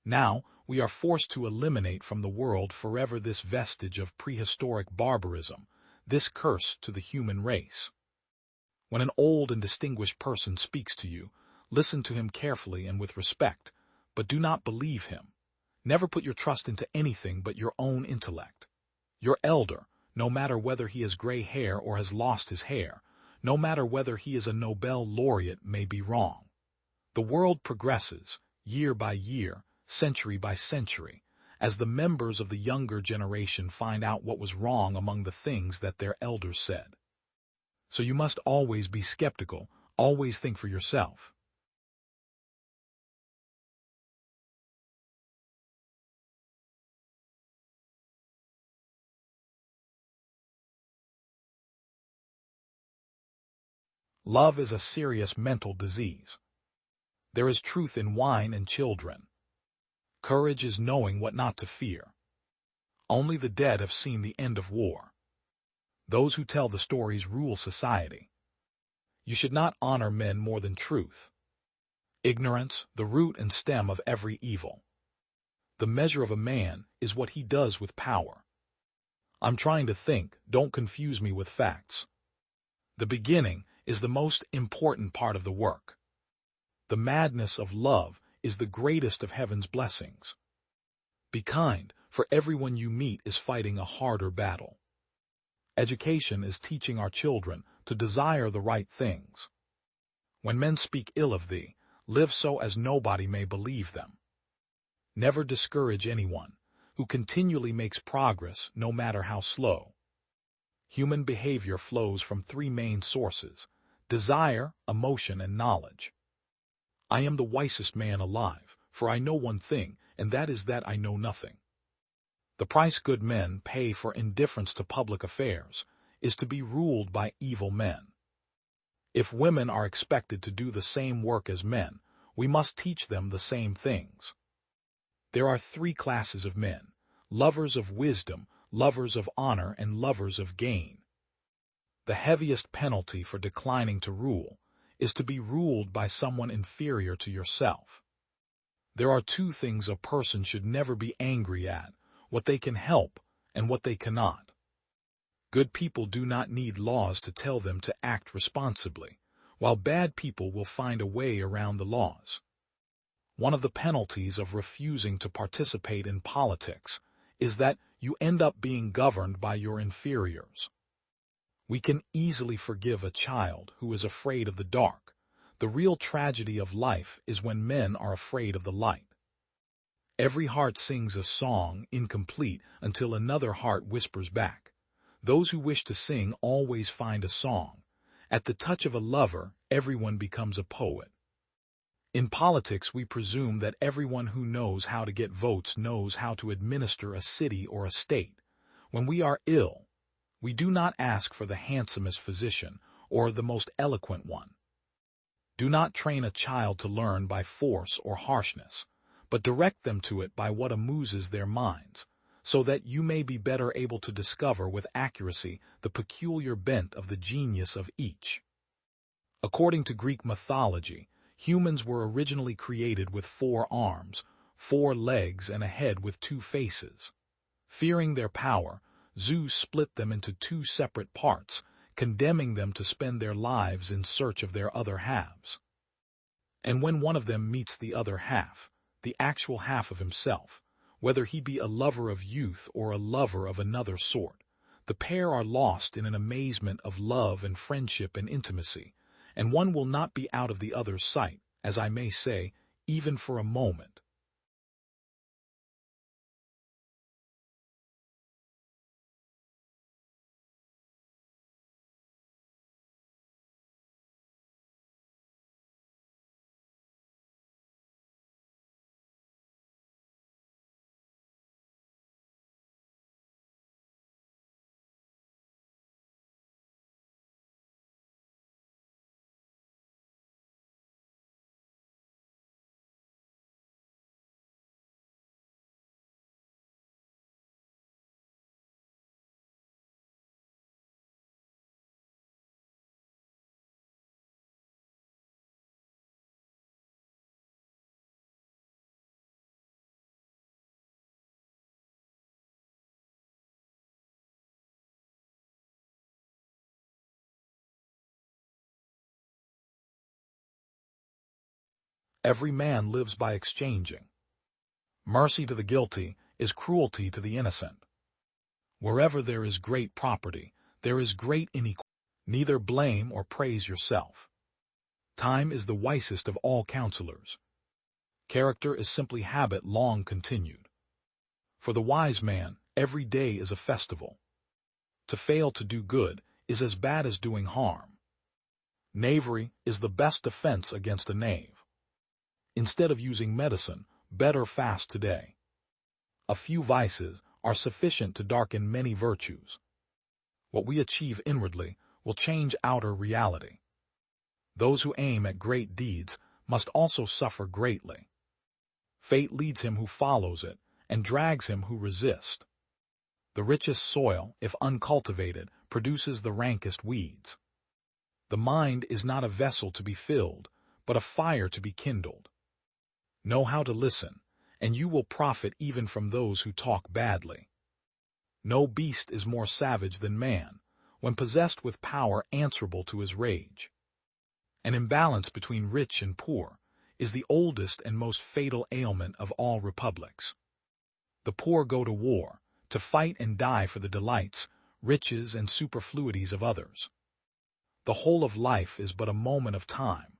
Now, we are forced to eliminate from the world forever this vestige of prehistoric barbarism, this curse to the human race. When an old and distinguished person speaks to you, listen to him carefully and with respect, but do not believe him. Never put your trust into anything but your own intellect. Your elder, no matter whether he has gray hair or has lost his hair, no matter whether he is a Nobel laureate, may be wrong. The world progresses, year by year, century by century, as the members of the younger generation find out what was wrong among the things that their elders said. So you must always be skeptical, always think for yourself. Love is a serious mental disease. There is truth in wine and children. Courage is knowing what not to fear. Only the dead have seen the end of war. Those who tell the stories rule society. You should not honor men more than truth. Ignorance, the root and stem of every evil. The measure of a man is what he does with power. I'm trying to think, don't confuse me with facts. The beginning is the most important part of the work. The madness of love is the greatest of heaven's blessings. Be kind, for everyone you meet is fighting a harder battle. Education is teaching our children to desire the right things. When men speak ill of thee, live so as nobody may believe them. Never discourage anyone who continually makes progress, no matter how slow. Human behavior flows from three main sources: desire, emotion, and knowledge. I am the wisest man alive, for I know one thing, and that is that I know nothing. The price good men pay for indifference to public affairs is to be ruled by evil men. If women are expected to do the same work as men, we must teach them the same things. There are three classes of men: lovers of wisdom, lovers of honor, and lovers of gain. The heaviest penalty for declining to rule is to be ruled by someone inferior to yourself. There are two things a person should never be angry at: what they can help and what they cannot. Good people do not need laws to tell them to act responsibly, while bad people will find a way around the laws. One of the penalties of refusing to participate in politics is that you end up being governed by your inferiors. We can easily forgive a child who is afraid of the dark. The real tragedy of life is when men are afraid of the light. Every heart sings a song incomplete until another heart whispers back. Those who wish to sing always find a song. At the touch of a lover, everyone becomes a poet. In politics, we presume that everyone who knows how to get votes knows how to administer a city or a state. When we are ill, we do not ask for the handsomest physician or the most eloquent one. Do not train a child to learn by force or harshness, but direct them to it by what amuses their minds, so that you may be better able to discover with accuracy the peculiar bent of the genius of each. According to Greek mythology, humans were originally created with 4 arms, 4 legs, and a head with 2 faces. Fearing their power, Zeus split them into 2 separate parts, condemning them to spend their lives in search of their other halves. And when one of them meets the other half, the actual half of himself, whether he be a lover of youth or a lover of another sort, the pair are lost in an amazement of love and friendship and intimacy, and one will not be out of the other's sight, as I may say, even for a moment. Every man lives by exchanging. Mercy to the guilty is cruelty to the innocent. Wherever there is great property, there is great inequality. Neither blame or praise yourself. Time is the wisest of all counselors. Character is simply habit long continued. For the wise man, every day is a festival. To fail to do good is as bad as doing harm. Knavery is the best defense against a knave. Instead of using medicine, better fast today. A few vices are sufficient to darken many virtues. What we achieve inwardly will change outer reality. Those who aim at great deeds must also suffer greatly. Fate leads him who follows it and drags him who resists. The richest soil, if uncultivated, produces the rankest weeds. The mind is not a vessel to be filled, but a fire to be kindled. Know how to listen, and you will profit even from those who talk badly. No beast is more savage than man, when possessed with power answerable to his rage. An imbalance between rich and poor is the oldest and most fatal ailment of all republics. The poor go to war, to fight and die for the delights, riches, and superfluities of others. The whole of life is but a moment of time.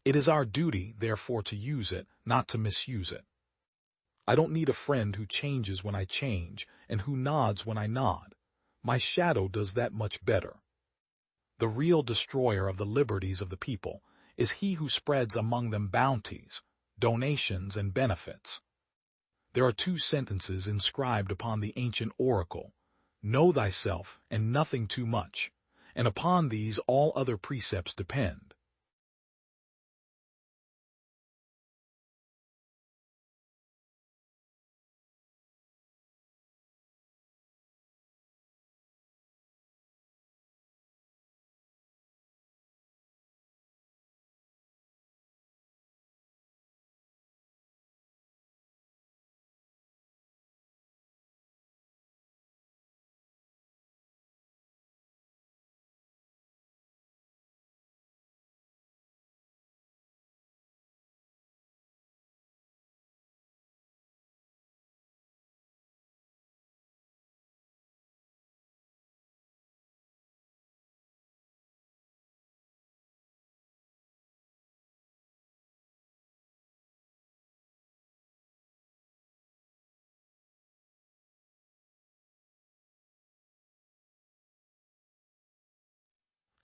It is our duty, therefore, to use it, not to misuse it. I don't need a friend who changes when I change and who nods when I nod. My shadow does that much better. The real destroyer of the liberties of the people is he who spreads among them bounties, donations, and benefits. There are 2 sentences inscribed upon the ancient oracle: know thyself and nothing too much, and upon these all other precepts depend.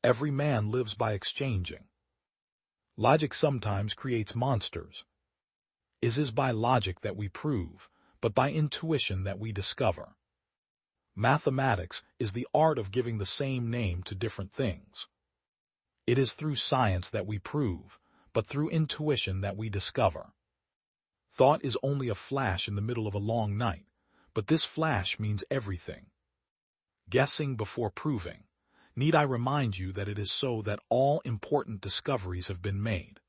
Every man lives by exchanging. Logic sometimes creates monsters. It is by logic that we prove, but by intuition that we discover. Mathematics is the art of giving the same name to different things. It is through science that we prove, but through intuition that we discover. Thought is only a flash in the middle of a long night, but this flash means everything. Guessing before proving. Need I remind you that it is so that all important discoveries have been made?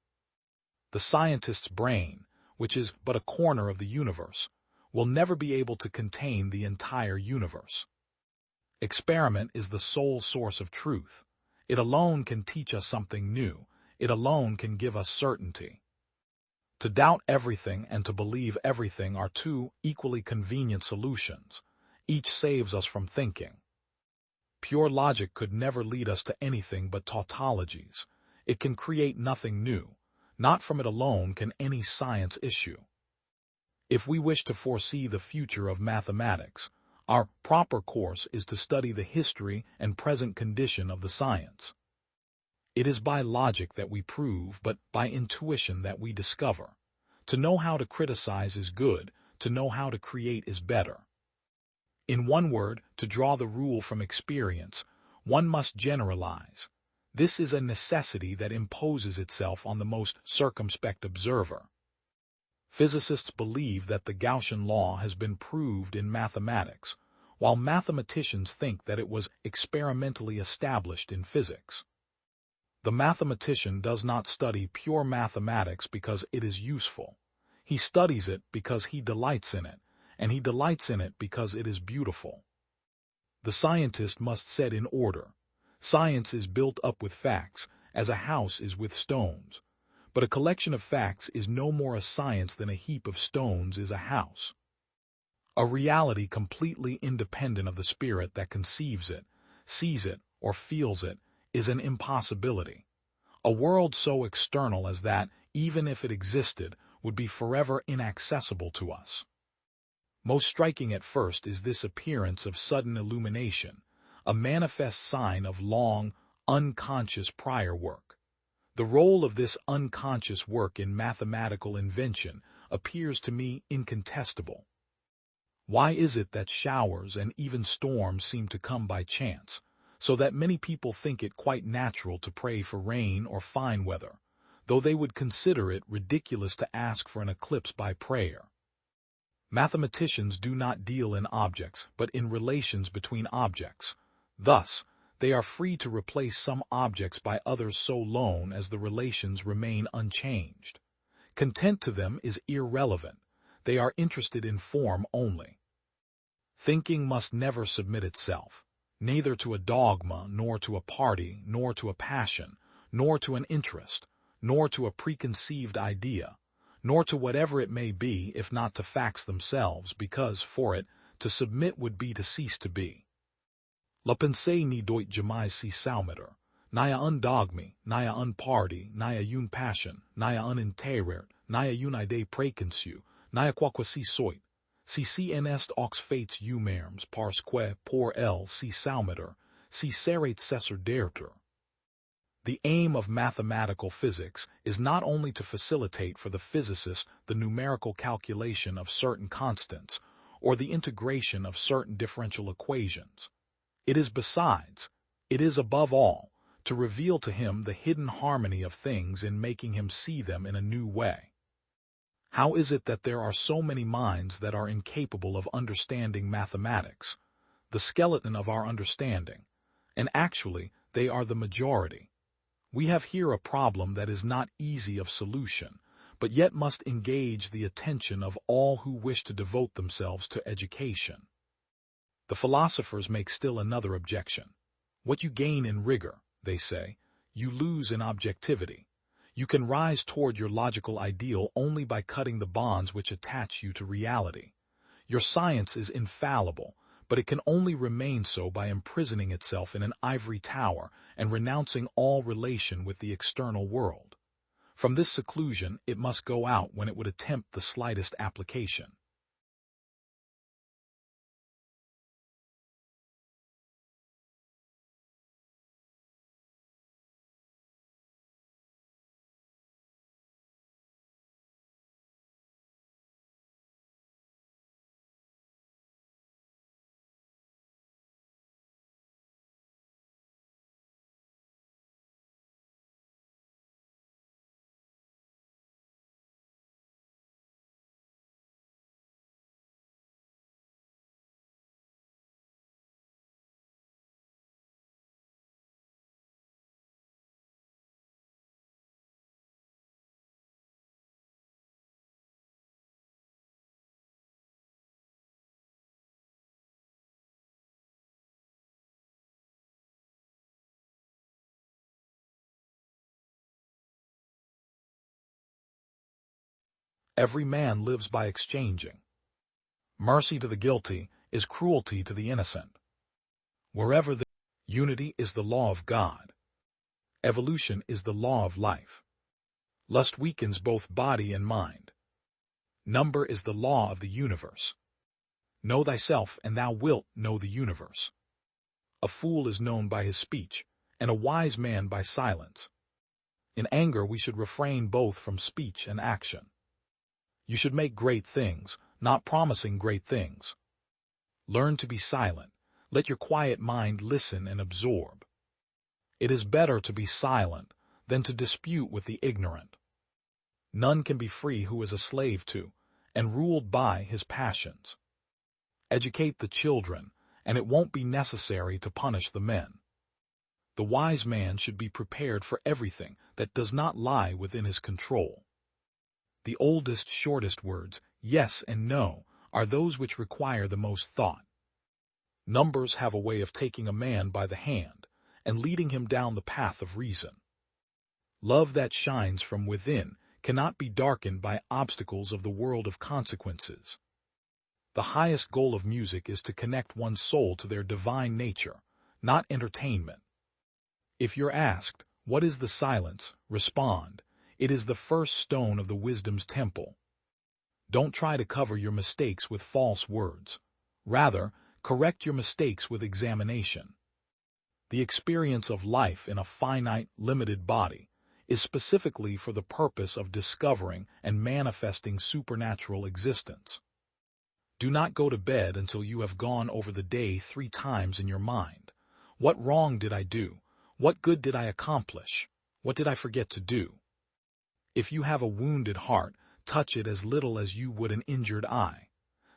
The scientist's brain, which is but a corner of the universe, will never be able to contain the entire universe. Experiment is the sole source of truth. It alone can teach us something new. It alone can give us certainty. To doubt everything and to believe everything are two equally convenient solutions. Each saves us from thinking. Pure logic could never lead us to anything but tautologies. It can create nothing new. Not from it alone can any science issue. If we wish to foresee the future of mathematics, our proper course is to study the history and present condition of the science. It is by logic that we prove, but by intuition that we discover. To know how to criticize is good, to know how to create is better. In one word, to draw the rule from experience, one must generalize. This is a necessity that imposes itself on the most circumspect observer. Physicists believe that the Gaussian law has been proved in mathematics, while mathematicians think that it was experimentally established in physics. The mathematician does not study pure mathematics because it is useful. He studies it because he delights in it, and he delights in it because it is beautiful. The scientist must set in order. Science is built up with facts, as a house is with stones. But a collection of facts is no more a science than a heap of stones is a house. A reality completely independent of the spirit that conceives it, sees it, or feels it, is an impossibility. A world so external as that, even if it existed, would be forever inaccessible to us. Most striking at first is this appearance of sudden illumination, a manifest sign of long, unconscious prior work. The role of this unconscious work in mathematical invention appears to me incontestable. Why is it that showers and even storms seem to come by chance, so that many people think it quite natural to pray for rain or fine weather, though they would consider it ridiculous to ask for an eclipse by prayer? Mathematicians do not deal in objects, but in relations between objects. Thus, they are free to replace some objects by others so long as the relations remain unchanged. Content to them is irrelevant. They are interested in form only. Thinking must never submit itself, neither to a dogma, nor to a party, nor to a passion, nor to an interest, nor to a preconceived idea, nor to whatever it may be if not to facts themselves, because, for it, to submit would be to cease to be. La pensée ni doit jamais si soumeter, nia un dogme, nia un party, nia un passion, nia un interert, nia un idée préconçue, nia quoique soit, si en est aux fates humerms parce que pour elle si soumeter, si serait cessar d'être. The aim of mathematical physics is not only to facilitate for the physicist the numerical calculation of certain constants or the integration of certain differential equations. It is besides, it is above all, to reveal to him the hidden harmony of things in making him see them in a new way. How is it that there are so many minds that are incapable of understanding mathematics, the skeleton of our understanding, and actually they are the majority? We have here a problem that is not easy of solution, but yet must engage the attention of all who wish to devote themselves to education. The philosophers make still another objection. What you gain in rigor, they say, you lose in objectivity. You can rise toward your logical ideal only by cutting the bonds which attach you to reality. Your science is infallible, but it can only remain so by imprisoning itself in an ivory tower and renouncing all relation with the external world. From this seclusion it must go out when it would attempt the slightest application. Every man lives by exchanging. Mercy to the guilty is cruelty to the innocent. Wherever the unity is the law of God. Evolution is the law of life. Lust weakens both body and mind. Number is the law of the universe. Know thyself, and thou wilt know the universe. A fool is known by his speech, and a wise man by silence. In anger we should refrain both from speech and action. You should make great things, not promising great things. Learn to be silent. Let your quiet mind listen and absorb. It is better to be silent than to dispute with the ignorant. None can be free who is a slave to, and ruled by his passions. Educate the children, and it won't be necessary to punish the men. The wise man should be prepared for everything that does not lie within his control. The oldest, shortest words, yes and no, are those which require the most thought. Numbers have a way of taking a man by the hand and leading him down the path of reason. Love that shines from within cannot be darkened by obstacles of the world of consequences. The highest goal of music is to connect one's soul to their divine nature, not entertainment. If you're asked, what is the silence? Respond, it is the first stone of the wisdom's temple. Don't try to cover your mistakes with false words. Rather, correct your mistakes with examination. The experience of life in a finite, limited body is specifically for the purpose of discovering and manifesting supernatural existence. Do not go to bed until you have gone over the day 3 times in your mind. What wrong did I do? What good did I accomplish? What did I forget to do? If you have a wounded heart, touch it as little as you would an injured eye.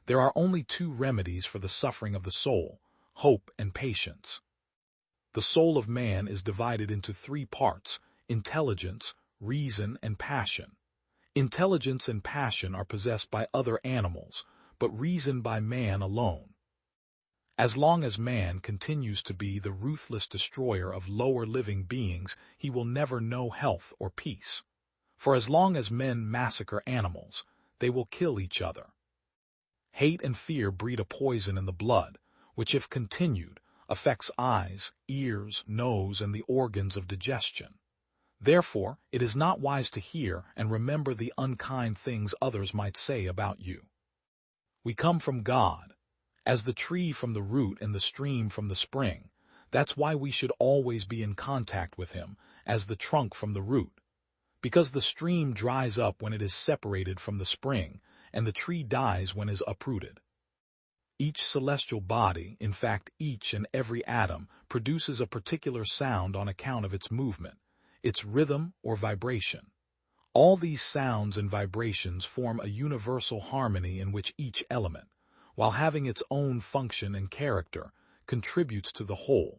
There are only 2 remedies for the suffering of the soul, hope and patience. The soul of man is divided into 3 parts, intelligence, reason, and passion. Intelligence and passion are possessed by other animals, but reason by man alone. As long as man continues to be the ruthless destroyer of lower living beings, he will never know health or peace. For as long as men massacre animals, they will kill each other. Hate and fear breed a poison in the blood, which if continued, affects eyes, ears, nose, and the organs of digestion. Therefore, it is not wise to hear and remember the unkind things others might say about you. We come from God, as the tree from the root and the stream from the spring. That's why we should always be in contact with him, as the trunk from the root. Because the stream dries up when it is separated from the spring, and the tree dies when it is uprooted. Each celestial body, in fact each and every atom, produces a particular sound on account of its movement, its rhythm or vibration. All these sounds and vibrations form a universal harmony in which each element, while having its own function and character, contributes to the whole.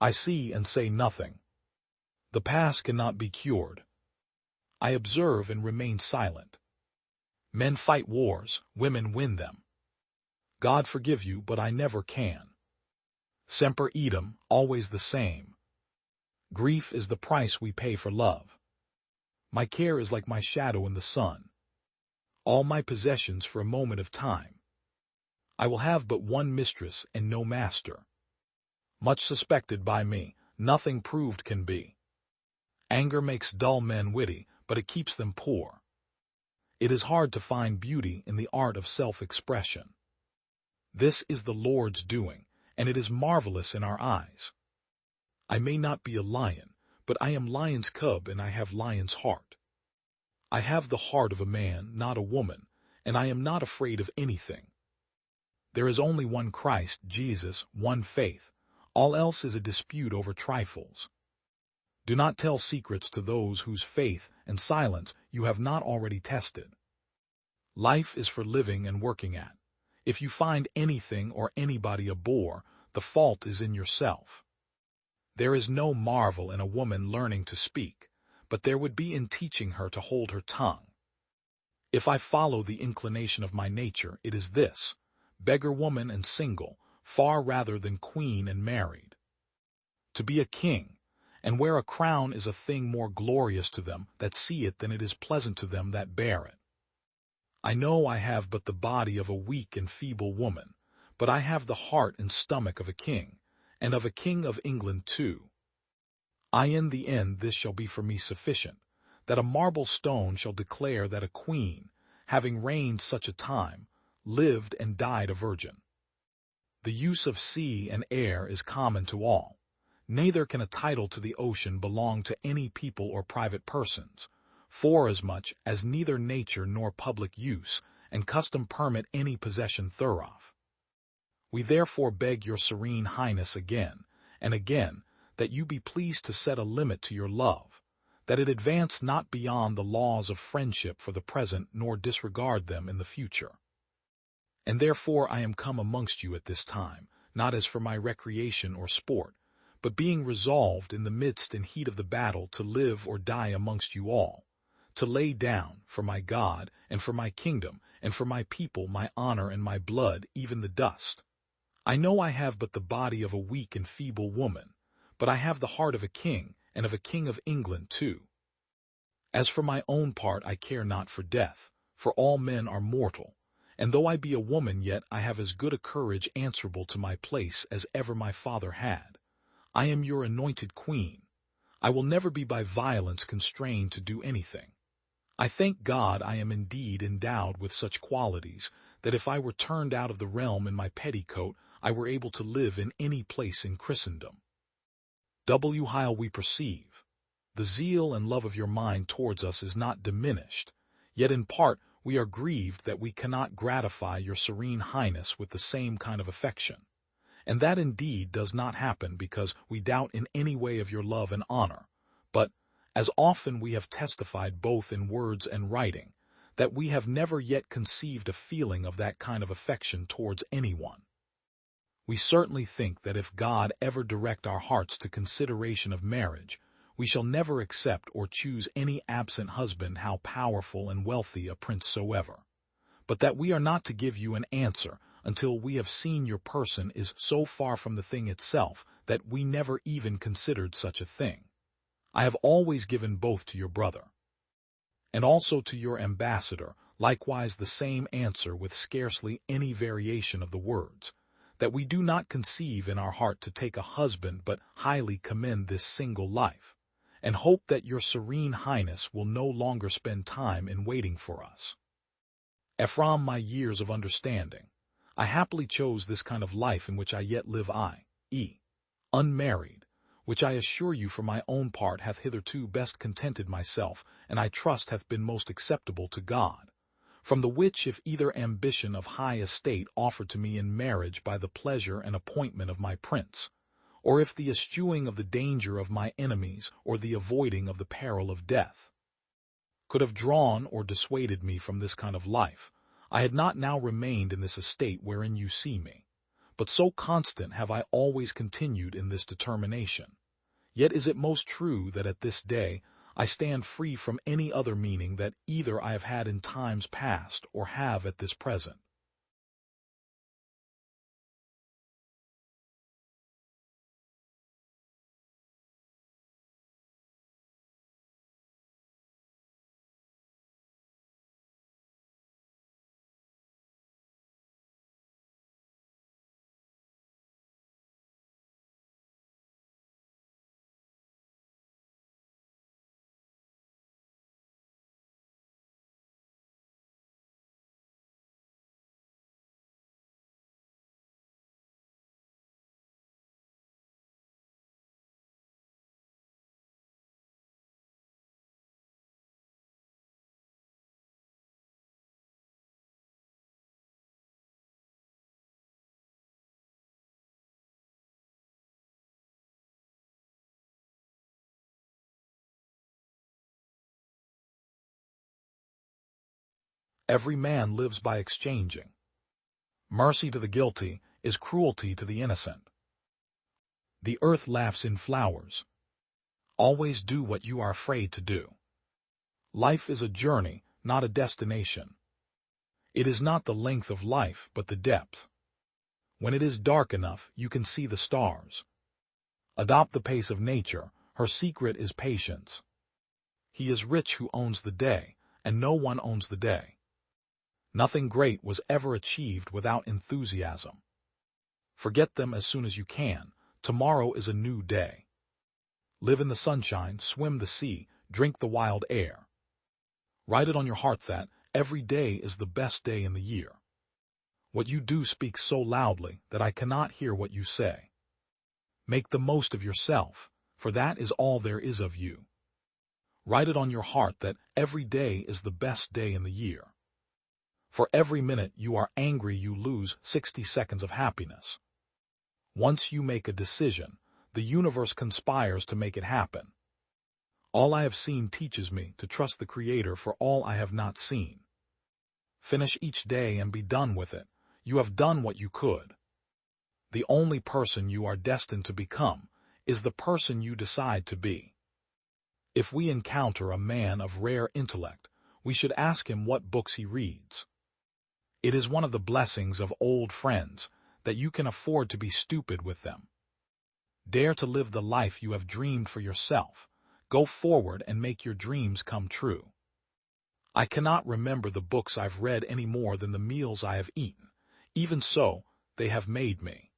I see and say nothing. The past cannot be cured. I observe and remain silent. Men fight wars, women win them. God forgive you, but I never can. Semper idem, always the same. Grief is the price we pay for love. My care is like my shadow in the sun. All my possessions for a moment of time. I will have but one mistress and no master. Much suspected by me, nothing proved can be. Anger makes dull men witty, but it keeps them poor. It is hard to find beauty in the art of self-expression. This is the Lord's doing, and it is marvelous in our eyes. I may not be a lion, but I am lion's cub, and I have lion's heart. I have the heart of a man, not a woman, and I am not afraid of anything. There is only one Christ, Jesus, one faith. All else is a dispute over trifles. Do not tell secrets to those whose faith and silence you have not already tested. Life is for living and working at. If you find anything or anybody a bore, the fault is in yourself. There is no marvel in a woman learning to speak, but there would be in teaching her to hold her tongue. If I follow the inclination of my nature, it is this: beggar woman and single, far rather than queen and married. To be a king, and wear a crown, is a thing more glorious to them that see it than it is pleasant to them that bear it. I know I have but the body of a weak and feeble woman, but I have the heart and stomach of a king, and of a king of England too. In the end this shall be for me sufficient, that a marble stone shall declare that a queen, having reigned such a time, lived and died a virgin. The use of sea and air is common to all. Neither can a title to the ocean belong to any people or private persons, forasmuch as neither nature nor public use and custom permit any possession thereof. We therefore beg your serene highness again and again that you be pleased to set a limit to your love, that it advance not beyond the laws of friendship for the present, nor disregard them in the future. And therefore I am come amongst you at this time, not as for my recreation or sport, but being resolved in the midst and heat of the battle to live or die amongst you all, to lay down, for my God, and for my kingdom, and for my people, my honor and my blood, even the dust. I know I have but the body of a weak and feeble woman, but I have the heart of a king, and of a king of England too. As for my own part, I care not for death, for all men are mortal, and though I be a woman, yet I have as good a courage answerable to my place as ever my father had. I am your anointed queen. I will never be by violence constrained to do anything. I thank God I am indeed endowed with such qualities that if I were turned out of the realm in my petticoat, I were able to live in any place in Christendom. While we perceive the zeal and love of your mind towards us is not diminished, yet in part we are grieved that we cannot gratify your serene highness with the same kind of affection. And that indeed does not happen because we doubt in any way of your love and honor, but, as often we have testified both in words and writing, that we have never yet conceived a feeling of that kind of affection towards anyone. We certainly think that if God ever direct our hearts to consideration of marriage, we shall never accept or choose any absent husband, how powerful and wealthy a prince soever, but that we are not to give you an answer until we have seen your person is so far from the thing itself that we never even considered such a thing. I have always given both to your brother, and also to your ambassador, likewise the same answer with scarcely any variation of the words, that we do not conceive in our heart to take a husband, but highly commend this single life, and hope that your serene highness will no longer spend time in waiting for us. From my years of understanding, I happily chose this kind of life in which I yet live, i.e., unmarried, which I assure you for my own part hath hitherto best contented myself, and I trust hath been most acceptable to God. From the which, if either ambition of high estate offered to me in marriage by the pleasure and appointment of my prince, or if the eschewing of the danger of my enemies, or the avoiding of the peril of death, could have drawn or dissuaded me from this kind of life, I had not now remained in this estate wherein you see me. But so constant have I always continued in this determination. Yet is it most true that at this day I stand free from any other meaning that either I have had in times past or have at this present. Every man lives by exchanging. Mercy to the guilty is cruelty to the innocent. The earth laughs in flowers. Always do what you are afraid to do. Life is a journey, not a destination. It is not the length of life, but the depth. When it is dark enough, you can see the stars. Adopt the pace of nature. Her secret is patience. He is rich who owns the day, and no one owns the day. Nothing great was ever achieved without enthusiasm. Forget them as soon as you can. Tomorrow is a new day. Live in the sunshine, swim the sea, drink the wild air. Write it on your heart that every day is the best day in the year. What you do speaks so loudly that I cannot hear what you say. Make the most of yourself, for that is all there is of you. Write it on your heart that every day is the best day in the year. For every minute you are angry, you lose 60 seconds of happiness. Once you make a decision, the universe conspires to make it happen. All I have seen teaches me to trust the Creator for all I have not seen. Finish each day and be done with it. You have done what you could. The only person you are destined to become is the person you decide to be. If we encounter a man of rare intellect, we should ask him what books he reads. It is one of the blessings of old friends that you can afford to be stupid with them. Dare to live the life you have dreamed for yourself. Go forward and make your dreams come true. I cannot remember the books I've read any more than the meals I have eaten. Even so, they have made me.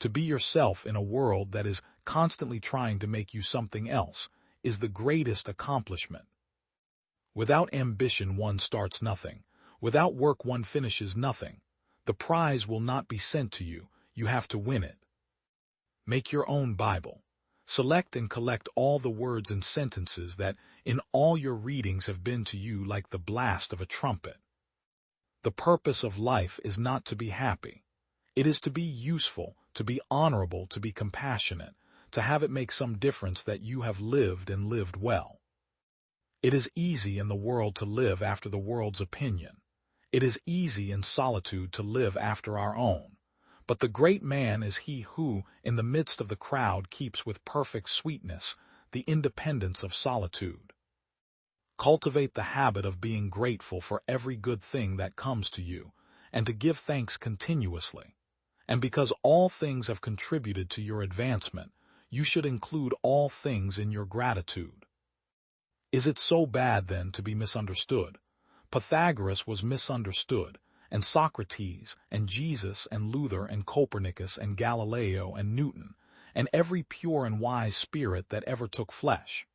To be yourself in a world that is constantly trying to make you something else is the greatest accomplishment. Without ambition one starts nothing. Without work one finishes nothing. The prize will not be sent to you, you have to win it. Make your own Bible. Select and collect all the words and sentences that in all your readings have been to you like the blast of a trumpet. The purpose of life is not to be happy. It is to be useful, to be honorable, to be compassionate, to have it make some difference that you have lived and lived well. It is easy in the world to live after the world's opinion. It is easy in solitude to live after our own. But the great man is he who, in the midst of the crowd, keeps with perfect sweetness the independence of solitude. Cultivate the habit of being grateful for every good thing that comes to you, and to give thanks continuously. And because all things have contributed to your advancement, you should include all things in your gratitude. Is it so bad, then, to be misunderstood? Pythagoras was misunderstood, and Socrates, and Jesus, and Luther, and Copernicus, and Galileo, and Newton, and every pure and wise spirit that ever took flesh.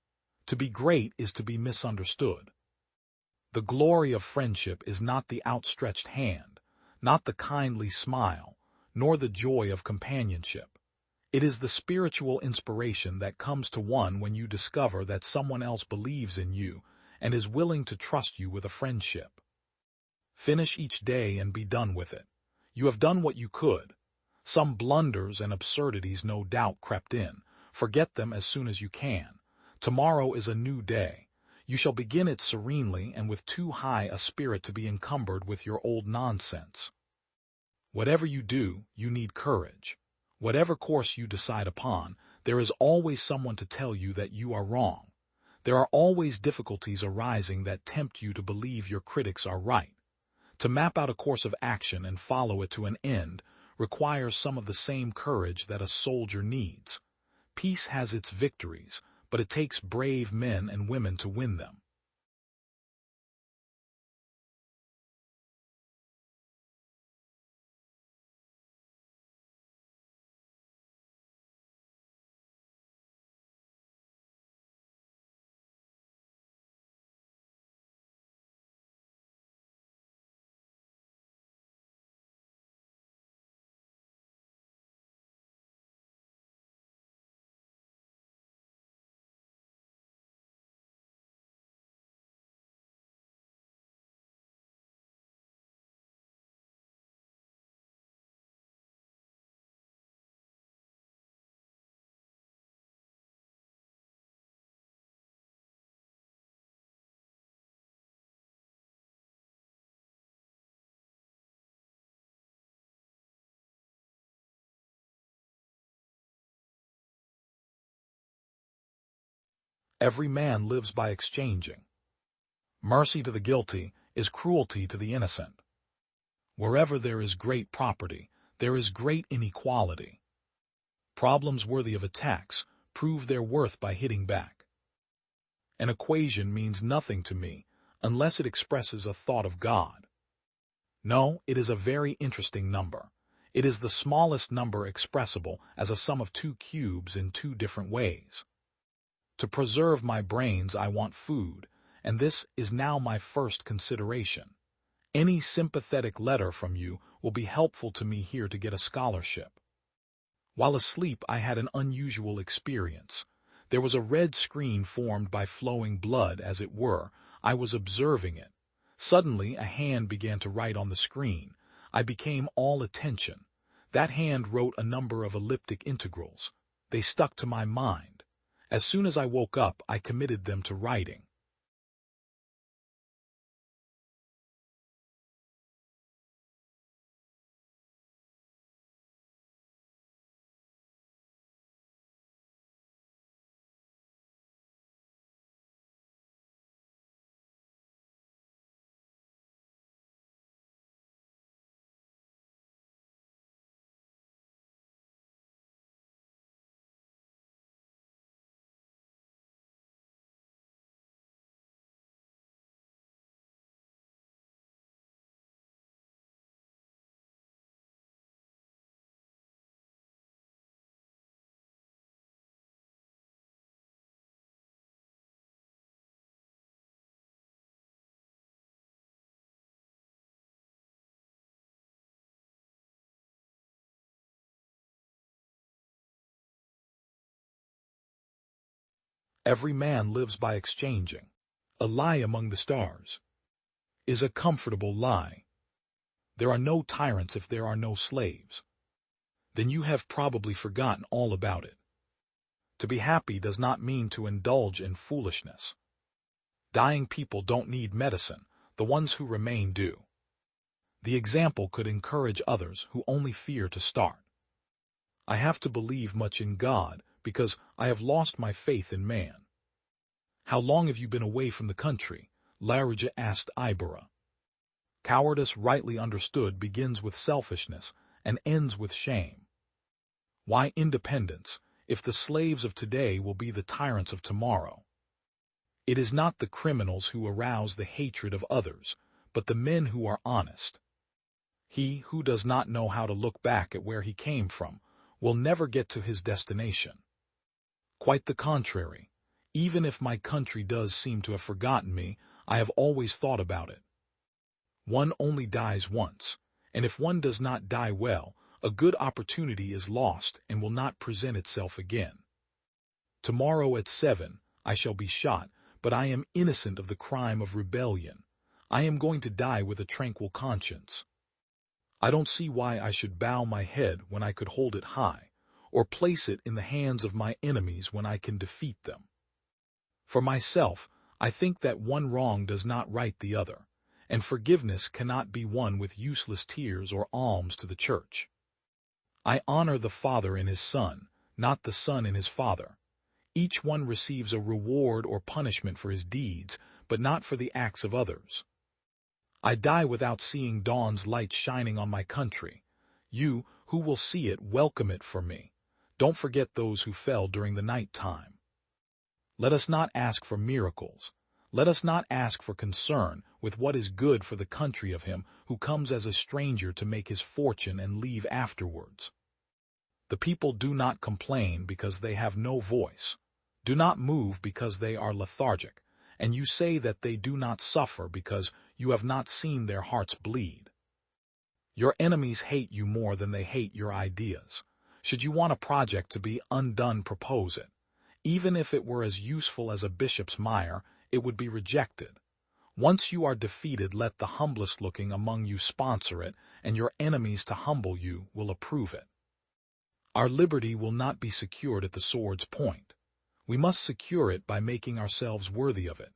To be great is to be misunderstood. The glory of friendship is not the outstretched hand, not the kindly smile, nor the joy of companionship. It is the spiritual inspiration that comes to one when you discover that someone else believes in you and is willing to trust you with a friendship. Finish each day and be done with it. You have done what you could. Some blunders and absurdities no doubt crept in. Forget them as soon as you can. Tomorrow is a new day. You shall begin it serenely and with too high a spirit to be encumbered with your old nonsense. Whatever you do, you need courage. Whatever course you decide upon, there is always someone to tell you that you are wrong. There are always difficulties arising that tempt you to believe your critics are right. To map out a course of action and follow it to an end requires some of the same courage that a soldier needs. Peace has its victories, but it takes brave men and women to win them. Every man lives by exchanging. Mercy to the guilty is cruelty to the innocent. Wherever there is great property, there is great inequality. Problems worthy of attacks prove their worth by hitting back. An equation means nothing to me unless it expresses a thought of God. No, it is a very interesting number. It is the smallest number expressible as a sum of two cubes in two different ways. To preserve my brains, I want food, and this is now my first consideration. Any sympathetic letter from you will be helpful to me here to get a scholarship. While asleep, I had an unusual experience. There was a red screen formed by flowing blood, as it were. I was observing it. Suddenly, a hand began to write on the screen. I became all attention. That hand wrote a number of elliptic integrals. They stuck to my mind. As soon as I woke up, I committed them to writing. Every man lives by exchanging. A lie among the stars is a comfortable lie. There are no tyrants if there are no slaves. Then you have probably forgotten all about it. To be happy does not mean to indulge in foolishness. Dying people don't need medicine, the ones who remain do. The example could encourage others who only fear to start. I have to believe much in God because I have lost my faith in man. How long have you been away from the country? Laruja asked Ibera. Cowardice, rightly understood, begins with selfishness and ends with shame. Why independence, if the slaves of today will be the tyrants of tomorrow? It is not the criminals who arouse the hatred of others, but the men who are honest. He who does not know how to look back at where he came from will never get to his destination. Quite the contrary. Even if my country does seem to have forgotten me, I have always thought about it. One only dies once, and if one does not die well, a good opportunity is lost and will not present itself again. Tomorrow at 7, I shall be shot, but I am innocent of the crime of rebellion. I am going to die with a tranquil conscience. I don't see why I should bow my head when I could hold it high, or place it in the hands of my enemies when I can defeat them. For myself, I think that one wrong does not right the other, and forgiveness cannot be won with useless tears or alms to the church. I honor the Father in his Son, not the Son in his Father. Each one receives a reward or punishment for his deeds, but not for the acts of others. I die without seeing dawn's light shining on my country. You, who will see it, welcome it for me. Don't forget those who fell during the night time. Let us not ask for miracles. Let us not ask for concern with what is good for the country of him who comes as a stranger to make his fortune and leave afterwards. The people do not complain because they have no voice, do not move because they are lethargic, and you say that they do not suffer because you have not seen their hearts bleed. Your enemies hate you more than they hate your ideas. Should you want a project to be undone, propose it. Even if it were as useful as a bishop's mire, it would be rejected. Once you are defeated, let the humblest looking among you sponsor it, and your enemies to humble you will approve it. Our liberty will not be secured at the sword's point. We must secure it by making ourselves worthy of it.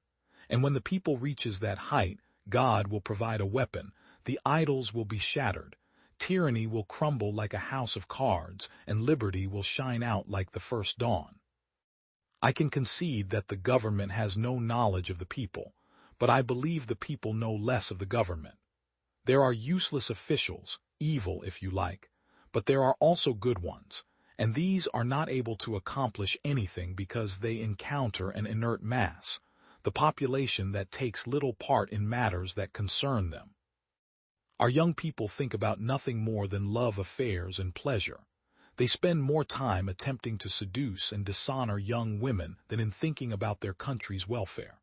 And when the people reaches that height, God will provide a weapon, the idols will be shattered, tyranny will crumble like a house of cards, and liberty will shine out like the first dawn. I can concede that the government has no knowledge of the people, but I believe the people know less of the government. There are useless officials, evil if you like, but there are also good ones, and these are not able to accomplish anything because they encounter an inert mass, the population that takes little part in matters that concern them. Our young people think about nothing more than love affairs and pleasure. They spend more time attempting to seduce and dishonor young women than in thinking about their country's welfare.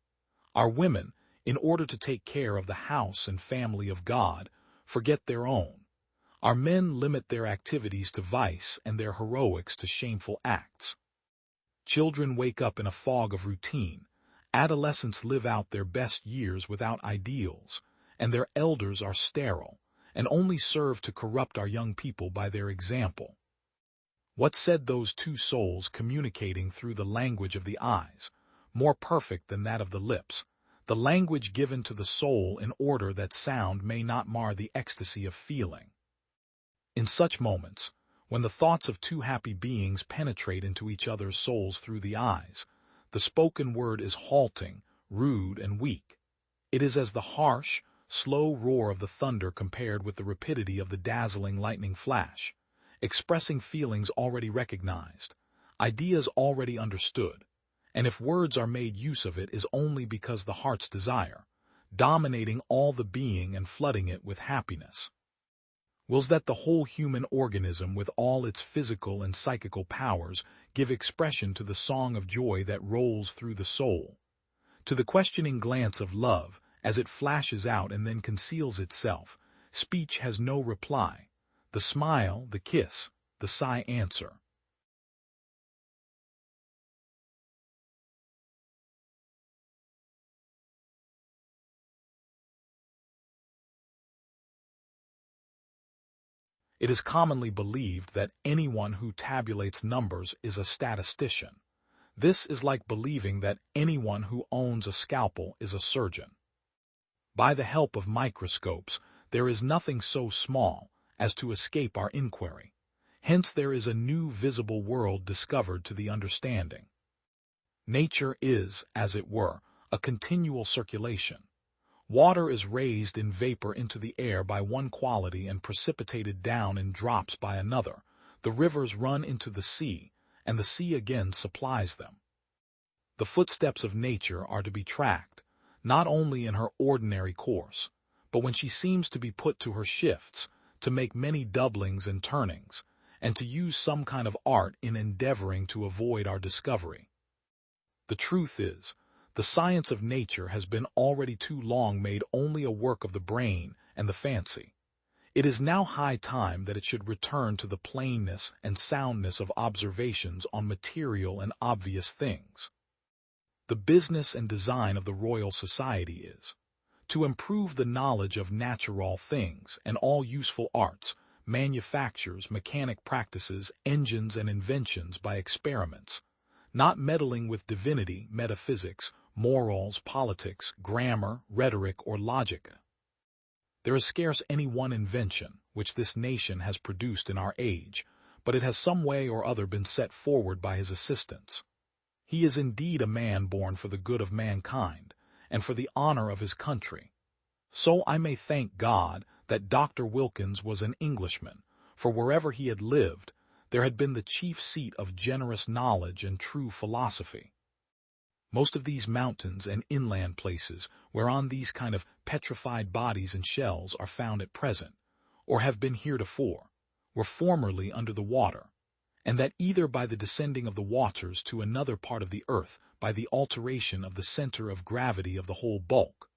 Our women, in order to take care of the house and family of God, forget their own. Our men limit their activities to vice and their heroics to shameful acts. Children wake up in a fog of routine. Adolescents live out their best years without ideals, and their elders are sterile and only serve to corrupt our young people by their example. What said those two souls communicating through the language of the eyes, more perfect than that of the lips, the language given to the soul in order that sound may not mar the ecstasy of feeling? In such moments, when the thoughts of two happy beings penetrate into each other's souls through the eyes, the spoken word is halting, rude, and weak. It is as the harsh, slow roar of the thunder compared with the rapidity of the dazzling lightning flash, expressing feelings already recognized, ideas already understood, and if words are made use of it is only because the heart's desire, dominating all the being and flooding it with happiness, wills that the whole human organism with all its physical and psychical powers give expression to the song of joy that rolls through the soul, to the questioning glance of love as it flashes out and then conceals itself. Speech has no reply. The smile, the kiss, the sigh answer. It is commonly believed that anyone who tabulates numbers is a statistician. This is like believing that anyone who owns a scalpel is a surgeon. By the help of microscopes, there is nothing so small as to escape our inquiry. Hence there is a new visible world discovered to the understanding. Nature is, as it were, a continual circulation. Water is raised in vapor into the air by one quality and precipitated down in drops by another. The rivers run into the sea, and the sea again supplies them. The footsteps of nature are to be tracked, not only in her ordinary course, but when she seems to be put to her shifts, to make many doublings and turnings, and to use some kind of art in endeavoring to avoid our discovery. The truth is, the science of nature has been already too long made only a work of the brain and the fancy. It is now high time that it should return to the plainness and soundness of observations on material and obvious things. The business and design of the Royal Society is to improve the knowledge of natural things and all useful arts, manufactures, mechanic practices, engines, and inventions by experiments, not meddling with divinity, metaphysics, morals, politics, grammar, rhetoric, or logic. There is scarce any one invention which this nation has produced in our age, but it has some way or other been set forward by his assistants. He is indeed a man born for the good of mankind, and for the honor of his country. So I may thank God that Dr. Wilkins was an Englishman, for wherever he had lived, there had been the chief seat of generous knowledge and true philosophy. Most of these mountains and inland places whereon these kind of petrified bodies and shells are found at present, or have been heretofore, were formerly under the water, and that either by the descending of the waters to another part of the earth by the alteration of the center of gravity of the whole bulk,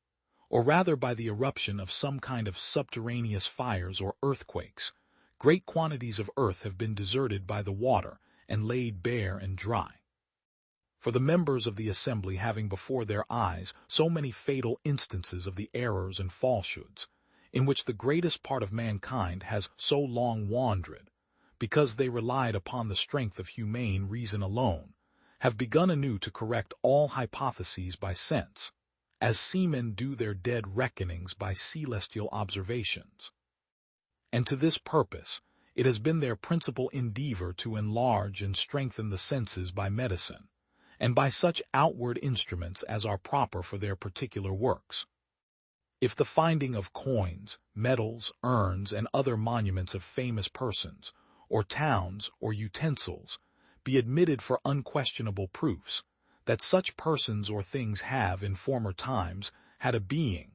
or rather by the eruption of some kind of subterraneous fires or earthquakes, great quantities of earth have been deserted by the water and laid bare and dry. For the members of the assembly having before their eyes so many fatal instances of the errors and falsehoods, in which the greatest part of mankind has so long wandered, because they relied upon the strength of humane reason alone, have begun anew to correct all hypotheses by sense, as seamen do their dead reckonings by celestial observations. And to this purpose it has been their principal endeavor to enlarge and strengthen the senses by medicine, and by such outward instruments as are proper for their particular works. If the finding of coins, medals, urns, and other monuments of famous persons, or towns, or utensils, be admitted for unquestionable proofs that such persons or things have in former times had a being,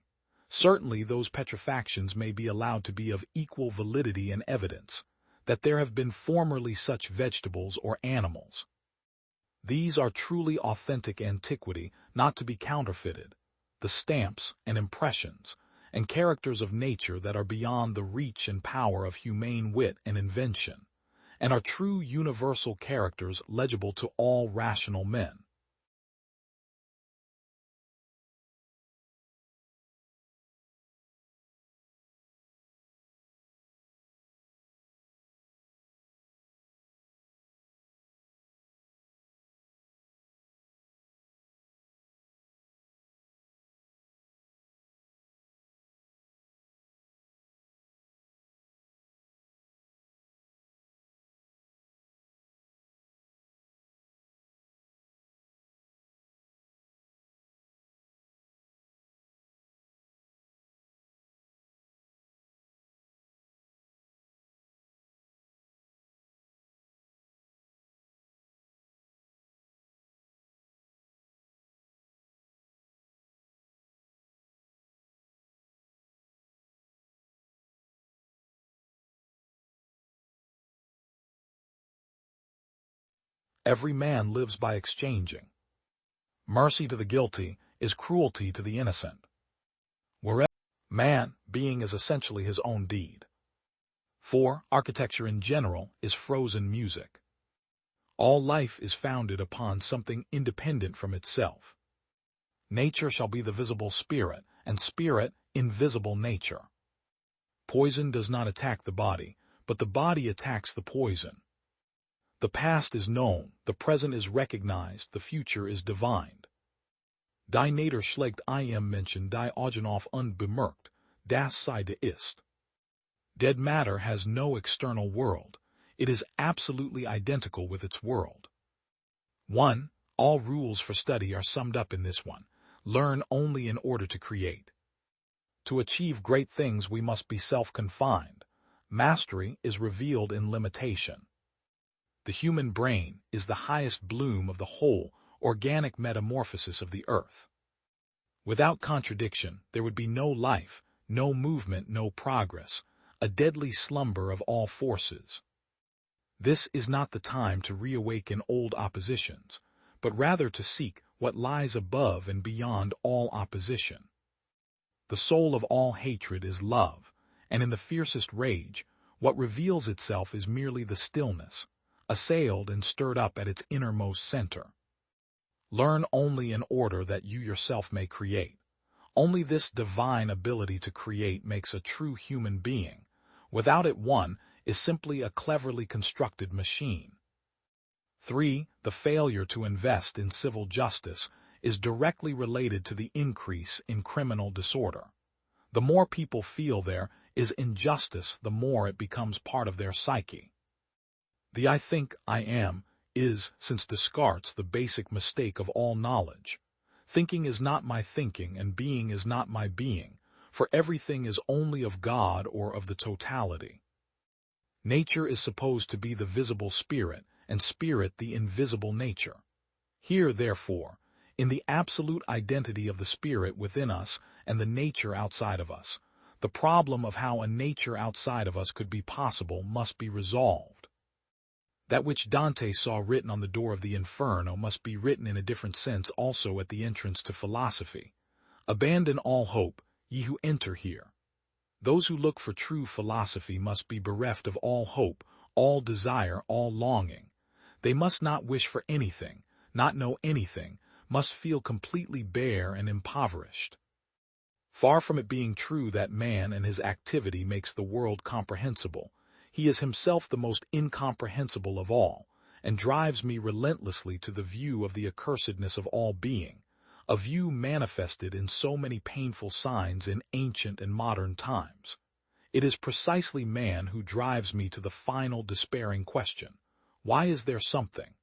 certainly those petrifactions may be allowed to be of equal validity and evidence that there have been formerly such vegetables or animals. These are truly authentic antiquity, not to be counterfeited, the stamps and impressions and characters of nature that are beyond the reach and power of humane wit and invention, and are true universal characters legible to all rational men. Every man lives by exchanging. Mercy to the guilty is cruelty to the innocent. Wherever man, being is essentially his own deed. 4. Architecture in general is frozen music. All life is founded upon something independent from itself. Nature shall be the visible spirit, and spirit invisible nature. Poison does not attack the body, but the body attacks the poison. The past is known, the present is recognized, the future is divined. Die Nader schlägt im Menschen die Augen auf unbemerkt, das Seide ist. Dead matter has no external world. It is absolutely identical with its world. 1. All rules for study are summed up in this one. Learn only in order to create. To achieve great things we must be self-confined. Mastery is revealed in limitation. The human brain is the highest bloom of the whole organic metamorphosis of the earth. Without contradiction, there would be no life, no movement, no progress, a deadly slumber of all forces. This is not the time to reawaken old oppositions, but rather to seek what lies above and beyond all opposition. The soul of all hatred is love, and in the fiercest rage, what reveals itself is merely the stillness, assailed and stirred up at its innermost center. Learn only in order that you yourself may create. Only this divine ability to create makes a true human being. Without it, one is simply a cleverly constructed machine. 3. The failure to invest in civil justice is directly related to the increase in criminal disorder. The more people feel there is injustice, the more it becomes part of their psyche. The I think, I am, is, since Descartes, the basic mistake of all knowledge. Thinking is not my thinking, and being is not my being, for everything is only of God or of the totality. Nature is supposed to be the visible spirit, and spirit the invisible nature. Here, therefore, in the absolute identity of the spirit within us and the nature outside of us, the problem of how a nature outside of us could be possible must be resolved. That which Dante saw written on the door of the Inferno must be written in a different sense also at the entrance to philosophy. Abandon all hope, ye who enter here. Those who look for true philosophy must be bereft of all hope, all desire, all longing. They must not wish for anything, not know anything, must feel completely bare and impoverished. Far from it being true that man and his activity makes the world comprehensible, he is himself the most incomprehensible of all, and drives me relentlessly to the view of the accursedness of all being, a view manifested in so many painful signs in ancient and modern times. It is precisely man who drives me to the final despairing question: why is there something?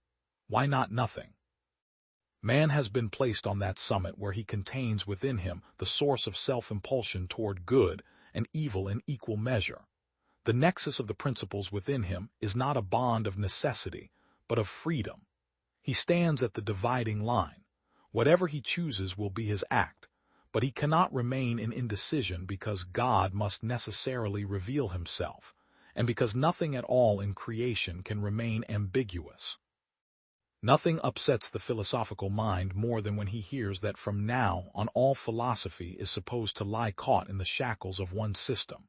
Why not nothing? Man has been placed on that summit where he contains within him the source of self-impulsion toward good and evil in equal measure. The nexus of the principles within him is not a bond of necessity, but of freedom. He stands at the dividing line. Whatever he chooses will be his act, but he cannot remain in indecision because God must necessarily reveal himself, and because nothing at all in creation can remain ambiguous. Nothing upsets the philosophical mind more than when he hears that from now on all philosophy is supposed to lie caught in the shackles of one system.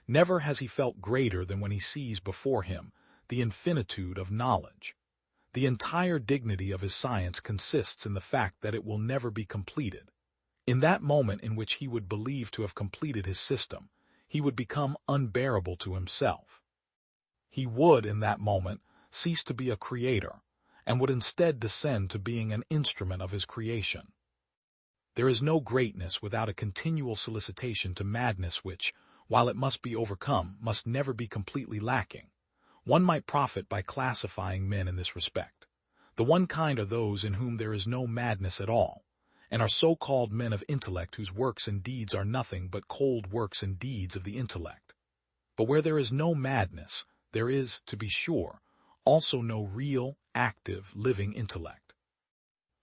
Never has he felt greater than when he sees before him the infinitude of knowledge. The entire dignity of his science consists in the fact that it will never be completed. In that moment in which he would believe to have completed his system, he would become unbearable to himself. He would, in that moment, cease to be a creator, and would instead descend to being an instrument of his creation. There is no greatness without a continual solicitation to madness which, while it must be overcome, must never be completely lacking. One might profit by classifying men in this respect. The one kind are those in whom there is no madness at all, and are so-called men of intellect whose works and deeds are nothing but cold works and deeds of the intellect. But where there is no madness, there is, to be sure, also no real, active, living intellect.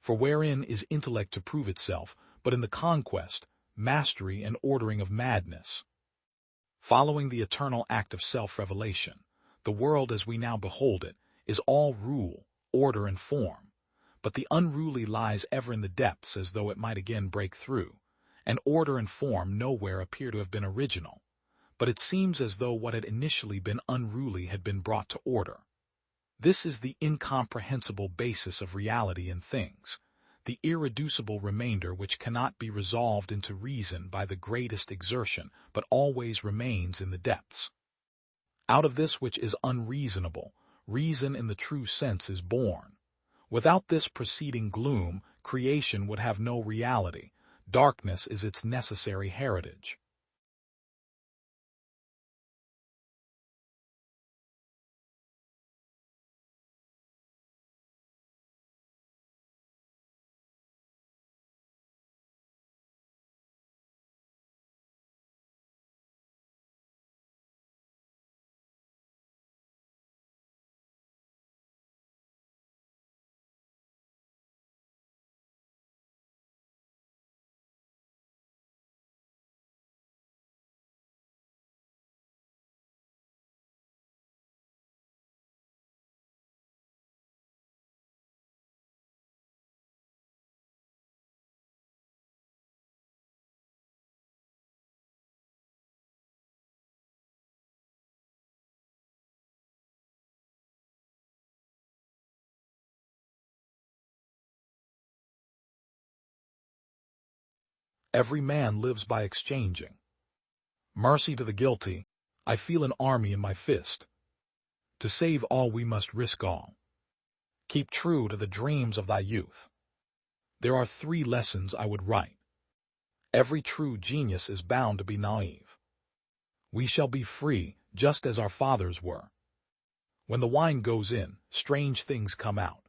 For wherein is intellect to prove itself, but in the conquest, mastery, and ordering of madness? Following the eternal act of self-revelation, the world as we now behold it is all rule, order, and form, but the unruly lies ever in the depths as though it might again break through, and order and form nowhere appear to have been original, but it seems as though what had initially been unruly had been brought to order. This is the incomprehensible basis of reality in things, the irreducible remainder which cannot be resolved into reason by the greatest exertion, but always remains in the depths. Out of this which is unreasonable, reason in the true sense is born. Without this preceding gloom, creation would have no reality. Darkness is its necessary heritage. Every man lives by exchanging. Mercy to the guilty, I feel an army in my fist. To save all we must risk all. Keep true to the dreams of thy youth. There are 3 lessons I would write. Every true genius is bound to be naive. We shall be free, just as our fathers were. When the wine goes in, strange things come out.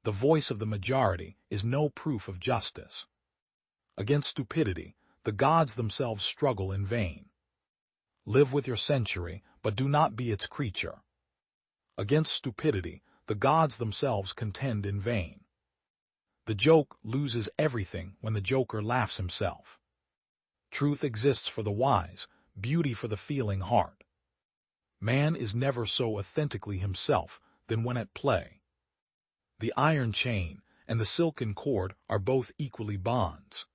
The voice of the majority is no proof of justice. Against stupidity, the gods themselves struggle in vain. Live with your century, but do not be its creature. Against stupidity, the gods themselves contend in vain. The joke loses everything when the joker laughs himself. Truth exists for the wise, beauty for the feeling heart. Man is never so authentically himself than when at play. The iron chain and the silken cord are both equally bonds.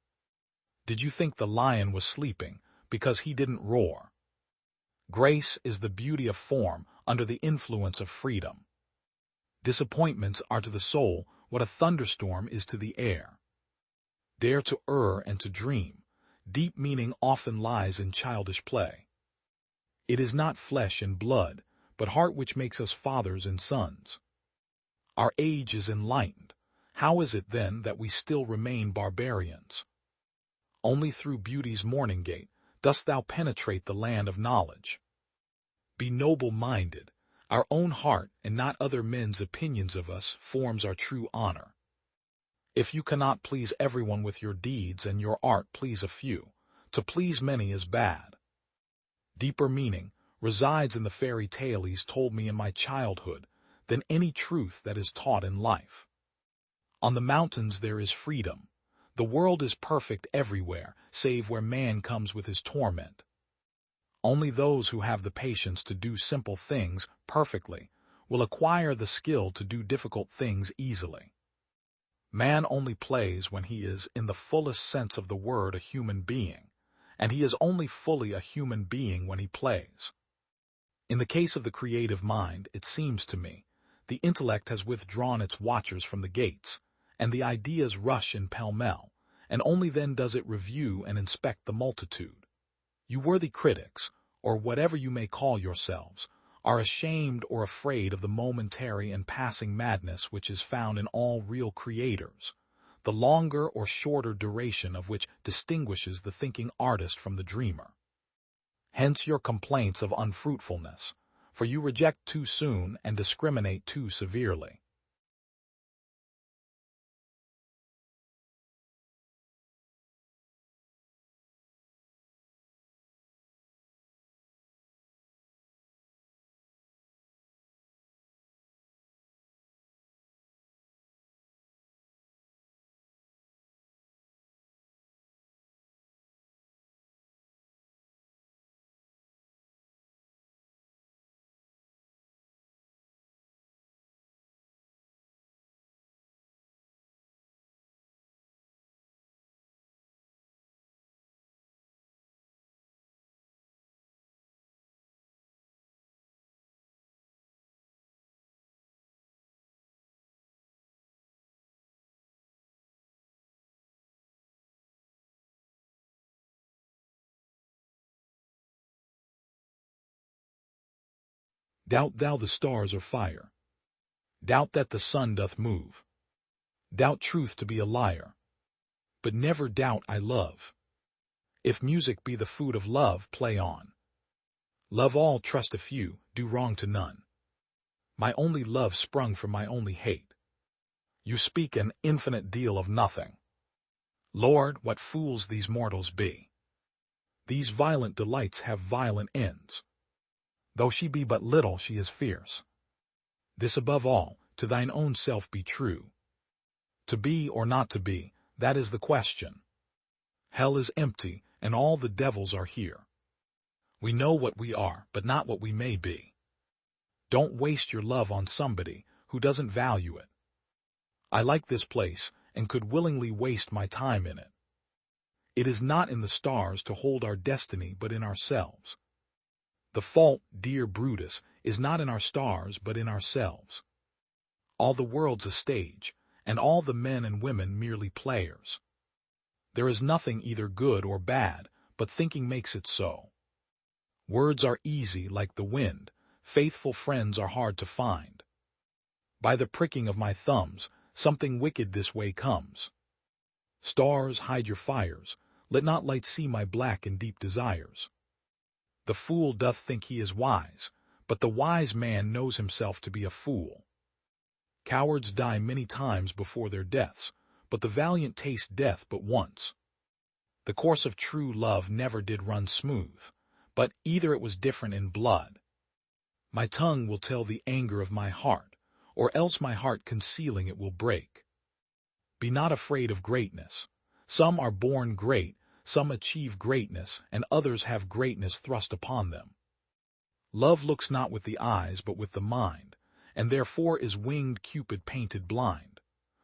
Did you think the lion was sleeping because he didn't roar? Grace is the beauty of form under the influence of freedom. Disappointments are to the soul what a thunderstorm is to the air. Dare to err and to dream. Deep meaning often lies in childish play. It is not flesh and blood, but heart which makes us fathers and sons. Our age is enlightened. How is it then that we still remain barbarians? Only through beauty's morning gate dost thou penetrate the land of knowledge. Be noble-minded. Our own heart and not other men's opinions of us forms our true honor. If you cannot please everyone with your deeds and your art please a few, to please many is bad. Deeper meaning resides in the fairy tale he's told me in my childhood than any truth that is taught in life. On the mountains there is freedom. The world is perfect everywhere, save where man comes with his torment. Only those who have the patience to do simple things perfectly will acquire the skill to do difficult things easily. Man only plays when he is, in the fullest sense of the word, a human being, and he is only fully a human being when he plays. In the case of the creative mind, it seems to me, the intellect has withdrawn its watchers from the gates, and the ideas rush in pell-mell, and only then does it review and inspect the multitude. You worthy critics, or whatever you may call yourselves, are ashamed or afraid of the momentary and passing madness which is found in all real creators, the longer or shorter duration of which distinguishes the thinking artist from the dreamer. Hence your complaints of unfruitfulness, for you reject too soon and discriminate too severely. Doubt thou the stars are fire. Doubt that the sun doth move. Doubt truth to be a liar. But never doubt I love. If music be the food of love, play on. Love all, trust a few, do wrong to none. My only love sprung from my only hate. You speak an infinite deal of nothing. Lord, what fools these mortals be! These violent delights have violent ends. Though she be but little, she is fierce. This above all, to thine own self be true. To be or not to be, that is the question. Hell is empty, and all the devils are here. We know what we are, but not what we may be. Don't waste your love on somebody who doesn't value it. I like this place, and could willingly waste my time in it. It is not in the stars to hold our destiny, but in ourselves. The fault, dear Brutus, is not in our stars, but in ourselves. All the world's a stage, and all the men and women merely players. There is nothing either good or bad, but thinking makes it so. Words are easy like the wind, faithful friends are hard to find. By the pricking of my thumbs, something wicked this way comes. Stars, hide your fires, let not light see my black and deep desires. The fool doth think he is wise, but the wise man knows himself to be a fool. Cowards die many times before their deaths, but the valiant taste death but once. The course of true love never did run smooth, but either it was different in blood. My tongue will tell the anger of my heart, or else my heart concealing it will break. Be not afraid of greatness. Some are born great, some achieve greatness, and others have greatness thrust upon them. Love looks not with the eyes, but with the mind, and therefore is winged Cupid painted blind.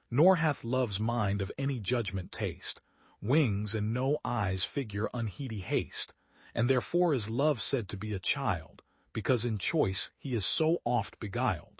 Nor hath love's mind of any judgment taste, wings and no eyes figure unheedy haste, and therefore is love said to be a child, because in choice he is so oft beguiled.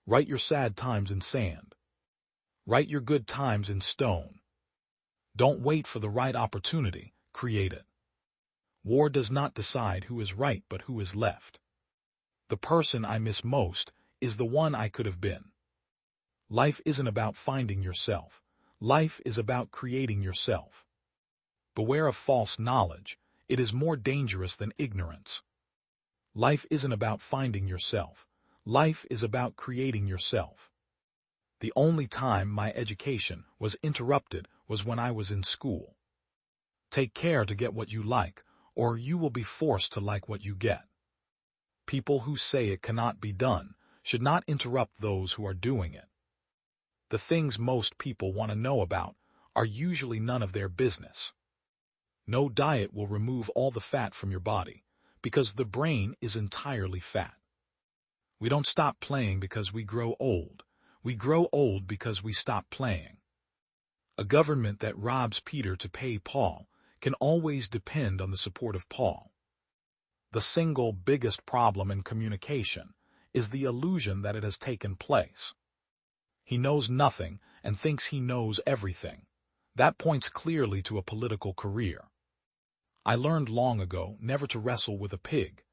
Write your sad times in sand. Write your good times in stone. Don't wait for the right opportunity, create it. War does not decide who is right but who is left. The person I miss most is the one I could have been. Life isn't about finding yourself. Life is about creating yourself. Beware of false knowledge. It is more dangerous than ignorance. Life isn't about finding yourself. Life is about creating yourself. The only time my education was interrupted was when I was in school. Take care to get what you like, or you will be forced to like what you get. People who say it cannot be done should not interrupt those who are doing it. The things most people want to know about are usually none of their business. No diet will remove all the fat from your body, because the brain is entirely fat. We don't stop playing because we grow old. We grow old because we stop playing. A government that robs Peter to pay Paul can always depend on the support of Paul. The single biggest problem in communication is the illusion that it has taken place. He knows nothing and thinks he knows everything. That points clearly to a political career. I learned long ago never to wrestle with a pig.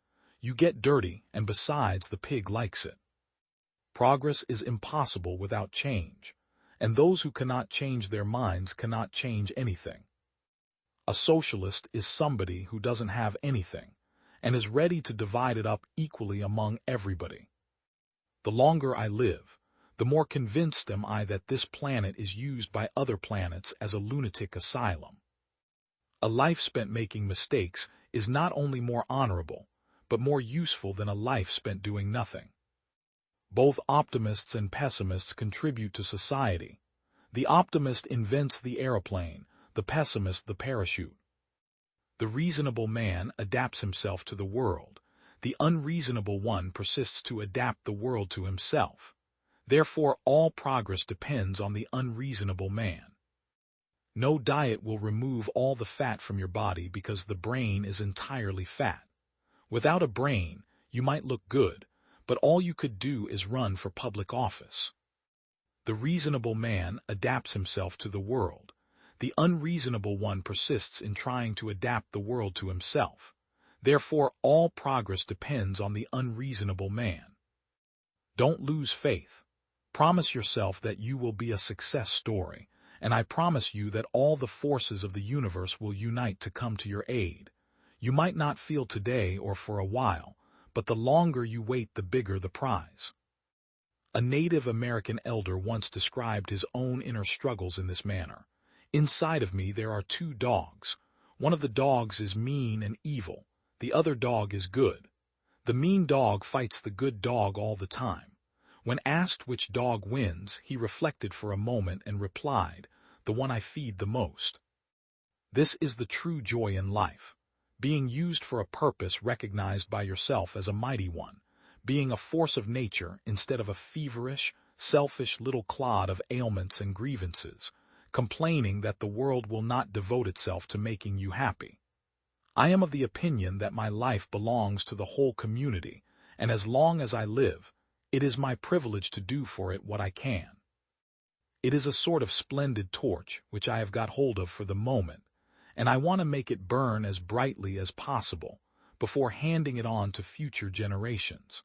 You get dirty, and besides, the pig likes it. Progress is impossible without change, and those who cannot change their minds cannot change anything. A socialist is somebody who doesn't have anything, and is ready to divide it up equally among everybody. The longer I live, the more convinced am I that this planet is used by other planets as a lunatic asylum. A life spent making mistakes is not only more honorable, but more useful than a life spent doing nothing. Both optimists and pessimists contribute to society. The optimist invents the aeroplane, the pessimist the parachute. The reasonable man adapts himself to the world. The unreasonable one persists to adapt the world to himself. Therefore, all progress depends on the unreasonable man. No diet will remove all the fat from your body because the brain is entirely fat. Without a brain, you might look good, but all you could do is run for public office. The reasonable man adapts himself to the world. The unreasonable one persists in trying to adapt the world to himself. Therefore, all progress depends on the unreasonable man. Don't lose faith. Promise yourself that you will be a success story, and I promise you that all the forces of the universe will unite to come to your aid. You might not feel today or for a while, but the longer you wait, the bigger the prize. A Native American elder once described his own inner struggles in this manner. Inside of me there are two dogs. One of the dogs is mean and evil. The other dog is good. The mean dog fights the good dog all the time. When asked which dog wins, he reflected for a moment and replied, "The one I feed the most." This is the true joy in life. Being used for a purpose recognized by yourself as a mighty one. Being a force of nature instead of a feverish, selfish little clod of ailments and grievances, complaining that the world will not devote itself to making you happy. I am of the opinion that my life belongs to the whole community, and as long as I live, it is my privilege to do for it what I can. It is a sort of splendid torch which I have got hold of for the moment, and I want to make it burn as brightly as possible before handing it on to future generations.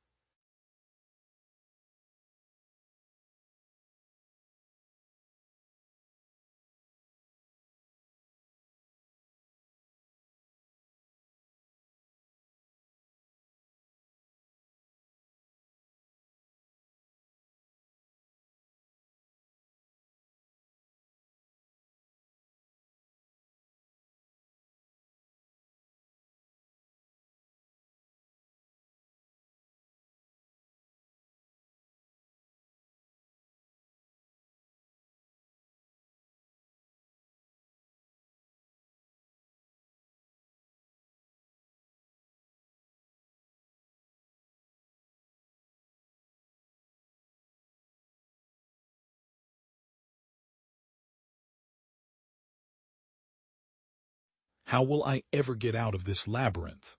How will I ever get out of this labyrinth?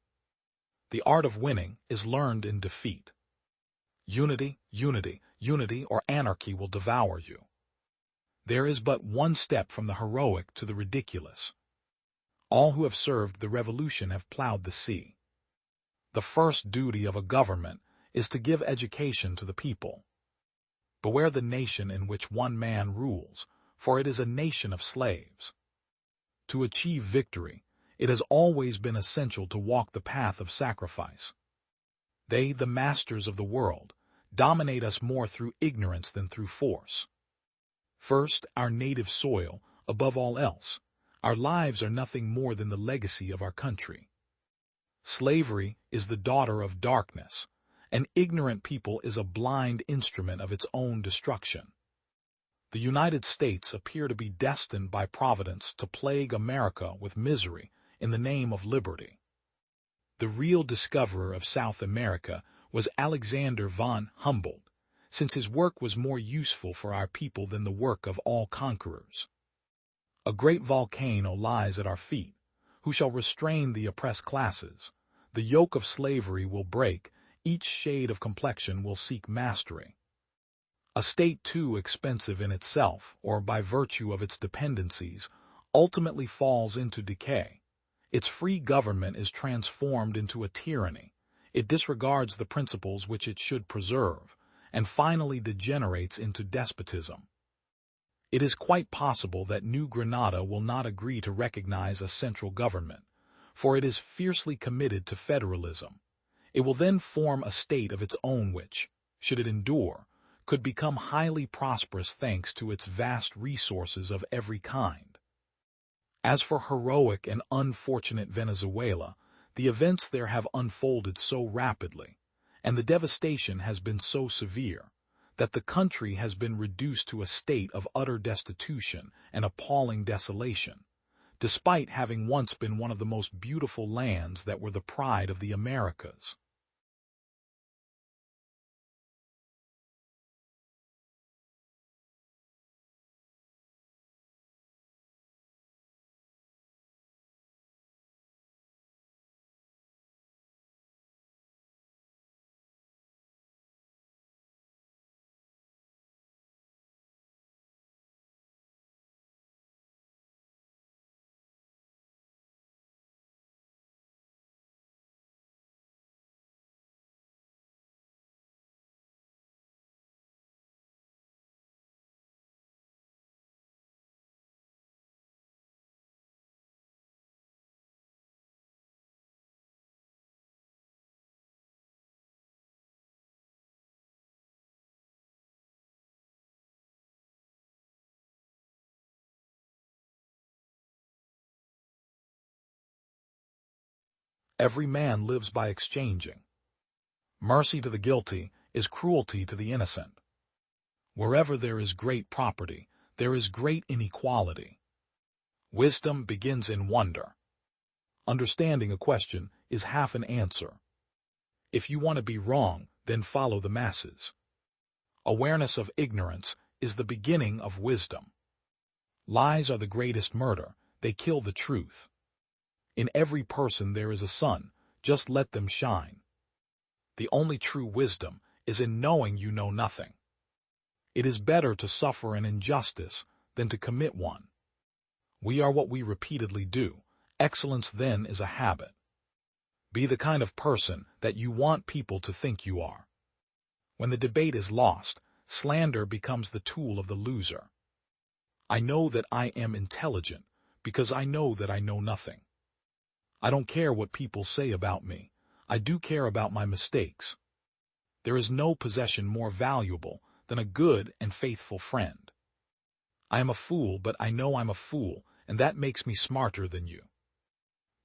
The art of winning is learned in defeat. Unity, unity, unity, or anarchy will devour you. There is but one step from the heroic to the ridiculous. All who have served the revolution have plowed the sea. The first duty of a government is to give education to the people. Beware the nation in which one man rules, for it is a nation of slaves. To achieve victory, it has always been essential to walk the path of sacrifice. They, the masters of the world, dominate us more through ignorance than through force. First, our native soil, above all else. Our lives are nothing more than the legacy of our country. Slavery is the daughter of darkness. An ignorant people is a blind instrument of its own destruction. The United States appear to be destined by Providence to plague America with misery in the name of liberty. The real discoverer of South America was Alexander von Humboldt, since his work was more useful for our people than the work of all conquerors. A great volcano lies at our feet. Who shall restrain the oppressed classes? The yoke of slavery will break. Each shade of complexion will seek mastery. A state too expensive in itself, or by virtue of its dependencies, ultimately falls into decay. Its free government is transformed into a tyranny. It disregards the principles which it should preserve, and finally degenerates into despotism. It is quite possible that New Granada will not agree to recognize a central government, for it is fiercely committed to federalism. It will then form a state of its own which, should it endure, could become highly prosperous thanks to its vast resources of every kind. As for heroic and unfortunate Venezuela, the events there have unfolded so rapidly, and the devastation has been so severe, that the country has been reduced to a state of utter destitution and appalling desolation, despite having once been one of the most beautiful lands that were the pride of the Americas. Every man lives by exchanging. Mercy to the guilty is cruelty to the innocent. Wherever there is great property, there is great inequality. Wisdom begins in wonder. Understanding a question is half an answer. If you want to be wrong, then follow the masses. Awareness of ignorance is the beginning of wisdom. Lies are the greatest murder. They kill the truth. In every person there is a sun. Just let them shine. The only true wisdom is in knowing you know nothing. It is better to suffer an injustice than to commit one. We are what we repeatedly do. Excellence then is a habit. Be the kind of person that you want people to think you are. When the debate is lost, slander becomes the tool of the loser. I know that I am intelligent because I know that I know nothing. I don't care what people say about me. I do care about my mistakes. There is no possession more valuable than a good and faithful friend. I am a fool, but I know I'm a fool, and that makes me smarter than you.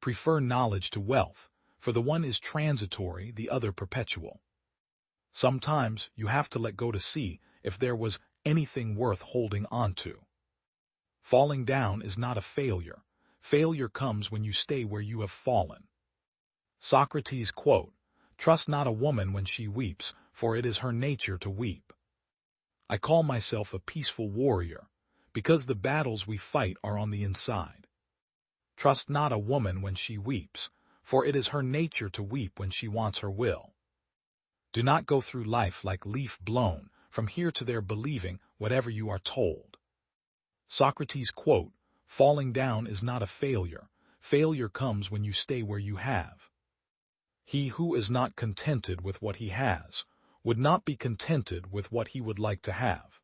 Prefer knowledge to wealth, for the one is transitory, the other perpetual. Sometimes you have to let go to see if there was anything worth holding on to. Falling down is not a failure. Failure comes when you stay where you have fallen. Socrates quote, "Trust not a woman when she weeps, for it is her nature to weep." I call myself a peaceful warrior, because the battles we fight are on the inside. Trust not a woman when she weeps, for it is her nature to weep when she wants her will. Do not go through life like leaf blown, from here to there believing whatever you are told. Socrates quote, "Falling down is not a failure. Failure comes when you stay where you have." He who is not contented with what he has would not be contented with what he would like to have.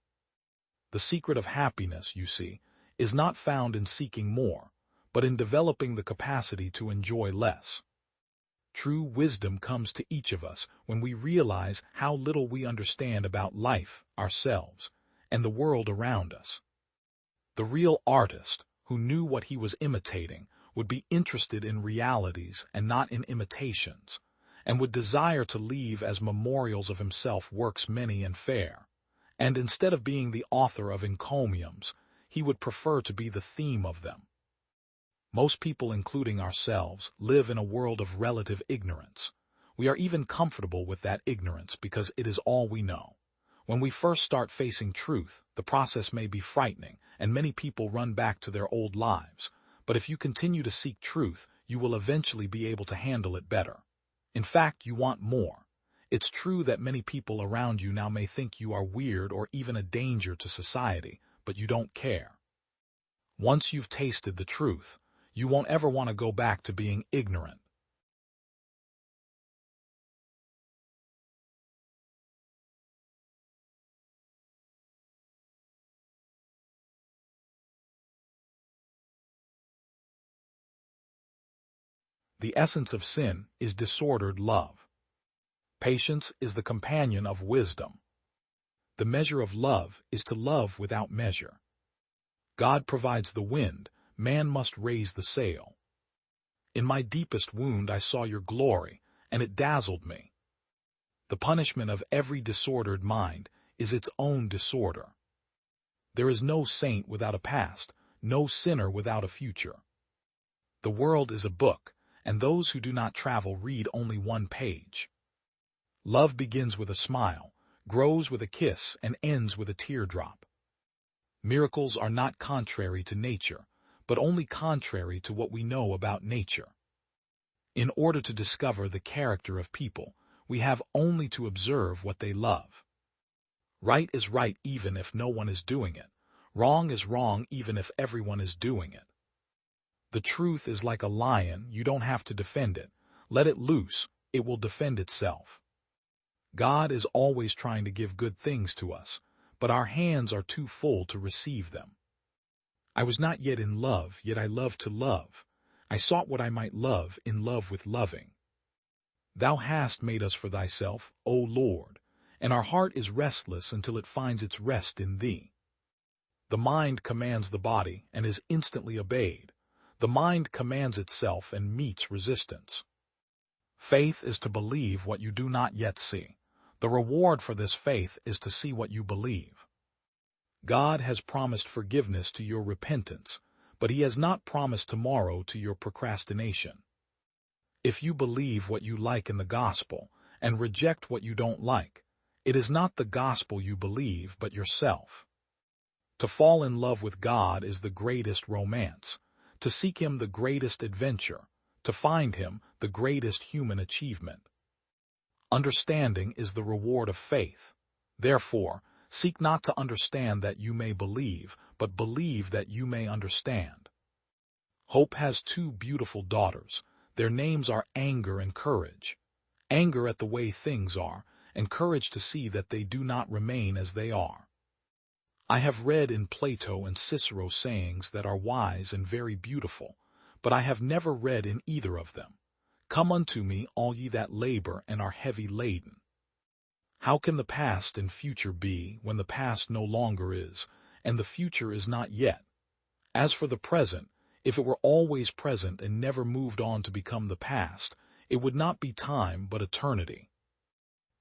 The secret of happiness, you see, is not found in seeking more, but in developing the capacity to enjoy less. True wisdom comes to each of us when we realize how little we understand about life, ourselves, and the world around us. The real artist, who knew what he was imitating, would be interested in realities and not in imitations, and would desire to leave as memorials of himself works many and fair. And instead of being the author of encomiums, he would prefer to be the theme of them. Most people, including ourselves, live in a world of relative ignorance. We are even comfortable with that ignorance because it is all we know. When we first start facing truth, the process may be frightening, and many people run back to their old lives. But if you continue to seek truth, you will eventually be able to handle it better. In fact, you want more. It's true that many people around you now may think you are weird or even a danger to society, but you don't care. Once you've tasted the truth, you won't ever want to go back to being ignorant. The essence of sin is disordered love. Patience is the companion of wisdom. The measure of love is to love without measure. God provides the wind, man must raise the sail. In my deepest wound I saw your glory, and it dazzled me. The punishment of every disordered mind is its own disorder. There is no saint without a past, no sinner without a future. The world is a book, and those who do not travel read only one page. Love begins with a smile, grows with a kiss, and ends with a teardrop. Miracles are not contrary to nature, but only contrary to what we know about nature. In order to discover the character of people, we have only to observe what they love. Right is right even if no one is doing it. Wrong is wrong even if everyone is doing it. The truth is like a lion, you don't have to defend it. Let it loose, it will defend itself. God is always trying to give good things to us, but our hands are too full to receive them. I was not yet in love, yet I loved to love. I sought what I might love, in love with loving. Thou hast made us for thyself, O Lord, and our heart is restless until it finds its rest in thee. The mind commands the body and is instantly obeyed. The mind commands itself and meets resistance. Faith is to believe what you do not yet see. The reward for this faith is to see what you believe. God has promised forgiveness to your repentance, but he has not promised tomorrow to your procrastination. If you believe what you like in the gospel and reject what you don't like, it is not the gospel you believe, but yourself. To fall in love with God is the greatest romance, to seek him the greatest adventure, to find him the greatest human achievement. Understanding is the reward of faith. Therefore, seek not to understand that you may believe, but believe that you may understand. Hope has two beautiful daughters. Their names are Anger and Courage. Anger at the way things are, and courage to see that they do not remain as they are. I have read in Plato and Cicero sayings that are wise and very beautiful, but I have never read in either of them, "Come unto me, all ye that labor and are heavy laden." How can the past and future be when the past no longer is, and the future is not yet? As for the present, if it were always present and never moved on to become the past, it would not be time but eternity.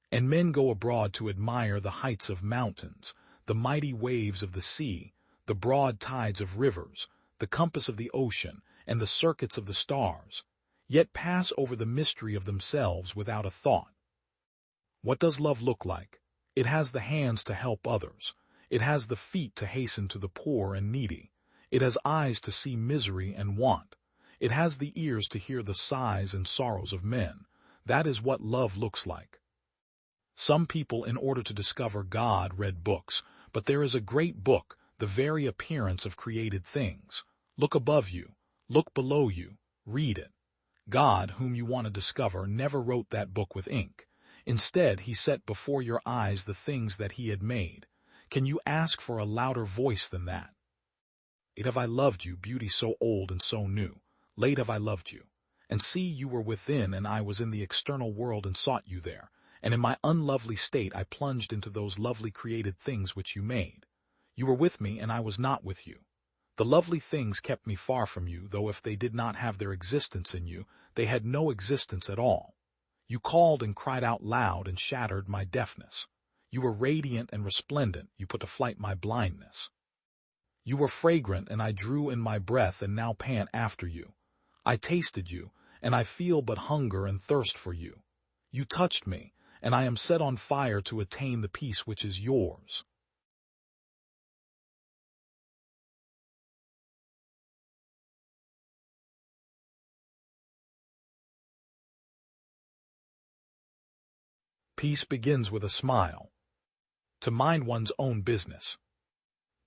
And men go abroad to admire the heights of mountains, the mighty waves of the sea, the broad tides of rivers, the compass of the ocean, and the circuits of the stars, yet pass over the mystery of themselves without a thought. What does love look like? It has the hands to help others. It has the feet to hasten to the poor and needy. It has eyes to see misery and want. It has the ears to hear the sighs and sorrows of men. That is what love looks like. Some people, in order to discover God, read books, but there is a great book, the very appearance of created things. Look above you, look below you, read it. God, whom you want to discover, never wrote that book with ink. Instead, he set before your eyes the things that he had made. Can you ask for a louder voice than that? Late have I loved you, beauty so old and so new. Late have I loved you. And see, you were within, and I was in the external world and sought you there. And in my unlovely state I plunged into those lovely created things which you made. You were with me, and I was not with you. The lovely things kept me far from you, though if they did not have their existence in you, they had no existence at all. You called and cried out loud and shattered my deafness. You were radiant and resplendent, you put to flight my blindness. You were fragrant, and I drew in my breath and now pant after you. I tasted you, and I feel but hunger and thirst for you. You touched me, and I am set on fire to attain the peace which is yours. Peace begins with a smile. To mind one's own business.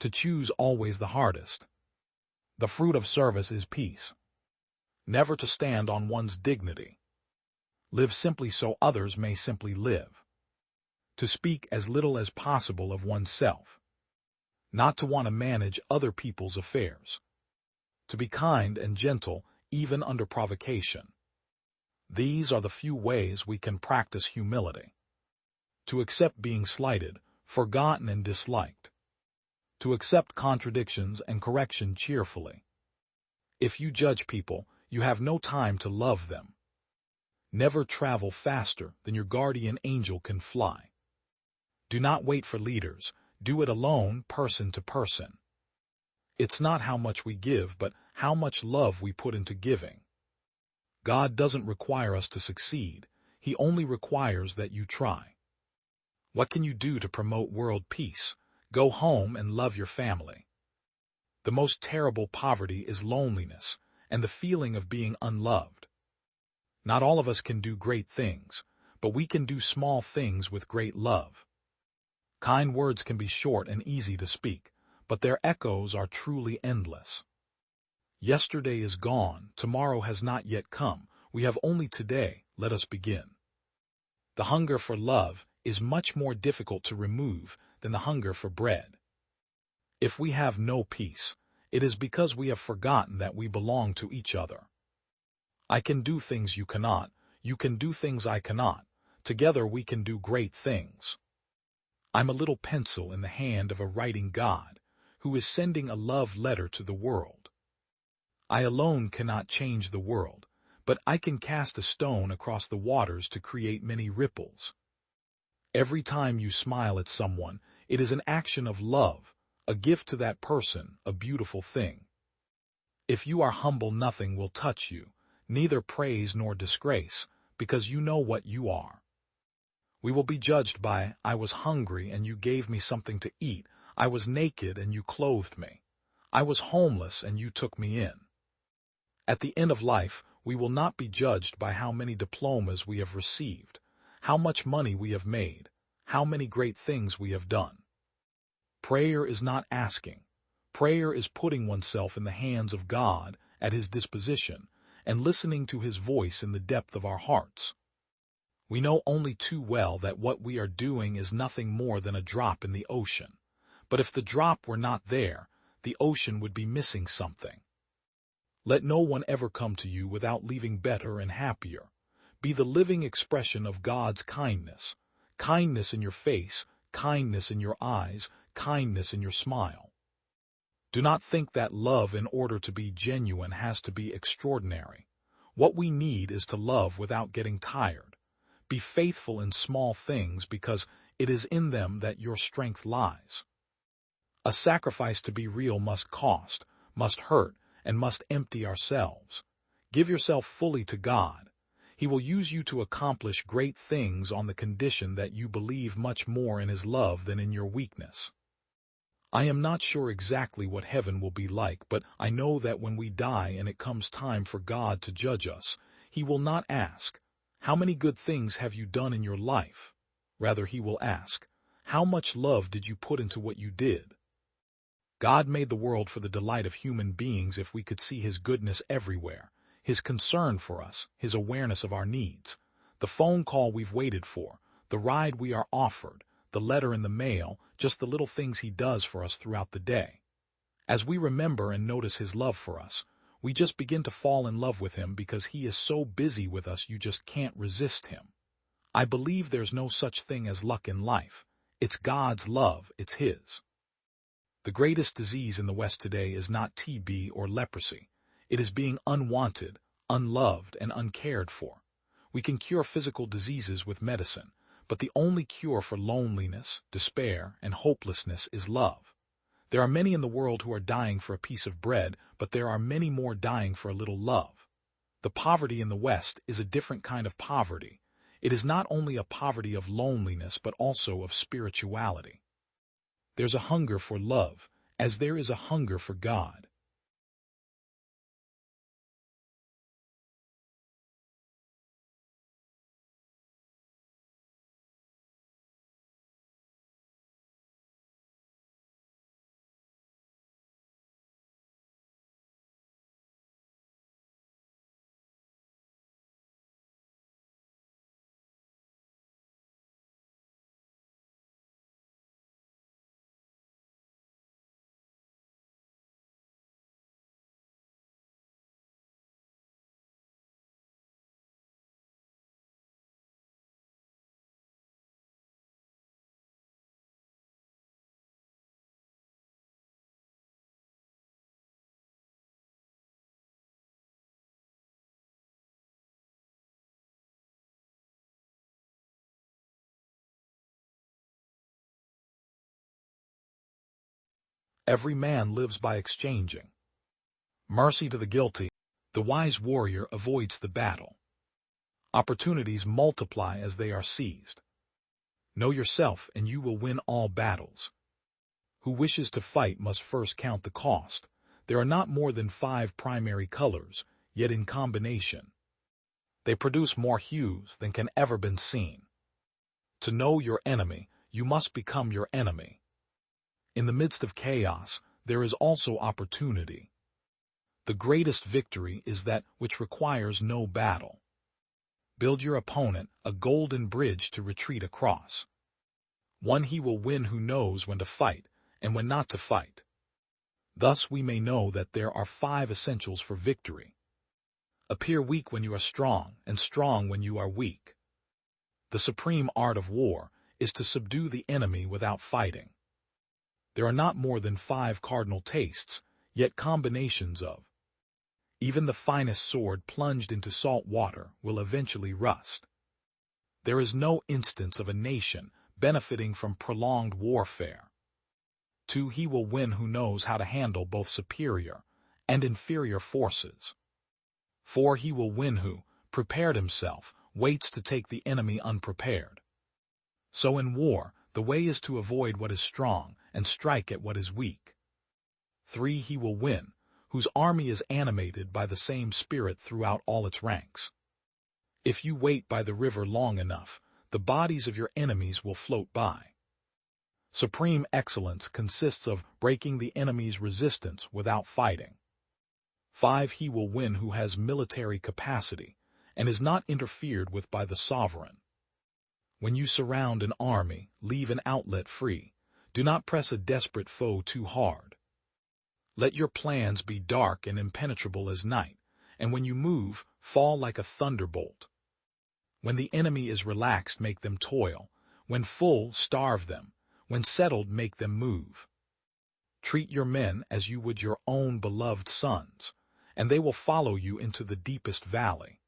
To choose always the hardest. The fruit of service is peace. Never to stand on one's dignity. Live simply so others may simply live. To speak as little as possible of oneself. Not to want to manage other people's affairs. To be kind and gentle even under provocation. These are the few ways we can practice humility. To accept being slighted, forgotten and disliked. To accept contradictions and correction cheerfully. If you judge people, you have no time to love them. Never travel faster than your guardian angel can fly. Do not wait for leaders, do it alone, person to person. It's not how much we give, but how much love we put into giving. God doesn't require us to succeed, he only requires that you try. What can you do to promote world peace? Go home and love your family. The most terrible poverty is loneliness and the feeling of being unloved. Not all of us can do great things, but we can do small things with great love. Kind words can be short and easy to speak, but their echoes are truly endless. Yesterday is gone, tomorrow has not yet come, we have only today, let us begin. The hunger for love is much more difficult to remove than the hunger for bread. If we have no peace, it is because we have forgotten that we belong to each other. I can do things you cannot, you can do things I cannot, together we can do great things. I'm a little pencil in the hand of a writing God, who is sending a love letter to the world. I alone cannot change the world, but I can cast a stone across the waters to create many ripples. Every time you smile at someone, it is an action of love, a gift to that person, a beautiful thing. If you are humble, nothing will touch you, neither praise nor disgrace, because you know what you are. We will be judged by, I was hungry and you gave me something to eat, I was naked and you clothed me, I was homeless and you took me in. At the end of life, we will not be judged by how many diplomas we have received, how much money we have made, how many great things we have done. Prayer is not asking. Prayer is putting oneself in the hands of God at his disposition and listening to his voice in the depth of our hearts. We know only too well that what we are doing is nothing more than a drop in the ocean. But if the drop were not there, the ocean would be missing something. Let no one ever come to you without leaving better and happier. Be the living expression of God's kindness. Kindness in your face, kindness in your eyes, kindness in your smile. Do not think that love, in order to be genuine, has to be extraordinary. What we need is to love without getting tired. Be faithful in small things because it is in them that your strength lies. A sacrifice to be real must cost, must hurt, and must empty ourselves. Give yourself fully to God. He will use you to accomplish great things on the condition that you believe much more in his love than in your weakness. I am not sure exactly what heaven will be like, but I know that when we die and it comes time for God to judge us, he will not ask, "How many good things have you done in your life?" Rather, he will ask, how much love did you put into what you did? God made the world for the delight of human beings. If we could see his goodness everywhere, his concern for us, his awareness of our needs, the phone call we've waited for, the ride we are offered, the letter in the mail, just the little things he does for us throughout the day. As we remember and notice his love for us, we just begin to fall in love with him because he is so busy with us you just can't resist him. I believe there's no such thing as luck in life. It's God's love, it's his. The greatest disease in the West today is not TB or leprosy. It is being unwanted, unloved, and uncared for. We can cure physical diseases with medicine, but the only cure for loneliness, despair, and hopelessness is love. There are many in the world who are dying for a piece of bread, but there are many more dying for a little love. The poverty in the West is a different kind of poverty. It is not only a poverty of loneliness, but also of spirituality. There's a hunger for love, as there is a hunger for God. Every man lives by exchanging. Mercy to the guilty. The wise warrior avoids the battle. Opportunities multiply as they are seized. Know yourself and you will win all battles. Who wishes to fight must first count the cost. There are not more than 5 primary colors, yet in combination, they produce more hues than can ever been seen. To know your enemy, you must become your enemy. In the midst of chaos, there is also opportunity. The greatest victory is that which requires no battle. Build your opponent a golden bridge to retreat across. One he will win who knows when to fight and when not to fight. Thus we may know that there are 5 essentials for victory. Appear weak when you are strong, and strong when you are weak. The supreme art of war is to subdue the enemy without fighting. There are not more than 5 cardinal tastes, yet combinations of. Even the finest sword plunged into salt water will eventually rust. There is no instance of a nation benefiting from prolonged warfare. 2. He will win who knows how to handle both superior and inferior forces. 4. He will win who, prepared himself, waits to take the enemy unprepared. So in war, the way is to avoid what is strong and strike at what is weak. 3. He will win, whose army is animated by the same spirit throughout all its ranks. If you wait by the river long enough, the bodies of your enemies will float by. Supreme excellence consists of breaking the enemy's resistance without fighting. 5. He will win who has military capacity and is not interfered with by the sovereign. When you surround an army, leave an outlet free. Do not press a desperate foe too hard. Let your plans be dark and impenetrable as night, and when you move, fall like a thunderbolt. When the enemy is relaxed, make them toil. When full, starve them. When settled, make them move. Treat your men as you would your own beloved sons, and they will follow you into the deepest valley.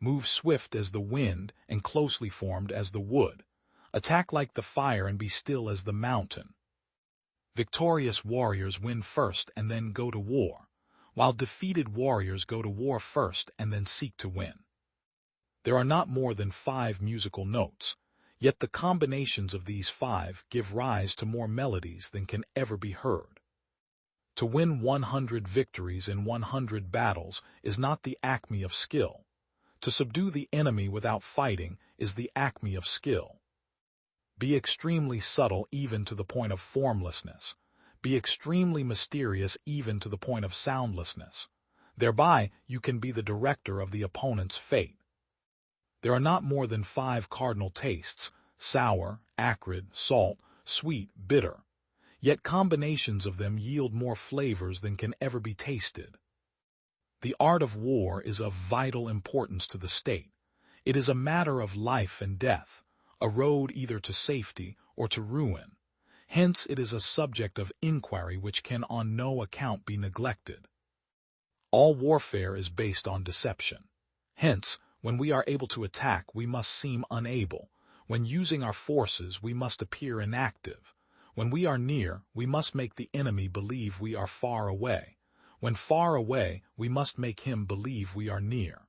Move swift as the wind and closely formed as the wood. Attack like the fire and be still as the mountain. Victorious warriors win first and then go to war, while defeated warriors go to war first and then seek to win. There are not more than 5 musical notes, yet the combinations of these 5 give rise to more melodies than can ever be heard. To win 100 victories in 100 battles is not the acme of skill. To subdue the enemy without fighting is the acme of skill. Be extremely subtle even to the point of formlessness. Be extremely mysterious even to the point of soundlessness. Thereby, you can be the director of the opponent's fate. There are not more than 5 cardinal tastes: sour, acrid, salt, sweet, bitter. Yet combinations of them yield more flavors than can ever be tasted. The art of war is of vital importance to the state. It is a matter of life and death, a road either to safety or to ruin. Hence it is a subject of inquiry which can on no account be neglected. All warfare is based on deception. Hence, when we are able to attack, we must seem unable. When using our forces, we must appear inactive. When we are near, we must make the enemy believe we are far away. When far away, we must make him believe we are near.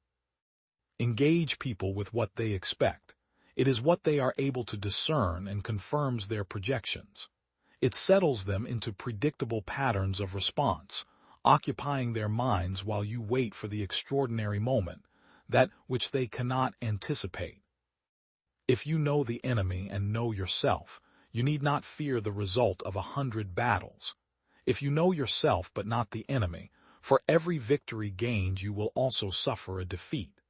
Engage people with what they expect. It is what they are able to discern and confirms their projections. It settles them into predictable patterns of response, occupying their minds while you wait for the extraordinary moment, that which they cannot anticipate. If you know the enemy and know yourself, you need not fear the result of 100 battles. If you know yourself but not the enemy, for every victory gained you will also suffer a defeat.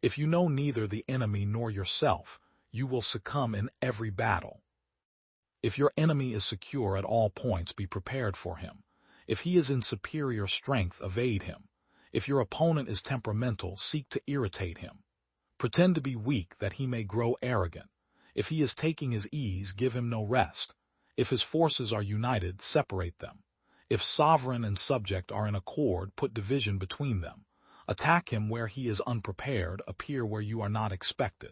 If you know neither the enemy nor yourself, you will succumb in every battle. If your enemy is secure at all points, be prepared for him. If he is in superior strength, evade him. If your opponent is temperamental, seek to irritate him. Pretend to be weak that he may grow arrogant. If he is taking his ease, give him no rest. If his forces are united, separate them. If sovereign and subject are in accord, put division between them. Attack him where he is unprepared, appear where you are not expected.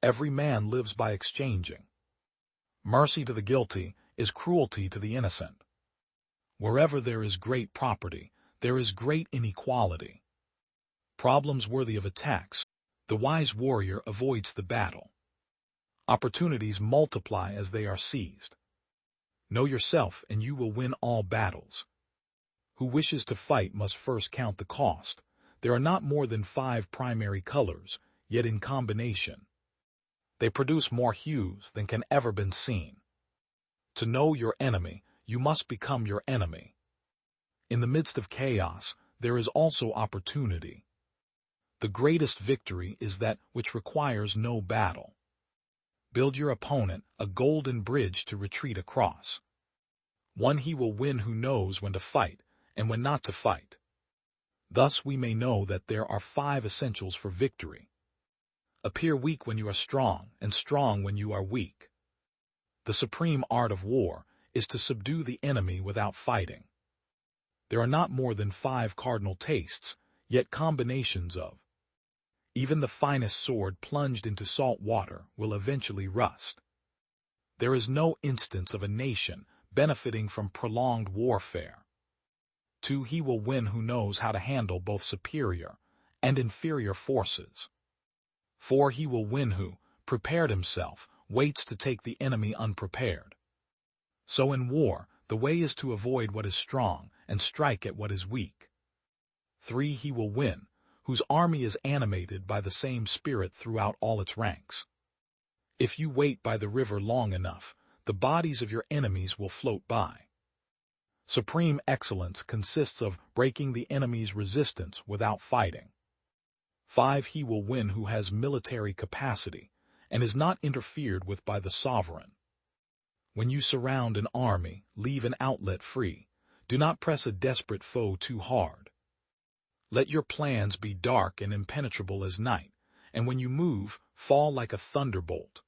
Every man lives by exchanging. Mercy to the guilty is cruelty to the innocent. Wherever there is great property, there is great inequality. Problems worthy of attacks, the wise warrior avoids the battle. Opportunities multiply as they are seized. Know yourself and you will win all battles. Who wishes to fight must first count the cost. There are not more than 5 primary colors, yet in combination they produce more hues than can ever been seen. To know your enemy, you must become your enemy. In the midst of chaos, there is also opportunity. The greatest victory is that which requires no battle. Build your opponent a golden bridge to retreat across. One he will win who knows when to fight and when not to fight. Thus we may know that there are 5 essentials for victory. Appear weak when you are strong, and strong when you are weak. The supreme art of war is to subdue the enemy without fighting. There are not more than 5 cardinal tastes, yet combinations of. Even the finest sword plunged into salt water will eventually rust. There is no instance of a nation benefiting from prolonged warfare. 2. He will win who knows how to handle both superior and inferior forces. 4. He will win who, prepared himself, waits to take the enemy unprepared. So in war, the way is to avoid what is strong and strike at what is weak. 3. He will win, whose army is animated by the same spirit throughout all its ranks. If you wait by the river long enough, the bodies of your enemies will float by. Supreme excellence consists of breaking the enemy's resistance without fighting. 5. He will win who has military capacity and is not interfered with by the sovereign. When you surround an army, leave an outlet free. Do not press a desperate foe too hard. Let your plans be dark and impenetrable as night, and when you move, fall like a thunderbolt.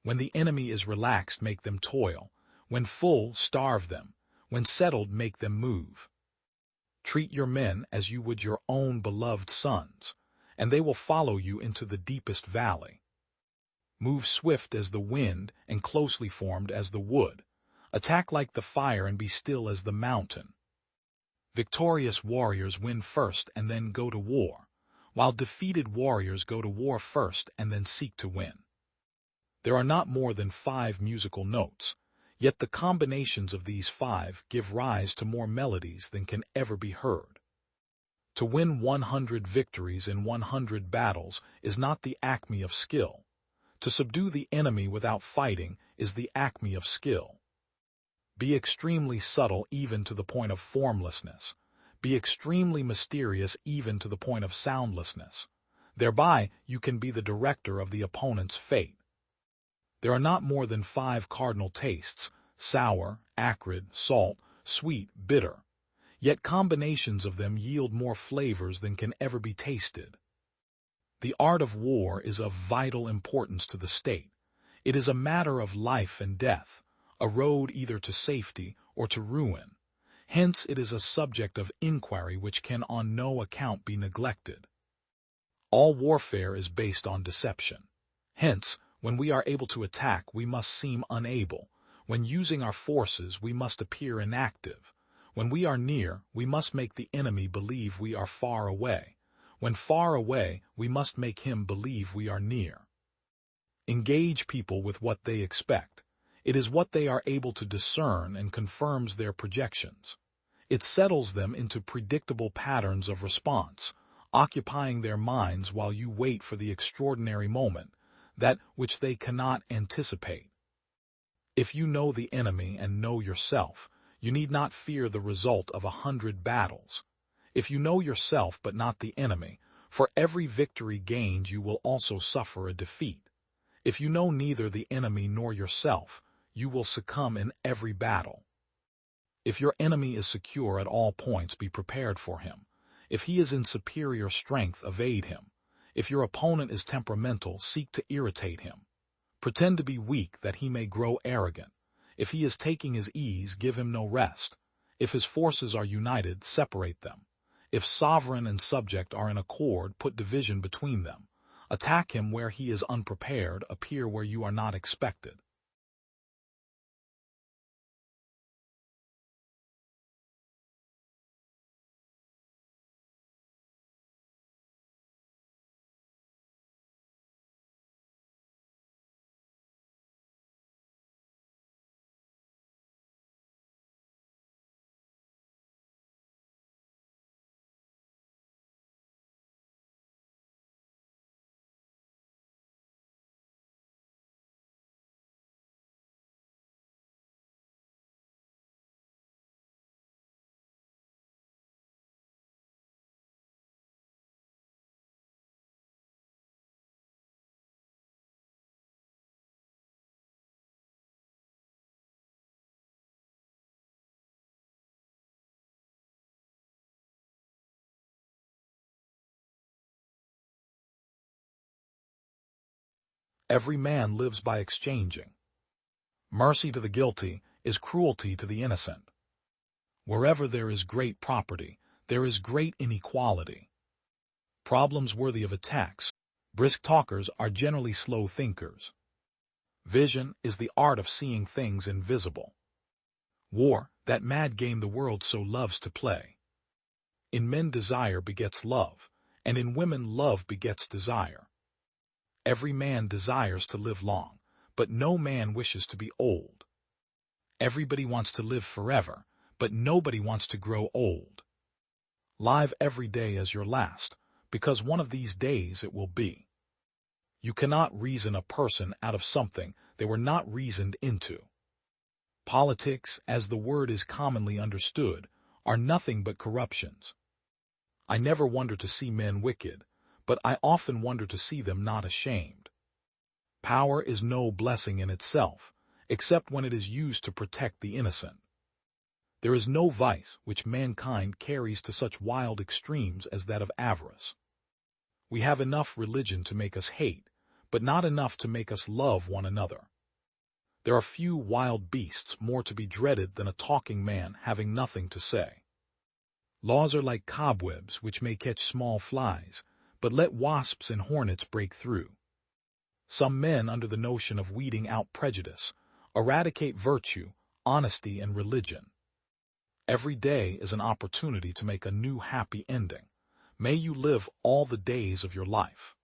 When the enemy is relaxed, make them toil. When full, starve them. When settled, make them move. Treat your men as you would your own beloved sons, and they will follow you into the deepest valley. Move swift as the wind and closely formed as the wood. Attack like the fire and be still as the mountain. Victorious warriors win first and then go to war, while defeated warriors go to war first and then seek to win. There are not more than 5 musical notes, yet the combinations of these 5 give rise to more melodies than can ever be heard. To win 100 victories in 100 battles is not the acme of skill. To subdue the enemy without fighting is the acme of skill. Be extremely subtle even to the point of formlessness. Be extremely mysterious even to the point of soundlessness. Thereby you can be the director of the opponent's fate. There are not more than 5 cardinal tastes: sour, acrid, salt, sweet, bitter. Yet combinations of them yield more flavors than can ever be tasted. The art of war is of vital importance to the state. It is a matter of life and death, a road either to safety or to ruin. Hence it is a subject of inquiry which can on no account be neglected. All warfare is based on deception. Hence, when we are able to attack, we must seem unable. When using our forces, we must appear inactive. When we are near, we must make the enemy believe we are far away. When far away, we must make him believe we are near. Engage people with what they expect. It is what they are able to discern and confirms their projections. It settles them into predictable patterns of response, occupying their minds while you wait for the extraordinary moment, that which they cannot anticipate. If you know the enemy and know yourself, you need not fear the result of 100 battles. If you know yourself but not the enemy, for every victory gained you will also suffer a defeat. If you know neither the enemy nor yourself, you will succumb in every battle. If your enemy is secure at all points, be prepared for him. If he is in superior strength, evade him. If your opponent is temperamental, seek to irritate him. Pretend to be weak that he may grow arrogant. If he is taking his ease, give him no rest. If his forces are united, separate them. If sovereign and subject are in accord, put division between them. Attack him where he is unprepared, appear where you are not expected. Every man lives by exchanging. Mercy to the guilty is cruelty to the innocent. Wherever there is great property, there is great inequality. Problems worthy of attacks. Brisk talkers are generally slow thinkers. Vision is the art of seeing things invisible. War, that mad game the world so loves to play. In men desire begets love, and in women love begets desire. Every man desires to live long, but no man wishes to be old. Everybody wants to live forever, but nobody wants to grow old. Live every day as your last, because one of these days it will be. You cannot reason a person out of something they were not reasoned into. Politics, as the word is commonly understood, are nothing but corruptions. I never wonder to see men wicked, but I often wonder to see them not ashamed. Power is no blessing in itself, except when it is used to protect the innocent. There is no vice which mankind carries to such wild extremes as that of avarice. We have enough religion to make us hate, but not enough to make us love one another. There are few wild beasts more to be dreaded than a talking man having nothing to say. Laws are like cobwebs which may catch small flies, but let wasps and hornets break through. Some men, under the notion of weeding out prejudice, eradicate virtue, honesty, and religion. Every day is an opportunity to make a new happy ending. May you live all the days of your life.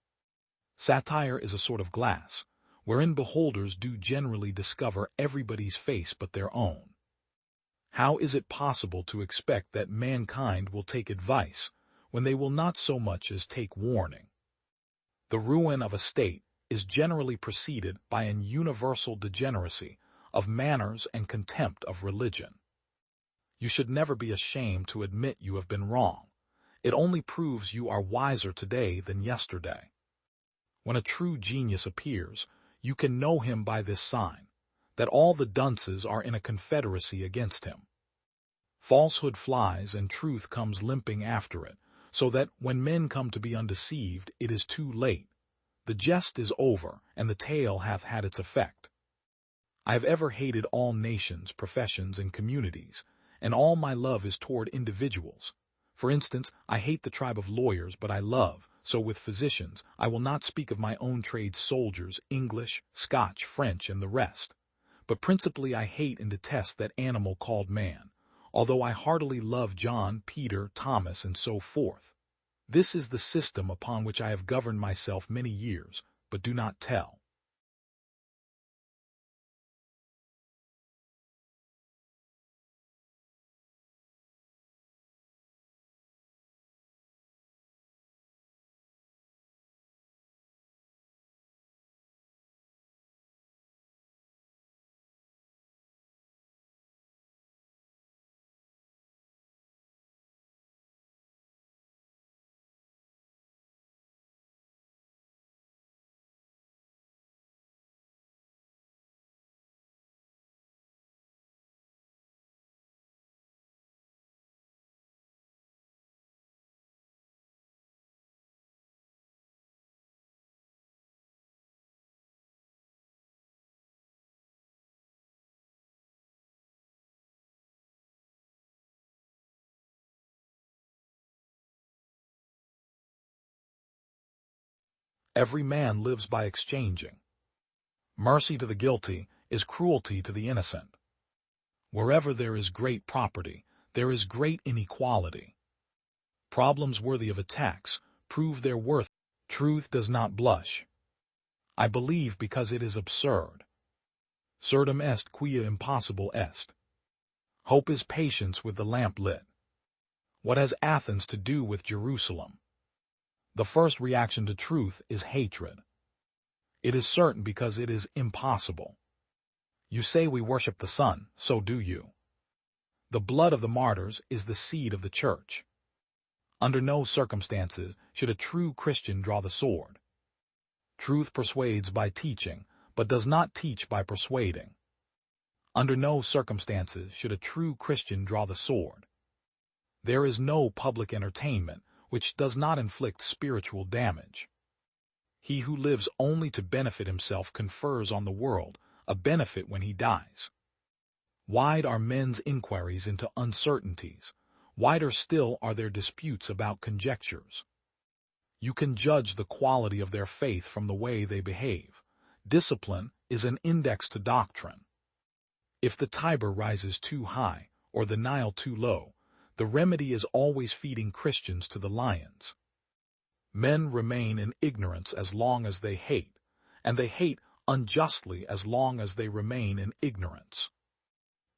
Satire is a sort of glass, wherein beholders do generally discover everybody's face but their own. How is it possible to expect that mankind will take advice when they will not so much as take warning? The ruin of a state is generally preceded by an universal degeneracy of manners and contempt of religion. You should never be ashamed to admit you have been wrong. It only proves you are wiser today than yesterday. When a true genius appears, you can know him by this sign, that all the dunces are in a confederacy against him. Falsehood flies and truth comes limping after it, so that when men come to be undeceived, it is too late. The jest is over, and the tale hath had its effect. I have ever hated all nations, professions, and communities, and all my love is toward individuals. For instance, I hate the tribe of lawyers, but I love. So with physicians, I will not speak of my own trade, soldiers, English, Scotch, French, and the rest. But principally I hate and detest that animal called man, although I heartily love John, Peter, Thomas, and so forth. This is the system upon which I have governed myself many years, but do not tell. Every man lives by exchanging. Mercy to the guilty is cruelty to the innocent. Wherever there is great property, there is great inequality. Problems worthy of attacks prove their worth. Truth does not blush. I believe because it is absurd. Certum est quia impossible est. Hope is patience with the lamp lit. What has Athens to do with Jerusalem? The first reaction to truth is hatred. It is certain because it is impossible. You say we worship the sun, so do you. The blood of the martyrs is the seed of the church. Under no circumstances should a true Christian draw the sword. Truth persuades by teaching, but does not teach by persuading. Under no circumstances should a true Christian draw the sword. There is no public entertainment which does not inflict spiritual damage. He who lives only to benefit himself confers on the world a benefit when he dies. Wide are men's inquiries into uncertainties. Wider still are their disputes about conjectures. You can judge the quality of their faith from the way they behave. Discipline is an index to doctrine. If the Tiber rises too high or the Nile too low, the remedy is always feeding Christians to the lions. Men remain in ignorance as long as they hate, and they hate unjustly as long as they remain in ignorance.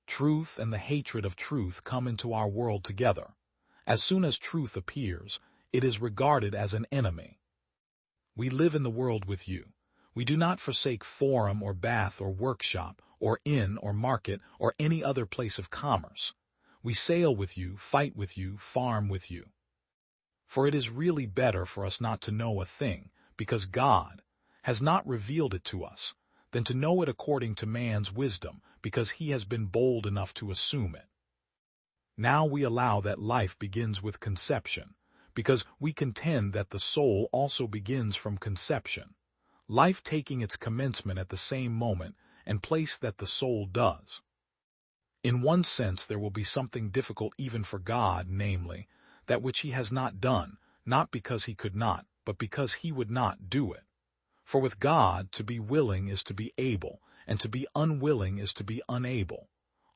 Truth and the hatred of truth come into our world together. As soon as truth appears, it is regarded as an enemy. We live in the world with you. We do not forsake forum or bath or workshop or inn or market or any other place of commerce. We sail with you, fight with you, farm with you. For it is really better for us not to know a thing, because God has not revealed it to us, than to know it according to man's wisdom, because he has been bold enough to assume it. Now we allow that life begins with conception, because we contend that the soul also begins from conception, life taking its commencement at the same moment and place that the soul does. In one sense there will be something difficult even for God, namely, that which he has not done, not because he could not, but because he would not do it. For with God, to be willing is to be able, and to be unwilling is to be unable.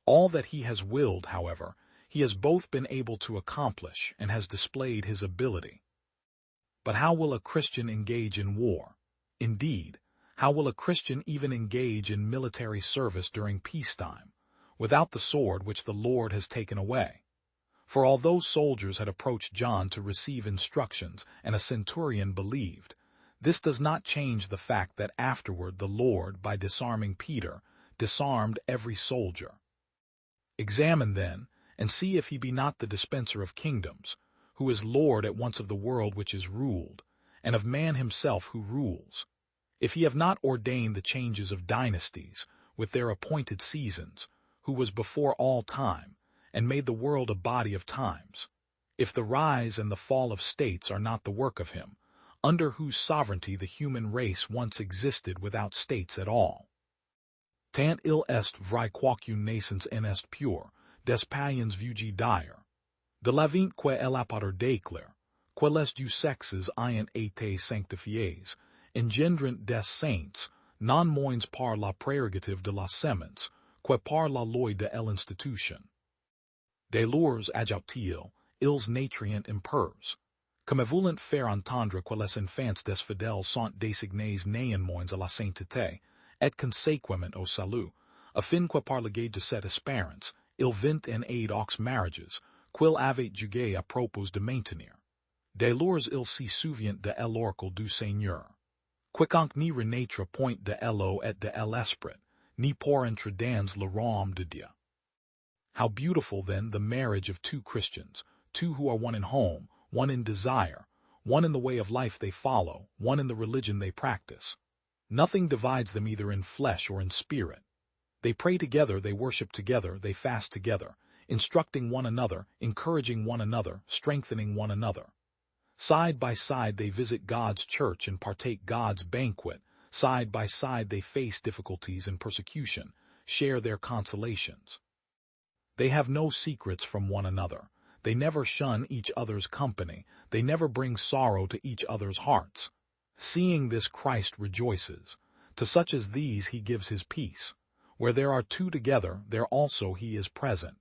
All that he has willed, however, he has both been able to accomplish and has displayed his ability. But how will a Christian engage in war? Indeed, how will a Christian even engage in military service during peacetime, without the sword which the Lord has taken away? For although soldiers had approached John to receive instructions and a centurion believed, this does not change the fact that afterward the Lord, by disarming Peter, disarmed every soldier. Examine then, and see if he be not the dispenser of kingdoms, who is Lord at once of the world which is ruled, and of man himself who rules. If he have not ordained the changes of dynasties, with their appointed seasons, who was before all time, and made the world a body of times, if the rise and the fall of states are not the work of him, under whose sovereignty the human race once existed without states at all. Tant il est vrai quoiqu'une naissance en est pure, des païens vugi dire. De la vint que el apôtre déclare, que les du sexes ayant été sanctifiés, engendrant des saints, non moins par la prérogative de la semence, que par la loi de l'institution. Des lours adjectiles, ils nutrient impers, comme voulant faire entendre que les enfants des fidèles sont désignés néanmoins à la sainteté, et conséquemment au salut, afin que par le guet de cette espérance, ils vint en aide aux marriages, qu'ils avaient jugé à propos de maintenir. Dès lors ils s'y souvient de l'oracle du Seigneur. Quiconque ni renaître point de l'eau et de l'esprit, ni pour entre dans le royaume de Dieu. How beautiful, then, the marriage of two Christians, two who are one in home, one in desire, one in the way of life they follow, one in the religion they practice. Nothing divides them either in flesh or in spirit. They pray together, they worship together, they fast together, instructing one another, encouraging one another, strengthening one another. Side by side they visit God's church and partake God's banquet. Side by side they face difficulties and persecution, share their consolations. They have no secrets from one another. They never shun each other's company. They never bring sorrow to each other's hearts. Seeing this, Christ rejoices. To such as these he gives his peace. Where there are two together, there also he is present.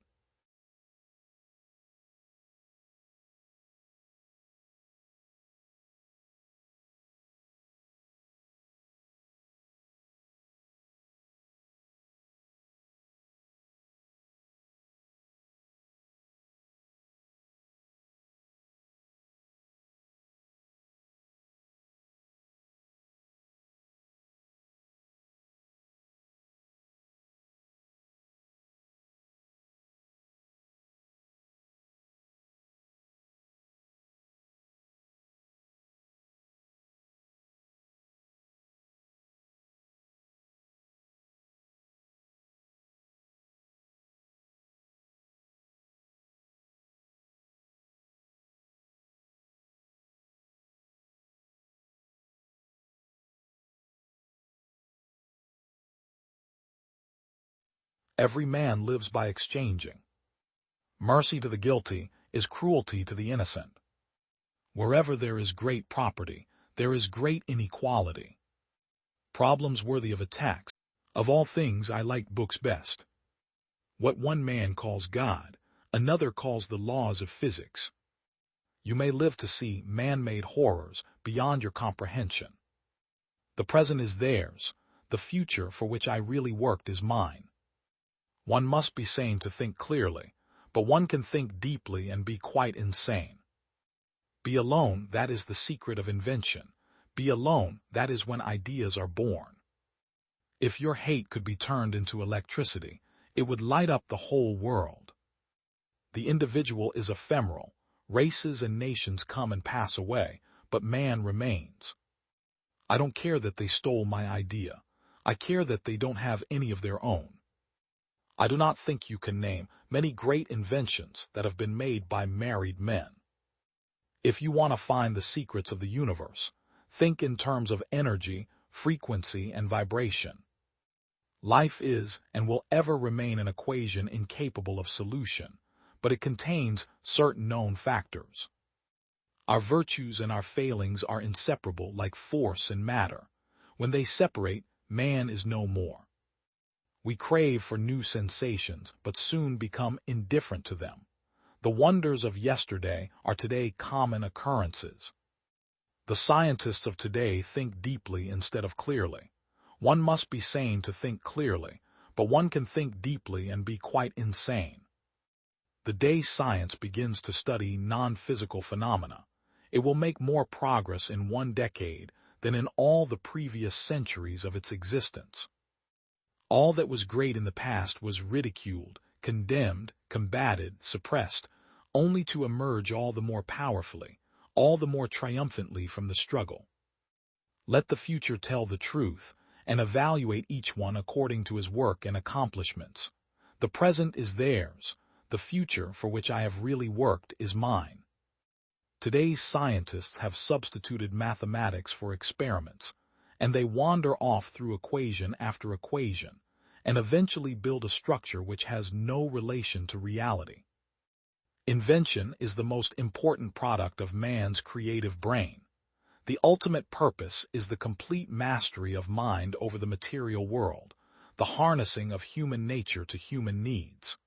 Every man lives by exchanging. Mercy to the guilty is cruelty to the innocent. Wherever there is great property, there is great inequality. Problems worthy of attacks. Of all things I like books best. What one man calls God, another calls the laws of physics. You may live to see man-made horrors beyond your comprehension. The present is theirs, the future for which I really worked is mine. One must be sane to think clearly, but one can think deeply and be quite insane. Be alone, that is the secret of invention. Be alone, that is when ideas are born. If your hate could be turned into electricity, it would light up the whole world. The individual is ephemeral. Races and nations come and pass away, but man remains. I don't care that they stole my idea. I care that they don't have any of their own. I do not think you can name many great inventions that have been made by married men. If you want to find the secrets of the universe, think in terms of energy, frequency, and vibration. Life is and will ever remain an equation incapable of solution, but it contains certain known factors. Our virtues and our failings are inseparable like force and matter. When they separate, man is no more. We crave for new sensations, but soon become indifferent to them. The wonders of yesterday are today common occurrences. The scientists of today think deeply instead of clearly. One must be sane to think clearly, but one can think deeply and be quite insane. The day science begins to study non-physical phenomena, it will make more progress in 1 decade than in all the previous centuries of its existence. All that was great in the past was ridiculed, condemned, combated, suppressed, only to emerge all the more powerfully, all the more triumphantly from the struggle. Let the future tell the truth, and evaluate each one according to his work and accomplishments. The present is theirs, the future for which I have really worked is mine. Today's scientists have substituted mathematics for experiments, and they wander off through equation after equation, and eventually build a structure which has no relation to reality. Invention is the most important product of man's creative brain. The ultimate purpose is the complete mastery of mind over the material world, the harnessing of human nature to human needs.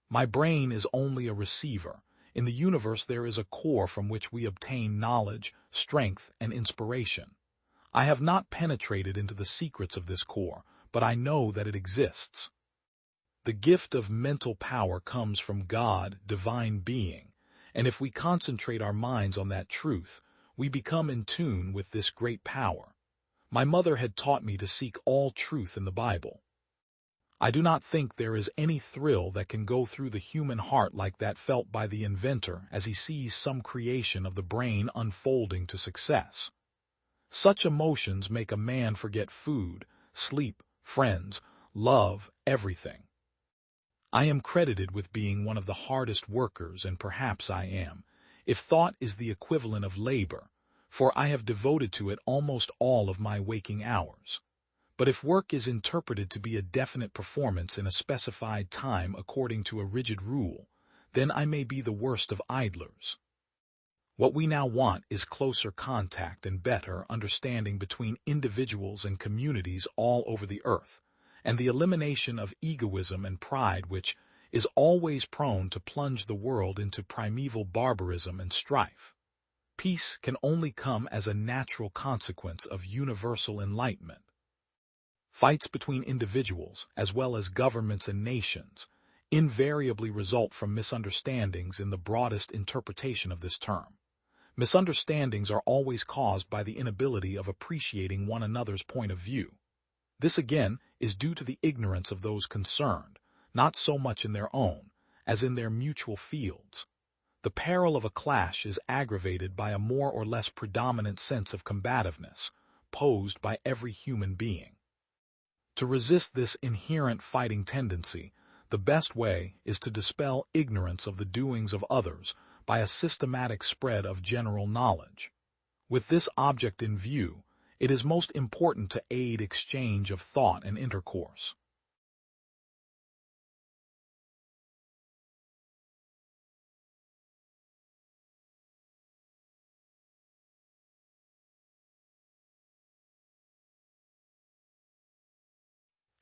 My brain is only a receiver. In the universe there is a core from which we obtain knowledge, strength, and inspiration. I have not penetrated into the secrets of this core, but I know that it exists. The gift of mental power comes from God, divine being, and if we concentrate our minds on that truth, we become in tune with this great power. My mother had taught me to seek all truth in the Bible. I do not think there is any thrill that can go through the human heart like that felt by the inventor as he sees some creation of the brain unfolding to success. Such emotions make a man forget food, sleep, friends, love, everything. I am credited with being one of the hardest workers, and perhaps I am, if thought is the equivalent of labor, for I have devoted to it almost all of my waking hours. But if work is interpreted to be a definite performance in a specified time according to a rigid rule, then I may be the worst of idlers. What we now want is closer contact and better understanding between individuals and communities all over the earth, and the elimination of egoism and pride which is always prone to plunge the world into primeval barbarism and strife. Peace can only come as a natural consequence of universal enlightenment. Fights between individuals, as well as governments and nations, invariably result from misunderstandings in the broadest interpretation of this term. Misunderstandings are always caused by the inability of appreciating one another's point of view. This again is due to the ignorance of those concerned, not so much in their own, as in their mutual fields. The peril of a clash is aggravated by a more or less predominant sense of combativeness, posed by every human being. To resist this inherent fighting tendency, the best way is to dispel ignorance of the doings of others by a systematic spread of general knowledge. With this object in view, it is most important to aid exchange of thought and intercourse.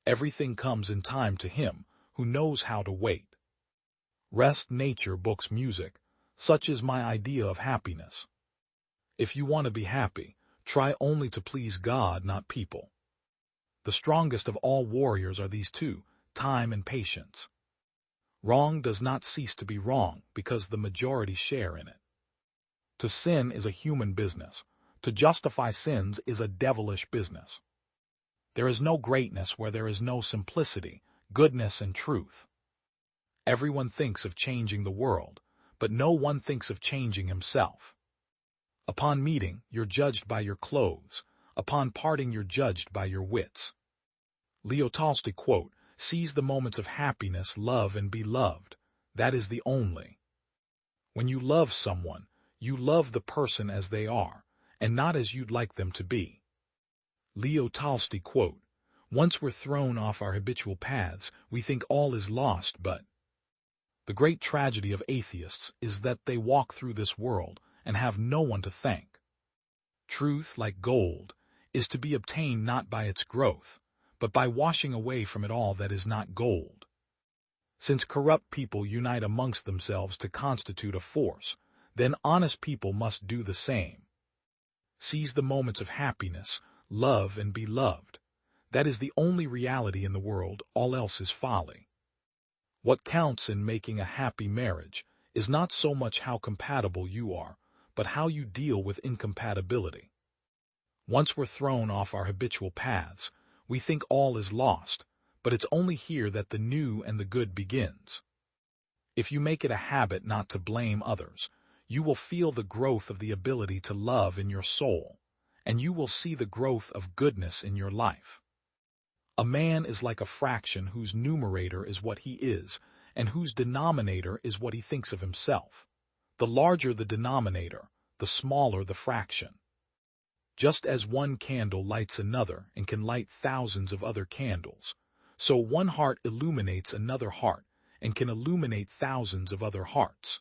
Everything comes in time to him who knows how to wait. Rest, nature, books, music, such is my idea of happiness. If you want to be happy, try only to please God, not people. The strongest of all warriors are these two, time and patience. Wrong does not cease to be wrong because the majority share in it. To sin is a human business. To justify sins is a devilish business. There is no greatness where there is no simplicity, goodness, and truth. Everyone thinks of changing the world, but no one thinks of changing himself. Upon meeting, you're judged by your clothes. Upon parting, you're judged by your wits. Leo Tolstoy quote, "Seize the moments of happiness, love and be loved. That is the only." When you love someone, you love the person as they are, and not as you'd like them to be. Leo Tolstoy quote, "Once we're thrown off our habitual paths, we think all is lost, but..." The great tragedy of atheists is that they walk through this world and have no one to thank. Truth, like gold, is to be obtained not by its growth, but by washing away from it all that is not gold. Since corrupt people unite amongst themselves to constitute a force, then honest people must do the same. Seize the moments of happiness, love and be loved. That is the only reality in the world, all else is folly. What counts in making a happy marriage is not so much how compatible you are, but how you deal with incompatibility. Once we're thrown off our habitual paths, we think all is lost, but it's only here that the new and the good begins. If you make it a habit not to blame others, you will feel the growth of the ability to love in your soul, and you will see the growth of goodness in your life. A man is like a fraction whose numerator is what he is, and whose denominator is what he thinks of himself. The larger the denominator, the smaller the fraction. Just as one candle lights another and can light thousands of other candles, so one heart illuminates another heart and can illuminate thousands of other hearts.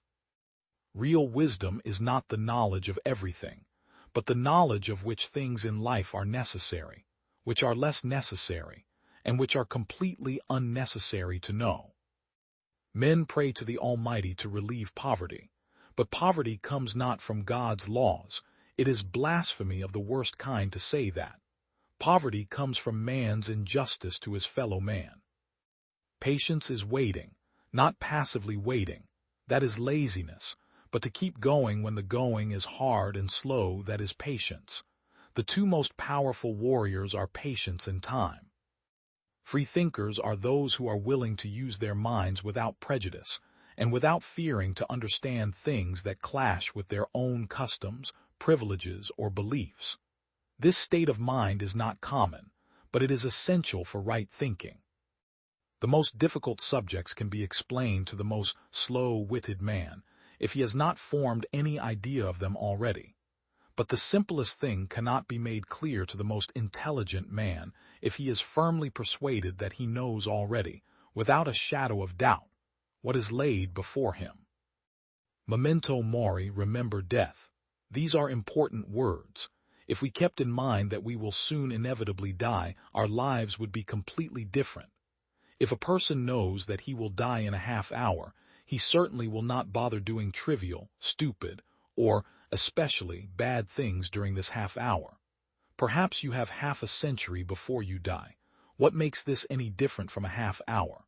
Real wisdom is not the knowledge of everything, but the knowledge of which things in life are necessary, which are less necessary, and which are completely unnecessary to know. Men pray to the Almighty to relieve poverty, but poverty comes not from God's laws. It is blasphemy of the worst kind to say that. Poverty comes from man's injustice to his fellow man. Patience is waiting, not passively waiting. That is laziness, but to keep going when the going is hard and slow, that is patience. The two most powerful warriors are patience and time. Free thinkers are those who are willing to use their minds without prejudice, and without fearing to understand things that clash with their own customs, privileges, or beliefs. This state of mind is not common, but it is essential for right thinking. The most difficult subjects can be explained to the most slow-witted man, if he has not formed any idea of them already. But the simplest thing cannot be made clear to the most intelligent man if he is firmly persuaded that he knows already, without a shadow of doubt, what is laid before him. Memento mori, remember death. These are important words. If we kept in mind that we will soon inevitably die, our lives would be completely different. If a person knows that he will die in a half hour, he certainly will not bother doing trivial, stupid, or especially bad things during this half hour. Perhaps you have half a century before you die. What makes this any different from a half hour?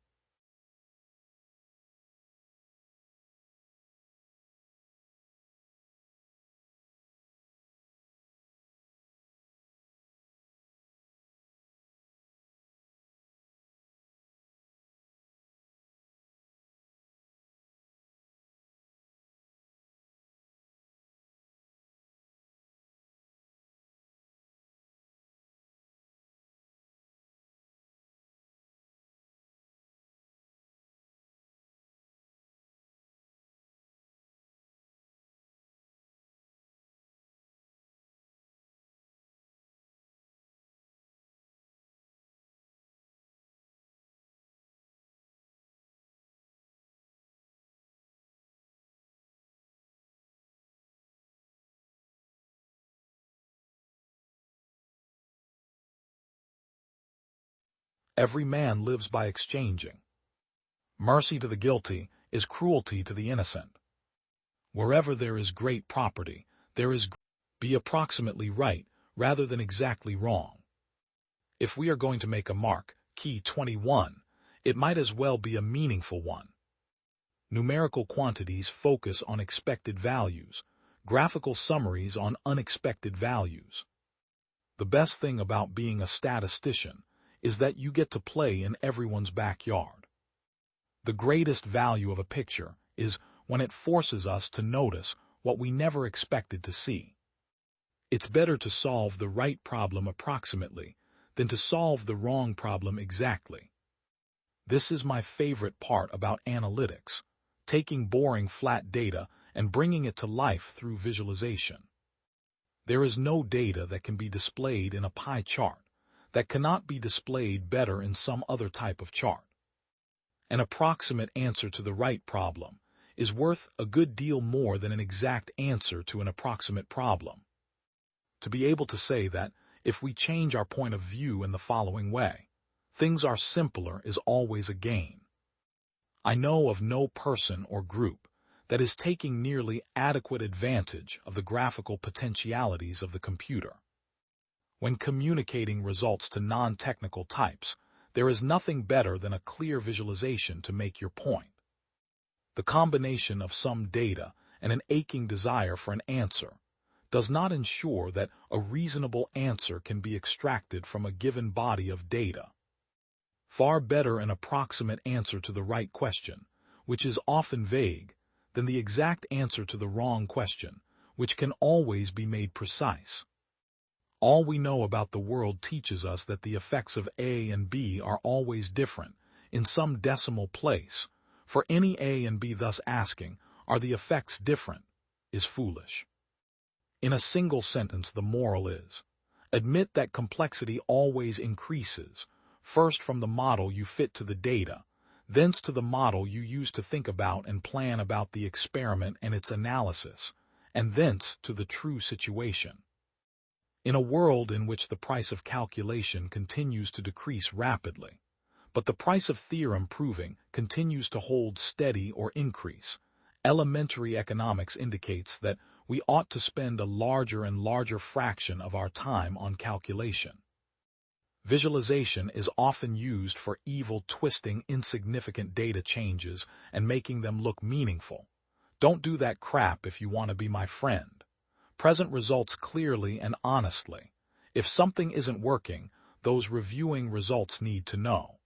Every man lives by exchanging. Mercy to the guilty is cruelty to the innocent. Wherever there is great property, there is be approximately right rather than exactly wrong. If we are going to make a mark, key 21, it might as well be a meaningful one. Numerical quantities focus on expected values, graphical summaries on unexpected values. The best thing about being a statistician is that you get to play in everyone's backyard. The greatest value of a picture is when it forces us to notice what we never expected to see. It's better to solve the right problem approximately than to solve the wrong problem exactly. This is my favorite part about analytics, taking boring flat data and bringing it to life through visualization. There is no data that can be displayed in a pie chart that cannot be displayed better in some other type of chart. An approximate answer to the right problem is worth a good deal more than an exact answer to an approximate problem. To be able to say that if we change our point of view in the following way, things are simpler is always a gain. I know of no person or group that is taking nearly adequate advantage of the graphical potentialities of the computer. When communicating results to non-technical types, there is nothing better than a clear visualization to make your point. The combination of some data and an aching desire for an answer does not ensure that a reasonable answer can be extracted from a given body of data. Far better an approximate answer to the right question, which is often vague, than the exact answer to the wrong question, which can always be made precise. All we know about the world teaches us that the effects of A and B are always different, in some decimal place. For any A and B thus asking, are the effects different, is foolish. In a single sentence the moral is, admit that complexity always increases, first from the model you fit to the data, thence to the model you use to think about and plan about the experiment and its analysis, and thence to the true situation. In a world in which the price of calculation continues to decrease rapidly, but the price of theorem proving continues to hold steady or increase, elementary economics indicates that we ought to spend a larger and larger fraction of our time on calculation. Visualization is often used for evil twisting insignificant data changes and making them look meaningful. Don't do that crap if you want to be my friend. Present results clearly and honestly. If something isn't working, those reviewing results need to know.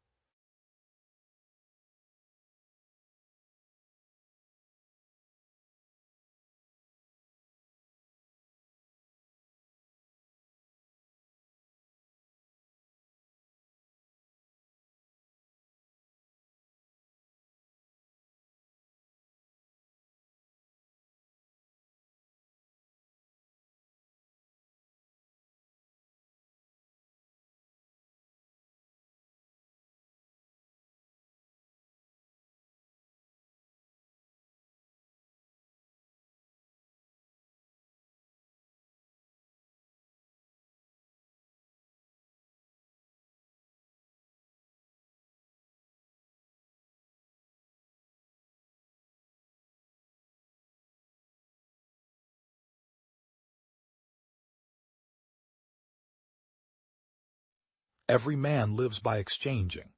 Every man lives by exchanging.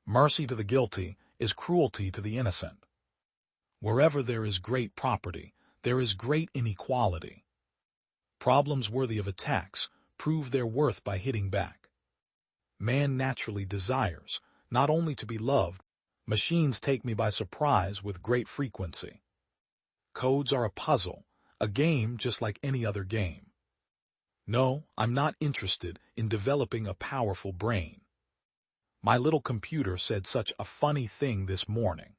Mercy to the guilty is cruelty to the innocent. Wherever there is great property, there is great inequality. Problems worthy of attacks prove their worth by hitting back. Man naturally desires not only to be loved, machines take me by surprise with great frequency. Codes are a puzzle, a game just like any other game. No, I'm not interested in developing a powerful brain. My little computer said such a funny thing this morning.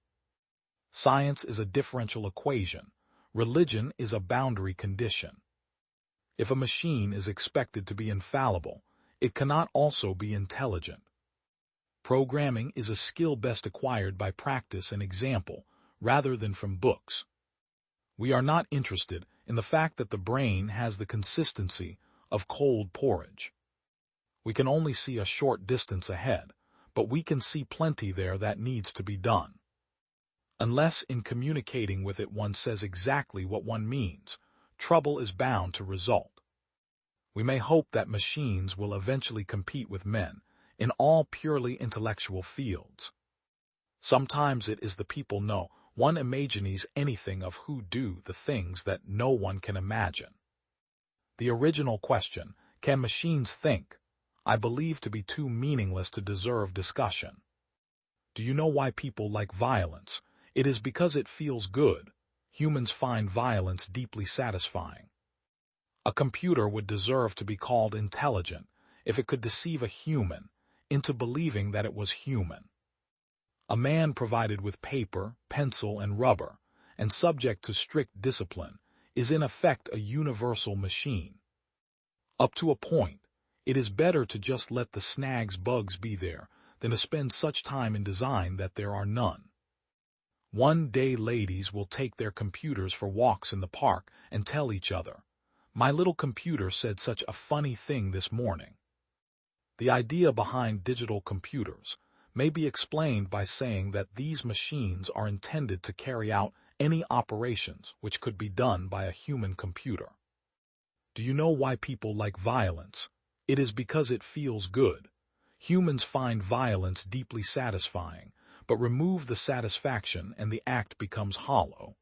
Science is a differential equation. Religion is a boundary condition. If a machine is expected to be infallible, it cannot also be intelligent. Programming is a skill best acquired by practice and example, rather than from books. We are not interested in the fact that the brain has the consistency of cold porridge. We can only see a short distance ahead, but we can see plenty there that needs to be done. Unless in communicating with it one says exactly what one means, trouble is bound to result. We may hope that machines will eventually compete with men in all purely intellectual fields. Sometimes it is the people know one imagines anything of who do the things that no one can imagine. The original question, can machines think, I believe to be too meaningless to deserve discussion. Do you know why people like violence? It is because it feels good. Humans find violence deeply satisfying. A computer would deserve to be called intelligent if it could deceive a human into believing that it was human. A man provided with paper, pencil, and rubber, and subject to strict discipline, is in effect a universal machine. Up to a point, it is better to just let the snags bugs be there than to spend such time in design that there are none. One day ladies will take their computers for walks in the park and tell each other, "My little computer said such a funny thing this morning." The idea behind digital computers may be explained by saying that these machines are intended to carry out any operations which could be done by a human computer. Do you know why people like violence? It is because it feels good. Humans find violence deeply satisfying, but remove the satisfaction and the act becomes hollow.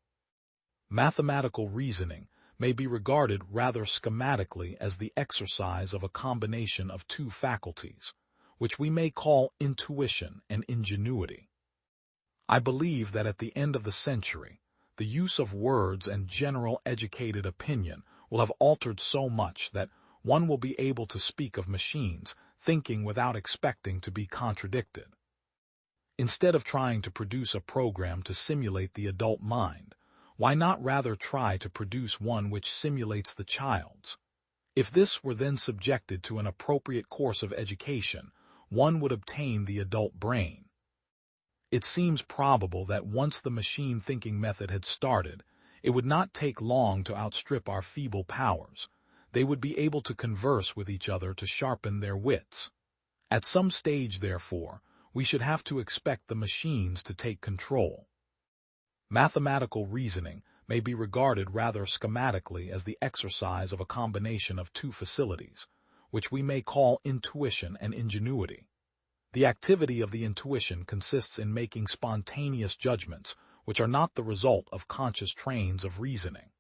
Mathematical reasoning may be regarded rather schematically as the exercise of a combination of two faculties, which we may call intuition and ingenuity. I believe that at the end of the century, the use of words and general educated opinion will have altered so much that one will be able to speak of machines thinking without expecting to be contradicted. Instead of trying to produce a program to simulate the adult mind, why not rather try to produce one which simulates the child's? If this were then subjected to an appropriate course of education, one would obtain the adult brain. It seems probable that once the machine thinking method had started, it would not take long to outstrip our feeble powers. They would be able to converse with each other to sharpen their wits. At some stage, therefore, we should have to expect the machines to take control. Mathematical reasoning may be regarded rather schematically as the exercise of a combination of two facilities, which we may call intuition and ingenuity. The activity of the intuition consists in making spontaneous judgments which are not the result of conscious trains of reasoning.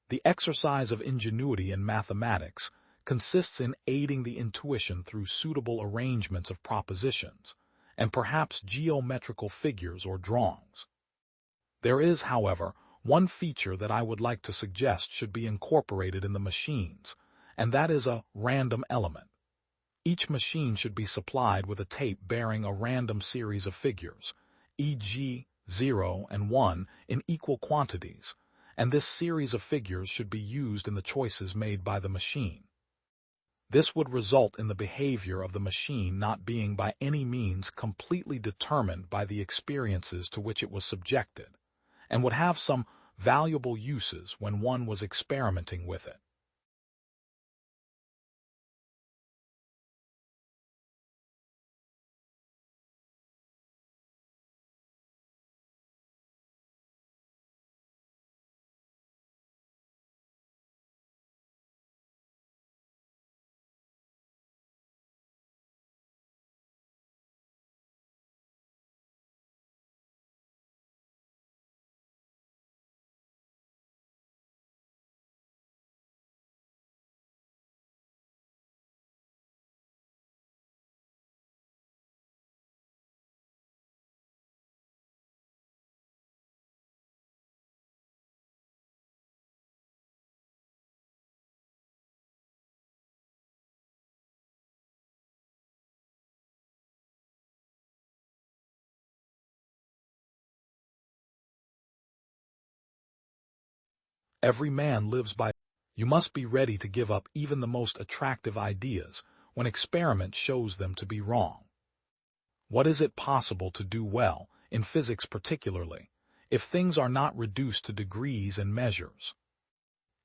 The exercise of ingenuity in mathematics consists in aiding the intuition through suitable arrangements of propositions, and perhaps geometrical figures or drawings. There is, however, one feature that I would like to suggest should be incorporated in the machines, and that is a random element. Each machine should be supplied with a tape bearing a random series of figures, e.g., 0 and 1 in equal quantities, and this series of figures should be used in the choices made by the machine. This would result in the behavior of the machine not being by any means completely determined by the experiences to which it was subjected, and would have some valuable uses when one was experimenting with it. Every man lives by. You must be ready to give up even the most attractive ideas when experiment shows them to be wrong. What is it possible to do well, in physics particularly, if things are not reduced to degrees and measures?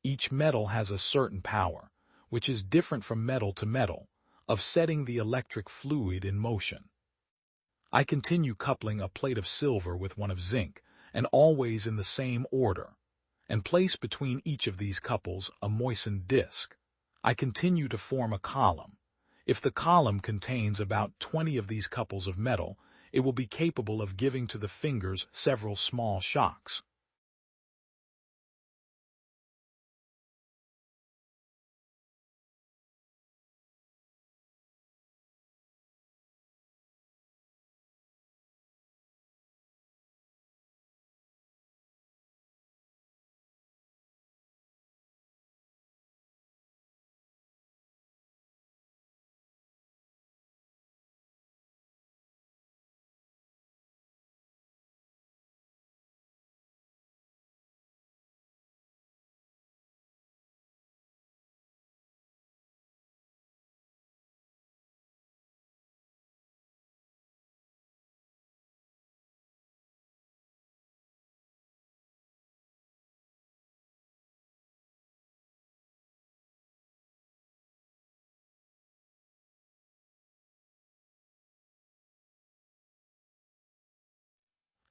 Each metal has a certain power, which is different from metal to metal, of setting the electric fluid in motion. I continue coupling a plate of silver with one of zinc, and always in the same order, and place between each of these couples a moistened disc. I continue to form a column. If the column contains about 20 of these couples of metal, it will be capable of giving to the fingers several small shocks.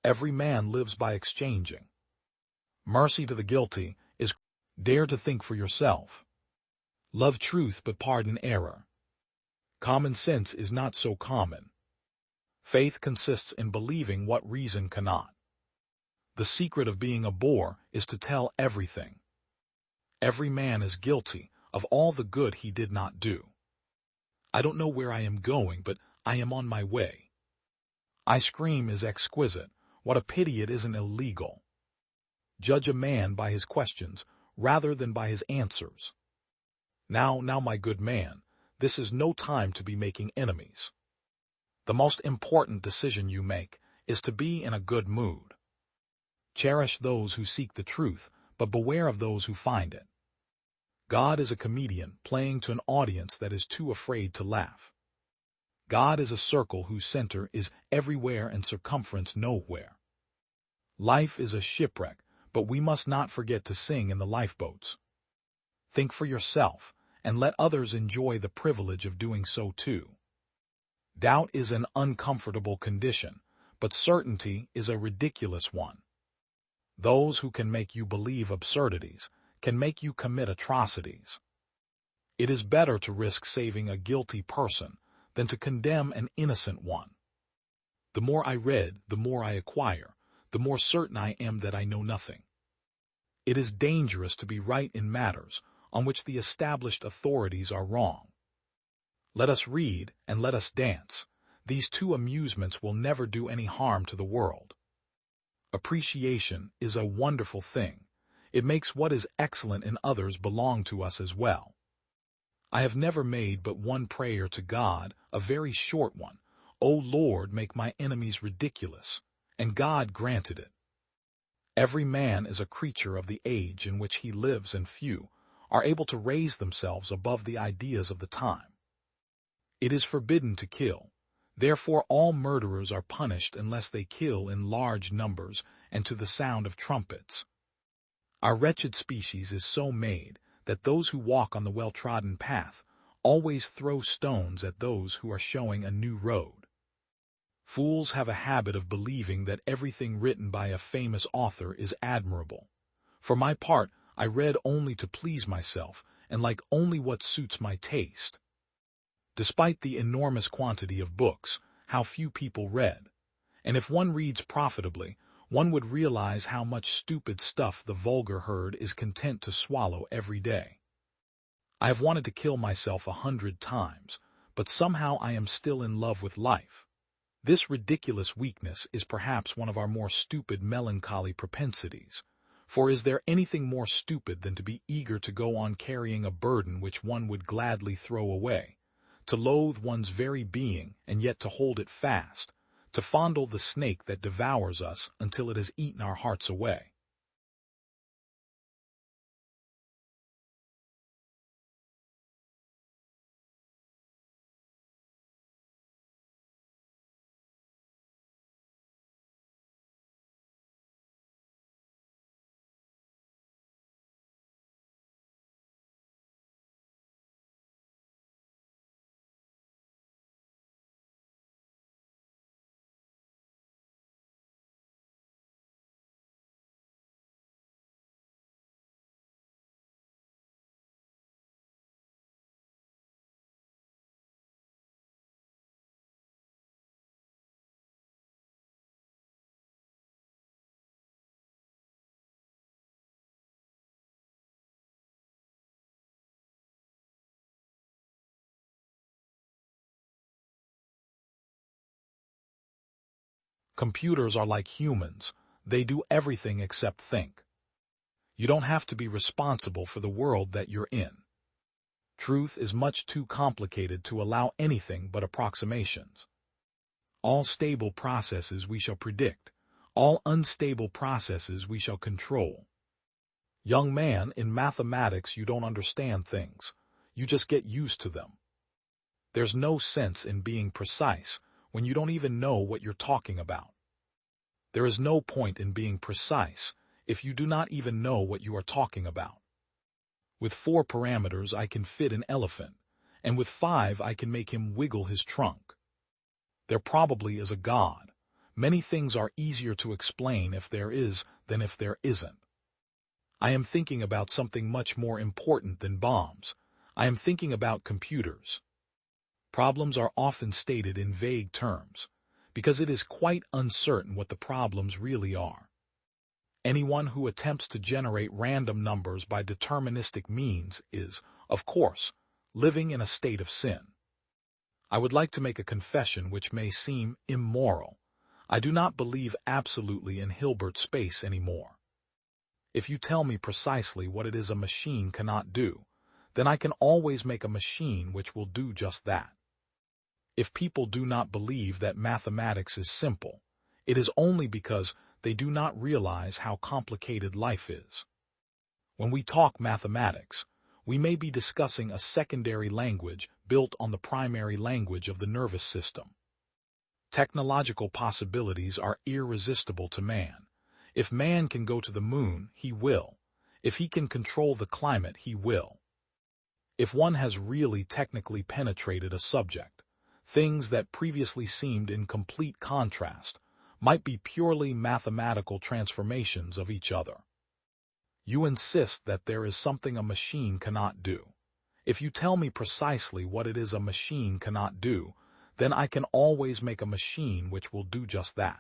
Every man lives by exchanging. Mercy to the guilty is dare to think for yourself. Love truth but pardon error. Common sense is not so common. Faith consists in believing what reason cannot. The secret of being a bore is to tell everything. Every man is guilty of all the good he did not do. I don't know where I am going, but I am on my way. Ice cream is exquisite. What a pity it isn't illegal. Judge a man by his questions rather than by his answers. Now, my good man, this is no time to be making enemies. The most important decision you make is to be in a good mood. Cherish those who seek the truth, but beware of those who find it. God is a comedian playing to an audience that is too afraid to laugh. God is a circle whose center is everywhere and circumference nowhere. Life is a shipwreck, but we must not forget to sing in the lifeboats. Think for yourself, and let others enjoy the privilege of doing so too. Doubt is an uncomfortable condition, but certainty is a ridiculous one. Those who can make you believe absurdities can make you commit atrocities. It is better to risk saving a guilty person than to condemn an innocent one. The more I read, the more I acquire, the more certain I am that I know nothing. It is dangerous to be right in matters on which the established authorities are wrong. Let us read and let us dance. These two amusements will never do any harm to the world. Appreciation is a wonderful thing. It makes what is excellent in others belong to us as well. I have never made but one prayer to God, a very short one. O Lord, make my enemies ridiculous, and God granted it. Every man is a creature of the age in which he lives, and few are able to raise themselves above the ideas of the time. It is forbidden to kill. Therefore all murderers are punished unless they kill in large numbers and to the sound of trumpets. Our wretched species is so made that those who walk on the well-trodden path always throw stones at those who are showing a new road. Fools have a habit of believing that everything written by a famous author is admirable. For my part, I read only to please myself and like only what suits my taste. Despite the enormous quantity of books, how few people read. And if one reads profitably, one would realize how much stupid stuff the vulgar herd is content to swallow every day. I have wanted to kill myself 100 times, but somehow I am still in love with life. This ridiculous weakness is perhaps one of our more stupid melancholy propensities. For is there anything more stupid than to be eager to go on carrying a burden which one would gladly throw away, to loathe one's very being and yet to hold it fast, to fondle the snake that devours us until it has eaten our hearts away? Computers are like humans. They do everything except think. You don't have to be responsible for the world that you're in. Truth is much too complicated to allow anything but approximations. All stable processes we shall predict. All unstable processes we shall control. Young man, in mathematics you don't understand things. You just get used to them. There's no sense in being precise when you don't even know what you're talking about. There is no point in being precise if you do not even know what you are talking about. With 4 parameters I can fit an elephant, and with 5 I can make him wiggle his trunk. There probably is a God, Many things are easier to explain if there is than if there isn't. I am thinking about something much more important than bombs. I am thinking about computers. Problems are often stated in vague terms, because it is quite uncertain what the problems really are. Anyone who attempts to generate random numbers by deterministic means is, of course, living in a state of sin. I would like to make a confession which may seem immoral. I do not believe absolutely in Hilbert space anymore. If you tell me precisely what it is a machine cannot do, then I can always make a machine which will do just that. If people do not believe that mathematics is simple, it is only because they do not realize how complicated life is. When we talk mathematics, we may be discussing a secondary language built on the primary language of the nervous system. Technological possibilities are irresistible to man. If man can go to the moon, he will. If he can control the climate, he will. If one has really technically penetrated a subject, things that previously seemed in complete contrast might be purely mathematical transformations of each other. You insist that there is something a machine cannot do. If you tell me precisely what it is a machine cannot do, then I can always make a machine which will do just that.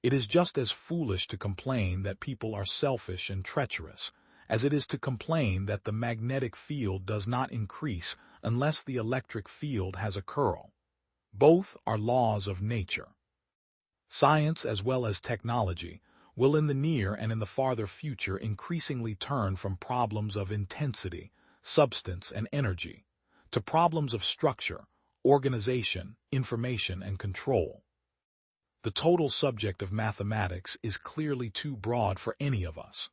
It is just as foolish to complain that people are selfish and treacherous as it is to complain that the magnetic field does not increase unless the electric field has a curl. Both are laws of nature. Science as well as technology will in the near and in the farther future increasingly turn from problems of intensity, substance, and energy to problems of structure, organization, information, and control. The total subject of mathematics is clearly too broad for any of us.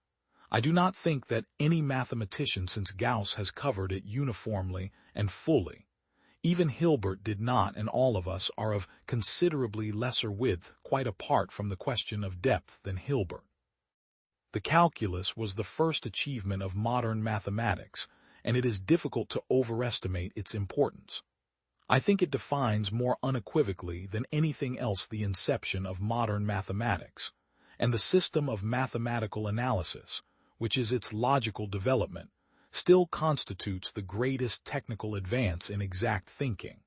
I do not think that any mathematician since Gauss has covered it uniformly and fully. Even Hilbert did not, and all of us are of considerably lesser width, quite apart from the question of depth, than Hilbert. The calculus was the first achievement of modern mathematics, and it is difficult to overestimate its importance. I think it defines more unequivocally than anything else the inception of modern mathematics, and the system of mathematical analysis, which is its logical development, still constitutes the greatest technical advance in exact thinking.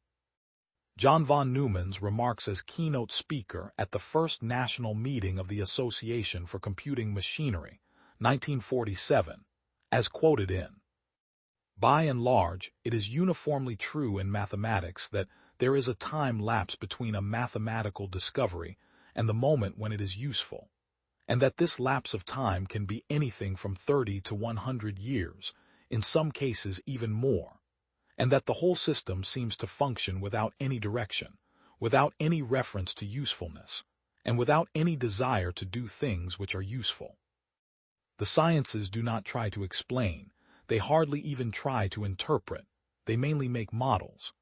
John von Neumann's remarks as keynote speaker at the first national meeting of the Association for Computing Machinery, 1947, as quoted in. By and large, it is uniformly true in mathematics that there is a time lapse between a mathematical discovery and the moment when it is useful, and that this lapse of time can be anything from 30 to 100 years, in some cases even more, and that the whole system seems to function without any direction, without any reference to usefulness, and without any desire to do things which are useful. The sciences do not try to explain, they hardly even try to interpret, they mainly make models.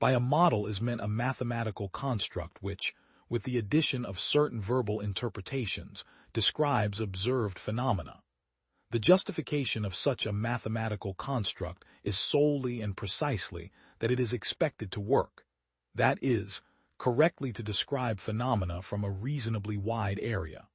By a model is meant a mathematical construct which, with the addition of certain verbal interpretations, describes observed phenomena. The justification of such a mathematical construct is solely and precisely that it is expected to work, that is, correctly to describe phenomena from a reasonably wide area.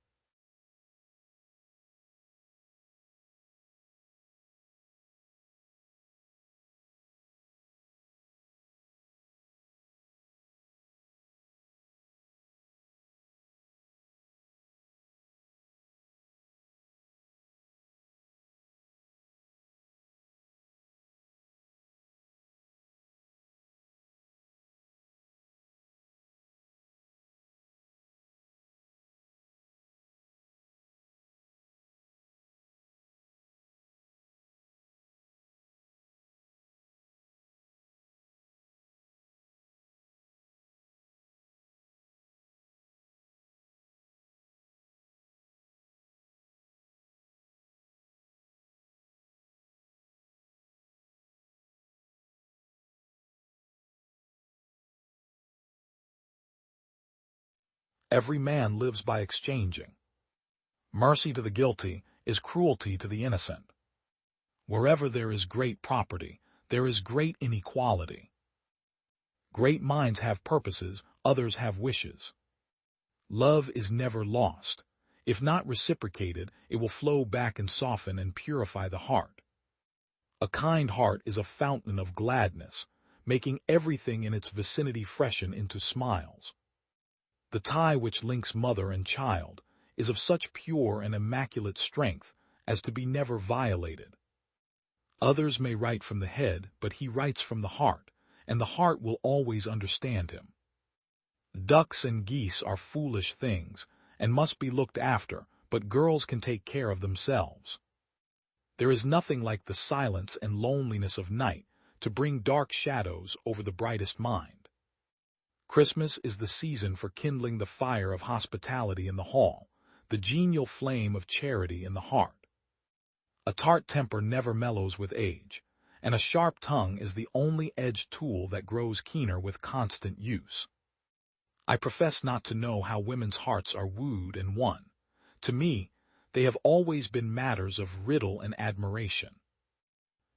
Every man lives by exchanging. Mercy to the guilty is cruelty to the innocent. Wherever there is great property, there is great inequality. Great minds have purposes, others have wishes. Love is never lost. If not reciprocated, it will flow back and soften and purify the heart. A kind heart is a fountain of gladness, making everything in its vicinity freshen into smiles. The tie which links mother and child is of such pure and immaculate strength as to be never violated. Others may write from the head, but he writes from the heart, and the heart will always understand him. Ducks and geese are foolish things, and must be looked after, but girls can take care of themselves. There is nothing like the silence and loneliness of night to bring dark shadows over the brightest mind. Christmas is the season for kindling the fire of hospitality in the hall, the genial flame of charity in the heart. A tart temper never mellows with age, and a sharp tongue is the only edged tool that grows keener with constant use. I profess not to know how women's hearts are wooed and won. To me, they have always been matters of riddle and admiration.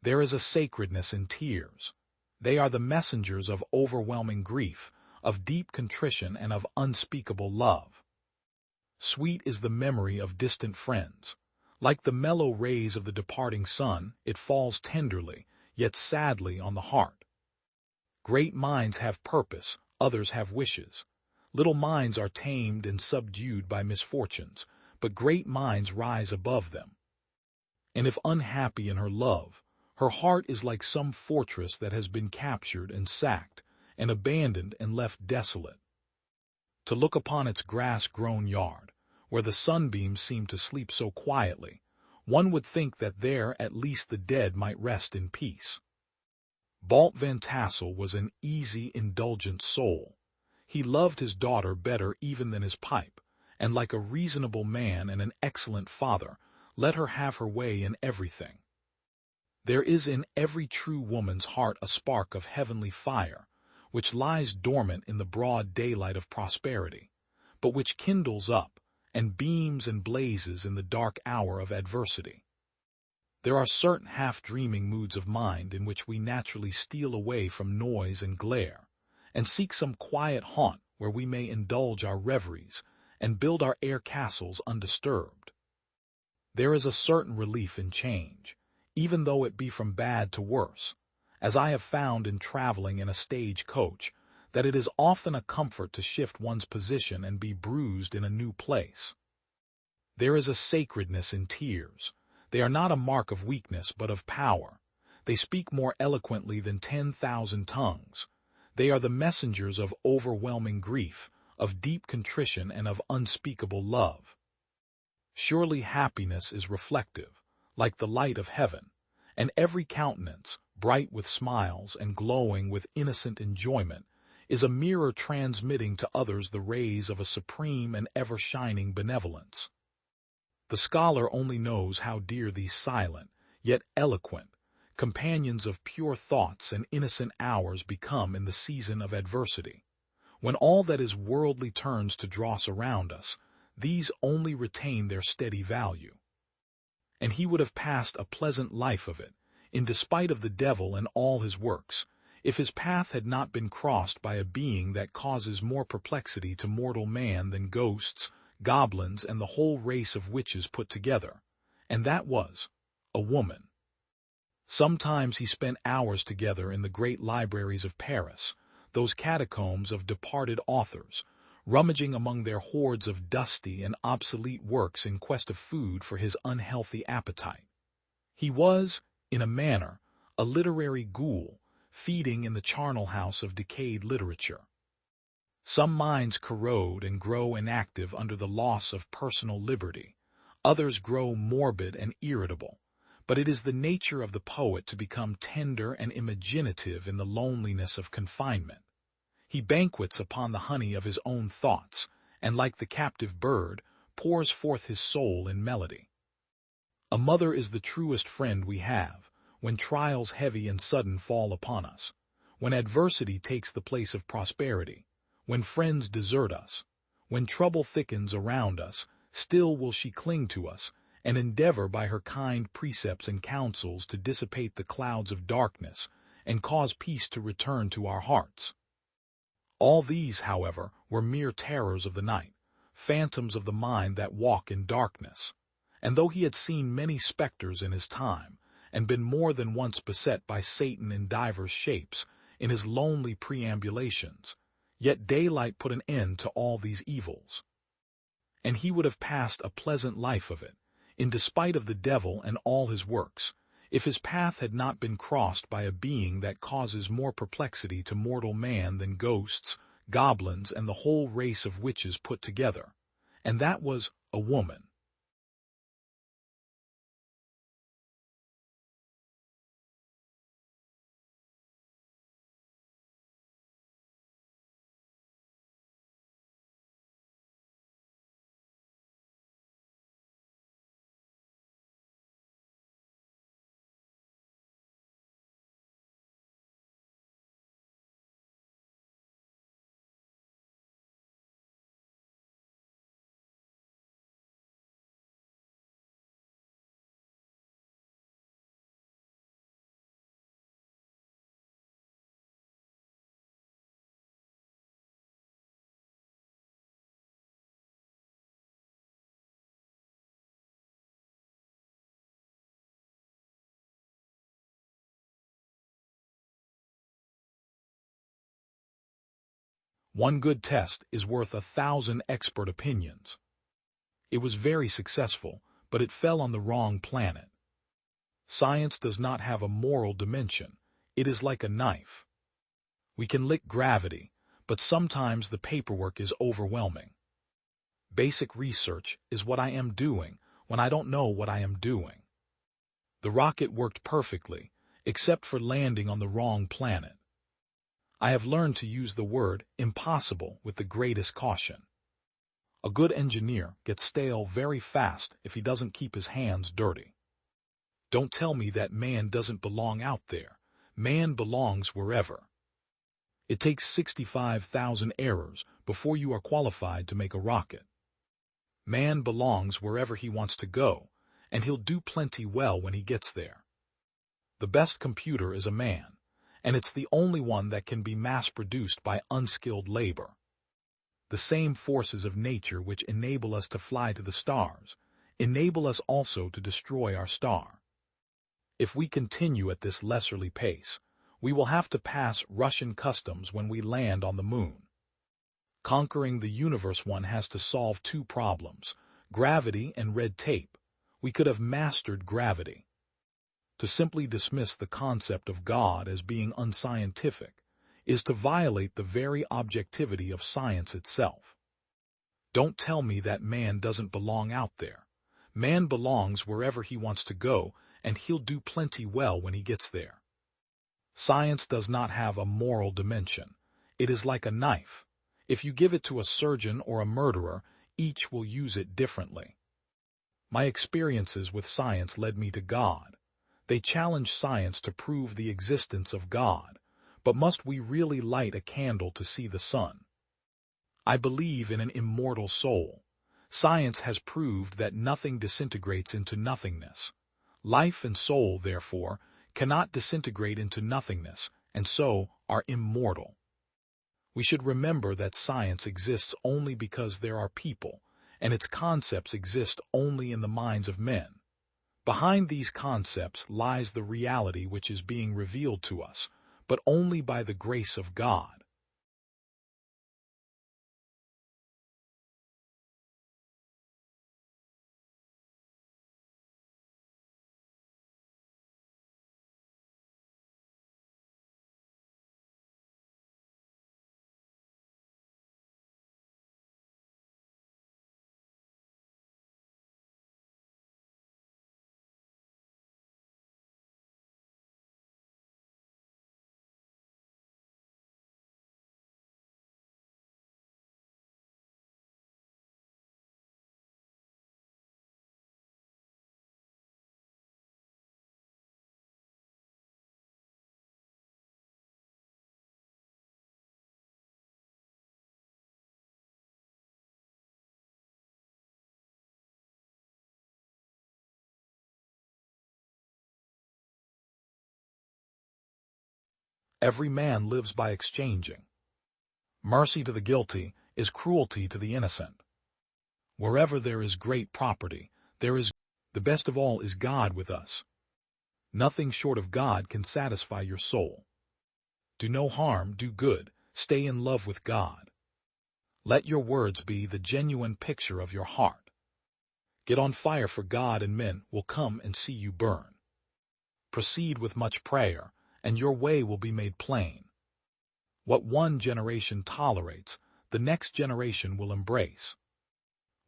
There is a sacredness in tears. They are the messengers of overwhelming grief, of deep contrition, and of unspeakable love. Sweet is the memory of distant friends. Like the mellow rays of the departing sun, it falls tenderly, yet sadly on the heart. Great minds have purpose, others have wishes. Little minds are tamed and subdued by misfortunes, but great minds rise above them. And if unhappy in her love, her heart is like some fortress that has been captured and sacked, and abandoned and left desolate. To look upon its grass-grown yard, where the sunbeams seem to sleep so quietly, one would think that there at least the dead might rest in peace. Balt Van Tassel was an easy, indulgent soul. He loved his daughter better even than his pipe, and like a reasonable man and an excellent father, let her have her way in everything. There is in every true woman's heart a spark of heavenly fire, which lies dormant in the broad daylight of prosperity, but which kindles up, and beams and blazes in the dark hour of adversity. There are certain half-dreaming moods of mind in which we naturally steal away from noise and glare, and seek some quiet haunt where we may indulge our reveries, and build our air castles undisturbed. There is a certain relief in change, even though it be from bad to worse, as I have found in traveling in a stage coach, that it is often a comfort to shift one's position and be bruised in a new place. There is a sacredness in tears. They are not a mark of weakness but of power. They speak more eloquently than 10,000 tongues. They are the messengers of overwhelming grief, of deep contrition, and of unspeakable love. Surely happiness is reflective, like the light of heaven, and every countenance, bright with smiles and glowing with innocent enjoyment, is a mirror transmitting to others the rays of a supreme and ever-shining benevolence. The scholar only knows how dear these silent, yet eloquent, companions of pure thoughts and innocent hours become in the season of adversity. When all that is worldly turns to dross around us, these only retain their steady value. And he would have passed a pleasant life of it, in despite of the devil and all his works, if his path had not been crossed by a being that causes more perplexity to mortal man than ghosts, goblins, and the whole race of witches put together, and that was a woman. Sometimes he spent hours together in the great libraries of Paris, those catacombs of departed authors, rummaging among their hoards of dusty and obsolete works in quest of food for his unhealthy appetite. He was, in a manner, a literary ghoul, feeding in the charnel house of decayed literature. Some minds corrode and grow inactive under the loss of personal liberty, others grow morbid and irritable, but it is the nature of the poet to become tender and imaginative in the loneliness of confinement. He banquets upon the honey of his own thoughts, and like the captive bird, pours forth his soul in melody. A mother is the truest friend we have, when trials heavy and sudden fall upon us, when adversity takes the place of prosperity, when friends desert us, when trouble thickens around us, still will she cling to us, and endeavor by her kind precepts and counsels to dissipate the clouds of darkness, and cause peace to return to our hearts. All these, however, were mere terrors of the night, phantoms of the mind that walk in darkness. And though he had seen many specters in his time, and been more than once beset by Satan in divers shapes, in his lonely preambulations, yet daylight put an end to all these evils. And he would have passed a pleasant life of it, in despite of the devil and all his works, if his path had not been crossed by a being that causes more perplexity to mortal man than ghosts, goblins, and the whole race of witches put together, and that was a woman. One good test is worth 1,000 expert opinions. It was very successful, but it fell on the wrong planet. Science does not have a moral dimension. It is like a knife. We can lick gravity, but sometimes the paperwork is overwhelming. Basic research is what I am doing when I don't know what I am doing. The rocket worked perfectly, except for landing on the wrong planet. I have learned to use the word impossible with the greatest caution. A good engineer gets stale very fast if he doesn't keep his hands dirty. Don't tell me that man doesn't belong out there. Man belongs wherever. It takes 65,000 errors before you are qualified to make a rocket. Man belongs wherever he wants to go, and he'll do plenty well when he gets there. The best computer is a man, and it's the only one that can be mass-produced by unskilled labor. The same forces of nature which enable us to fly to the stars enable us also to destroy our star. If we continue at this leisurely pace, we will have to pass Russian customs when we land on the moon. Conquering the universe, one has to solve two problems, gravity and red tape. We could have mastered gravity. To simply dismiss the concept of God as being unscientific is to violate the very objectivity of science itself. Don't tell me that man doesn't belong out there. Man belongs wherever he wants to go, and he'll do plenty well when he gets there. Science does not have a moral dimension. It is like a knife. If you give it to a surgeon or a murderer, each will use it differently. My experiences with science led me to God. They challenge science to prove the existence of God, but must we really light a candle to see the sun? I believe in an immortal soul. Science has proved that nothing disintegrates into nothingness. Life and soul, therefore, cannot disintegrate into nothingness, and so are immortal. We should remember that science exists only because there are people, and its concepts exist only in the minds of men. Behind these concepts lies the reality which is being revealed to us, but only by the grace of God. Every man lives by exchanging. Mercy to the guilty is cruelty to the innocent. Wherever there is great property, there is the best of all is God with us. Nothing short of God can satisfy your soul. Do no harm, do good, stay in love with God. Let your words be the genuine picture of your heart. Get on fire for God and men will come and see you burn. Proceed with much prayer, and your way will be made plain. What one generation tolerates, the next generation will embrace.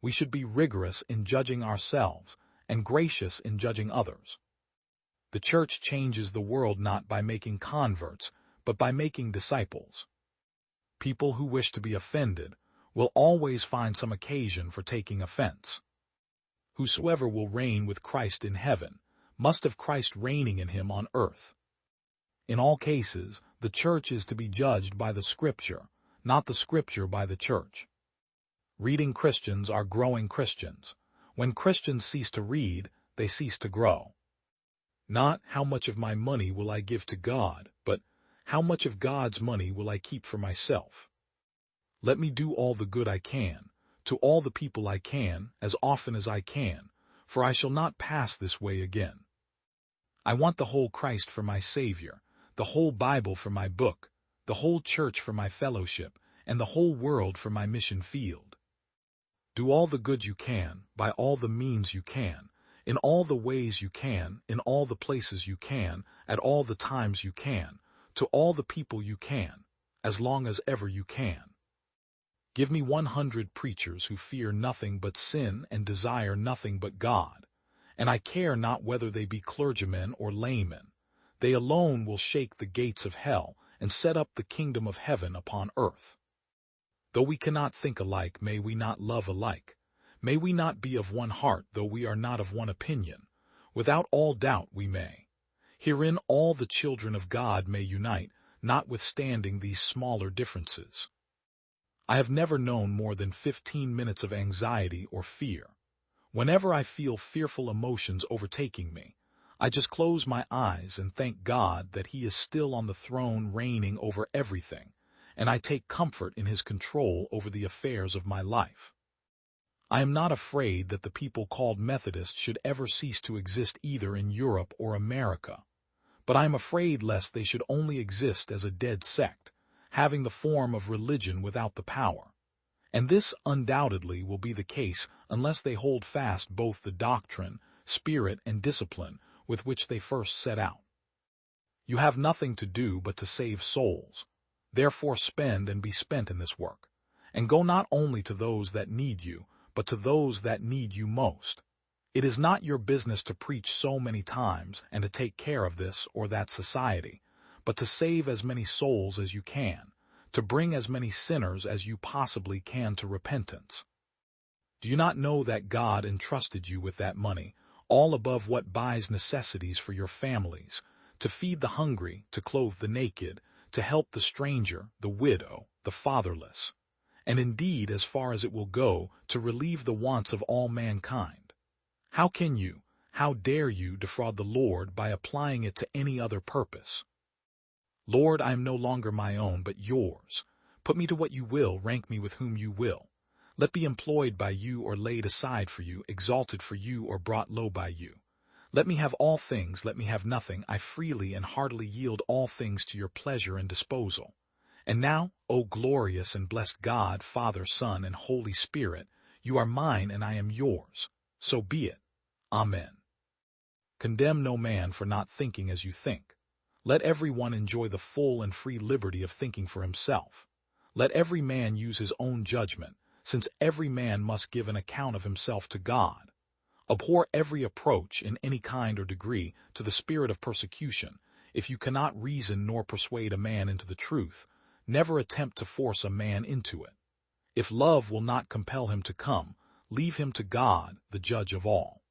We should be rigorous in judging ourselves and gracious in judging others. The church changes the world not by making converts, but by making disciples. People who wish to be offended will always find some occasion for taking offense. Whosoever will reign with Christ in heaven must have Christ reigning in him on earth. In all cases, the church is to be judged by the Scripture, not the Scripture by the church. Reading Christians are growing Christians. When Christians cease to read, they cease to grow. Not how much of my money will I give to God, but how much of God's money will I keep for myself? Let me do all the good I can, to all the people I can, as often as I can, for I shall not pass this way again. I want the whole Christ for my Savior, the whole Bible for my book, the whole church for my fellowship, and the whole world for my mission field. Do all the good you can, by all the means you can, in all the ways you can, in all the places you can, at all the times you can, to all the people you can, as long as ever you can. Give me 100 preachers who fear nothing but sin and desire nothing but God, and I care not whether they be clergymen or laymen. They alone will shake the gates of hell and set up the kingdom of heaven upon earth. Though we cannot think alike, may we not love alike. May we not be of one heart, though we are not of one opinion. Without all doubt we may. Herein all the children of God may unite, notwithstanding these smaller differences. I have never known more than 15 minutes of anxiety or fear. Whenever I feel fearful emotions overtaking me, I just close my eyes and thank God that He is still on the throne reigning over everything, and I take comfort in His control over the affairs of my life. I am not afraid that the people called Methodists should ever cease to exist either in Europe or America, but I am afraid lest they should only exist as a dead sect, having the form of religion without the power. And this undoubtedly will be the case unless they hold fast both the doctrine, spirit, and discipline with which they first set out. You have nothing to do but to save souls. Therefore spend and be spent in this work, and go not only to those that need you, but to those that need you most. It is not your business to preach so many times and to take care of this or that society, but to save as many souls as you can, to bring as many sinners as you possibly can to repentance. Do you not know that God entrusted you with that money, all above what buys necessities for your families, to feed the hungry, to clothe the naked, to help the stranger, the widow, the fatherless, and indeed as far as it will go, to relieve the wants of all mankind? How dare you defraud the Lord by applying it to any other purpose? Lord, I am no longer my own, but yours. Put me to what you will, rank me with whom you will. Let be employed by you or laid aside for you, exalted for you or brought low by you. Let me have all things, let me have nothing. I freely and heartily yield all things to your pleasure and disposal. And now, O glorious and blessed God, Father, Son, and Holy Spirit, you are mine and I am yours. So be it. Amen. Condemn no man for not thinking as you think. Let every one enjoy the full and free liberty of thinking for himself. Let every man use his own judgment, since every man must give an account of himself to God. Abhor every approach in any kind or degree to the spirit of persecution. If you cannot reason nor persuade a man into the truth, never attempt to force a man into it. If love will not compel him to come, leave him to God, the judge of all.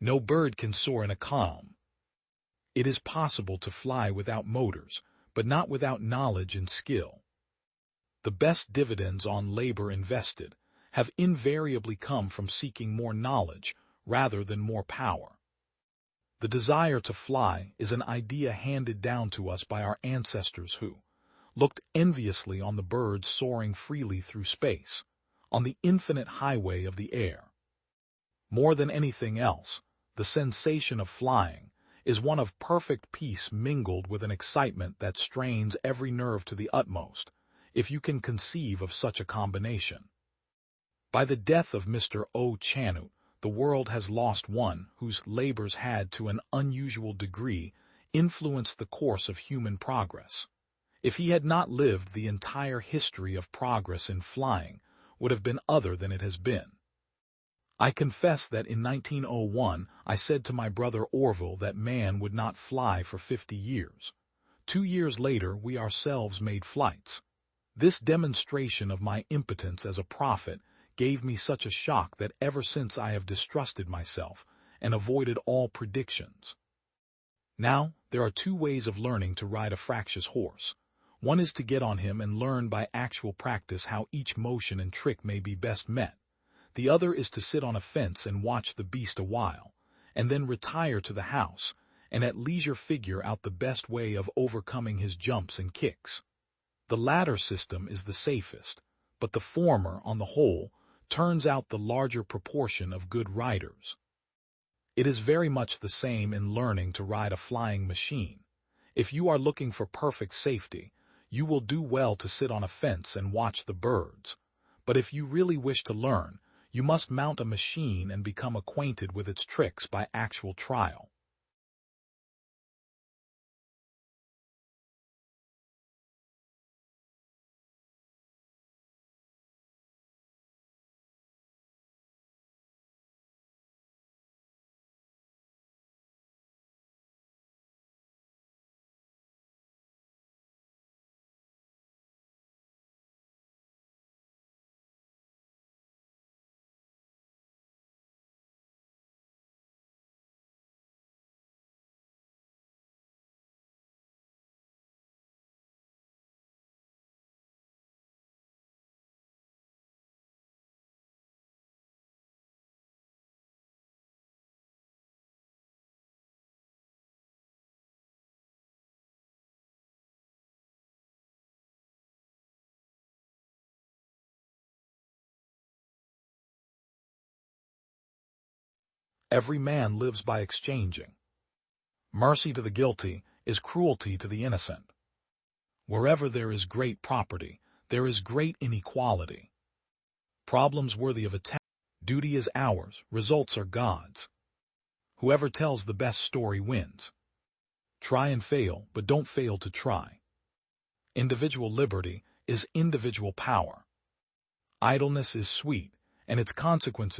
No bird can soar in a calm. It is possible to fly without motors, but not without knowledge and skill. The best dividends on labor invested have invariably come from seeking more knowledge rather than more power. The desire to fly is an idea handed down to us by our ancestors who looked enviously on the birds soaring freely through space, on the infinite highway of the air. More than anything else, the sensation of flying is one of perfect peace mingled with an excitement that strains every nerve to the utmost, if you can conceive of such a combination. By the death of Mr. O. Chanute, the world has lost one whose labors had to an unusual degree influenced the course of human progress. If he had not lived, the entire history of progress in flying would have been other than it has been. I confess that in 1901 I said to my brother Orville that man would not fly for 50 years. 2 years later we ourselves made flights. This demonstration of my impotence as a prophet gave me such a shock that ever since I have distrusted myself and avoided all predictions. Now, there are 2 ways of learning to ride a fractious horse. One is to get on him and learn by actual practice how each motion and trick may be best met. The other is to sit on a fence and watch the beast a while, and then retire to the house, and at leisure figure out the best way of overcoming his jumps and kicks. The latter system is the safest, but the former, on the whole, turns out the larger proportion of good riders. It is very much the same in learning to ride a flying machine. If you are looking for perfect safety, you will do well to sit on a fence and watch the birds. But if you really wish to learn, you must mount a machine and become acquainted with its tricks by actual trial. Every man lives by exchanging. Mercy to the guilty is cruelty to the innocent. Wherever there is great property, there is great inequality. Problems worthy of attention. Duty is ours, results are God's. Whoever tells the best story wins. Try and fail, but don't fail to try. Individual liberty is individual power. Idleness is sweet, and its consequences